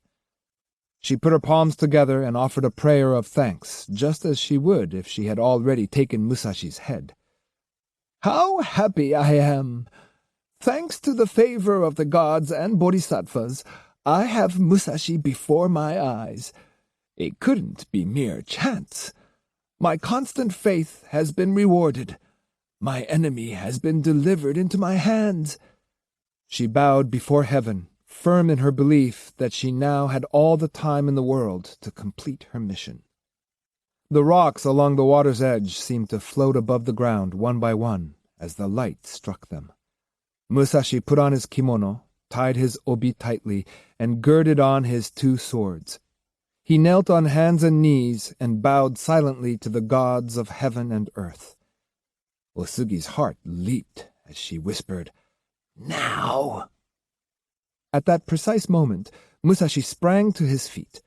She put her palms together and offered a prayer of thanks, just as she would if she had already taken Musashi's head. "How happy I am! Thanks to the favor of the gods and bodhisattvas, I have Musashi before my eyes. It couldn't be mere chance. My constant faith has been rewarded. My enemy has been delivered into my hands." She bowed before heaven, firm in her belief that she now had all the time in the world to complete her mission. The rocks along the water's edge seemed to float above the ground one by one as the light struck them. Musashi put on his kimono, tied his obi tightly, and girded on his 2 swords. He knelt on hands and knees and bowed silently to the gods of heaven and earth. Osugi's heart leaped as she whispered, "Now!" At that precise moment, Musashi sprang to his feet.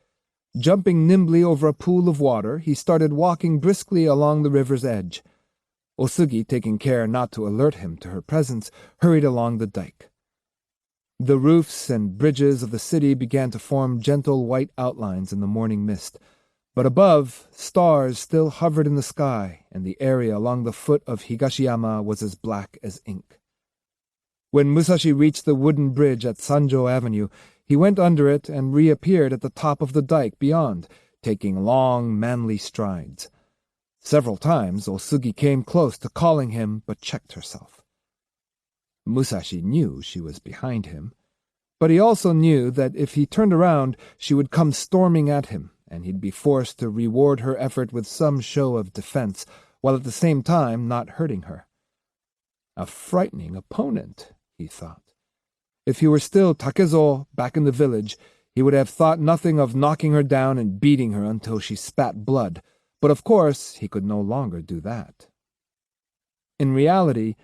Jumping nimbly over a pool of water, he started walking briskly along the river's edge. Osugi, taking care not to alert him to her presence, hurried along the dike. The roofs and bridges of the city began to form gentle white outlines in the morning mist, but above, stars still hovered in the sky, and the area along the foot of Higashiyama was as black as ink. When Musashi reached the wooden bridge at Sanjo Avenue, he went under it and reappeared at the top of the dike beyond, taking long, manly strides. Several times Osugi came close to calling him, but checked herself. Musashi knew she was behind him, but he also knew that if he turned around, she would come storming at him, and he'd be forced to reward her effort with some show of defense, while at the same time not hurting her. A frightening opponent, he thought. If he were still Takezo back in the village, he would have thought nothing of knocking her down and beating her until she spat blood, but of course he could no longer do that. In reality,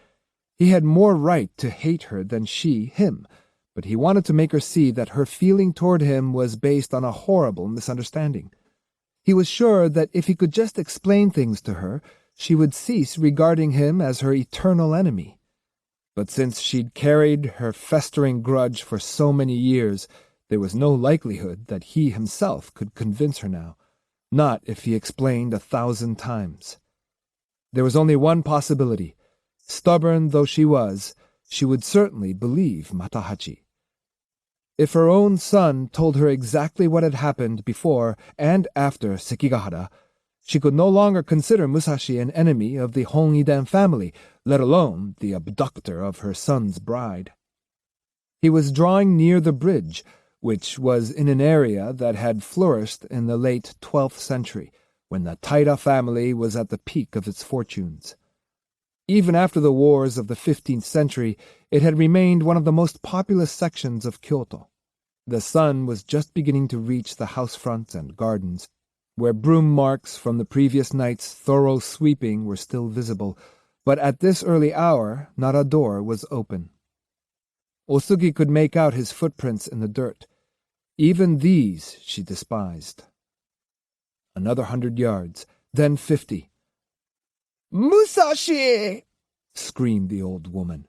he had more right to hate her than she him, but he wanted to make her see that her feeling toward him was based on a horrible misunderstanding. He was sure that if he could just explain things to her, she would cease regarding him as her eternal enemy. But since she'd carried her festering grudge for so many years, there was no likelihood that he himself could convince her now, not if he explained 1,000 times. There was only one possibility. Stubborn though she was, she would certainly believe Matahachi. If her own son told her exactly what had happened before and after Sekigahara, she could no longer consider Musashi an enemy of the Hongiden family, let alone the abductor of her son's bride. He was drawing near the bridge, which was in an area that had flourished in the late 12th century, when the Taira family was at the peak of its fortunes. Even after the wars of the 15th century, it had remained one of the most populous sections of Kyoto. The sun was just beginning to reach the house fronts and gardens, where broom marks from the previous night's thorough sweeping were still visible, but at this early hour not a door was open. Osugi could make out his footprints in the dirt. Even these she despised. Another 100 yards, then 50. "Musashi!" screamed the old woman.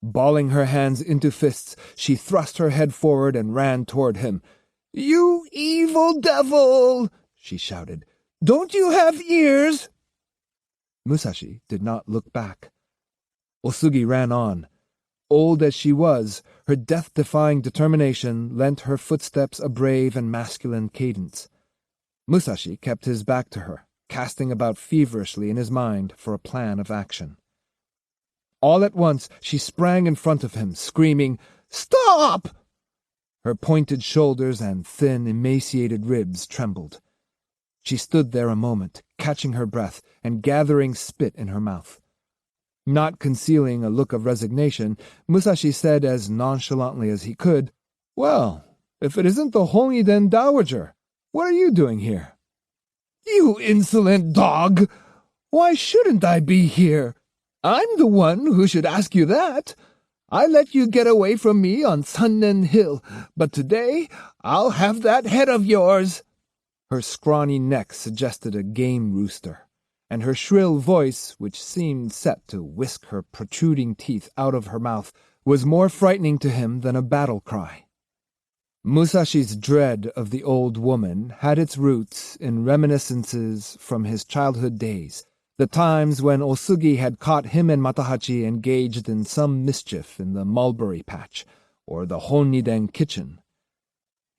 Balling her hands into fists, she thrust her head forward and ran toward him. "You evil devil!" she shouted. "Don't you have ears?" Musashi did not look back. Osugi ran on. Old as she was, her death-defying determination lent her footsteps a brave and masculine cadence. Musashi kept his back to her, casting about feverishly in his mind for a plan of action. All at once she sprang in front of him, screaming, "Stop!" Her pointed shoulders and thin, emaciated ribs trembled. She stood there a moment, catching her breath and gathering spit in her mouth. Not concealing a look of resignation, Musashi said as nonchalantly as he could, "Well, if it isn't the Honiden Dowager, what are you doing here?" "You insolent dog! Why shouldn't I be here? I'm the one who should ask you that. I let you get away from me on Sunnen Hill, but today I'll have that head of yours." Her scrawny neck suggested a game rooster, and her shrill voice, which seemed set to whisk her protruding teeth out of her mouth, was more frightening to him than a battle cry. Musashi's dread of the old woman had its roots in reminiscences from his childhood days, the times when Osugi had caught him and Matahachi engaged in some mischief in the mulberry patch, or the Honniden kitchen.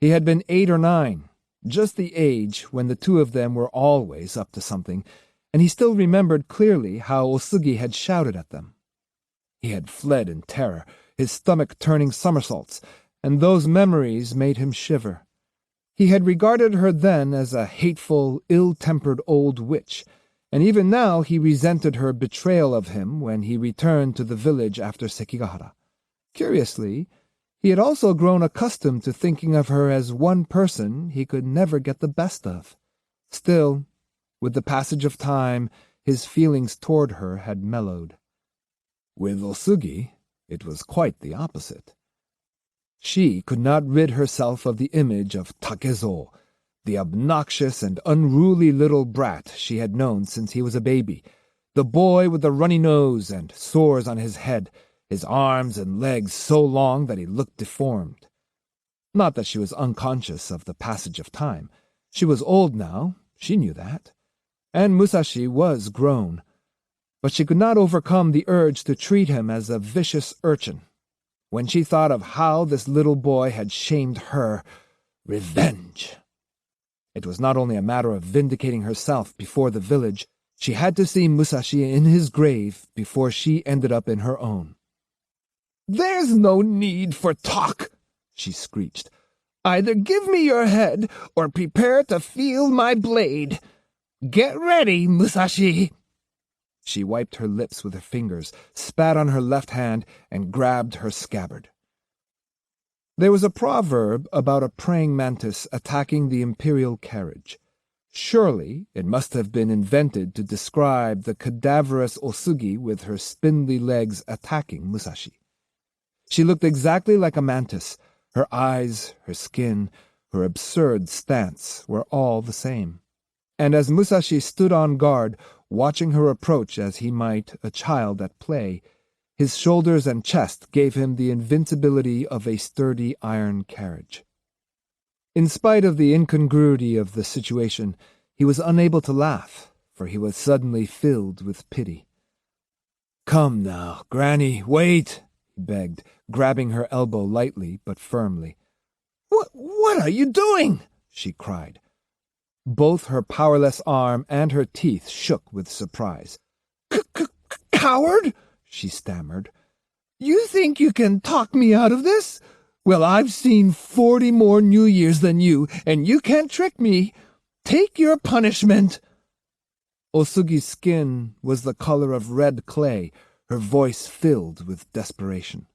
He had been 8 or 9, just the age when the two of them were always up to something, and he still remembered clearly how Osugi had shouted at them. He had fled in terror, his stomach turning somersaults, and those memories made him shiver. He had regarded her then as a hateful, ill-tempered old witch, and even now he resented her betrayal of him when he returned to the village after Sekigahara. Curiously, he had also grown accustomed to thinking of her as one person he could never get the best of. Still, with the passage of time, his feelings toward her had mellowed. With Osugi, it was quite the opposite. She could not rid herself of the image of Takezo, the obnoxious and unruly little brat she had known since he was a baby, the boy with the runny nose and sores on his head, his arms and legs so long that he looked deformed. Not that she was unconscious of the passage of time. She was old now, she knew that, and Musashi was grown, but she could not overcome the urge to treat him as a vicious urchin. When she thought of how this little boy had shamed her, revenge. It was not only a matter of vindicating herself before the village. She had to see Musashi in his grave before she ended up in her own. "There's no need for talk," she screeched. "Either give me your head or prepare to feel my blade. Get ready, Musashi." She wiped her lips with her fingers, spat on her left hand, and grabbed her scabbard. There was a proverb about a praying mantis attacking the imperial carriage. Surely it must have been invented to describe the cadaverous Osugi with her spindly legs attacking Musashi. She looked exactly like a mantis. Her eyes, her skin, her absurd stance were all the same. And as Musashi stood on guard, watching her approach as he might a child at play, his shoulders and chest gave him the invincibility of a sturdy iron carriage. In spite of the incongruity of the situation, he was unable to laugh, for he was suddenly filled with pity. "Come now, Granny, wait," he begged, grabbing her elbow lightly but firmly. What are you doing?" she cried. Both her powerless arm and her teeth shook with surprise. "Coward!" she stammered. "You think you can talk me out of this? Well, I've seen 40 more New Years than you, and you can't trick me. Take your punishment." Osugi's skin was the color of red clay, her voice filled with desperation.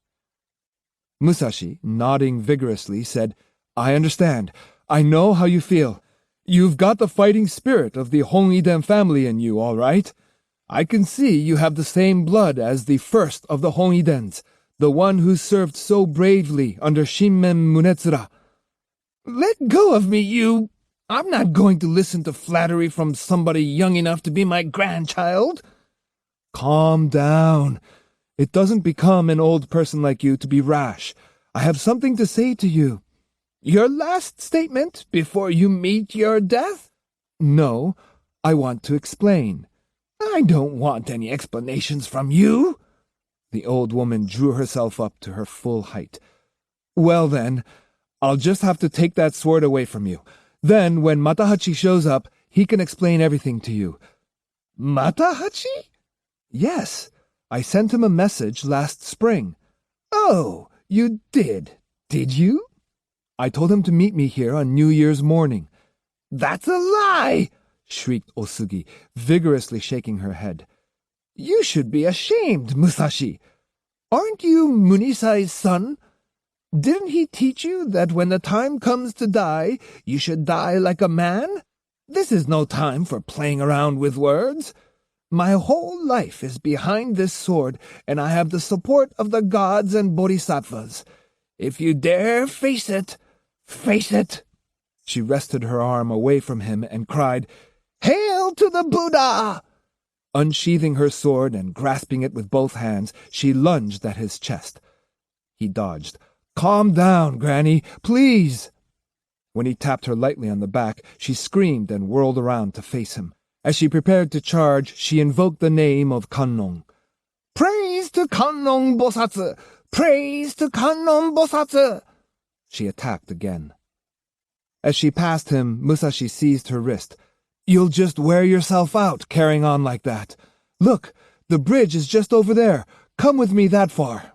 Musashi, nodding vigorously, said, "I understand. I know how you feel. You've got the fighting spirit of the Honiden family in you, all right. I can see you have the same blood as the first of the Honidens, the one who served so bravely under Shinmen Munetsura." "Let go of me, you... I'm not going to listen to flattery from somebody young enough to be my grandchild." "Calm down. It doesn't become an old person like you to be rash. I have something to say to you." "Your last statement before you meet your death?" "No, I want to explain." "I don't want any explanations from you." The old woman drew herself up to her full height. "Well then, I'll just have to take that sword away from you. Then, when Matahachi shows up, he can explain everything to you." "Matahachi?" "Yes, I sent him a message last spring." "Oh, you did you?" I told him to meet me here on New Year's morning." "That's a lie!" shrieked Otsugi, vigorously shaking her head. "You should be ashamed, Musashi. Aren't you Munisai's son? Didn't he teach you that when the time comes to die, you should die like a man? This is no time for playing around with words. My whole life is behind this sword, and I have the support of the gods and bodhisattvas. If you dare face it, face it." She wrested her arm away from him and cried, "Hail to the Buddha!" Unsheathing her sword and grasping it with both hands, she lunged at his chest. He dodged. "Calm down, Granny, please." When he tapped her lightly on the back, she screamed and whirled around to face him. As she prepared to charge, she invoked the name of Kannon. "Praise to Kannon Bosatsu! Praise to Kannon Bosatsu!" She attacked again. As she passed him, Musashi seized her wrist. "You'll just wear yourself out, carrying on like that. Look, the bridge is just over there. Come with me that far."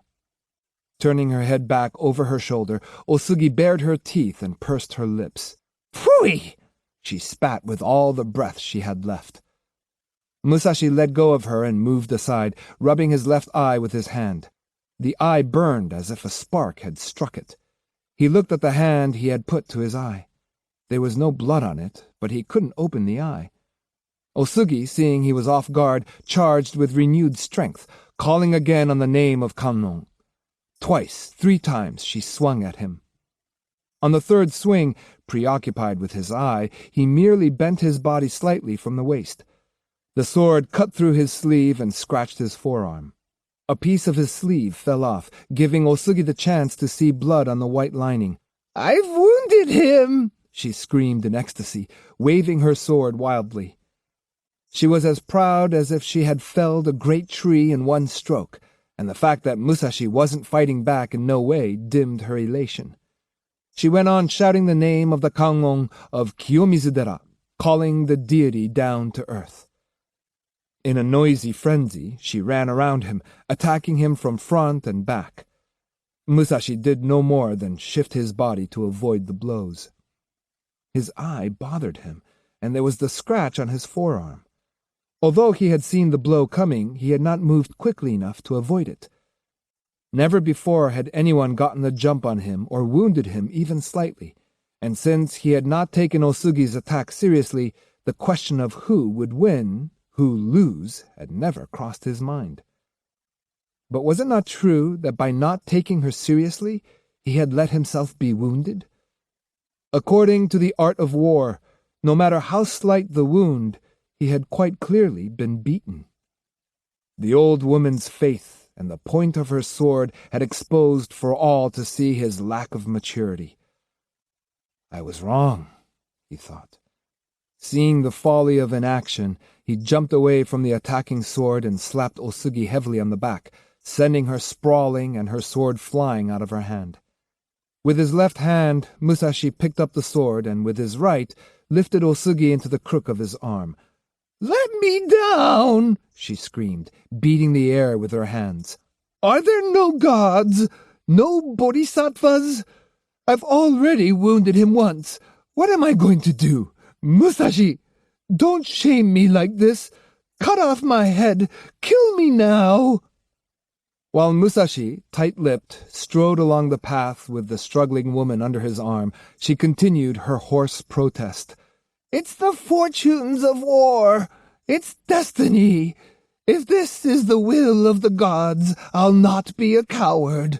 Turning her head back over her shoulder, Otsugi bared her teeth and pursed her lips. "Phooey!" She spat with all the breath she had left. Musashi let go of her and moved aside, rubbing his left eye with his hand. The eye burned as if a spark had struck it. He looked at the hand he had put to his eye. There was no blood on it, but he couldn't open the eye. Otsugi, seeing he was off guard, charged with renewed strength, calling again on the name of Kannon. Twice, 3 times, she swung at him. On the third swing, preoccupied with his eye, he merely bent his body slightly from the waist. The sword cut through his sleeve and scratched his forearm. A piece of his sleeve fell off, giving Otsugi the chance to see blood on the white lining. "I've wounded him!" she screamed in ecstasy, waving her sword wildly. She was as proud as if she had felled a great tree in one stroke, and the fact that Musashi wasn't fighting back in no way dimmed her elation. She went on shouting the name of the Kannon of Kiyomizudera, calling the deity down to earth. In a noisy frenzy, she ran around him, attacking him from front and back. Musashi did no more than shift his body to avoid the blows. His eye bothered him, and there was the scratch on his forearm. Although he had seen the blow coming, he had not moved quickly enough to avoid it. Never before had anyone gotten the jump on him or wounded him even slightly, and since he had not taken Otsugi's attack seriously, the question of who would win, who lose, had never crossed his mind. But was it not true that by not taking her seriously, he had let himself be wounded? According to the art of war, no matter how slight the wound, he had quite clearly been beaten. The old woman's faith and the point of her sword had exposed for all to see his lack of maturity. I was wrong, he thought. Seeing the folly of inaction, he jumped away from the attacking sword and slapped Otsugi heavily on the back, sending her sprawling and her sword flying out of her hand. With his left hand, Musashi picked up the sword and with his right lifted Otsugi into the crook of his arm. "Let me down!" she screamed, beating the air with her hands. "Are there no gods? No bodhisattvas? I've already wounded him once. What am I going to do? Musashi, don't shame me like this. Cut off my head. Kill me now." While Musashi, tight-lipped, strode along the path with the struggling woman under his arm, she continued her hoarse protest. "It's the fortunes of war. It's destiny. If this is the will of the gods, I'll not be a coward.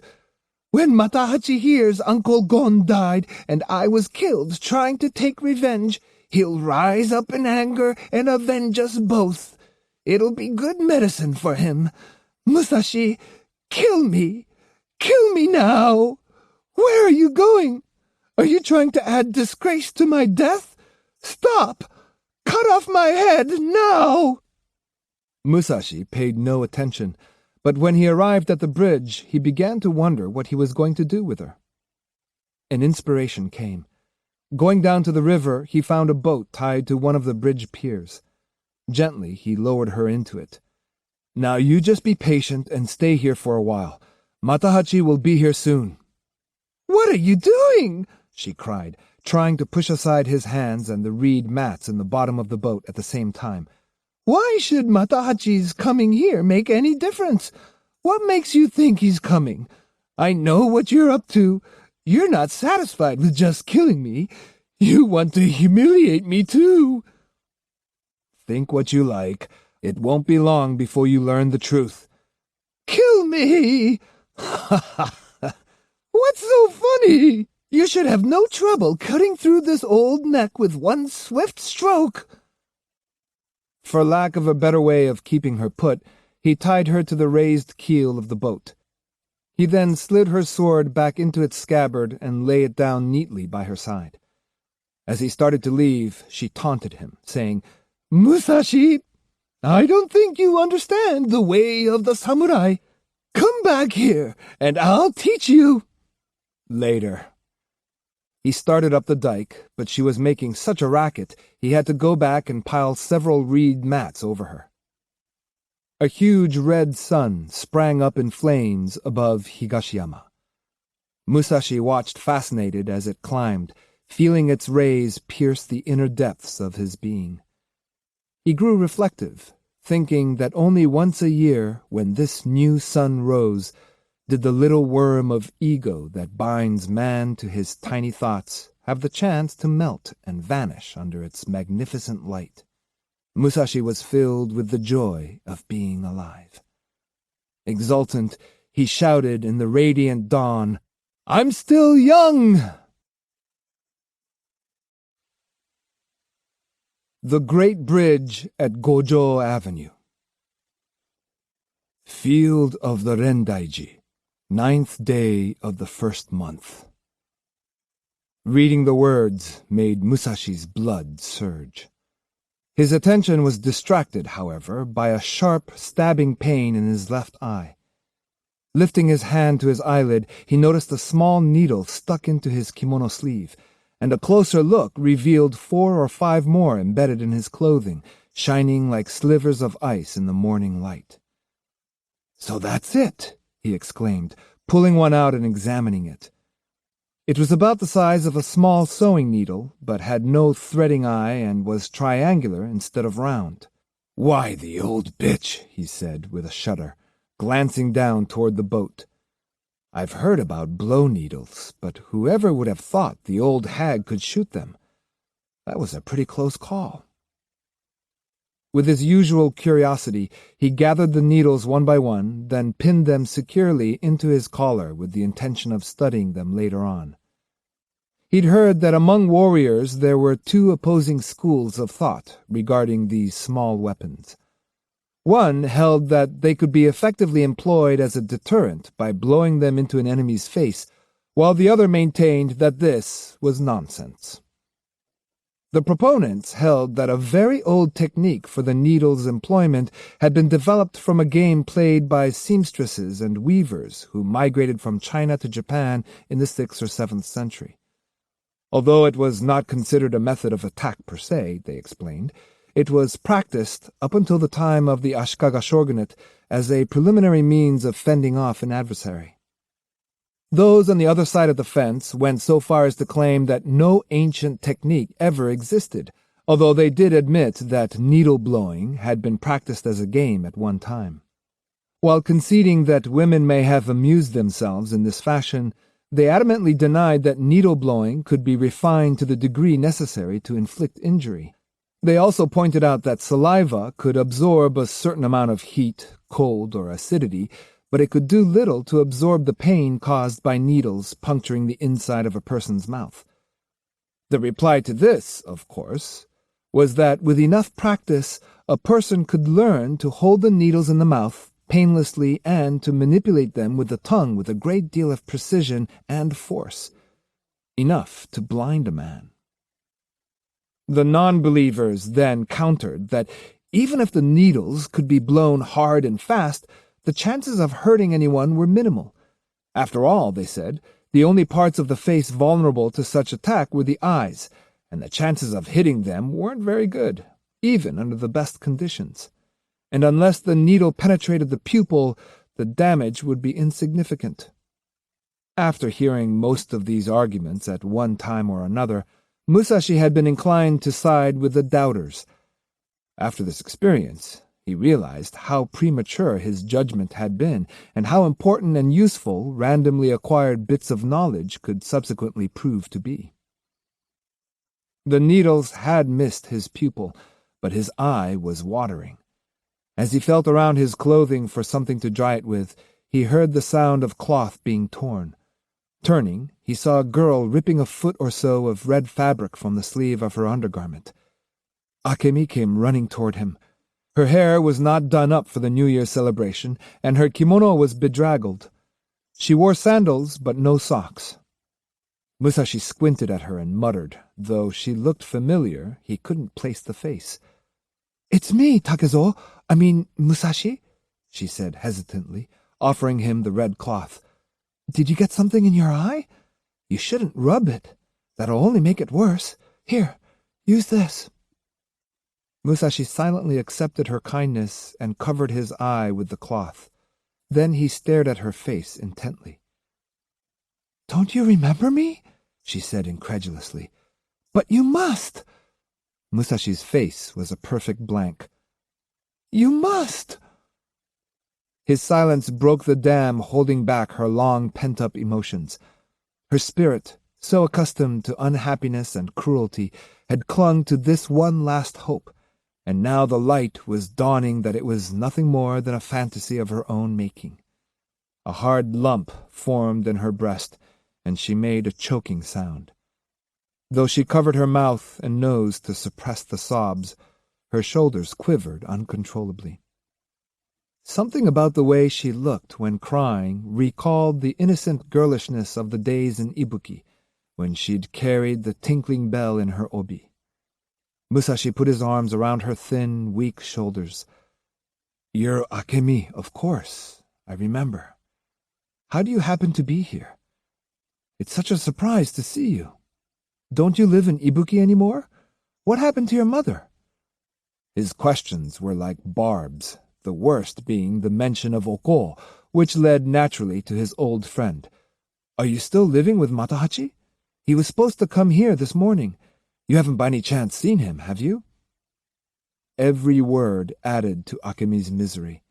When Matahachi hears Uncle Gon died and I was killed trying to take revenge, he'll rise up in anger and avenge us both. It'll be good medicine for him. Musashi, kill me. Kill me now. Where are you going? Are you trying to add disgrace to my death? Stop! Cut off my head, now!" Musashi paid no attention, but when he arrived at the bridge, he began to wonder what he was going to do with her. An inspiration came. Going down to the river, he found a boat tied to one of the bridge piers. Gently, he lowered her into it. "Now you just be patient and stay here for a while. Matahachi will be here soon." "What are you doing?" she cried, trying to push aside his hands and the reed mats in the bottom of the boat at the same time. "Why should Matahachi's coming here make any difference? What makes you think he's coming? I know what you're up to. You're not satisfied with just killing me. You want to humiliate me, too." "Think what you like. It won't be long before you learn the truth." "Kill me!" "Ha ha ha! What's so funny? You should have no trouble cutting through this old neck with one swift stroke." For lack of a better way of keeping her put, he tied her to the raised keel of the boat. He then slid her sword back into its scabbard and lay it down neatly by her side. As he started to leave, she taunted him, saying, "Musashi, I don't think you understand the way of the samurai. Come back here, and I'll teach you." Later. He started up the dike, but she was making such a racket he had to go back and pile several reed mats over her. A huge red sun sprang up in flames above Higashiyama. Musashi watched fascinated as it climbed, feeling its rays pierce the inner depths of his being. He grew reflective, thinking that only once a year, when this new sun rose, did the little worm of ego that binds man to his tiny thoughts have the chance to melt and vanish under its magnificent light. Musashi was filled with the joy of being alive. Exultant, he shouted in the radiant dawn, "I'm still young!" The Great Bridge at Gojo Avenue. Field of the Rendaiji, 9th day of the 1st month. Reading the words made Musashi's blood surge. His attention was distracted, however, by a sharp, stabbing pain in his left eye. Lifting his hand to his eyelid, he noticed a small needle stuck into his kimono sleeve, and a closer look revealed 4 or 5 more embedded in his clothing, shining like slivers of ice in the morning light. "So that's it," he exclaimed, pulling one out and examining it. It was about the size of a small sewing needle, but had no threading eye and was triangular instead of round. "Why, the old bitch," he said with a shudder, glancing down toward the boat. "I've heard about blow needles, but whoever would have thought the old hag could shoot them? That was a pretty close call." With his usual curiosity, he gathered the needles one by one, then pinned them securely into his collar with the intention of studying them later on. He'd heard that among warriors there were 2 opposing schools of thought regarding these small weapons. One held that they could be effectively employed as a deterrent by blowing them into an enemy's face, while the other maintained that this was nonsense. The proponents held that a very old technique for the needle's employment had been developed from a game played by seamstresses and weavers who migrated from China to Japan in the 6th or 7th century. Although it was not considered a method of attack per se, they explained, it was practiced up until the time of the Ashikaga shogunate as a preliminary means of fending off an adversary. Those on the other side of the fence went so far as to claim that no ancient technique ever existed, although they did admit that needle-blowing had been practiced as a game at one time. While conceding that women may have amused themselves in this fashion, they adamantly denied that needle-blowing could be refined to the degree necessary to inflict injury. They also pointed out that saliva could absorb a certain amount of heat, cold, or acidity, but it could do little to absorb the pain caused by needles puncturing the inside of a person's mouth. The reply to this, of course, was that with enough practice, a person could learn to hold the needles in the mouth painlessly and to manipulate them with the tongue with a great deal of precision and force, enough to blind a man. The non-believers then countered that even if the needles could be blown hard and fast, the chances of hurting anyone were minimal. After all, they said, the only parts of the face vulnerable to such attack were the eyes, and the chances of hitting them weren't very good, even under the best conditions. And unless the needle penetrated the pupil, the damage would be insignificant. After hearing most of these arguments at one time or another, Musashi had been inclined to side with the doubters. After this experience, he realized how premature his judgment had been and how important and useful randomly acquired bits of knowledge could subsequently prove to be. The needles had missed his pupil, but his eye was watering. As he felt around his clothing for something to dry it with, he heard the sound of cloth being torn. Turning, he saw a girl ripping a foot or so of red fabric from the sleeve of her undergarment. Akemi came running toward him. Her hair was not done up for the New Year celebration, and her kimono was bedraggled. She wore sandals, but no socks. Musashi squinted at her and muttered. Though she looked familiar, he couldn't place the face. "It's me, Musashi," she said hesitantly, offering him the red cloth. "Did you get something in your eye? You shouldn't rub it. That'll only make it worse. Here, use this." Musashi silently accepted her kindness and covered his eye with the cloth. Then he stared at her face intently. "Don't you remember me?" she said incredulously. "But you must." Musashi's face was a perfect blank. "You must." His silence broke the dam holding back her long pent-up emotions. Her spirit, so accustomed to unhappiness and cruelty, had clung to this one last hope, and now the light was dawning that it was nothing more than a fantasy of her own making. A hard lump formed in her breast, and she made a choking sound. Though she covered her mouth and nose to suppress the sobs, her shoulders quivered uncontrollably. Something about the way she looked when crying recalled the innocent girlishness of the days in Ibuki, when she'd carried the tinkling bell in her obi. Musashi put his arms around her thin, weak shoulders. "You're Akemi, of course. I remember. How do you happen to be here? It's such a surprise to see you. Don't you live in Ibuki anymore? What happened to your mother?" His questions were like barbs, the worst being the mention of Oko, which led naturally to his old friend. "Are you still living with Matahachi? He was supposed to come here this morning. You haven't by any chance seen him, have you?" Every word added to Akemi's misery.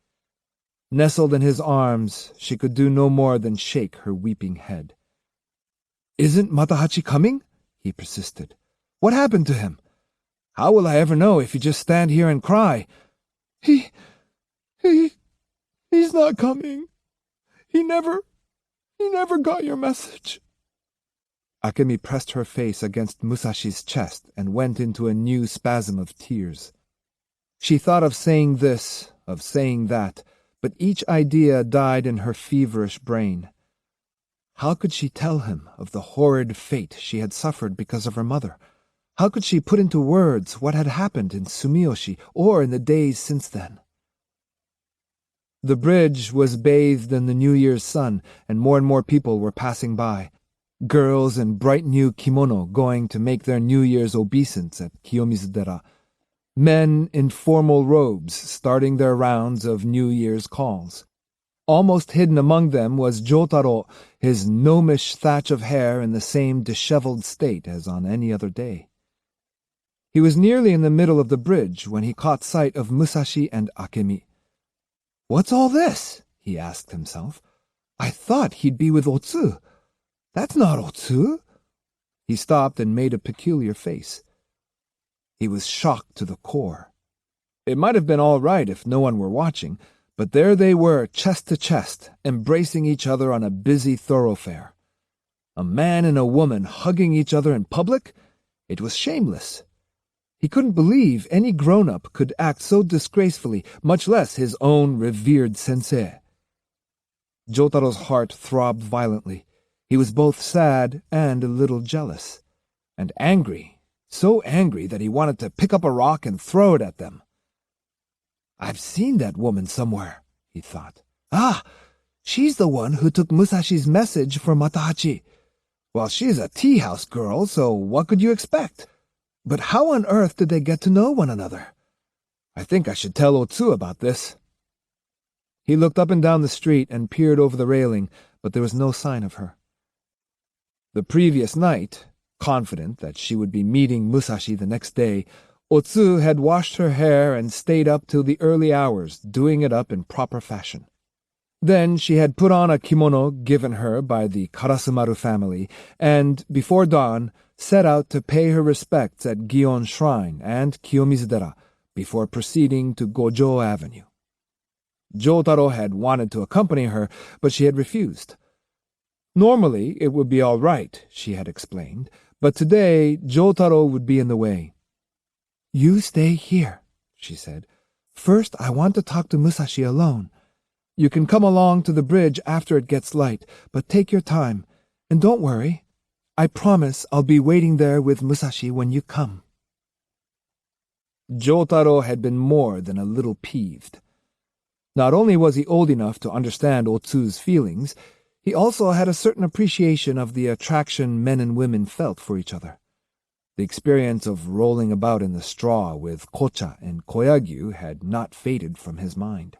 Nestled in his arms, she could do no more than shake her weeping head. "Isn't Matahachi coming?" he persisted. "What happened to him? How will I ever know if you just stand here and cry?" He's not coming. He never got your message." Akemi pressed her face against Musashi's chest and went into a new spasm of tears. She thought of saying this, of saying that, but each idea died in her feverish brain. How could she tell him of the horrid fate she had suffered because of her mother? How could she put into words what had happened in Sumiyoshi or in the days since then? The bridge was bathed in the New Year's sun, and more people were passing by. Girls in bright new kimono going to make their New Year's obeisance at Kiyomizu-dera. Men in formal robes starting their rounds of New Year's calls. Almost hidden among them was Jotaro, his gnomish thatch of hair in the same disheveled state as on any other day. He was nearly in the middle of the bridge when he caught sight of Musashi and Akemi. "What's all this?" he asked himself. "I thought he'd be with Otsu. That's not Otsu." He stopped and made a peculiar face. He was shocked to the core. It might have been all right if no one were watching, but there they were, chest to chest, embracing each other on a busy thoroughfare. A man and a woman hugging each other in public? It was shameless. He couldn't believe any grown-up could act so disgracefully, much less his own revered sensei. Jotaro's heart throbbed violently. He was both sad and a little jealous. And angry, so angry that he wanted to pick up a rock and throw it at them. "I've seen that woman somewhere," he thought. "Ah, she's the one who took Musashi's message for Matahachi. Well, she's a tea-house girl, so what could you expect? But how on earth did they get to know one another? I think I should tell Otsu about this." He looked up and down the street and peered over the railing, but there was no sign of her. The previous night, confident that she would be meeting Musashi the next day, Otsu had washed her hair and stayed up till the early hours, doing it up in proper fashion. Then she had put on a kimono given her by the Karasumaru family, and, before dawn, set out to pay her respects at Gion Shrine and Kiyomizudera before proceeding to Gojo Avenue. Jotaro had wanted to accompany her, but she had refused. Normally it would be all right, she had explained, but today Jotaro would be in the way. "You stay here," she said. "First I want to talk to Musashi alone. You can come along to the bridge after it gets light, but take your time, and don't worry. I promise I'll be waiting there with Musashi when you come." Jotaro had been more than a little peeved. Not only was he old enough to understand Otsu's feelings, he also had a certain appreciation of the attraction men and women felt for each other. The experience of rolling about in the straw with Kocha and Koyagyu had not faded from his mind.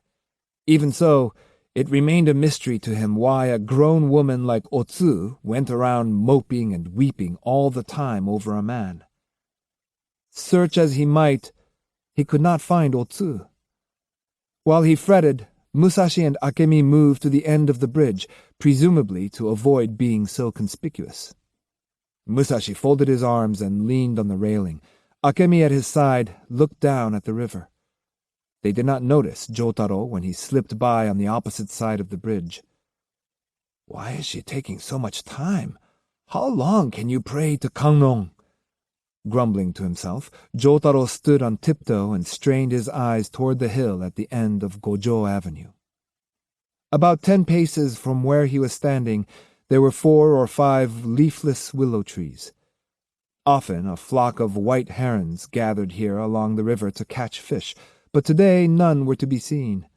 Even so, it remained a mystery to him why a grown woman like Otsu went around moping and weeping all the time over a man. Search as he might, he could not find Otsu. While he fretted, Musashi and Akemi moved to the end of the bridge, presumably to avoid being so conspicuous. Musashi folded his arms and leaned on the railing. Akemi at his side looked down at the river. They did not notice Jotaro when he slipped by on the opposite side of the bridge. "Why is she taking so much time? How long can you pray to Kannon?" Grumbling to himself, Jotaro stood on tiptoe and strained his eyes toward the hill at the end of Gojo Avenue. About 10 paces from where he was standing, there were 4 or 5 leafless willow trees. Often a flock of white herons gathered here along the river to catch fish, but today none were to be seen.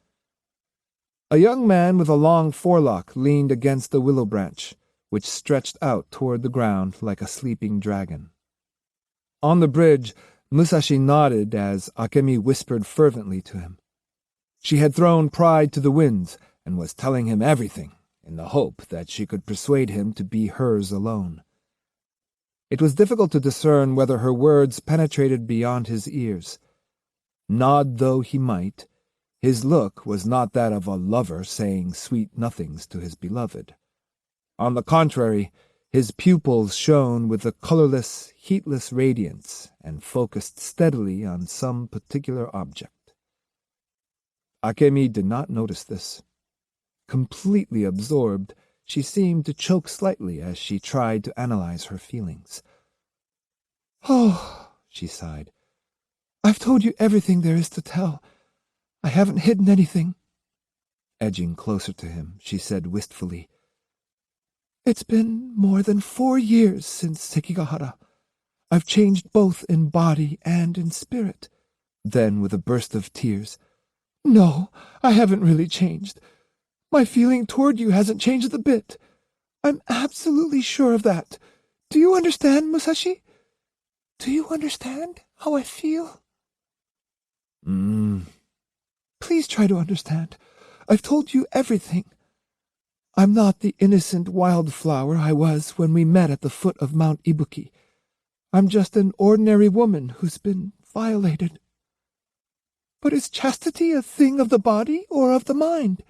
A young man with a long forelock leaned against the willow branch, which stretched out toward the ground like a sleeping dragon. On the bridge, Musashi nodded as Akemi whispered fervently to him. She had thrown pride to the winds and was telling him everything in the hope that she could persuade him to be hers alone. It was difficult to discern whether her words penetrated beyond his ears. Nod though he might, his look was not that of a lover saying sweet nothings to his beloved. On the contrary, his pupils shone with a colorless, heatless radiance and focused steadily on some particular object. Akemi did not notice this. Completely absorbed, she seemed to choke slightly as she tried to analyze her feelings. "Oh," she sighed, "I've told you everything there is to tell. I haven't hidden anything." Edging closer to him, she said wistfully, "It's been more than 4 years since Sekigahara. I've changed both in body and in spirit." Then, with a burst of tears, "No, I haven't really changed. My feeling toward you hasn't changed a bit. I'm absolutely sure of that. Do you understand, Musashi? Do you understand how I feel?" "Please try to understand. I've told you everything. I'm not the innocent wildflower I was when we met at the foot of Mount Ibuki. I'm just an ordinary woman who's been violated. But is chastity a thing of the body or of the mind?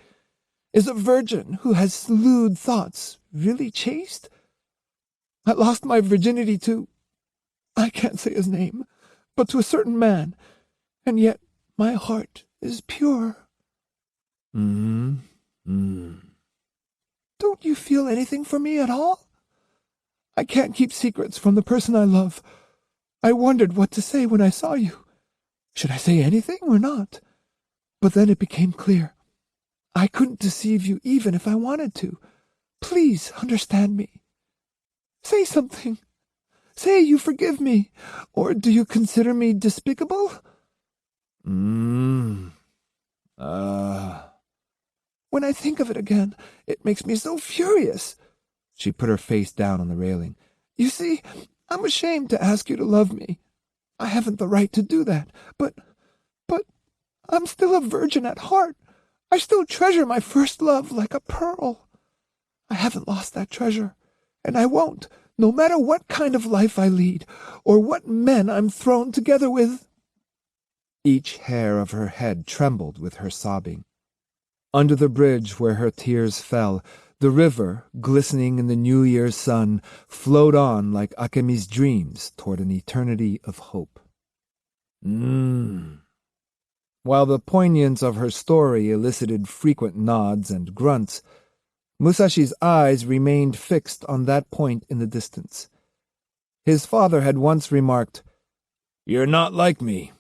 Is a virgin who has lewd thoughts really chaste? I lost my virginity to, I can't say his name, but to a certain man, and yet my heart is pure." "Don't you feel anything for me at all? I can't keep secrets from the person I love. I wondered what to say when I saw you. Should I say anything or not? But then it became clear. I couldn't deceive you even if I wanted to. Please understand me. Say something. Say you forgive me, or do you consider me despicable?" When I think of it again, it makes me so furious." She put her face down on the railing. "You see, I'm ashamed to ask you to love me. I haven't the right to do that, but I'm still a virgin at heart. I still treasure my first love like a pearl. I haven't lost that treasure, and I won't, no matter what kind of life I lead, or what men I'm thrown together with." Each hair of her head trembled with her sobbing. Under the bridge where her tears fell, the river, glistening in the New Year's sun, flowed on like Akemi's dreams toward an eternity of hope. While the poignance of her story elicited frequent nods and grunts, Musashi's eyes remained fixed on that point in the distance. His father had once remarked, "You're not like me.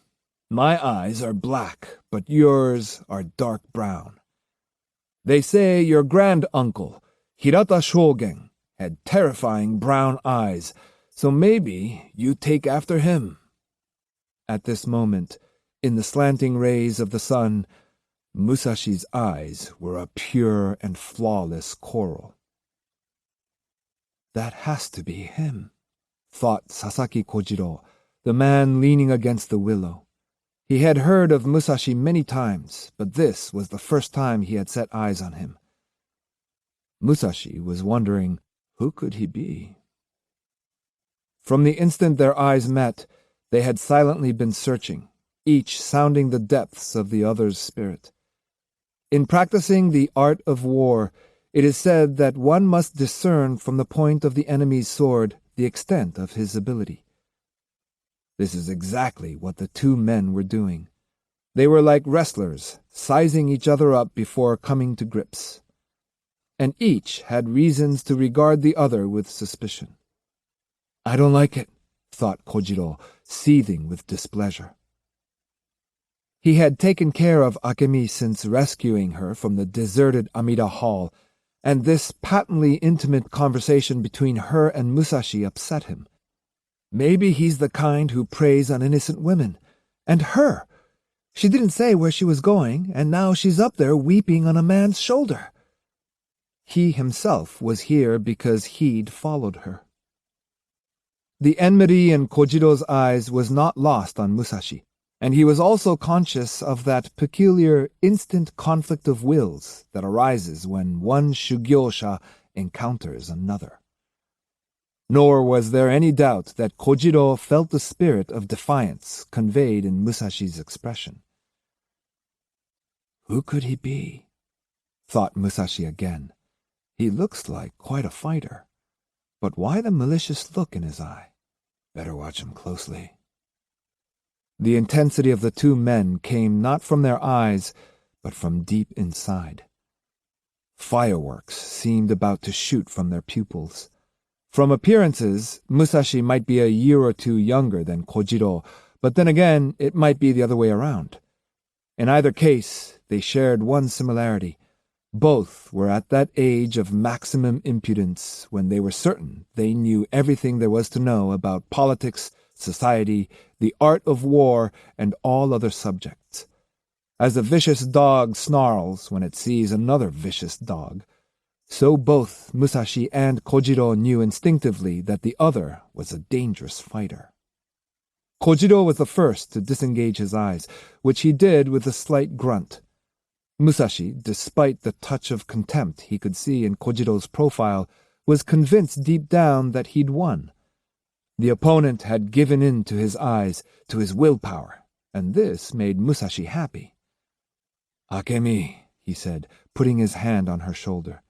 My eyes are black, but yours are dark brown. They say your grand-uncle, Hirata Shogen, had terrifying brown eyes, so maybe you take after him." At this moment, in the slanting rays of the sun, Musashi's eyes were a pure and flawless coral. "That has to be him," thought Sasaki Kojiro, the man leaning against the willow. He had heard of Musashi many times, but this was the first time he had set eyes on him. Musashi was wondering, who could he be? From the instant their eyes met, they had silently been searching, each sounding the depths of the other's spirit. In practicing the art of war, it is said that one must discern from the point of the enemy's sword the extent of his ability. This is exactly what the two men were doing. They were like wrestlers, sizing each other up before coming to grips. And each had reasons to regard the other with suspicion. "I don't like it," thought Kojiro, seething with displeasure. He had taken care of Akemi since rescuing her from the deserted Amida Hall, and this patently intimate conversation between her and Musashi upset him. Maybe he's the kind who preys on innocent women. And her! She didn't say where she was going, and now she's up there weeping on a man's shoulder. He himself was here because he'd followed her. The enmity in Kojiro's eyes was not lost on Musashi, and he was also conscious of that peculiar instant conflict of wills that arises when one shugyosha encounters another. Nor was there any doubt that Kojiro felt the spirit of defiance conveyed in Musashi's expression. "Who could he be?" thought Musashi again. "He looks like quite a fighter. But why the malicious look in his eye? Better watch him closely." The intensity of the two men came not from their eyes, but from deep inside. Fireworks seemed about to shoot from their pupils. From appearances, Musashi might be a year or two younger than Kojiro, but then again, it might be the other way around. In either case, they shared one similarity. Both were at that age of maximum impudence when they were certain they knew everything there was to know about politics, society, the art of war, and all other subjects. As a vicious dog snarls when it sees another vicious dog, so both Musashi and Kojiro knew instinctively that the other was a dangerous fighter. Kojiro was the first to disengage his eyes, which he did with a slight grunt. Musashi, despite the touch of contempt he could see in Kojiro's profile, was convinced deep down that he'd won. The opponent had given in to his eyes, to his willpower, and this made Musashi happy. "Akemi," he said, putting his hand on her shoulder.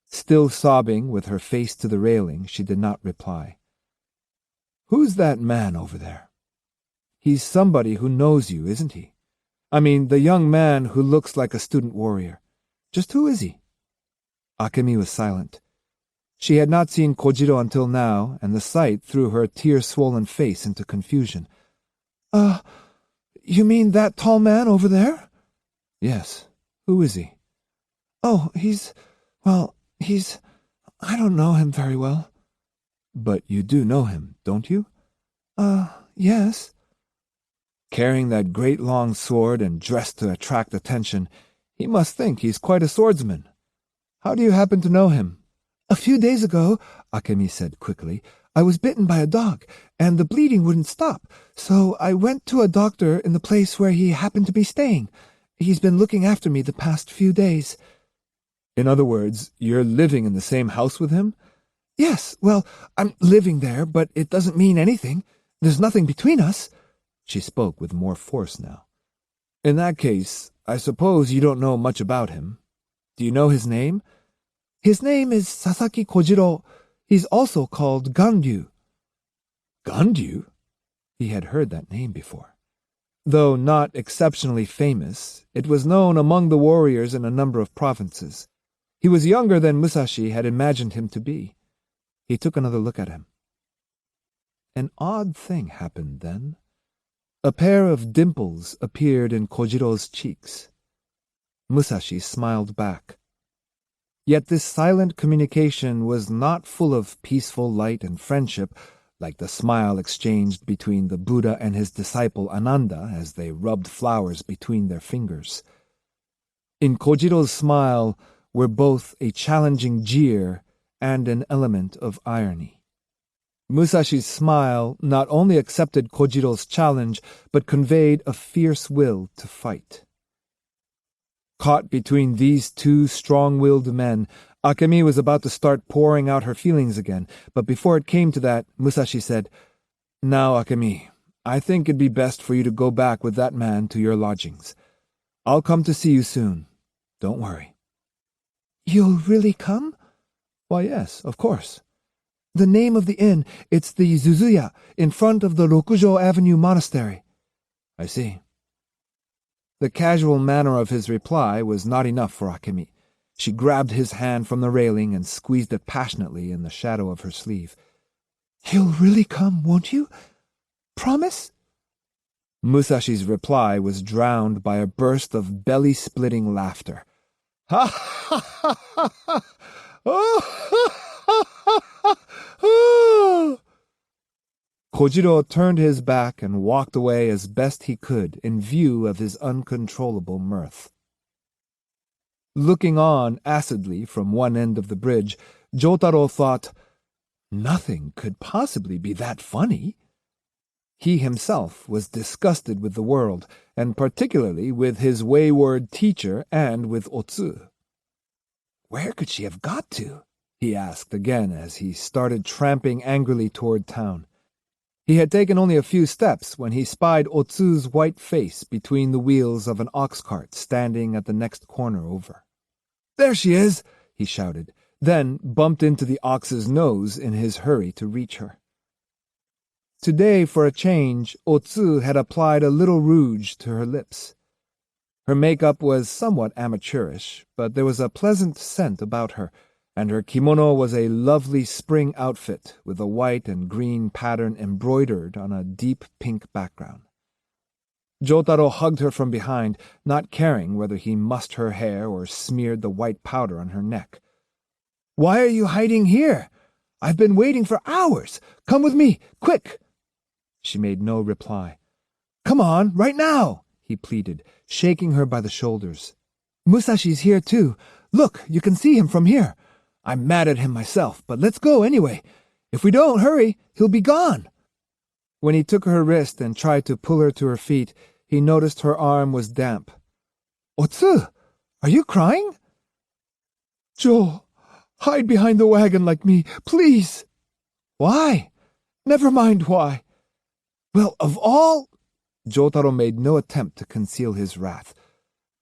Still sobbing, with her face to the railing, she did not reply. "Who's that man over there? He's somebody who knows you, isn't he? I mean, the young man who looks like a student warrior. Just who is he?" Akemi was silent. She had not seen Kojiro until now, and the sight threw her tear-swollen face into confusion. You mean that tall man over there?" "Yes. Who is he?" "Oh, I don't know him very well." "But you do know him, don't you?" Yes." "Carrying that great long sword and dressed to attract attention, he must think he's quite a swordsman. How do you happen to know him?" "A few days ago," Akemi said quickly, "I was bitten by a dog, and the bleeding wouldn't stop, so I went to a doctor in the place where he happened to be staying. He's been looking after me the past few days." "In other words, you're living in the same house with him?" Yes, well, I'm living there, but it doesn't mean anything. There's nothing between us. She spoke with more force now. In that case, I suppose you don't know much about him. Do you know his name? His name is Sasaki Kojiro. He's also called Ganryu. Ganryu? He had heard that name before. Though not exceptionally famous, it was known among the warriors in a number of provinces. He was younger than Musashi had imagined him to be. He took another look at him. An odd thing happened then. A pair of dimples appeared in Kojiro's cheeks. Musashi smiled back. Yet this silent communication was not full of peaceful light and friendship, like the smile exchanged between the Buddha and his disciple Ananda as they rubbed flowers between their fingers. In Kojiro's smile were both a challenging jeer and an element of irony. Musashi's smile not only accepted Kojiro's challenge, but conveyed a fierce will to fight. Caught between these two strong-willed men, Akemi was about to start pouring out her feelings again, but before it came to that, Musashi said, "Now, Akemi, I think it'd be best for you to go back with that man to your lodgings. I'll come to see you soon. Don't worry." "You'll really come?" "Why, yes, of course." "The name of the inn, it's the Zuzuya, in front of the Rokujo Avenue Monastery." "I see." The casual manner of his reply was not enough for Akemi. She grabbed his hand from the railing and squeezed it passionately in the shadow of her sleeve. "You'll really come, won't you? Promise?" Musashi's reply was drowned by a burst of belly-splitting laughter. "Ha ha ha ha ha! Oh ha ha ha ha! Oh!" Kojiro turned his back and walked away as best he could in view of his uncontrollable mirth. Looking on acidly from one end of the bridge, Jotaro thought, nothing could possibly be that funny. He himself was disgusted with the world, and particularly with his wayward teacher and with Otsu. Where could she have got to? He asked again as he started tramping angrily toward town. He had taken only a few steps when he spied Otsu's white face between the wheels of an ox cart standing at the next corner over. "There she is!" he shouted, then bumped into the ox's nose in his hurry to reach her. Today, for a change, Otsu had applied a little rouge to her lips. Her makeup was somewhat amateurish, but there was a pleasant scent about her, and her kimono was a lovely spring outfit with a white and green pattern embroidered on a deep pink background. Jotaro hugged her from behind, not caring whether he mussed her hair or smeared the white powder on her neck. "Why are you hiding here? I've been waiting for hours. Come with me, quick!" She made no reply. "Come on, right now!" he pleaded, shaking her by the shoulders. "Musashi's here too. Look, you can see him from here. I'm mad at him myself, but let's go anyway. If we don't hurry, he'll be gone." When he took her wrist and tried to pull her to her feet, he noticed her arm was damp. "Otsu, are you crying?" "Joe, hide behind the wagon like me, please." "Why?" "Never mind why." "Well, of all—" Jotaro made no attempt to conceal his wrath.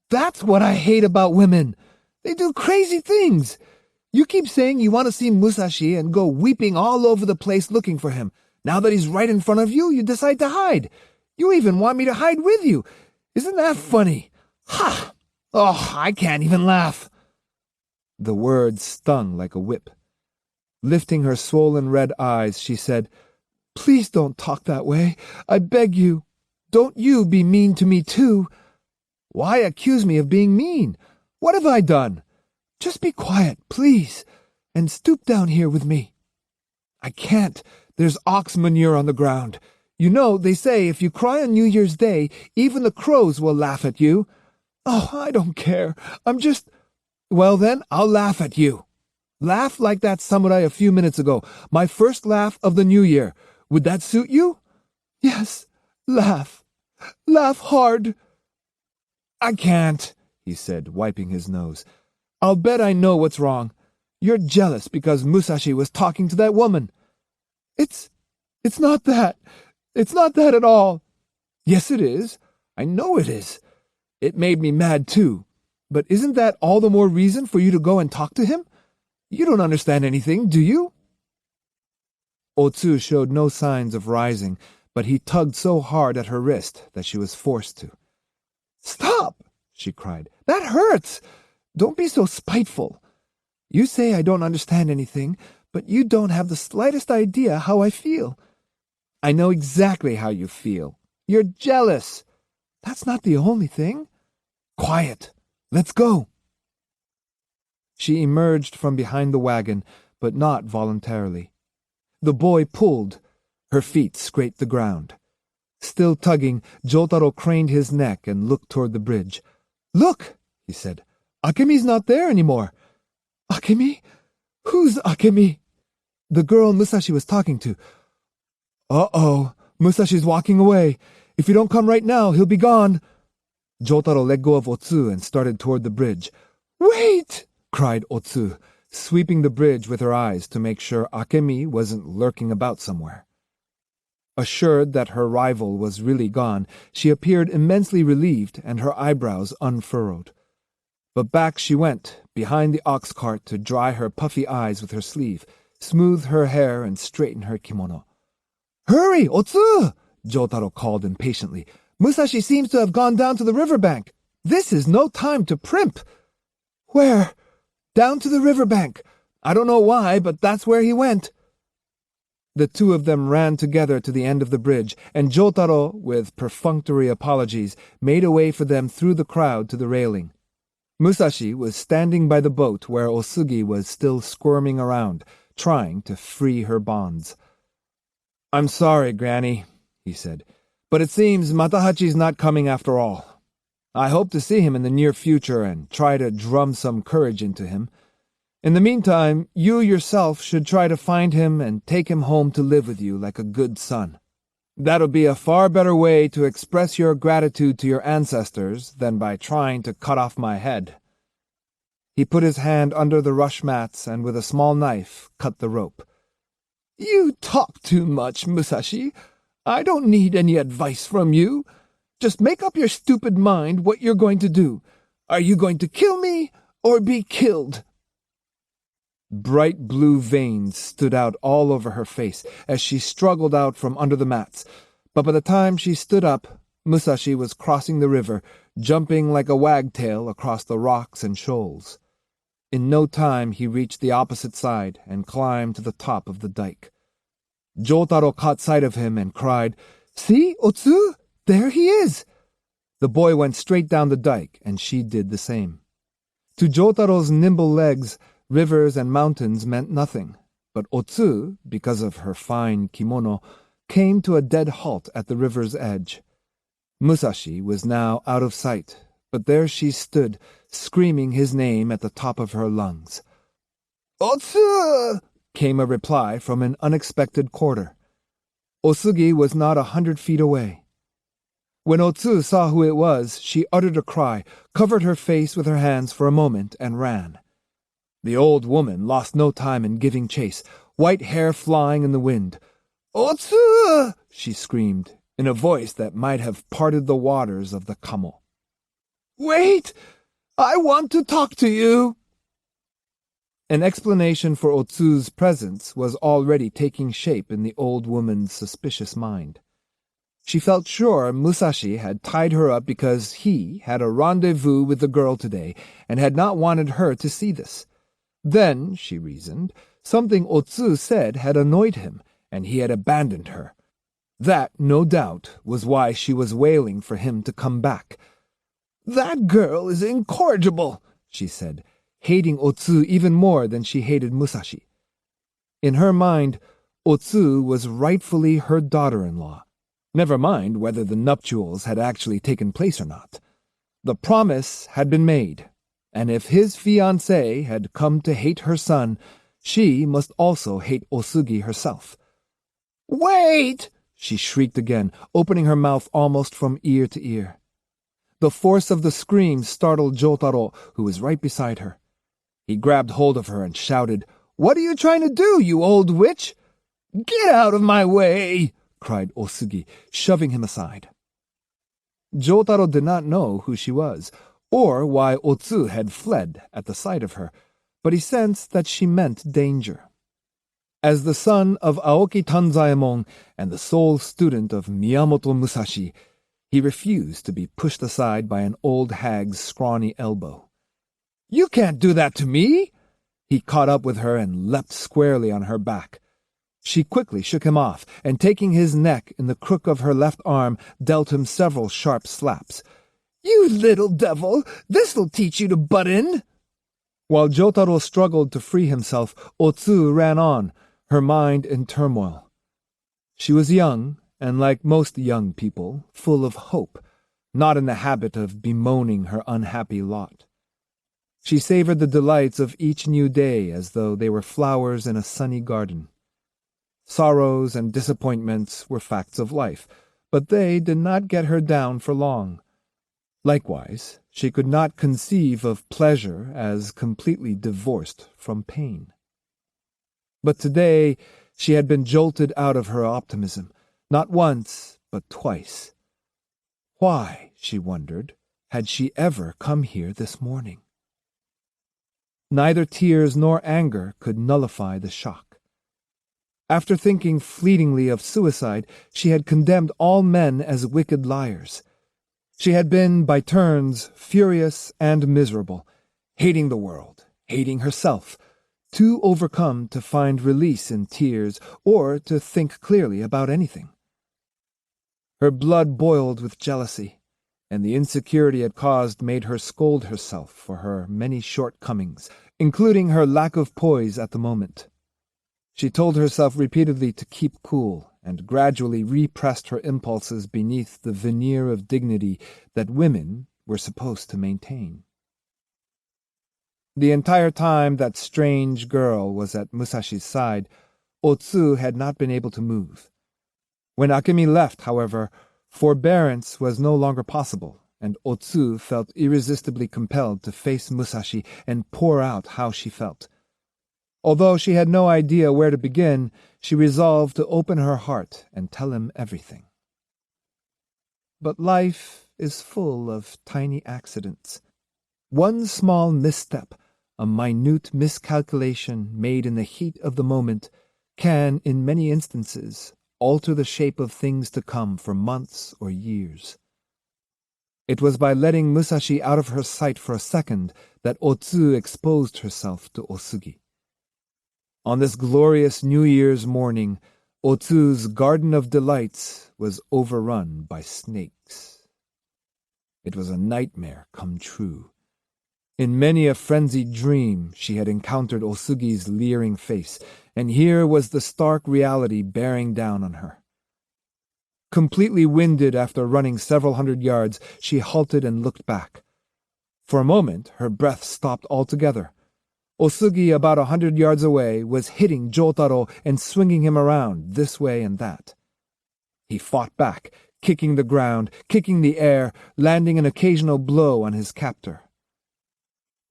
"That's what I hate about women. They do crazy things. You keep saying you want to see Musashi and go weeping all over the place looking for him. Now that he's right in front of you, you decide to hide. You even want me to hide with you. Isn't that funny? Ha! Oh, I can't even laugh." The words stung like a whip. Lifting her swollen red eyes, she said, "Please don't talk that way. I beg you. Don't you be mean to me, too." "Why accuse me of being mean? What have I done?" "Just be quiet, please, and stoop down here with me." "I can't. There's ox manure on the ground. You know, they say if you cry on New Year's Day, even the crows will laugh at you." "Oh, I don't care. I'm just—" "Well then, I'll laugh at you. Laugh like that samurai a few minutes ago, my first laugh of the new year. Would that suit you?" "Yes, laugh. Laugh hard." "I can't," he said, wiping his nose. "I'll bet I know what's wrong. You're jealous because Musashi was talking to that woman. It's not that. It's not that at all. Yes, it is. I know it is. It made me mad too. But isn't that all the more reason for you to go and talk to him? You don't understand anything, do you? Otsu showed no signs of rising, but he tugged so hard at her wrist that she was forced to. Stop! She cried. That hurts! Don't be so spiteful. You say I don't understand anything, but you don't have the slightest idea how I feel. I know exactly how you feel. You're jealous. That's not the only thing. Quiet. Let's go. She emerged from behind the wagon, but not voluntarily. The boy pulled. Her feet scraped the ground. Still tugging, Jotaro craned his neck and looked toward the bridge. Look, he said. Akemi's not there anymore. Akemi? Who's Akemi? The girl Musashi was talking to. Uh-oh, Musashi's walking away. If you don't come right now, he'll be gone. Jotaro let go of Otsu and started toward the bridge. Wait! Cried Otsu, sweeping the bridge with her eyes to make sure Akemi wasn't lurking about somewhere. Assured that her rival was really gone, she appeared immensely relieved and her eyebrows unfurrowed. But back she went, behind the ox cart to dry her puffy eyes with her sleeve, smooth her hair and straighten her kimono. Hurry, Otsu! Jotaro called impatiently. Musashi seems to have gone down to the riverbank. This is no time to primp. Where? Down to the riverbank. I don't know why, but that's where he went. The two of them ran together to the end of the bridge, and Jotaro, with perfunctory apologies, made a way for them through the crowd to the railing. Musashi was standing by the boat where Osugi was still squirming around, trying to free her bonds. I'm sorry, Granny, he said, but it seems Matahachi's not coming after all. I hope to see him in the near future and try to drum some courage into him. In the meantime, you yourself should try to find him and take him home to live with you like a good son. That'll be a far better way to express your gratitude to your ancestors than by trying to cut off my head. He put his hand under the rush mats and with a small knife cut the rope. You talk too much, Musashi. I don't need any advice from you. Just make up your stupid mind what you're going to do. Are you going to kill me or be killed? Bright blue veins stood out all over her face as she struggled out from under the mats, but by the time she stood up, Musashi was crossing the river, jumping like a wagtail across the rocks and shoals. In no time he reached the opposite side and climbed to the top of the dike. Jotaro caught sight of him and cried, See, Otsu, there he is! The boy went straight down the dike, and she did the same. To Jotaro's nimble legs, rivers and mountains meant nothing, but Otsu, because of her fine kimono, came to a dead halt at the river's edge. Musashi was now out of sight, but there she stood, screaming his name at the top of her lungs. Otsu! Came a reply from an unexpected quarter. Osugi was not 100 feet away. When Otsu saw who it was, she uttered a cry, covered her face with her hands for a moment, and ran. The old woman lost no time in giving chase, white hair flying in the wind. Otsu! She screamed, in a voice that might have parted the waters of the Kamo. Wait! I want to talk to you! An explanation for Otsu's presence was already taking shape in the old woman's suspicious mind. She felt sure Musashi had tied her up because he had a rendezvous with the girl today and had not wanted her to see this. Then, she reasoned, something Otsu said had annoyed him, and he had abandoned her. That, no doubt, was why she was wailing for him to come back. That girl is incorrigible, she said, hating Otsu even more than she hated Musashi. In her mind, Otsu was rightfully her daughter-in-law. Never mind whether the nuptials had actually taken place or not. The promise had been made, and if his fiancée had come to hate her son, she must also hate Osugi herself. Wait! She shrieked again, opening her mouth almost from ear to ear. The force of the scream startled Jotaro, who was right beside her. He grabbed hold of her and shouted, "What are you trying to do, you old witch?" "Get out of my way!" cried Osugi, shoving him aside. Jotaro did not know who she was, or why Otsu had fled at the sight of her, but he sensed that she meant danger. As the son of Aoki Tanzaemon and the sole student of Miyamoto Musashi, he refused to be pushed aside by an old hag's scrawny elbow. "You can't do that to me!" He caught up with her and leapt squarely on her back. She quickly shook him off, and taking his neck in the crook of her left arm, dealt him several sharp slaps. "You little devil! This'll teach you to butt in!" While Jotaro struggled to free himself, Otsu ran on, her mind in turmoil. She was young, and like most young people, full of hope, not in the habit of bemoaning her unhappy lot. She savored the delights of each new day as though they were flowers in a sunny garden. Sorrows and disappointments were facts of life, but they did not get her down for long. Likewise, she could not conceive of pleasure as completely divorced from pain. But today she had been jolted out of her optimism, not once, but twice. Why, she wondered, had she ever come here this morning? Neither tears nor anger could nullify the shock. After thinking fleetingly of suicide, she had condemned all men as wicked liars. She had been, by turns, furious and miserable, hating the world, hating herself, too overcome to find release in tears or to think clearly about anything. Her blood boiled with jealousy, and the insecurity it caused made her scold herself for her many shortcomings, including her lack of poise at the moment. She told herself repeatedly to keep cool, and gradually repressed her impulses beneath the veneer of dignity that women were supposed to maintain. The entire time that strange girl was at Musashi's side, Otsu had not been able to move. When Akemi left, however, forbearance was no longer possible, and Otsu felt irresistibly compelled to face Musashi and pour out how she felt. Although she had no idea where to begin, she resolved to open her heart and tell him everything. But life is full of tiny accidents. One small misstep, a minute miscalculation made in the heat of the moment, can, in many instances, alter the shape of things to come for months or years. It was by letting Musashi out of her sight for a second that Otsu exposed herself to Osugi. On this glorious New Year's morning, Otsu's garden of delights was overrun by snakes. It was a nightmare come true. In many a frenzied dream she had encountered Osugi's leering face, and here was the stark reality bearing down on her. Completely winded after running several hundred yards, she halted and looked back. For a moment her breath stopped altogether. Osugi, about 100 yards away, was hitting Jotaro and swinging him around this way and that. He fought back, kicking the ground, kicking the air, landing an occasional blow on his captor.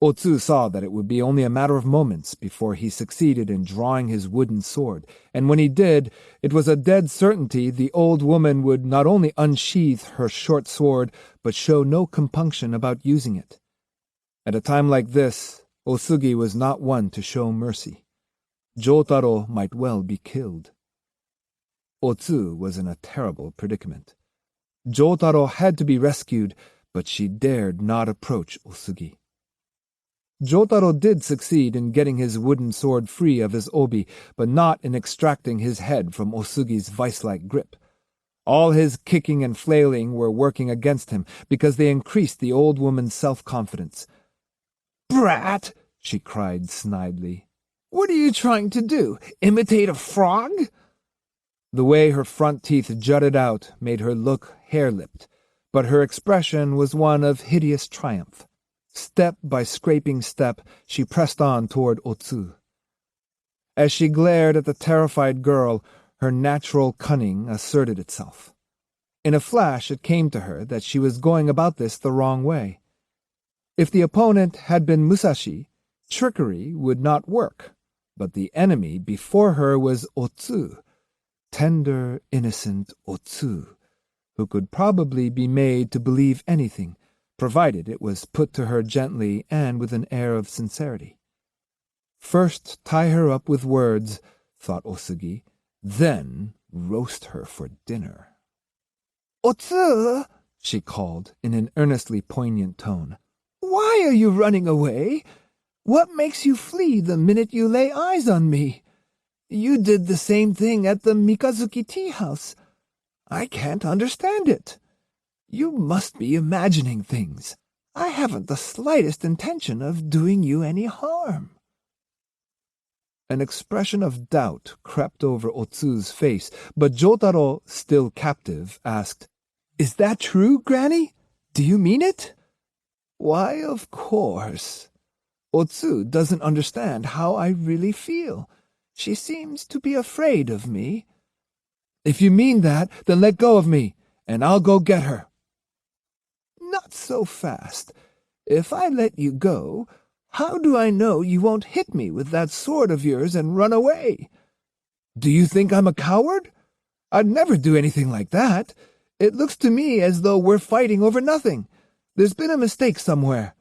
Otsu saw that it would be only a matter of moments before he succeeded in drawing his wooden sword, and when he did, it was a dead certainty the old woman would not only unsheath her short sword, but show no compunction about using it. At a time like this, Osugi was not one to show mercy. Jotaro might well be killed. Otsu was in a terrible predicament. Jotaro had to be rescued, but she dared not approach Osugi. Jotaro did succeed in getting his wooden sword free of his obi, but not in extracting his head from Osugi's vice-like grip. All his kicking and flailing were working against him, because they increased the old woman's self-confidence. "Brat!" she cried snidely. "What are you trying to do? Imitate a frog?" The way her front teeth jutted out made her look hair-lipped, but her expression was one of hideous triumph. Step by scraping step, she pressed on toward Otsu. As she glared at the terrified girl, her natural cunning asserted itself. In a flash it came to her that she was going about this the wrong way. If the opponent had been Musashi, Trickery would not work, but the enemy before her was Otsu, tender, innocent Otsu, who could probably be made to believe anything, provided it was put to her gently and with an air of sincerity. First tie her up with words, thought Osugi, then roast her for dinner. Otsu, she called in an earnestly poignant tone. Why are you running away? What makes you flee the minute you lay eyes on me? You did the same thing at the Mikazuki tea house. I can't understand it. You must be imagining things. I haven't the slightest intention of doing you any harm. An expression of doubt crept over Otsu's face, but Jotaro, still captive, asked, "Is that true, Granny? Do you mean it?" Why, of course. Otsu doesn't understand how I really feel. She seems to be afraid of me. If you mean that, then let go of me, and I'll go get her. Not so fast. If I let you go, how do I know you won't hit me with that sword of yours and run away? Do you think I'm a coward? I'd never do anything like that. It looks to me as though we're fighting over nothing. There's been a mistake somewhere.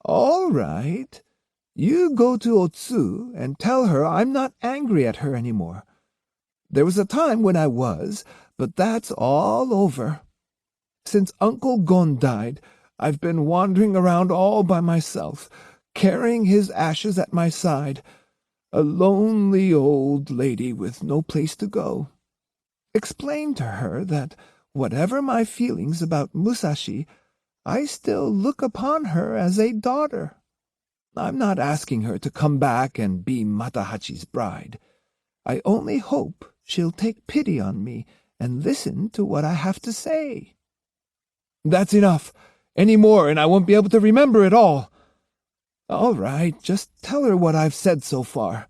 All right. You go to Otsu and tell her I'm not angry at her anymore. There was a time when I was, but that's all over. Since Uncle Gon died, I've been wandering around all by myself, carrying his ashes at my side, a lonely old lady with no place to go. Explain to her that, whatever my feelings about Musashi, I still look upon her as a daughter. I'm not asking her to come back and be Matahachi's bride. I only hope she'll take pity on me and listen to what I have to say. That's enough. Any more and I won't be able to remember it all. All right, just tell her what I've said so far.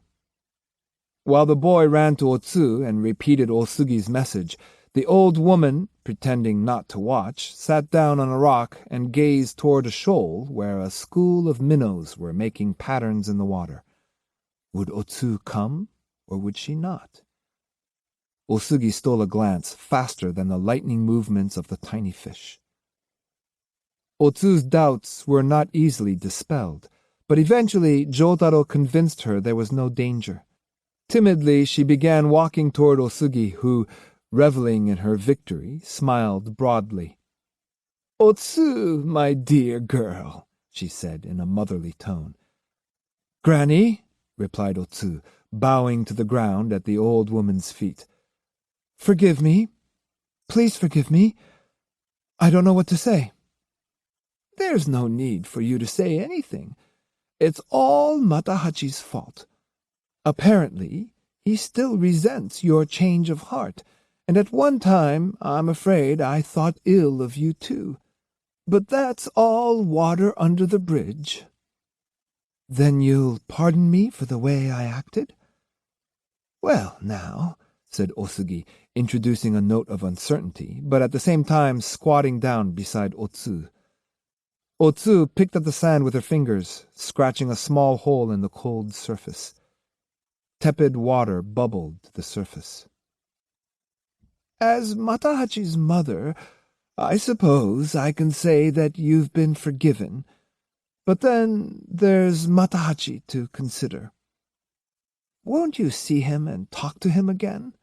While the boy ran to Otsu and repeated Osugi's message, the old woman, pretending not to watch, sat down on a rock and gazed toward a shoal where a school of minnows were making patterns in the water. Would Otsu come, or would she not? Osugi stole a glance faster than the lightning movements of the tiny fish. Otsu's doubts were not easily dispelled, but eventually Jotaro convinced her there was no danger. Timidly she began walking toward Osugi, who, reveling in her victory, smiled broadly. "Otsu, my dear girl," she said in a motherly tone. "Granny," replied Otsu, bowing to the ground at the old woman's feet. "Forgive me. Please forgive me. I don't know what to say." "There's no need for you to say anything. It's all Matahachi's fault. Apparently, he still resents your change of heart, and at one time I'm afraid I thought ill of you too. But that's all water under the bridge." "Then you'll pardon me for the way I acted?" "Well, now," said Osugi, introducing a note of uncertainty, but at the same time squatting down beside Otsu. Otsu picked at the sand with her fingers, scratching a small hole in the cold surface. Tepid water bubbled to the surface. "As Matahachi's mother, I suppose I can say that you've been forgiven. But then there's Matahachi to consider. Won't you see him and talk to him again?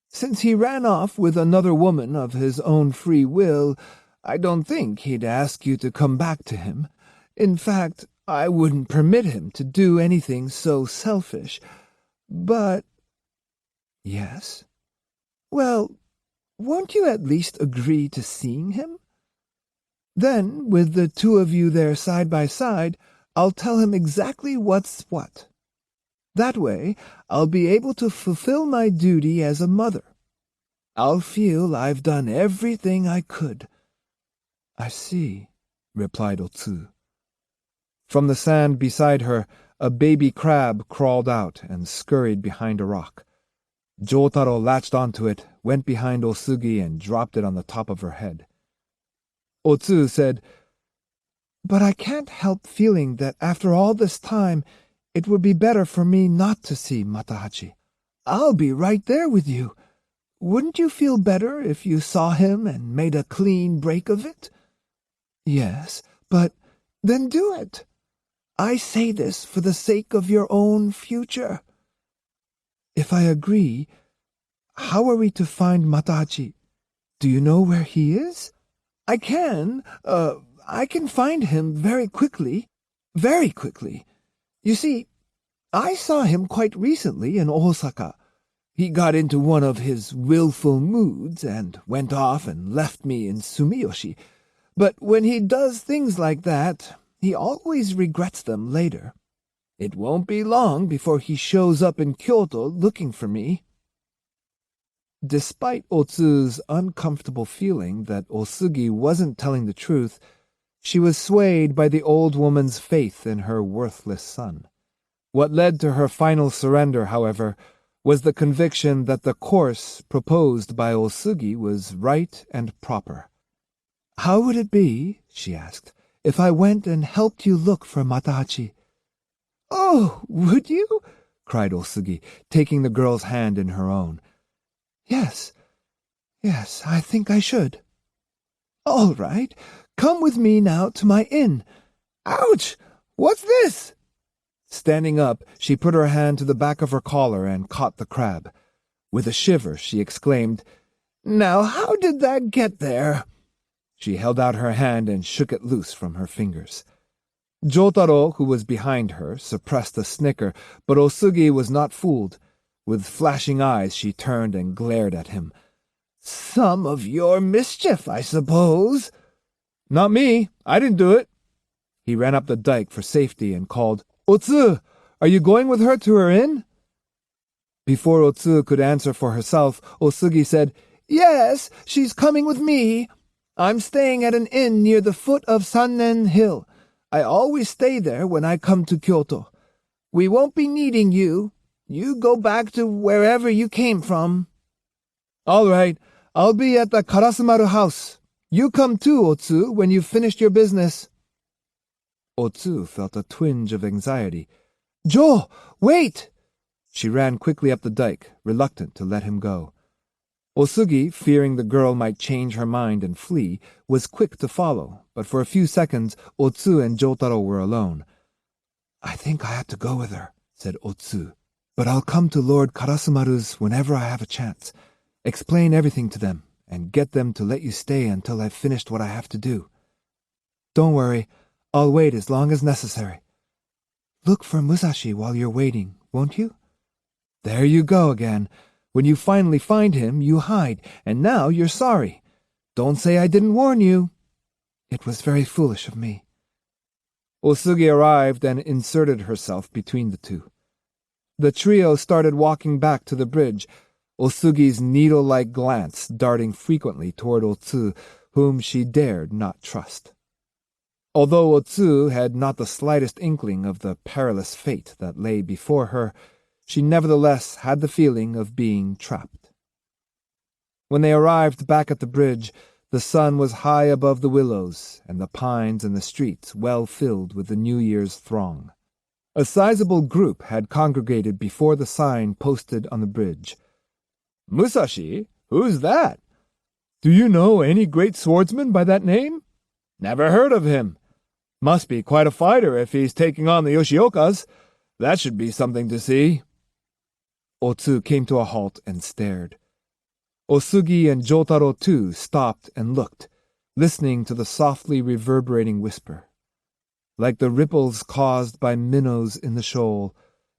Since he ran off with another woman of his own free will, I don't think he'd ask you to come back to him. In fact, I wouldn't permit him to do anything so selfish. But—" "Yes?" "Well, won't you at least agree to seeing him? Then, with the two of you there side by side, I'll tell him exactly what's what. That way, I'll be able to fulfill my duty as a mother. I'll feel I've done everything I could." "I see," replied Otsu. From the sand beside her, a baby crab crawled out and scurried behind a rock. Jotaro latched onto it, went behind Osugi, and dropped it on the top of her head. Otsu said, But I can't help feeling that after all this time, it would be better for me not to see Matahachi. I'll be right there with you. Wouldn't you feel better if you saw him and made a clean break of it? Yes, but then do it. I say this for the sake of your own future. If I agree, how are we to find Matahachi? Do you know where he is? I can find him very quickly. Very quickly. You see, I saw him quite recently in Osaka. He got into one of his willful moods and went off and left me in Sumiyoshi. But when he does things like that, he always regrets them later. It won't be long before he shows up in Kyoto looking for me. Despite Otsu's uncomfortable feeling that Osugi wasn't telling the truth, she was swayed by the old woman's faith in her worthless son. What led to her final surrender, however, was the conviction that the course proposed by Osugi was right and proper. "How would it be," she asked, "if I went and helped you look for Matahachi?" "Oh, would you?" cried Osugi, taking the girl's hand in her own. Yes, I think I should." "All right, come with me now to my inn." "Ouch! What's this?" Standing up, she put her hand to the back of her collar and caught the crab. With a shiver, she exclaimed, "Now how did that get there?" She held out her hand and shook it loose from her fingers. Jotaro, who was behind her, suppressed a snicker, but Osugi was not fooled. With flashing eyes, she turned and glared at him. "Some of your mischief, I suppose." "Not me. I didn't do it." He ran up the dike for safety and called, "Otsu, are you going with her to her inn?" Before Otsu could answer for herself, Osugi said, "Yes, she's coming with me. I'm staying at an inn near the foot of Sannen Hill. I always stay there when I come to Kyoto. We won't be needing you. You go back to wherever you came from." "All right, I'll be at the Karasumaru house. You come too, Otsu, when you've finished your business." Otsu felt a twinge of anxiety. "Jo, wait!" She ran quickly up the dike, reluctant to let him go. Osugi, fearing the girl might change her mind and flee, was quick to follow, but for a few seconds Otsu and Jotaro were alone. "I think I ought to go with her," said Otsu. "But I'll come to Lord Karasumaru's whenever I have a chance. Explain everything to them, and get them to let you stay until I've finished what I have to do. Don't worry, I'll wait as long as necessary. Look for Musashi while you're waiting, won't you? There you go again. When you finally find him, you hide, and now you're sorry. Don't say I didn't warn you. It was very foolish of me." Osugi arrived and inserted herself between the two. The trio started walking back to the bridge, Osugi's needle-like glance darting frequently toward Otsu, whom she dared not trust. Although Otsu had not the slightest inkling of the perilous fate that lay before her, she nevertheless had the feeling of being trapped. When they arrived back at the bridge, the sun was high above the willows, and the pines and the streets well filled with the New Year's throng. A sizable group had congregated before the sign posted on the bridge. "Musashi? Who's that? Do you know any great swordsman by that name? Never heard of him. Must be quite a fighter if he's taking on the Yoshiokas. That should be something to see." Otsu came to a halt and stared. Osugi and Jotaro too stopped and looked, listening to the softly reverberating whisper. Like the ripples caused by minnows in the shoal,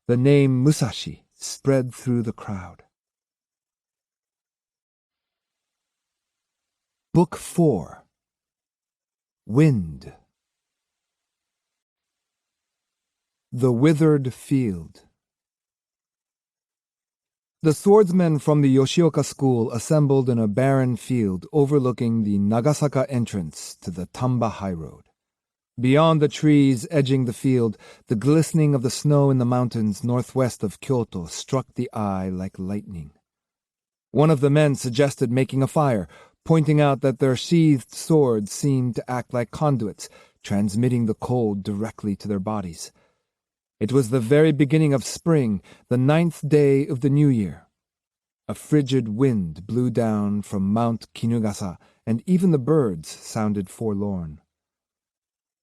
the name Musashi spread through the crowd. Book 4. Wind. The Withered Field. The swordsmen from the Yoshioka school assembled in a barren field overlooking the Nagasaka entrance to the Tamba highroad. Beyond the trees edging the field, the glistening of the snow in the mountains northwest of Kyoto struck the eye like lightning. One of the men suggested making a fire, pointing out that their sheathed swords seemed to act like conduits, transmitting the cold directly to their bodies. It was the very beginning of spring, the 9th day of the new year. A frigid wind blew down from Mount Kinugasa, and even the birds sounded forlorn.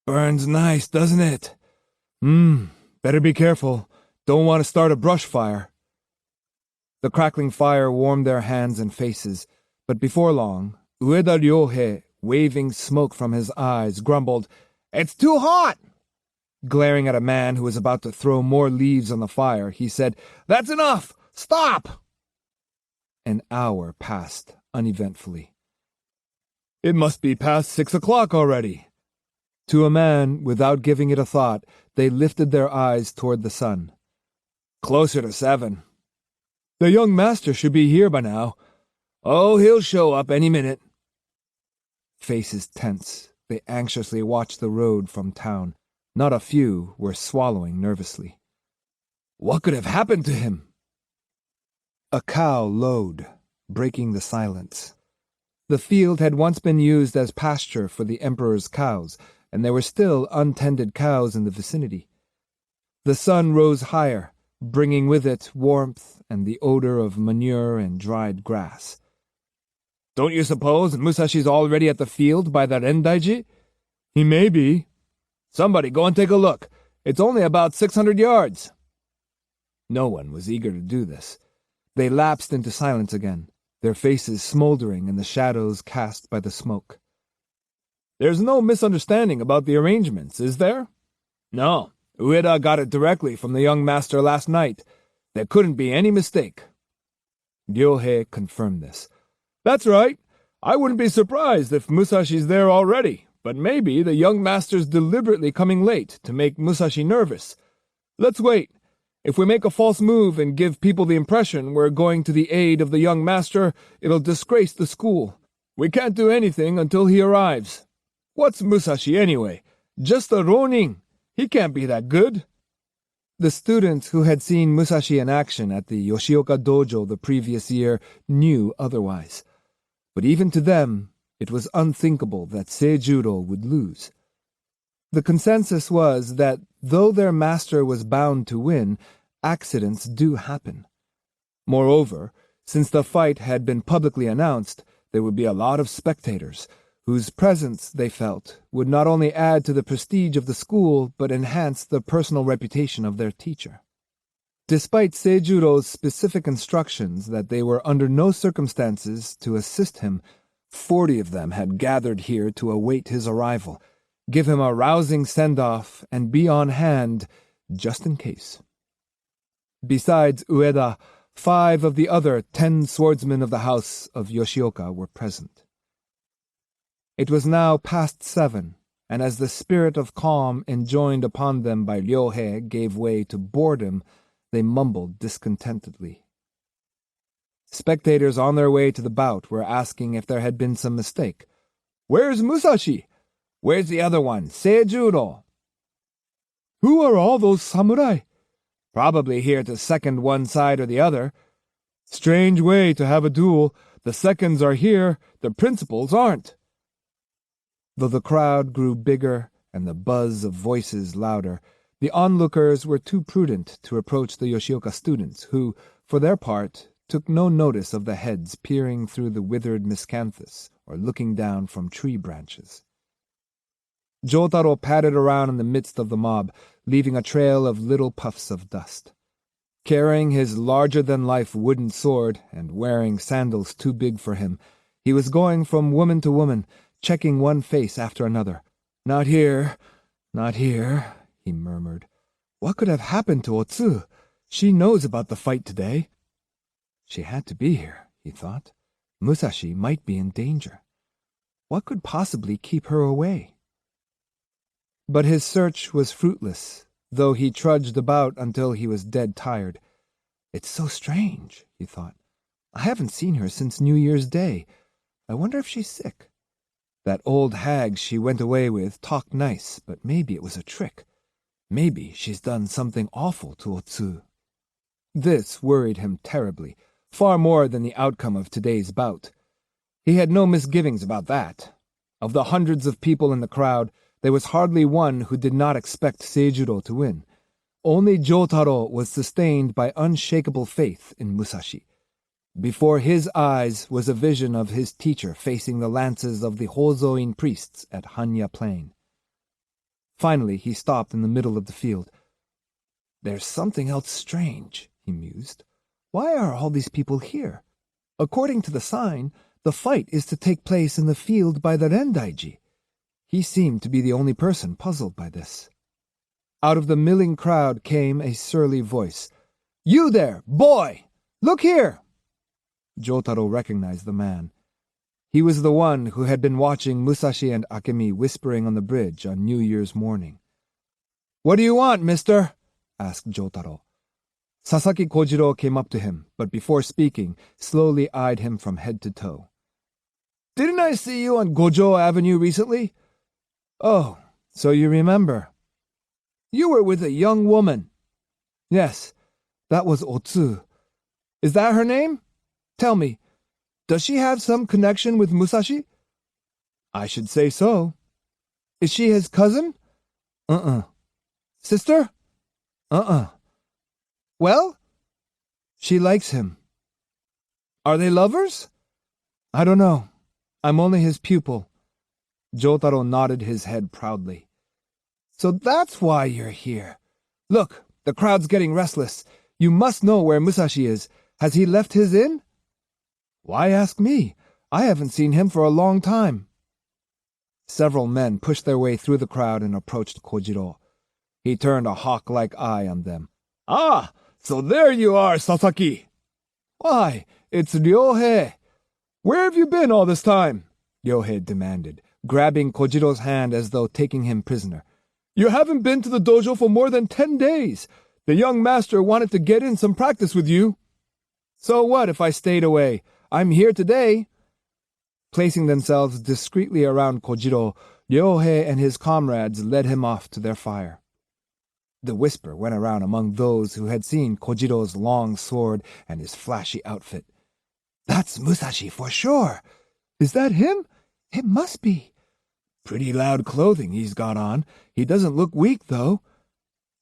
"Burns nice, doesn't it?" Better be careful. Don't want to start a brush fire." The crackling fire warmed their hands and faces, but before long, Ueda Ryohei, waving smoke from his eyes, grumbled, "It's too hot!" Glaring at a man who was about to throw more leaves on the fire, he said, "That's enough! Stop!" An hour passed uneventfully. "It must be past 6 o'clock already." To a man, without giving it a thought, they lifted their eyes toward the sun. "Closer to 7. The young master should be here by now." "Oh, he'll show up any minute." Faces tense, they anxiously watched the road from town. Not a few were swallowing nervously. What could have happened to him? A cow lowed, breaking the silence. The field had once been used as pasture for the emperor's cows, and there were still untended cows in the vicinity. The sun rose higher, bringing with it warmth and the odor of manure and dried grass. "Don't you suppose Musashi's already at the field by the Rendaiji?" "He may be." "Somebody go and take a look. It's only about 600 yards." No one was eager to do this. They lapsed into silence again, their faces smoldering in the shadows cast by the smoke. "There's no misunderstanding about the arrangements, is there?" "No. Ueda got it directly from the young master last night. There couldn't be any mistake." Ryohei confirmed this. "That's right. I wouldn't be surprised if Musashi's there already, but maybe the young master's deliberately coming late to make Musashi nervous. Let's wait. If we make a false move and give people the impression we're going to the aid of the young master, it'll disgrace the school. We can't do anything until he arrives. What's Musashi anyway? Just a ronin. He can't be that good." The students who had seen Musashi in action at the Yoshioka dojo the previous year knew otherwise. But even to them, it was unthinkable that Seijuro would lose. The consensus was that, though their master was bound to win, accidents do happen. Moreover, since the fight had been publicly announced, there would be a lot of spectators, whose presence, they felt, would not only add to the prestige of the school, but enhance the personal reputation of their teacher. Despite Seijuro's specific instructions that they were under no circumstances to assist him, 40 of them had gathered here to await his arrival, give him a rousing send-off, and be on hand just in case. Besides Ueda, 5 of the other 10 swordsmen of the house of Yoshioka were present. It was now past 7, and as the spirit of calm enjoined upon them by Ryohei gave way to boredom, they mumbled discontentedly. Spectators on their way to the bout were asking if there had been some mistake. "Where's Musashi? Where's the other one, Seijuro?" "Who are all those samurai?" "Probably here to second one side or the other." "Strange way to have a duel. The seconds are here, the principals aren't." Though the crowd grew bigger and the buzz of voices louder, the onlookers were too prudent to approach the Yoshioka students, who, for their part, took no notice of the heads peering through the withered miscanthus or looking down from tree branches. Jotaro padded around in the midst of the mob, leaving a trail of little puffs of dust. Carrying his larger-than-life wooden sword and wearing sandals too big for him, he was going from woman to woman, checking one face after another. "Not here, not here," he murmured. "What could have happened to Otsu? She knows about the fight today." She had to be here, he thought. Musashi might be in danger. What could possibly keep her away? But his search was fruitless, though he trudged about until he was dead tired. "It's so strange," he thought. "I haven't seen her since New Year's Day. I wonder if she's sick. That old hag she went away with talked nice, but maybe it was a trick. Maybe she's done something awful to Otsu." This worried him terribly, far more than the outcome of today's bout. He had no misgivings about that. Of the hundreds of people in the crowd, There was hardly one who did not expect Seijuro to win. Only Jotaro was sustained by unshakable faith in Musashi. Before his eyes was a vision of his teacher facing the lances of the Hozoin priests at Hanya Plain. Finally, he stopped in the middle of the field. "There's something else strange," he mused. "Why are all these people here? According to the sign, the fight is to take place in the field by the Rendaiji." He seemed to be the only person puzzled by this. Out of the milling crowd came a surly voice. "You there, boy! Look here!" Jotaro recognized the man. He was the one who had been watching Musashi and Akemi whispering on the bridge on New Year's morning. "What do you want, mister?" asked Jotaro. Sasaki Kojiro came up to him, but before speaking, slowly eyed him from head to toe. "Didn't I see you on Gojo Avenue recently?" "Oh, so you remember." "You were with a young woman." "Yes, that was Otsu. Is that her name? Tell me, does she have some connection with Musashi?" "I should say so." "Is she his cousin?" "Uh-uh." "Sister?" "Uh-uh." "Well?" "She likes him." "Are they lovers?" "I don't know. I'm only his pupil." Jotaro nodded his head proudly. "So that's why you're here. Look, the crowd's getting restless. You must know where Musashi is. Has he left his inn?" "Why ask me? I haven't seen him for a long time." Several men pushed their way through the crowd and approached Kojiro. He turned a hawk-like eye on them. "Ah, so there you are, Sasaki." "Why, it's Ryohei. Where have you been all this time?" Ryohei demanded, grabbing Kojiro's hand as though taking him prisoner. "You haven't been to the dojo for more than 10 days. The young master wanted to get in some practice with you." "So what if I stayed away? I'm here today." Placing themselves discreetly around Kojiro, Ryohei and his comrades led him off to their fire. The whisper went around among those who had seen Kojiro's long sword and his flashy outfit. "That's Musashi for sure. Is that him? It must be. Pretty loud clothing he's got on. He doesn't look weak, though."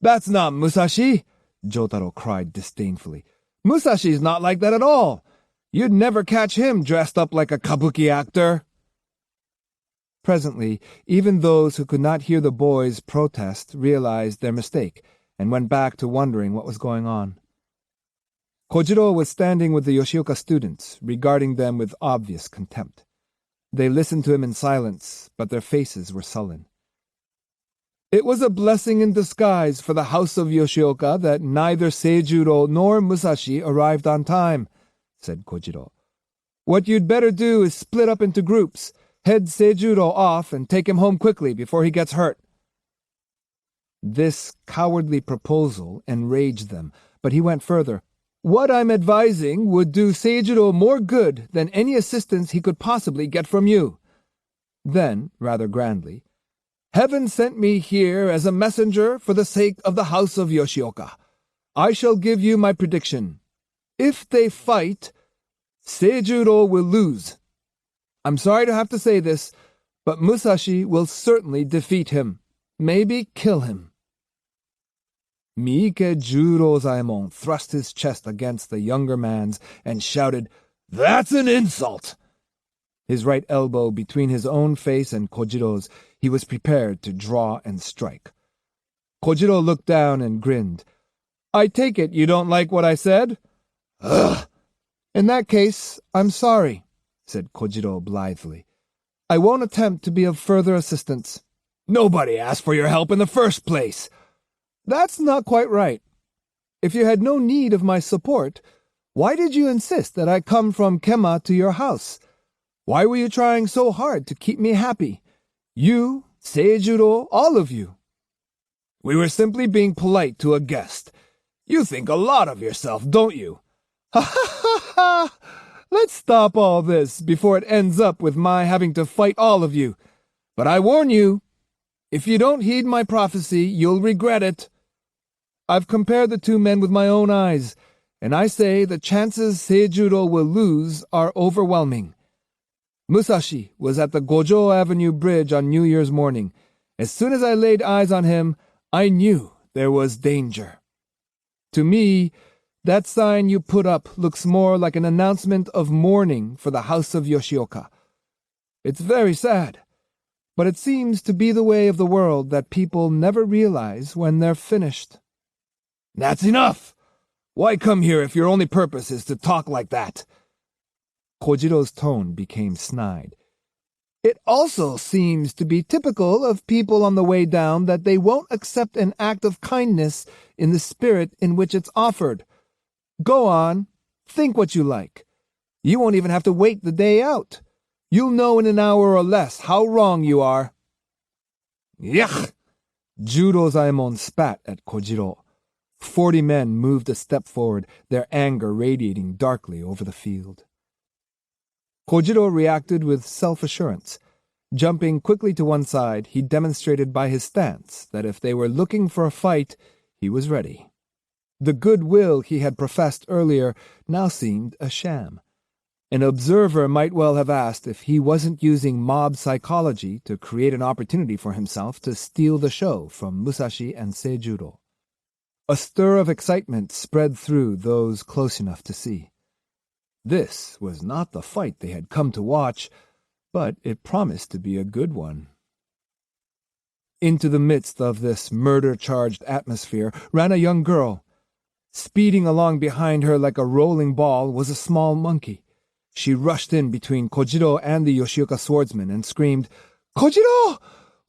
"That's not Musashi," Jotaro cried disdainfully. "Musashi's not like that at all. You'd never catch him dressed up like a kabuki actor." Presently, even those who could not hear the boys' protest realized their mistake and went back to wondering what was going on. Kojiro was standing with the Yoshioka students, regarding them with obvious contempt. They listened to him in silence, but their faces were sullen. "It was a blessing in disguise for the house of Yoshioka that neither Seijuro nor Musashi arrived on time," said Kojiro. "What you'd better do is split up into groups, head Seijuro off, and take him home quickly before he gets hurt." This cowardly proposal enraged them, but he went further. "What I'm advising would do Seijuro more good than any assistance he could possibly get from you." Then, rather grandly, "Heaven sent me here as a messenger for the sake of the house of Yoshioka. I shall give you my prediction. If they fight, Seijuro will lose. I'm sorry to have to say this, but Musashi will certainly defeat him, maybe kill him." Miike Jurozaemon thrust his chest against the younger man's and shouted, "That's an insult!" His right elbow between his own face and Kojiro's, he was prepared to draw and strike. Kojiro looked down and grinned. "I take it you don't like what I said?" "Ugh! In that case, I'm sorry," said Kojiro blithely. "I won't attempt to be of further assistance." "Nobody asked for your help in the first place." "That's not quite right. If you had no need of my support, why did you insist that I come from Kema to your house? Why were you trying so hard to keep me happy? You, Seijuro, all of you." "We were simply being polite to a guest. You think a lot of yourself, don't you?" "Ha ha ha ha! Let's stop all this before it ends up with my having to fight all of you. But I warn you, if you don't heed my prophecy, you'll regret it. I've compared the two men with my own eyes, and I say the chances Seijuro will lose are overwhelming. Musashi was at the Gojo Avenue Bridge on New Year's morning, As soon as I laid eyes on him, I knew there was danger. To me, that sign you put up looks more like an announcement of mourning for the house of Yoshioka. It's very sad, but it seems to be the way of the world that people never realize when they're finished. That's enough! Why come here if your only purpose is to talk like that? Kojiro's tone became snide. It also seems to be typical of people on the way down that they won't accept an act of kindness in the spirit in which it's offered. Go on, think what you like. You won't even have to wait the day out. You'll know in an hour or less how wrong you are. Yuck! Judozaemon spat at Kojiro. 40 men moved a step forward, their anger radiating darkly over the field. Kojiro reacted with self-assurance. Jumping quickly to one side, he demonstrated by his stance that if they were looking for a fight, he was ready. The goodwill he had professed earlier now seemed a sham. An observer might well have asked if he wasn't using mob psychology to create an opportunity for himself to steal the show from Musashi and Seijuro. A stir of excitement spread through those close enough to see. This was not the fight they had come to watch, but it promised to be a good one. Into the midst of this murder-charged atmosphere ran a young girl. Speeding along behind her like a rolling ball was a small monkey. She rushed in between Kojiro and the Yoshioka swordsman and screamed, "Kojiro!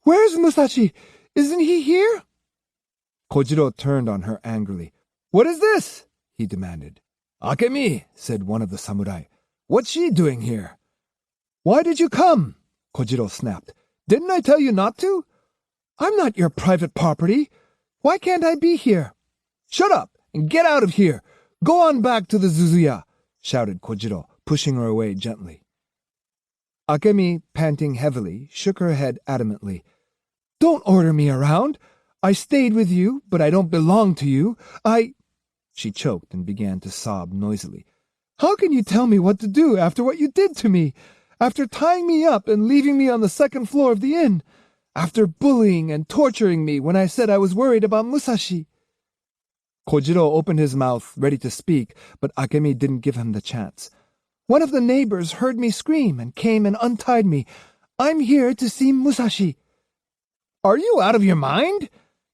Where's Musashi? Isn't he here?" Kojiro turned on her angrily. "What is this?" he demanded. "Akemi," said one of the samurai. "What's she doing here?" "Why did you come?" Kojiro snapped. "Didn't I tell you not to? I'm not your private property. Why can't I be here?" "Shut up and get out of here. Go on back to the Zuzuya," shouted Kojiro, pushing her away gently. Akemi, panting heavily, shook her head adamantly. "Don't order me around. I stayed with you, but I don't belong to you. She choked and began to sob noisily. "How can you tell me what to do after what you did to me? After tying me up and leaving me on the second floor of the inn? After bullying and torturing me when I said I was worried about Musashi?" Kojiro opened his mouth, ready to speak, but Akemi didn't give him the chance. "One of the neighbors heard me scream and came and untied me. I'm here to see Musashi." "Are you out of your mind?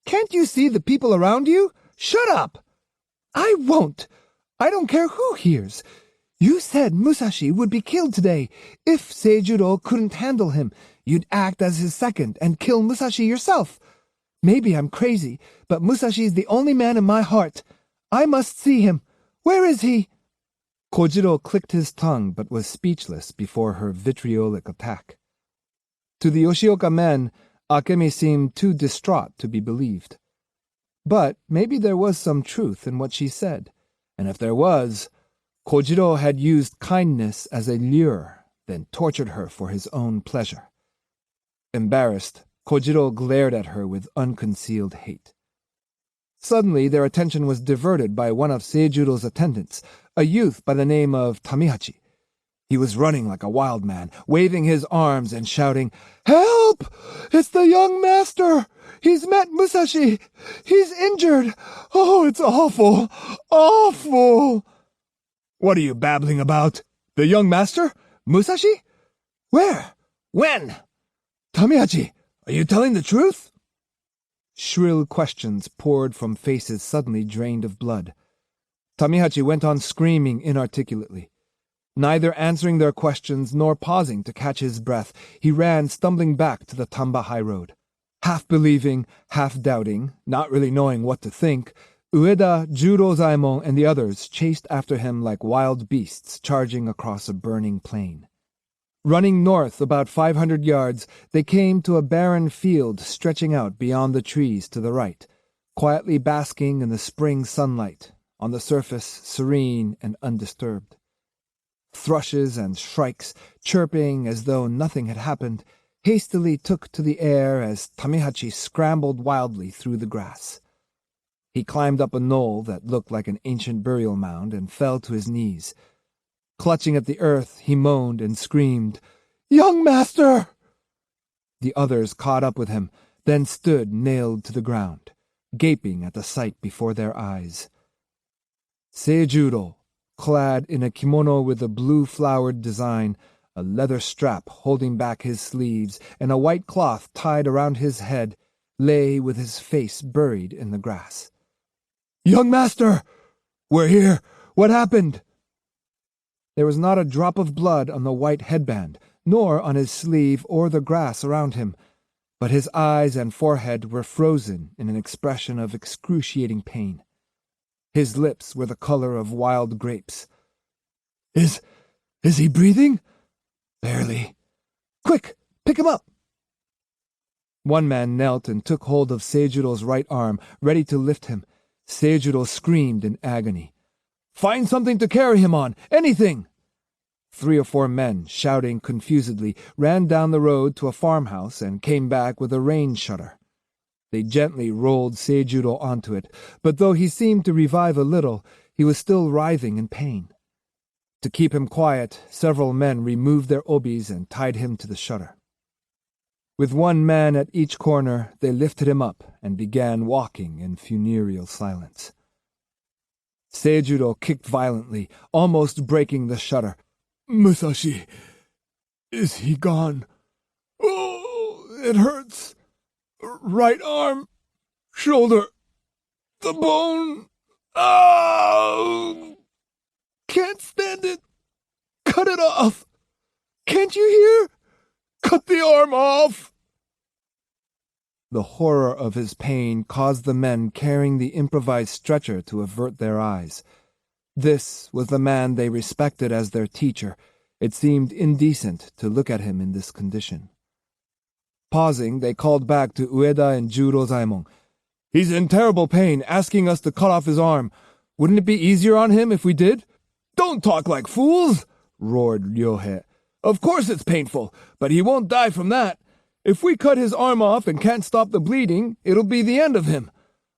Can't you see the people around you? Shut up!" "I won't. I don't care who hears. You said Musashi would be killed today. If Seijuro couldn't handle him, you'd act as his second and kill Musashi yourself. Maybe I'm crazy, but Musashi's the only man in my heart. I must see him. Where is he?" Kojiro clicked his tongue but was speechless before her vitriolic attack. To the Yoshioka men, Akemi seemed too distraught to be believed. But maybe there was some truth in what she said, and if there was, Kojiro had used kindness as a lure, then tortured her for his own pleasure. Embarrassed, Kojiro glared at her with unconcealed hate. Suddenly their attention was diverted by one of Seijuro's attendants, a youth by the name of Tamihachi. He was running like a wild man, waving his arms and shouting, "Help! It's the young master! He's met Musashi! He's injured! Oh, it's awful! Awful!" "What are you babbling about? The young master? Musashi? Where? When? Tamihachi, are you telling the truth?" Shrill questions poured from faces suddenly drained of blood. Tamihachi went on screaming inarticulately. Neither answering their questions nor pausing to catch his breath, he ran stumbling back to the Tamba high road. Half believing, half doubting, not really knowing what to think, Ueda, Judozaemon, and the others chased after him like wild beasts charging across a burning plain. Running north about 500 yards, they came to a barren field stretching out beyond the trees to the right, quietly basking in the spring sunlight, on the surface serene and undisturbed. Thrushes and shrikes, chirping as though nothing had happened, hastily took to the air as Tamihachi scrambled wildly through the grass. He climbed up a knoll that looked like an ancient burial mound and fell to his knees. Clutching at the earth, he moaned and screamed, "Young master!" The others caught up with him, then stood nailed to the ground, gaping at the sight before their eyes. Seijuro, clad in a kimono with a blue-flowered design, a leather strap holding back his sleeves, and a white cloth tied around his head, lay with his face buried in the grass. "Young master! We're here! What happened?" There was not a drop of blood on the white headband, nor on his sleeve or the grass around him, but his eyes and forehead were frozen in an expression of excruciating pain. His lips were the color of wild grapes. Is he breathing?" "Barely." "Quick, pick him up." One man knelt and took hold of Seijuro's right arm, ready to lift him. Seijuro screamed in agony. "Find something to carry him on! Anything!" 3 or 4 men, shouting confusedly, ran down the road to a farmhouse and came back with a rain shutter. They gently rolled Seijuro onto it, but though he seemed to revive a little, he was still writhing in pain. To keep him quiet, several men removed their obis and tied him to the shutter. With 1 man at each corner, they lifted him up and began walking in funereal silence. Seijuro kicked violently, almost breaking the shutter. "Musashi, is he gone? Oh, it hurts. Right arm, shoulder, the bone. Oh, can't stand it. Cut it off. Can't you hear? Cut the arm off." The horror of his pain caused the men carrying the improvised stretcher to avert their eyes. This was the man they respected as their teacher. It seemed indecent to look at him in this condition. Pausing, they called back to Ueda and Jurozaemon. "He's in terrible pain, asking us to cut off his arm. Wouldn't it be easier on him if we did?" "Don't talk like fools!" roared Ryohei. "Of course it's painful, but he won't die from that. If we cut his arm off and can't stop the bleeding, it'll be the end of him.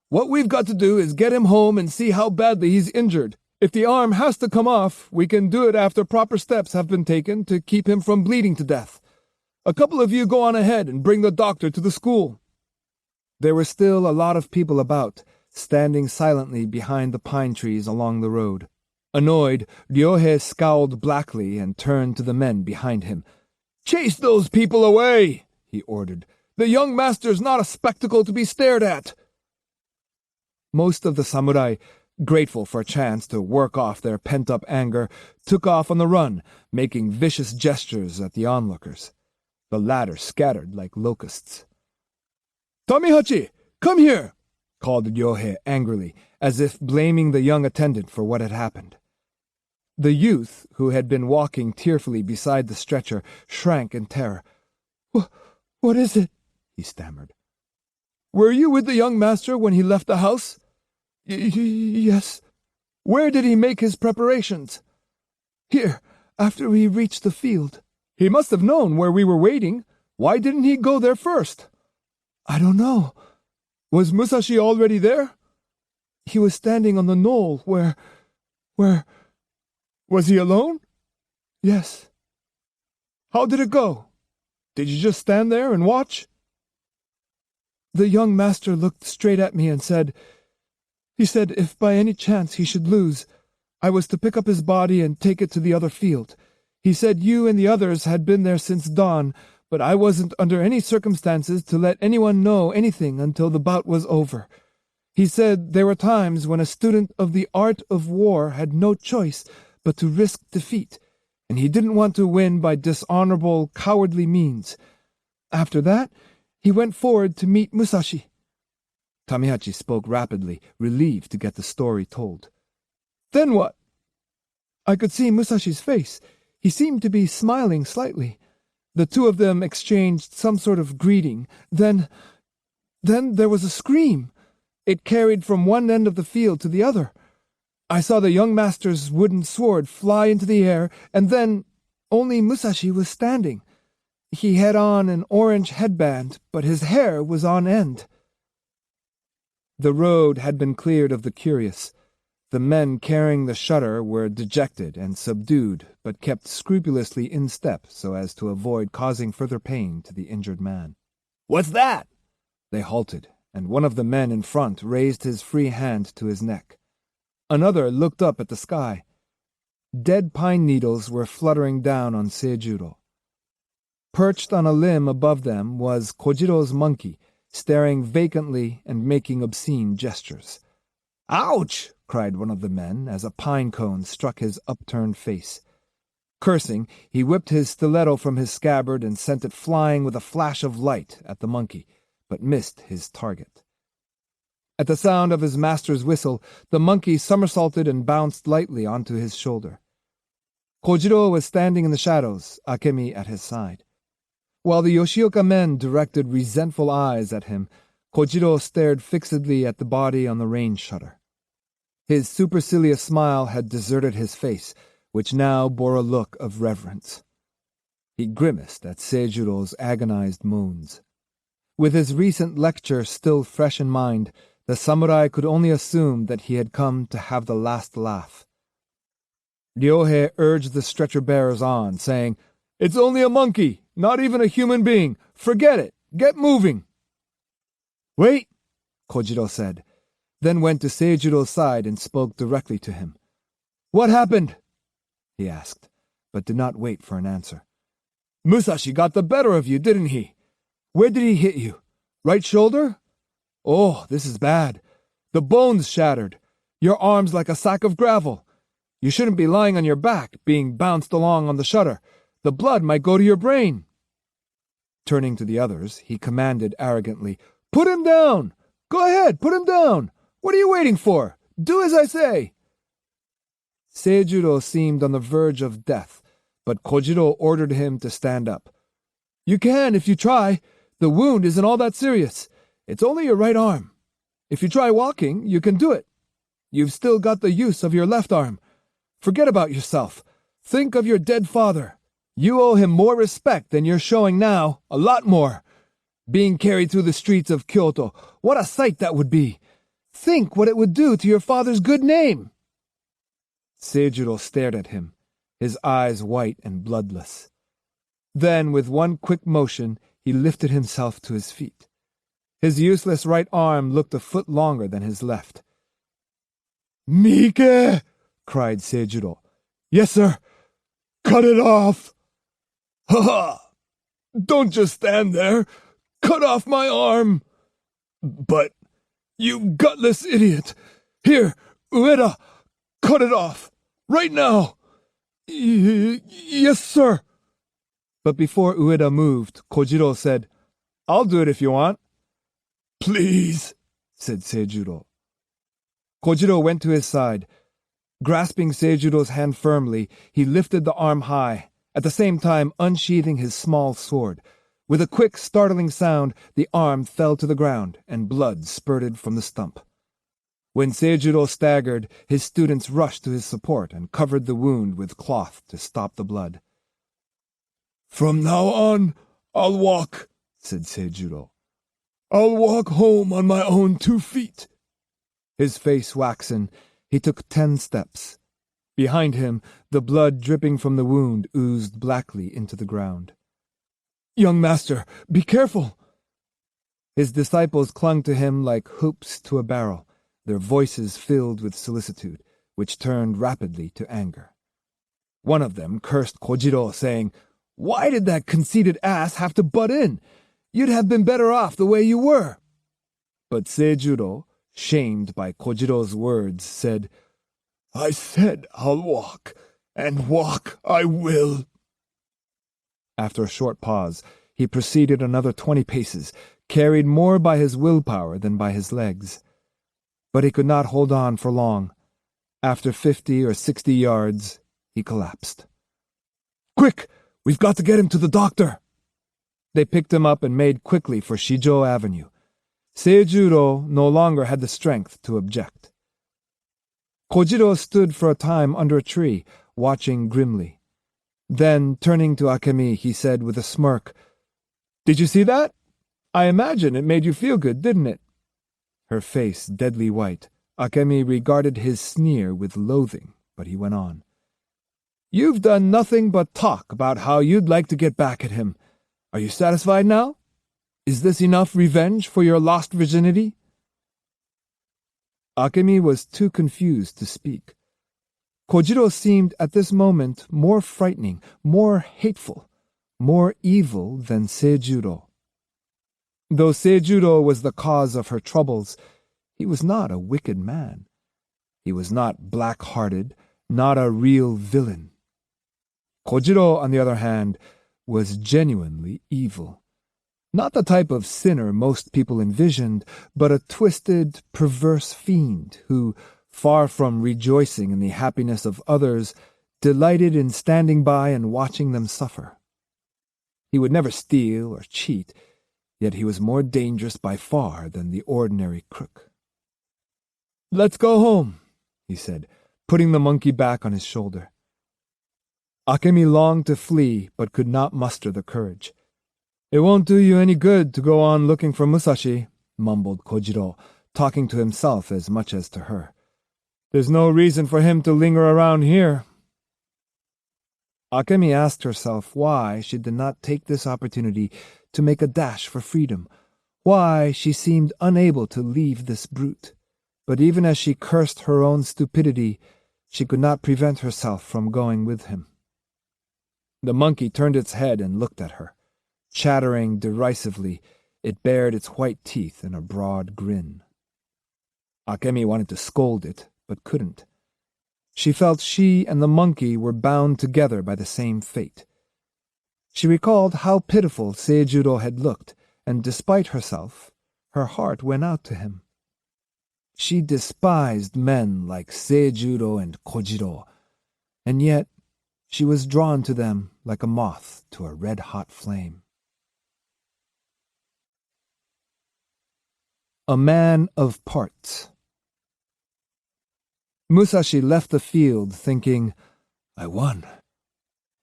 What we've got to do is get him home and see how badly he's injured. If the arm has to come off, we can do it after proper steps have been taken to keep him from bleeding to death. A couple of you go on ahead and bring the doctor to the school." There were still a lot of people about, standing silently behind the pine trees along the road. Annoyed, Ryohei scowled blackly and turned to the men behind him. "Chase those people away!" he ordered. "The young master's not a spectacle to be stared at." Most of the samurai, grateful for a chance to work off their pent-up anger, took off on the run, making vicious gestures at the onlookers. The latter scattered like locusts. "Tamihachi, come here!" called Ryohei angrily, as if blaming the young attendant for what had happened. The youth, who had been walking tearfully beside the stretcher, shrank in terror. What is it?" he stammered. "Were you with the young master when he left the house?" Yes." "Where did he make his preparations?" "Here, after we reached the field." "He must have known where we were waiting. Why didn't he go there first?" "I don't know." "Was Musashi already there?" "He was standing on the knoll where... Was he alone?" "Yes." "How did it go? Did you just stand there and watch?" "The young master looked straight at me and said... He said if by any chance he should lose, I was to pick up his body and take it to the other field. He said you and the others had been there since dawn, but I wasn't under any circumstances to let anyone know anything until the bout was over. He said there were times when a student of the art of war had no choice but to risk defeat, and he didn't want to win by dishonorable, cowardly means. After that, he went forward to meet Musashi." Tamihachi spoke rapidly, relieved to get the story told. "Then what?" "I could see Musashi's face. He seemed to be smiling slightly. The 2 of them exchanged some sort of greeting. Then there was a scream. It carried from one end of the field to the other. I saw the young master's wooden sword fly into the air, and then only Musashi was standing. He had on an orange headband, but his hair was on end." The road had been cleared of the curious. The men carrying the shutter were dejected and subdued, but kept scrupulously in step so as to avoid causing further pain to the injured man. "What's that?" They halted, and one of the men in front raised his free hand to his neck. Another looked up at the sky. Dead pine needles were fluttering down on Seijuro. Perched on a limb above them was Kojiro's monkey, staring vacantly and making obscene gestures. "Ouch!" cried one of the men as a pine cone struck his upturned face. Cursing, he whipped his stiletto from his scabbard and sent it flying with a flash of light at the monkey, but missed his target. At the sound of his master's whistle, the monkey somersaulted and bounced lightly onto his shoulder. Kojiro was standing in the shadows, Akemi at his side. While the Yoshioka men directed resentful eyes at him, Kojiro stared fixedly at the body on the rain shutter. His supercilious smile had deserted his face, which now bore a look of reverence. He grimaced at Seijuro's agonized moans. With his recent lecture still fresh in mind, the samurai could only assume that he had come to have the last laugh. Ryohei urged the stretcher-bearers on, saying, "It's only a monkey, not even a human being. Forget it. Get moving." "Wait," Kojiro said, then went to Seijuro's side and spoke directly to him. "What happened?" he asked, but did not wait for an answer. "Musashi got the better of you, didn't he? Where did he hit you? Right shoulder? Oh, this is bad. The bone's shattered. Your arm's like a sack of gravel. You shouldn't be lying on your back, being bounced along on the shutter. The blood might go to your brain." Turning to the others, he commanded arrogantly, "Put him down! Go ahead, put him down! What are you waiting for? Do as I say!" Seijuro seemed on the verge of death, but Kojiro ordered him to stand up. "You can if you try. The wound isn't all that serious. It's only your right arm. If you try walking, you can do it. You've still got the use of your left arm. Forget about yourself. Think of your dead father. You owe him more respect than you're showing now, a lot more. Being carried through the streets of Kyoto, what a sight that would be. Think what it would do to your father's good name." Seijuro stared at him, his eyes white and bloodless. Then, with one quick motion, he lifted himself to his feet. His useless right arm looked a foot longer than his left. "Mike!" cried Seijuro. "Yes, sir. Cut it off." "Ha ha! Don't just stand there. Cut off my arm." "But, you gutless idiot. Here, Ueda, cut it off. Right now." Yes, sir." But before Ueda moved, Kojiro said, "I'll do it if you want." "Please," said Seijuro. Kojiro went to his side. Grasping Seijuro's hand firmly, he lifted the arm high, at the same time unsheathing his small sword. With a quick, startling sound, the arm fell to the ground, and blood spurted from the stump. When Seijuro staggered, his students rushed to his support and covered the wound with cloth to stop the blood. "From now on, I'll walk," said Seijuro. "I'll walk home on my own 2 feet." His face waxen, he took 10 steps. Behind him, the blood dripping from the wound oozed blackly into the ground. "Young master, be careful!" His disciples clung to him like hoops to a barrel, their voices filled with solicitude, which turned rapidly to anger. One of them cursed Kojiro, saying, "Why did that conceited ass have to butt in? You'd have been better off the way you were." But Seijuro, shamed by Kojiro's words, said, "I said I'll walk, and walk I will." After a short pause, he proceeded another 20 paces, carried more by his willpower than by his legs. But he could not hold on for long. After 50 or 60 yards, he collapsed. "Quick! We've got to get him to the doctor!" They picked him up and made quickly for Shijo Avenue. Seijuro no longer had the strength to object. Kojiro stood for a time under a tree, watching grimly. Then, turning to Akemi, he said with a smirk, "Did you see that? I imagine it made you feel good, didn't it?" Her face deadly white, Akemi regarded his sneer with loathing, but he went on. "You've done nothing but talk about how you'd like to get back at him. Are you satisfied now? Is this enough revenge for your lost virginity?" Akemi was too confused to speak. Kojiro seemed at this moment more frightening, more hateful, more evil than Seijuro. Though Seijuro was the cause of her troubles, he was not a wicked man. He was not black-hearted, not a real villain. Kojiro, on the other hand, was genuinely evil. Not the type of sinner most people envisioned, but a twisted, perverse fiend who, far from rejoicing in the happiness of others, delighted in standing by and watching them suffer. He would never steal or cheat, yet he was more dangerous by far than the ordinary crook. "Let's go home," he said, putting the monkey back on his shoulder. Akemi longed to flee, but could not muster the courage. "It won't do you any good to go on looking for Musashi," mumbled Kojiro, talking to himself as much as to her. "There's no reason for him to linger around here." Akemi asked herself why she did not take this opportunity to make a dash for freedom, why she seemed unable to leave this brute. But even as she cursed her own stupidity, she could not prevent herself from going with him. The monkey turned its head and looked at her. Chattering derisively, it bared its white teeth in a broad grin. Akemi wanted to scold it, but couldn't. She felt she and the monkey were bound together by the same fate. She recalled how pitiful Seijuro had looked, and despite herself, her heart went out to him. She despised men like Seijuro and Kojiro, and yet she was drawn to them like a moth to a red-hot flame. A man of parts. Musashi left the field thinking, "I won."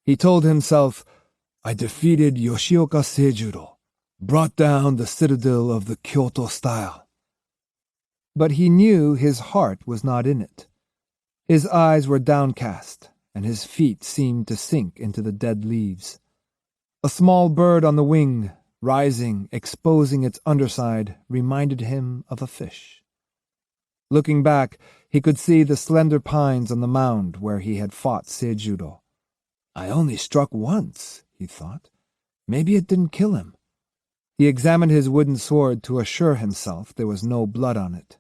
He told himself, "I defeated Yoshioka Seijuro, brought down the citadel of the Kyoto style." But he knew his heart was not in it. His eyes were downcast, and his feet seemed to sink into the dead leaves. A small bird on the wing, rising, exposing its underside, reminded him of a fish. Looking back, he could see the slender pines on the mound where he had fought Seijuro. "I only struck once," he thought. "Maybe it didn't kill him." He examined his wooden sword to assure himself there was no blood on it.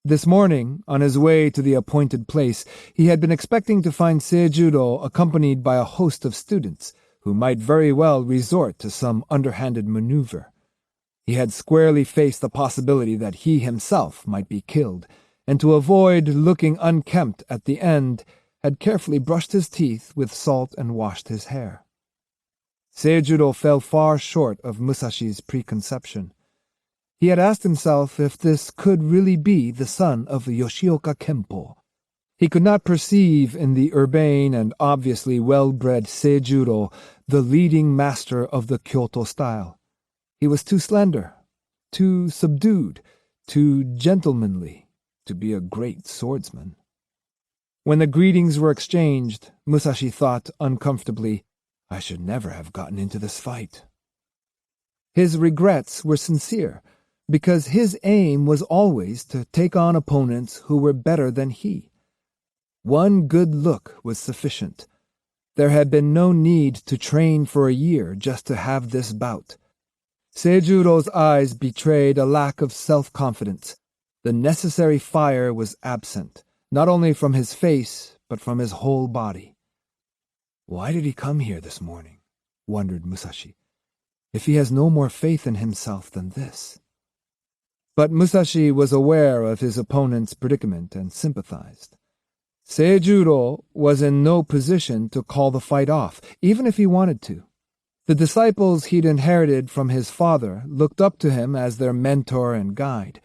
This morning, on his way to the appointed place, he had been expecting to find Seijuro accompanied by a host of students, who might very well resort to some underhanded maneuver. He had squarely faced the possibility that he himself might be killed, and to avoid looking unkempt at the end, had carefully brushed his teeth with salt and washed his hair. Seijuro fell far short of Musashi's preconception. He had asked himself if this could really be the son of Yoshioka Kempo. He could not perceive in the urbane and obviously well-bred Seijuro the leading master of the Kyoto style. He was too slender, too subdued, too gentlemanly to be a great swordsman. When the greetings were exchanged, Musashi thought uncomfortably, "I should never have gotten into this fight." His regrets were sincere, because his aim was always to take on opponents who were better than he. One good look was sufficient. There had been no need to train for a year just to have this bout. Seijuro's eyes betrayed a lack of self-confidence. The necessary fire was absent, not only from his face, but from his whole body. "Why did he come here this morning?" wondered Musashi, "if he has no more faith in himself than this?" But Musashi was aware of his opponent's predicament and sympathized. Seijuro was in no position to call the fight off, even if he wanted to. The disciples he'd inherited from his father looked up to him as their mentor and guide.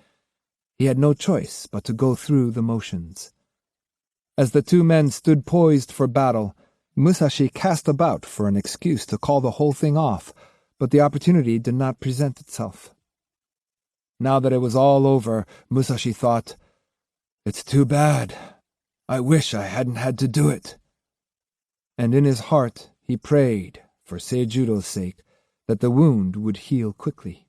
He had no choice but to go through the motions. As the two men stood poised for battle, Musashi cast about for an excuse to call the whole thing off, but the opportunity did not present itself. Now that it was all over, Musashi thought, "It's too bad. I wish I hadn't had to do it." And in his heart he prayed, for Seijuro's sake, that the wound would heal quickly.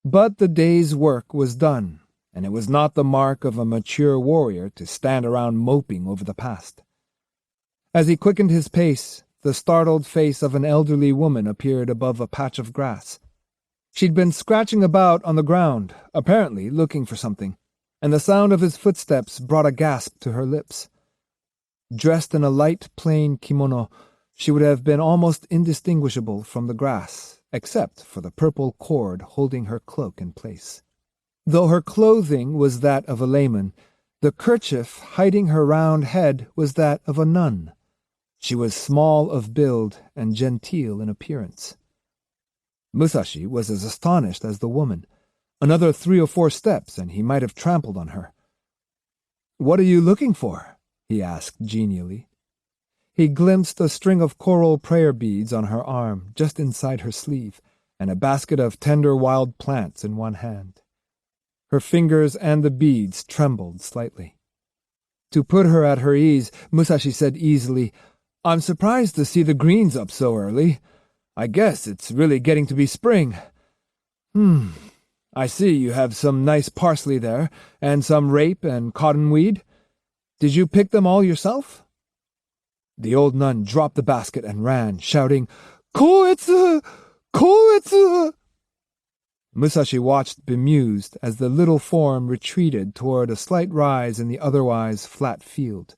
But the day's work was done, and it was not the mark of a mature warrior to stand around moping over the past. As he quickened his pace, the startled face of an elderly woman appeared above a patch of grass. She'd been scratching about on the ground, apparently looking for something, and the sound of his footsteps brought a gasp to her lips. Dressed in a light, plain kimono, she would have been almost indistinguishable from the grass, except for the purple cord holding her cloak in place. Though her clothing was that of a layman, the kerchief hiding her round head was that of a nun. She was small of build and genteel in appearance. Musashi was as astonished as the woman. Another 3 or 4 steps, and he might have trampled on her. "What are you looking for?" he asked genially. He glimpsed a string of coral prayer beads on her arm, just inside her sleeve, and a basket of tender wild plants in one hand. Her fingers and the beads trembled slightly. To put her at her ease, Musashi said easily, "I'm surprised to see the greens up so early. I guess it's really getting to be spring. I see you have some nice parsley there, and some rape and cottonweed. Did you pick them all yourself?" The old nun dropped the basket and ran, shouting, "Koetsu! Koetsu!" Musashi watched bemused as the little form retreated toward a slight rise in the otherwise flat field.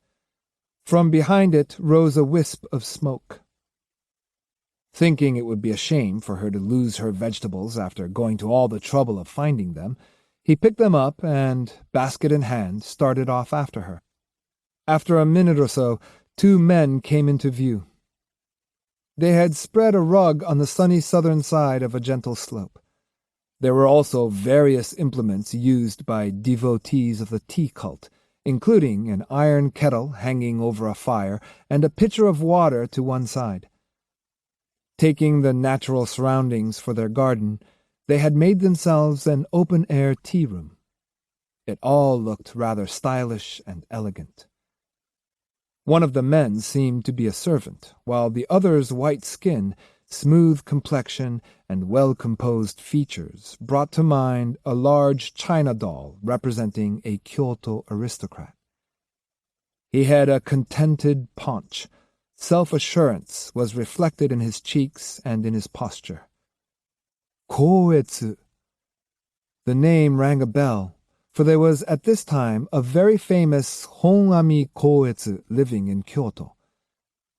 From behind it rose a wisp of smoke. Thinking it would be a shame for her to lose her vegetables after going to all the trouble of finding them, he picked them up and, basket in hand, started off after her. After a minute or so, 2 men came into view. They had spread a rug on the sunny southern side of a gentle slope. There were also various implements used by devotees of the tea cult, including an iron kettle hanging over a fire and a pitcher of water to one side. Taking the natural surroundings for their garden, they had made themselves an open-air tea room. It all looked rather stylish and elegant. One of the men seemed to be a servant, while the other's white skin, smooth complexion, and well-composed features brought to mind a large china doll representing a Kyoto aristocrat. He had a contented paunch. Self-assurance was reflected in his cheeks and in his posture. Koetsu. The name rang a bell, for there was at this time a very famous Honami Koetsu living in Kyoto.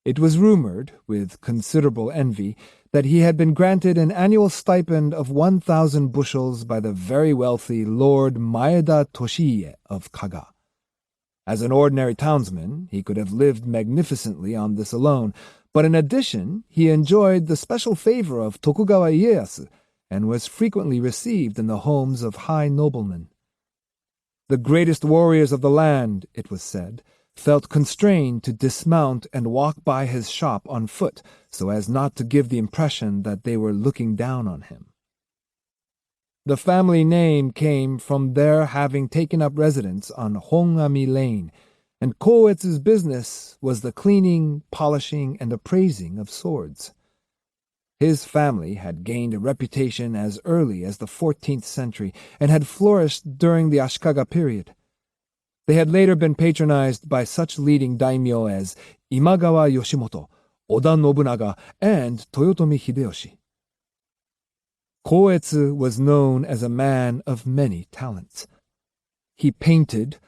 It was rumored, with considerable envy, that he had been granted an annual stipend of 1,000 bushels by the very wealthy Lord Maeda Toshiie of Kaga. As an ordinary townsman, he could have lived magnificently on this alone, but in addition, he enjoyed the special favor of Tokugawa Ieyasu and was frequently received in the homes of high noblemen. The greatest warriors of the land, it was said, felt constrained to dismount and walk by his shop on foot so as not to give the impression that they were looking down on him. The family name came from their having taken up residence on Hongami Lane, and Koetsu's business was the cleaning, polishing, and appraising of swords. His family had gained a reputation as early as the 14th century and had flourished during the Ashikaga period. They had later been patronized by such leading daimyo as Imagawa Yoshimoto, Oda Nobunaga, and Toyotomi Hideyoshi. Koetsu was known as a man of many talents. He painted,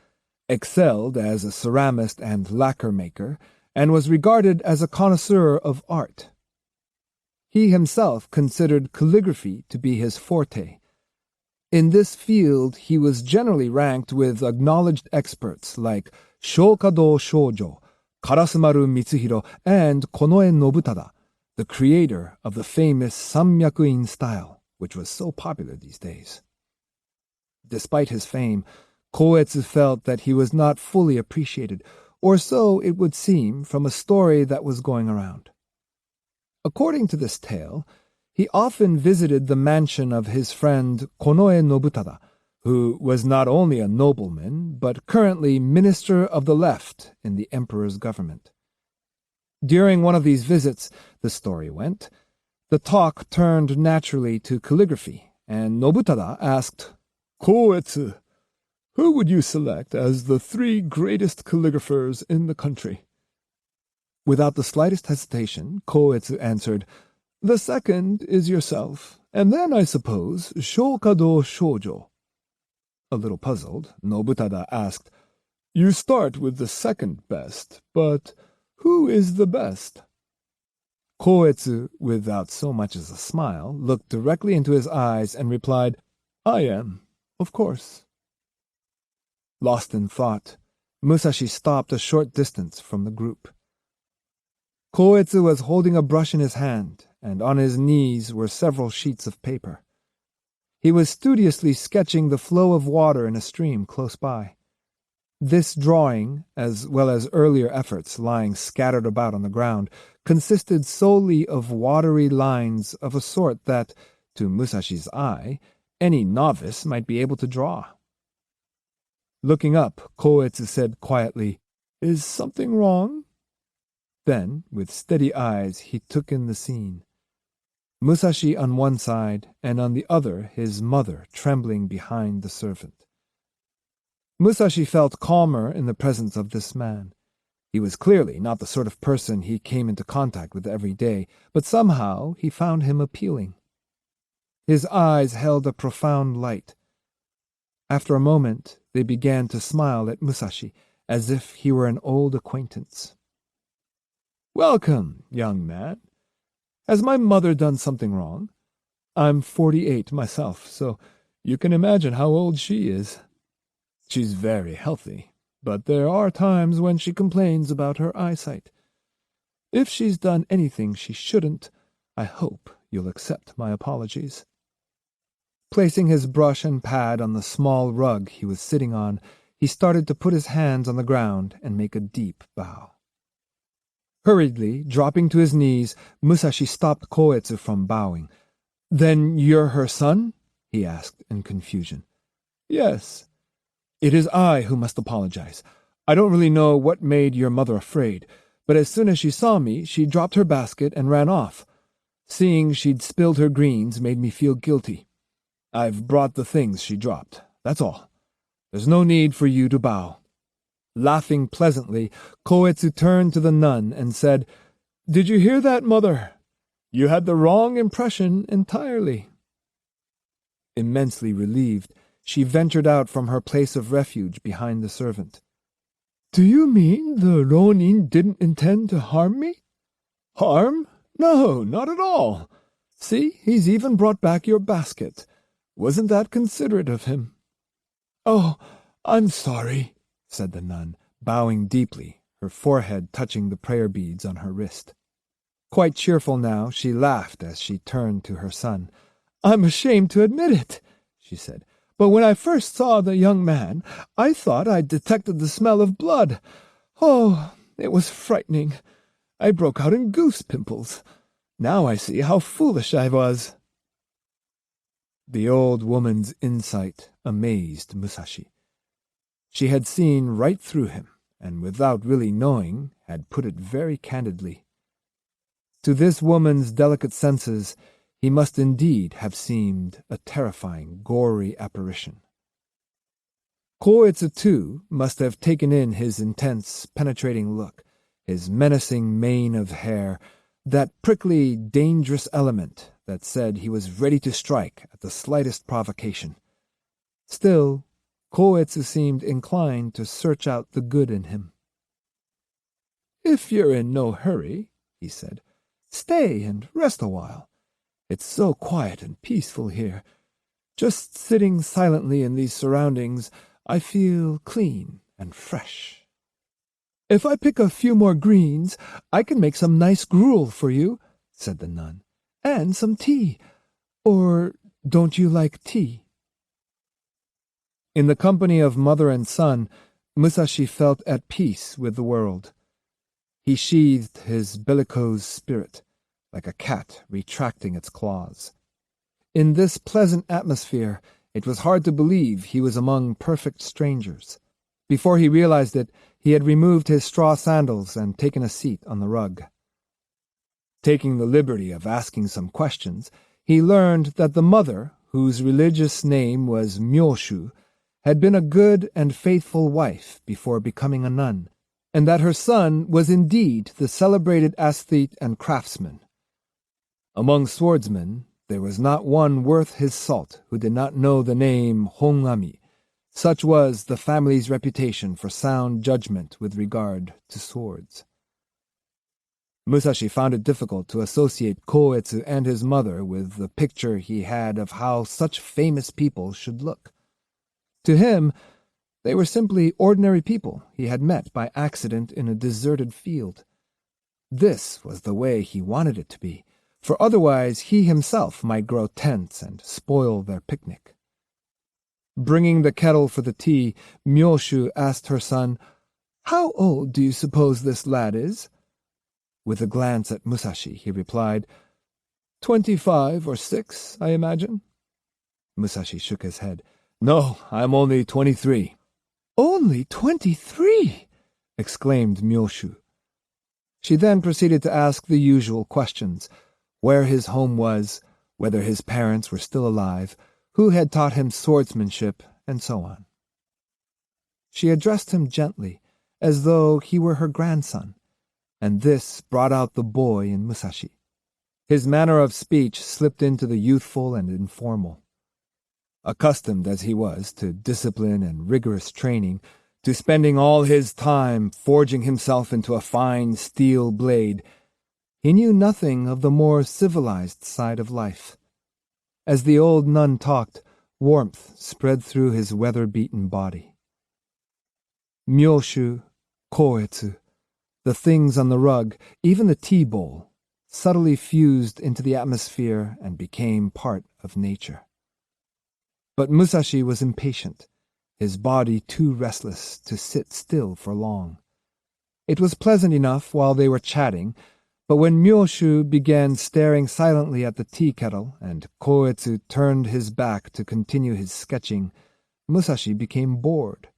excelled as a ceramist and lacquer maker, and was regarded as a connoisseur of art. He himself considered calligraphy to be his forte. In this field he was generally ranked with acknowledged experts like Shokado Shoujo, Karasumaru Mitsuhiro, and Konoe Nobutada, the creator of the famous Sammyaku-in style, which was so popular these days. Despite his fame, Koetsu felt that he was not fully appreciated, or so it would seem from a story that was going around. According to this tale, he often visited the mansion of his friend Konoe Nobutada, who was not only a nobleman, but currently minister of the left in the emperor's government. During one of these visits, the story went, The talk turned naturally to calligraphy, and Nobutada asked, "Koetsu, who would you select as the 3 greatest calligraphers in the country?" Without the slightest hesitation, Koetsu answered, "The second is yourself, and then, I suppose, Shokado Shoujo." A little puzzled, Nobutada asked, "You start with the second best, but who is the best?" Koetsu, without so much as a smile, looked directly into his eyes and replied, "I am, of course." Lost in thought, Musashi stopped a short distance from the group. Koetsu was holding a brush in his hand, and on his knees were several sheets of paper. He was studiously sketching the flow of water in a stream close by. This drawing, as well as earlier efforts lying scattered about on the ground, consisted solely of watery lines of a sort that, to Musashi's eye, any novice might be able to draw. Looking up, Koetsu said quietly, "Is something wrong?" Then, with steady eyes, he took in the scene. Musashi on one side, and on the other his mother trembling behind the servant. Musashi felt calmer in the presence of this man. He was clearly not the sort of person he came into contact with every day, but somehow he found him appealing. His eyes held a profound light. After a moment, they began to smile at Musashi, as if he were an old acquaintance. "Welcome, young man. Has my mother done something wrong? I'm 48 myself, so you can imagine how old she is. She's very healthy, but there are times when she complains about her eyesight. If she's done anything she shouldn't, I hope you'll accept my apologies." Placing his brush and pad on the small rug he was sitting on, he started to put his hands on the ground and make a deep bow. Hurriedly, dropping to his knees, Musashi stopped Koetsu from bowing. "Then you're her son?" he asked in confusion. "Yes. It is I who must apologize. I don't really know what made your mother afraid, but as soon as she saw me, she dropped her basket and ran off. Seeing she'd spilled her greens made me feel guilty. I've brought the things she dropped, that's all. There's no need for you to bow." Laughing pleasantly, Koetsu turned to the nun and said, "Did you hear that, mother? You had the wrong impression entirely." Immensely relieved, she ventured out from her place of refuge behind the servant. "Do you mean the Ronin didn't intend to harm me?" "Harm? No, not at all. See, he's even brought back your basket. Wasn't that considerate of him?" "Oh, I'm sorry," said the nun, bowing deeply, her forehead touching the prayer beads on her wrist. Quite cheerful now, she laughed as she turned to her son. "I'm ashamed to admit it," she said, "but when I first saw the young man, I thought I detected the smell of blood. Oh, it was frightening. I broke out in goose pimples. Now I see how foolish I was." The old woman's insight amazed Musashi. She had seen right through him, and without really knowing, had put it very candidly. To this woman's delicate senses, he must indeed have seemed a terrifying, gory apparition. Koetsu, too, must have taken in his intense, penetrating look, his menacing mane of hair, that prickly, dangerous element that said he was ready to strike at the slightest provocation. Still, Koetsu seemed inclined to search out the good in him. "If you're in no hurry," he said, "stay and rest a while. It's so quiet and peaceful here. Just sitting silently in these surroundings, I feel clean and fresh. If I pick a few more greens, I can make some nice gruel for you," said the nun, "and some tea. Or don't you like tea?" In the company of mother and son, Musashi felt at peace with the world. He sheathed his bellicose spirit, like a cat retracting its claws. In this pleasant atmosphere, it was hard to believe he was among perfect strangers. Before he realized it, he had removed his straw sandals and taken a seat on the rug. Taking the liberty of asking some questions, he learned that the mother, whose religious name was Myoshu, had been a good and faithful wife before becoming a nun, and that her son was indeed the celebrated aesthete and craftsman. Among swordsmen, there was not one worth his salt who did not know the name Hongami. Such was the family's reputation for sound judgment with regard to swords. Musashi found it difficult to associate Koetsu and his mother with the picture he had of how such famous people should look. To him, they were simply ordinary people he had met by accident in a deserted field. This was the way he wanted it to be, for otherwise he himself might grow tense and spoil their picnic. Bringing the kettle for the tea, Myoshu asked her son, "How old do you suppose this lad is?" With a glance at Musashi, he replied, 25 or 6, I imagine." Musashi shook his head. "No, I'm only 23. "Only 23!" exclaimed Myoshu. She then proceeded to ask the usual questions: where his home was, whether his parents were still alive, who had taught him swordsmanship, and so on. She addressed him gently, as though he were her grandson, and this brought out the boy in Musashi. His manner of speech slipped into the youthful and informal. Accustomed as he was to discipline and rigorous training, to spending all his time forging himself into a fine steel blade, he knew nothing of the more civilized side of life. As the old nun talked, warmth spread through his weather-beaten body. Myoshu, Koetsu, the things on the rug, even the tea bowl, subtly fused into the atmosphere and became part of nature. But Musashi was impatient, his body too restless to sit still for long. It was pleasant enough while they were chatting, but when Myoshu began staring silently at the tea kettle and Koetsu turned his back to continue his sketching, Musashi became bored.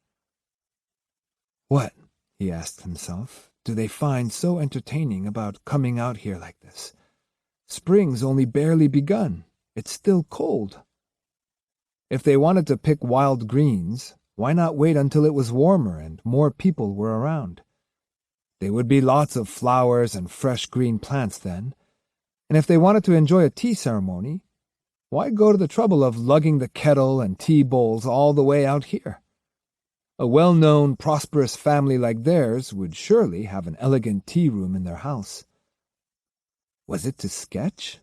"What," he asked himself, "do they find so entertaining about coming out here like this? Spring's only barely begun. It's still cold. If they wanted to pick wild greens, why not wait until it was warmer and more people were around? There would be lots of flowers and fresh green plants then. And if they wanted to enjoy a tea ceremony, why go to the trouble of lugging the kettle and tea bowls all the way out here? A well-known, prosperous family like theirs would surely have an elegant tea room in their house." Was it to sketch?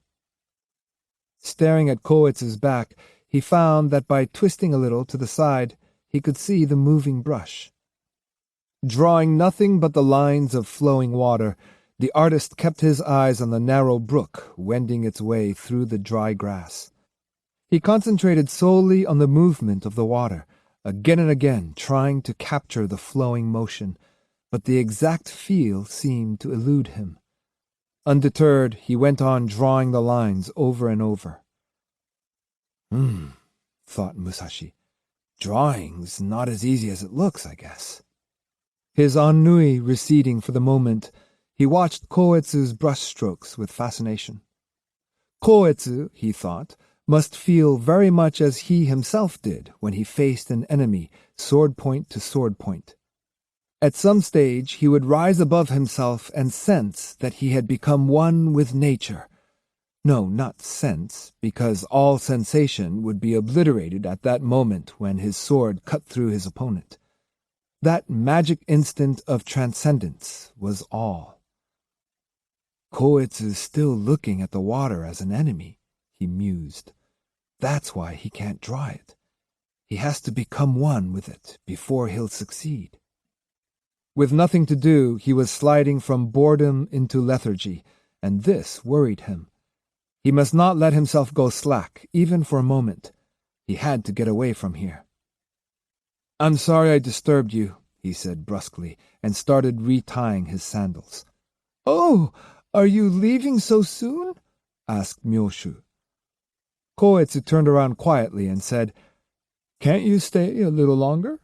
Staring at Koetsu's back, he found that by twisting a little to the side, he could see the moving brush. Drawing nothing but the lines of flowing water, the artist kept his eyes on the narrow brook wending its way through the dry grass. He concentrated solely on the movement of the water, again and again trying to capture the flowing motion, but the exact feel seemed to elude him. Undeterred, he went on drawing the lines over and over. Thought Musashi. Drawing's not as easy as it looks, I guess. His ennui receding for the moment, he watched Koetsu's brushstrokes with fascination. Koetsu, he thought, must feel very much as he himself did when he faced an enemy, sword point to sword point. At some stage he would rise above himself and sense that he had become one with nature. No, not sense, because all sensation would be obliterated at that moment when his sword cut through his opponent. That magic instant of transcendence was all. Koetsu's still looking at the water as an enemy, he mused. That's why he can't draw it. He has to become one with it before he'll succeed. With nothing to do, he was sliding from boredom into lethargy, and this worried him. He must not let himself go slack, even for a moment. He had to get away from here. "I'm sorry I disturbed you," he said brusquely, and started retying his sandals. "Oh, are you leaving so soon?" asked Myoshu. Koetsu turned around quietly and said, "Can't you stay a little longer?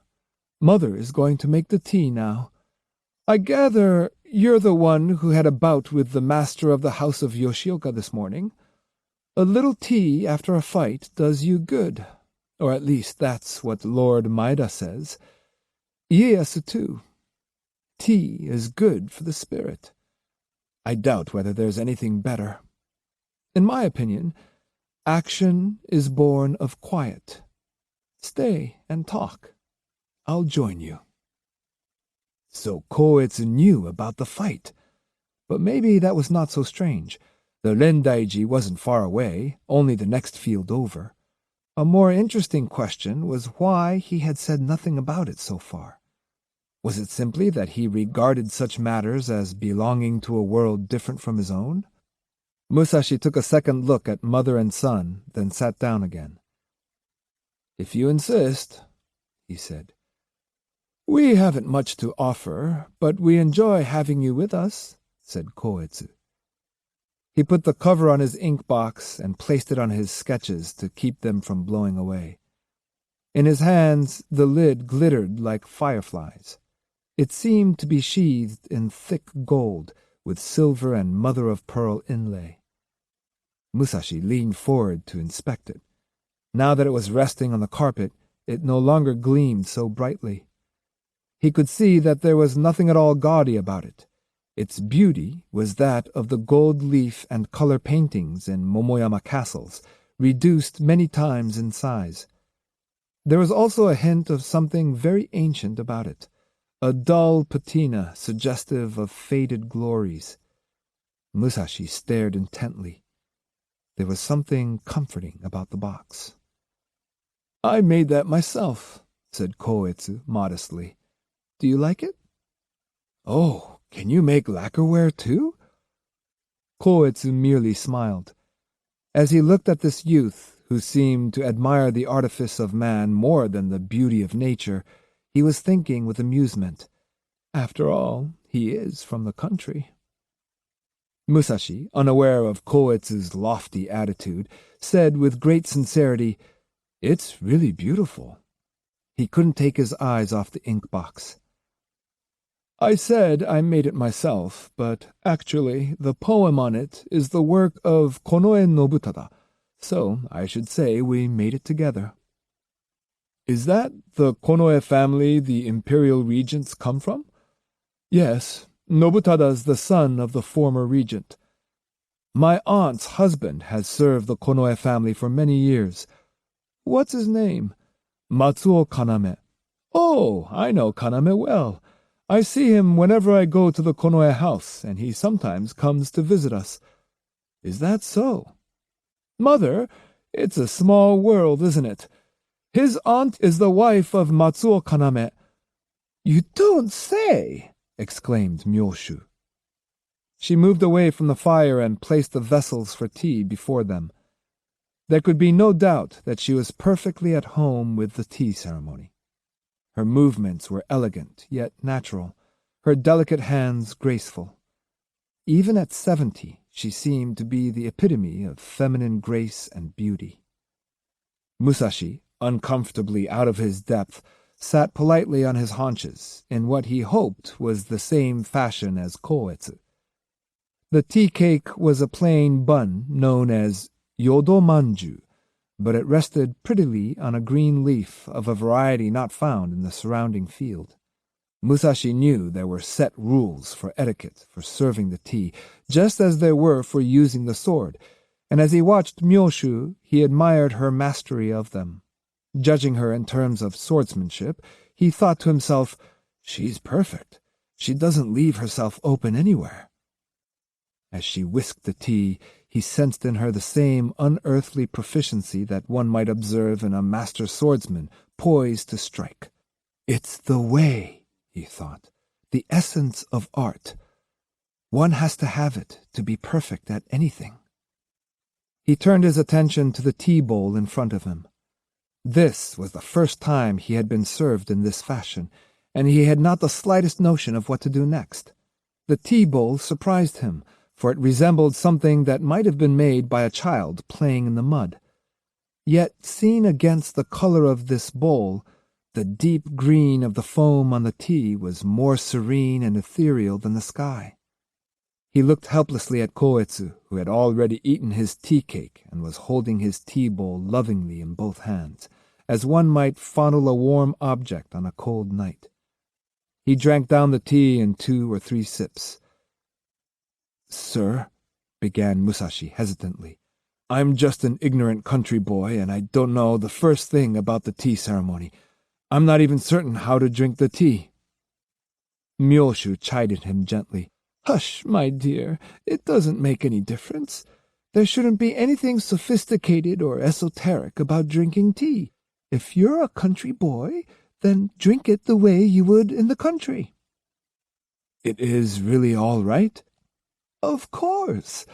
Mother is going to make the tea now. I gather you're the one who had a bout with the master of the house of Yoshioka this morning. A little tea after a fight does you good, or at least that's what Lord Maeda says. Ieyasu too. Tea is good for the spirit. I doubt whether there's anything better. In my opinion, action is born of quiet. Stay and talk. I'll join you. So Koetsu knew about the fight. But maybe that was not so strange. The Rendaiji wasn't far away, only the next field over. A more interesting question was why he had said nothing about it so far. Was it simply that he regarded such matters as belonging to a world different from his own? Musashi took a second look at mother and son, then sat down again. "If you insist," he said. "We haven't much to offer, but we enjoy having you with us," said Koetsu. He put the cover on his ink box and placed it on his sketches to keep them from blowing away. In his hands the lid glittered like fireflies. It seemed to be sheathed in thick gold, with silver and mother-of-pearl inlay. Musashi leaned forward to inspect it. Now that it was resting on the carpet, it no longer gleamed so brightly. He could see that there was nothing at all gaudy about it. Its beauty was that of the gold leaf and color paintings in Momoyama castles, reduced many times in size. There was also a hint of something very ancient about it, a dull patina suggestive of faded glories. Musashi stared intently. There was something comforting about the box. "I made that myself," said Koetsu modestly. "Do you like it?" "Oh, can you make lacquerware too?" Koetsu merely smiled. As he looked at this youth, who seemed to admire the artifice of man more than the beauty of nature, he was thinking with amusement, "After all, he is from the country." Musashi, unaware of Koetsu's lofty attitude, said with great sincerity, "It's really beautiful." He couldn't take his eyes off the ink box. "I said I made it myself, but actually the poem on it is the work of Konoe Nobutada, so I should say we made it together." "Is that the Konoe family the imperial regents come from?" "Yes, Nobutada's the son of the former regent. My aunt's husband has served the Konoe family for many years. What's his name?" "Matsuo Kaname." "Oh, I know Kaname well. I see him whenever I go to the Konoe house, and he sometimes comes to visit us." "Is that so?" "Mother, it's a small world, isn't it? His aunt is the wife of Matsuo Kaname." "You don't say!" exclaimed Myoshu. She moved away from the fire and placed the vessels for tea before them. There could be no doubt that she was perfectly at home with the tea ceremony. Her movements were elegant, yet natural, her delicate hands graceful. Even at 70, she seemed to be the epitome of feminine grace and beauty. Musashi, uncomfortably out of his depth, sat politely on his haunches, in what he hoped was the same fashion as Koetsu. The tea cake was a plain bun known as yodo manju, but it rested prettily on a green leaf of a variety not found in the surrounding field. Musashi knew there were set rules for etiquette for serving the tea, just as there were for using the sword, and as he watched Myoshu, he admired her mastery of them. Judging her in terms of swordsmanship, he thought to himself, "She's perfect. She doesn't leave herself open anywhere." As she whisked the tea, he sensed in her the same unearthly proficiency that one might observe in a master swordsman poised to strike. "It's the way," he thought, "the essence of art. One has to have it to be perfect at anything." He turned his attention to the tea bowl in front of him. This was the first time he had been served in this fashion, and he had not the slightest notion of what to do next. The tea bowl surprised him, for it resembled something that might have been made by a child playing in the mud. Yet, seen against the color of this bowl, The deep green of the foam on the tea was more serene and ethereal than the sky. He looked helplessly at Koetsu, who had already eaten his tea cake and was holding his tea bowl lovingly in both hands, as one might fondle a warm object on a cold night. He drank down the tea in 2 or 3 sips. "Sir," began Musashi hesitantly, "I'm just an ignorant country boy, and I don't know the first thing about the tea ceremony. I'm not even certain how to drink the tea." Myoshu chided him gently. "Hush, my dear, it doesn't make any difference. There shouldn't be anything sophisticated or esoteric about drinking tea. If you're a country boy, then drink it the way you would in the country." "It is really all right?" "Of course.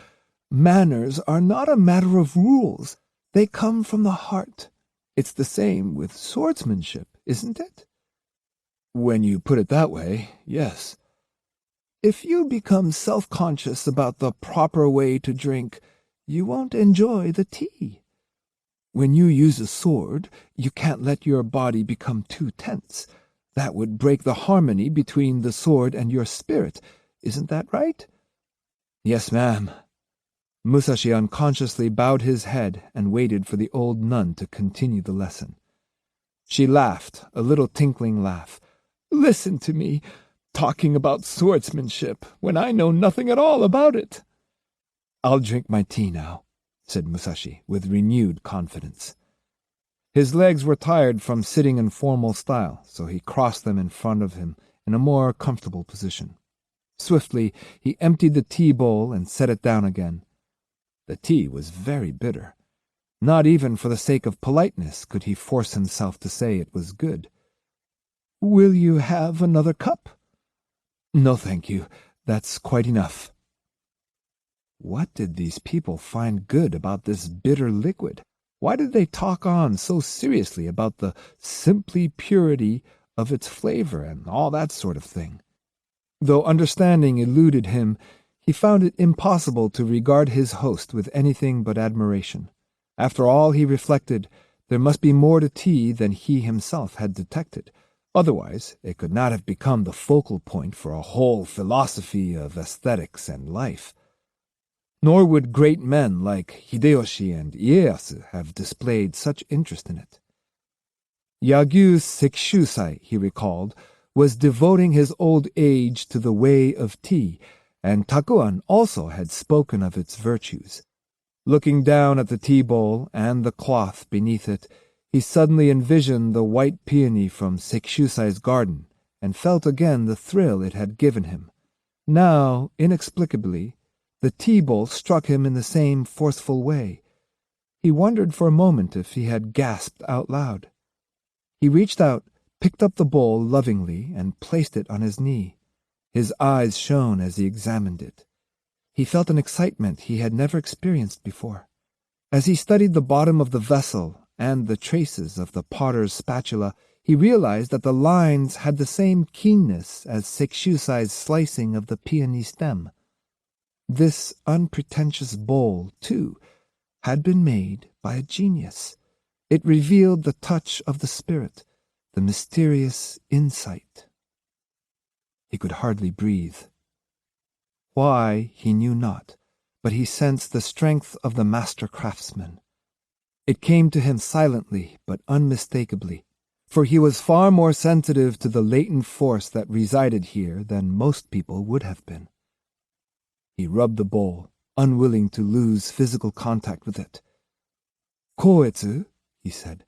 Manners are not a matter of rules. They come from the heart. It's the same with swordsmanship, isn't it?" "When you put it that way, yes." "If you become self-conscious about the proper way to drink, you won't enjoy the tea. When you use a sword, you can't let your body become too tense. That would break the harmony between the sword and your spirit. Isn't that right?" "Yes, ma'am." Musashi unconsciously bowed his head and waited for the old nun to continue the lesson. She laughed, a little tinkling laugh. "Listen to me, talking about swordsmanship, when I know nothing at all about it." "I'll drink my tea now," said Musashi, with renewed confidence. His legs were tired from sitting in formal style, so he crossed them in front of him in a more comfortable position. Swiftly, he emptied the tea bowl and set it down again. The tea was very bitter. Not even for the sake of politeness could he force himself to say it was good. "Will you have another cup?" "No, thank you. That's quite enough." What did these people find good about this bitter liquid? Why did they talk on so seriously about the simply purity of its flavor and all that sort of thing? Though understanding eluded him, he found it impossible to regard his host with anything but admiration. After all, he reflected, there must be more to tea than he himself had detected. Otherwise, it could not have become the focal point for a whole philosophy of aesthetics and life. Nor would great men like Hideyoshi and Ieyasu have displayed such interest in it. Yagyu's Sekishusai, he recalled, was devoting his old age to the way of tea, and Takuan also had spoken of its virtues. Looking down at the tea bowl and the cloth beneath it, he suddenly envisioned the white peony from Sekishusai's garden, and felt again the thrill it had given him. Now, inexplicably, the tea bowl struck him in the same forceful way. He wondered for a moment if he had gasped out loud. He reached out, picked up the bowl lovingly, and placed it on his knee. His eyes shone as he examined it. He felt an excitement he had never experienced before. As he studied the bottom of the vessel and the traces of the potter's spatula, he realized that the lines had the same keenness as Sekishusai's slicing of the peony stem. This unpretentious bowl, too, had been made by a genius. It revealed the touch of the spirit, the mysterious insight. He could hardly breathe. Why, he knew not, but he sensed the strength of the master craftsman. It came to him silently but unmistakably, for he was far more sensitive to the latent force that resided here than most people would have been. He rubbed the bowl, unwilling to lose physical contact with it. "Koetsu," he said,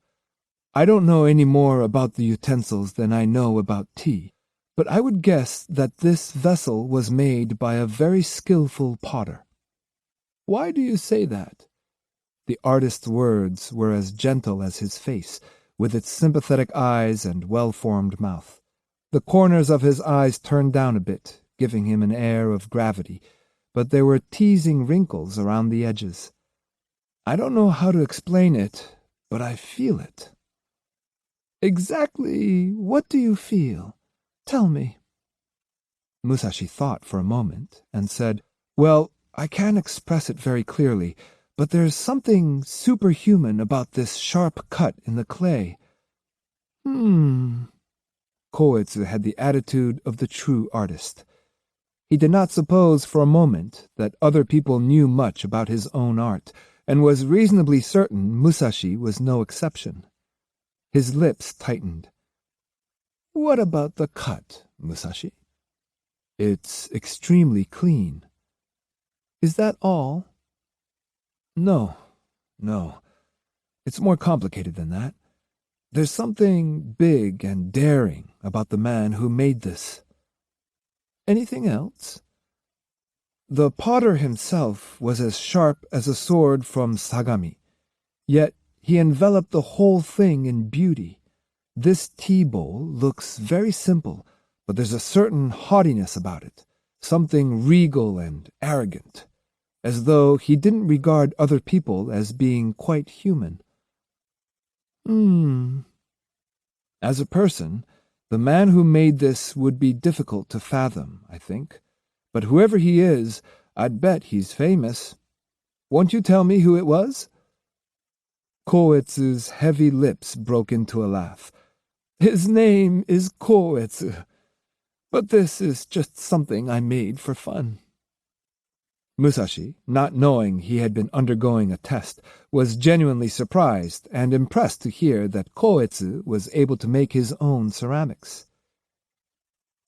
"I don't know any more about the utensils than I know about tea, but I would guess that this vessel was made by a very skillful potter." "Why do you say that?" The artist's words were as gentle as his face, with its sympathetic eyes and well-formed mouth. The corners of his eyes turned down a bit, giving him an air of gravity, but there were teasing wrinkles around the edges. "I don't know how to explain it, but I feel it." "Exactly what do you feel? Tell me." Musashi thought for a moment and said, "Well, I can't express it very clearly, but there's something superhuman about this sharp cut in the clay." Koetsu had the attitude of the true artist. He did not suppose for a moment that other people knew much about his own art, and was reasonably certain Musashi was no exception. His lips tightened. "What about the cut, Musashi?" "It's extremely clean." "Is that all?" No. It's more complicated than that. There's something big and daring about the man who made this." "Anything else?" "The potter himself was as sharp as a sword from Sagami, yet he enveloped the whole thing in beauty. This tea-bowl looks very simple, but there's a certain haughtiness about it, something regal and arrogant, as though he didn't regard other people as being quite human." As a person, the man who made this would be difficult to fathom, I think. But whoever he is, I'd bet he's famous. Won't you tell me who it was?" Koetsu's heavy lips broke into a laugh. "His name is Koetsu, but this is just something I made for fun." Musashi, not knowing he had been undergoing a test, was genuinely surprised and impressed to hear that Koetsu was able to make his own ceramics.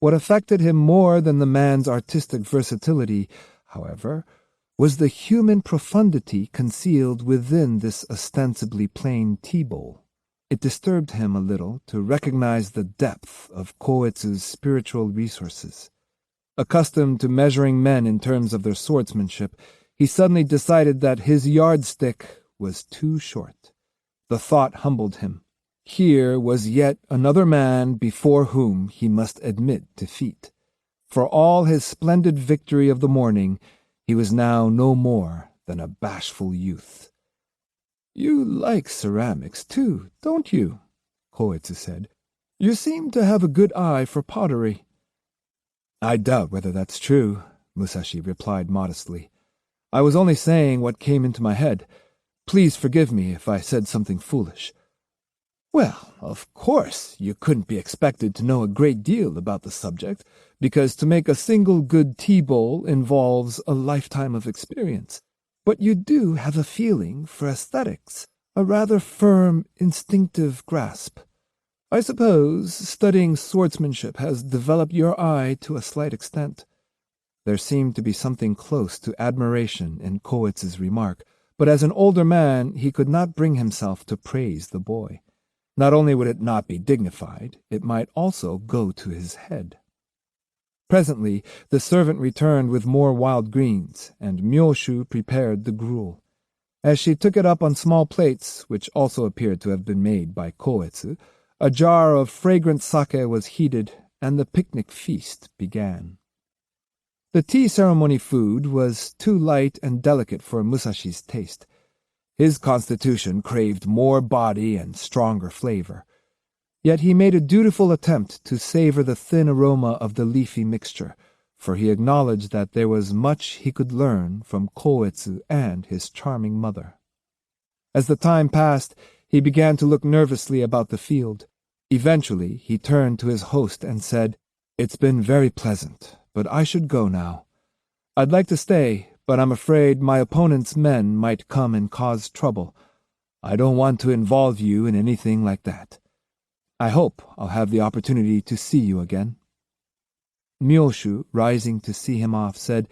What affected him more than the man's artistic versatility, however, was the human profundity concealed within this ostensibly plain tea-bowl. It disturbed him a little to recognize the depth of Koetsu's spiritual resources. Accustomed to measuring men in terms of their swordsmanship, he suddenly decided that his yardstick was too short. The thought humbled him. Here was yet another man before whom he must admit defeat. For all his splendid victory of the morning, he was now no more than a bashful youth. "You like ceramics, too, don't you?" Koetsu said. "You seem to have a good eye for pottery." "I doubt whether that's true," Musashi replied modestly. "I was only saying what came into my head. Please forgive me if I said something foolish." "Well, of course, you couldn't be expected to know a great deal about the subject, because to make a single good tea-bowl involves a lifetime of experience. But you do have a feeling for aesthetics, a rather firm, instinctive grasp. I suppose studying swordsmanship has developed your eye to a slight extent." There seemed to be something close to admiration in Koetsu's remark, but as an older man he could not bring himself to praise the boy. Not only would it not be dignified, it might also go to his head. Presently the servant returned with more wild greens, and Myoshu prepared the gruel. As she took it up on small plates, which also appeared to have been made by Koetsu, a jar of fragrant sake was heated, and the picnic feast began. The tea ceremony food was too light and delicate for Musashi's taste. His constitution craved more body and stronger flavor. Yet he made a dutiful attempt to savor the thin aroma of the leafy mixture, for he acknowledged that there was much he could learn from Koetsu and his charming mother. As the time passed, he began to look nervously about the field. Eventually he turned to his host and said, "It's been very pleasant, but I should go now. I'd like to stay, but I'm afraid my opponent's men might come and cause trouble. I don't want to involve you in anything like that. I hope I'll have the opportunity to see you again." Myoshu, rising to see him off, said,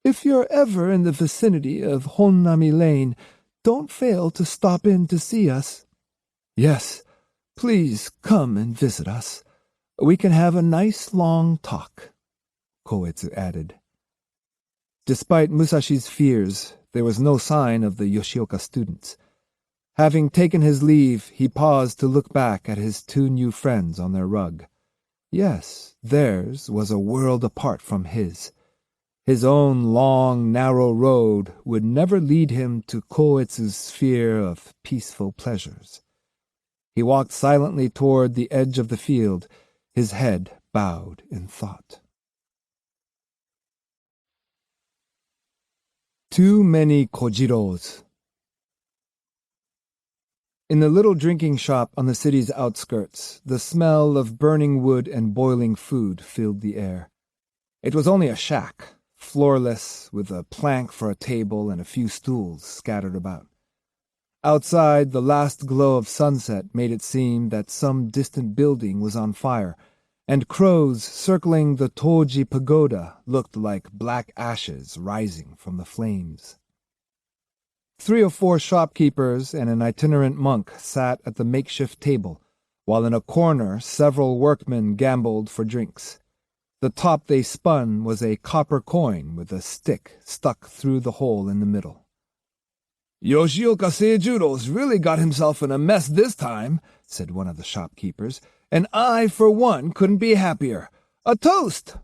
"If you're ever in the vicinity of Honnami Lane, don't fail to stop in to see us." "Yes, please come and visit us. We can have a nice long talk," Koetsu added. Despite Musashi's fears, there was no sign of the Yoshioka students. Having taken his leave, he paused to look back at his two new friends on their rug. Yes, theirs was a world apart from his. His own long, narrow road would never lead him to Koetsu's sphere of peaceful pleasures. He walked silently toward the edge of the field, his head bowed in thought. Too many Kojiros. In the little drinking shop on the city's outskirts, the smell of burning wood and boiling food filled the air. It was only a shack, floorless, with a plank for a table and a few stools scattered about. Outside, the last glow of sunset made it seem that some distant building was on fire, and crows circling the Toji pagoda looked like black ashes rising from the flames. 3 or 4 shopkeepers and an itinerant monk sat at the makeshift table, while in a corner several workmen gambled for drinks. The top they spun was a copper coin with a stick stuck through the hole in the middle. "Yoshioka Seijuro's really got himself in a mess this time," said one of the shopkeepers, "and I, for one, couldn't be happier. A toast!"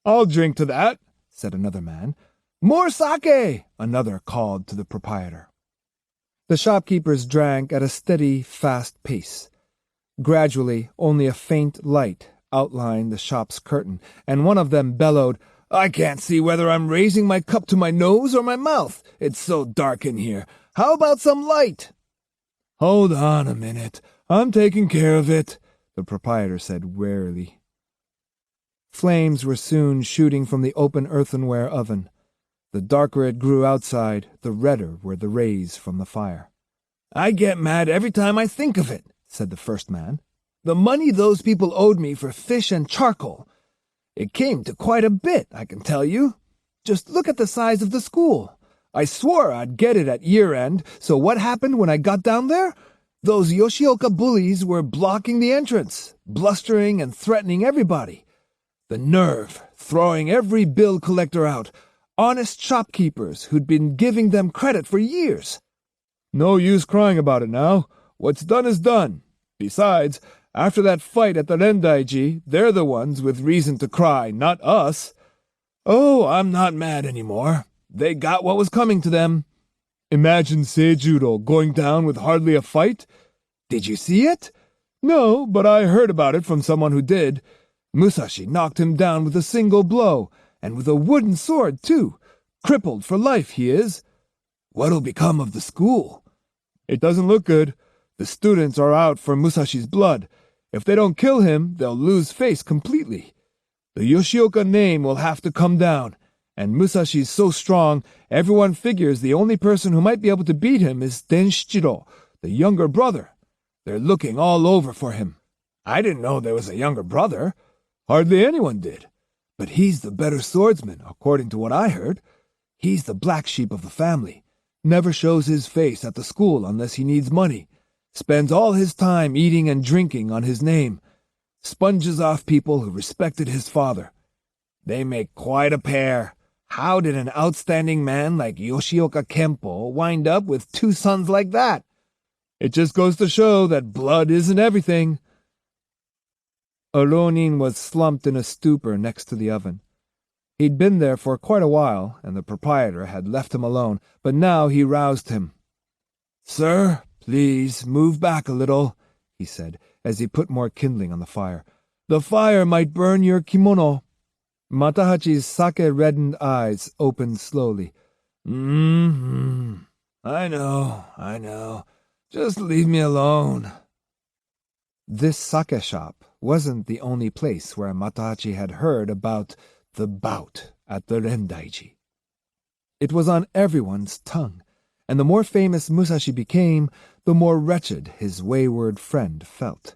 "I'll drink to that," said another man. "More sake!" another called to the proprietor. The shopkeepers drank at a steady, fast pace. Gradually, only a faint light outlined the shop's curtain, and one of them bellowed, "I can't see whether I'm raising my cup to my nose or my mouth. It's so dark in here. How about some light?" "Hold on a minute. I'm taking care of it," the proprietor said wearily. Flames were soon shooting from the open earthenware oven. The darker it grew outside, the redder were the rays from the fire. "I get mad every time I think of it," said the first man. "The money those people owed me for fish and charcoal. It came to quite a bit, I can tell you. Just look at the size of the school. I swore I'd get it at year-end, so what happened when I got down there? Those Yoshioka bullies were blocking the entrance, blustering and threatening everybody. The nerve, throwing every bill collector out, honest shopkeepers who'd been giving them credit for years. No use crying about it now. What's done is done. Besides, after that fight at the Rendaiji, they're the ones with reason to cry, not us. Oh, I'm not mad anymore. They got what was coming to them." Imagine Seijuro going down with hardly a fight. "Did you see it?" "No, but I heard about it from someone who did. Musashi knocked him down with a single blow, and with a wooden sword, too. Crippled for life, he is. What'll become of the school?" "It doesn't look good. The students are out for Musashi's blood. If they don't kill him, they'll lose face completely. The Yoshioka name will have to come down, and Musashi's so strong, everyone figures the only person who might be able to beat him is Denshichiro, the younger brother. They're looking all over for him." "I didn't know there was a younger brother." "Hardly anyone did." "But he's the better swordsman, according to what I heard. He's the black sheep of the family. Never shows his face at the school unless he needs money. Spends all his time eating and drinking on his name. Sponges off people who respected his father. They make quite a pair. How did an outstanding man like Yoshioka Kempo wind up with 2 sons like that?" "It just goes to show that blood isn't everything." A ronin was slumped in a stupor next to the oven. He'd been there for quite a while, and the proprietor had left him alone, but now he roused him. "Sir, please move back a little," he said, as he put more kindling on the fire. "The fire might burn your kimono." Matahachi's sake-reddened eyes opened slowly. I know. Just leave me alone." This sake shop wasn't the only place where Matahachi had heard about the bout at the Rendaiji. It was on everyone's tongue, and the more famous Musashi became, the more wretched his wayward friend felt.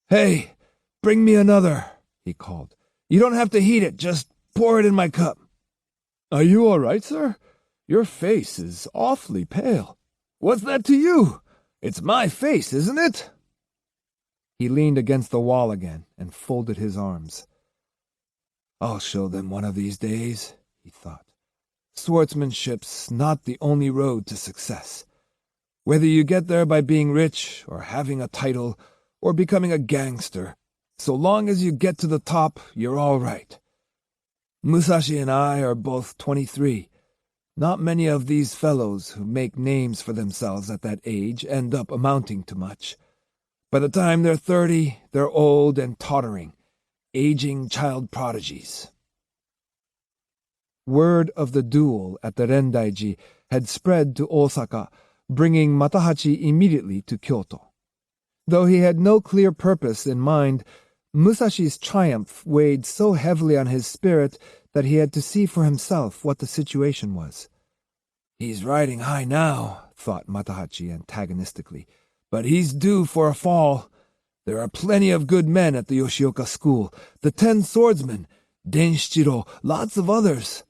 "Hey, bring me another," he called. "You don't have to heat it, just pour it in my cup." "Are you all right, sir? Your face is awfully pale." "What's that to you? It's my face, isn't it?" He leaned against the wall again and folded his arms. "I'll show them one of these days," he thought. "Swordsmanship's not the only road to success. Whether you get there by being rich, or having a title, or becoming a gangster, so long as you get to the top, you're all right. Musashi and I are both 23. Not many of these fellows who make names for themselves at that age end up amounting to much. By the time they're 30, they're old and tottering, aging child prodigies." Word of the duel at the Rendaiji had spread to Osaka, bringing Matahachi immediately to Kyoto. Though he had no clear purpose in mind, Musashi's triumph weighed so heavily on his spirit that he had to see for himself what the situation was. "He's riding high now," thought Matahachi antagonistically, "but he's due for a fall. There are plenty of good men at the Yoshioka school, the 10 swordsmen, Denshichiro, lots of others."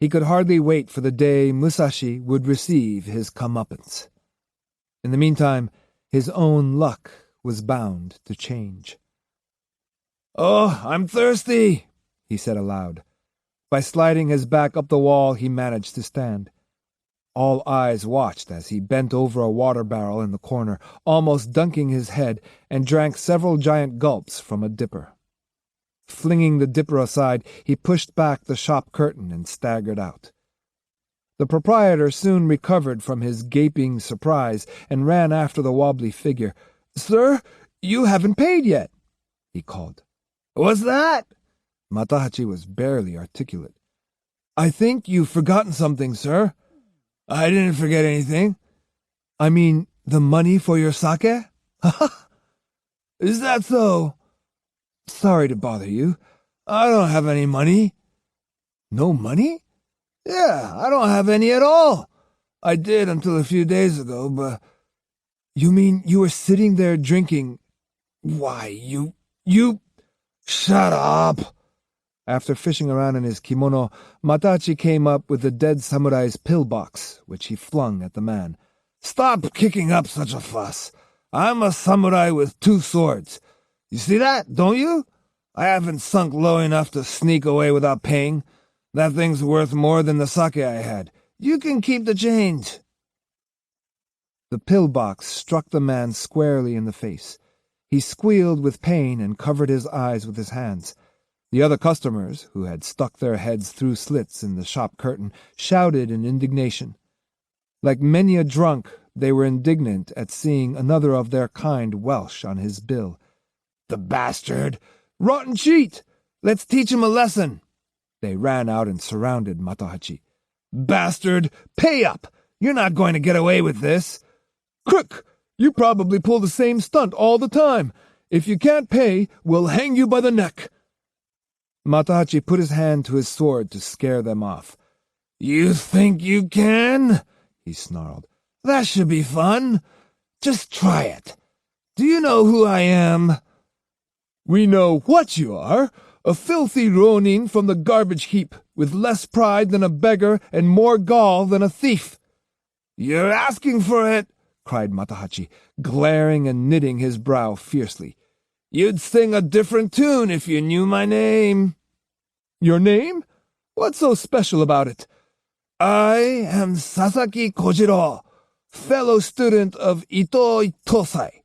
He could hardly wait for the day Musashi would receive his comeuppance. In the meantime, his own luck was bound to change. "Oh, I'm thirsty," he said aloud. By sliding his back up the wall, he managed to stand. All eyes watched as he bent over a water barrel in the corner, almost dunking his head, and drank several giant gulps from a dipper. Flinging the dipper aside, he pushed back the shop curtain and staggered out. The proprietor soon recovered from his gaping surprise and ran after the wobbly figure. "Sir, you haven't paid yet," he called. "What's that?" Matahachi was barely articulate. "I think you've forgotten something, sir." "I didn't forget anything." "I mean, the money for your sake?" "Is that so?" "Sorry to bother you." "I don't have any money." "No money?" "Yeah, I don't have any at all. I did until a few days ago, but—" "You mean you were sitting there drinking— Why, you— "Shut up!" After fishing around in his kimono, Matahachi came up with the dead samurai's pillbox, which he flung at the man. "Stop kicking up such a fuss. I'm a samurai with 2 swords. You see that, don't you? I haven't sunk low enough to sneak away without paying. That thing's worth more than the sake I had. You can keep the change." The pillbox struck the man squarely in the face. He squealed with pain and covered his eyes with his hands. The other customers, who had stuck their heads through slits in the shop curtain, shouted in indignation. Like many a drunk, they were indignant at seeing another of their kind Welsh on his bill. "The bastard! Rotten cheat! Let's teach him a lesson!" They ran out and surrounded Matahachi. "Bastard! Pay up! You're not going to get away with this!" "Crook! You probably pull the same stunt all the time. If you can't pay, we'll hang you by the neck." Matahachi put his hand to his sword to scare them off. "You think you can?" he snarled. "That should be fun. Just try it. Do you know who I am?" "We know what you are. A filthy ronin from the garbage heap, with less pride than a beggar and more gall than a thief." "You're asking for it," cried Matahachi, glaring and knitting his brow fiercely. "You'd sing a different tune if you knew my name." "Your name? What's so special about it?" "I am Sasaki Kojiro, fellow student of Ito Itosai,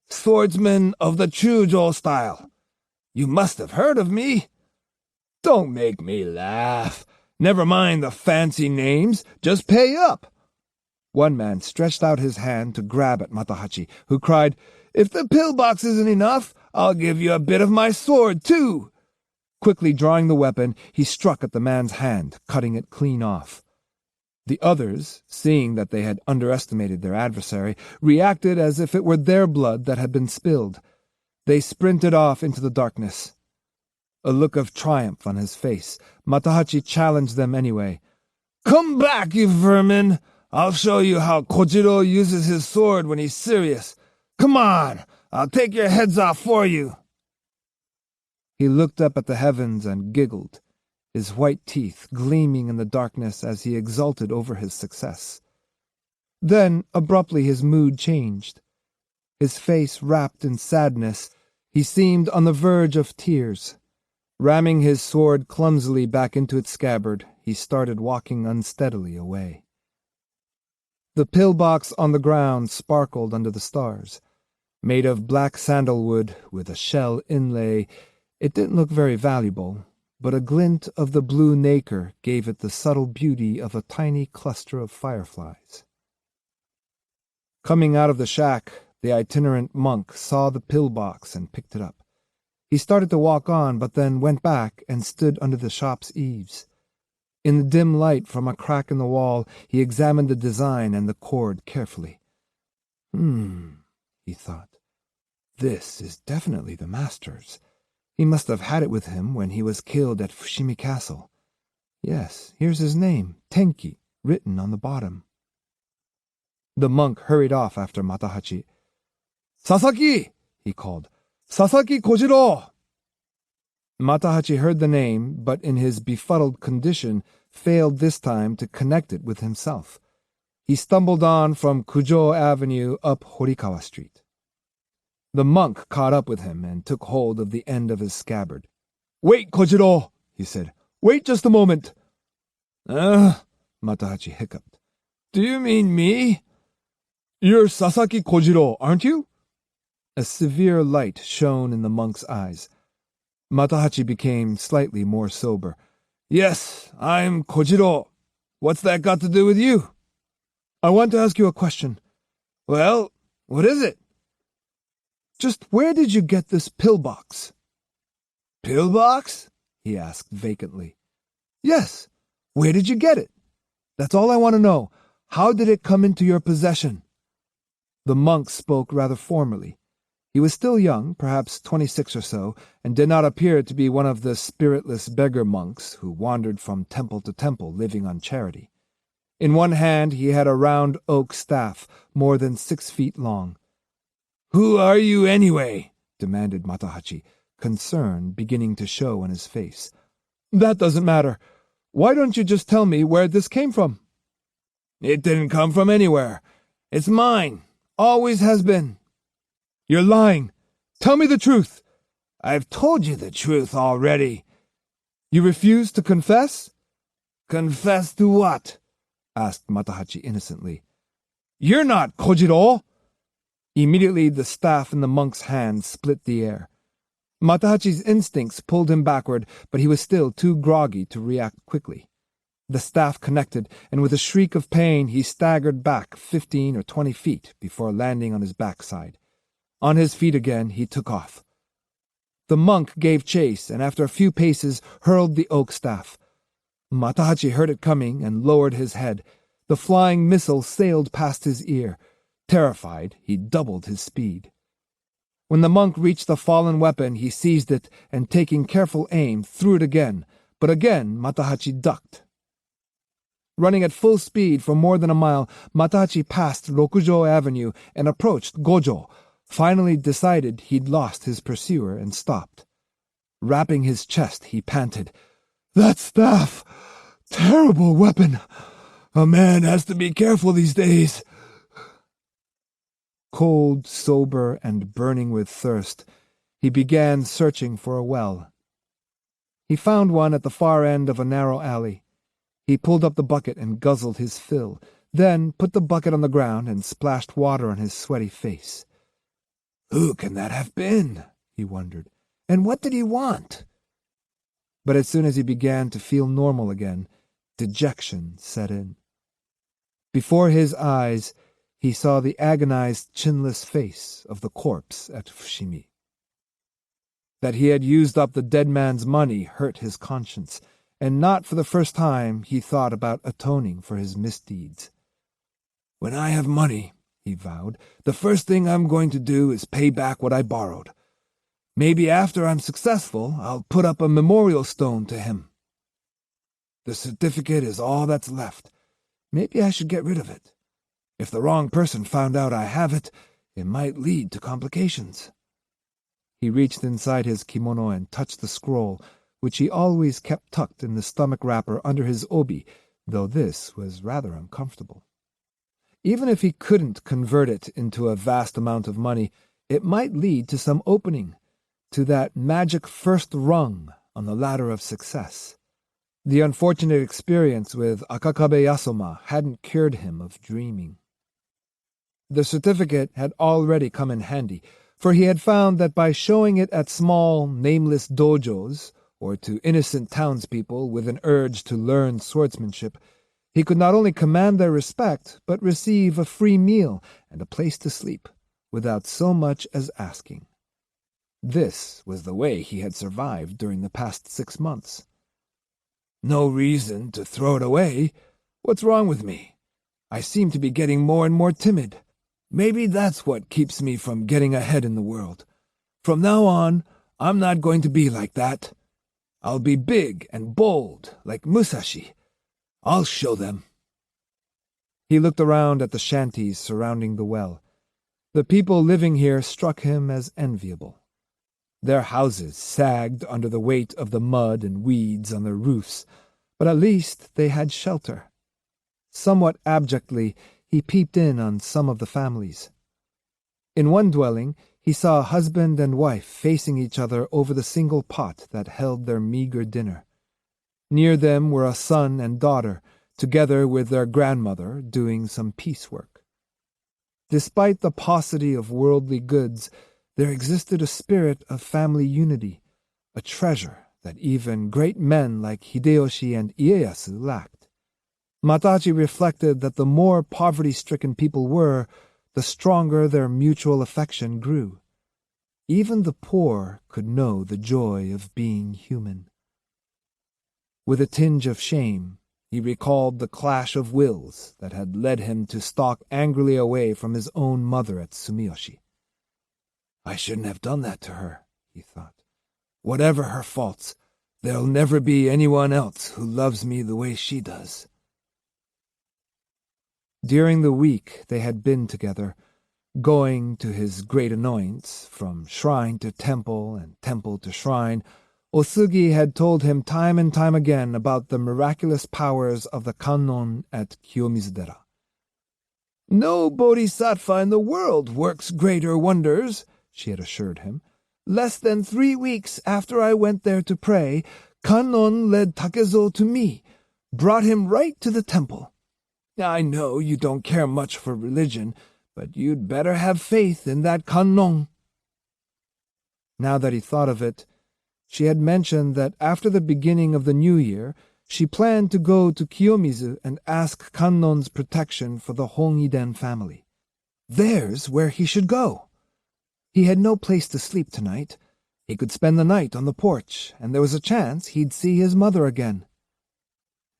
swordsman of the Chujo style. You must have heard of me." "Don't make me laugh. Never mind the fancy names, just pay up." One man stretched out his hand to grab at Matahachi, who cried, "If the pillbox isn't enough, I'll give you a bit of my sword, too." Quickly drawing the weapon, he struck at the man's hand, cutting it clean off. The others, seeing that they had underestimated their adversary, reacted as if it were their blood that had been spilled. They sprinted off into the darkness. A look of triumph on his face, Matahachi challenged them anyway. "Come back, you vermin! I'll show you how Kojiro uses his sword when he's serious. Come on, I'll take your heads off for you." He looked up at the heavens and giggled, his white teeth gleaming in the darkness as he exulted over his success. Then, abruptly, his mood changed. His face wrapped in sadness, he seemed on the verge of tears. Ramming his sword clumsily back into its scabbard, he started walking unsteadily away. The pillbox on the ground sparkled under the stars. Made of black sandalwood with a shell inlay, it didn't look very valuable, but a glint of the blue nacre gave it the subtle beauty of a tiny cluster of fireflies. Coming out of the shack, the itinerant monk saw the pillbox and picked it up. He started to walk on, but then went back and stood under the shop's eaves. In the dim light from a crack in the wall, he examined the design and the cord carefully. He thought. This is definitely the master's. He must have had it with him when he was killed at Fushimi Castle. Yes, here's his name, Tenki, written on the bottom. The monk hurried off after Matahachi. "Sasaki!" he called. "Sasaki Kojiro!" Matahachi heard the name, but in his befuddled condition failed this time to connect it with himself. He stumbled on from Kujo Avenue up Horikawa Street. The monk caught up with him and took hold of the end of his scabbard. "Wait, Kojiro," he said. "Wait just a moment." Matahachi hiccuped. "Do you mean me?" "You're Sasaki Kojiro, aren't you?" A severe light shone in the monk's eyes. Matahachi became slightly more sober. "Yes, I'm Kojiro. What's that got to do with you?" "I want to ask you a question." "Well, what is it?" "Just where did you get this pillbox?" "Pillbox?" he asked vacantly. "Yes. Where did you get it? That's all I want to know. How did it come into your possession?" The monk spoke rather formally. He was still young, perhaps 26 or so, and did not appear to be one of the spiritless beggar monks who wandered from temple to temple living on charity. In one hand he had a round oak staff, more than 6 feet long. "Who are you anyway?" demanded Matahachi, concern beginning to show on his face. "That doesn't matter. Why don't you just tell me where this came from?" "It didn't come from anywhere. It's mine. Always has been." "You're lying. Tell me the truth." "I've told you the truth already." "You refuse to confess?" "Confess to what?" asked Matahachi innocently. "You're not Kojiro!" Immediately the staff in the monk's hand split the air. Matahachi's instincts pulled him backward, but he was still too groggy to react quickly. The staff connected, and with a shriek of pain he staggered back 15 or 20 feet before landing on his backside. On his feet again, he took off. The monk gave chase, and after a few paces hurled the oak staff. Matahachi heard it coming and lowered his head. The flying missile sailed past his ear. Terrified, he doubled his speed. When the monk reached the fallen weapon, he seized it and, taking careful aim, threw it again, but again Matahachi ducked. Running at full speed for more than a mile, Matahachi passed Rokujo Avenue and approached Gojo, finally decided he'd lost his pursuer and stopped. Rapping his chest, he panted, "That staff! Terrible weapon! A man has to be careful these days." Cold, sober, and burning with thirst, he began searching for a well. He found one at the far end of a narrow alley. He pulled up the bucket and guzzled his fill, then put the bucket on the ground and splashed water on his sweaty face. "Who can that have been?" he wondered. "And what did he want?" But as soon as he began to feel normal again, dejection set in. Before his eyes, he saw the agonized, chinless face of the corpse at Fushimi. That he had used up the dead man's money hurt his conscience, and not for the first time he thought about atoning for his misdeeds. "When I have money," he vowed, "the first thing I'm going to do is pay back what I borrowed. Maybe after I'm successful, I'll put up a memorial stone to him. The certificate is all that's left. Maybe I should get rid of it. If the wrong person found out I have it, it might lead to complications." He reached inside his kimono and touched the scroll, which he always kept tucked in the stomach wrapper under his obi, though this was rather uncomfortable. Even if he couldn't convert it into a vast amount of money, it might lead to some opening, to that magic first rung on the ladder of success. The unfortunate experience with Akakabe Yasoma hadn't cured him of dreaming. The certificate had already come in handy, for he had found that by showing it at small, nameless dojos, or to innocent townspeople with an urge to learn swordsmanship, he could not only command their respect, but receive a free meal and a place to sleep, without so much as asking. This was the way he had survived during the past 6 months. No reason to throw it away. What's wrong with me? I seem to be getting more and more timid. Maybe that's what keeps me from getting ahead in the world. From now on, I'm not going to be like that. I'll be big and bold, like Musashi. I'll show them." He looked around at the shanties surrounding the well. The people living here struck him as enviable. Their houses sagged under the weight of the mud and weeds on their roofs, but at least they had shelter. Somewhat abjectly, he peeped in on some of the families. In one dwelling, he saw a husband and wife facing each other over the single pot that held their meager dinner. Near them were a son and daughter, together with their grandmother, doing some piecework. Despite the paucity of worldly goods, there existed a spirit of family unity, a treasure that even great men like Hideyoshi and Ieyasu lacked. Matahachi reflected that the more poverty-stricken people were, the stronger their mutual affection grew. Even the poor could know the joy of being human. With a tinge of shame, he recalled the clash of wills that had led him to stalk angrily away from his own mother at Sumiyoshi. "I shouldn't have done that to her," he thought. "Whatever her faults, there'll never be anyone else who loves me the way she does." During the week they had been together, going, to his great annoyance, from shrine to temple and temple to shrine, Osugi had told him time and time again about the miraculous powers of the Kannon at Kiyomizu-dera. "No bodhisattva in the world works greater wonders," she had assured him. "Less than 3 weeks after I went there to pray, Kannon led Takezo to me, brought him right to the temple. I know you don't care much for religion, but you'd better have faith in that Kannon." Now that he thought of it, she had mentioned that after the beginning of the new year, she planned to go to Kiyomizu and ask Kannon's protection for the Hongiden family. There's where he should go. He had no place to sleep tonight. He could spend the night on the porch, and there was a chance he'd see his mother again.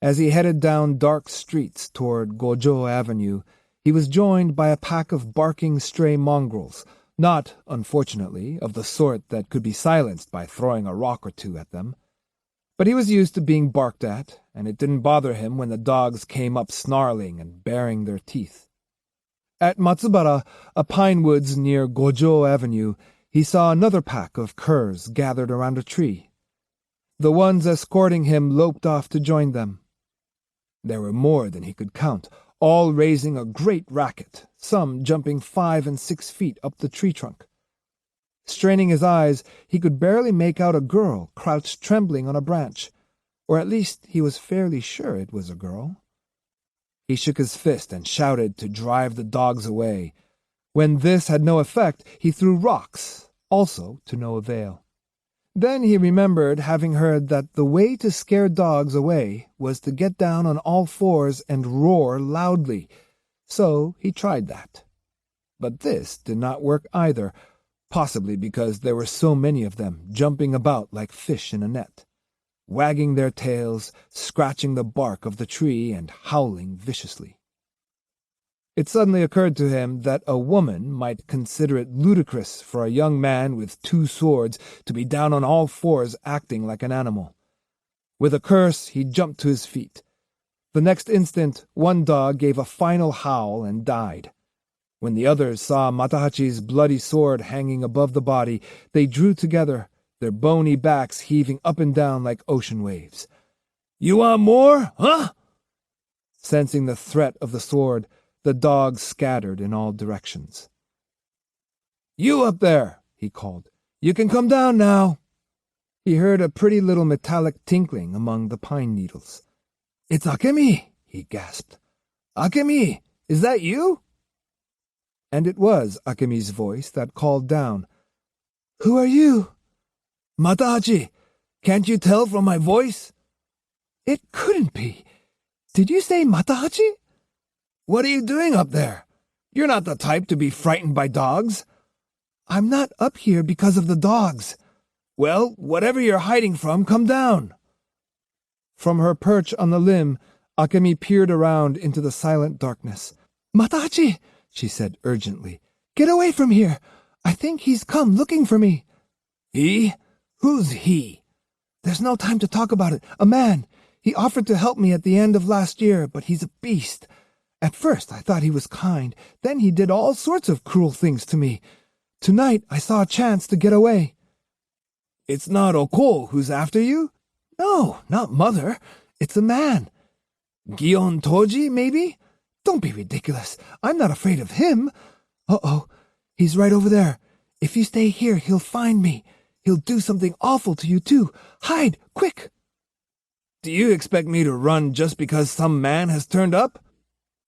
As he headed down dark streets toward Gojo Avenue, he was joined by a pack of barking stray mongrels, not, unfortunately, of the sort that could be silenced by throwing a rock or two at them. But he was used to being barked at, and it didn't bother him when the dogs came up snarling and baring their teeth. At Matsubara, a pine woods near Gojo Avenue, he saw another pack of curs gathered around a tree. The ones escorting him loped off to join them. There were more than he could count, all raising a great racket, some jumping 5 and 6 feet up the tree trunk. Straining his eyes, he could barely make out a girl crouched trembling on a branch, or at least he was fairly sure it was a girl. He shook his fist and shouted to drive the dogs away. When this had no effect, he threw rocks, also to no avail. Then he remembered having heard that the way to scare dogs away was to get down on all fours and roar loudly, so he tried that. But this did not work either, possibly because there were so many of them jumping about like fish in a net, wagging their tails, scratching the bark of the tree, and howling viciously. It suddenly occurred to him that a woman might consider it ludicrous for a young man with 2 swords to be down on all fours acting like an animal. With a curse, he jumped to his feet. The next instant, one dog gave a final howl and died. When the others saw Matahachi's bloody sword hanging above the body, they drew together, their bony backs heaving up and down like ocean waves. "You want more, huh?" Sensing the threat of the sword, the dogs scattered in all directions. "You up there," he called. "You can come down now." He heard a pretty little metallic tinkling among the pine needles. "It's Akemi," he gasped. "Akemi, is that you?" And it was Akemi's voice that called down. "Who are you?" "Matahachi, can't you tell from my voice?" "It couldn't be. Did you say Matahachi?" "What are you doing up there? You're not the type to be frightened by dogs." "I'm not up here because of the dogs." "Well, whatever you're hiding from, come down." From her perch on the limb, Akemi peered around into the silent darkness. "Matahachi," she said urgently, "get away from here! I think he's come looking for me." He? Who's he? "There's no time to talk about it. A man. He offered to help me at the end of last year, but he's a beast. At first I thought he was kind, then he did all sorts of cruel things to me. Tonight I saw a chance to get away." It's not Oko who's after you? "No, not Mother. It's a man. Gion Toji, maybe? Don't be ridiculous. I'm not afraid of him. Uh-oh, he's right over there. If you stay here, he'll find me. He'll do something awful to you, too. Hide, quick!" Do you expect me to run just because some man has turned up?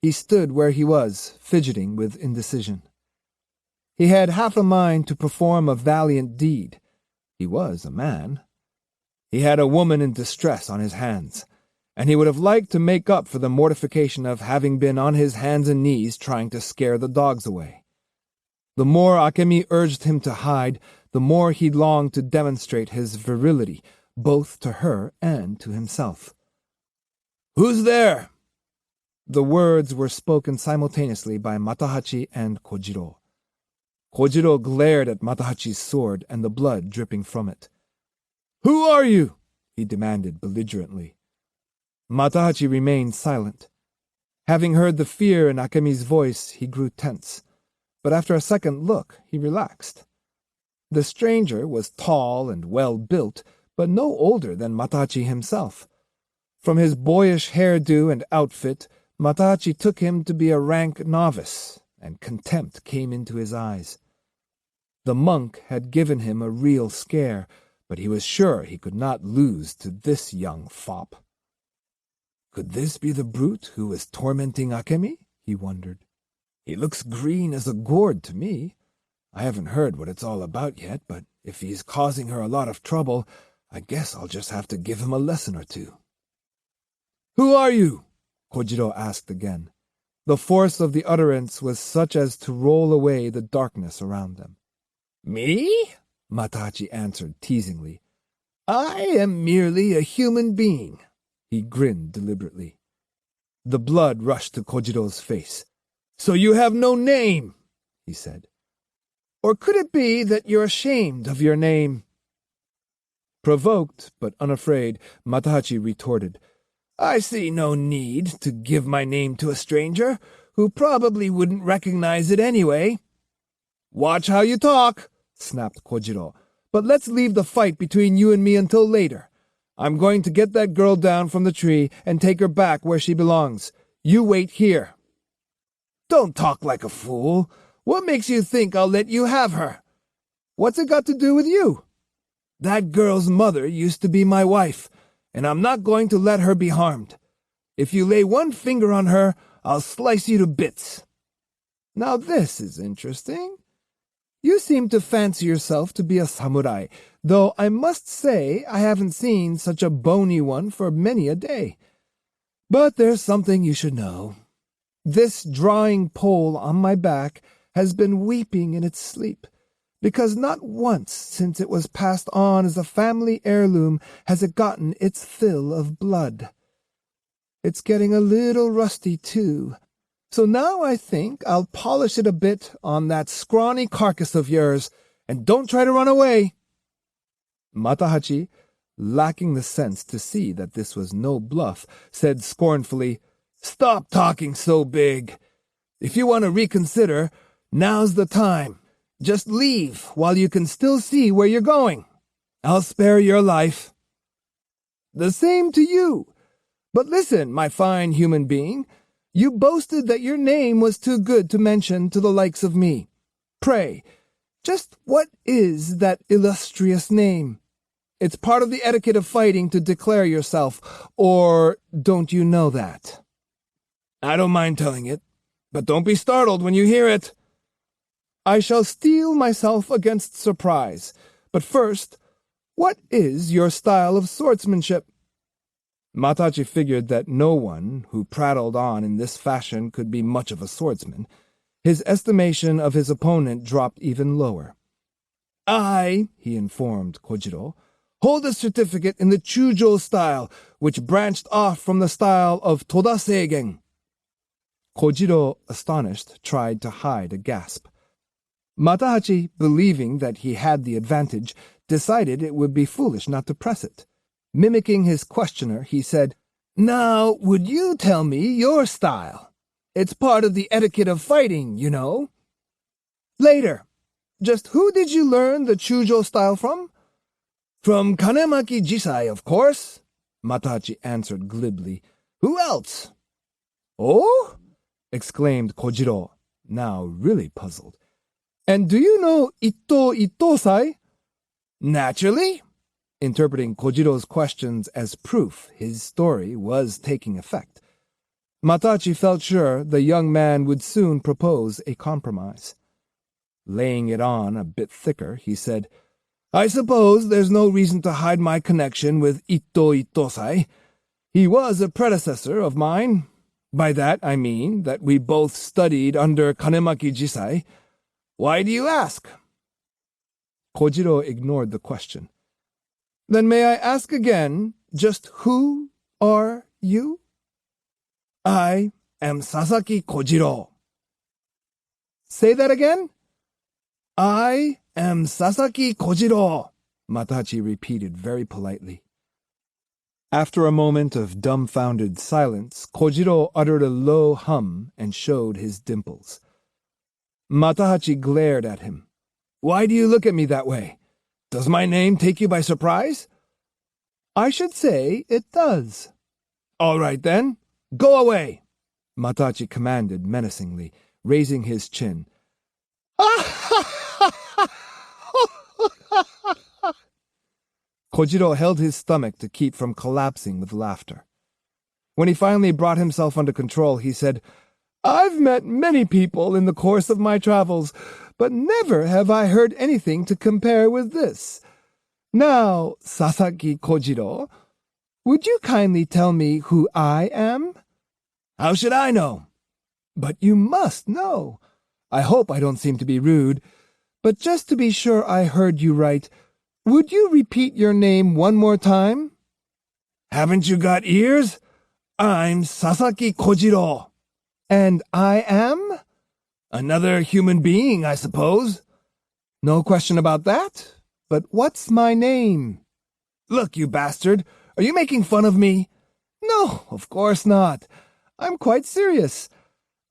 He stood where he was, fidgeting with indecision. He had half a mind to perform a valiant deed. He was a man. He had a woman in distress on his hands, and he would have liked to make up for the mortification of having been on his hands and knees trying to scare the dogs away. The more Akemi urged him to hide, the more he longed to demonstrate his virility, both to her and to himself. "Who's there?" The words were spoken simultaneously by Matahachi and Kojiro. Kojiro glared at Matahachi's sword and the blood dripping from it. "Who are you?" he demanded belligerently. Matahachi remained silent. Having heard the fear in Akemi's voice, he grew tense, but after a second look, he relaxed. The stranger was tall and well-built, but no older than Matahachi himself. From his boyish hairdo and outfit, Matahachi took him to be a rank novice, and contempt came into his eyes. The monk had given him a real scare, but he was sure he could not lose to this young fop. Could this be the brute who was tormenting Akemi? He wondered. He looks green as a gourd to me. I haven't heard what it's all about yet, but if he's causing her a lot of trouble, I guess I'll just have to give him a lesson or two. "Who are you?" Kojiro asked again. The force of the utterance was such as to roll away the darkness around them. "Me?" Matahachi answered teasingly. "I am merely a human being." He grinned deliberately. The blood rushed to Kojiro's face. "So you have no name," he said. "Or could it be that you're ashamed of your name?" Provoked, but unafraid, Matahachi retorted, "I see no need to give my name to a stranger, who probably wouldn't recognize it anyway." "Watch how you talk," snapped Kojiro. "But let's leave the fight between you and me until later. I'm going to get that girl down from the tree and take her back where she belongs. You wait here." "Don't talk like a fool. What makes you think I'll let you have her? What's it got to do with you? That girl's mother used to be my wife, and I'm not going to let her be harmed. If you lay one finger on her, I'll slice you to bits." "Now this is interesting. You seem to fancy yourself to be a samurai, though I must say I haven't seen such a bony one for many a day. But there's something you should know. This drawing pole on my back has been weeping in its sleep, because not once since it was passed on as a family heirloom has it gotten its fill of blood. It's getting a little rusty, too. So now I think I'll polish it a bit on that scrawny carcass of yours, and don't try to run away." Matahachi, lacking the sense to see that this was no bluff, said scornfully, "Stop talking so big. If you want to reconsider, now's the time. Just leave while you can still see where you're going. I'll spare your life." "The same to you. But listen, my fine human being, you boasted that your name was too good to mention to the likes of me. Pray, just what is that illustrious name? It's part of the etiquette of fighting to declare yourself, or don't you know that?" "I don't mind telling it, but don't be startled when you hear it." "I shall steel myself against surprise, but first, what is your style of swordsmanship?" Matahachi figured that no one who prattled on in this fashion could be much of a swordsman. His estimation of his opponent dropped even lower. "I," he informed Kojiro, hold a certificate in the Chujo style, which branched off from the style of Toda Seigen. Kojiro, astonished, tried to hide a gasp. Matahachi, believing that he had the advantage, decided it would be foolish not to press it. Mimicking his questioner, he said, Now, would you tell me your style? It's part of the etiquette of fighting, you know. Later. Just who did you learn the Chujo style from? From Kanemaki Jisai, of course, Matahachi answered glibly. Who else? Oh? Exclaimed Kojiro, now really puzzled. And do you know Itto Ittosai? Naturally. Interpreting Kojiro's questions as proof his story was taking effect. Matahachi felt sure the young man would soon propose a compromise. Laying it on a bit thicker, he said, I suppose there's no reason to hide my connection with Itto Ittosai. He was a predecessor of mine. By that I mean that we both studied under Kanemaki Jisai. Why do you ask? Kojiro ignored the question. Then may I ask again, just who are you? I am Sasaki Kojiro. Say that again? I am Sasaki Kojiro, Matahachi repeated very politely. After a moment of dumbfounded silence, Kojiro uttered a low hum and showed his dimples. Matahachi glared at him. Why do you look at me that way? Does my name take you by surprise? I should say it does. All right, then. Go away, Matahachi commanded menacingly, raising his chin. Kojiro held his stomach to keep from collapsing with laughter. When he finally brought himself under control, he said, I've met many people in the course of my travels, but never have I heard anything to compare with this. Now, Sasaki Kojiro, would you kindly tell me who I am? How should I know? But you must know. I hope I don't seem to be rude, but just to be sure I heard you right, would you repeat your name one more time? Haven't you got ears? I'm Sasaki Kojiro. And I am? Another human being, I suppose. No question about that. But what's my name? Look, you bastard, are you making fun of me? No, of course not. I'm quite serious.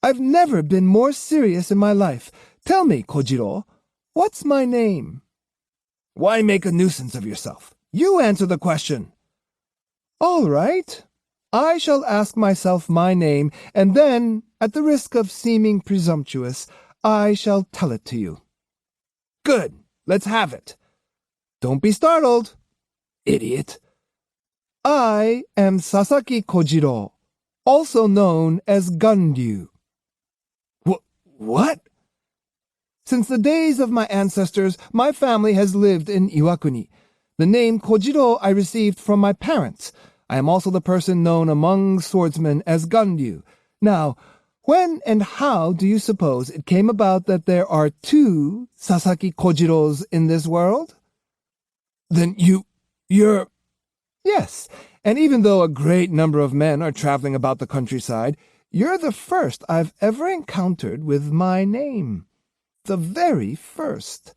I've never been more serious in my life. Tell me, Kojiro, what's my name? Why make a nuisance of yourself? You answer the question. All right. I shall ask myself my name, and then, at the risk of seeming presumptuous, I shall tell it to you. Good. Let's have it. Don't be startled. Idiot. I am Sasaki Kojiro, also known as Gunryu. What? Since the days of my ancestors, my family has lived in Iwakuni. The name Kojiro I received from my parents. I am also the person known among swordsmen as Gunryu. Now, when and how do you suppose it came about that there are two Sasaki Kojiros in this world? Then you're... Yes, and even though a great number of men are traveling about the countryside, you're the first I've ever encountered with my name. The very first.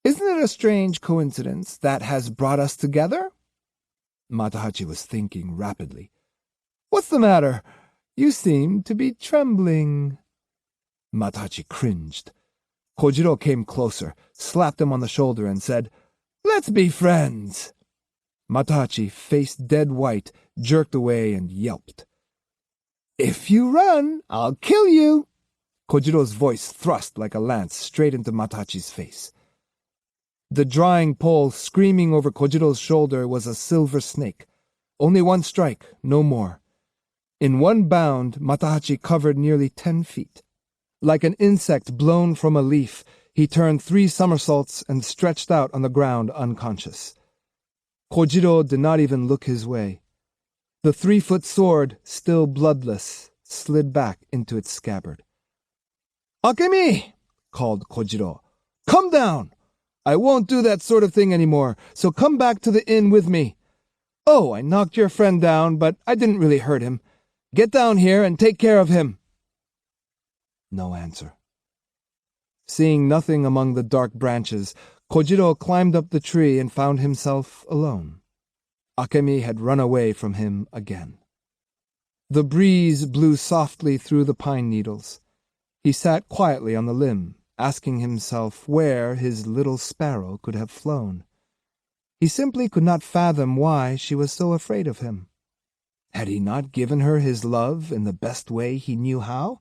Isn't it a strange coincidence that has brought us together? Matahachi was thinking rapidly. What's the matter? You seem to be trembling. Matahachi cringed. Kojiro came closer, slapped him on the shoulder, and said, Let's be friends. Matahachi, face dead white, jerked away and yelped. If you run, I'll kill you. Kojiro's voice thrust like a lance straight into Matahachi's face. The drawing pole screaming over Kojiro's shoulder was a silver snake. Only one strike, no more. In one bound, Matahachi covered nearly 10 feet. Like an insect blown from a leaf, he turned 3 somersaults and stretched out on the ground unconscious. Kojiro did not even look his way. The 3-foot sword, still bloodless, slid back into its scabbard. Akemi! Called Kojiro. Come down! I won't do that sort of thing anymore, so come back to the inn with me. Oh, I knocked your friend down, but I didn't really hurt him. Get down here and take care of him." No answer. Seeing nothing among the dark branches, Kojiro climbed up the tree and found himself alone. Akemi had run away from him again. The breeze blew softly through the pine needles. He sat quietly on the limb, asking himself where his little sparrow could have flown. He simply could not fathom why she was so afraid of him. Had he not given her his love in the best way he knew how?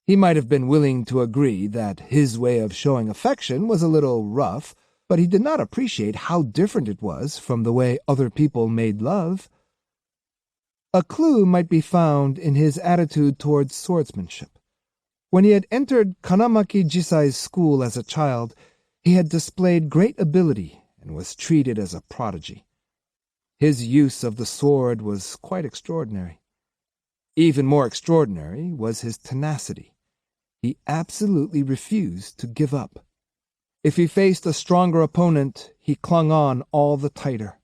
He might have been willing to agree that his way of showing affection was a little rough, but he did not appreciate how different it was from the way other people made love. A clue might be found in his attitude towards swordsmanship. When he had entered Kanamaki Jisai's school as a child, he had displayed great ability and was treated as a prodigy. His use of the sword was quite extraordinary. Even more extraordinary was his tenacity. He absolutely refused to give up. If he faced a stronger opponent, he clung on all the tighter.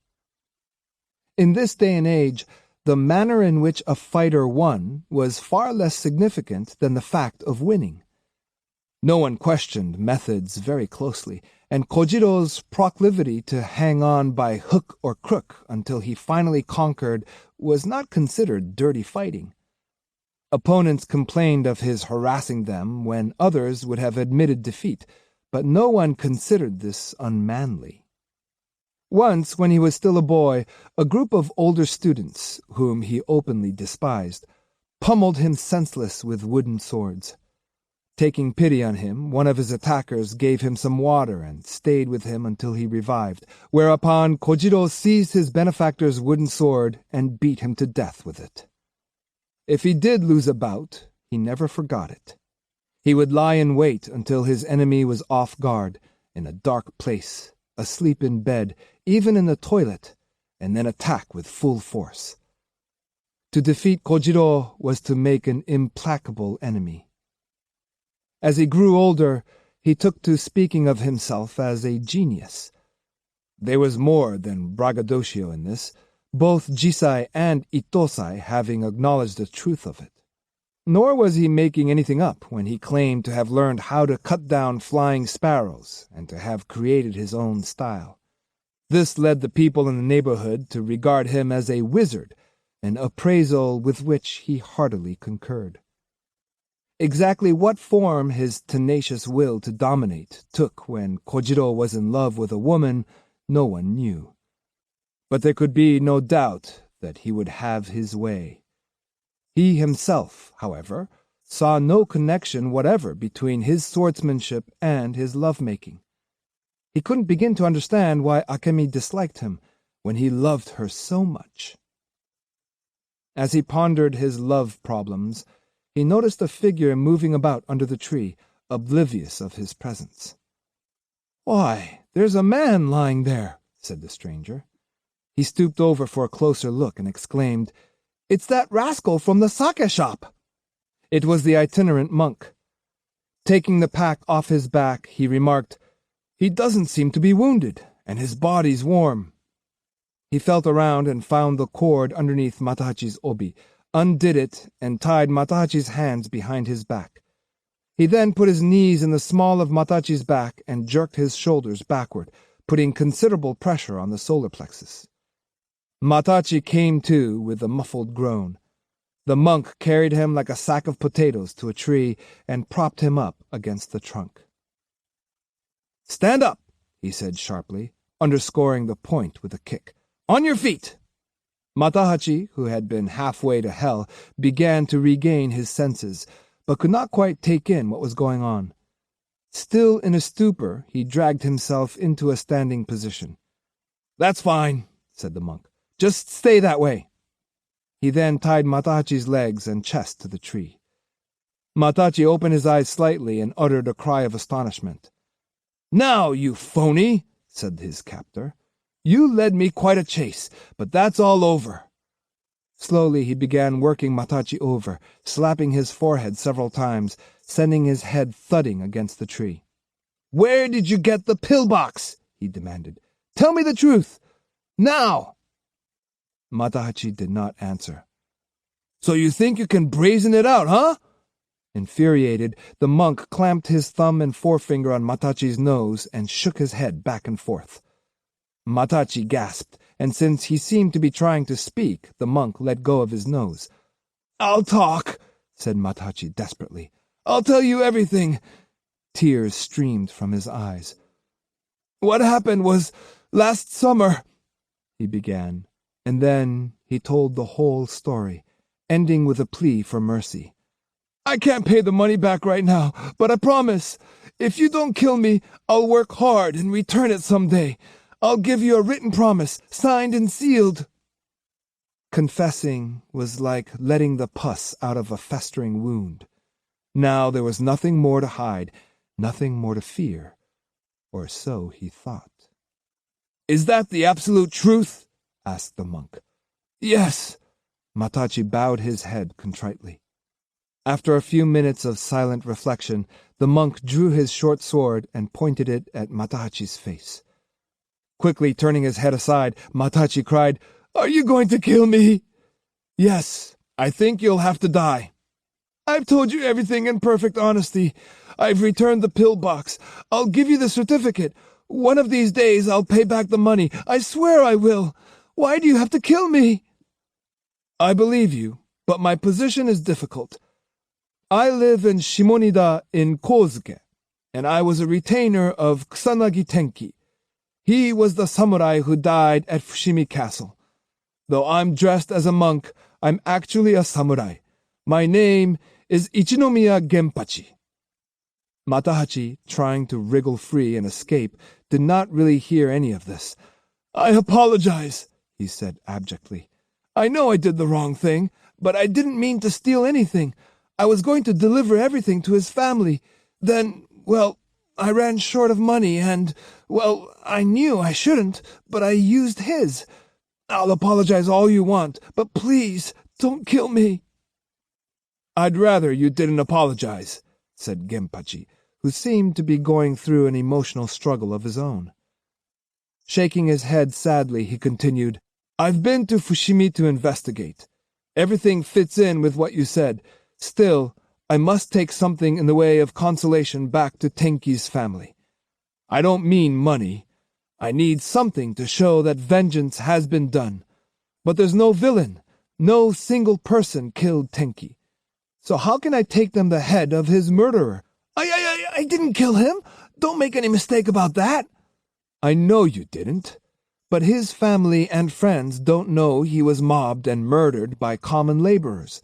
In this day and age, the manner in which a fighter won was far less significant than the fact of winning. No one questioned methods very closely, and Kojiro's proclivity to hang on by hook or crook until he finally conquered was not considered dirty fighting. Opponents complained of his harassing them when others would have admitted defeat, but no one considered this unmanly. Once, when he was still a boy, a group of older students, whom he openly despised, pummeled him senseless with wooden swords. Taking pity on him, one of his attackers gave him some water and stayed with him until he revived, whereupon Kojiro seized his benefactor's wooden sword and beat him to death with it. If he did lose a bout, he never forgot it. He would lie in wait until his enemy was off guard, in a dark place, asleep in bed, even in the toilet, and then attack with full force. To defeat Kojiro was to make an implacable enemy. As he grew older, he took to speaking of himself as a genius. There was more than braggadocio in this, both Jisai and Itosai having acknowledged the truth of it. Nor was he making anything up when he claimed to have learned how to cut down flying sparrows and to have created his own style. This led the people in the neighborhood to regard him as a wizard, an appraisal with which he heartily concurred. Exactly what form his tenacious will to dominate took when Kojiro was in love with a woman, no one knew. But there could be no doubt that he would have his way. He himself, however, saw no connection whatever between his swordsmanship and his love-making. He couldn't begin to understand why Akemi disliked him when he loved her so much. As he pondered his love problems, he noticed a figure moving about under the tree, oblivious of his presence. "Why, there's a man lying there," said the stranger. He stooped over for a closer look and exclaimed, "It's that rascal from the sake shop!" It was the itinerant monk. Taking the pack off his back, he remarked, "He doesn't seem to be wounded, and his body's warm." He felt around and found the cord underneath Matahachi's obi, undid it, and tied Matahachi's hands behind his back. He then put his knees in the small of Matahachi's back and jerked his shoulders backward, putting considerable pressure on the solar plexus. Matahachi came to with a muffled groan. The monk carried him like a sack of potatoes to a tree and propped him up against the trunk. "Stand up," he said sharply, underscoring the point with a kick. "On your feet!" Matahachi, who had been halfway to hell, began to regain his senses, but could not quite take in what was going on. Still in a stupor, he dragged himself into a standing position. "That's fine," said the monk. "Just stay that way." He then tied Matahachi's legs and chest to the tree. Matahachi opened his eyes slightly and uttered a cry of astonishment. "Now, you phony," said his captor. "You led me quite a chase, but that's all over." Slowly he began working Matahachi over, slapping his forehead several times, sending his head thudding against the tree. Where did you get the pillbox? He demanded. Tell me the truth. Now! Matahachi did not answer. So you think you can brazen it out, huh? Infuriated, the monk clamped his thumb and forefinger on Matahachi's nose and shook his head back and forth. Matahachi gasped, and since he seemed to be trying to speak, the monk let go of his nose. I'll talk, said Matahachi desperately. I'll tell you everything. Tears streamed from his eyes. What happened was last summer, he began, and then he told the whole story, ending with a plea for mercy. I can't pay the money back right now, but I promise, if you don't kill me, I'll work hard and return it someday. I'll give you a written promise, signed and sealed. Confessing was like letting the pus out of a festering wound. Now there was nothing more to hide, nothing more to fear, or so he thought. Is that the absolute truth? Asked the monk. Yes. Matahachi bowed his head contritely. After a few minutes of silent reflection, the monk drew his short sword and pointed it at Matahachi's face. Quickly turning his head aside, Matahachi cried, Are you going to kill me? Yes, I think you'll have to die. I've told you everything in perfect honesty. I've returned the pillbox. I'll give you the certificate. One of these days I'll pay back the money. I swear I will. Why do you have to kill me? I believe you, but my position is difficult. I live in Shimonida in Kozuke, and I was a retainer of Kusanagi Tenki. He was the samurai who died at Fushimi Castle. Though I'm dressed as a monk, I'm actually a samurai. My name is Ichinomiya Genpachi. Matahachi, trying to wriggle free and escape, did not really hear any of this. I apologize, he said abjectly. I know I did the wrong thing, but I didn't mean to steal anything. I was going to deliver everything to his family. Then, well, I ran short of money and, well, I knew I shouldn't, but I used his. I'll apologize all you want, but please, don't kill me. I'd rather you didn't apologize, said Genpachi, who seemed to be going through an emotional struggle of his own. Shaking his head sadly, he continued, I've been to Fushimi to investigate. Everything fits in with what you said. Still, I must take something in the way of consolation back to Tenki's family. I don't mean money. I need something to show that vengeance has been done. But there's no villain. No single person killed Tenki. So how can I take them the head of his murderer? I didn't kill him. Don't make any mistake about that. I know you didn't. But his family and friends don't know he was mobbed and murdered by common laborers.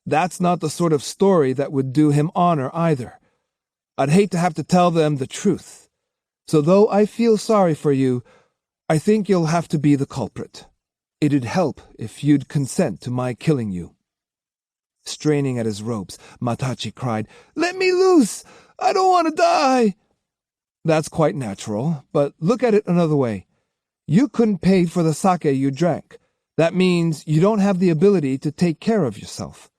That's not the sort of story that would do him honor either. I'd hate to have to tell them the truth. So though I feel sorry for you, I think you'll have to be the culprit. It'd help if you'd consent to my killing you. Straining at his ropes, Matahachi cried, Let me loose! I don't want to die! That's quite natural, but look at it another way. You couldn't pay for the sake you drank. That means you don't have the ability to take care of yourself.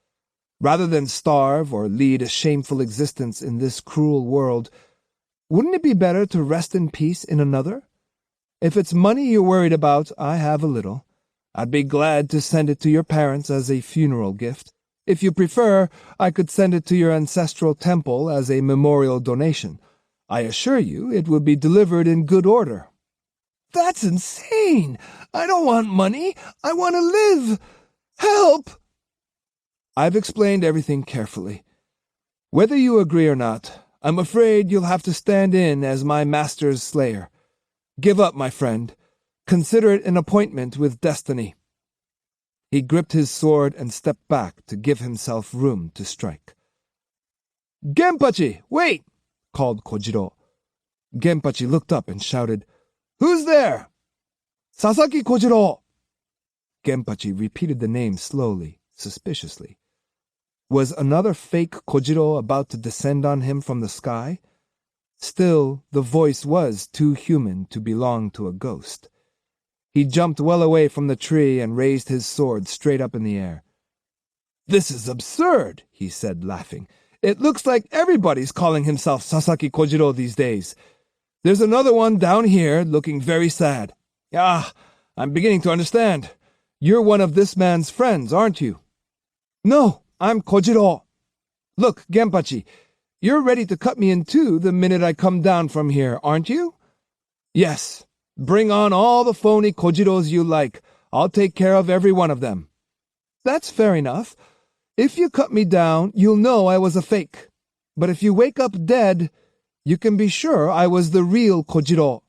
Rather than starve or lead a shameful existence in this cruel world, wouldn't it be better to rest in peace in another? If it's money you're worried about, I have a little. I'd be glad to send it to your parents as a funeral gift. If you prefer, I could send it to your ancestral temple as a memorial donation. I assure you it would be delivered in good order. That's insane! I don't want money. I want to live. Help! I've explained everything carefully. Whether you agree or not, I'm afraid you'll have to stand in as my master's slayer. Give up, my friend. Consider it an appointment with destiny. He gripped his sword and stepped back to give himself room to strike. Genpachi, wait! Called Kojiro. Genpachi looked up and shouted, Who's there? Sasaki Kojiro! Genpachi repeated the name slowly, suspiciously. Was another fake Kojiro about to descend on him from the sky? Still, the voice was too human to belong to a ghost. He jumped well away from the tree and raised his sword straight up in the air. This is absurd, he said, laughing. It looks like everybody's calling himself Sasaki Kojiro these days. There's another one down here looking very sad. Ah, I'm beginning to understand. You're one of this man's friends, aren't you? No, I'm Kojiro. Look, Genpachi, you're ready to cut me in two the minute I come down from here, aren't you? Yes. Bring on all the phony Kojiros you like. I'll take care of every one of them. That's fair enough. If you cut me down, you'll know I was a fake. But if you wake up dead, you can be sure I was the real Kojiro.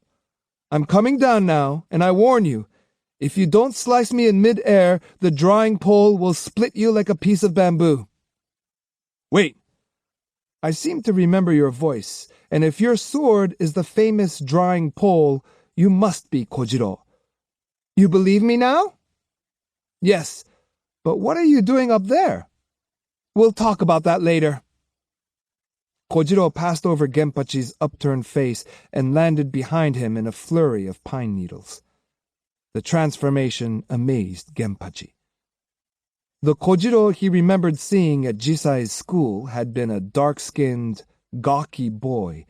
I'm coming down now, and I warn you, if you don't slice me in mid-air, the drawing pole will split you like a piece of bamboo. Wait. I seem to remember your voice, and if your sword is the famous drawing pole, you must be Kojiro. You believe me now? Yes, but what are you doing up there? We'll talk about that later. Kojiro passed over Genpachi's upturned face and landed behind him in a flurry of pine needles. The transformation amazed Genpachi. The Kojiro he remembered seeing at Jisai's school had been a dark-skinned, gawky boy.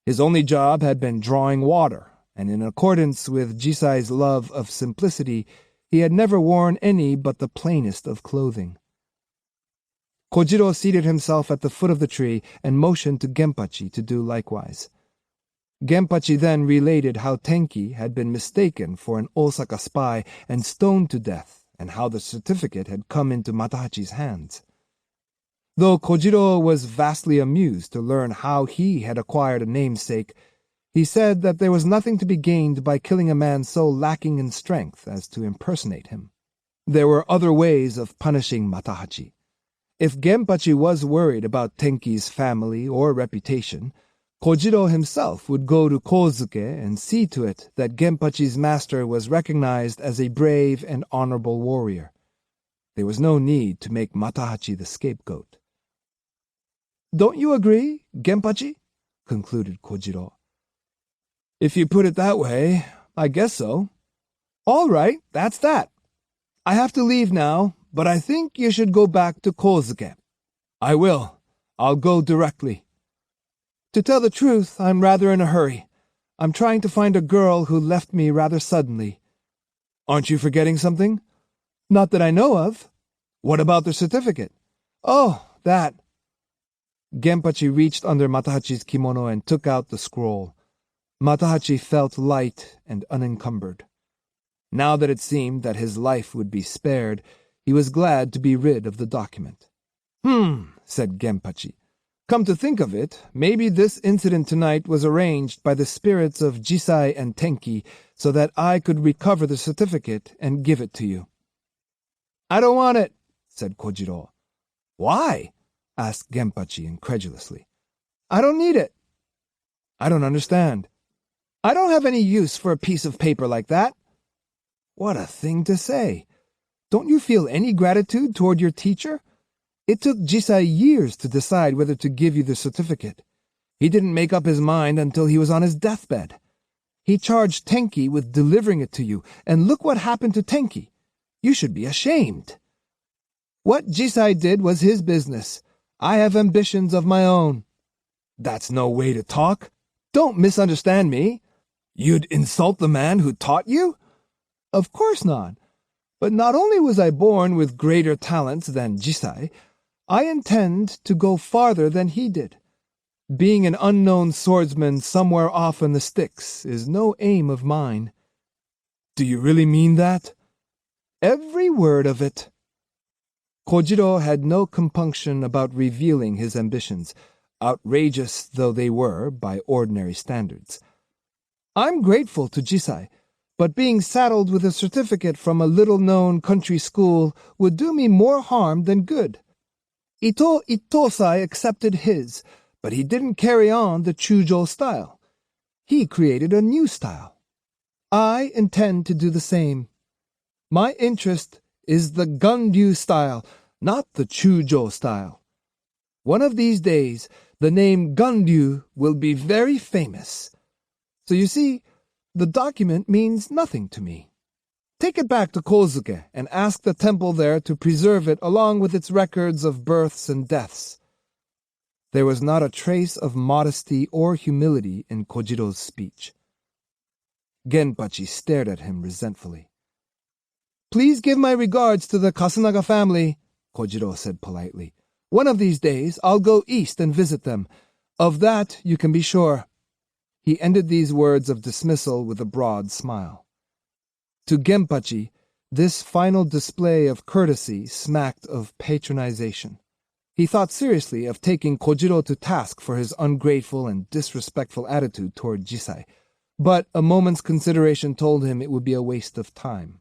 His only job had been drawing water, and in accordance with Jisai's love of simplicity, he had never worn any but the plainest of clothing. Kojiro seated himself at the foot of the tree and motioned to Genpachi to do likewise. Genpachi then related how Tenki had been mistaken for an Osaka spy and stoned to death, and how the certificate had come into Matahachi's hands. Though Kojiro was vastly amused to learn how he had acquired a namesake, he said that there was nothing to be gained by killing a man so lacking in strength as to impersonate him. There were other ways of punishing Matahachi. If Genpachi was worried about Tenki's family or reputation, Kojiro himself would go to Kozuke and see to it that Genpachi's master was recognized as a brave and honorable warrior. There was no need to make Matahachi the scapegoat. "Don't you agree, Genpachi?" concluded Kojiro. "If you put it that way, I guess so." "All right, that's that. I have to leave now, but I think you should go back to Kozuke." "I will. I'll go directly." "To tell the truth, I'm rather in a hurry. I'm trying to find a girl who left me rather suddenly." "Aren't you forgetting something?" "Not that I know of." "What about the certificate?" "Oh, that." Genpachi reached under Matahachi's kimono and took out the scroll. Matahachi felt light and unencumbered. Now that it seemed that his life would be spared, he was glad to be rid of the document. Said Genpachi. "Come to think of it, maybe this incident tonight was arranged by the spirits of Jisai and Tenki so that I could recover the certificate and give it to you." "I don't want it," said Kojiro. "Why?" asked Genpachi incredulously. "I don't need it." "I don't understand." "I don't have any use for a piece of paper like that." "What a thing to say. Don't you feel any gratitude toward your teacher? It took Jisai years to decide whether to give you the certificate. He didn't make up his mind until he was on his deathbed. He charged Tenki with delivering it to you, and look what happened to Tenki. You should be ashamed." "What Jisai did was his business. I have ambitions of my own." "That's no way to talk. Don't misunderstand me. You'd insult the man who taught you?" "Of course not. But not only was I born with greater talents than Jisai, I intend to go farther than he did. Being an unknown swordsman somewhere off in the sticks is no aim of mine." "Do you really mean that?" "Every word of it." Kojiro had no compunction about revealing his ambitions, outrageous though they were by ordinary standards. "I'm grateful to Jisai, but being saddled with a certificate from a little-known country school would do me more harm than good. Ito Itosai accepted his, but he didn't carry on the Chujo style. He created a new style. I intend to do the same. My interest is the Gundyu style, not the Chujo style. One of these days, the name Gundyu will be very famous. So you see, the document means nothing to me. Take it back to Kozuke and ask the temple there to preserve it along with its records of births and deaths." There was not a trace of modesty or humility in Kojiro's speech. Genpachi stared at him resentfully. "Please give my regards to the Kasunaga family," Kojiro said politely. "One of these days I'll go east and visit them. Of that you can be sure." He ended these words of dismissal with a broad smile. To Genpachi, this final display of courtesy smacked of patronization. He thought seriously of taking Kojiro to task for his ungrateful and disrespectful attitude toward Jisai, but a moment's consideration told him it would be a waste of time.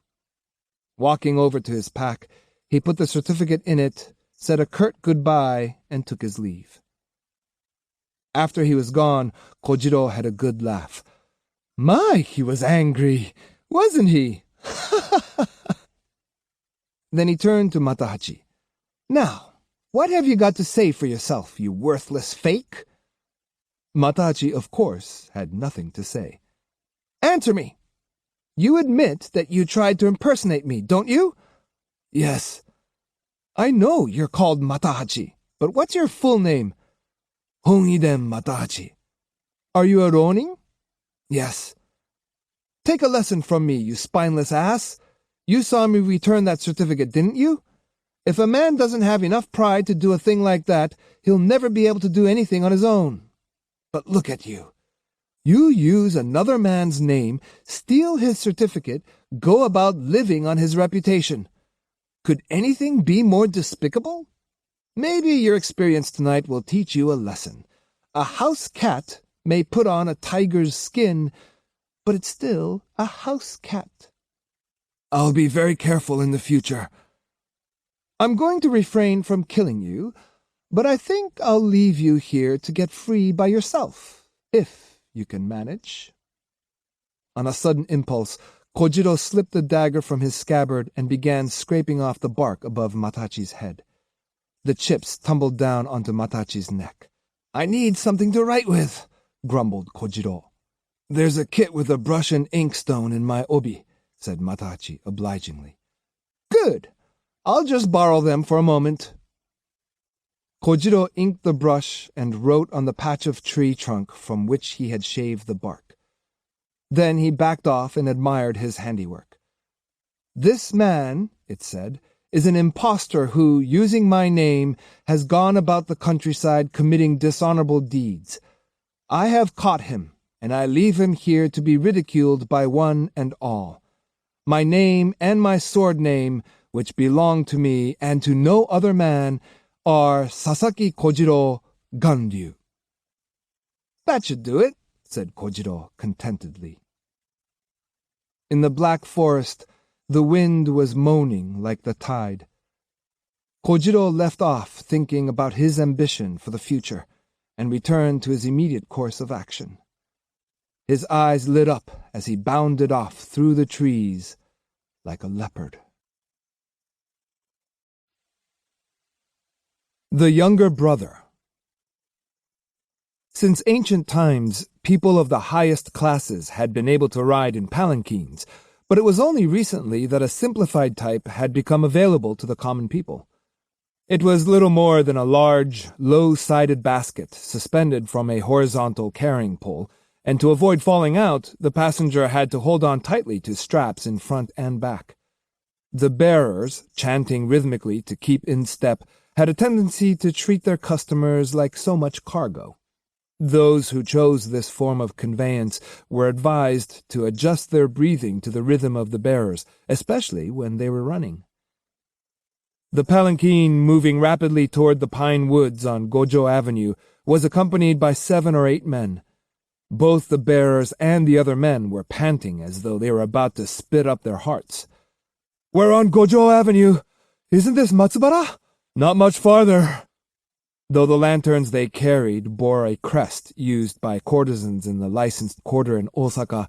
Walking over to his pack, he put the certificate in it, said a curt goodbye, and took his leave. After he was gone, Kojiro had a good laugh. "My, he was angry, wasn't he?" Then he turned to Matahachi. "Now, what have you got to say for yourself, you worthless fake?" Matahachi, of course, had nothing to say. "Answer me! You admit that you tried to impersonate me, don't you?" "Yes." "I know you're called Matahachi, but what's your full name?" "Hongiden Matahachi." "Are you a Ronin?" "Yes." "Take a lesson from me, you spineless ass. You saw me return that certificate, didn't you? If a man doesn't have enough pride to do a thing like that, he'll never be able to do anything on his own. But look at you. You use another man's name, steal his certificate, go about living on his reputation. Could anything be more despicable? Maybe your experience tonight will teach you a lesson. A house cat may put on a tiger's skin, but it's still a house cat." "I'll be very careful in the future." "I'm going to refrain from killing you, but I think I'll leave you here to get free by yourself, if you can manage." On a sudden impulse, Kojiro slipped the dagger from his scabbard and began scraping off the bark above Matahachi's head. The chips tumbled down onto Matahachi's neck. "I need something to write with," grumbled Kojiro. "There's a kit with a brush and inkstone in my obi," said Matahachi obligingly. "Good. I'll just borrow them for a moment." Kojiro inked the brush and wrote on the patch of tree trunk from which he had shaved the bark. Then he backed off and admired his handiwork. "This man," it said, "is an impostor who, using my name, has gone about the countryside committing dishonorable deeds. I have caught him, and I leave him here to be ridiculed by one and all. My name and my sword name, which belong to me and to no other man, are Sasaki Kojiro Ganryu." "That should do it," said Kojiro contentedly. In the black forest, the wind was moaning like the tide. Kojiro left off thinking about his ambition for the future and returned to his immediate course of action. His eyes lit up as he bounded off through the trees like a leopard. The Younger Brother. Since ancient times, people of the highest classes had been able to ride in palanquins, but it was only recently that a simplified type had become available to the common people. It was little more than a large, low-sided basket suspended from a horizontal carrying pole, and to avoid falling out, the passenger had to hold on tightly to straps in front and back. The bearers, chanting rhythmically to keep in step, had a tendency to treat their customers like so much cargo. Those who chose this form of conveyance were advised to adjust their breathing to the rhythm of the bearers, especially when they were running. The palanquin, moving rapidly toward the pine woods on Gojo Avenue, was accompanied by 7 or 8 men. Both the bearers and the other men were panting as though they were about to spit up their hearts. "We're on Gojo Avenue. Isn't this Matsubara?" "Not much farther." Though the lanterns they carried bore a crest used by courtesans in the licensed quarter in Osaka,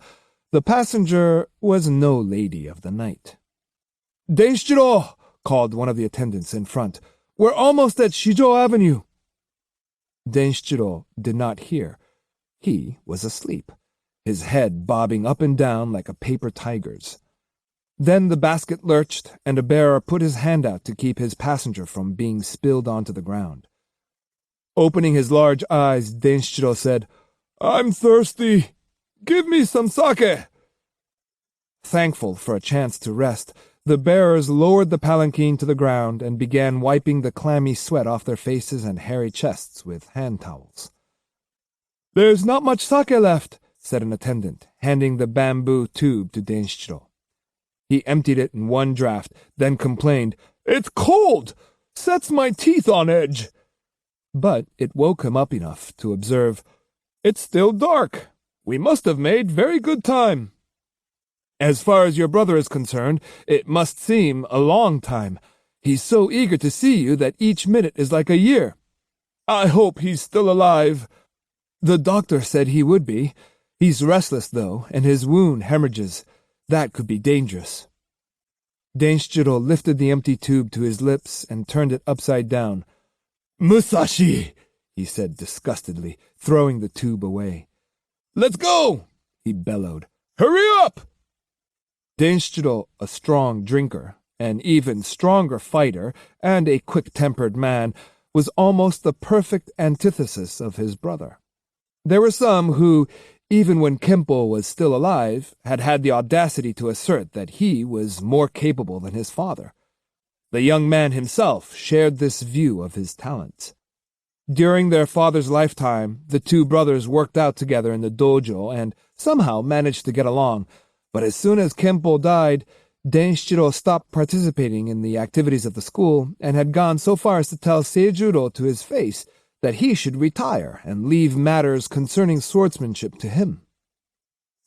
the passenger was no lady of the night. "Denshiro!" called one of the attendants in front. "We're almost at Shijo Avenue." Denshiro did not hear. He was asleep, his head bobbing up and down like a paper tiger's. Then the basket lurched, and a bearer put his hand out to keep his passenger from being spilled onto the ground. Opening his large eyes, Denshiro said, "I'm thirsty. Give me some sake." Thankful for a chance to rest, the bearers lowered the palanquin to the ground and began wiping the clammy sweat off their faces and hairy chests with hand towels. "There's not much sake left," said an attendant, handing the bamboo tube to Denshiro. He emptied it in one draught, then complained, "It's cold! Sets my teeth on edge!" But it woke him up enough to observe, "It's still dark. We must have made very good time. As far as your brother is concerned, it must seem a long time. He's so eager to see you that each minute is like a year. I hope he's still alive." "The doctor said he would be. He's restless, though, and his wound hemorrhages. That could be dangerous." Denshiro lifted the empty tube to his lips and turned it upside down. "Musashi!" he said disgustedly, throwing the tube away. "Let's go!" he bellowed. "Hurry up!" Denshiro, a strong drinker, an even stronger fighter, and a quick-tempered man, was almost the perfect antithesis of his brother. There were some who, even when Kempo was still alive, had had the audacity to assert that he was more capable than his father. The young man himself shared this view of his talents. During their father's lifetime, the two brothers worked out together in the dojo and somehow managed to get along, but as soon as Kempo died, Denshiro stopped participating in the activities of the school and had gone so far as to tell Seijuro to his face that he should retire and leave matters concerning swordsmanship to him.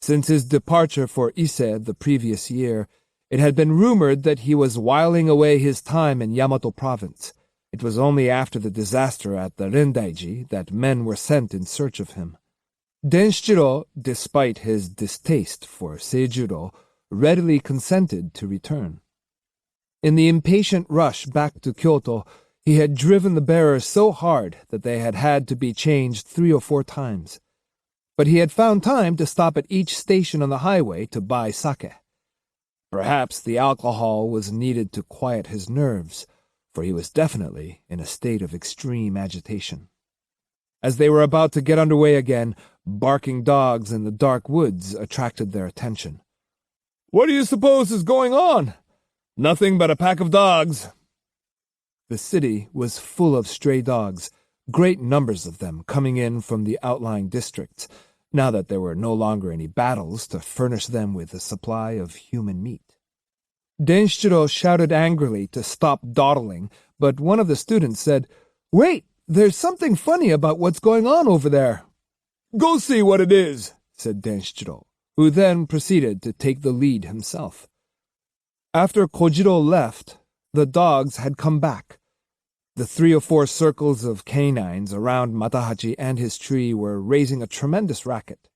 Since his departure for Ise the previous year, it had been rumored that he was whiling away his time in Yamato province. It was only after the disaster at the Rendaiji that men were sent in search of him. Denshiro, despite his distaste for Seijuro, readily consented to return. In the impatient rush back to Kyoto, he had driven the bearers so hard that they had had to be changed 3 or 4 times. But he had found time to stop at each station on the highway to buy sake. Perhaps the alcohol was needed to quiet his nerves, for he was definitely in a state of extreme agitation. As they were about to get underway again, barking dogs in the dark woods attracted their attention. "What do you suppose is going on?" "Nothing but a pack of dogs." The city was full of stray dogs, great numbers of them coming in from the outlying districts, now that there were no longer any battles to furnish them with a supply of human meat. Denshiro shouted angrily to stop dawdling, but one of the students said, "Wait, there's something funny about what's going on over there." "Go see what it is," said Denshiro, who then proceeded to take the lead himself. After Kojiro left, the dogs had come back. The 3 or 4 circles of canines around Matahachi and his tree were raising a tremendous racket.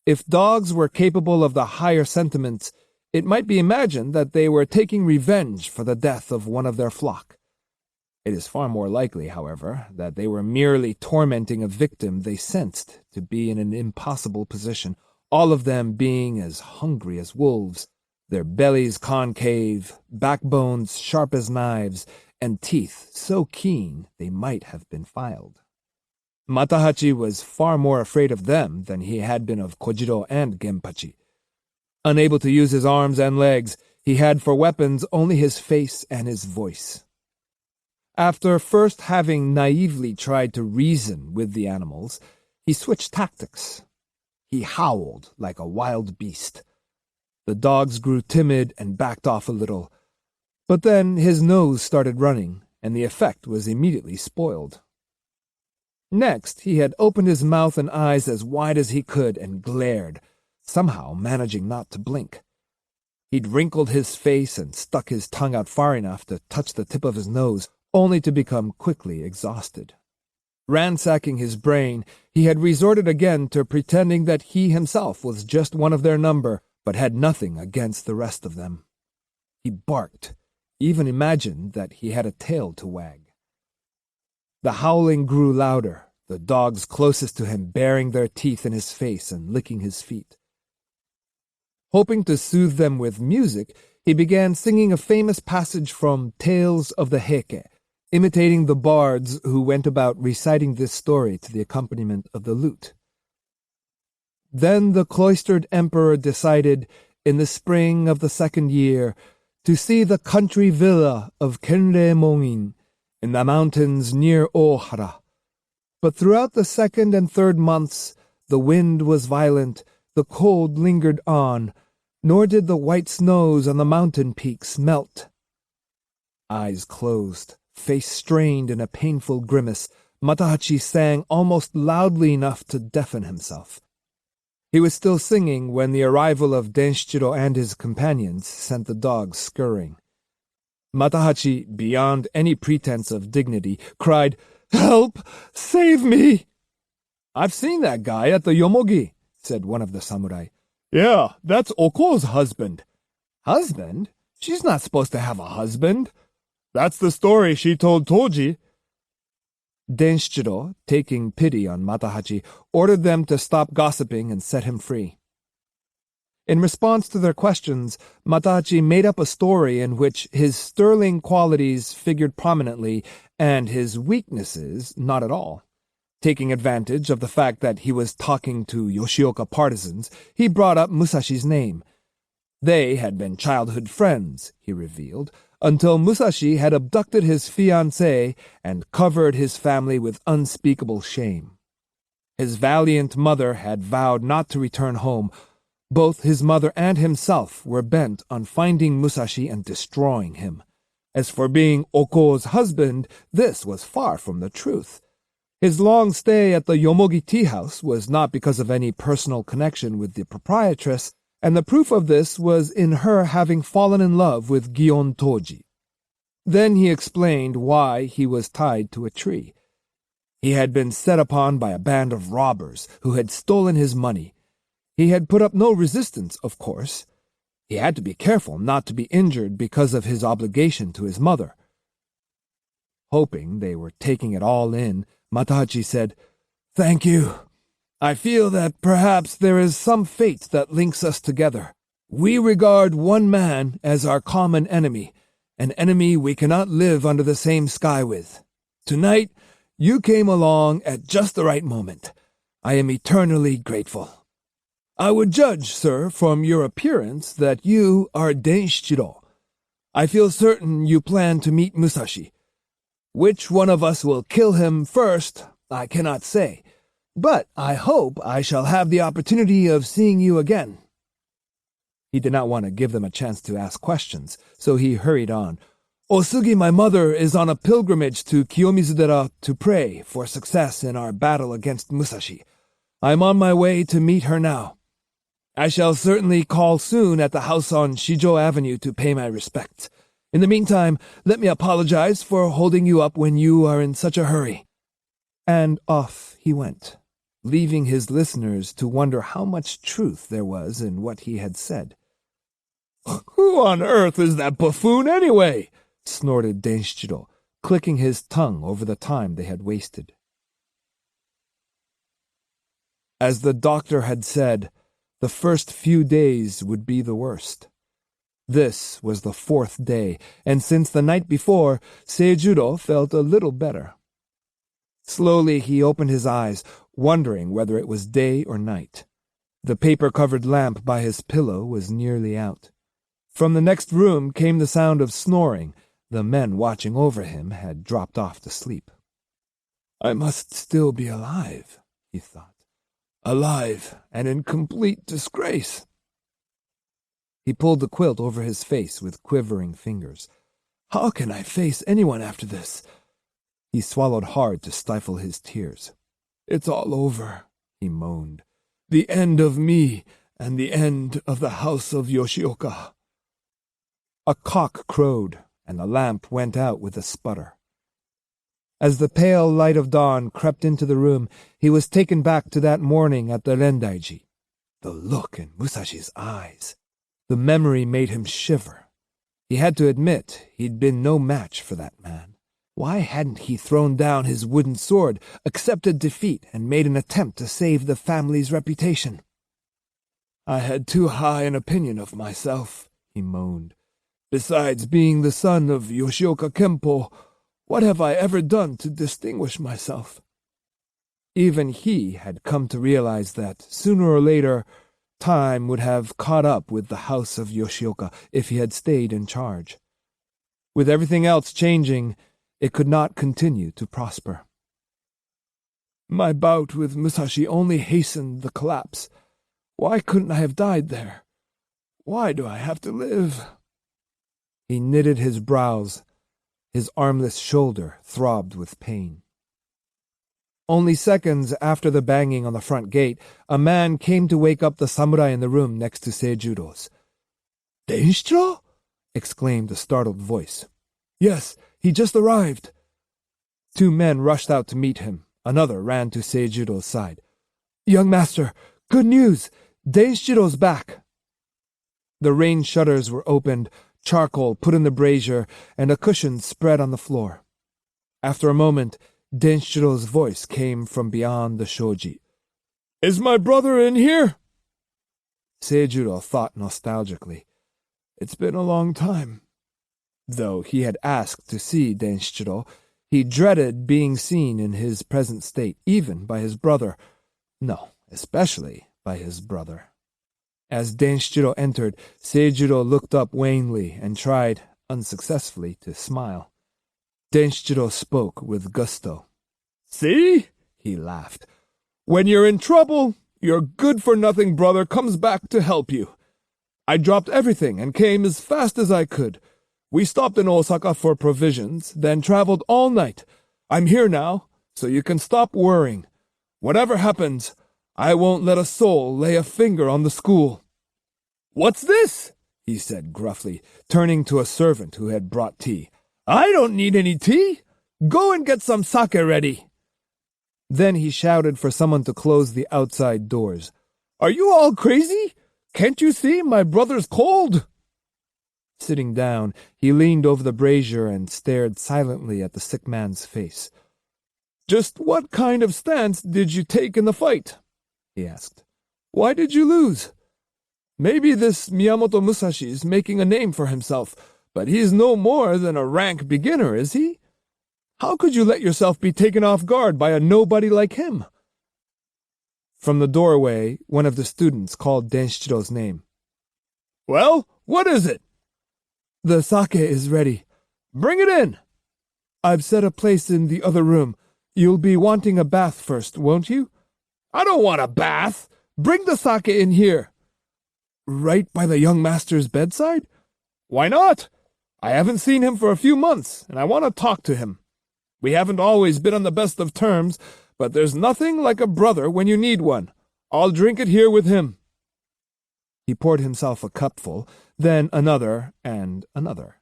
If dogs were capable of the higher sentiments, it might be imagined that they were taking revenge for the death of one of their flock. It is far more likely, however, that they were merely tormenting a victim they sensed to be in an impossible position, all of them being as hungry as wolves, their bellies concave, backbones sharp as knives, and teeth so keen they might have been filed. Matahachi was far more afraid of them than he had been of Kojiro and Genpachi. Unable to use his arms and legs, he had for weapons only his face and his voice. After first having naively tried to reason with the animals, he switched tactics. He howled like a wild beast. The dogs grew timid and backed off a little, but then his nose started running, and the effect was immediately spoiled. Next, he had opened his mouth and eyes as wide as he could and glared, somehow managing not to blink. He'd wrinkled his face and stuck his tongue out far enough to touch the tip of his nose, only to become quickly exhausted. Ransacking his brain, he had resorted again to pretending that he himself was just one of their number, but had nothing against the rest of them. He barked, even imagined that he had a tail to wag. The howling grew louder, the dogs closest to him baring their teeth in his face and licking his feet. Hoping to soothe them with music, he began singing a famous passage from Tales of the Heike, imitating the bards who went about reciting this story to the accompaniment of the lute. Then the cloistered emperor decided, in the spring of the 2nd year, to see the country villa of Kenreimongin in the mountains near Ohara. But throughout the 2nd and 3rd months, the wind was violent, the cold lingered on, nor did the white snows on the mountain peaks melt. Eyes closed, face strained in a painful grimace, Matahachi sang almost loudly enough to deafen himself. He was still singing when the arrival of Denshiro and his companions sent the dogs scurrying. Matahachi, beyond any pretense of dignity, cried, "Help! Save me!" "I've seen that guy at the yomogi," said one of the samurai. "Yeah, that's Oko's husband." "Husband? She's not supposed to have a husband." "That's the story she told Toji." Denshiro, taking pity on Matahachi, ordered them to stop gossiping and set him free. In response to their questions, Matahachi made up a story in which his sterling qualities figured prominently and his weaknesses not at all. Taking advantage of the fact that he was talking to Yoshioka partisans, he brought up Musashi's name. They had been childhood friends, he revealed, until Musashi had abducted his fiancée and covered his family with unspeakable shame. His valiant mother had vowed not to return home. Both his mother and himself were bent on finding Musashi and destroying him. As for being Oko's husband, this was far from the truth. His long stay at the Yomogi tea house was not because of any personal connection with the proprietress, and the proof of this was in her having fallen in love with Gion Toji. Then he explained why he was tied to a tree. He had been set upon by a band of robbers who had stolen his money. He had put up no resistance, of course. He had to be careful not to be injured because of his obligation to his mother. Hoping they were taking it all in, Matahachi said, "Thank you. I feel that perhaps there is some fate that links us together. We regard one man as our common enemy, an enemy we cannot live under the same sky with. Tonight, you came along at just the right moment. I am eternally grateful. I would judge, sir, from your appearance that you are Denshiro. I feel certain you plan to meet Musashi. Which one of us will kill him first, I cannot say. But I hope I shall have the opportunity of seeing you again." He did not want to give them a chance to ask questions, so he hurried on. "Osugi, my mother, is on a pilgrimage to Kiyomizudera to pray for success in our battle against Musashi. I am on my way to meet her now. I shall certainly call soon at the house on Shijo Avenue to pay my respects. In the meantime, let me apologize for holding you up when you are in such a hurry." And off he went, leaving his listeners to wonder how much truth there was in what he had said. "Who on earth is that buffoon anyway?" snorted Denshiro, clicking his tongue over the time they had wasted. As the doctor had said, the first few days would be the worst. This was the 4th day, and since the night before, Seijuro felt a little better. Slowly he opened his eyes, wondering whether it was day or night. The paper-covered lamp by his pillow was nearly out. From the next room came the sound of snoring. The men watching over him had dropped off to sleep. "I must still be alive," he thought. "Alive and in complete disgrace." He pulled the quilt over his face with quivering fingers. "How can I face anyone after this?" He swallowed hard to stifle his tears. "It's all over," he moaned. "The end of me and the end of the house of Yoshioka." A cock crowed, and the lamp went out with a sputter. As the pale light of dawn crept into the room, he was taken back to that morning at the Rendaiji. The look in Musashi's eyes. The memory made him shiver. He had to admit he'd been no match for that man. Why hadn't he thrown down his wooden sword, accepted defeat, and made an attempt to save the family's reputation? "I had too high an opinion of myself," he moaned. "Besides being the son of Yoshioka Kempo, What have I ever done to distinguish myself? Even he had come to realize that, sooner or later, time would have caught up with the house of Yoshioka if he had stayed in charge. With everything else changing, it could not continue to prosper. My bout with Musashi only hastened the collapse. Why couldn't I have died there? Why do I have to live? He knitted his brows. His armless shoulder throbbed with pain. Only seconds after the banging on the front gate, a man came to wake up the samurai in the room next to Seijuro's. "Denshiro?" exclaimed a startled voice. "Yes, he just arrived." 2 men rushed out to meet him. Another ran to Seijuro's side. "Young master, good news! Denshiro's back!" The rain shutters were opened, charcoal put in the brazier, and a cushion spread on the floor. After a moment, Denshiro's voice came from beyond the shoji. "Is my brother in here?" Seijuro thought nostalgically. It's been a long time. Though he had asked to see Denshiro, he dreaded being seen in his present state, even by his brother. No, especially by his brother. As Denshiro entered, Seijuro looked up wanly and tried, unsuccessfully, to smile. Denshiro spoke with gusto. "See?" he laughed. "When you're in trouble, your good-for-nothing brother comes back to help you. I dropped everything and came as fast as I could. We stopped in Osaka for provisions, then traveled all night. I'm here now, so you can stop worrying. Whatever happens, I won't let a soul lay a finger on the school." "What's this?" he said gruffly, turning to a servant who had brought tea. "I don't need any tea. Go and get some sake ready." Then he shouted for someone to close the outside doors. "Are you all crazy? Can't you see my brother's cold?" Sitting down, he leaned over the brazier and stared silently at the sick man's face. "Just what kind of stance did you take in the fight?" he asked. "Why did you lose? Maybe this Miyamoto Musashi's making a name for himself, but he's no more than a rank beginner, is he? How could you let yourself be taken off guard by a nobody like him?" From the doorway, one of the students called Denshiro's name. "Well, what is it?" "The sake is ready. Bring it in." "I've set a place in the other room. You'll be wanting a bath first, won't you?" "I don't want a bath. Bring the sake in here." "Right by the young master's bedside?" "Why not? I haven't seen him for a few months, and I want to talk to him. We haven't always been on the best of terms, but there's nothing like a brother when you need one. I'll drink it here with him." He poured himself a cupful, then another and another.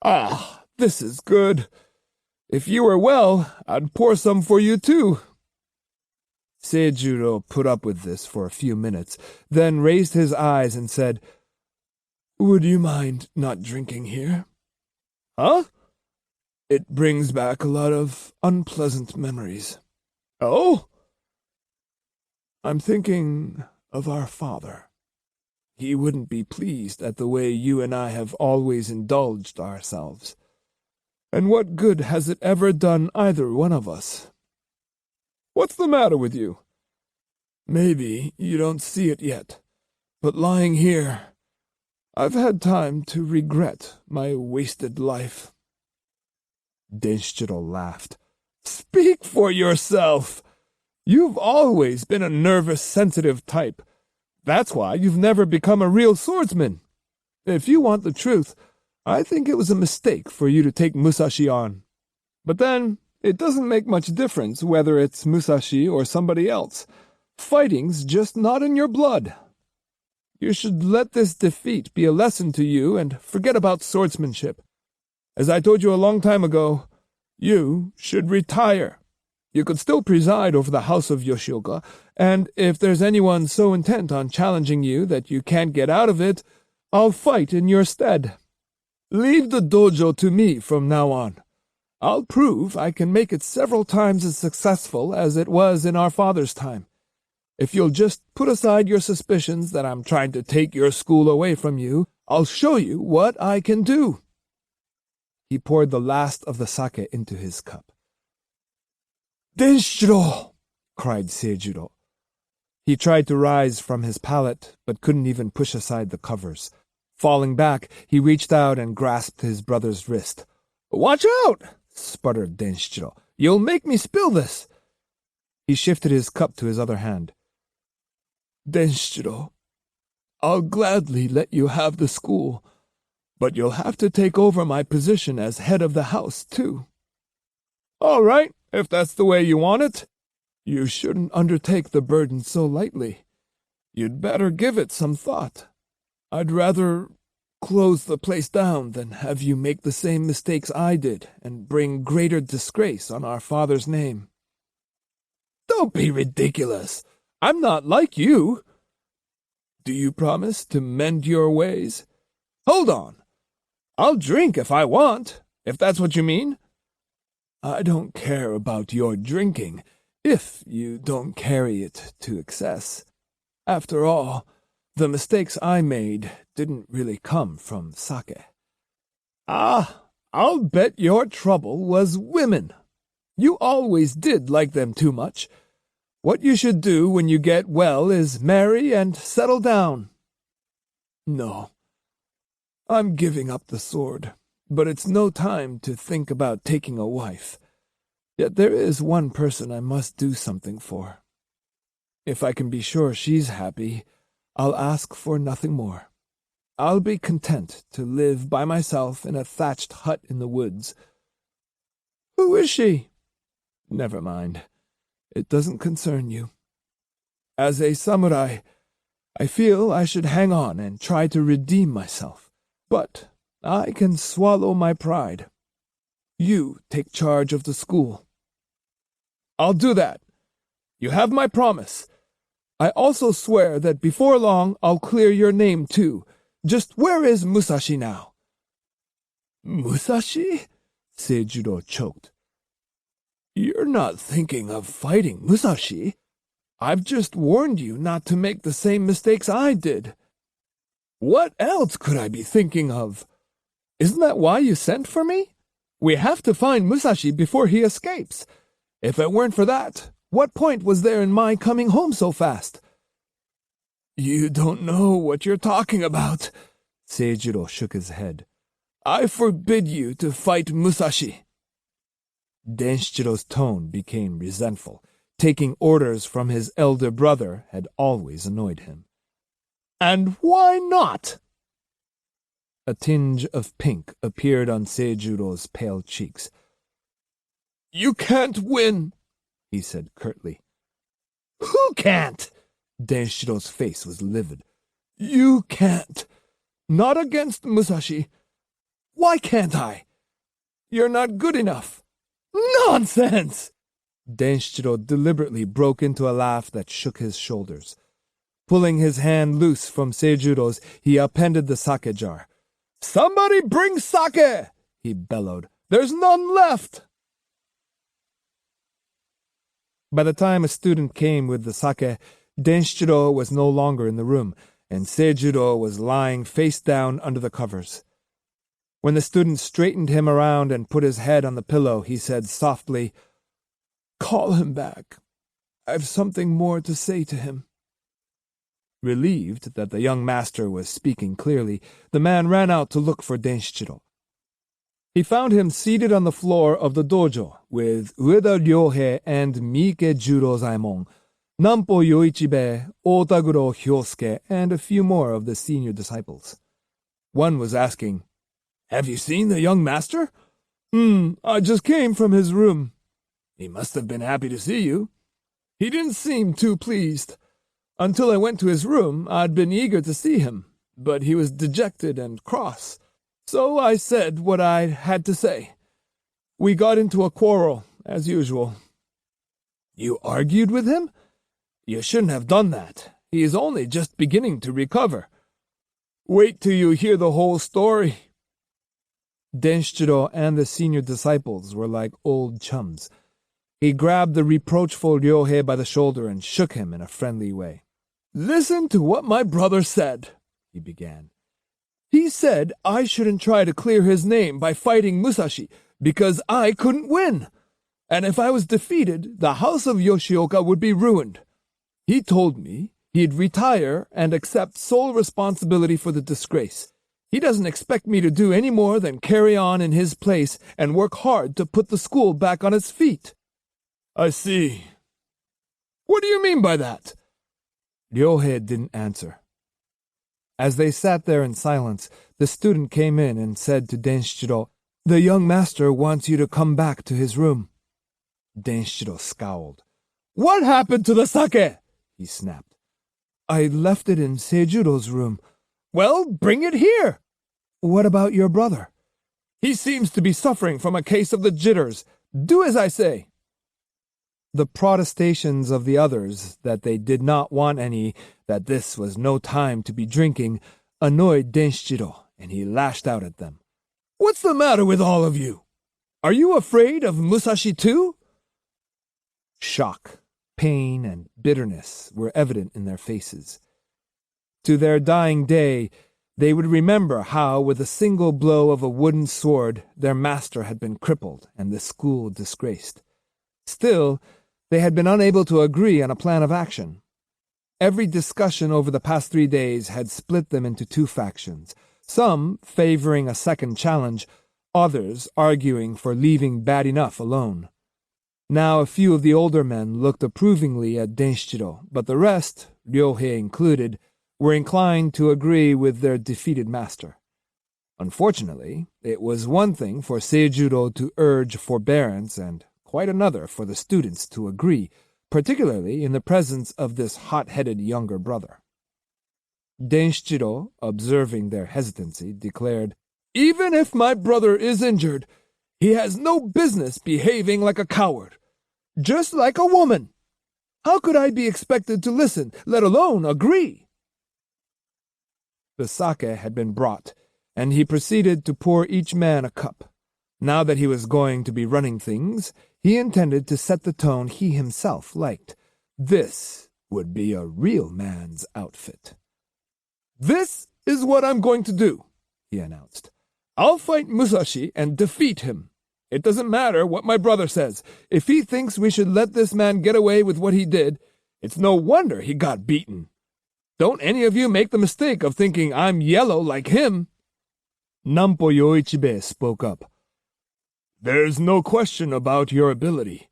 "Ah, this is good. If you were well, I'd pour some for you too." Seijuro put up with this for a few minutes, then raised his eyes and said, "Would you mind not drinking here?" "Huh?" "It brings back a lot of unpleasant memories." "Oh?" "I'm thinking of our father. He wouldn't be pleased at the way you and I have always indulged ourselves. And what good has it ever done either one of us?" "What's the matter with you?" "Maybe you don't see it yet, but lying here, I've had time to regret my wasted life." Denshiro laughed. "Speak for yourself. You've always been a nervous, sensitive type. That's why you've never become a real swordsman. If you want the truth, I think it was a mistake for you to take Musashi on. But then, it doesn't make much difference whether it's Musashi or somebody else. Fighting's just not in your blood. You should let this defeat be a lesson to you and forget about swordsmanship. As I told you a long time ago, you should retire. You could still preside over the house of Yoshioka, and if there's anyone so intent on challenging you that you can't get out of it, I'll fight in your stead. Leave the dojo to me from now on. I'll prove I can make it several times as successful as it was in our father's time. If you'll just put aside your suspicions that I'm trying to take your school away from you, I'll show you what I can do." he poured the last of the sake into his cup. "Denshiro!" cried Seijuro. He tried to rise from his pallet, but couldn't even push aside the covers. Falling back, he reached out and grasped his brother's wrist. "Watch out!" sputtered Denshiro. "You'll make me spill this!" He shifted his cup to his other hand. "Denshiro, I'll gladly let you have the school, but you'll have to take over my position as head of the house, too." "All right, if that's the way you want it. You shouldn't undertake the burden so lightly. You'd better give it some thought. I'd rather close the place down than have you make the same mistakes I did and bring greater disgrace on our father's name." "Don't be ridiculous. I'm not like you." "Do you promise to mend your ways?" "Hold on. I'll drink if I want, if that's what you mean." "I don't care about your drinking, if you don't carry it to excess. After all, the mistakes I made didn't really come from sake." "Ah, I'll bet your trouble was women. You always did like them too much. What you should do when you get well is marry and settle down." "No. I'm giving up the sword, but it's no time to think about taking a wife. Yet there is one person I must do something for. If I can be sure she's happy, I'll ask for nothing more. I'll be content to live by myself in a thatched hut in the woods." "Who is she?" "Never mind. It doesn't concern you. As a samurai, I feel I should hang on and try to redeem myself. But I can swallow my pride. You take charge of the school." "I'll do that. You have my promise. I also swear that before long I'll clear your name too. Just where is Musashi now?" "Musashi?" Seijuro choked. "You're not thinking of fighting Musashi? I've just warned you not to make the same mistakes I did." "What else could I be thinking of? Isn't that why you sent for me? We have to find Musashi before he escapes. If it weren't for that, what point was there in my coming home so fast?" "You don't know what you're talking about." Seijuro shook his head. "I forbid you to fight Musashi." Denshiro's tone became resentful. Taking orders from his elder brother had always annoyed him. "And why not?" A tinge of pink appeared on Seijuro's pale cheeks. "You can't win," he said curtly. "Who can't?" Denshiro's face was livid. "You can't. Not against Musashi. Why can't I? You're not good enough." "Nonsense!" Denshiro deliberately broke into a laugh that shook his shoulders. Pulling his hand loose from Seijuro's, he appended the sake jar. "Somebody bring sake!" he bellowed. "There's none left!" By the time a student came with the sake, Denshiro was no longer in the room, and Seijuro was lying face down under the covers. When the student straightened him around and put his head on the pillow, he said softly, "Call him back. I've something more to say to him." Relieved that the young master was speaking clearly, the man ran out to look for Denshiro. He found him seated on the floor of the dojo with Ueda Ryohei and Miike Jurozaemon, Nampo Yoichibe, Otaguro Hyosuke, and a few more of the senior disciples. One was asking, "Have you seen the young master?" I just came from his room." "He must have been happy to see you." "He didn't seem too pleased. Until I went to his room, I'd been eager to see him, but he was dejected and cross. So I said what I had to say. We got into a quarrel, as usual." "You argued with him? You shouldn't have done that. He is only just beginning to recover." "Wait till you hear the whole story." Denshiro and the senior disciples were like old chums. He grabbed the reproachful Ryohei by the shoulder and shook him in a friendly way. "Listen to what my brother said," he began. He said I shouldn't try to clear his name by fighting Musashi because I couldn't win. And if I was defeated, the house of Yoshioka would be ruined. He told me he'd retire and accept sole responsibility for the disgrace. He doesn't expect me to do any more than carry on in his place and work hard to put the school back on its feet. I see. What do you mean by that? Ryohei didn't answer. As they sat there in silence, the student came in and said to Denshiro, "The young master wants you to come back to his room." Denshiro scowled. "What happened to the sake?" he snapped. "I left it in Seijuro's room." "Well, bring it here." "What about your brother?" "He seems to be suffering from a case of the jitters. Do as I say." The protestations of the others that they did not want any, that this was no time to be drinking, annoyed Denshiro, and he lashed out at them. "What's the matter with all of you? Are you afraid of Musashi too?" Shock, pain, and bitterness were evident in their faces. To their dying day, they would remember how, with a single blow of a wooden sword, their master had been crippled and the school disgraced. Still, they had been unable to agree on a plan of action. Every discussion over the past 3 days had split them into 2 factions, some favoring a second challenge, others arguing for leaving Bad Enough alone. Now a few of the older men looked approvingly at Denshiro, but the rest, Ryohei included, were inclined to agree with their defeated master. Unfortunately, it was one thing for Seijuro to urge forbearance and quite another for the students to agree, particularly in the presence of this hot-headed younger brother. Denshiro, observing their hesitancy, declared, "Even if my brother is injured, he has no business behaving like a coward. Just like a woman. How could I be expected to listen, let alone agree?" The sake had been brought, and he proceeded to pour each man a cup. Now that he was going to be running things, he intended to set the tone he himself liked. This would be a real man's outfit. "This is what I'm going to do," he announced. "I'll fight Musashi and defeat him. It doesn't matter what my brother says. If he thinks we should let this man get away with what he did, it's no wonder he got beaten. Don't any of you make the mistake of thinking I'm yellow like him." Nampo Yoichibe spoke up. "There's no question about your ability.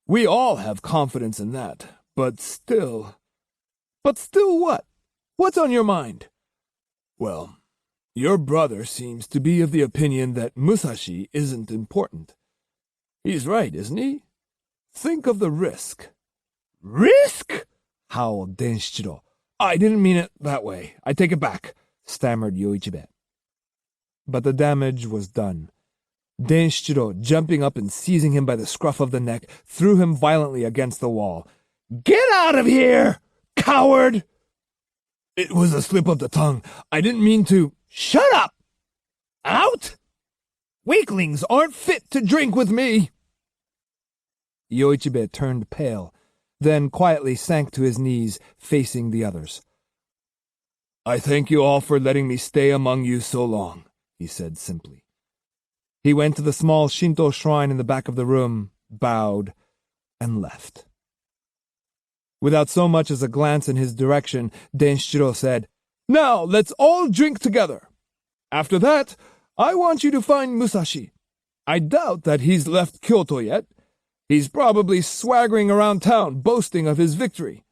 We all have confidence in that, but still..." "But still what? What's on your mind?" "Well, your brother seems to be of the opinion that Musashi isn't important. He's right, isn't he? Think of the risk." "Risk?" howled Denshiro. "I didn't mean it that way. I take it back," stammered Yoichibe. But the damage was done. Denshiro, jumping up and seizing him by the scruff of the neck, threw him violently against the wall. "Get out of here, coward!" "It was a slip of the tongue. I didn't mean to..." "Shut up! Out! Weaklings aren't fit to drink with me!" Yoichibe turned pale, then quietly sank to his knees, facing the others. "I thank you all for letting me stay among you so long," he said simply. He went to the small Shinto shrine in the back of the room, bowed, and left. Without so much as a glance in his direction, Denshiro said, "Now let's all drink together. After that, I want you to find Musashi. I doubt that he's left Kyoto yet. He's probably swaggering around town boasting of his victory.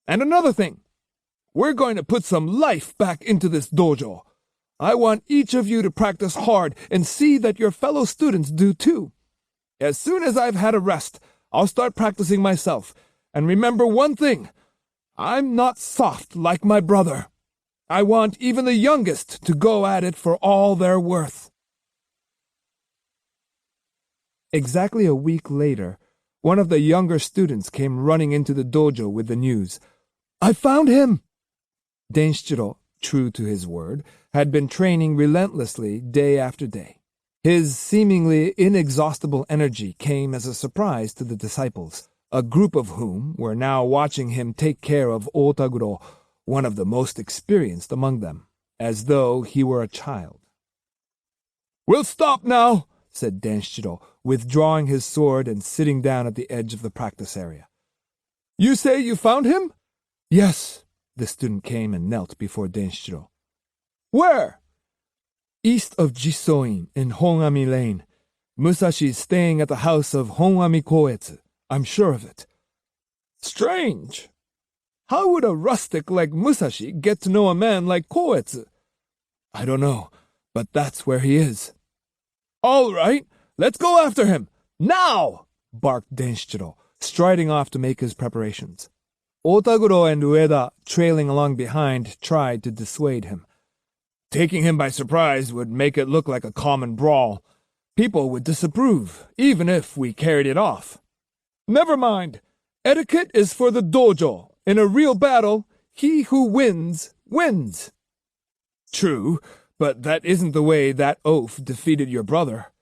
And another thing, we're going to put some life back into this dojo. I want each of you to practice hard and see that your fellow students do too. As soon as I've had a rest, I'll start practicing myself. And remember one thing, I'm not soft like my brother. I want even the youngest to go at it for all they're worth." Exactly a week later, one of the younger students came running into the dojo with the news. "I found him!" Denshiro, true to his word, had been training relentlessly day after day. His seemingly inexhaustible energy came as a surprise to the disciples, a group of whom were now watching him take care of Otaguro, one of the most experienced among them. as though he were a child. "We'll stop now," said Denshiro, withdrawing his sword and sitting down at the edge of the practice area. "You say you found him?" "Yes." The student came and knelt before Denshiro. "Where?" "East of Jisoin, in Hongami Lane. Musashi's staying at the house of Hongami Koetsu. I'm sure of it." "Strange. How would a rustic like Musashi get to know a man like Koetsu?" "I don't know, but that's where he is." "All right, let's go after him, now!" barked Denshiro, striding off to make his preparations. Otaguro and Ueda, trailing along behind, tried to dissuade him. "Taking him by surprise would make it look like a common brawl. People would disapprove, even if we carried it off." "Never mind. Etiquette is for the dojo. In a real battle, he who wins, wins." "True, but that isn't the way that oaf defeated your brother.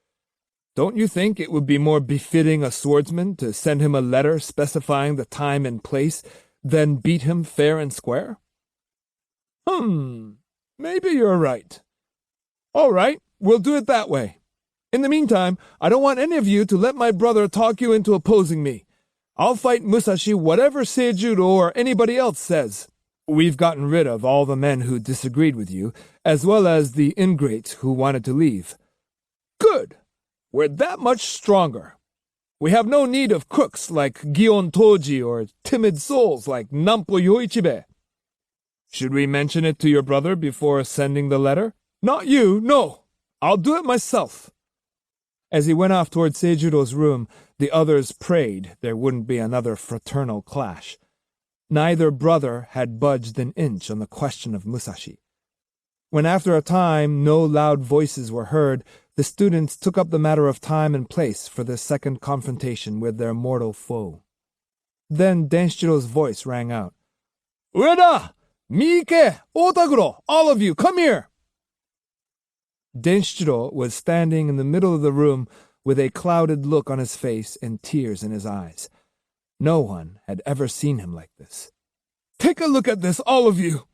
Don't you think it would be more befitting a swordsman to send him a letter specifying the time and place than beat him fair and square?" Maybe you're right. All right, we'll do it that way. In the meantime, I don't want any of you to let my brother talk you into opposing me. I'll fight Musashi whatever Seijuro or anybody else says. We've gotten rid of all the men who disagreed with you, as well as the ingrates who wanted to leave. Good. We're that much stronger. We have no need of crooks like Gion Toji or timid souls like Nampo Yoichibe. Should we mention it to your brother before sending the letter? Not you, no. I'll do it myself. As he went off toward Seijuro's room, the others prayed there wouldn't be another fraternal clash. Neither brother had budged an inch on the question of Musashi. When after a time no loud voices were heard, the students took up the matter of time and place for their second confrontation with their mortal foe. Then Denshiro's voice rang out. Ueda! Miike! Otaguro! All of you, come here! Denshiro was standing in the middle of the room with a clouded look on his face and tears in his eyes. No one had ever seen him like this. Take a look at this, all of you!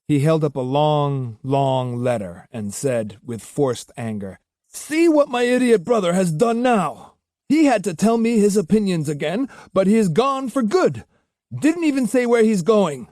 He held up a long, long letter and said, with forced anger, See what my idiot brother has done now! He had to tell me his opinions again, but he is gone for good. Didn't even say where he's going.